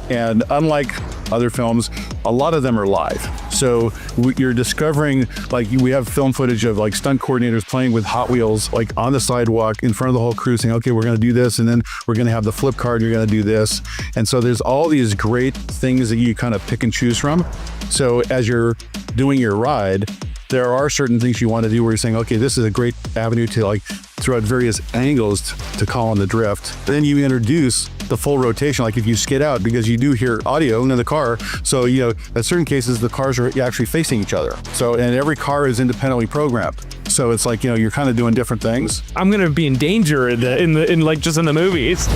And unlike other films, a lot of them are live. So you're discovering, like, we have film footage of like stunt coordinators playing with Hot Wheels, like on the sidewalk in front of the whole crew saying, okay, we're going to do this. And then we're going to have the flip card. You're going to do this. And so there's all these great things that you kind of pick and choose from. So as you're doing your ride, there are certain things you want to do where you're saying, okay, this is a great avenue to like throw out various angles to call on the drift. Then you introduce the full rotation, like if you skid out, because you do hear audio in the car. So, you know, in certain cases, the cars are actually facing each other. So, and every car is independently programmed. So it's like, you know, you're kind of doing different things. I'm going to be in danger in the movies.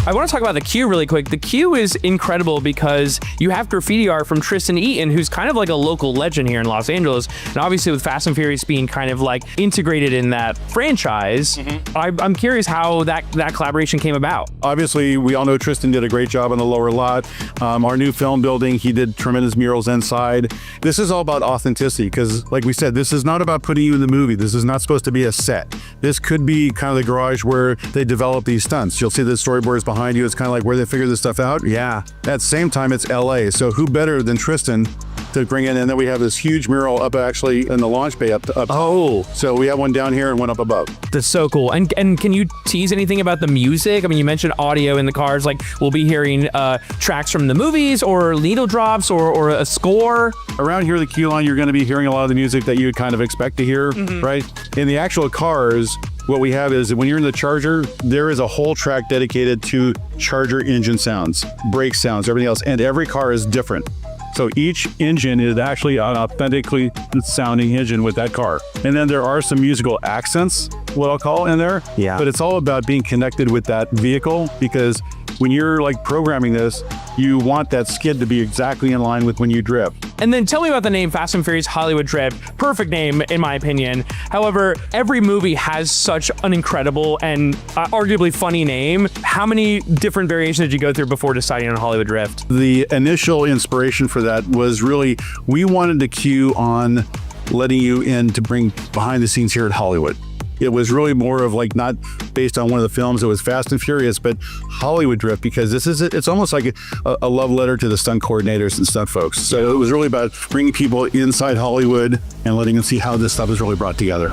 I want to talk about the queue really quick. The queue is incredible because you have graffiti art from Tristan Eaton, who's kind of like a local legend here in Los Angeles. And obviously with Fast and Furious being kind of like integrated in that franchise, I'm curious how that collaboration came about. Obviously, we all know Tristan did a great job on the lower lot. Our new film building, he did tremendous murals inside. This is all about authenticity because, like we said, this is not about putting you in the movie. This is not supposed to be a set. This could be kind of the garage where they develop these stunts. You'll see the storyboards behind you. It's kind of like where they figure this stuff out. Yeah. At the same time, it's LA. So who better than Tristan to bring in? And then we have this huge mural up actually in the launch bay up. Oh. So we have one down here and one up above. That's so cool. And can you tease anything about the music? I mean, you mentioned audio in the cars. Like, we'll be hearing tracks from the movies or needle drops or a score. Around here, the queue line, you're going to be hearing a lot of the music that you would kind of expect to hear, right? In the actual cars, what we have is when you're in the Charger, there is a whole track dedicated to Charger engine sounds, brake sounds, everything else, and every car is different. So each engine is actually an authentically sounding engine with that car. And then there are some musical accents, what I'll call in there. Yeah. But it's all about being connected with that vehicle, because when you're like programming this, you want that skid to be exactly in line with when you drift. And then tell me about the name Fast and Furious Hollywood Drift. Perfect name, in my opinion. However, every movie has such an incredible and arguably funny name. How many different variations did you go through before deciding on Hollywood Drift? The initial inspiration for that was really, we wanted to cue on letting you in to bring behind the scenes here at Hollywood. It was really more of like not based on one of the films. It was Fast and Furious, but Hollywood Drift, because it's almost like a love letter to the stunt coordinators and stunt folks. So it was really about bringing people inside Hollywood and letting them see how this stuff is really brought together.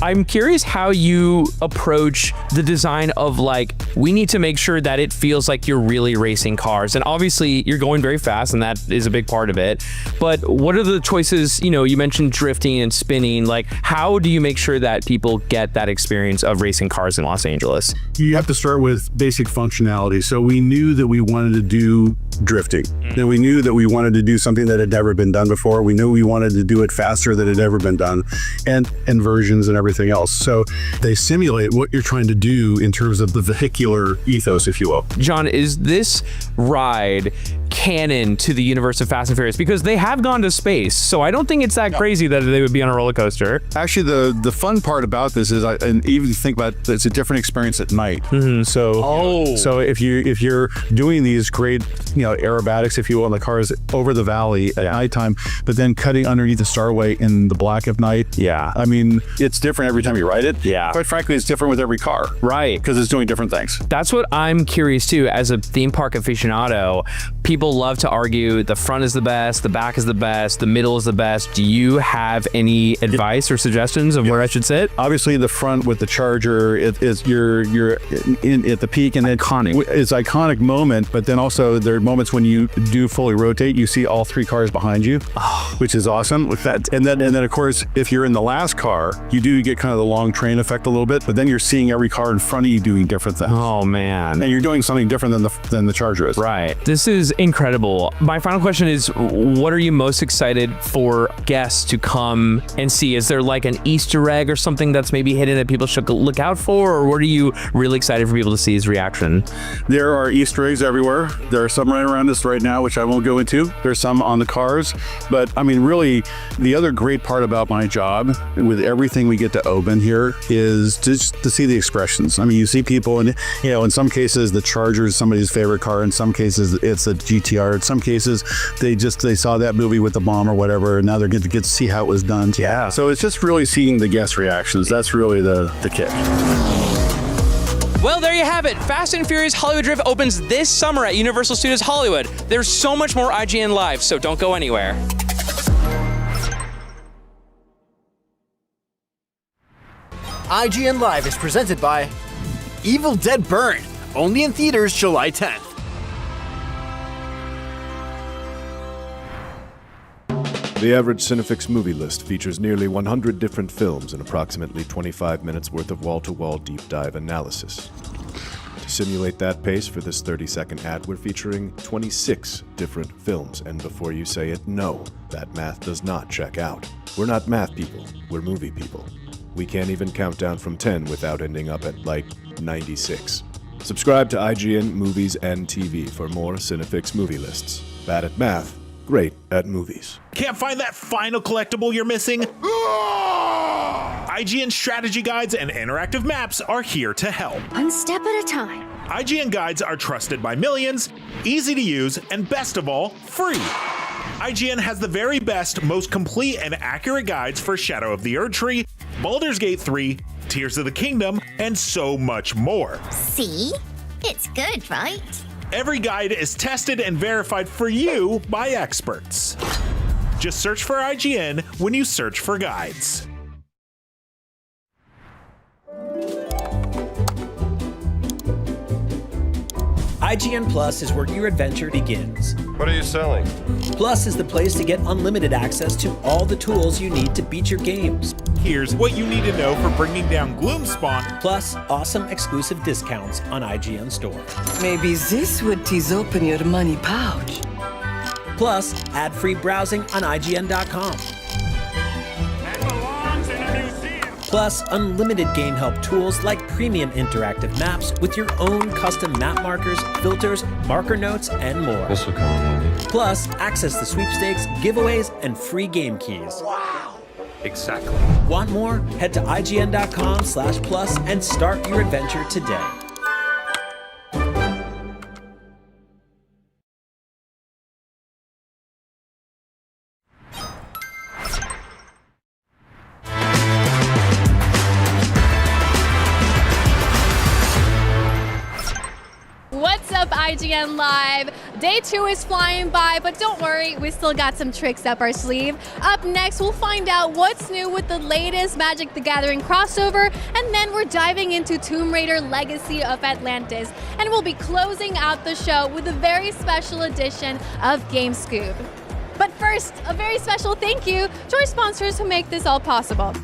I'm curious how you approach the design of like, we need to make sure that it feels like you're really racing cars. And obviously you're going very fast and that is a big part of it. But what are the choices? You know, you mentioned drifting and spinning. Like, how do you make sure that people get that experience of racing cars in Los Angeles? You have to start with basic functionality. So we knew that we wanted to do drifting. And we knew that we wanted to do something that had never been done before. We knew we wanted to do it faster than it had ever been done, and inversions and everything else. So they simulate what you're trying to do in terms of the vehicular ethos, if you will. John, is this ride canon to the universe of Fast and Furious? Because they have gone to space, so I don't think it's that crazy that they would be on a roller coaster. Actually, the fun part about this is, and even think about it, it's a different experience at night. So if you're doing these great, aerobatics, if you will, in the cars over the valley at nighttime, but then cutting underneath the starway in the black of night. Yeah. I mean, it's different every time you ride it. Yeah. Quite frankly, it's different with every car. Right. Because it's doing different things. That's what I'm curious too. As a theme park aficionado, people love to argue the front is the best, the back is the best, the middle is the best. Do you have any advice or suggestions of where I should sit? Obviously, the front with the Charger you're in at the peak, and iconic. It's an iconic moment. But then also there are moments when you do fully rotate, you see all three cars behind you, which is awesome. With that, and then of course, if you're in the last car, you do get kind of the long train effect a little bit. But then you're seeing every car in front of you doing different things. Oh man! And you're doing something different than the Charger is. Right. This is incredible. My final question is, what are you most excited for guests to come and see? Is there like an Easter egg or something that's maybe hidden that people should look out for? Or what are you really excited for people to see as reaction? There are Easter eggs everywhere. There are some right around us right now, which I won't go into. There's some on the cars. But I mean, really, the other great part about my job with everything we get to open here is just to see the expressions. I mean, you see people, and in some cases, the Charger is somebody's favorite car. In some cases, it's a GTR. In some cases, they saw that movie with the bomb or whatever, and now they're going to get to see how it was done. Yeah. So it's just really seeing the guest reactions. That's really the kick. Well, there you have it. Fast and Furious Hollywood Drift opens this summer at Universal Studios Hollywood. There's so much more IGN Live, so don't go anywhere. IGN Live is presented by Evil Dead Burn, only in theaters July 10th. The average Cinefix movie list features nearly 100 different films and approximately 25 minutes worth of wall-to-wall deep dive analysis. To simulate that pace for this 30-second ad, we're featuring 26 different films, and before you say it, no, that math does not check out. We're not math people, we're movie people. We can't even count down from 10 without ending up at, 96. Subscribe to IGN Movies and TV for more Cinefix movie lists. Bad at math, great at movies. Can't find that final collectible you're missing? IGN strategy guides and interactive maps are here to help. One step at a time. IGN guides are trusted by millions, easy to use, and best of all, free. IGN has the very best, most complete and accurate guides for Shadow of the Erdtree, Baldur's Gate 3, Tears of the Kingdom, and so much more. See? It's good, right? Every guide is tested and verified for you by experts. Just search for IGN when you search for guides. IGN Plus is where your adventure begins. What are you selling? Plus is the place to get unlimited access to all the tools you need to beat your games. Here's what you need to know for bringing down Gloomspawn. Plus, awesome exclusive discounts on IGN Store. Maybe this would tease open your money pouch. Plus, ad-free browsing on IGN.com. Plus, unlimited game help tools like premium interactive maps with your own custom map markers, filters, marker notes, and more. This will come in handy. Plus, access to sweepstakes, giveaways, and free game keys. Wow! Exactly. Want more? Head to IGN.com/plus and start your adventure today. What's up, IGN Live? Day 2 is flying by, but don't worry, we still got some tricks up our sleeve. Up next, we'll find out what's new with the latest Magic the Gathering crossover, and then we're diving into Tomb Raider Legacy of Atlantis. And we'll be closing out the show with a very special edition of Game Scoop. But first, a very special thank you to our sponsors who make this all possible.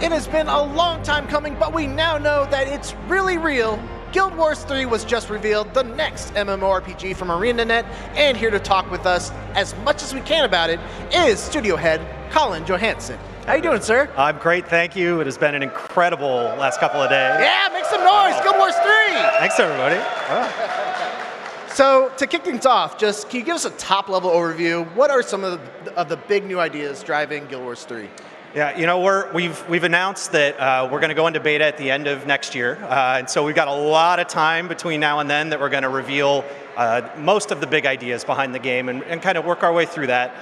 It has been a long time coming, but we now know that it's really real. Guild Wars 3 was just revealed, the next MMORPG from ArenaNet, and here to talk with us as much as we can about it is studio head Colin Johansson. How you doing, sir? I'm great, thank you. It has been an incredible last couple of days. Yeah, make some noise, Guild Wars 3! Thanks, everybody. So, to kick things off, just can you give us a top-level overview? What are some of the big new ideas driving Guild Wars 3? Yeah, you know, we've announced that we're going to go into beta at the end of next year, and so we've got a lot of time between now and then that we're going to reveal most of the big ideas behind the game and kind of work our way through that.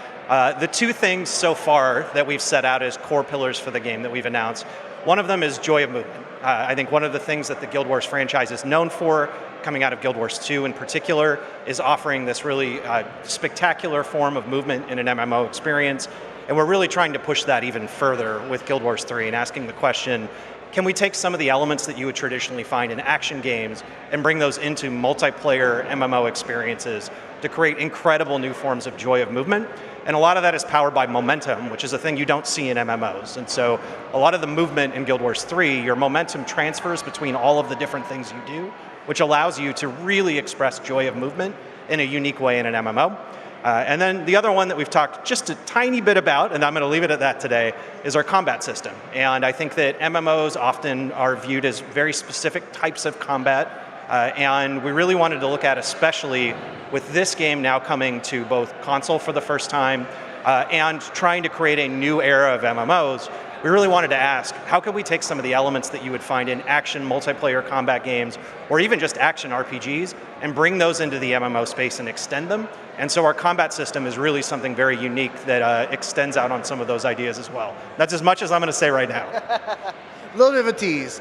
The two things so far that we've set out as core pillars for the game that we've announced, one of them is joy of movement. I think one of the things that the Guild Wars franchise is known for, coming out of Guild Wars 2 in particular, is offering this really spectacular form of movement in an MMO experience. And we're really trying to push that even further with Guild Wars 3 and asking the question, can we take some of the elements that you would traditionally find in action games and bring those into multiplayer MMO experiences to create incredible new forms of joy of movement? And a lot of that is powered by momentum, which is a thing you don't see in MMOs. And so a lot of the movement in Guild Wars 3, your momentum transfers between all of the different things you do, which allows you to really express joy of movement in a unique way in an MMO. And then the other one that we've talked just a tiny bit about, and I'm going to leave it at that today, is our combat system. And I think that MMOs often are viewed as very specific types of combat, and we really wanted to look at, especially with this game now coming to both console for the first time and trying to create a new era of MMOs, we really wanted to ask, how can we take some of the elements that you would find in action multiplayer combat games, or even just action RPGs, and bring those into the MMO space and extend them? And so our combat system is really something very unique that extends out on some of those ideas as well. That's as much as I'm going to say right now. A little bit of a tease.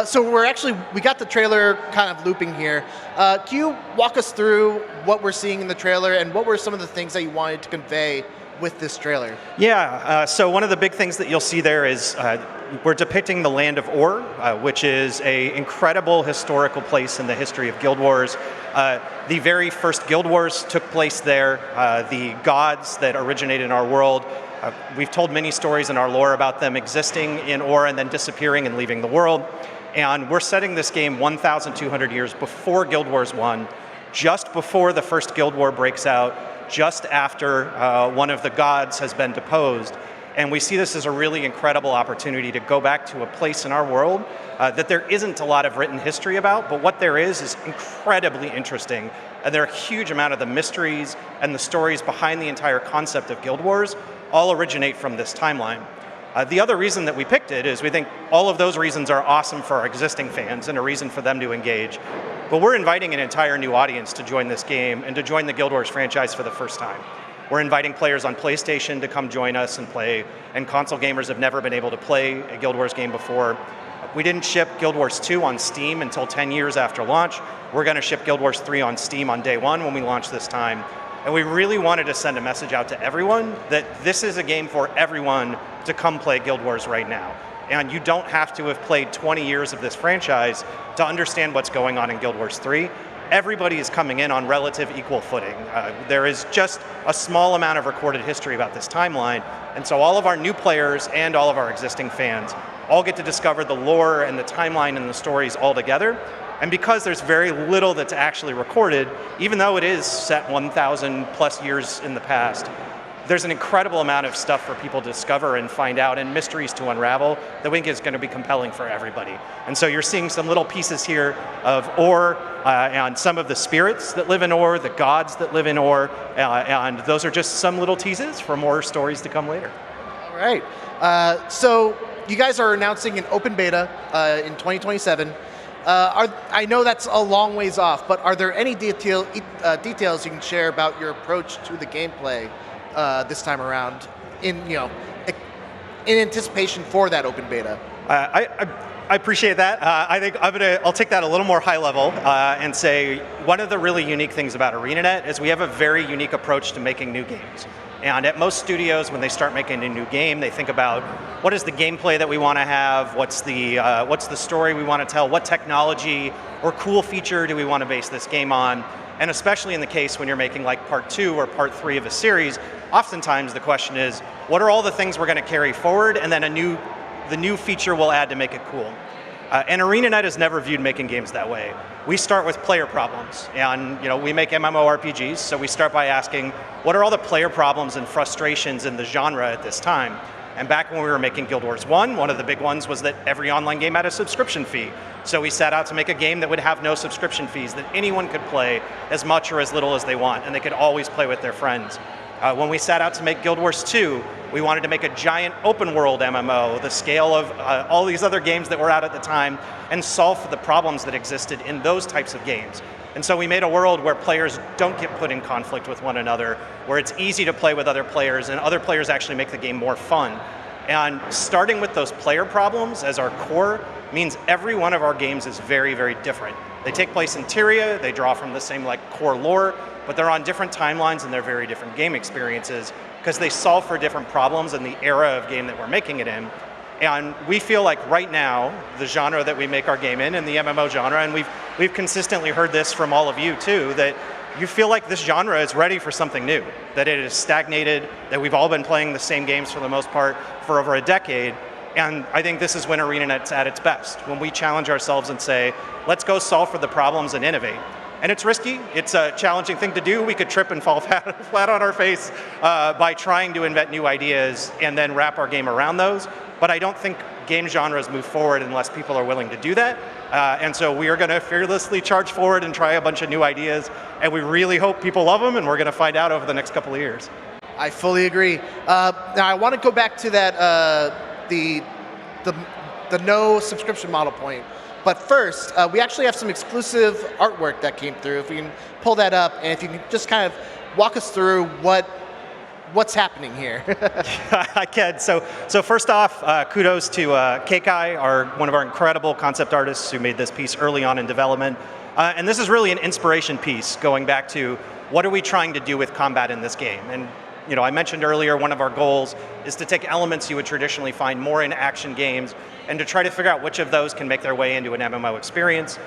So we got the trailer kind of looping here. Can you walk us through what we're seeing in the trailer and what were some of the things that you wanted to convey with this trailer? Yeah, so one of the big things that you'll see there is we're depicting the land of Ur, which is an incredible historical place in the history of Guild Wars. The very first Guild Wars took place there. The gods that originated in our world, we've told many stories in our lore about them existing in Ur and then disappearing and leaving the world. And we're setting this game 1,200 years before Guild Wars 1, just before the first Guild War breaks out, just after one of the gods has been deposed. And we see this as a really incredible opportunity to go back to a place in our world that there isn't a lot of written history about, but what there is incredibly interesting. And there are a huge amount of the mysteries and the stories behind the entire concept of Guild Wars all originate from this timeline. The other reason that we picked it is we think all of those reasons are awesome for our existing fans and a reason for them to engage. But we're inviting an entire new audience to join this game and to join the Guild Wars franchise for the first time. We're inviting players on PlayStation to come join us and play, and console gamers have never been able to play a Guild Wars game before. We didn't ship Guild Wars 2 on Steam until 10 years after launch. We're going to ship Guild Wars 3 on Steam on day one when we launch this time. And we really wanted to send a message out to everyone that this is a game for everyone to come play Guild Wars right now. And you don't have to have played 20 years of this franchise to understand what's going on in Guild Wars 3. Everybody is coming in on relative equal footing. There is just a small amount of recorded history about this timeline, and so all of our new players and all of our existing fans all get to discover the lore and the timeline and the stories all together. And because there's very little that's actually recorded, even though it is set 1,000 plus years in the past, there's an incredible amount of stuff for people to discover and find out and mysteries to unravel that we think is going to be compelling for everybody. And so you're seeing some little pieces here of Ur and some of the spirits that live in Ur, the gods that live in Ur, and those are just some little teases for more stories to come later. All right. So you guys are announcing an open beta in 2027. I know that's a long ways off, but are there any details you can share about your approach to the gameplay this time around, in anticipation for that open beta? I appreciate that. I think I'll take that a little more high level and say one of the really unique things about ArenaNet is we have a very unique approach to making new games. And at most studios, when they start making a new game, they think about what is the gameplay that we want to have, what's the story we want to tell, what technology or cool feature do we want to base this game on. And especially in the case when you're making like part 2 or part 3 of a series, oftentimes the question is, what are all the things we're going to carry forward, and then a new the new feature we'll add to make it cool. And ArenaNet has never viewed making games that way. We start with player problems, and we make MMORPGs, so we start by asking, what are all the player problems and frustrations in the genre at this time? And back when we were making Guild Wars 1, one of the big ones was that every online game had a subscription fee. So we set out to make a game that would have no subscription fees, that anyone could play as much or as little as they want, and they could always play with their friends. When we set out to make Guild Wars 2, we wanted to make a giant open world MMO, the scale of all these other games that were out at the time, and solve for the problems that existed in those types of games. And so we made a world where players don't get put in conflict with one another, where it's easy to play with other players, and other players actually make the game more fun. And starting with those player problems as our core means every one of our games is very, very different. They take place in Tyria, they draw from the same core lore, but they're on different timelines and they're very different game experiences because they solve for different problems in the era of game that we're making it in. And we feel like right now, the genre that we make our game in the MMO genre, and we've consistently heard this from all of you too, that you feel like this genre is ready for something new, that it is stagnated, that we've all been playing the same games for the most part for over a decade. And I think this is when ArenaNet's at its best, when we challenge ourselves and say, let's go solve for the problems and innovate. And it's risky, it's a challenging thing to do. We could trip and fall flat on our face by trying to invent new ideas and then wrap our game around those. But I don't think game genres move forward unless people are willing to do that. And so we are going to fearlessly charge forward and try a bunch of new ideas. And we really hope people love them, and we're going to find out over the next couple of years. I fully agree. Now I want to go back to that the no subscription model point. But first, we actually have some exclusive artwork that came through. If we can pull that up, and if you can just kind of walk us through what's happening here. I can. So first off, kudos to Kekai, one of our incredible concept artists who made this piece early on in development. And this is really an inspiration piece going back to what are we trying to do with combat in this game. And I mentioned earlier one of our goals is to take elements you would traditionally find more in action games and to try to figure out which of those can make their way into an MMO experience.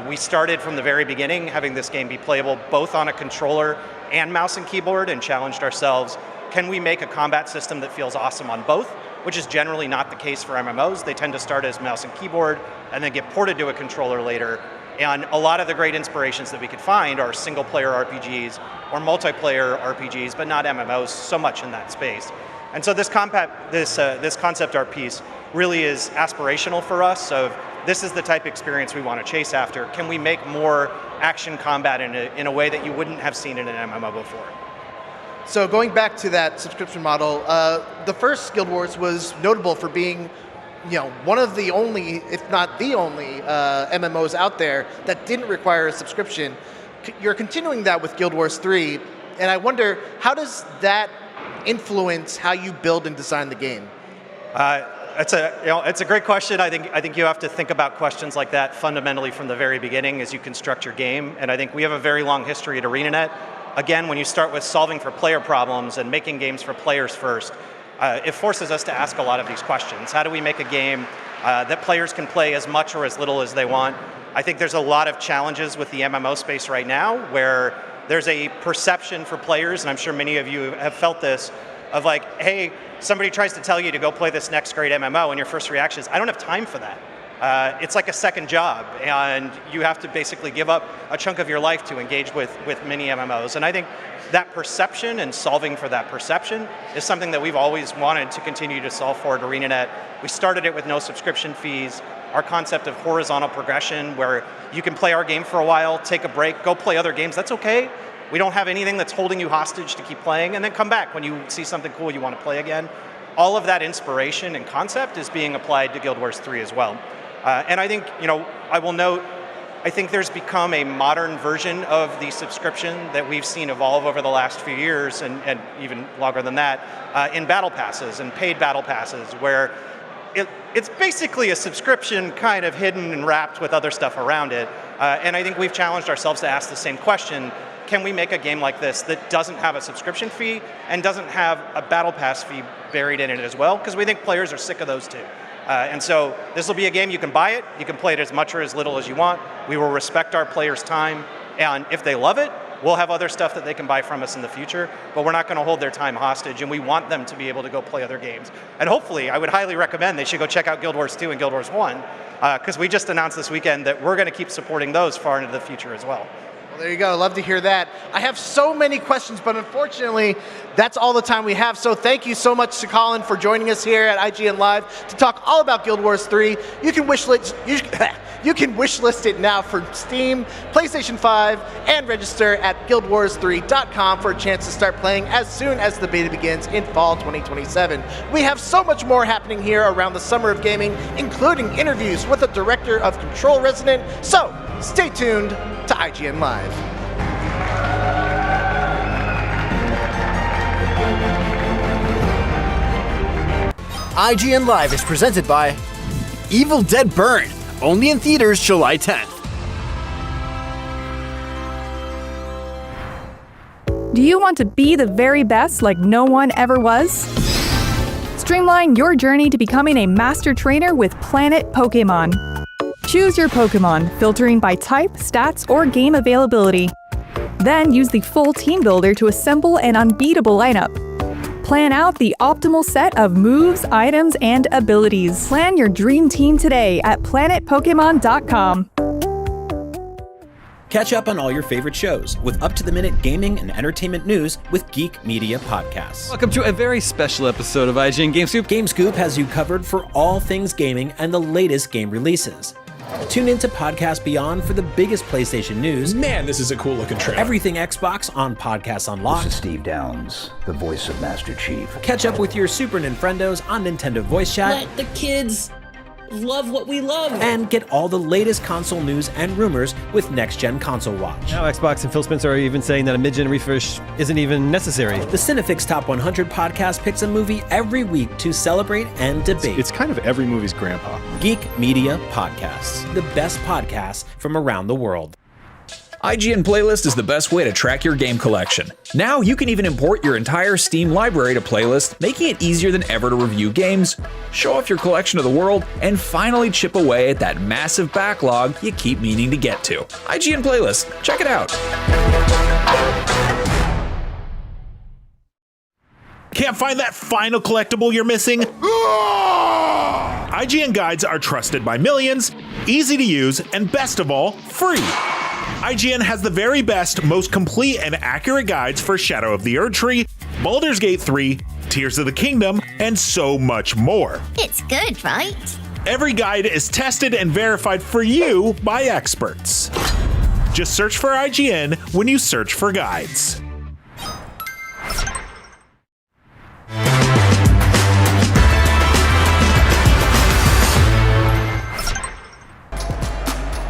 We started from the very beginning having this game be playable both on a controller and mouse and keyboard, and challenged ourselves, can we make a combat system that feels awesome on both? Which is generally not the case for MMOs. They tend to start as mouse and keyboard and then get ported to a controller later. And a lot of the great inspirations that we could find are single-player RPGs or multiplayer RPGs, but not MMOs so much in that space. And so this concept art piece really is aspirational for us of this is the type of experience we want to chase after. Can we make more action combat in a way that you wouldn't have seen in an MMO before? So going back to that subscription model, the first Guild Wars was notable for being one of the only, if not the only, MMOs out there that didn't require a subscription. You're continuing that with Guild Wars 3, and I wonder, how does that influence how you build and design the game? It's a great question. I think you have to think about questions like that fundamentally from the very beginning as you construct your game, and I think we have a very long history at ArenaNet. Again, when you start with solving for player problems and making games for players first, it forces us to ask a lot of these questions. How do we make a game that players can play as much or as little as they want? I think there's a lot of challenges with the MMO space right now where there's a perception for players, and I'm sure many of you have felt this, of like, hey, somebody tries to tell you to go play this next great MMO, and your first reaction is, I don't have time for that. It's like a second job, and you have to basically give up a chunk of your life to engage with many MMOs. And I think that perception and solving for that perception is something that we've always wanted to continue to solve for at ArenaNet. We started it with no subscription fees. Our concept of horizontal progression, where you can play our game for a while, take a break, go play other games, that's okay. We don't have anything that's holding you hostage to keep playing, and then come back when you see something cool you want to play again. All of that inspiration and concept is being applied to Guild Wars 3 as well. And I think, I will note, I think there's become a modern version of the subscription that we've seen evolve over the last few years, and even longer than that, in battle passes and paid battle passes, where it's basically a subscription kind of hidden and wrapped with other stuff around it. And I think we've challenged ourselves to ask the same question. Can we make a game like this that doesn't have a subscription fee and doesn't have a battle pass fee buried in it as well? Because we think players are sick of those too. And so this will be a game you can buy it, you can play it as much or as little as you want. We will respect our players' time, and if they love it, We'll have other stuff that they can buy from us in the future, but we're not going to hold their time hostage, and we want them to be able to go play other games. And hopefully, I would highly recommend they should go check out Guild Wars 2 and Guild Wars 1, because we just announced this weekend that we're going to keep supporting those far into the future as well. Well, there you go. Love to hear that. I have so many questions, but unfortunately, that's all the time we have. So thank you so much to Colin for joining us here at IGN Live to talk all about Guild Wars 3. You can wish list it now for Steam, PlayStation 5, and register at guildwars3.com for a chance to start playing as soon as the beta begins in fall 2027. We have so much more happening here around the summer of gaming, including interviews with the director of Control resident. So stay tuned to IGN Live. IGN Live is presented by Evil Dead Burn, only in theaters July 10th. Do you want to be the very best like no one ever was? Streamline your journey to becoming a master trainer with Planet Pokemon. Choose your Pokemon, filtering by type, stats, or game availability. Then use the full team builder to assemble an unbeatable lineup. Plan out the optimal set of moves, items, and abilities. Plan your dream team today at planetpokemon.com. Catch up on all your favorite shows with up-to-the-minute gaming and entertainment news with Geek Media Podcasts. Welcome to a very special episode of IGN Game Scoop. Game Scoop has you covered for all things gaming and the latest game releases. Tune into Podcast Beyond for the biggest PlayStation news. Man, this is a cool looking trailer. Everything Xbox on Podcasts Unlocked. This is Steve Downs, the voice of Master Chief. Catch up with your Super Nintendos on Nintendo Voice Chat. Let the kids love what we love. And get all the latest console news and rumors with Next Gen Console Watch. Now Xbox and Phil Spencer are even saying that a mid-gen refresh isn't even necessary. The Cinefix Top 100 podcast picks a movie every week to celebrate and debate. It's kind of every movie's grandpa. Geek Media Podcasts, the best podcasts from around the world. IGN Playlist is the best way to track your game collection. Now you can even import your entire Steam library to Playlist, making it easier than ever to review games, show off your collection to the world, and finally chip away at that massive backlog you keep meaning to get to. IGN Playlist, check it out. Can't find that final collectible you're missing? IGN guides are trusted by millions, easy to use, and best of all, free. IGN has the very best, most complete and accurate guides for Shadow of the Erdtree, Baldur's Gate 3, Tears of the Kingdom, and so much more. It's good, right? Every guide is tested and verified for you by experts. Just search for IGN when you search for guides.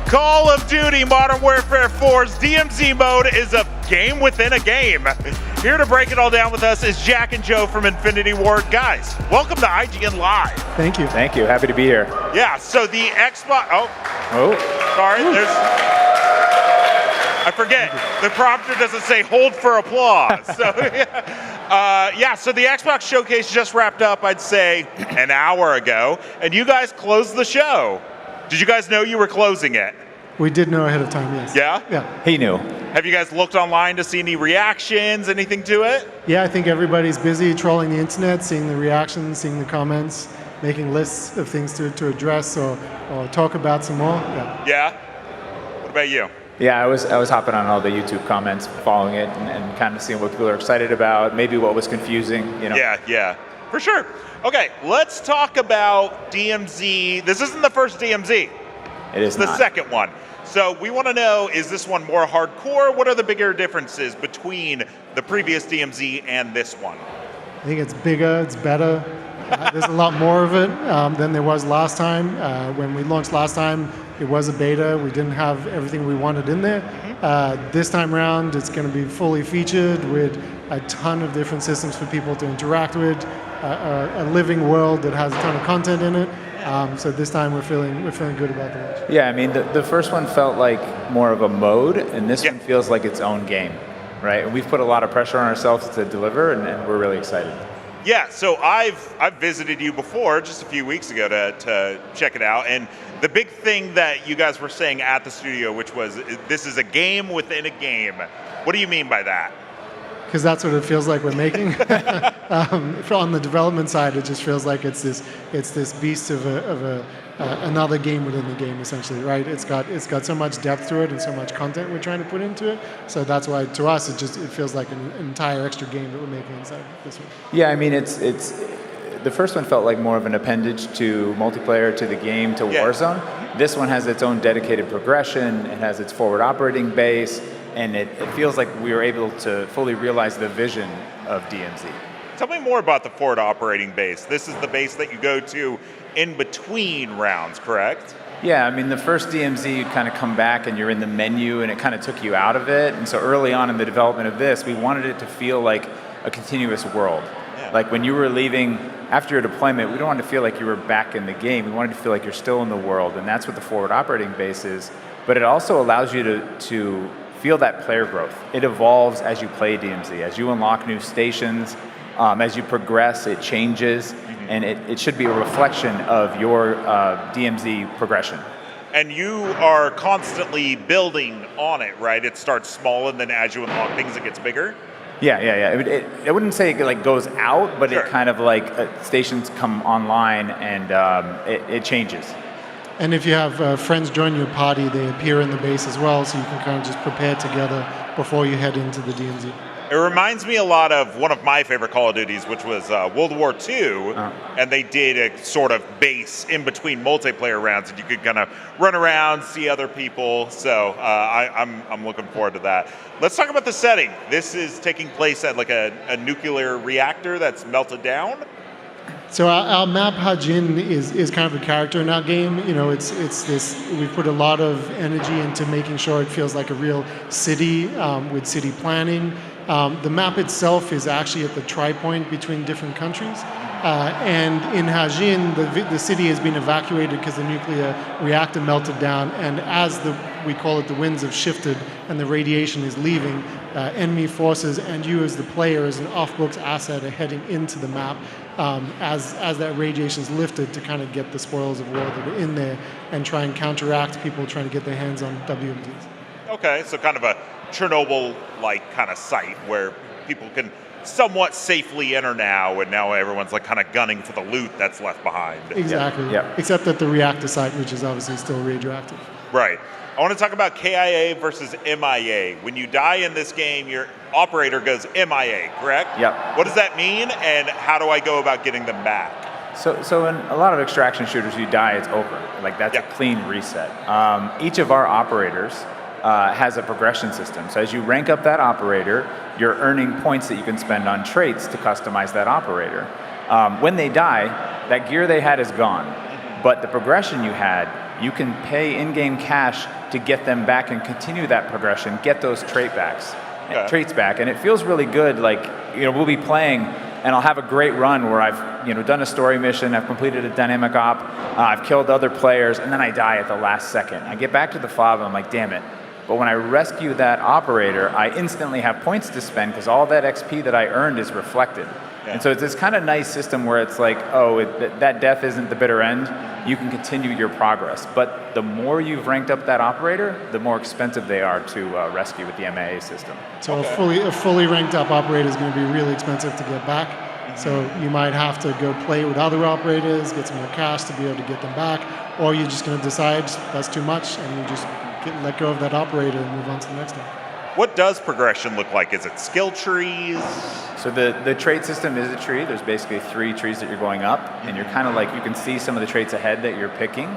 Call of Duty Modern Warfare 4's DMZ mode is a game within a game. Here to break it all down with us is Jack and Joe from Infinity Ward. Guys, welcome to IGN Live. Thank you. Thank you. Happy to be here. Yeah, so the Xbox... Sorry, there's... I forget. The prompter doesn't say hold for applause. So, so the Xbox Showcase just wrapped up, I'd say, an hour ago, and you guys closed the show. Did you guys know you were closing it? We did know ahead of time, yes. Yeah? Yeah. He knew. Have you guys looked online to see any reactions, anything to it? Yeah, I think everybody's busy trolling the internet, seeing the reactions, seeing the comments, making lists of things to address or talk about some more. Yeah. Yeah? What about you? Yeah, I was hopping on all the YouTube comments, following it, and kind of seeing what people are excited about, maybe what was confusing, you know. Yeah, for sure. Okay, let's talk about DMZ. This isn't the first DMZ. It is the not. second one. So we want to know, is this one more hardcore? What are the bigger differences between the previous DMZ and this one? I think it's bigger, it's better. There's a lot more of it than there was last time. When we launched last time, it was a beta. We didn't have everything we wanted in there. This time around, it's going to be fully featured with a ton of different systems for people to interact with, a living world that has a ton of content in it. So this time we're feeling good about the launch. Yeah, I mean, the first one felt like more of a mode, and this one feels like its own game, right? And we've put a lot of pressure on ourselves to deliver, and we're really excited. Yeah, so I've visited you before, just a few weeks ago, to check it out, and the big thing that you guys were saying at the studio, which was this is a game within a game. What do you mean by that? Because that's what it feels like we're making. On the development side, it just feels like it's this beast of another game within the game, essentially, right? It's got so much depth to it and so much content we're trying to put into it. So that's why, to us, it feels like an entire extra game that we're making inside this one. Yeah, I mean, it's the first one felt like more of an appendage to multiplayer, to the game, to Warzone. This one has its own dedicated progression. It has its forward operating base. And it feels like we were able to fully realize the vision of DMZ. Tell me more about the forward operating base. This is the base that you go to in between rounds, correct? Yeah, I mean, the first DMZ, you'd kind of come back and you're in the menu and it kind of took you out of it. And so early on in the development of this, we wanted it to feel like a continuous world. Yeah. Like when you were leaving after your deployment, we don't want to feel like you were back in the game. We wanted to feel like you're still in the world. And that's what the forward operating base is. But it also allows you to feel that player growth. It evolves as you play DMZ. As you unlock new stations, as you progress, it changes, and it should be a reflection of your DMZ progression. And you are constantly building on it, right? It starts small, and then as you unlock things, it gets bigger? Yeah. I wouldn't say it like goes out, but Sure. it kind of like stations come online and it changes. And if you have friends join your party, they appear in the base as well, so you can kind of just prepare together before you head into the DMZ. It reminds me a lot of one of my favorite Call of Duties, which was World War II, and they did a sort of base in between multiplayer rounds, and you could kind of run around, see other people. So I'm looking forward to that. Let's talk about the setting. This is taking place at like a nuclear reactor that's melted down. So our map Hajin is kind of a character in our game. You know, it's this. We put a lot of energy into making sure it feels like a real city with city planning. The map itself is actually at the tri-point between different countries. And in Hajin, the city has been evacuated because the nuclear reactor melted down. And as we call it, the winds have shifted and the radiation is leaving, enemy forces and you as the player as an off-books asset are heading into the map as that radiation is lifted to kind of get the spoils of war that are in there and try and counteract people trying to get their hands on WMDs. Okay, so kind of a Chernobyl-like kind of site where people can somewhat safely enter now, and now everyone's like kind of gunning for the loot that's left behind. Exactly. Yeah. Except at the reactor site, which is obviously still radioactive. Right. I want to talk about KIA versus MIA. When you die in this game, your operator goes MIA, correct? Yep. What does that mean, and how do I go about getting them back? So in a lot of extraction shooters, you die, it's over. Like that's a clean reset. Each of our operators has a progression system. So as you rank up that operator, you're earning points that you can spend on traits to customize that operator. When they die, that gear they had is gone. But the progression you had, you can pay in-game cash to get them back and continue that progression, get those traits back. And it feels really good. Like, we'll be playing and I'll have a great run where I've done a story mission, I've completed a dynamic op, I've killed other players, and then I die at the last second. I get back to the fob and I'm like, damn it. But when I rescue that operator, I instantly have points to spend because all that XP that I earned is reflected. Yeah. And so it's this kind of nice system where it's like, that death isn't the bitter end. You can continue your progress. But the more you've ranked up that operator, the more expensive they are to rescue with the MAA system. So a fully ranked up operator is going to be really expensive to get back. So you might have to go play with other operators, get some more cash to be able to get them back, or you're just going to decide that's too much and you just let go of that operator and move on to the next one. What does progression look like? Is it skill trees? So the trait system is a tree. There's basically 3 trees that you're going up, and you're kind of like, you can see some of the traits ahead that you're picking.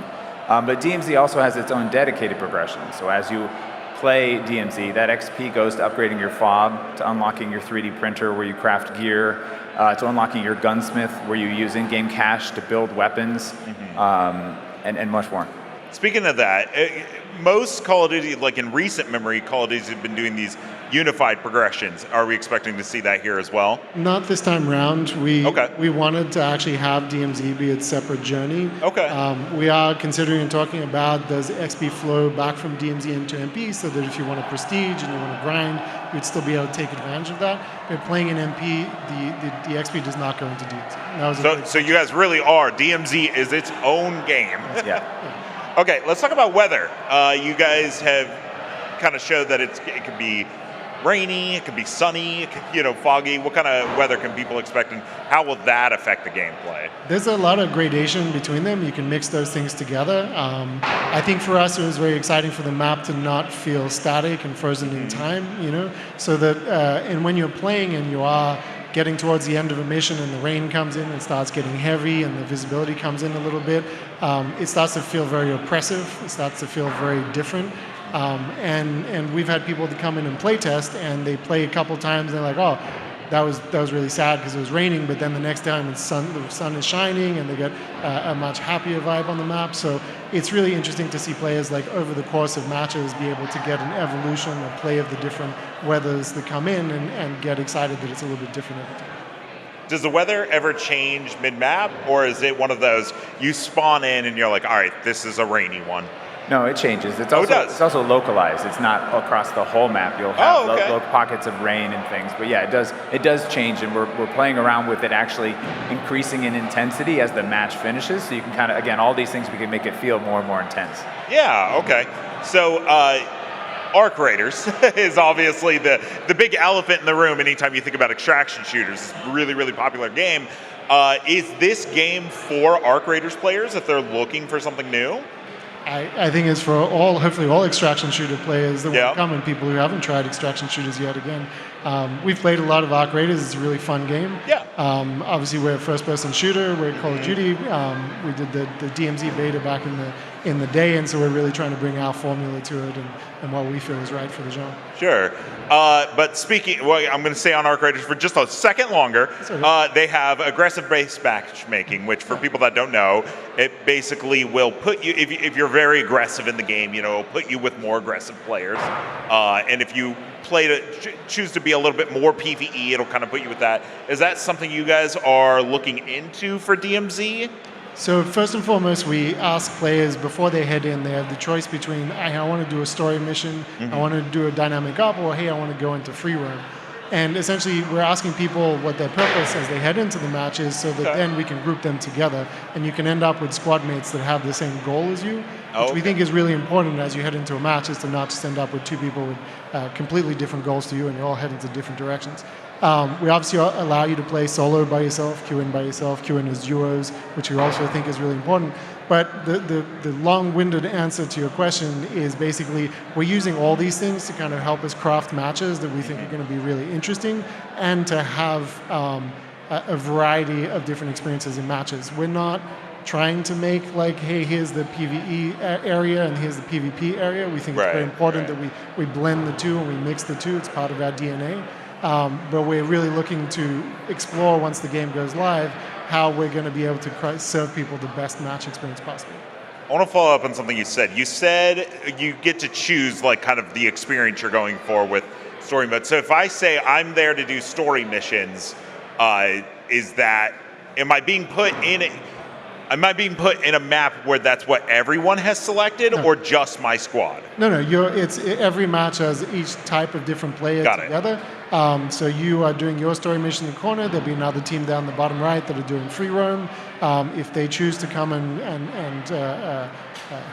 But DMZ also has its own dedicated progression. So as you play DMZ, that XP goes to upgrading your fob, to unlocking your 3D printer where you craft gear, to unlocking your gunsmith where you use in-game cash to build weapons, and much more. Speaking of that, most Call of Duty, like in recent memory, Call of Duty have been doing these unified progressions. Are we expecting to see that here as well? Not this time round. We wanted to actually have DMZ be its separate journey. We are considering and talking about, does XP flow back from DMZ into MP so that if you want to prestige and you want to grind, you'd still be able to take advantage of that. But playing in MP, the XP does not go into DMZ. So you guys really are. DMZ is its own game. Yeah. Okay, let's talk about weather. You guys have kind of showed that it can be rainy, it could be sunny, it could, foggy. What kind of weather can people expect, and how will that affect the gameplay? There's a lot of gradation between them. You can mix those things together. I think for us, it was very exciting for the map to not feel static and frozen in time, so that, and when you're playing and you are getting towards the end of a mission and the rain comes in and starts getting heavy and the visibility comes in a little bit, it starts to feel very oppressive. It starts to feel very different. And we've had people to come in and play test, and they play a couple times and they're like, oh, that was really sad because it was raining, but then the next time the sun is shining and they get a much happier vibe on the map. So it's really interesting to see players like over the course of matches be able to get an evolution or play of the different weathers that come in and get excited that it's a little bit different every time. Does the weather ever change mid-map, or is it one of those you spawn in and you're like, all right, this is a rainy one? No, it changes. It's also localized. It's not across the whole map. You'll have little pockets of rain and things. But yeah, it does change, and we're playing around with it actually increasing in intensity as the match finishes. So you can kind of, again, all these things, we can make it feel more and more intense. Yeah, okay. So Arc Raiders is obviously the big elephant in the room anytime you think about extraction shooters. It's a really, really popular game. Is this game for Arc Raiders players if they're looking for something new? I think it's for hopefully all extraction shooter players that will come, and people who haven't tried extraction shooters yet. Again, we've played a lot of Arc Raiders. It's a really fun game. Yeah. Obviously, we're a first-person shooter. We're Call of Duty. We did the DMZ beta back in the day, and so we're really trying to bring our formula to it and what we feel is right for the genre. Sure. But I'm going to stay on Arc Raiders for just a second longer. They have aggressive-based matchmaking, which for people that don't know, it basically will put you, if you're very aggressive in the game, it'll put you with more aggressive players. And if you choose to be a little bit more PvE, it'll kind of put you with that. Is that something you guys are looking into for DMZ? So first and foremost, we ask players before they head in, they have the choice between, I want to do a story mission, I want to do a dynamic op, or hey, I want to go into free roam. And essentially, we're asking people what their purpose as they head into the match is, so that then we can group them together, and you can end up with squad mates that have the same goal as you, which we think is really important as you head into a match, is to not just end up with two people with completely different goals to you, and you all head into different directions. We obviously allow you to play solo by yourself, queue in by yourself, queue in as duos, which we also think is really important. But the long-winded answer to your question is basically we're using all these things to kind of help us craft matches that we think are going to be really interesting and to have a variety of different experiences in matches. We're not trying to make like, hey, here's the PvE area and here's the PvP area. We think it's very important that we blend the two and we mix the two. It's part of our DNA. But we're really looking to explore, once the game goes live, how we're going to be able to serve people the best match experience possible. I want to follow up on something you said. You said you get to choose like kind of the experience you're going for with story mode. So if I say I'm there to do story missions, am I being put in a map where that's what everyone has selected, or just my squad? No. Every match has each type of different player together. So you are doing your story mission in the corner. There'll be another team down the bottom right that are doing free roam. If they choose to come and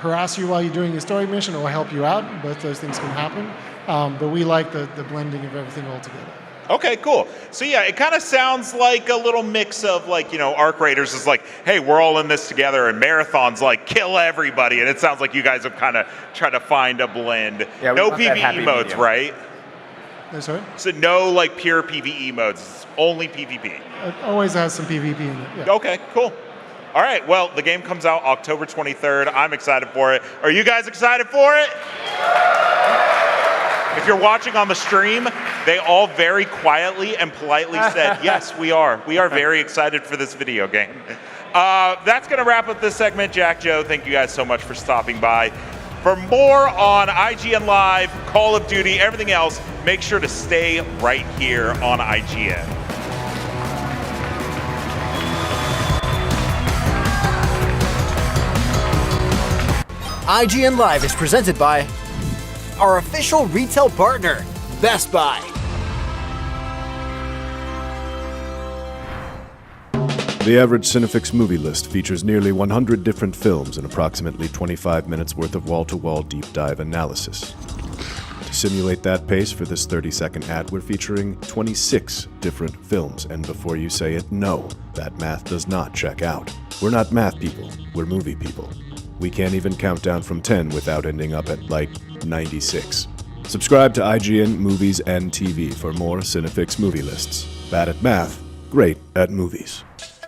harass you while you're doing your story mission or help you out, both those things can happen. But we like the blending of everything all together. Okay, cool. So yeah, it kind of sounds like a little mix of like, Arc Raiders is like, hey, we're all in this together, and Marathon's like, kill everybody. And it sounds like you guys have kind of tried to find a blend. Yeah, no PvE modes, right? Sorry? So no like pure PvE modes, it's only PvP. It always has some PvP in it. Yeah. Okay, cool. All right, well, the game comes out October 23rd. I'm excited for it. Are you guys excited for it? If you're watching on the stream, they all very quietly and politely said, yes, we are. We are very excited for this video game. That's going to wrap up this segment. Jack, Joe, thank you guys so much for stopping by. For more on IGN Live, Call of Duty, everything else, make sure to stay right here on IGN. IGN Live is presented by our official retail partner, Best Buy. The average Cinefix movie list features nearly 100 different films and approximately 25 minutes worth of wall-to-wall deep dive analysis. To To simulate that pace for this 30-second ad, we're featuring 26 different films, and before you say it, no, that math does not check out. We're not math people, we're movie people. We can't even count down from 10 without ending up at, like, 96. Subscribe to IGN Movies and TV for more Cinefix movie lists. Bad at math, great at movies.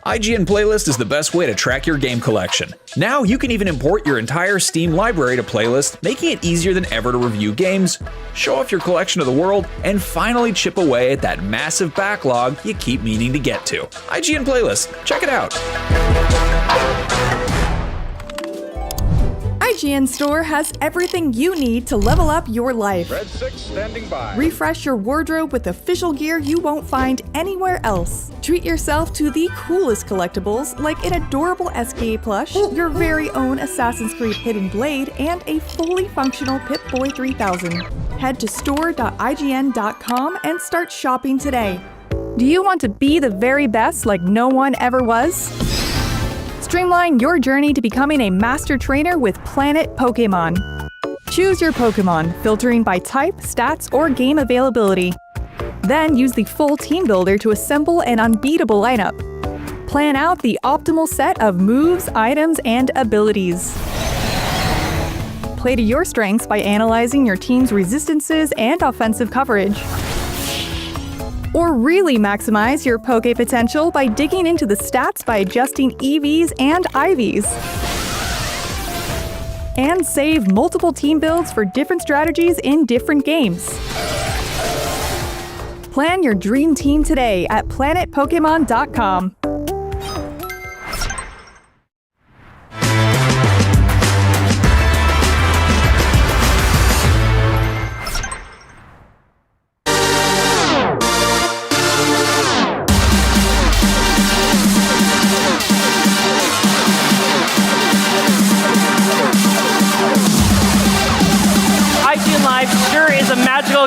IGN Playlist is the best way to track your game collection. Now you can even import your entire Steam library to Playlist, making it easier than ever to review games, show off your collection to the world, and finally chip away at that massive backlog you keep meaning to get to. IGN Playlist, check it out. IGN Store has everything you need to level up your life. Red 6 standing by. Refresh your wardrobe with official gear you won't find anywhere else. Treat yourself to the coolest collectibles like an adorable SKA plush, your very own Assassin's Creed Hidden Blade, and a fully functional Pip-Boy 3000. Head to store.ign.com and start shopping today. Do you want to be the very best like no one ever was? Streamline your journey to becoming a master trainer with Planet Pokemon. Choose your Pokemon, filtering by type, stats, or game availability. Then use the full team builder to assemble an unbeatable lineup. Plan out the optimal set of moves, items, and abilities. Play to your strengths by analyzing your team's resistances and offensive coverage. Or really maximize your Poke potential by digging into the stats by adjusting EVs and IVs. And save multiple team builds for different strategies in different games. Plan your dream team today at planetpokemon.com.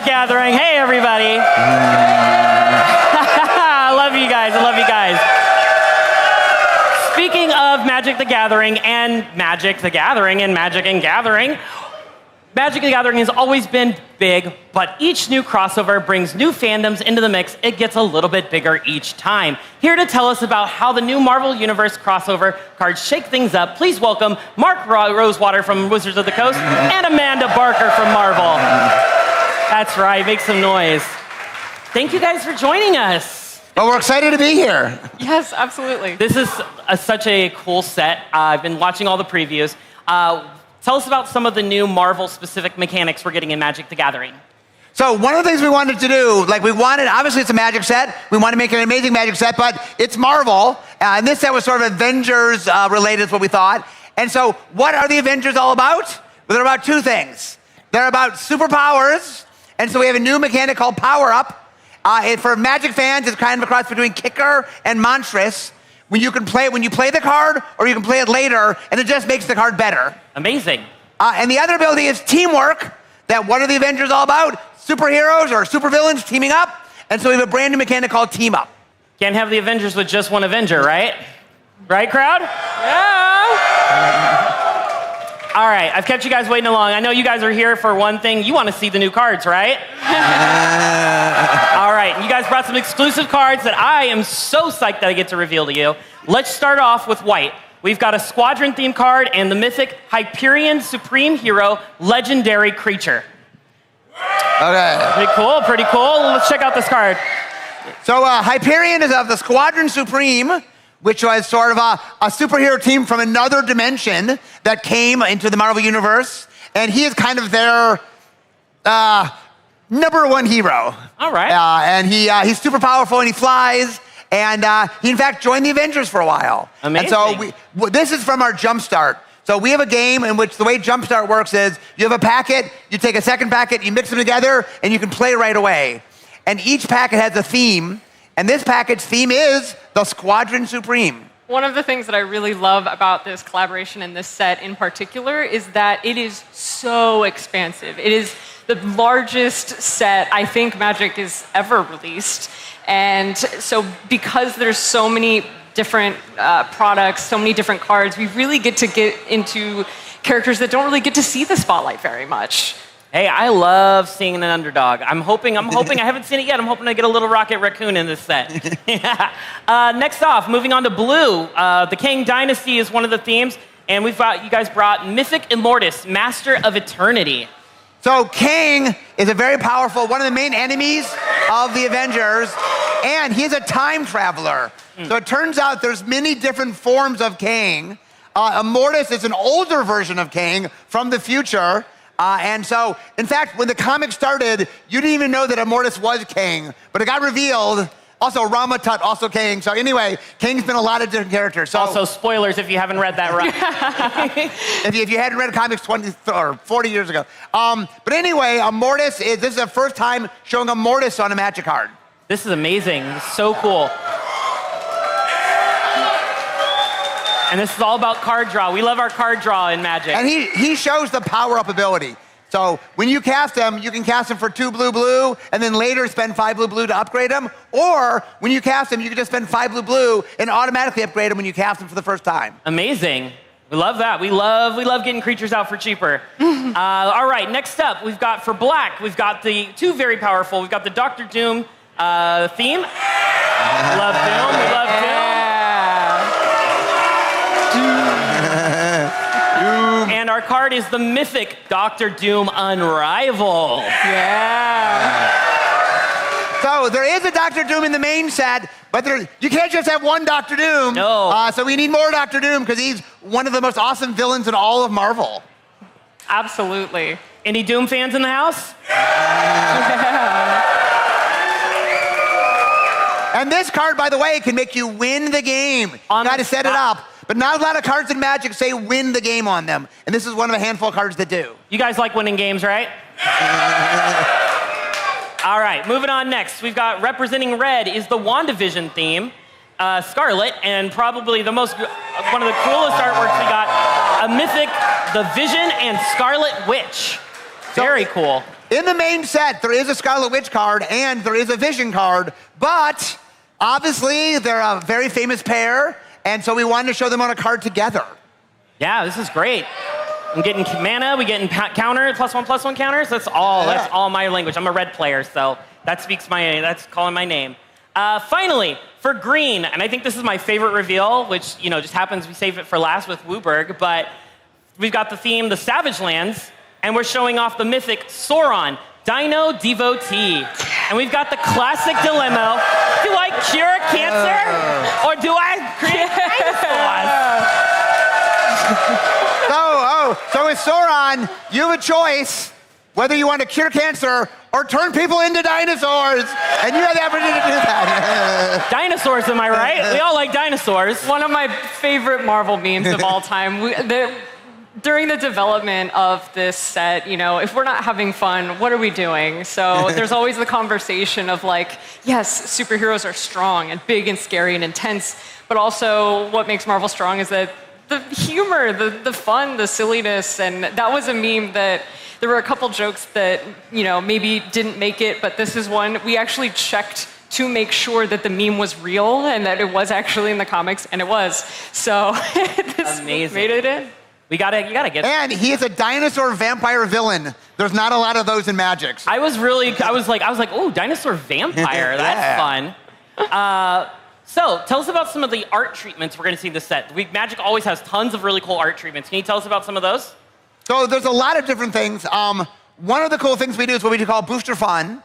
Gathering. Hey, everybody. I love you guys. I love you guys. Speaking of Magic the Gathering and Magic the Gathering and Magic and Gathering, Magic the Gathering has always been big, but each new crossover brings new fandoms into the mix. It gets a little bit bigger each time. Here to tell us about how the new Marvel Universe crossover cards shake things up, please welcome Mark Rosewater from Wizards of the Coast and Amanda Barker from Marvel. That's right, make some noise. Thank you guys for joining us. Well, we're excited to be here. Yes, absolutely. This is such a cool set. I've been watching all the previews. Tell us about some of the new Marvel-specific mechanics we're getting in Magic the Gathering. So one of the things we wanted to do, obviously it's a Magic set. We want to make an amazing Magic set, but it's Marvel. And this set was sort of Avengers related is what we thought. And so what are the Avengers all about? Well, they're about two things. They're about superpowers. And so we have a new mechanic called Power Up. For Magic fans, it's kind of a cross between Kicker and Monstrous. When you play the card, or you can play it later, and it just makes the card better. Amazing. And the other ability is Teamwork. What are the Avengers all about? Superheroes or supervillains teaming up. And so we have a brand new mechanic called Team Up. Can't have the Avengers with just one Avenger, right? Right, crowd? Yeah. All right, I've kept you guys waiting long. I know you guys are here for one thing. You want to see the new cards, right? All right, you guys brought some exclusive cards that I am so psyched that I get to reveal to you. Let's start off with white. We've got a Squadron-themed card and the mythic Hyperion Supreme Hero Legendary Creature. Okay. Pretty cool. Let's check out this card. So Hyperion is of the Squadron Supreme, which was sort of a superhero team from another dimension that came into the Marvel Universe. And he is kind of their #1 hero. All right. And he's super powerful and he flies. And he, in fact, joined the Avengers for a while. Amazing. And so this is from our Jumpstart. So we have a game in which the way Jumpstart works is you have a packet, you take a second packet, you mix them together, and you can play right away. And each packet has a theme. And this packet's theme is the Squadron Supreme. One of the things that I really love about this collaboration and this set in particular is that it is so expansive. It is the largest set I think Magic has ever released. And so because there's so many different products, so many different cards, we really get to get into characters that don't really get to see the spotlight very much. Hey, I love seeing an underdog. I'm hoping, I haven't seen it yet. I'm hoping to get a little Rocket Raccoon in this set. Next off, moving on to blue. The Kang Dynasty is one of the themes, and you guys brought Mythic Immortus, Master of Eternity. So Kang is a very powerful, one of the main enemies of the Avengers, and he's a time traveler. So it turns out there's many different forms of Kang. Immortus is an older version of Kang from the future. And so, in fact, when the comic started, you didn't even know that Immortus was Kang, but it got revealed. Also, Ramatut, also Kang. So anyway, Kang's been a lot of different characters. So, also, spoilers if you haven't read that right. if you hadn't read comics 20 or 40 years ago. But anyway, this is the first time showing Immortus on a Magic card. This is amazing. This is so cool. And this is all about card draw. We love our card draw in Magic. And he shows the power-up ability. So when you cast him, you can cast him for 2 blue, and then later spend 5 blue to upgrade him. Or when you cast him, you can just spend 5 blue and automatically upgrade him when you cast him for the first time. Amazing. We love that. We love getting creatures out for cheaper. All right, next up, we've got for black, we've got the 2 very powerful. We've got the Dr. Doom theme. We love Doom. We love Doom. And our card is the mythic Dr. Doom Unrivaled. Yeah. So there is a Dr. Doom in the main set, but you can't just have one Dr. Doom. No. So we need more Dr. Doom because he's one of the most awesome villains in all of Marvel. Absolutely. Any Doom fans in the house? And this card, by the way, can make you win the game. You got to set it up. But not a lot of cards in Magic say win the game on them. And this is one of a handful of cards that do. You guys like winning games, right? All right, moving on next. We've got representing red is the WandaVision theme. Scarlet, and probably one of the coolest artworks we got, a mythic, the Vision and Scarlet Witch. Very cool. In the main set, there is a Scarlet Witch card and there is a Vision card, but obviously they're a very famous pair. And so we wanted to show them on a card together. Yeah, this is great. I'm getting mana, we getting counter, +1/+1 counters. That's all my language. I'm a red player, so that's calling my name. Finally, for green, and I think this is my favorite reveal, which just happens we save it for last with Wooburg, but we've got the theme, the Savage Lands, and we're showing off the mythic Sauron, Dino Devotee. And we've got the classic dilemma. Do I cure cancer or do I create dinosaurs? So with Sauron, you have a choice whether you want to cure cancer or turn people into dinosaurs. And you have the opportunity to do that. Dinosaurs, am I right? We all like dinosaurs. One of my favorite Marvel memes of all time. During the development of this set, if we're not having fun, what are we doing? So there's always the conversation of yes, superheroes are strong and big and scary and intense, but also what makes Marvel strong is that the humor, the fun, the silliness, and that was a meme that there were a couple jokes that, maybe didn't make it, but this is one we actually checked to make sure that the meme was real and that it was actually in the comics, and it was. So this amazing. Made it in. You gotta get. And he is a dinosaur vampire villain. There's not a lot of those in Magic. I was like, oh, dinosaur vampire. That's fun. So tell us about some of the art treatments we're gonna see in this set. Magic always has tons of really cool art treatments. Can you tell us about some of those? So there's a lot of different things. One of the cool things we do is what we call booster fun.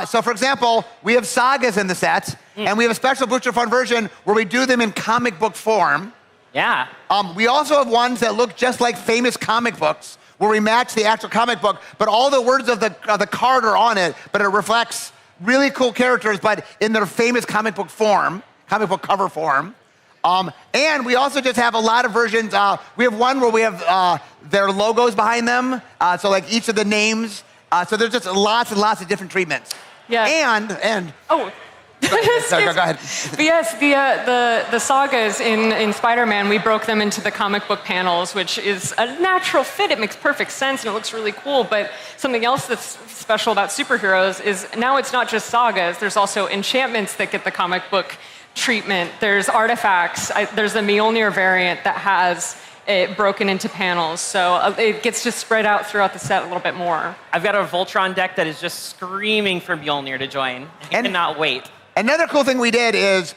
So for example, we have sagas in the set, and we have a special booster fun version where we do them in comic book form. Yeah. We also have ones that look just like famous comic books, where we match the actual comic book, but all the words of the card are on it, but it reflects really cool characters, but in their famous comic book form, comic book cover form. And we also just have a lot of versions. We have one where we have their logos behind them, so like each of the names. So there's just lots and lots of different treatments. Yeah. And oh. Go ahead. But yes, the sagas in Spider-Man, we broke them into the comic book panels, which is a natural fit. It makes perfect sense and it looks really cool. But something else that's special about superheroes is now it's not just sagas. There's also enchantments that get the comic book treatment. There's artifacts. There's a Mjolnir variant that has it broken into panels. So it gets to spread out throughout the set a little bit more. I've got a Voltron deck that is just screaming for Mjolnir to join. I cannot wait. Another cool thing we did is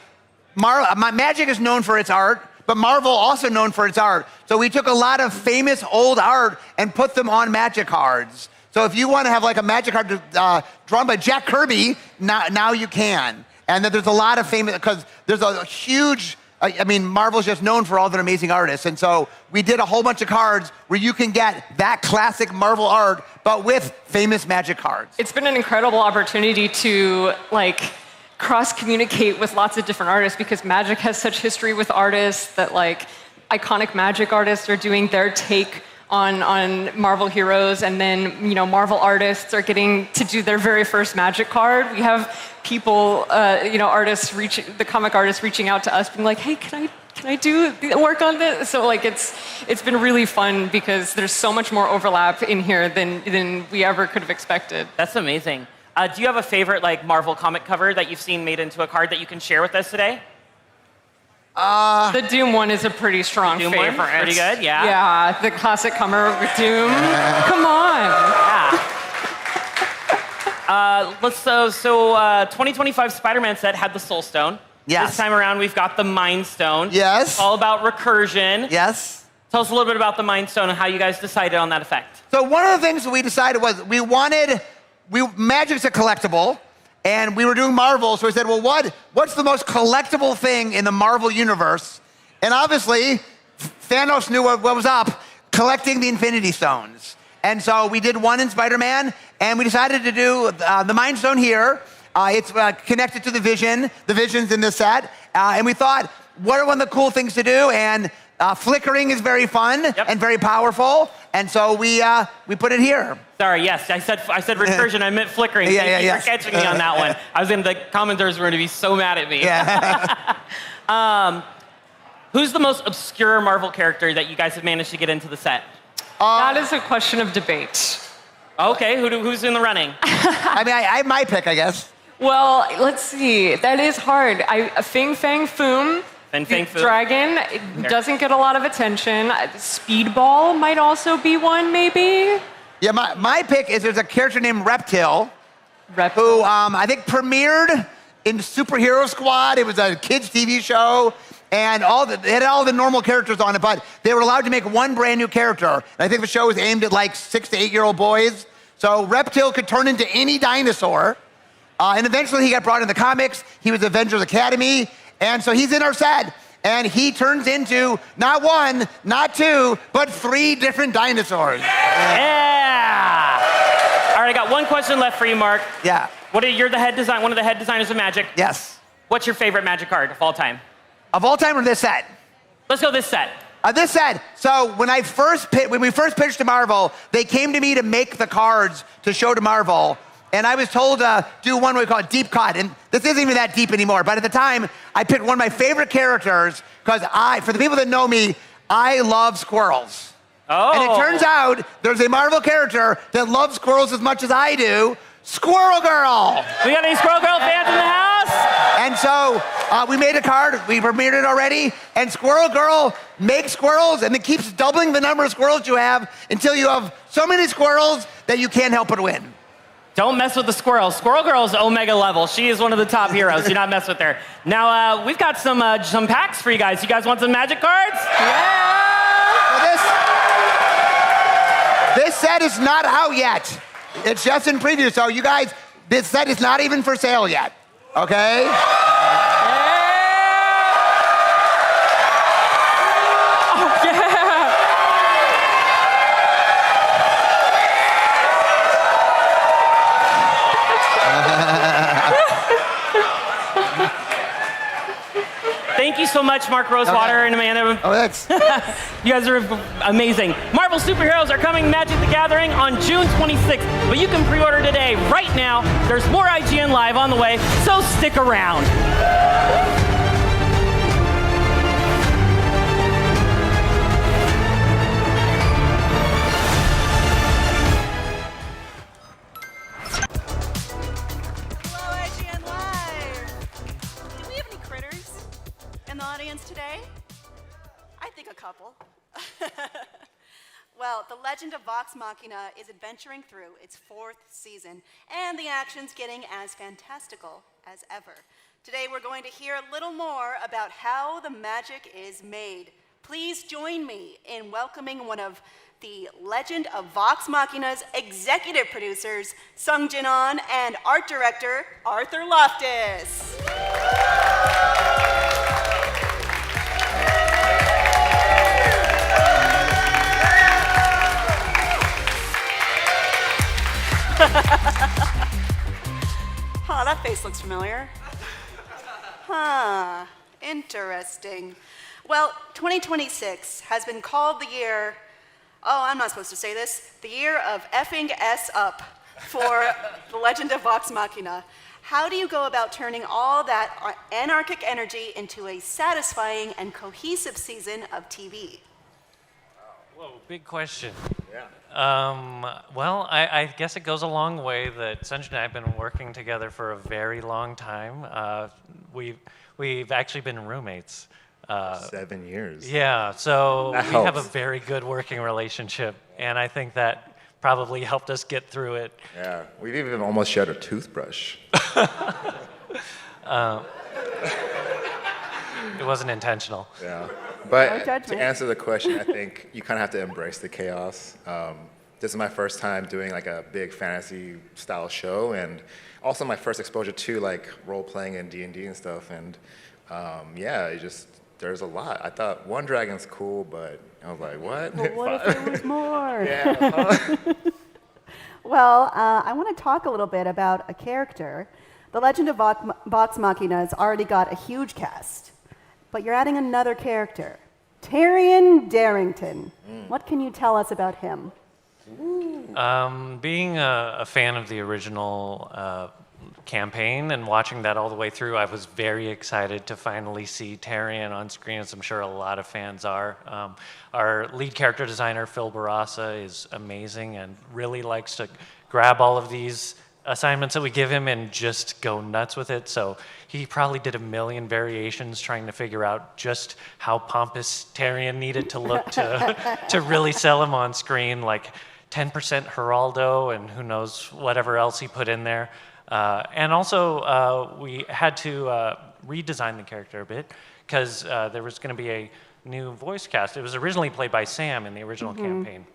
Magic is known for its art, but Marvel also known for its art. So we took a lot of famous old art and put them on Magic cards. So if you want to have like a Magic card drawn by Jack Kirby, now you can. And that there's a lot of famous, because there's a huge, I mean, Marvel's just known for all their amazing artists. And so we did a whole bunch of cards where you can get that classic Marvel art, but with famous Magic cards. It's been an incredible opportunity to cross-communicate with lots of different artists, because Magic has such history with artists that iconic Magic artists are doing their take on Marvel heroes, and then Marvel artists are getting to do their very first Magic card. We have people, artists the comic artists reaching out to us, being like, "Hey, can I do work on this?" So it's been really fun because there's so much more overlap in here than we ever could have expected. That's amazing. Do you have a favorite Marvel comic cover that you've seen made into a card that you can share with us today? The Doom one is a pretty strong favorite. Pretty good, yeah. Yeah, the classic cover with Doom. Come on. Yeah. 2025 Spider-Man set had the Soul Stone. Yes. This time around, we've got the Mind Stone. Yes. It's all about recursion. Yes. Tell us a little bit about the Mind Stone and how you guys decided on that effect. So one of the things that we decided was Magic's a collectible, and we were doing Marvel, so we said, well, what's the most collectible thing in the Marvel universe? And obviously, Thanos knew what was up, collecting the Infinity Stones. And so we did one in Spider-Man, and we decided to do the Mind Stone here. It's connected to the Vision. The Vision's in this set. And we thought, what are one of the cool things to do? And flickering is very fun and very powerful. And so we put it here. Sorry, yes, I said recursion, I meant flickering. Thank you for catching me on that one. I was in the commenters were going to be so mad at me. Yeah. Who's the most obscure Marvel character that you guys have managed to get into the set? That is a question of debate. Okay, who's in the running? I mean, I have my pick, I guess. Well, let's see. That is hard. Fing Fang Foom. Dragon doesn't get a lot of attention. Speedball might also be one, maybe. Yeah, my pick is there's a character named Reptile. Who I think premiered in Superhero Squad. It was a kids' TV show, and it had all the normal characters on it, but they were allowed to make one brand new character. And I think the show was aimed at 6 to 8 year old boys. So Reptile could turn into any dinosaur. And eventually he got brought in the comics. He was Avengers Academy. And so he's in our set. And he turns into not one, not two, but 3 different dinosaurs. Yeah! All right, I got one question left for you, Mark. Yeah. You're one of the head designers of Magic. Yes. What's your favorite Magic card of all time? Of all time or this set? Let's go this set. This set. So when we first pitched to Marvel, they came to me to make the cards to show to Marvel. And I was told to do one we call it Deep Cut. And this isn't even that deep anymore. But at the time, I picked one of my favorite characters because for the people that know me, I love squirrels. Oh. And it turns out there's a Marvel character that loves squirrels as much as I do, Squirrel Girl. We got any Squirrel Girl fans in the house? And so we made a card. We premiered it already. And Squirrel Girl makes squirrels and it keeps doubling the number of squirrels you have until you have so many squirrels that you can't help but win. Don't mess with the squirrels. Squirrel Girl's Omega level. She is one of the top heroes. Do not mess with her. Now, we've got some packs for you guys. You guys want some Magic cards? Yeah! Well, this set is not out yet. It's just in preview. So you guys, this set is not even for sale yet. Okay? Thank you so much, Mark Rosewater and Amanda. Oh, thanks. You guys are amazing. Marvel Superheroes are coming to Magic the Gathering on June 26th, but you can pre-order today, right now. There's more IGN Live on the way, so stick around. In the audience today? I think a couple. Well, The Legend of Vox Machina is adventuring through its 4th season, and the action's getting as fantastical as ever. Today we're going to hear a little more about how the magic is made. Please join me in welcoming one of the Legend of Vox Machina's executive producers, Sung Jin-on, and art director, Arthur Loftus. Huh, that face looks familiar. Huh, interesting. Well, 2026 has been called the year, I'm not supposed to say this, the year of effing S up for The Legend of Vox Machina. How do you go about turning all that anarchic energy into a satisfying and cohesive season of TV? Whoa, big question. Yeah. Well, I guess it goes a long way that Sanjay and I have been working together for a very long time. We've actually been roommates. 7 years. Yeah, so That we have a helps. very good working relationship, and I think that probably helped us get through it. Yeah, we've even almost shared a toothbrush. It wasn't intentional. Yeah. No But judgment. to answer the question, I think you kind of have to embrace the chaos. This is my first time doing like a big fantasy style show, and also my first exposure to like role playing and D&D and stuff. And yeah, there's a lot. I thought One Dragon's cool, but I was like, what? But what if there was more? Yeah. Well, I want to talk a little bit about a character. The Legend of Vox Machina's already got a huge cast, but you're adding another character, Tyrion Darrington. What can you tell us about him? Being a fan of the original campaign and watching that all the way through, I was very excited to finally see Tyrion on screen, as I'm sure a lot of fans are. Our lead character designer, Phil Barassa, is amazing and really likes to grab all of these assignments that we give him and just go nuts with it. So he probably did a million variations trying to figure out just how pompous Tyrion needed to look to really sell him on screen, like 10% Geraldo and who knows whatever else he put in there. And also, we had to redesign the character a bit because there was going to be a new voice cast. It was originally played by Sam in the original campaign.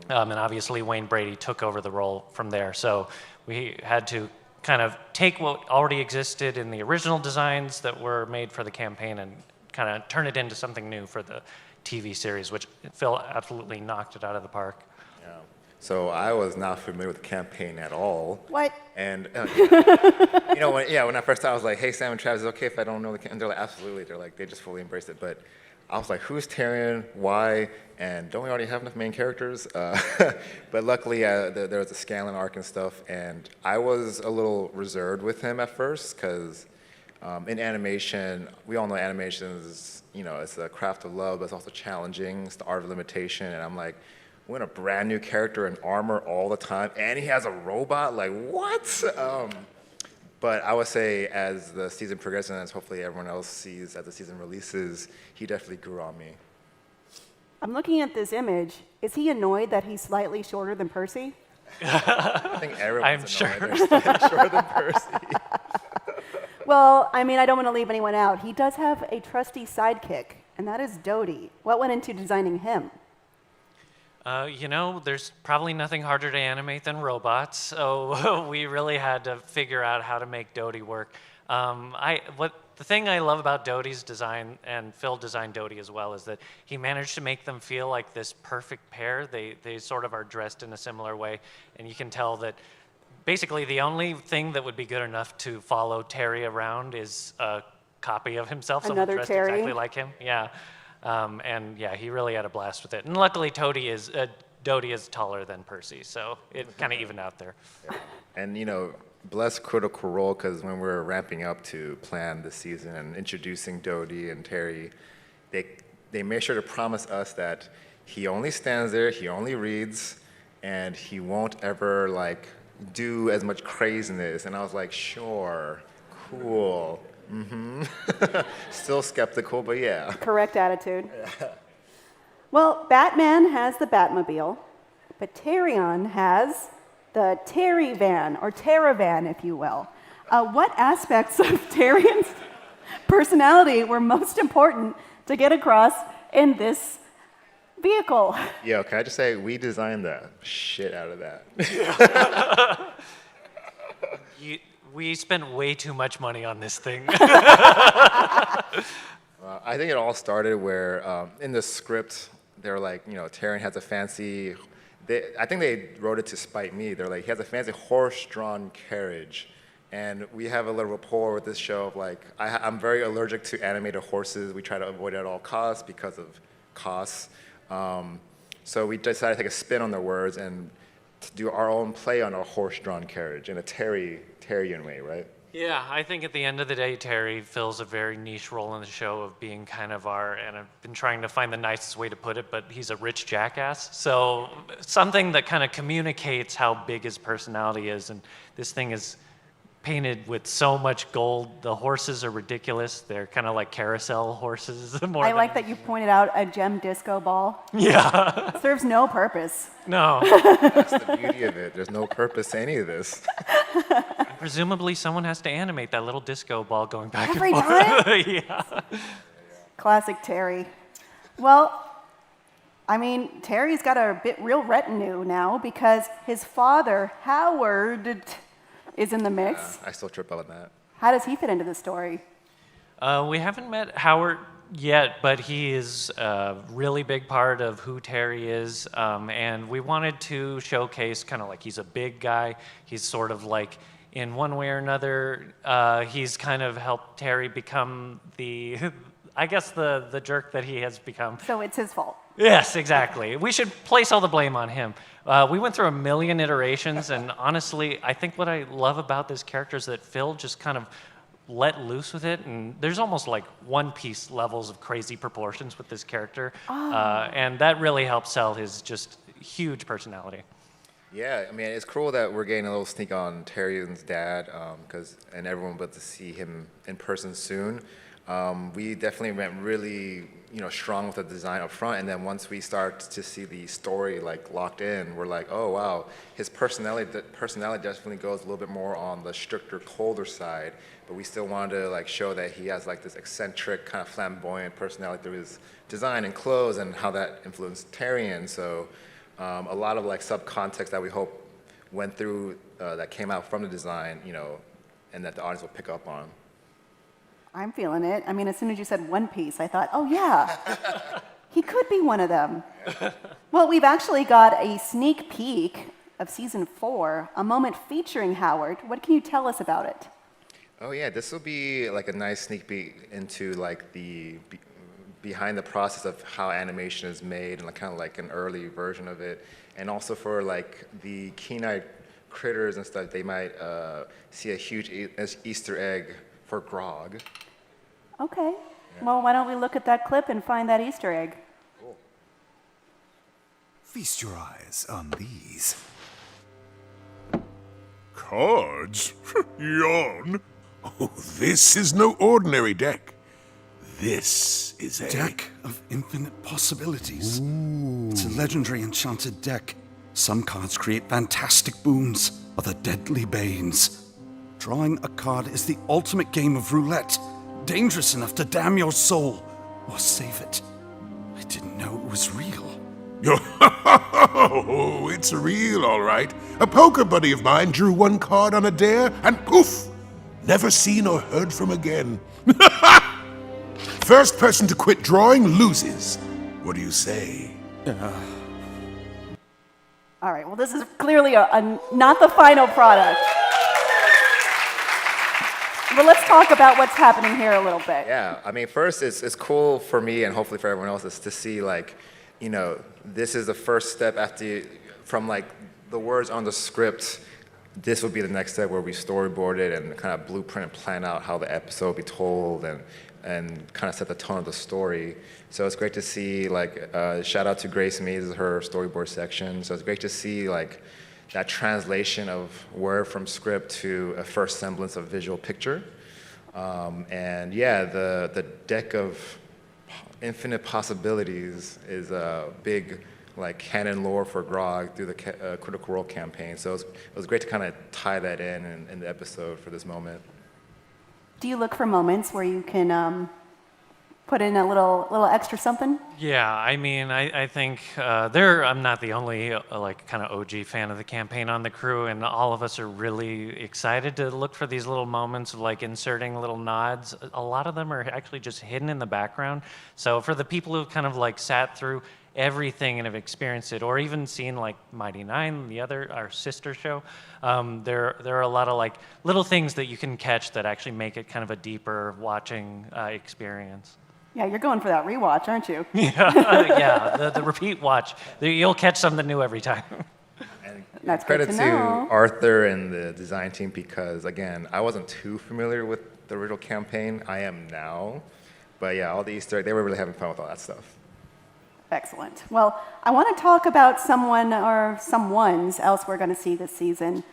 And obviously, Wayne Brady took over the role from there. So we had to kind of take what already existed in the original designs that were made for the campaign and kind of turn it into something new for the TV series, which Phil absolutely knocked it out of the park. Yeah. So I was not familiar with the campaign at all. What? And you know, when I first started, I was like, "Hey, Sam and Travis, is it okay if I don't know the campaign?" And they're like, "Absolutely." They're like, they just fully embraced it. But I was like, "Who's Tyrion? Why? And don't we already have enough main characters?" But luckily, there was a Scanlan arc and stuff, and I was a little reserved with him at first because in animation, we all know animation is, it's a craft of love, but it's also challenging. It's the art of limitation, and I'm like, we're in a brand new character in armor all the time, and he has a robot. Like, what? But I would say as the season progresses, and as hopefully everyone else sees as the season releases, he definitely grew on me. I'm looking at this image. Is he annoyed that he's slightly shorter than Percy? I think everyone's I'm annoyed sure. they're slightly shorter than Percy. Well, I mean, I don't want to leave anyone out. He does have a trusty sidekick, and that is Dodie. What went into designing him? There's probably nothing harder to animate than robots, so we really had to figure out how to make Dodie work. The thing I love about Dodie's design, and Phil designed Dodie as well, is that he managed to make them feel like this perfect pair. They sort of are dressed in a similar way, and you can tell that basically the only thing that would be good enough to follow Terry around is a copy of himself, someone Another dressed Terry? exactly like him. Yeah. And yeah, he really had a blast with it. And luckily, Dodie is taller than Percy, so it kind of evened out there. Yeah. And bless Critical Role, because when we were ramping up to plan the season and introducing Dodie and Terry, they made sure to promise us that he only stands there, he only reads, and he won't ever do as much craziness. And I was like, sure, cool. Still skeptical, but yeah. Correct attitude. Well, Batman has the Batmobile, but Terrion has the Terry van, or Terravan, if you will. What aspects of Terrion's personality were most important to get across in this vehicle? Yo, can I just say, we designed the shit out of that. We spent way too much money on this thing. I think it all started where in the script, they're like, you know, Tyrion has a fancy, I think they wrote it to spite me. They're like, he has a fancy horse-drawn carriage. And we have a little rapport with this show of like, I'm very allergic to animated horses. We try to avoid it at all costs because of costs. So we decided to take a spin on their words and to do our own play on a horse-drawn carriage in a Tyrion way, right? Yeah, I think at the end of the day, Terry fills a very niche role in the show of being kind of and I've been trying to find the nicest way to put it, but he's a rich jackass. So something that kind of communicates how big his personality is, and this thing is painted with so much gold. The horses are ridiculous. They're kind of like carousel horses. I like that you pointed out a gem disco ball. Yeah. It serves no purpose. No. That's the beauty of it. There's no purpose to any of this. Presumably someone has to animate that little disco ball going back Every and forth. time? Yeah. Classic Terry. Well, I mean, Terry's got a real retinue now because his father, Howard, is in the mix. I still trip on that. How does he fit into the story? We haven't met Howard yet, but he is a really big part of who Terry is. And we wanted to showcase kind of like he's a big guy. He's sort of like, in one way or another, he's kind of helped Terry become I guess the jerk that he has become. So it's his fault. Yes, exactly. We should place all the blame on him. We went through a million iterations, and honestly, I think what I love about this character is that Phil just kind of let loose with it, and there's almost like One Piece levels of crazy proportions with this character, and that really helps sell his just huge personality. Yeah, I mean, it's cool that we're getting a little sneak on Tyrion's dad, and everyone will be able to see him in person soon. We definitely went really, strong with the design up front, and then once we start to see the story like locked in, we're like, oh wow, his personality definitely goes a little bit more on the stricter, colder side, but we still wanted to like show that he has like this eccentric, kind of flamboyant personality through his design and clothes and how that influenced Tyrion. So a lot of like subcontext that we hope went through that came out from the design, and that the audience will pick up on. I'm feeling it. I mean, as soon as you said One Piece, I thought, oh yeah, he could be one of them. Well, we've actually got a sneak peek of season 4, a moment featuring Howard. What can you tell us about it? Oh yeah, this will be like a nice sneak peek into like the behind the process of how animation is made and like, kind of like an early version of it, and also for like the keen-eyed critters and stuff, they might see a huge Easter egg for Grog. Okay. Yeah. Well, why don't we look at that clip and find that Easter egg? Cool. Feast your eyes on these. Cards? Yawn. Oh, this is no ordinary deck. This is a deck of infinite possibilities. Ooh. It's a legendary enchanted deck. Some cards create fantastic boons, other deadly banes. Drawing a card is the ultimate game of roulette. Dangerous enough to damn your soul or save it. I didn't know it was real. Oh, it's real, all right. A poker buddy of mine drew one card on a dare, and poof! Never seen or heard from again. First person to quit drawing loses. What do you say? All right, well, this is clearly not the final product. Well, let's talk about what's happening here a little bit. Yeah, I mean, first, it's cool for me and hopefully for everyone else is to see, like, this is the first step from like the words on the script. This will be the next step where we storyboard it and kind of blueprint and plan out how the episode will be told and kind of set the tone of the story. So it's great to see, like, shout out to Grace Me, this is her storyboard section. So it's great to see, like, that translation of word from script to a first semblance of visual picture. And yeah, the deck of infinite possibilities is a big like canon lore for GROG through the Critical Role campaign. So it was great to kind of tie that in the episode for this moment. Do you look for moments where you can put in a little extra something? Yeah, I mean, I think I'm not the only like kind of OG fan of the campaign on the crew, and all of us are really excited to look for these little moments of like inserting little nods. A lot of them are actually just hidden in the background. So for the people who've kind of like sat through everything and have experienced it, or even seen like Mighty Nine, our sister show, there are a lot of like little things that you can catch that actually make it kind of a deeper watching experience. Yeah, you're going for that rewatch, aren't you? Yeah, the repeat watch. You'll catch something new every time. And That's credit good to to know. Arthur and the design team because, again, I wasn't too familiar with the original campaign. I am now. But yeah, all the Easter eggs, they were really having fun with all that stuff. Excellent. Well, I want to talk about someone or someones else we're going to see this season.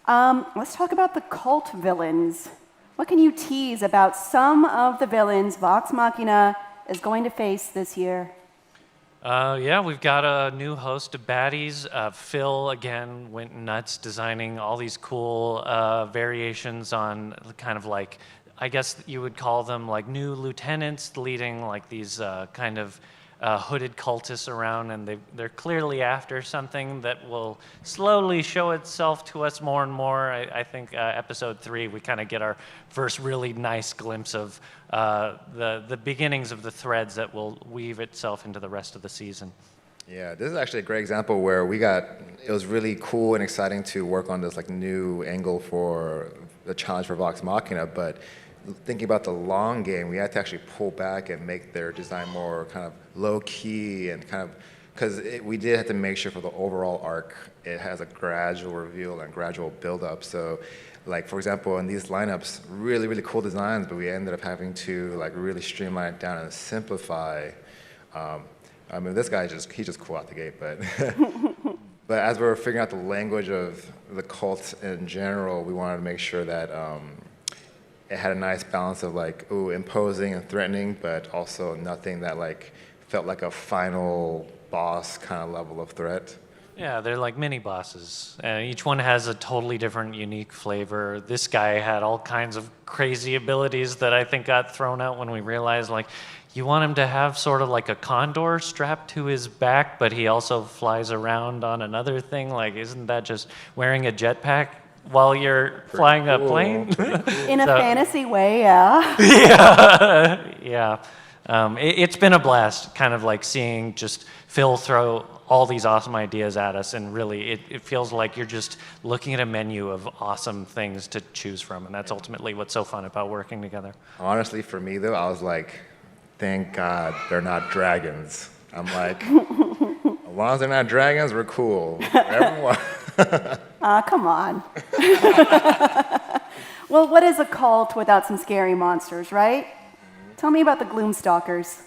Let's talk about the cult villains. What can you tease about some of the villains Vox Machina is going to face this year? Yeah, we've got a new host of baddies. Phil, again, went nuts designing all these cool variations on kind of like, I guess you would call them like new lieutenants leading like these kind of hooded cultists around, and they're clearly after something that will slowly show itself to us more and more. I think episode 3, we kind of get our first really nice glimpse of the beginnings of the threads that will weave itself into the rest of the season. Yeah, this is actually a great example where it was really cool and exciting to work on this like new angle for the challenge for Vox Machina, but thinking about the long game, we had to actually pull back and make their design more kind of low-key and kind of, because we did have to make sure for the overall arc, it has a gradual reveal and gradual build-up. So, like, for example, in these lineups, really, really cool designs, but we ended up having to, like, really streamline it down and simplify. I mean, this guy, he's just cool out the gate, but... But as we were figuring out the language of the cult in general, we wanted to make sure that it had a nice balance of like, ooh, imposing and threatening, but also nothing that like felt like a final boss kind of level of threat. Yeah, they're like mini bosses. Each one has a totally different, unique flavor. This guy had all kinds of crazy abilities that I think got thrown out when we realized like, you want him to have sort of like a condor strapped to his back, but he also flies around on another thing. Like, isn't that just wearing a jetpack while you're flying a plane? In a fantasy way, yeah. Yeah. It's been a blast, kind of like seeing just Phil throw all these awesome ideas at us, and really it feels like you're just looking at a menu of awesome things to choose from, and that's ultimately what's so fun about working together. Honestly, for me though, I was like, thank God they're not dragons. I'm like, as long as they're not dragons, we're cool. Everyone. Come on. Well, what is a cult without some scary monsters, right? Tell me about the Gloomstalkers.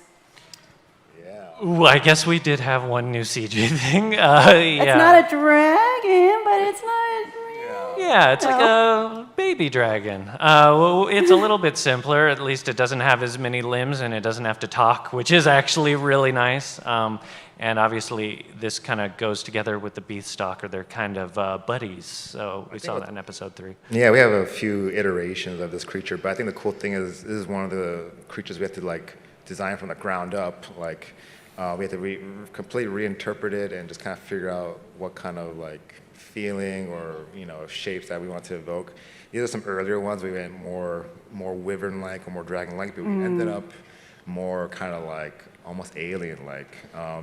Ooh, I guess we did have one new CG thing. It's not a dragon, but it's not... Yeah, it's like a baby dragon. It's a little bit simpler. At least it doesn't have as many limbs and it doesn't have to talk, which is actually really nice. And obviously, this kind of goes together with the Beaststalker. They're kind of buddies. So we saw that in episode 3. Yeah, we have a few iterations of this creature, but I think the cool thing is this is one of the creatures we have to like design from the ground up. Like we have to completely reinterpret it and just kind of figure out what kind of like feeling or shapes that we want to evoke. These are some earlier ones. We went more wyvern-like or more dragon-like, but we ended up more kind of like almost alien-like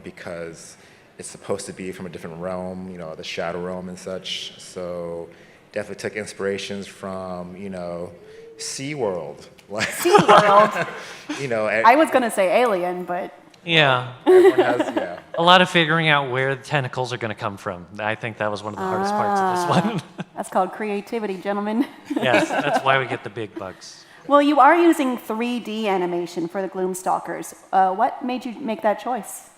because it's supposed to be from a different realm, the shadow realm and such. So definitely took inspirations from SeaWorld. SeaWorld. I was gonna say Alien, but. Yeah. Everyone has, a lot of figuring out where the tentacles are going to come from. I think that was one of the hardest parts of this one. That's called creativity, gentlemen. Yes, that's why we get the big bugs. Well, you are using 3D animation for the Gloomstalkers. What made you make that choice?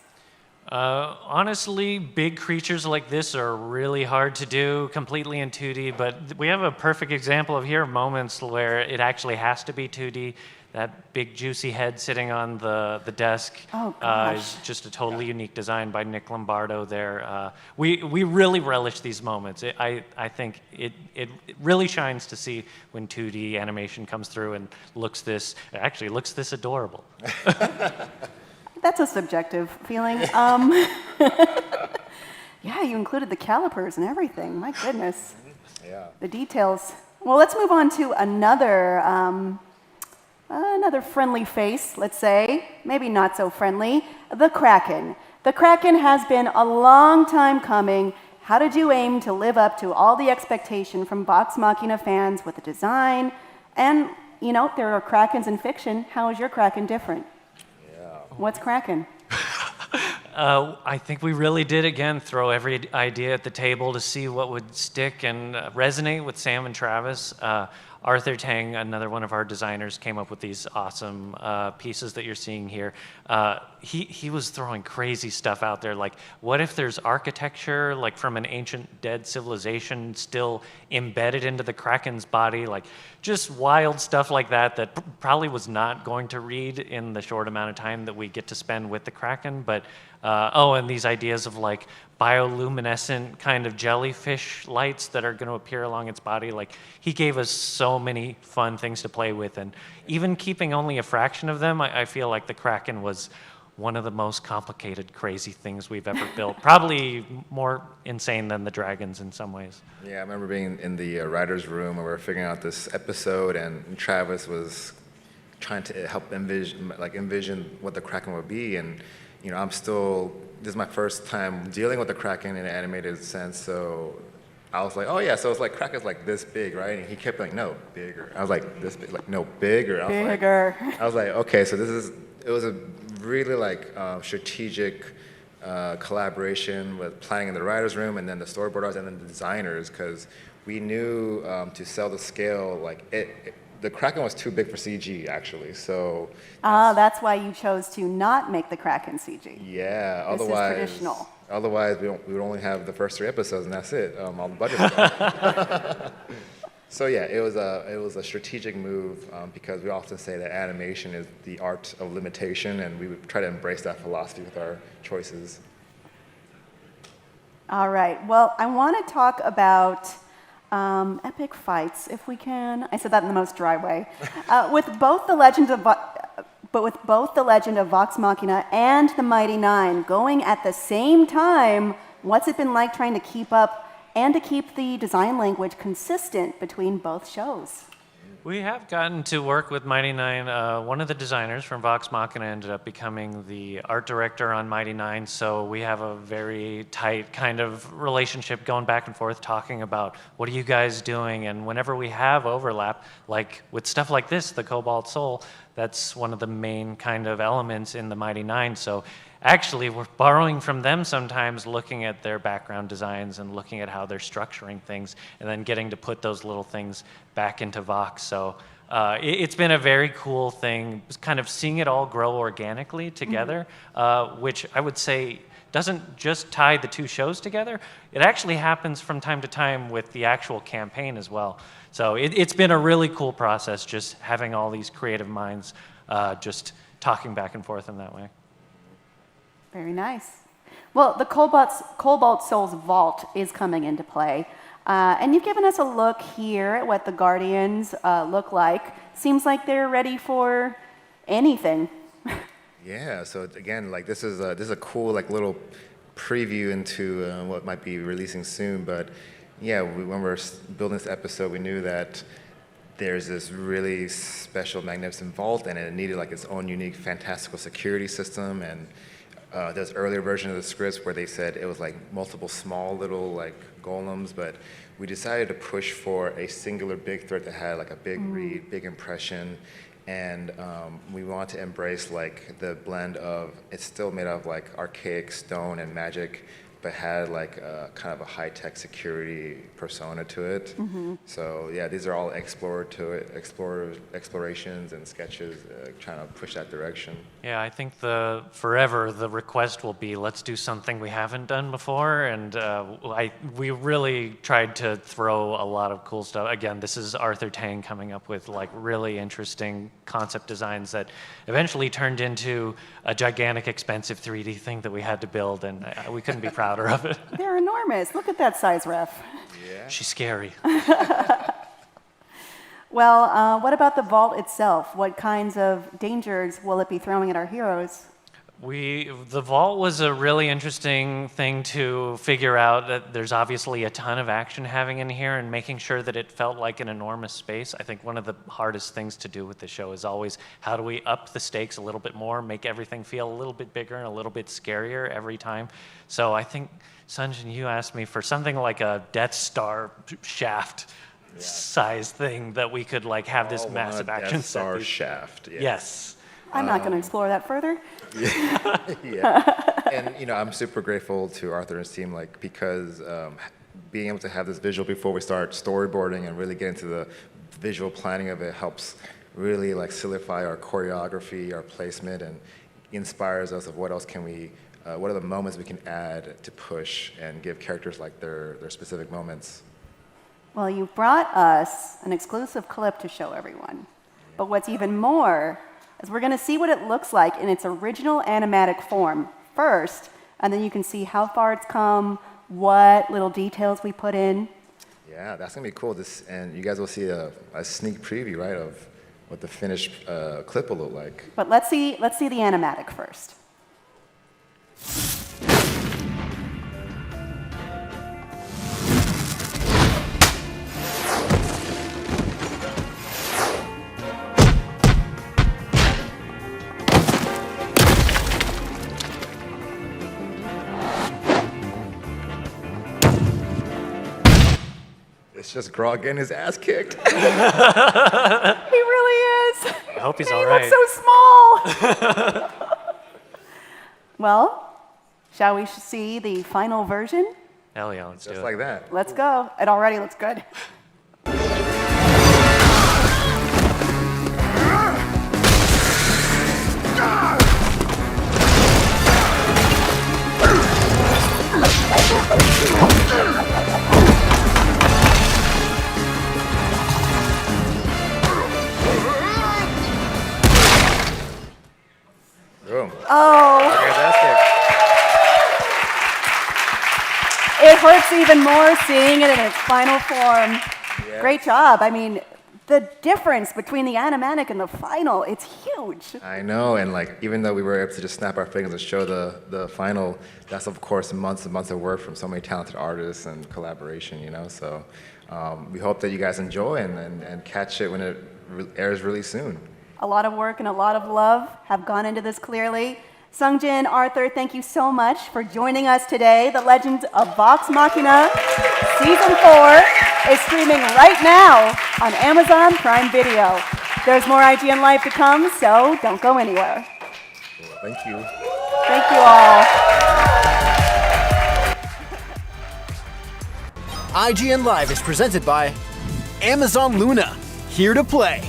Honestly, big creatures like this are really hard to do completely in 2D, but we have a perfect example of here moments where it actually has to be 2D. that big juicy head sitting on the desk is just a totally unique design by Nick Lombardo there. We really relish these moments. I think it really shines to see when 2D animation comes through and looks this adorable. That's a subjective feeling. Yeah, you included the calipers and everything. My goodness. Yeah. The details. Well, let's move on to another friendly face, let's say. Maybe not so friendly. The Kraken. The Kraken has been a long time coming. How did you aim to live up to all the expectation from Vox Machina fans with the design? And, you know, there are Krakens in fiction. How is your Kraken different? Yeah. What's Kraken? I think we really did, again, throw every idea at the table to see what would stick and resonate with Sam and Travis. Arthur Tang, another one of our designers, came up with these awesome pieces that you're seeing here. He was throwing crazy stuff out there, like what if there's architecture like from an ancient dead civilization still embedded into the Kraken's body, like just wild stuff like that probably was not going to read in the short amount of time that we get to spend with the Kraken. But and these ideas of like bioluminescent kind of jellyfish lights that are going to appear along its body. Like he gave us so many fun things to play with, and even keeping only a fraction of them, I feel like the Kraken was one of the most complicated, crazy things we've ever built. Probably more insane than the dragons in some ways. Yeah, I remember being in the writer's room and we were figuring out this episode, and Travis was trying to help envision what the Kraken would be. And you know, this is my first time dealing with the Kraken in an animated sense, so I was like, oh yeah, so it's like Kraken's like this big, right? And he kept like, no, bigger. I was like, this big, like, no, bigger. Bigger. I was like, okay, so it was a really like strategic collaboration with planning in the writer's room, and then the storyboard artists, and then the designers, because we knew to sell the scale, like the Kraken was too big for CG, actually. So that's why you chose to not make the Kraken CG. Yeah, this otherwise, is traditional. Otherwise, we would only have the first 3 episodes, and that's it. All the budget was gone. So yeah, it was a strategic move because we often say that animation is the art of limitation, and we would try to embrace that philosophy with our choices. All right. Well, I want to talk about epic fights, if we can. I said that in the most dry way. With both the Legend of Vox Machina and the Mighty Nine going at the same time, what's it been like trying to keep up and to keep the design language consistent between both shows? We have gotten to work with Mighty Nine. One of the designers from Vox Machina ended up becoming the art director on Mighty Nine, so we have a very tight kind of relationship going back and forth, talking about what are you guys doing, and whenever we have overlap, like with stuff like this, the Cobalt Soul, that's one of the main kind of elements in the Mighty Nine. So actually, we're borrowing from them sometimes, looking at their background designs and looking at how they're structuring things, and then getting to put those little things back into Vox. So it's been a very cool thing, kind of seeing it all grow organically together, which I would say doesn't just tie the 2 shows together. It actually happens from time to time with the actual campaign as well. So it's been a really cool process, just having all these creative minds just talking back and forth in that way. Very nice. Well, the Cobalt Soul's Vault is coming into play. And you've given us a look here at what the Guardians look like. Seems like they're ready for anything. Yeah, so again, like this is a cool like little preview into what might be releasing soon. But yeah, when we were building this episode, we knew that there's this really special, magnificent vault, and it needed like its own unique, fantastical security system. And there's earlier version of the scripts where they said it was like multiple small little like golems, but we decided to push for a singular big threat that had like a big read, big impression, and we want to embrace like the blend of, it's still made of like archaic stone and magic, but had like kind of a high-tech security persona to it. So yeah, these are all explorations and sketches trying to push that direction. Yeah, I think forever the request will be, let's do something we haven't done before, and we really tried to throw a lot of cool stuff. Again, this is Arthur Tang coming up with like really interesting concept designs that eventually turned into a gigantic, expensive 3D thing that we had to build, and we couldn't be prouder of it. They're enormous. Look at that size, Ref. Yeah. She's scary. Well, what about the vault itself? What kinds of dangers will it be throwing at our heroes? The vault was a really interesting thing to figure out. That there's obviously a ton of action having in here, and making sure that it felt like an enormous space. I think one of the hardest things to do with the show is always, how do we up the stakes a little bit more, make everything feel a little bit bigger and a little bit scarier every time. So I think, Sunjin, you asked me for something like a Death Star shaft size thing that we could like have this massive action Death Star shaft. Yeah. Yes. I'm not going to explore that further. Yeah. And I'm super grateful to Arthur and his team, like, because being able to have this visual before we start storyboarding and really get into the visual planning of it helps really like solidify our choreography, our placement, and inspires us of what else can we, what are the moments we can add to push and give characters like their specific moments. Well, you brought us an exclusive clip to show everyone. But what's even more is we're going to see what it looks like in its original animatic form first, and then you can see how far it's come, what little details we put in. Yeah, that's going to be cool. And you guys will see a sneak preview, right, of what the finished clip will look like. But let's see the animatic first. It's just Grog getting his ass kicked. He really is. I hope he's And all he right. looks so small. Well, shall we see the final version? Hell yeah, let's do it. Just like that. Let's go. It already looks good. Boom. Oh. Okay, that's It hurts even more seeing it in its final form. Yeah. Great job. I mean, the difference between the animatic and the final, it's huge. I know, and like even though we were able to just snap our fingers and show the final, that's of course months and months of work from so many talented artists and collaboration, So we hope that you guys enjoy and catch it when it airs really soon. A lot of work and a lot of love have gone into this clearly. Sungjin, Arthur, thank you so much for joining us today. The Legend of Vox Machina Season 4 is streaming right now on Amazon Prime Video. There's more IGN Live to come, so don't go anywhere. Thank you. Thank you all. IGN Live is presented by Amazon Luna, here to play.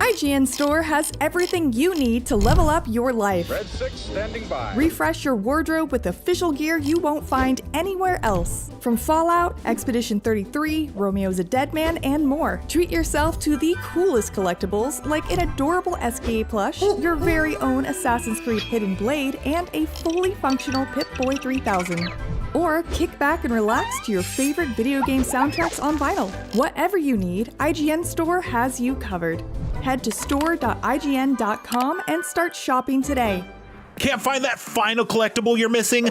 IGN Store has everything you need to level up your life. Red 6 standing by. Refresh your wardrobe with official gear you won't find anywhere else. From Fallout, Expedition 33, Romeo's a Dead Man, and more. Treat yourself to the coolest collectibles like an adorable SKA plush, your very own Assassin's Creed Hidden Blade, and a fully functional Pip-Boy 3000. Or kick back and relax to your favorite video game soundtracks on vinyl. Whatever you need, IGN Store has you covered. Head to store.ign.com and start shopping today. Can't find that final collectible you're missing?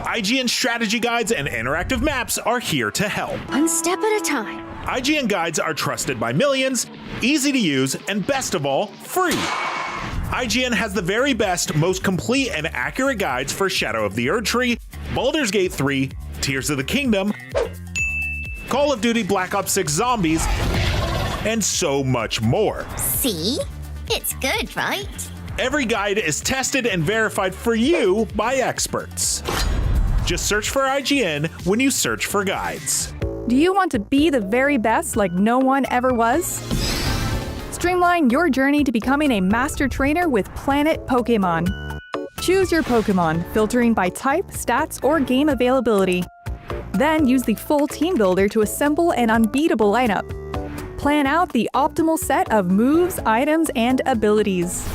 IGN strategy guides and interactive maps are here to help. One step at a time. IGN guides are trusted by millions, easy to use, and best of all, free. IGN has the very best, most complete and accurate guides for Shadow of the Erdtree, Baldur's Gate 3, Tears of the Kingdom, Call of Duty Black Ops 6 Zombies, and so much more. See? It's good, right? Every guide is tested and verified for you by experts. Just search for IGN when you search for guides. Do you want to be the very best like no one ever was? Streamline your journey to becoming a master trainer with Planet Pokemon. Choose your Pokemon, filtering by type, stats, or game availability. Then use the full team builder to assemble an unbeatable lineup. Plan out the optimal set of moves, items, and abilities.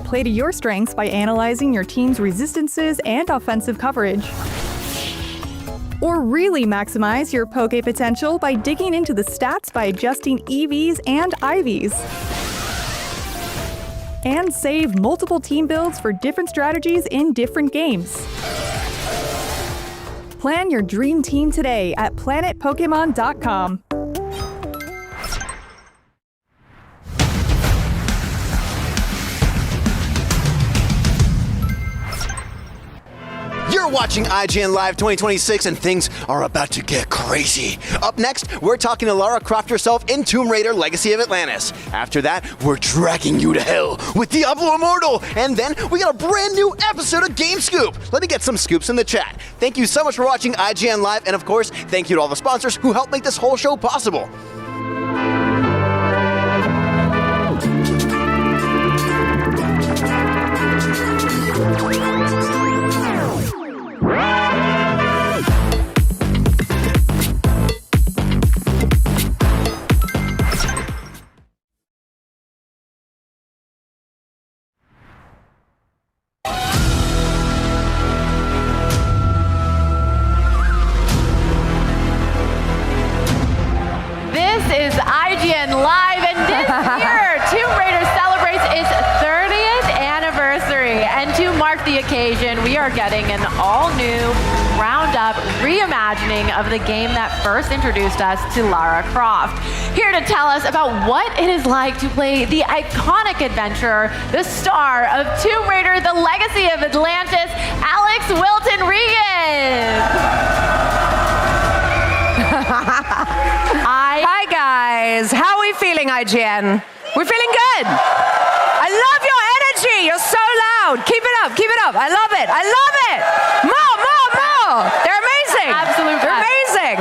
Play to your strengths by analyzing your team's resistances and offensive coverage. Or really maximize your Poke potential by digging into the stats by adjusting EVs and IVs. And save multiple team builds for different strategies in different games. Plan your dream team today at planetpokemon.com. You're watching IGN Live 2026 and things are about to get crazy. Up next, we're talking to Lara Croft herself in Tomb Raider Legacy of Atlantis. After that, we're dragging you to hell with Diablo Immortal. And then we got a brand new episode of Game Scoop. Let me get some scoops in the chat. Thank you so much for watching IGN Live. And of course, thank you to all the sponsors who helped make this whole show possible. This is IGN Live, and this year, Tomb Raider celebrates its 30th anniversary. And to mark the occasion, we are getting an all-new, ground-up reimagining of the game that first introduced us to Lara Croft. Here to tell us about what it is like to play the iconic adventurer, the star of Tomb Raider, The Legacy of Atlantis, Alex Wilton Regan. Hi guys, how are we feeling, IGN? We're feeling good. I love your energy. You're so loud. Keep it up, keep it up. I love it. I love it. More. They're amazing. Absolute They're amazing.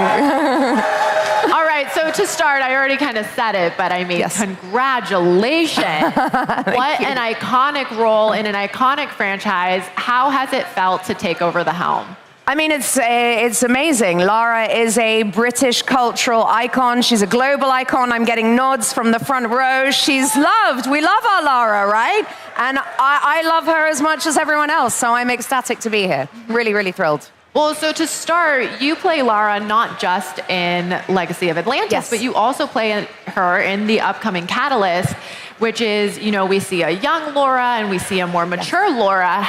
All right, so to start, I already kind of said it, but I mean, congratulations. What an iconic role in an iconic franchise. How has it felt to take over the helm? I mean, it's amazing. Lara is a British cultural icon. She's a global icon. I'm getting nods from the front row. She's loved. We love our Lara, right? And I love her as much as everyone else, so I'm ecstatic to be here. Really, really thrilled. Well, so to start, you play Lara not just in Legacy of Atlantis, but you also play her in the upcoming Catalyst, which is, you know, we see a young Lara and we see a more mature Lara.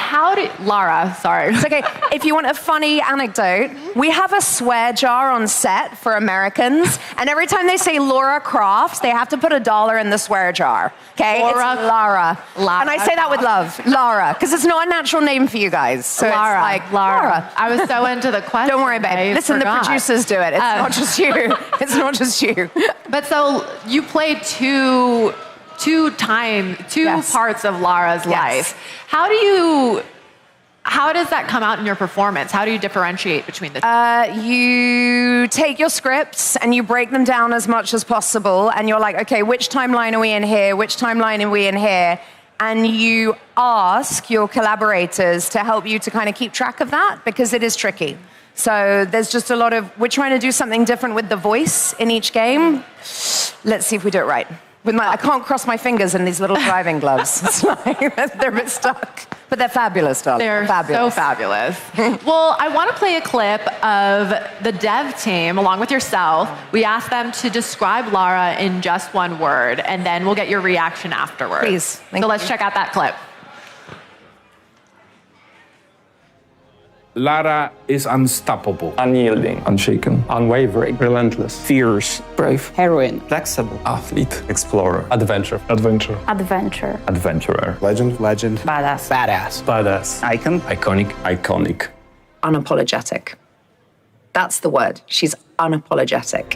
Lara, sorry. It's okay. If you want a funny anecdote, we have a swear jar on set for Americans, and every time they say Lara Croft, they have to put $1 in the swear jar. Okay? It's Lara. And I say that with love. Lara. Because it's not a natural name for you guys. So Lara. It's like Lara. I was so into the question. Don't worry, babe. Listen, the producers do it. It's not just you. It's not just you. But so you played two parts of Lara's life. How does that come out in your performance? How do you differentiate between the two? You take your scripts and you break them down as much as possible, and you're like, okay, which timeline are we in here? Which timeline are we in here? And you ask your collaborators to help you to kind of keep track of that, because it is tricky. So there's just a lot of, we're trying to do something different with the voice in each game. Let's see if we do it right. I can't cross my fingers in these little driving gloves. It's like, they're a bit stuck. But they're fabulous, darling. They're fabulous. so fabulous. Well, I want to play a clip of the dev team along with yourself. We asked them to describe Lara in just one word, and then we'll get your reaction afterwards. Please. So let's check out that clip. Lara is unstoppable, unyielding, unshaken, unwavering, relentless, fierce, brave, heroine, flexible, athlete, explorer, adventurer, adventurer, legend, badass, icon, iconic, Unapologetic. That's the word. She's unapologetic.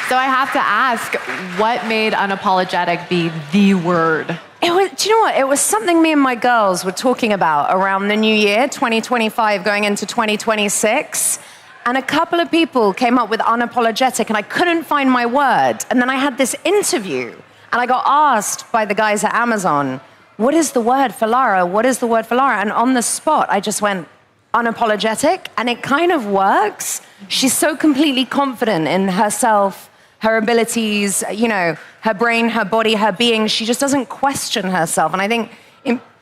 So I have to ask, what made unapologetic be the word? Do you know what? It was something me and my girls were talking about around the new year, 2025, going into 2026. And a couple of people came up with unapologetic, and I couldn't find my word. And then I had this interview, and I got asked by the guys at Amazon, what is the word for Lara? What is the word for Lara? And on the spot, I just went, unapologetic, and it kind of works. She's so completely confident in herself, her abilities, you know, her brain, her body, her being. She just doesn't question herself. And I think,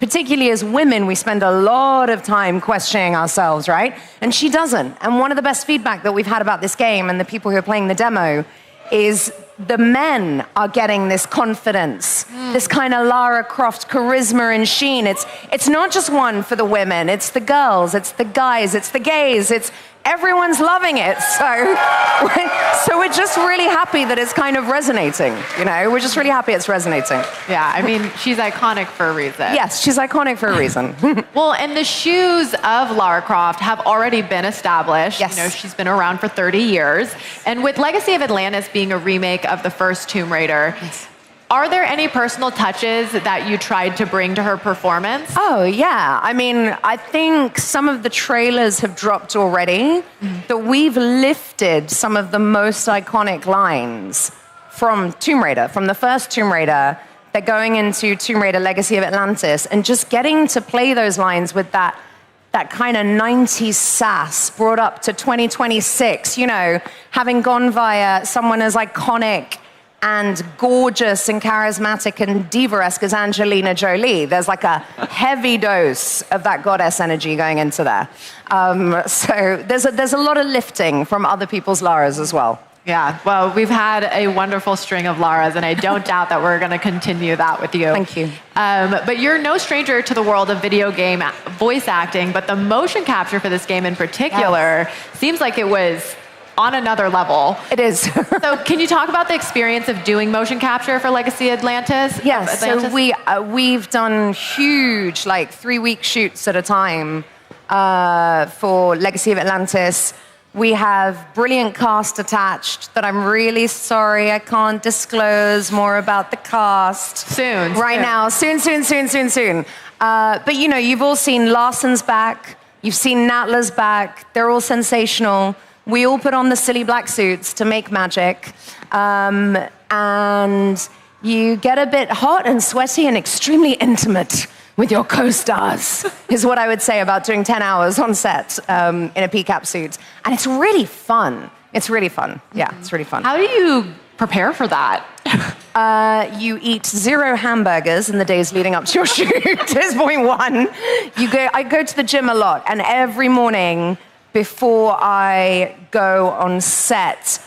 particularly as women, we spend a lot of time questioning ourselves, right? And she doesn't. And one of the best feedback that we've had about this game and the people who are playing the demo is the men are getting this confidence, this kind of Lara Croft charisma and sheen. It's not just one for the women, it's the girls, it's the guys, it's the gays, everyone's loving it. So we're just really happy that it's kind of resonating, you know? We're just really happy it's resonating. Yeah, I mean, she's iconic for a reason. Yes, she's iconic for a reason. Well, and the shoes of Lara Croft have already been established. Yes. You know, she's been around for 30 years. And with Legacy of Atlantis being a remake of the first Tomb Raider, are there any personal touches that you tried to bring to her performance? Oh, yeah. I mean, I think some of the trailers have dropped already, that we've lifted some of the most iconic lines from Tomb Raider, from the first Tomb Raider. They're going into Tomb Raider Legacy of Atlantis, and just getting to play those lines with that kind of 90s sass brought up to 2026, you know, having gone via someone as iconic and gorgeous and charismatic and diva-esque as Angelina Jolie. There's like a heavy dose of that goddess energy going into there. So there's a lot of lifting from other people's Laras as well. Yeah, well, we've had a wonderful string of Laras, and I don't doubt that we're going to continue that with you. Thank you. But you're no stranger to the world of video game voice acting, but the motion capture for this game in particular seems like it was on another level. It is. So can you talk about the experience of doing motion capture for Legacy Atlantis? Yes, so we've done huge, like 3-week shoots at a time for Legacy of Atlantis. We have brilliant cast attached that I'm really sorry I can't disclose more about the cast. Soon. Right now. Soon. But you know, you've all seen Larson's back. You've seen Natla's back. They're all sensational. We all put on the silly black suits to make magic. And you get a bit hot and sweaty and extremely intimate with your co-stars, is what I would say about doing 10 hours on set in a PCAP suit. And it's really fun. It's really fun. Yeah, it's really fun. How do you prepare for that? You eat 0 hamburgers in the days leading up to your shoot, is point one. I go to the gym a lot, and every morning before I go on set,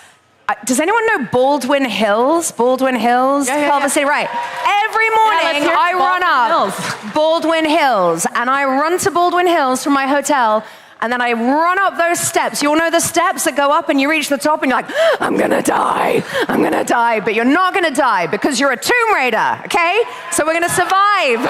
does anyone know Baldwin Hills? Baldwin Hills? Yeah. Culver City, right. Every morning I run up Baldwin Hills, and I run to Baldwin Hills from my hotel, and then I run up those steps. You all know the steps that go up and you reach the top and you're like, I'm gonna die. But you're not gonna die because you're a Tomb Raider, okay? So we're gonna survive.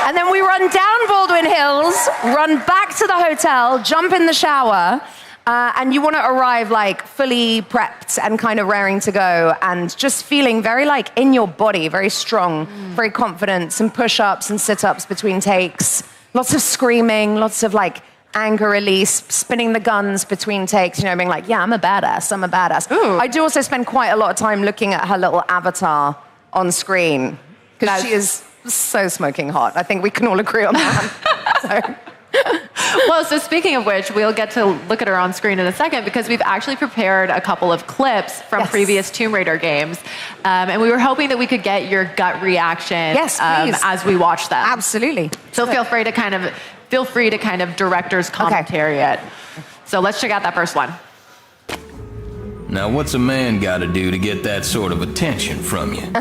And then we run down Baldwin Hills, run back to the hotel, jump in the shower, and you wanna arrive like fully prepped and kind of raring to go and just feeling very like in your body, very strong, very confident, some push-ups and sit-ups between takes, lots of screaming, lots of like anger release, spinning the guns between takes, you know, being like, yeah, I'm a badass. Ooh. I do also spend quite a lot of time looking at her little avatar on screen because she is so smoking hot. I think we can all agree on that. Well, so speaking of which, we'll get to look at her on screen in a second because we've actually prepared a couple of clips from previous Tomb Raider games. And we were hoping that we could get your gut reaction as we watch them. Absolutely. So feel free to kind of director's commentary it. So let's check out that first one. Now, what's a man got to do to get that sort of attention from you?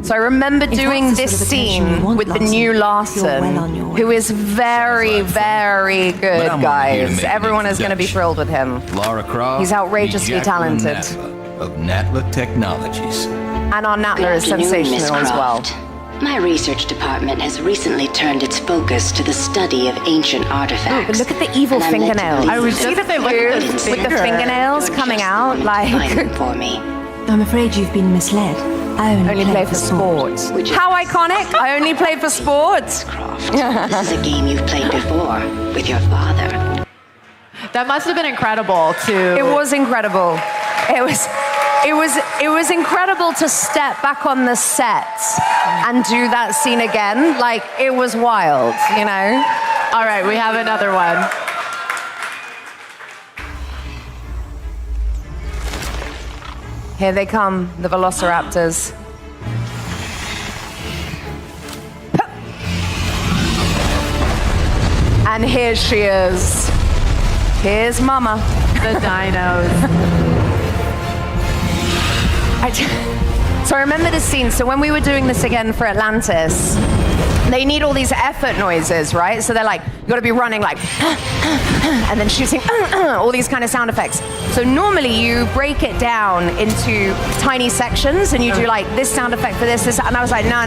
So I remember doing this scene with the new Larson, who is very, very good, guys. Everyone is going to be thrilled with him. Lara Croft. He's outrageously talented. Natla of Natla Technologies. And our Natla is sensational as well. My research department has recently turned its focus to the study of ancient artifacts. But look at the evil fingernails. I was See the fingers with the fingernails coming out, like. For me. I'm afraid you've been misled. I only play for sports. How iconic! I only play for sports. This is a game you've played before with your father. That must have been incredible to. It was incredible. It was incredible to step back on the set and do that scene again. Like, it was wild, you know? All right, we have another one. Here they come, the Velociraptors. And here she is. Here's Mama. The dinos. So I remember this scene. So when we were doing this again for Atlantis, they need all these effort noises, right? So they're like, you gotta be running like, and then shooting, all these kind of sound effects. So normally you break it down into tiny sections and you do like this sound effect for this, and I was like, no.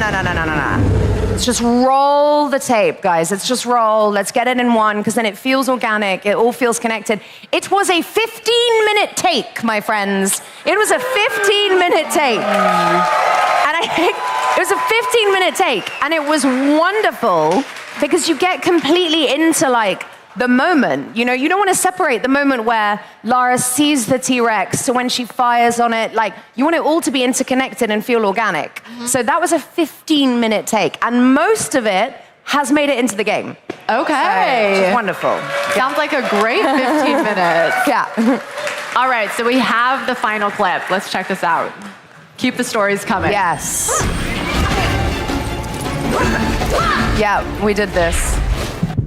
Let's just roll the tape, guys. Let's just roll. Let's get it in one, because then it feels organic. It all feels connected. It was a 15-minute take, my friends. It was a 15-minute take. And I think it was a 15-minute take, and it was wonderful because you get completely into like the moment. You know, you don't want to separate the moment where Lara sees the T-Rex to when she fires on it. Like, you want it all to be interconnected and feel organic. Mm-hmm. So that was a 15-minute take, and most of it has made it into the game. Okay. So, wonderful. Sounds like a great 15 minutes. Yeah. All right, so we have the final clip. Let's check this out. Keep the stories coming. Yes. Yeah, we did this.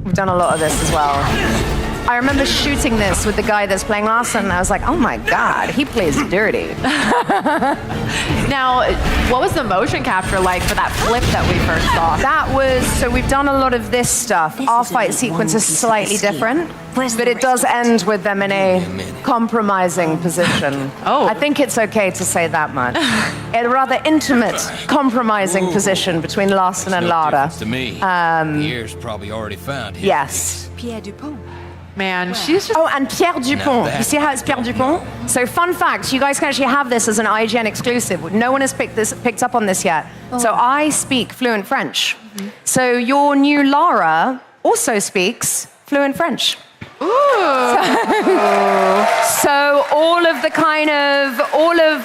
We've done a lot of this as well. I remember shooting this with the guy that's playing Larson, and I was like, oh my God, he plays dirty. Now, what was the motion capture like for that flip that we first saw? That was, so we've done a lot of this stuff. Our fight sequence is slightly different, but it does end with them in a compromising position. Oh. I think it's okay to say that much. A rather intimate, compromising position between Larson and Lara. To me, Pierre's probably already found him. Yes. Pierre Dupont. Man, she's just... Oh, and Pierre Dupont. You see how it's Pierre Dupont? So fun fact, you guys can actually have this as an IGN exclusive. No one has picked up on this yet. Oh. So I speak fluent French. Mm-hmm. So your new Lara also speaks fluent French. Ooh. So all of,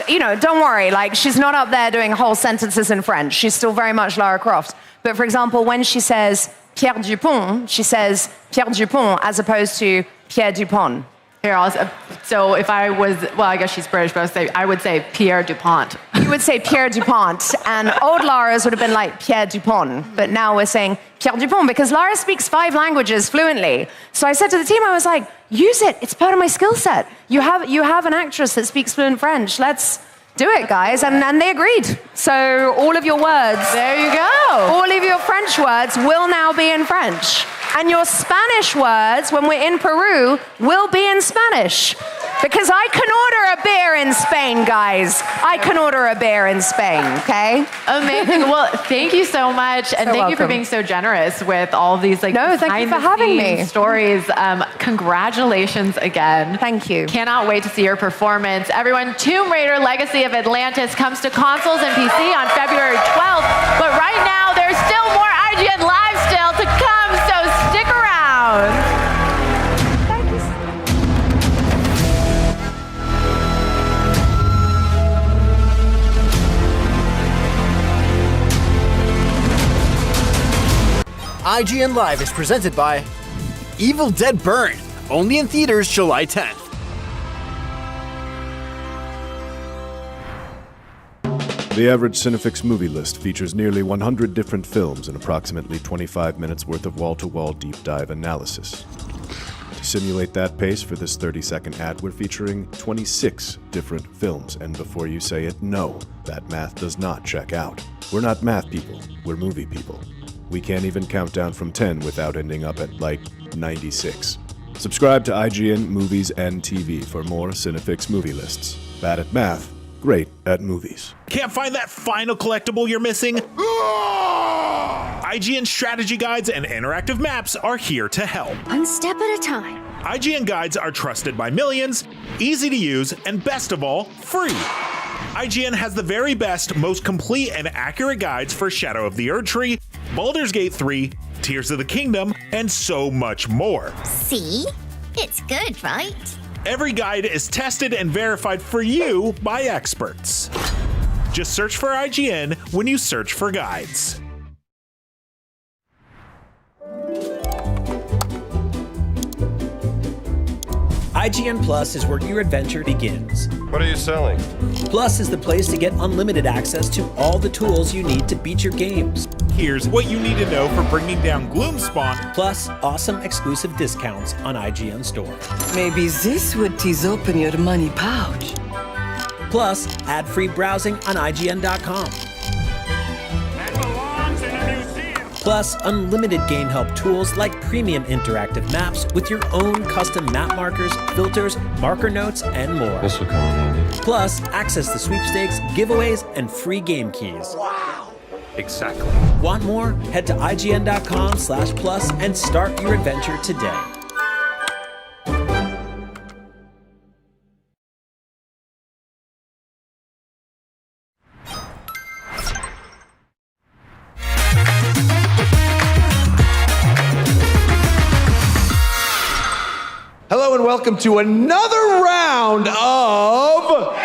you know, don't worry, like she's not up there doing whole sentences in French. She's still very much Lara Croft. But for example, when she says Pierre Dupont, she says Pierre Dupont as opposed to Pierre Dupont. Here, so if I was, well, I guess she's British, but I would say Pierre Dupont. You would say Pierre Dupont, and old Lara's would have been like Pierre Dupont, but now we're saying Pierre Dupont because Lara speaks 5 languages fluently. So I said to the team, I was like, use it. It's part of my skill set. You have an actress that speaks fluent French. Let's do it, guys. And they agreed. So all of your words. There you go. All of your French words will now be in French. And your Spanish words, when we're in Peru, will be in Spanish. Because I can order a beer in Spain, guys. I can order a beer in Spain, okay? Amazing. Well, thank you so much. And thank you for being so generous with all of these, like, thank you for having me. Stories. Congratulations again. Thank you. Cannot wait to see your performance. Everyone, Tomb Raider Legacy of Atlantis comes to consoles and PC on February 12th. But right now, there's still more IGN Live still to come, so stick around. IGN Live is presented by Evil Dead Burn, only in theaters July 10th. The average Cinefix movie list features nearly 100 different films and approximately 25 minutes worth of wall-to-wall deep dive analysis. To simulate that pace for this 30-second ad, we're featuring 26 different films, and before you say it, no, that math does not check out. We're not math people, we're movie people. We can't even count down from 10 without ending up at, like, 96. Subscribe to IGN Movies and TV for more Cinefix movie lists. Bad at math, great at movies. Can't find that final collectible you're missing? IGN strategy guides and interactive maps are here to help. One step at a time. IGN guides are trusted by millions, easy to use, and best of all, free. IGN has the very best, most complete and accurate guides for Shadow of the Erdtree, Baldur's Gate 3, Tears of the Kingdom, and so much more. See? It's good, right? Every guide is tested and verified for you by experts. Just search for IGN when you search for guides. IGN Plus is where your adventure begins. What are you selling? Plus is the place to get unlimited access to all the tools you need to beat your games. Here's what you need to know for bringing down Gloomspawn. Plus, awesome exclusive discounts on IGN Store. Maybe this would tease open your money pouch. Plus, ad-free browsing on IGN.com. Plus, unlimited game help tools like premium interactive maps with your own custom map markers, filters, marker notes, and more. This will come in handy. Plus, access to sweepstakes, giveaways, and free game keys. Wow! Exactly. Want more? Head to IGN.com/plus and start your adventure today. Hello and welcome to another round of...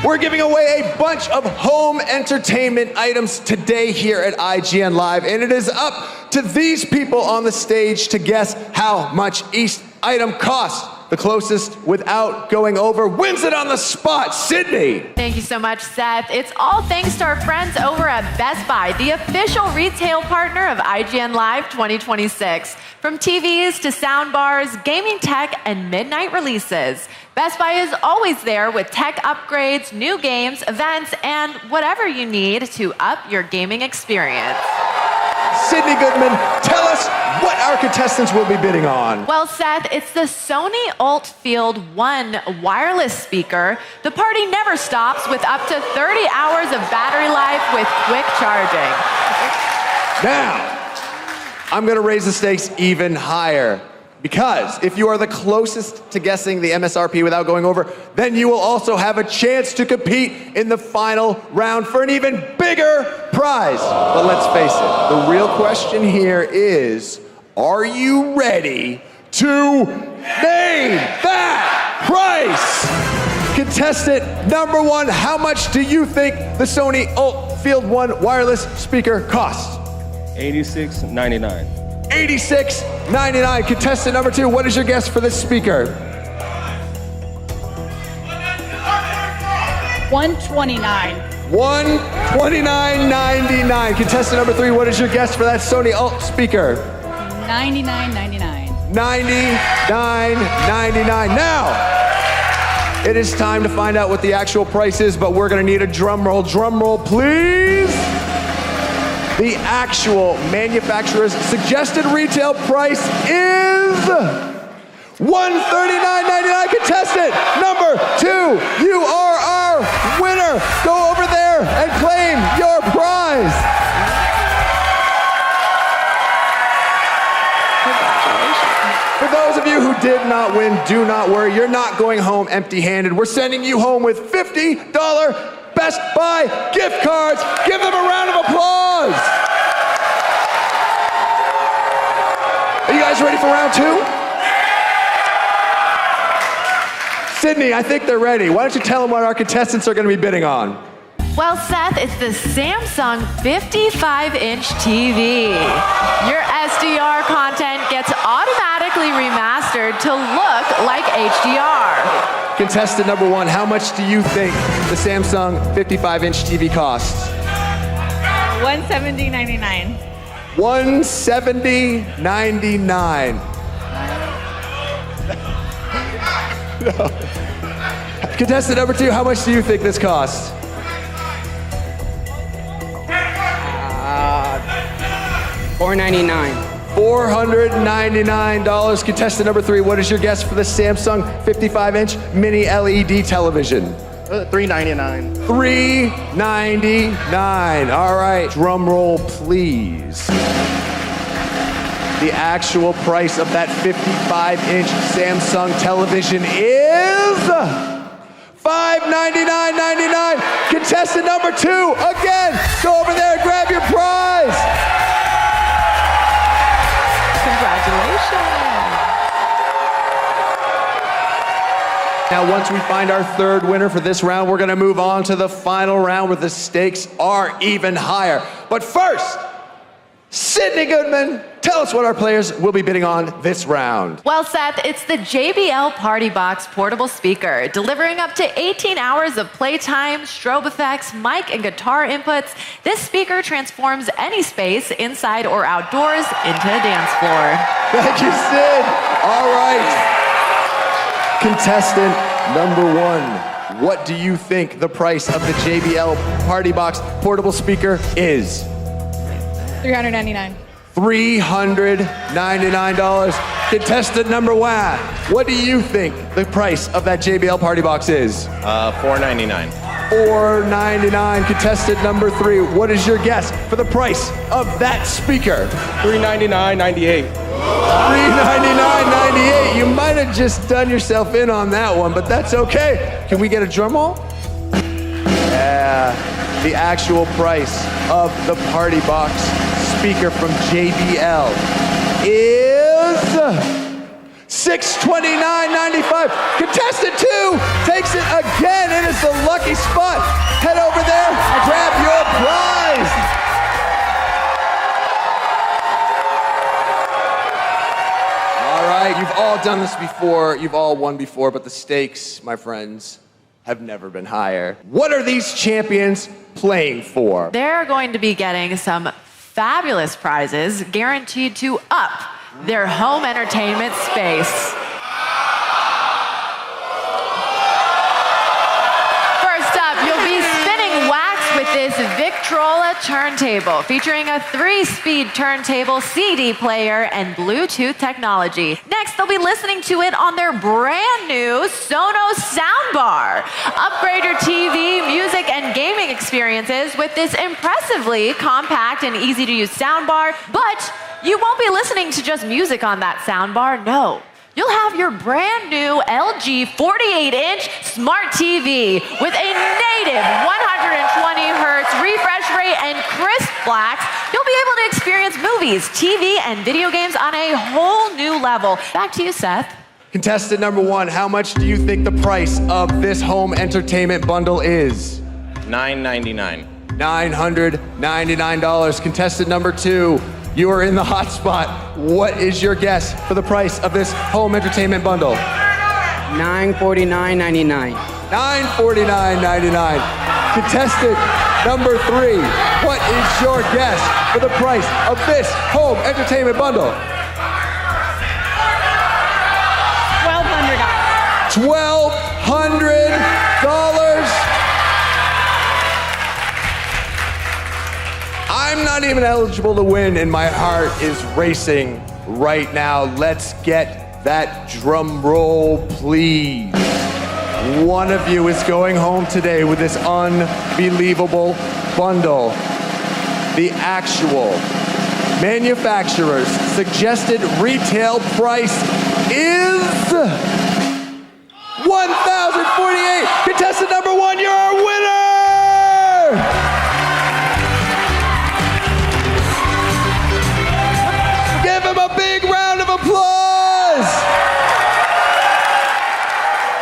We're giving away a bunch of home entertainment items today here at IGN Live, and it is up to these people on the stage to guess how much each item costs. The closest without going over wins it on the spot. Sydney. Thank you so much, Seth. It's all thanks to our friends over at Best Buy, the official retail partner of IGN Live 2026. From TVs to soundbars, gaming tech, and midnight releases, Best Buy is always there with tech upgrades, new games, events, and whatever you need to up your gaming experience. Sydney Goodman, tell us what our contestants will be bidding on. Well, Seth, it's the Sony Altfield 1 wireless speaker. The party never stops with up to 30 hours of battery life with quick charging. Now, I'm going to raise the stakes even higher. Because if you are the closest to guessing the MSRP without going over, then you will also have a chance to compete in the final round for an even bigger prize. But let's face it, the real question here is, are you ready to name that price? Contestant number one, how much do you think the Sony Altfield 1 wireless speaker costs? $86.99. $86.99. Contestant number two, what is your guess for this speaker? $129. $129.99. Contestant number three, what is your guess for that Sony Alt speaker? $99.99. $99.99. Now, it is time to find out what the actual price is, but we're going to need a drum roll. Drum roll, please. The actual manufacturer's suggested retail price is $139.99. Contestant number two, you are our winner. Go over there and claim your prize. For those of you who did not win, do not worry. You're not going home empty-handed. We're sending you home with $50 Best Buy gift cards. Give them a round of applause. Are you guys ready for round two? Sydney, I think they're ready. Why don't you tell them what our contestants are going to be bidding on? Well, Seth, it's the Samsung 55-inch TV. Your SDR content gets automatically remastered to look like HDR. Contestant number one, how much do you think the Samsung 55-inch TV costs? $170.99. $170.99. No. Contestant number two, how much do you think this costs? $499. $499. Contestant number three, what is your guess for the Samsung 55-inch mini LED television? $3.99. $3.99. All right, drum roll, please. The actual price of that 55-inch Samsung television is $599.99. Contestant number 2, again, go over there and grab your prize. Congratulations. Now, once we find our third winner for this round, we're gonna move on to the final round where the stakes are even higher. But first, Sydney Goodman, tell us what our players will be bidding on this round. Well, Seth, it's the JBL Party Box portable speaker, delivering up to 18 hours of playtime, strobe effects, mic and guitar inputs. This speaker transforms any space, inside or outdoors, into a dance floor. Thank you, Sid. All right. Contestant number 1, what do you think the price of the JBL Party Box portable speaker is? $399. $399. Contestant number 1, what do you think the price of that JBL Party Box is? $499. $499. Contestant number 3, what is your guess for the price of that speaker? $399.98. $399.98. You might have just done yourself in on that one, but that's okay. Can we get a drum roll? Yeah. The actual price of the Party Box speaker from JBL is $629.95. Contestant 2 takes it again. It is the lucky spot. Head over there, grab your prize. All right, you've all done this before. You've all won before, but the stakes, my friends, have never been higher. What are these champions playing for? They're going to be getting some fabulous prizes guaranteed to up their home entertainment space. First up, you'll be spinning wax with this Victrola turntable, featuring a 3-speed turntable, CD player, and Bluetooth technology. Next, they'll be listening to it on their brand new Sonos soundbar. Upgrade your TV, music, and gaming experiences with this impressively compact and easy-to-use soundbar, but you won't be listening to just music on that soundbar, no. You'll have your brand new LG 48-inch smart TV with a native 120 hertz refresh rate and crisp blacks. You'll be able to experience movies, TV, and video games on a whole new level. Back to you, Seth. Contestant number 1, how much do you think the price of this home entertainment bundle is? $999. $999. Contestant number 2, you are in the hot spot. What is your guess for the price of this home entertainment bundle? $949.99. $949.99. Contestant number 3, what is your guess for the price of this home entertainment bundle? $1,200. I'm not even eligible to win, and my heart is racing right now. Let's get that drum roll, please. One of you is going home today with this unbelievable bundle. The actual manufacturer's suggested retail price is $1,048. Contestant number 1, you're our winner! Give him a big round of applause!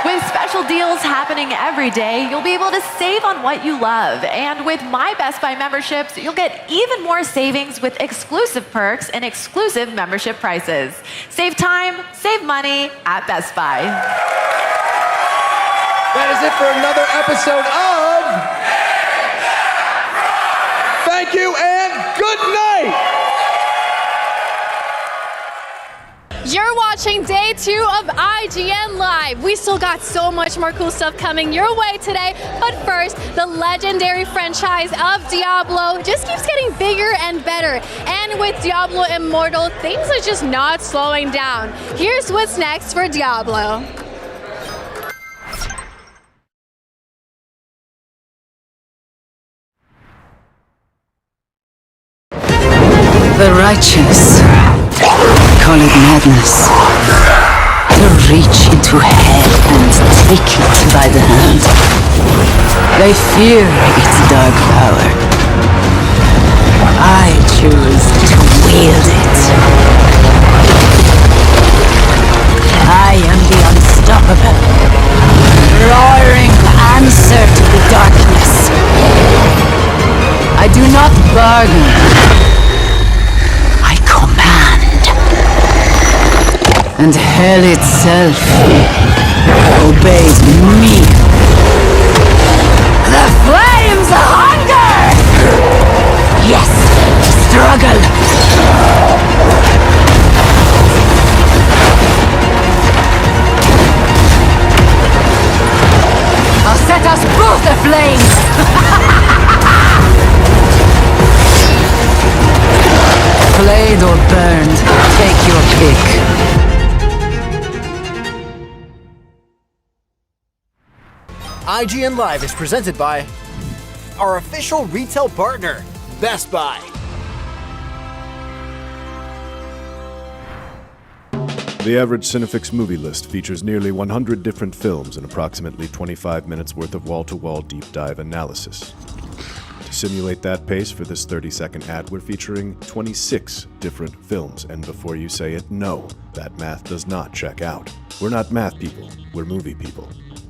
With special deals happening every day, you'll be able to save on what you love. And with My Best Buy memberships, you'll get even more savings with exclusive perks and exclusive membership prices. Save time, save money at Best Buy. That is it for another episode of Thank You and Good Night! You're watching day 2 of IGN Live. We still got so much more cool stuff coming your way today. But first, the legendary franchise of Diablo just keeps getting bigger and better. And with Diablo Immortal, things are just not slowing down. Here's what's next for Diablo. the righteous call it madness to reach into hell and take it by the hand. They fear its dark power. I choose to wield it. I am the unstoppable, roaring answer to the darkness. I do not bargain. I command. And hell itself obeys me. The flames hunger! Yes, struggle! I'll set us both aflame! Flayed or burned, take your pick. IGN Live is presented by our official retail partner, Best Buy. The average Cinefix movie list features nearly 100 different films and approximately 25 minutes worth of wall-to-wall deep dive analysis. To simulate that pace for this 30-second ad, we're featuring 26 different films, and before you say it, no, that math does not check out. We're not math people, we're movie people.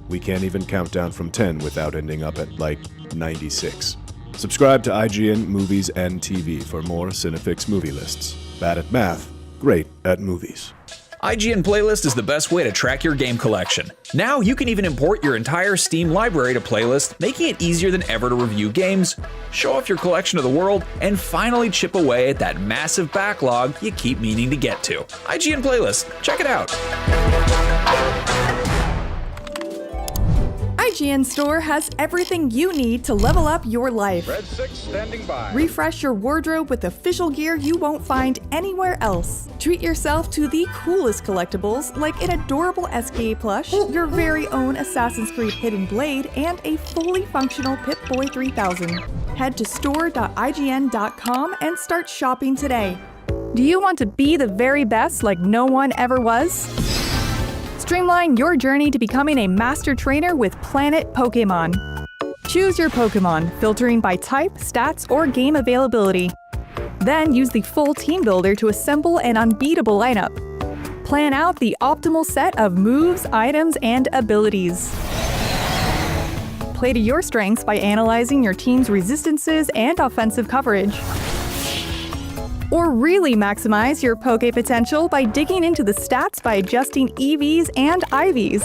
We can't even count down from 10 without ending up at, like, 96. Subscribe to IGN Movies and TV for more Cinefix movie lists. Bad at math, great at movies. IGN Playlist is the best way to track your game collection. Now you can even import your entire Steam library to Playlist, making it easier than ever to review games, show off your collection to the world, and finally chip away at that massive backlog you keep meaning to get to. IGN Playlist, check it out. IGN Store has everything you need to level up your life. Red 6 standing by. Refresh your wardrobe with official gear you won't find anywhere else. Treat yourself to the coolest collectibles like an adorable SKA plush, your very own Assassin's Creed Hidden Blade, and a fully functional Pip-Boy 3000. Head to store.ign.com and start shopping today. Do you want to be the very best like no one ever was? Streamline your journey to becoming a master trainer with Planet Pokemon. Choose your Pokemon, filtering by type, stats, or game availability. Then use the full team builder to assemble an unbeatable lineup. Plan out the optimal set of moves, items, and abilities. Play to your strengths by analyzing your team's resistances and offensive coverage. Or really maximize your Poke potential by digging into the stats by adjusting EVs and IVs.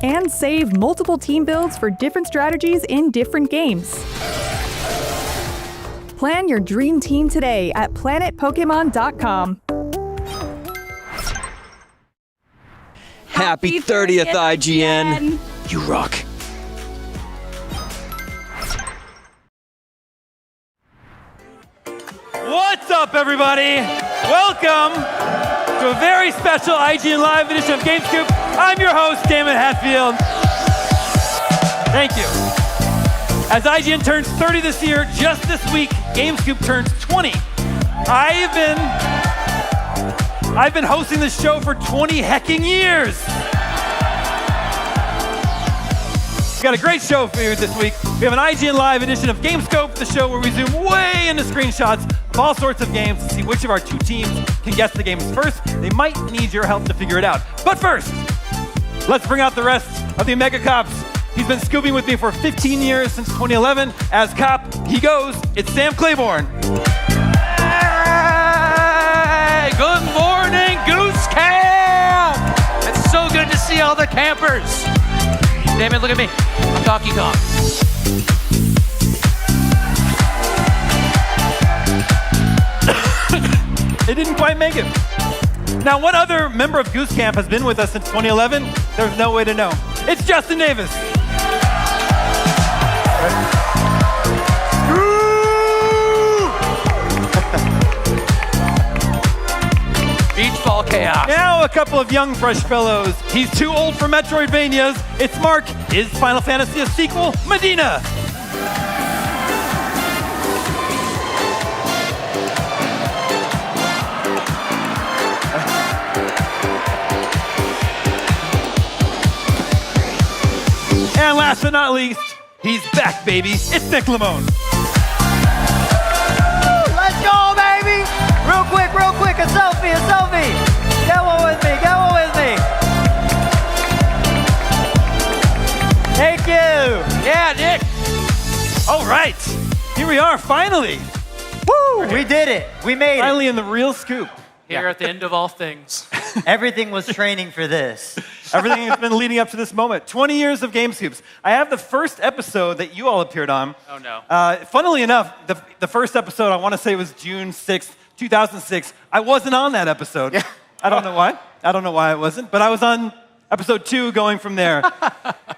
And save multiple team builds for different strategies in different games. Plan your dream team today at planetpokemon.com. Happy 30th, IGN! You rock. What's up, everybody? Welcome to a very special IGN Live edition of GameScoop. I'm your host, Damon Hatfield. Thank you. As IGN turns 30 this year, just this week, GameScoop turns 20. I've been hosting this show for 20 hecking years. We've got a great show for you this week. We have an IGN Live edition of GameScope, the show where we zoom way into screenshots of all sorts of games to see which of our two teams can guess the games first. They might need your help to figure it out. But first, let's bring out the rest of the Omega Cops. He's been scooping with me for 15 years, since 2011. As cop, he goes, it's Sam Claiborne. Hey, good morning, Goose Camp! It's so good to see all the campers. Damn it, look at me. I'm Donkey Kong. It didn't quite make it. Now, what other member of Goose Camp has been with us since 2011? There's no way to know. It's Justin Davis. Beach ball chaos. Now a couple of young, fresh fellows. He's too old for Metroidvanias. It's Mark. Is Final Fantasy a sequel? Medina. last but not least, he's back, baby. It's Nick Lamone. Let's go, baby! Real quick, a selfie. Get one with me. Thank you. Yeah, Nick. All right, here we are, finally. Woo! We did it. We made it. Finally in the real scoop. Here at the end of all things. Everything was training for this. Everything has been leading up to this moment. 20 years of Game Scoops. I have the first episode that you all appeared on. Oh, no. Funnily enough, the first episode, I want to say was June 6th, 2006. I wasn't on that episode. Yeah. I don't know why. I wasn't, but I was on episode 2 going from there.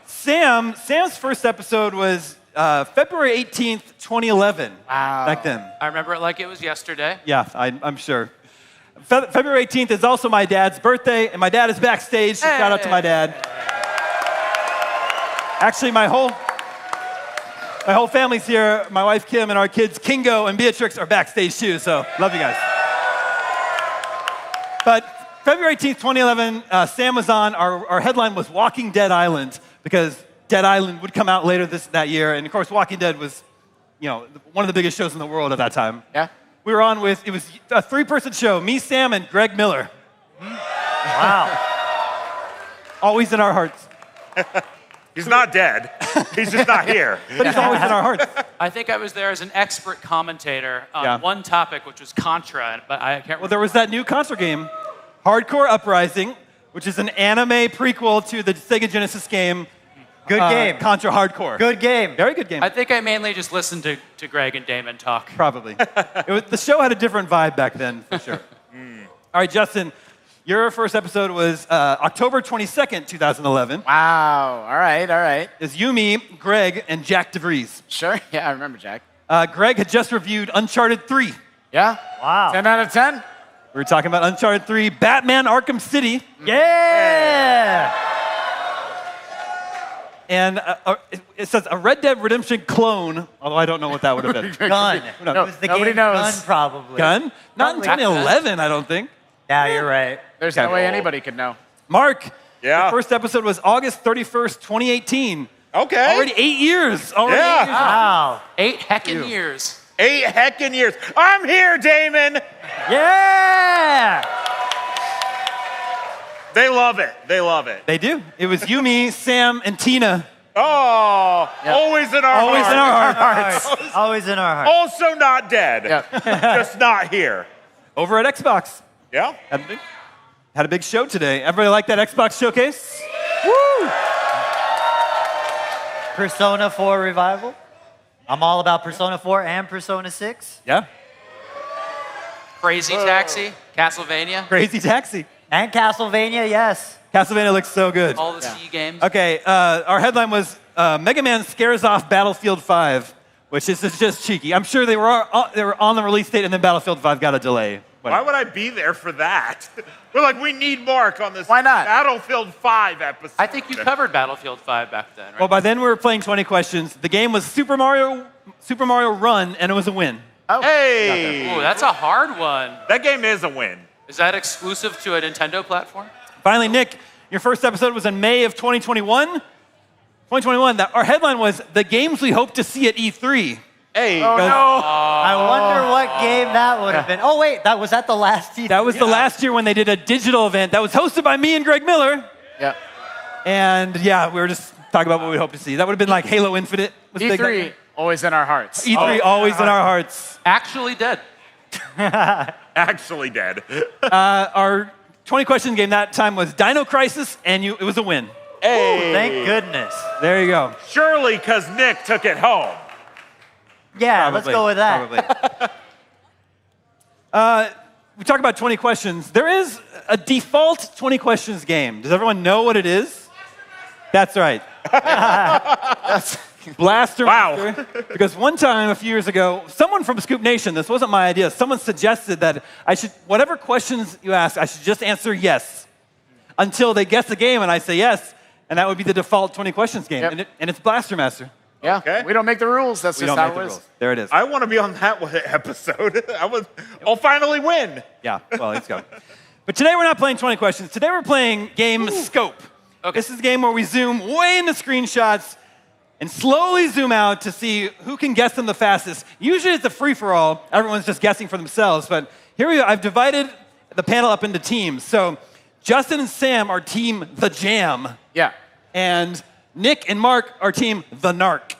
Sam's first episode was February 18th, 2011. Wow. Back then. I remember it like it was yesterday. Yeah, I'm sure. February 18th is also my dad's birthday, and my dad is backstage. So shout out to my dad. Actually, my whole family's here. My wife Kim and our kids Kingo and Beatrix are backstage too. So love you guys. But February 18th, 2011, Sam was on. Our headline was Walking Dead Island because Dead Island would come out later that year, and of course, Walking Dead was, one of the biggest shows in the world at that time. Yeah. We were on with, it was a 3-person show, me, Sam, and Greg Miller. Wow. Always in our hearts. He's not dead. He's just not here. But he's always in our hearts. I think I was there as an expert commentator on one topic, which was Contra, but I can't remember. Well, there was that new Contra game, Hardcore Uprising, which is an anime prequel to the Sega Genesis game. Good game. Contra Hardcore. Good game. Very good game. I think I mainly just listened to Greg and Damon talk. Probably. The show had a different vibe back then, for sure. All right, Justin, your first episode was October 22nd, 2011. Wow. All right. It's you, me, Greg, and Jack DeVries. Sure. Yeah, I remember Jack. Greg had just reviewed Uncharted 3. Yeah? Wow. 10 out of 10? We were talking about Uncharted 3, Batman Arkham City. Yeah! And it says a Red Dead Redemption clone, although I don't know what that would have been. Gun. It was the game Gun, probably. Gun? Not in 2011, I don't think. Yeah, you're right. There's no way anybody could know. Mark, Yeah. the first episode was August 31st, 2018. Okay. Already 8 years. Already Yeah. 8 years. Wow. 8 heckin' years. 8 heckin' years. I'm here, Damon. Yeah! They love it. They do. It was you, me, Sam, and Tina. Oh, always in our Always hearts. in our hearts. Always in our hearts. Also not dead. Just not here. Over at Xbox. Yeah. Had a big show today. Everybody like that Xbox showcase? Woo! Persona 4 revival. I'm all about Persona 4 and Persona 6. Yeah. Crazy Taxi, Castlevania. Crazy Taxi. And Castlevania, yes. Castlevania looks so good. All the C games. Okay, our headline was Mega Man scares off Battlefield 5, which is just cheeky. I'm sure they were on the release date and then Battlefield 5 got a delay. Why would I be there for that? We're like, we need Mark on this Why not? Battlefield 5 episode. I think you covered Battlefield 5 back then, right? Well, by then we were playing 20 questions. The game was Super Mario Run, and it was a win. Oh. Hey! Ooh, that's a hard one. That game is a win. Is that exclusive to a Nintendo platform? Finally, Nick, your first episode was in May of 2021. 2021, our headline was The Games We Hope to See at E3. Hey. Oh, no. I wonder what game that would have been. Oh, wait, was that the last E3? That was the last year when they did a digital event that was hosted by me and Greg Miller. Yeah. And yeah, we were just talking about what we hope to see. That would have been like Halo Infinite. Was big E3, that always in our hearts. E3, always in our hearts. Actually dead. Actually dead. Our 20 question game that time was Dino Crisis, and it was a win. Hey. Ooh, thank goodness. There you go. Surely because Nick took it home. Yeah, Probably, let's go with that. Probably. We talk about 20 questions. There is a default 20 questions game. Does everyone know what it is? That's right. Blaster Master. Because one time, a few years ago, someone from Scoop Nation, this wasn't my idea, someone suggested that I should, whatever questions you ask, I should just answer yes until they guess the game and I say yes, and that would be the default 20 questions game. Yep. And it's Blaster Master. Yeah, Okay. we don't make the rules. That's We just don't how make it the is. rules. There it is. I want to be on that episode. I'll finally win. Yeah, well, let's go. But today we're not playing 20 questions. Today we're playing game Scope. Okay. This is a game where we zoom way into screenshots and slowly zoom out to see who can guess them the fastest. Usually it's a free-for-all. Everyone's just guessing for themselves. But here we go. I've divided the panel up into teams. So Justin and Sam are team The Jam. Yeah. And Nick and Mark are team The Narc.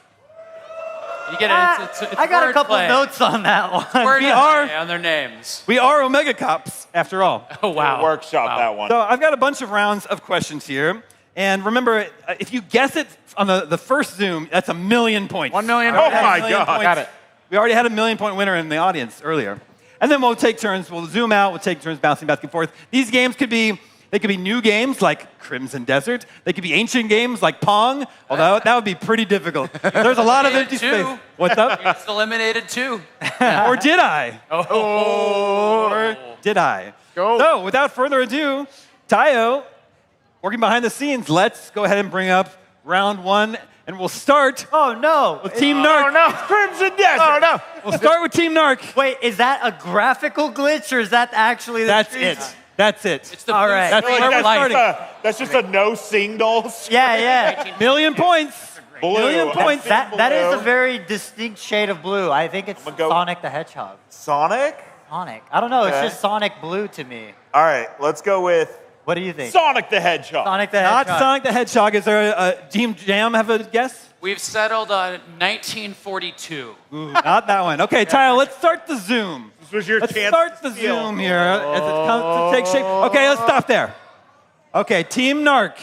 You get it. It's I got a couple notes on that one. We are on their names. We are Omega Cops, after all. Oh, wow. Workshop that one. So I've got a bunch of rounds of questions here. And remember, if you guess it on the first Zoom, that's 1 million points. 1 million. Oh, my God. Got it. We already had a 1 million point winner in the audience earlier. And then we'll take turns. We'll zoom out. We'll take turns bouncing back and forth. These games could be new games like Crimson Desert. They could be ancient games like Pong, although that would be pretty difficult. There's a lot of empty space. What's up? You just eliminated 2. Or did I? Oh. Or did I? Go. So, without further ado, Tayo, working behind the scenes, let's go ahead and bring up round 1, and we'll start with Team Narc. Oh, no. Crimson Desert. Oh, no. We'll start with Team Narc. Wait, is that a graphical glitch or is that actually the That's trees? it. That's it. It's the All blue right. That's screen where we're of life. starting. That's just a no singles. Yeah. 1 million points. Blue. Million points. That is a Blue. very distinct shade of blue. I think it's I'ma go- Sonic the Hedgehog. Sonic? Sonic. I don't know. Okay. It's just Sonic blue to me. All right, let's go with What do you think? Sonic the Hedgehog. Sonic the Not Hedgehog. Sonic the Hedgehog. Is there a Team Jam have a guess? We've settled on 1942. Ooh, not that one. Okay, Tyler, let's start the Zoom. This was your Let's chance start to the steal. Zoom here as it comes to take shape. Okay, let's stop there. Okay, Team Narc.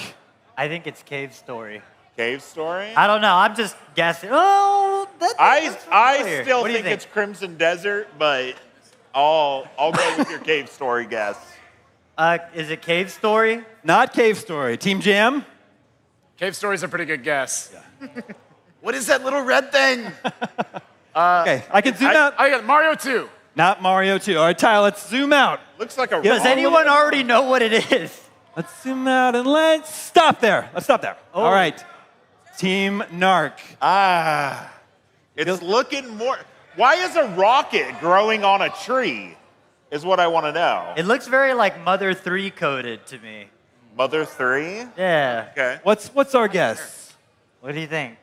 I think it's Cave Story. Cave Story? I don't know. I'm just guessing. Oh, that's I familiar. still What do you think it's Crimson Desert, but I'll go with your Cave Story guess. Is it Cave Story? Not Cave Story. Team Jam? Cave Story's a pretty good guess. What is that little red thing? Okay, I can zoom out. I got Mario 2. Not Mario 2. All right, Tyler, let's zoom out. Looks like a Does anyone already know what it is? Let's zoom out and let's stop there. Let's stop there. Oh. All right. Team Narc. It's looking more. Why is a rocket growing on a tree? Is what I want to know. It looks very like Mother 3 coded to me. Mother 3? Yeah. Okay. What's our guess? What do you think?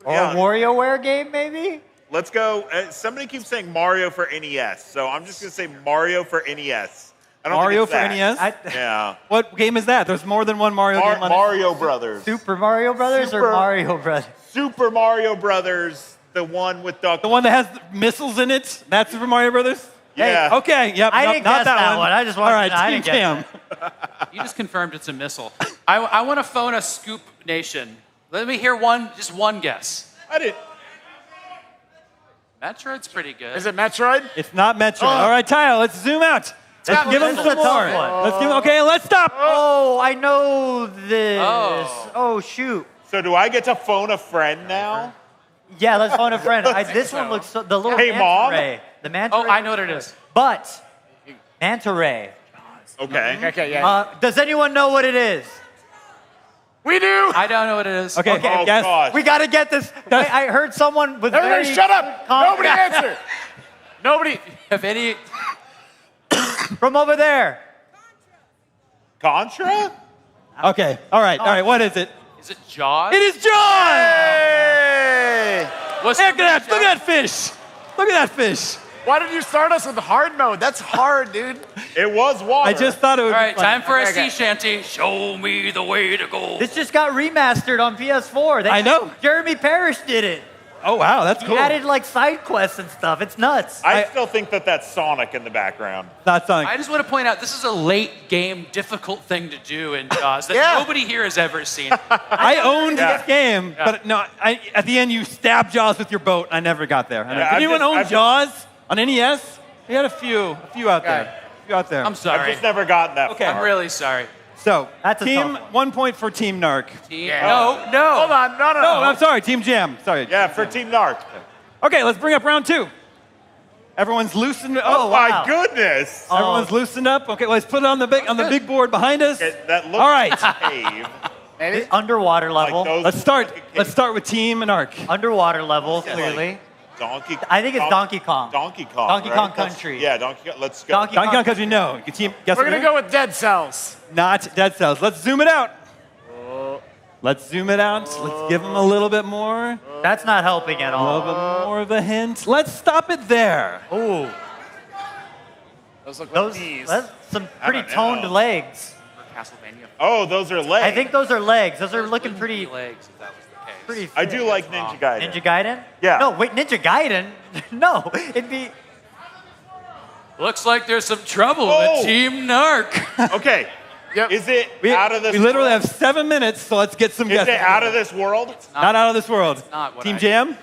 Or Yeah. a WarioWare game, maybe? Let's go. Somebody keeps saying Mario for NES, so I'm just gonna say Mario for NES. I don't Mario think for it's NES? that. Yeah. What game is that? There's more than one Mario game on Mario Brothers. Super Mario Brothers or Mario Brothers? Super Mario Brothers, the one with The one that has missiles in it? That's Super Mario Brothers? Yeah. Okay, yep. I nope, didn't not guess that that one. one. I just wanted All right, to know. I Team didn't guess Jam. You just confirmed it's a missile. I want to phone a Scoop Nation. Let me hear just one guess. I didn't. Metroid's pretty good. Is it Metroid? It's not Metroid. All right, Tyler, let's zoom out. Let's give him this some is a tough more. one. Let's give him, okay, let's stop. Oh, I know this. Oh. Oh, shoot. So do I get to phone a friend now? Yeah, let's phone a friend. This one looks so, the little Hey, manta Mom? ray. The manta Oh, ray. I know what it is. But manta ray. Okay. Okay, yeah. Does anyone know what it is? We do. I don't know what it is. Okay, Oh, guess. gosh. We got to get this. I heard someone with Everybody very shut up. Nobody confidence- answer. Nobody. Have any? From over there. Contra? Okay, all right, what is it? Is it Jaws? It is John! Hey! What's Look at that fish. Look at that fish. Why did you start us with hard mode? That's hard, dude. It was water. I just thought it would All right, be funny. time for a Okay. sea shanty. Show me the way to go. This just got remastered on PS4. I know. Jeremy Parrish did it. Oh, wow, that's He cool. added like side quests and stuff. It's nuts. I still think that's Sonic in the background. Not Sonic. I just want to point out this is a late game difficult thing to do in Jaws that Yeah. nobody here has ever seen. I owned Yeah. this game, but no, at the end you stab Jaws with your boat. I never got there. Yeah, Did anyone own I've Jaws on NES? We had a few out there. Okay. A few out there. I'm I've sorry. just never gotten that Okay. far. I'm really sorry. So, That's a team, tough 1 point for Team Narc. Yeah. No. Hold on. No. No, I'm sorry, Team Jam. Sorry. Yeah, for Team Narc. Okay, let's bring up round 2. Everyone's loosened. Oh, wow. my goodness. Everyone's loosened up. Okay, let's put it on the big board behind us. That looks All right. like a cave. Maybe. Underwater level. Like those Let's start. like a cave. Let's start with Team Narc. Underwater level, Yeah, clearly. Donkey. I think it's Donkey Kong. Donkey Kong. Donkey right? Kong That's- Country. Yeah, Donkey Kong. Let's go. Donkey Donkey Kong Country, no. Team, guess We're what gonna it go with Dead Cells. is? Not Dead Cells. Let's zoom it out. Let's zoom it out. Let's give them a little bit more. That's not helping at A all. little bit more of a hint. Let's stop it there. Ooh. Those look like knees. That's some I pretty don't toned know. legs. Castlevania. Oh, those are legs. I think those are legs. Those are looking pretty. Legs, if that was the case. Pretty. I thick. do like Ninja Gaiden. Ninja Gaiden? Yeah. No, wait, Ninja Gaiden? No, it'd be. Looks like there's some trouble Oh. with Team Narc. Okay. Yep. Is it We, out of this we literally world? have 7 minutes, so let's get some Is guesses. it out of this world? Not out of this world. not what Team I- Jam?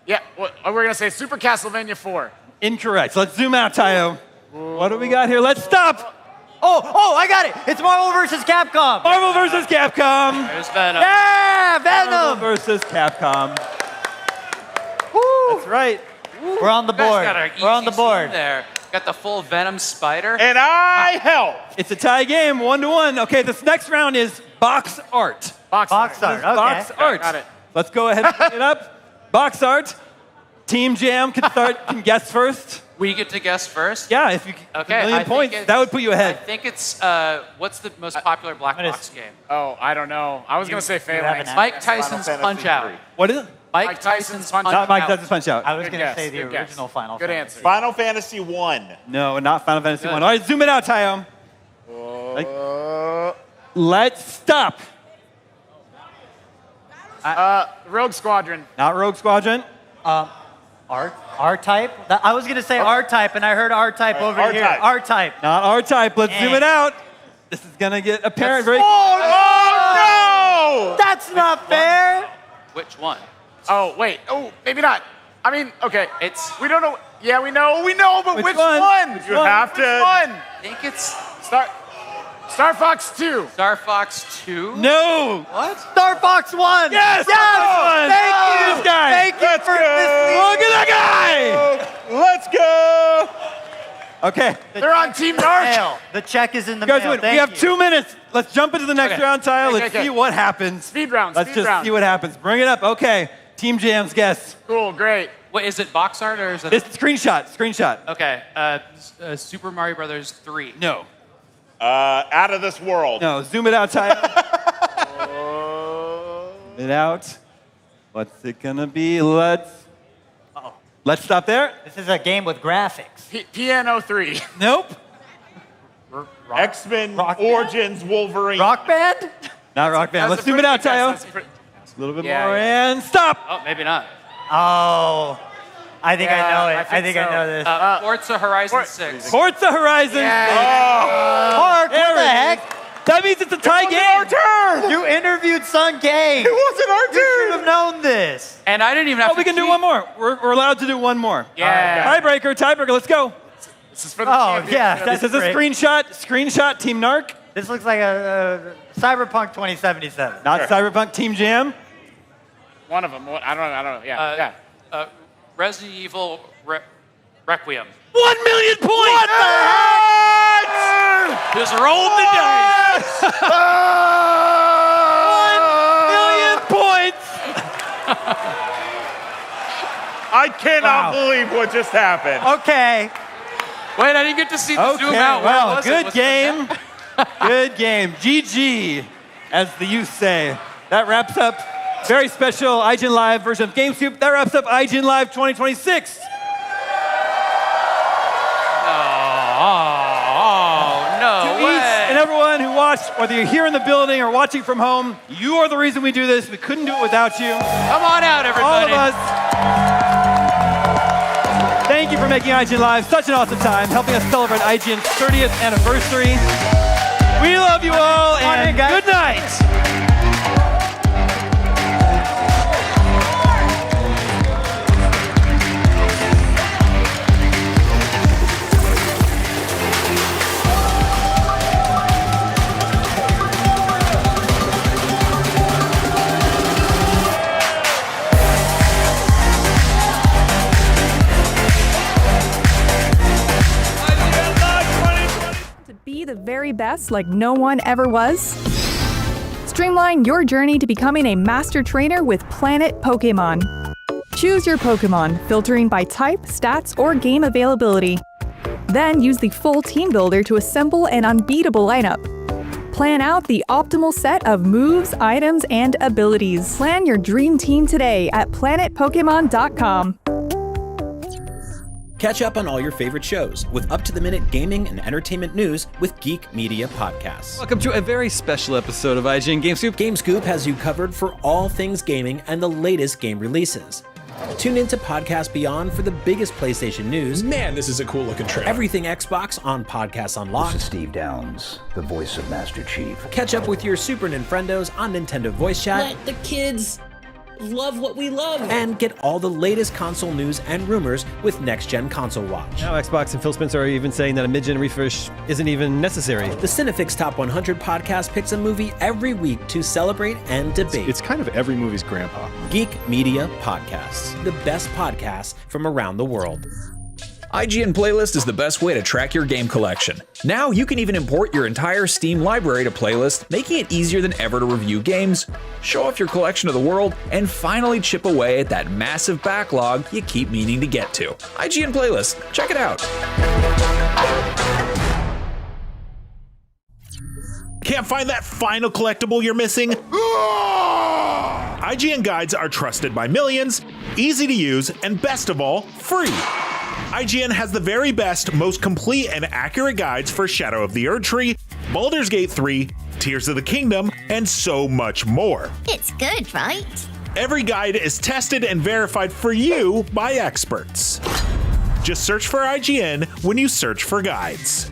Yeah, we're gonna say Super Castlevania 4. Incorrect. Let's zoom out, Tayo. What do we got here? Let's stop. Oh, I got it. It's Marvel versus Capcom. Marvel versus Capcom. There's Venom. Yeah, Marvel Venom. versus Capcom. Woo. That's right. We're on the You guys board. got our We're on the easy board. scene there. Got the full Venom spider. And I help. It's a tie game, 1-1. Okay, this next round is box art. Box art. This is Okay. box art. Got it. Let's go ahead and pick it up. Box art. Team Jam can guess first. We get to guess first. Yeah, if you get Okay, a million I think points, it's- that would put you I ahead. think it's what's the most popular black box game? Oh, I don't know. I was gonna say Phalanx. Mike Tyson's Fantasy Punch Out. 3. What is it? Mike Tyson's Punch Not Mike Out. Tyson's Punch Out. I was Good going to guess, say the good guess. original Final Good Fantasy. answer. Final Fantasy 1. No, not Final Fantasy 1. All right, zoom it out, Tayo. Let's stop. Rogue Squadron. Not Rogue Squadron. R-Type? I was going to say R-Type, and I heard R-Type over here. R-Type. R-Type. Not R-Type. Let's zoom it out. This is going to get apparent very Oh, no! That's not fair. Which one? Oh, wait. Oh, maybe not. I mean, okay. It's. We don't know. Yeah, we know, but Which which one? one? You have to. Which one? I think it's Star Fox 2. Star Fox 2. No. What? Star Fox 1. Yes! Yes! One. Thank you. This guy. Thank you Let's for go. this. Look at that guy. Let's go! Okay. They're on Team Narc. Mail. The check is in the You guys mail. win. Thank We have you. 2 minutes. Let's jump into the next Okay. round, Tayo. Okay, Let's okay. see what happens. Speed round. Let's speed just round. see what happens. Bring it up. Okay. Team Jam's guess. Cool, great. Wait, is it box art or is it? It's screenshot. Screenshot. Okay. Super Mario Brothers 3. No. Out of this world. No. Zoom it out, Tayo. Zoom it out. What's it gonna be? Let's stop there. This is a game with graphics. Piano 3. Nope. X-Men Rock Origins Wolverine. Rock Band? Not Rock Band. That's Let's a zoom it out, pretty good Tayo. guess. That's pretty- A little bit Yeah, more yeah. and stop. Oh, maybe not. Oh. I think I know it. I think I so. know this. Forza Horizon 6. Forza Horizon. Mark, what There the it heck? That means it's a tie game. Our turn! You interviewed Sun King. It wasn't our You should turn! have known this. And I didn't even have Oh, to we can do cheat. one more. We're allowed to do one more. Yeah. Tiebreaker. Let's go. This is for the Oh, championship. yeah. This That's is a great. screenshot. Team Narc. This looks like a Cyberpunk 2077. Not Cyberpunk. Team Jam. One of them. I don't know. Yeah. Yeah. Resident Evil Requiem. 1 million points. What the heck? Just rolled the dice. 1 million points. I cannot believe what just happened. Okay. Wait, I didn't get to see the zoom Okay. out. Where Well, was it? good Was it game. Good game. GG, as the youth say. That wraps up very special IGN Live version of GameScoop. That wraps up IGN Live 2026. Oh, no To way. each and everyone who watched, whether you're here in the building or watching from home, you are the reason we do this. We couldn't do it without you. Come on out, everybody. All of us. Thank you for making IGN Live such an awesome time, helping us celebrate IGN's 30th anniversary. We love you all, and good night. To be the very best like no one ever was? Streamline your journey to becoming a master trainer with Planet Pokemon. Choose your Pokemon, filtering by type, stats, or game availability. Then use the full team builder to assemble an unbeatable lineup. Plan out the optimal set of moves, items, and abilities. Plan your dream team today at planetpokemon.com. Catch up on all your favorite shows with up-to-the-minute gaming and entertainment news with Geek Media Podcasts. Welcome to a very special episode of IGN Game Scoop. Game Scoop has you covered for all things gaming and the latest game releases. Tune into Podcast Beyond for the biggest PlayStation news. Man, this is a cool looking trailer. Everything Xbox on Podcasts Unlocked. This is Steve Downs, the voice of Master Chief. Catch up with your Super Nintendos on Nintendo Voice Chat. Let the kids love what we love. And get all the latest console news and rumors with Next Gen Console Watch. Now Xbox and Phil Spencer are even saying that a mid-gen refresh isn't even necessary. The Cinefix Top 100 podcast picks a movie every week to celebrate and debate. It's kind of every movie's grandpa. Geek Media Podcasts, the best podcasts from around the world. IGN Playlist is the best way to track your game collection. Now you can even import your entire Steam library to Playlist, making it easier than ever to review games, show off your collection of the world, and finally chip away at that massive backlog you keep meaning to get to. IGN Playlist, check it out. Can't find that final collectible you're missing? IGN guides are trusted by millions, easy to use, and best of all, free. IGN has the very best, most complete and accurate guides for Shadow of the Erdtree, Baldur's Gate 3, Tears of the Kingdom, and so much more. It's good, right? Every guide is tested and verified for you by experts. Just search for IGN when you search for guides.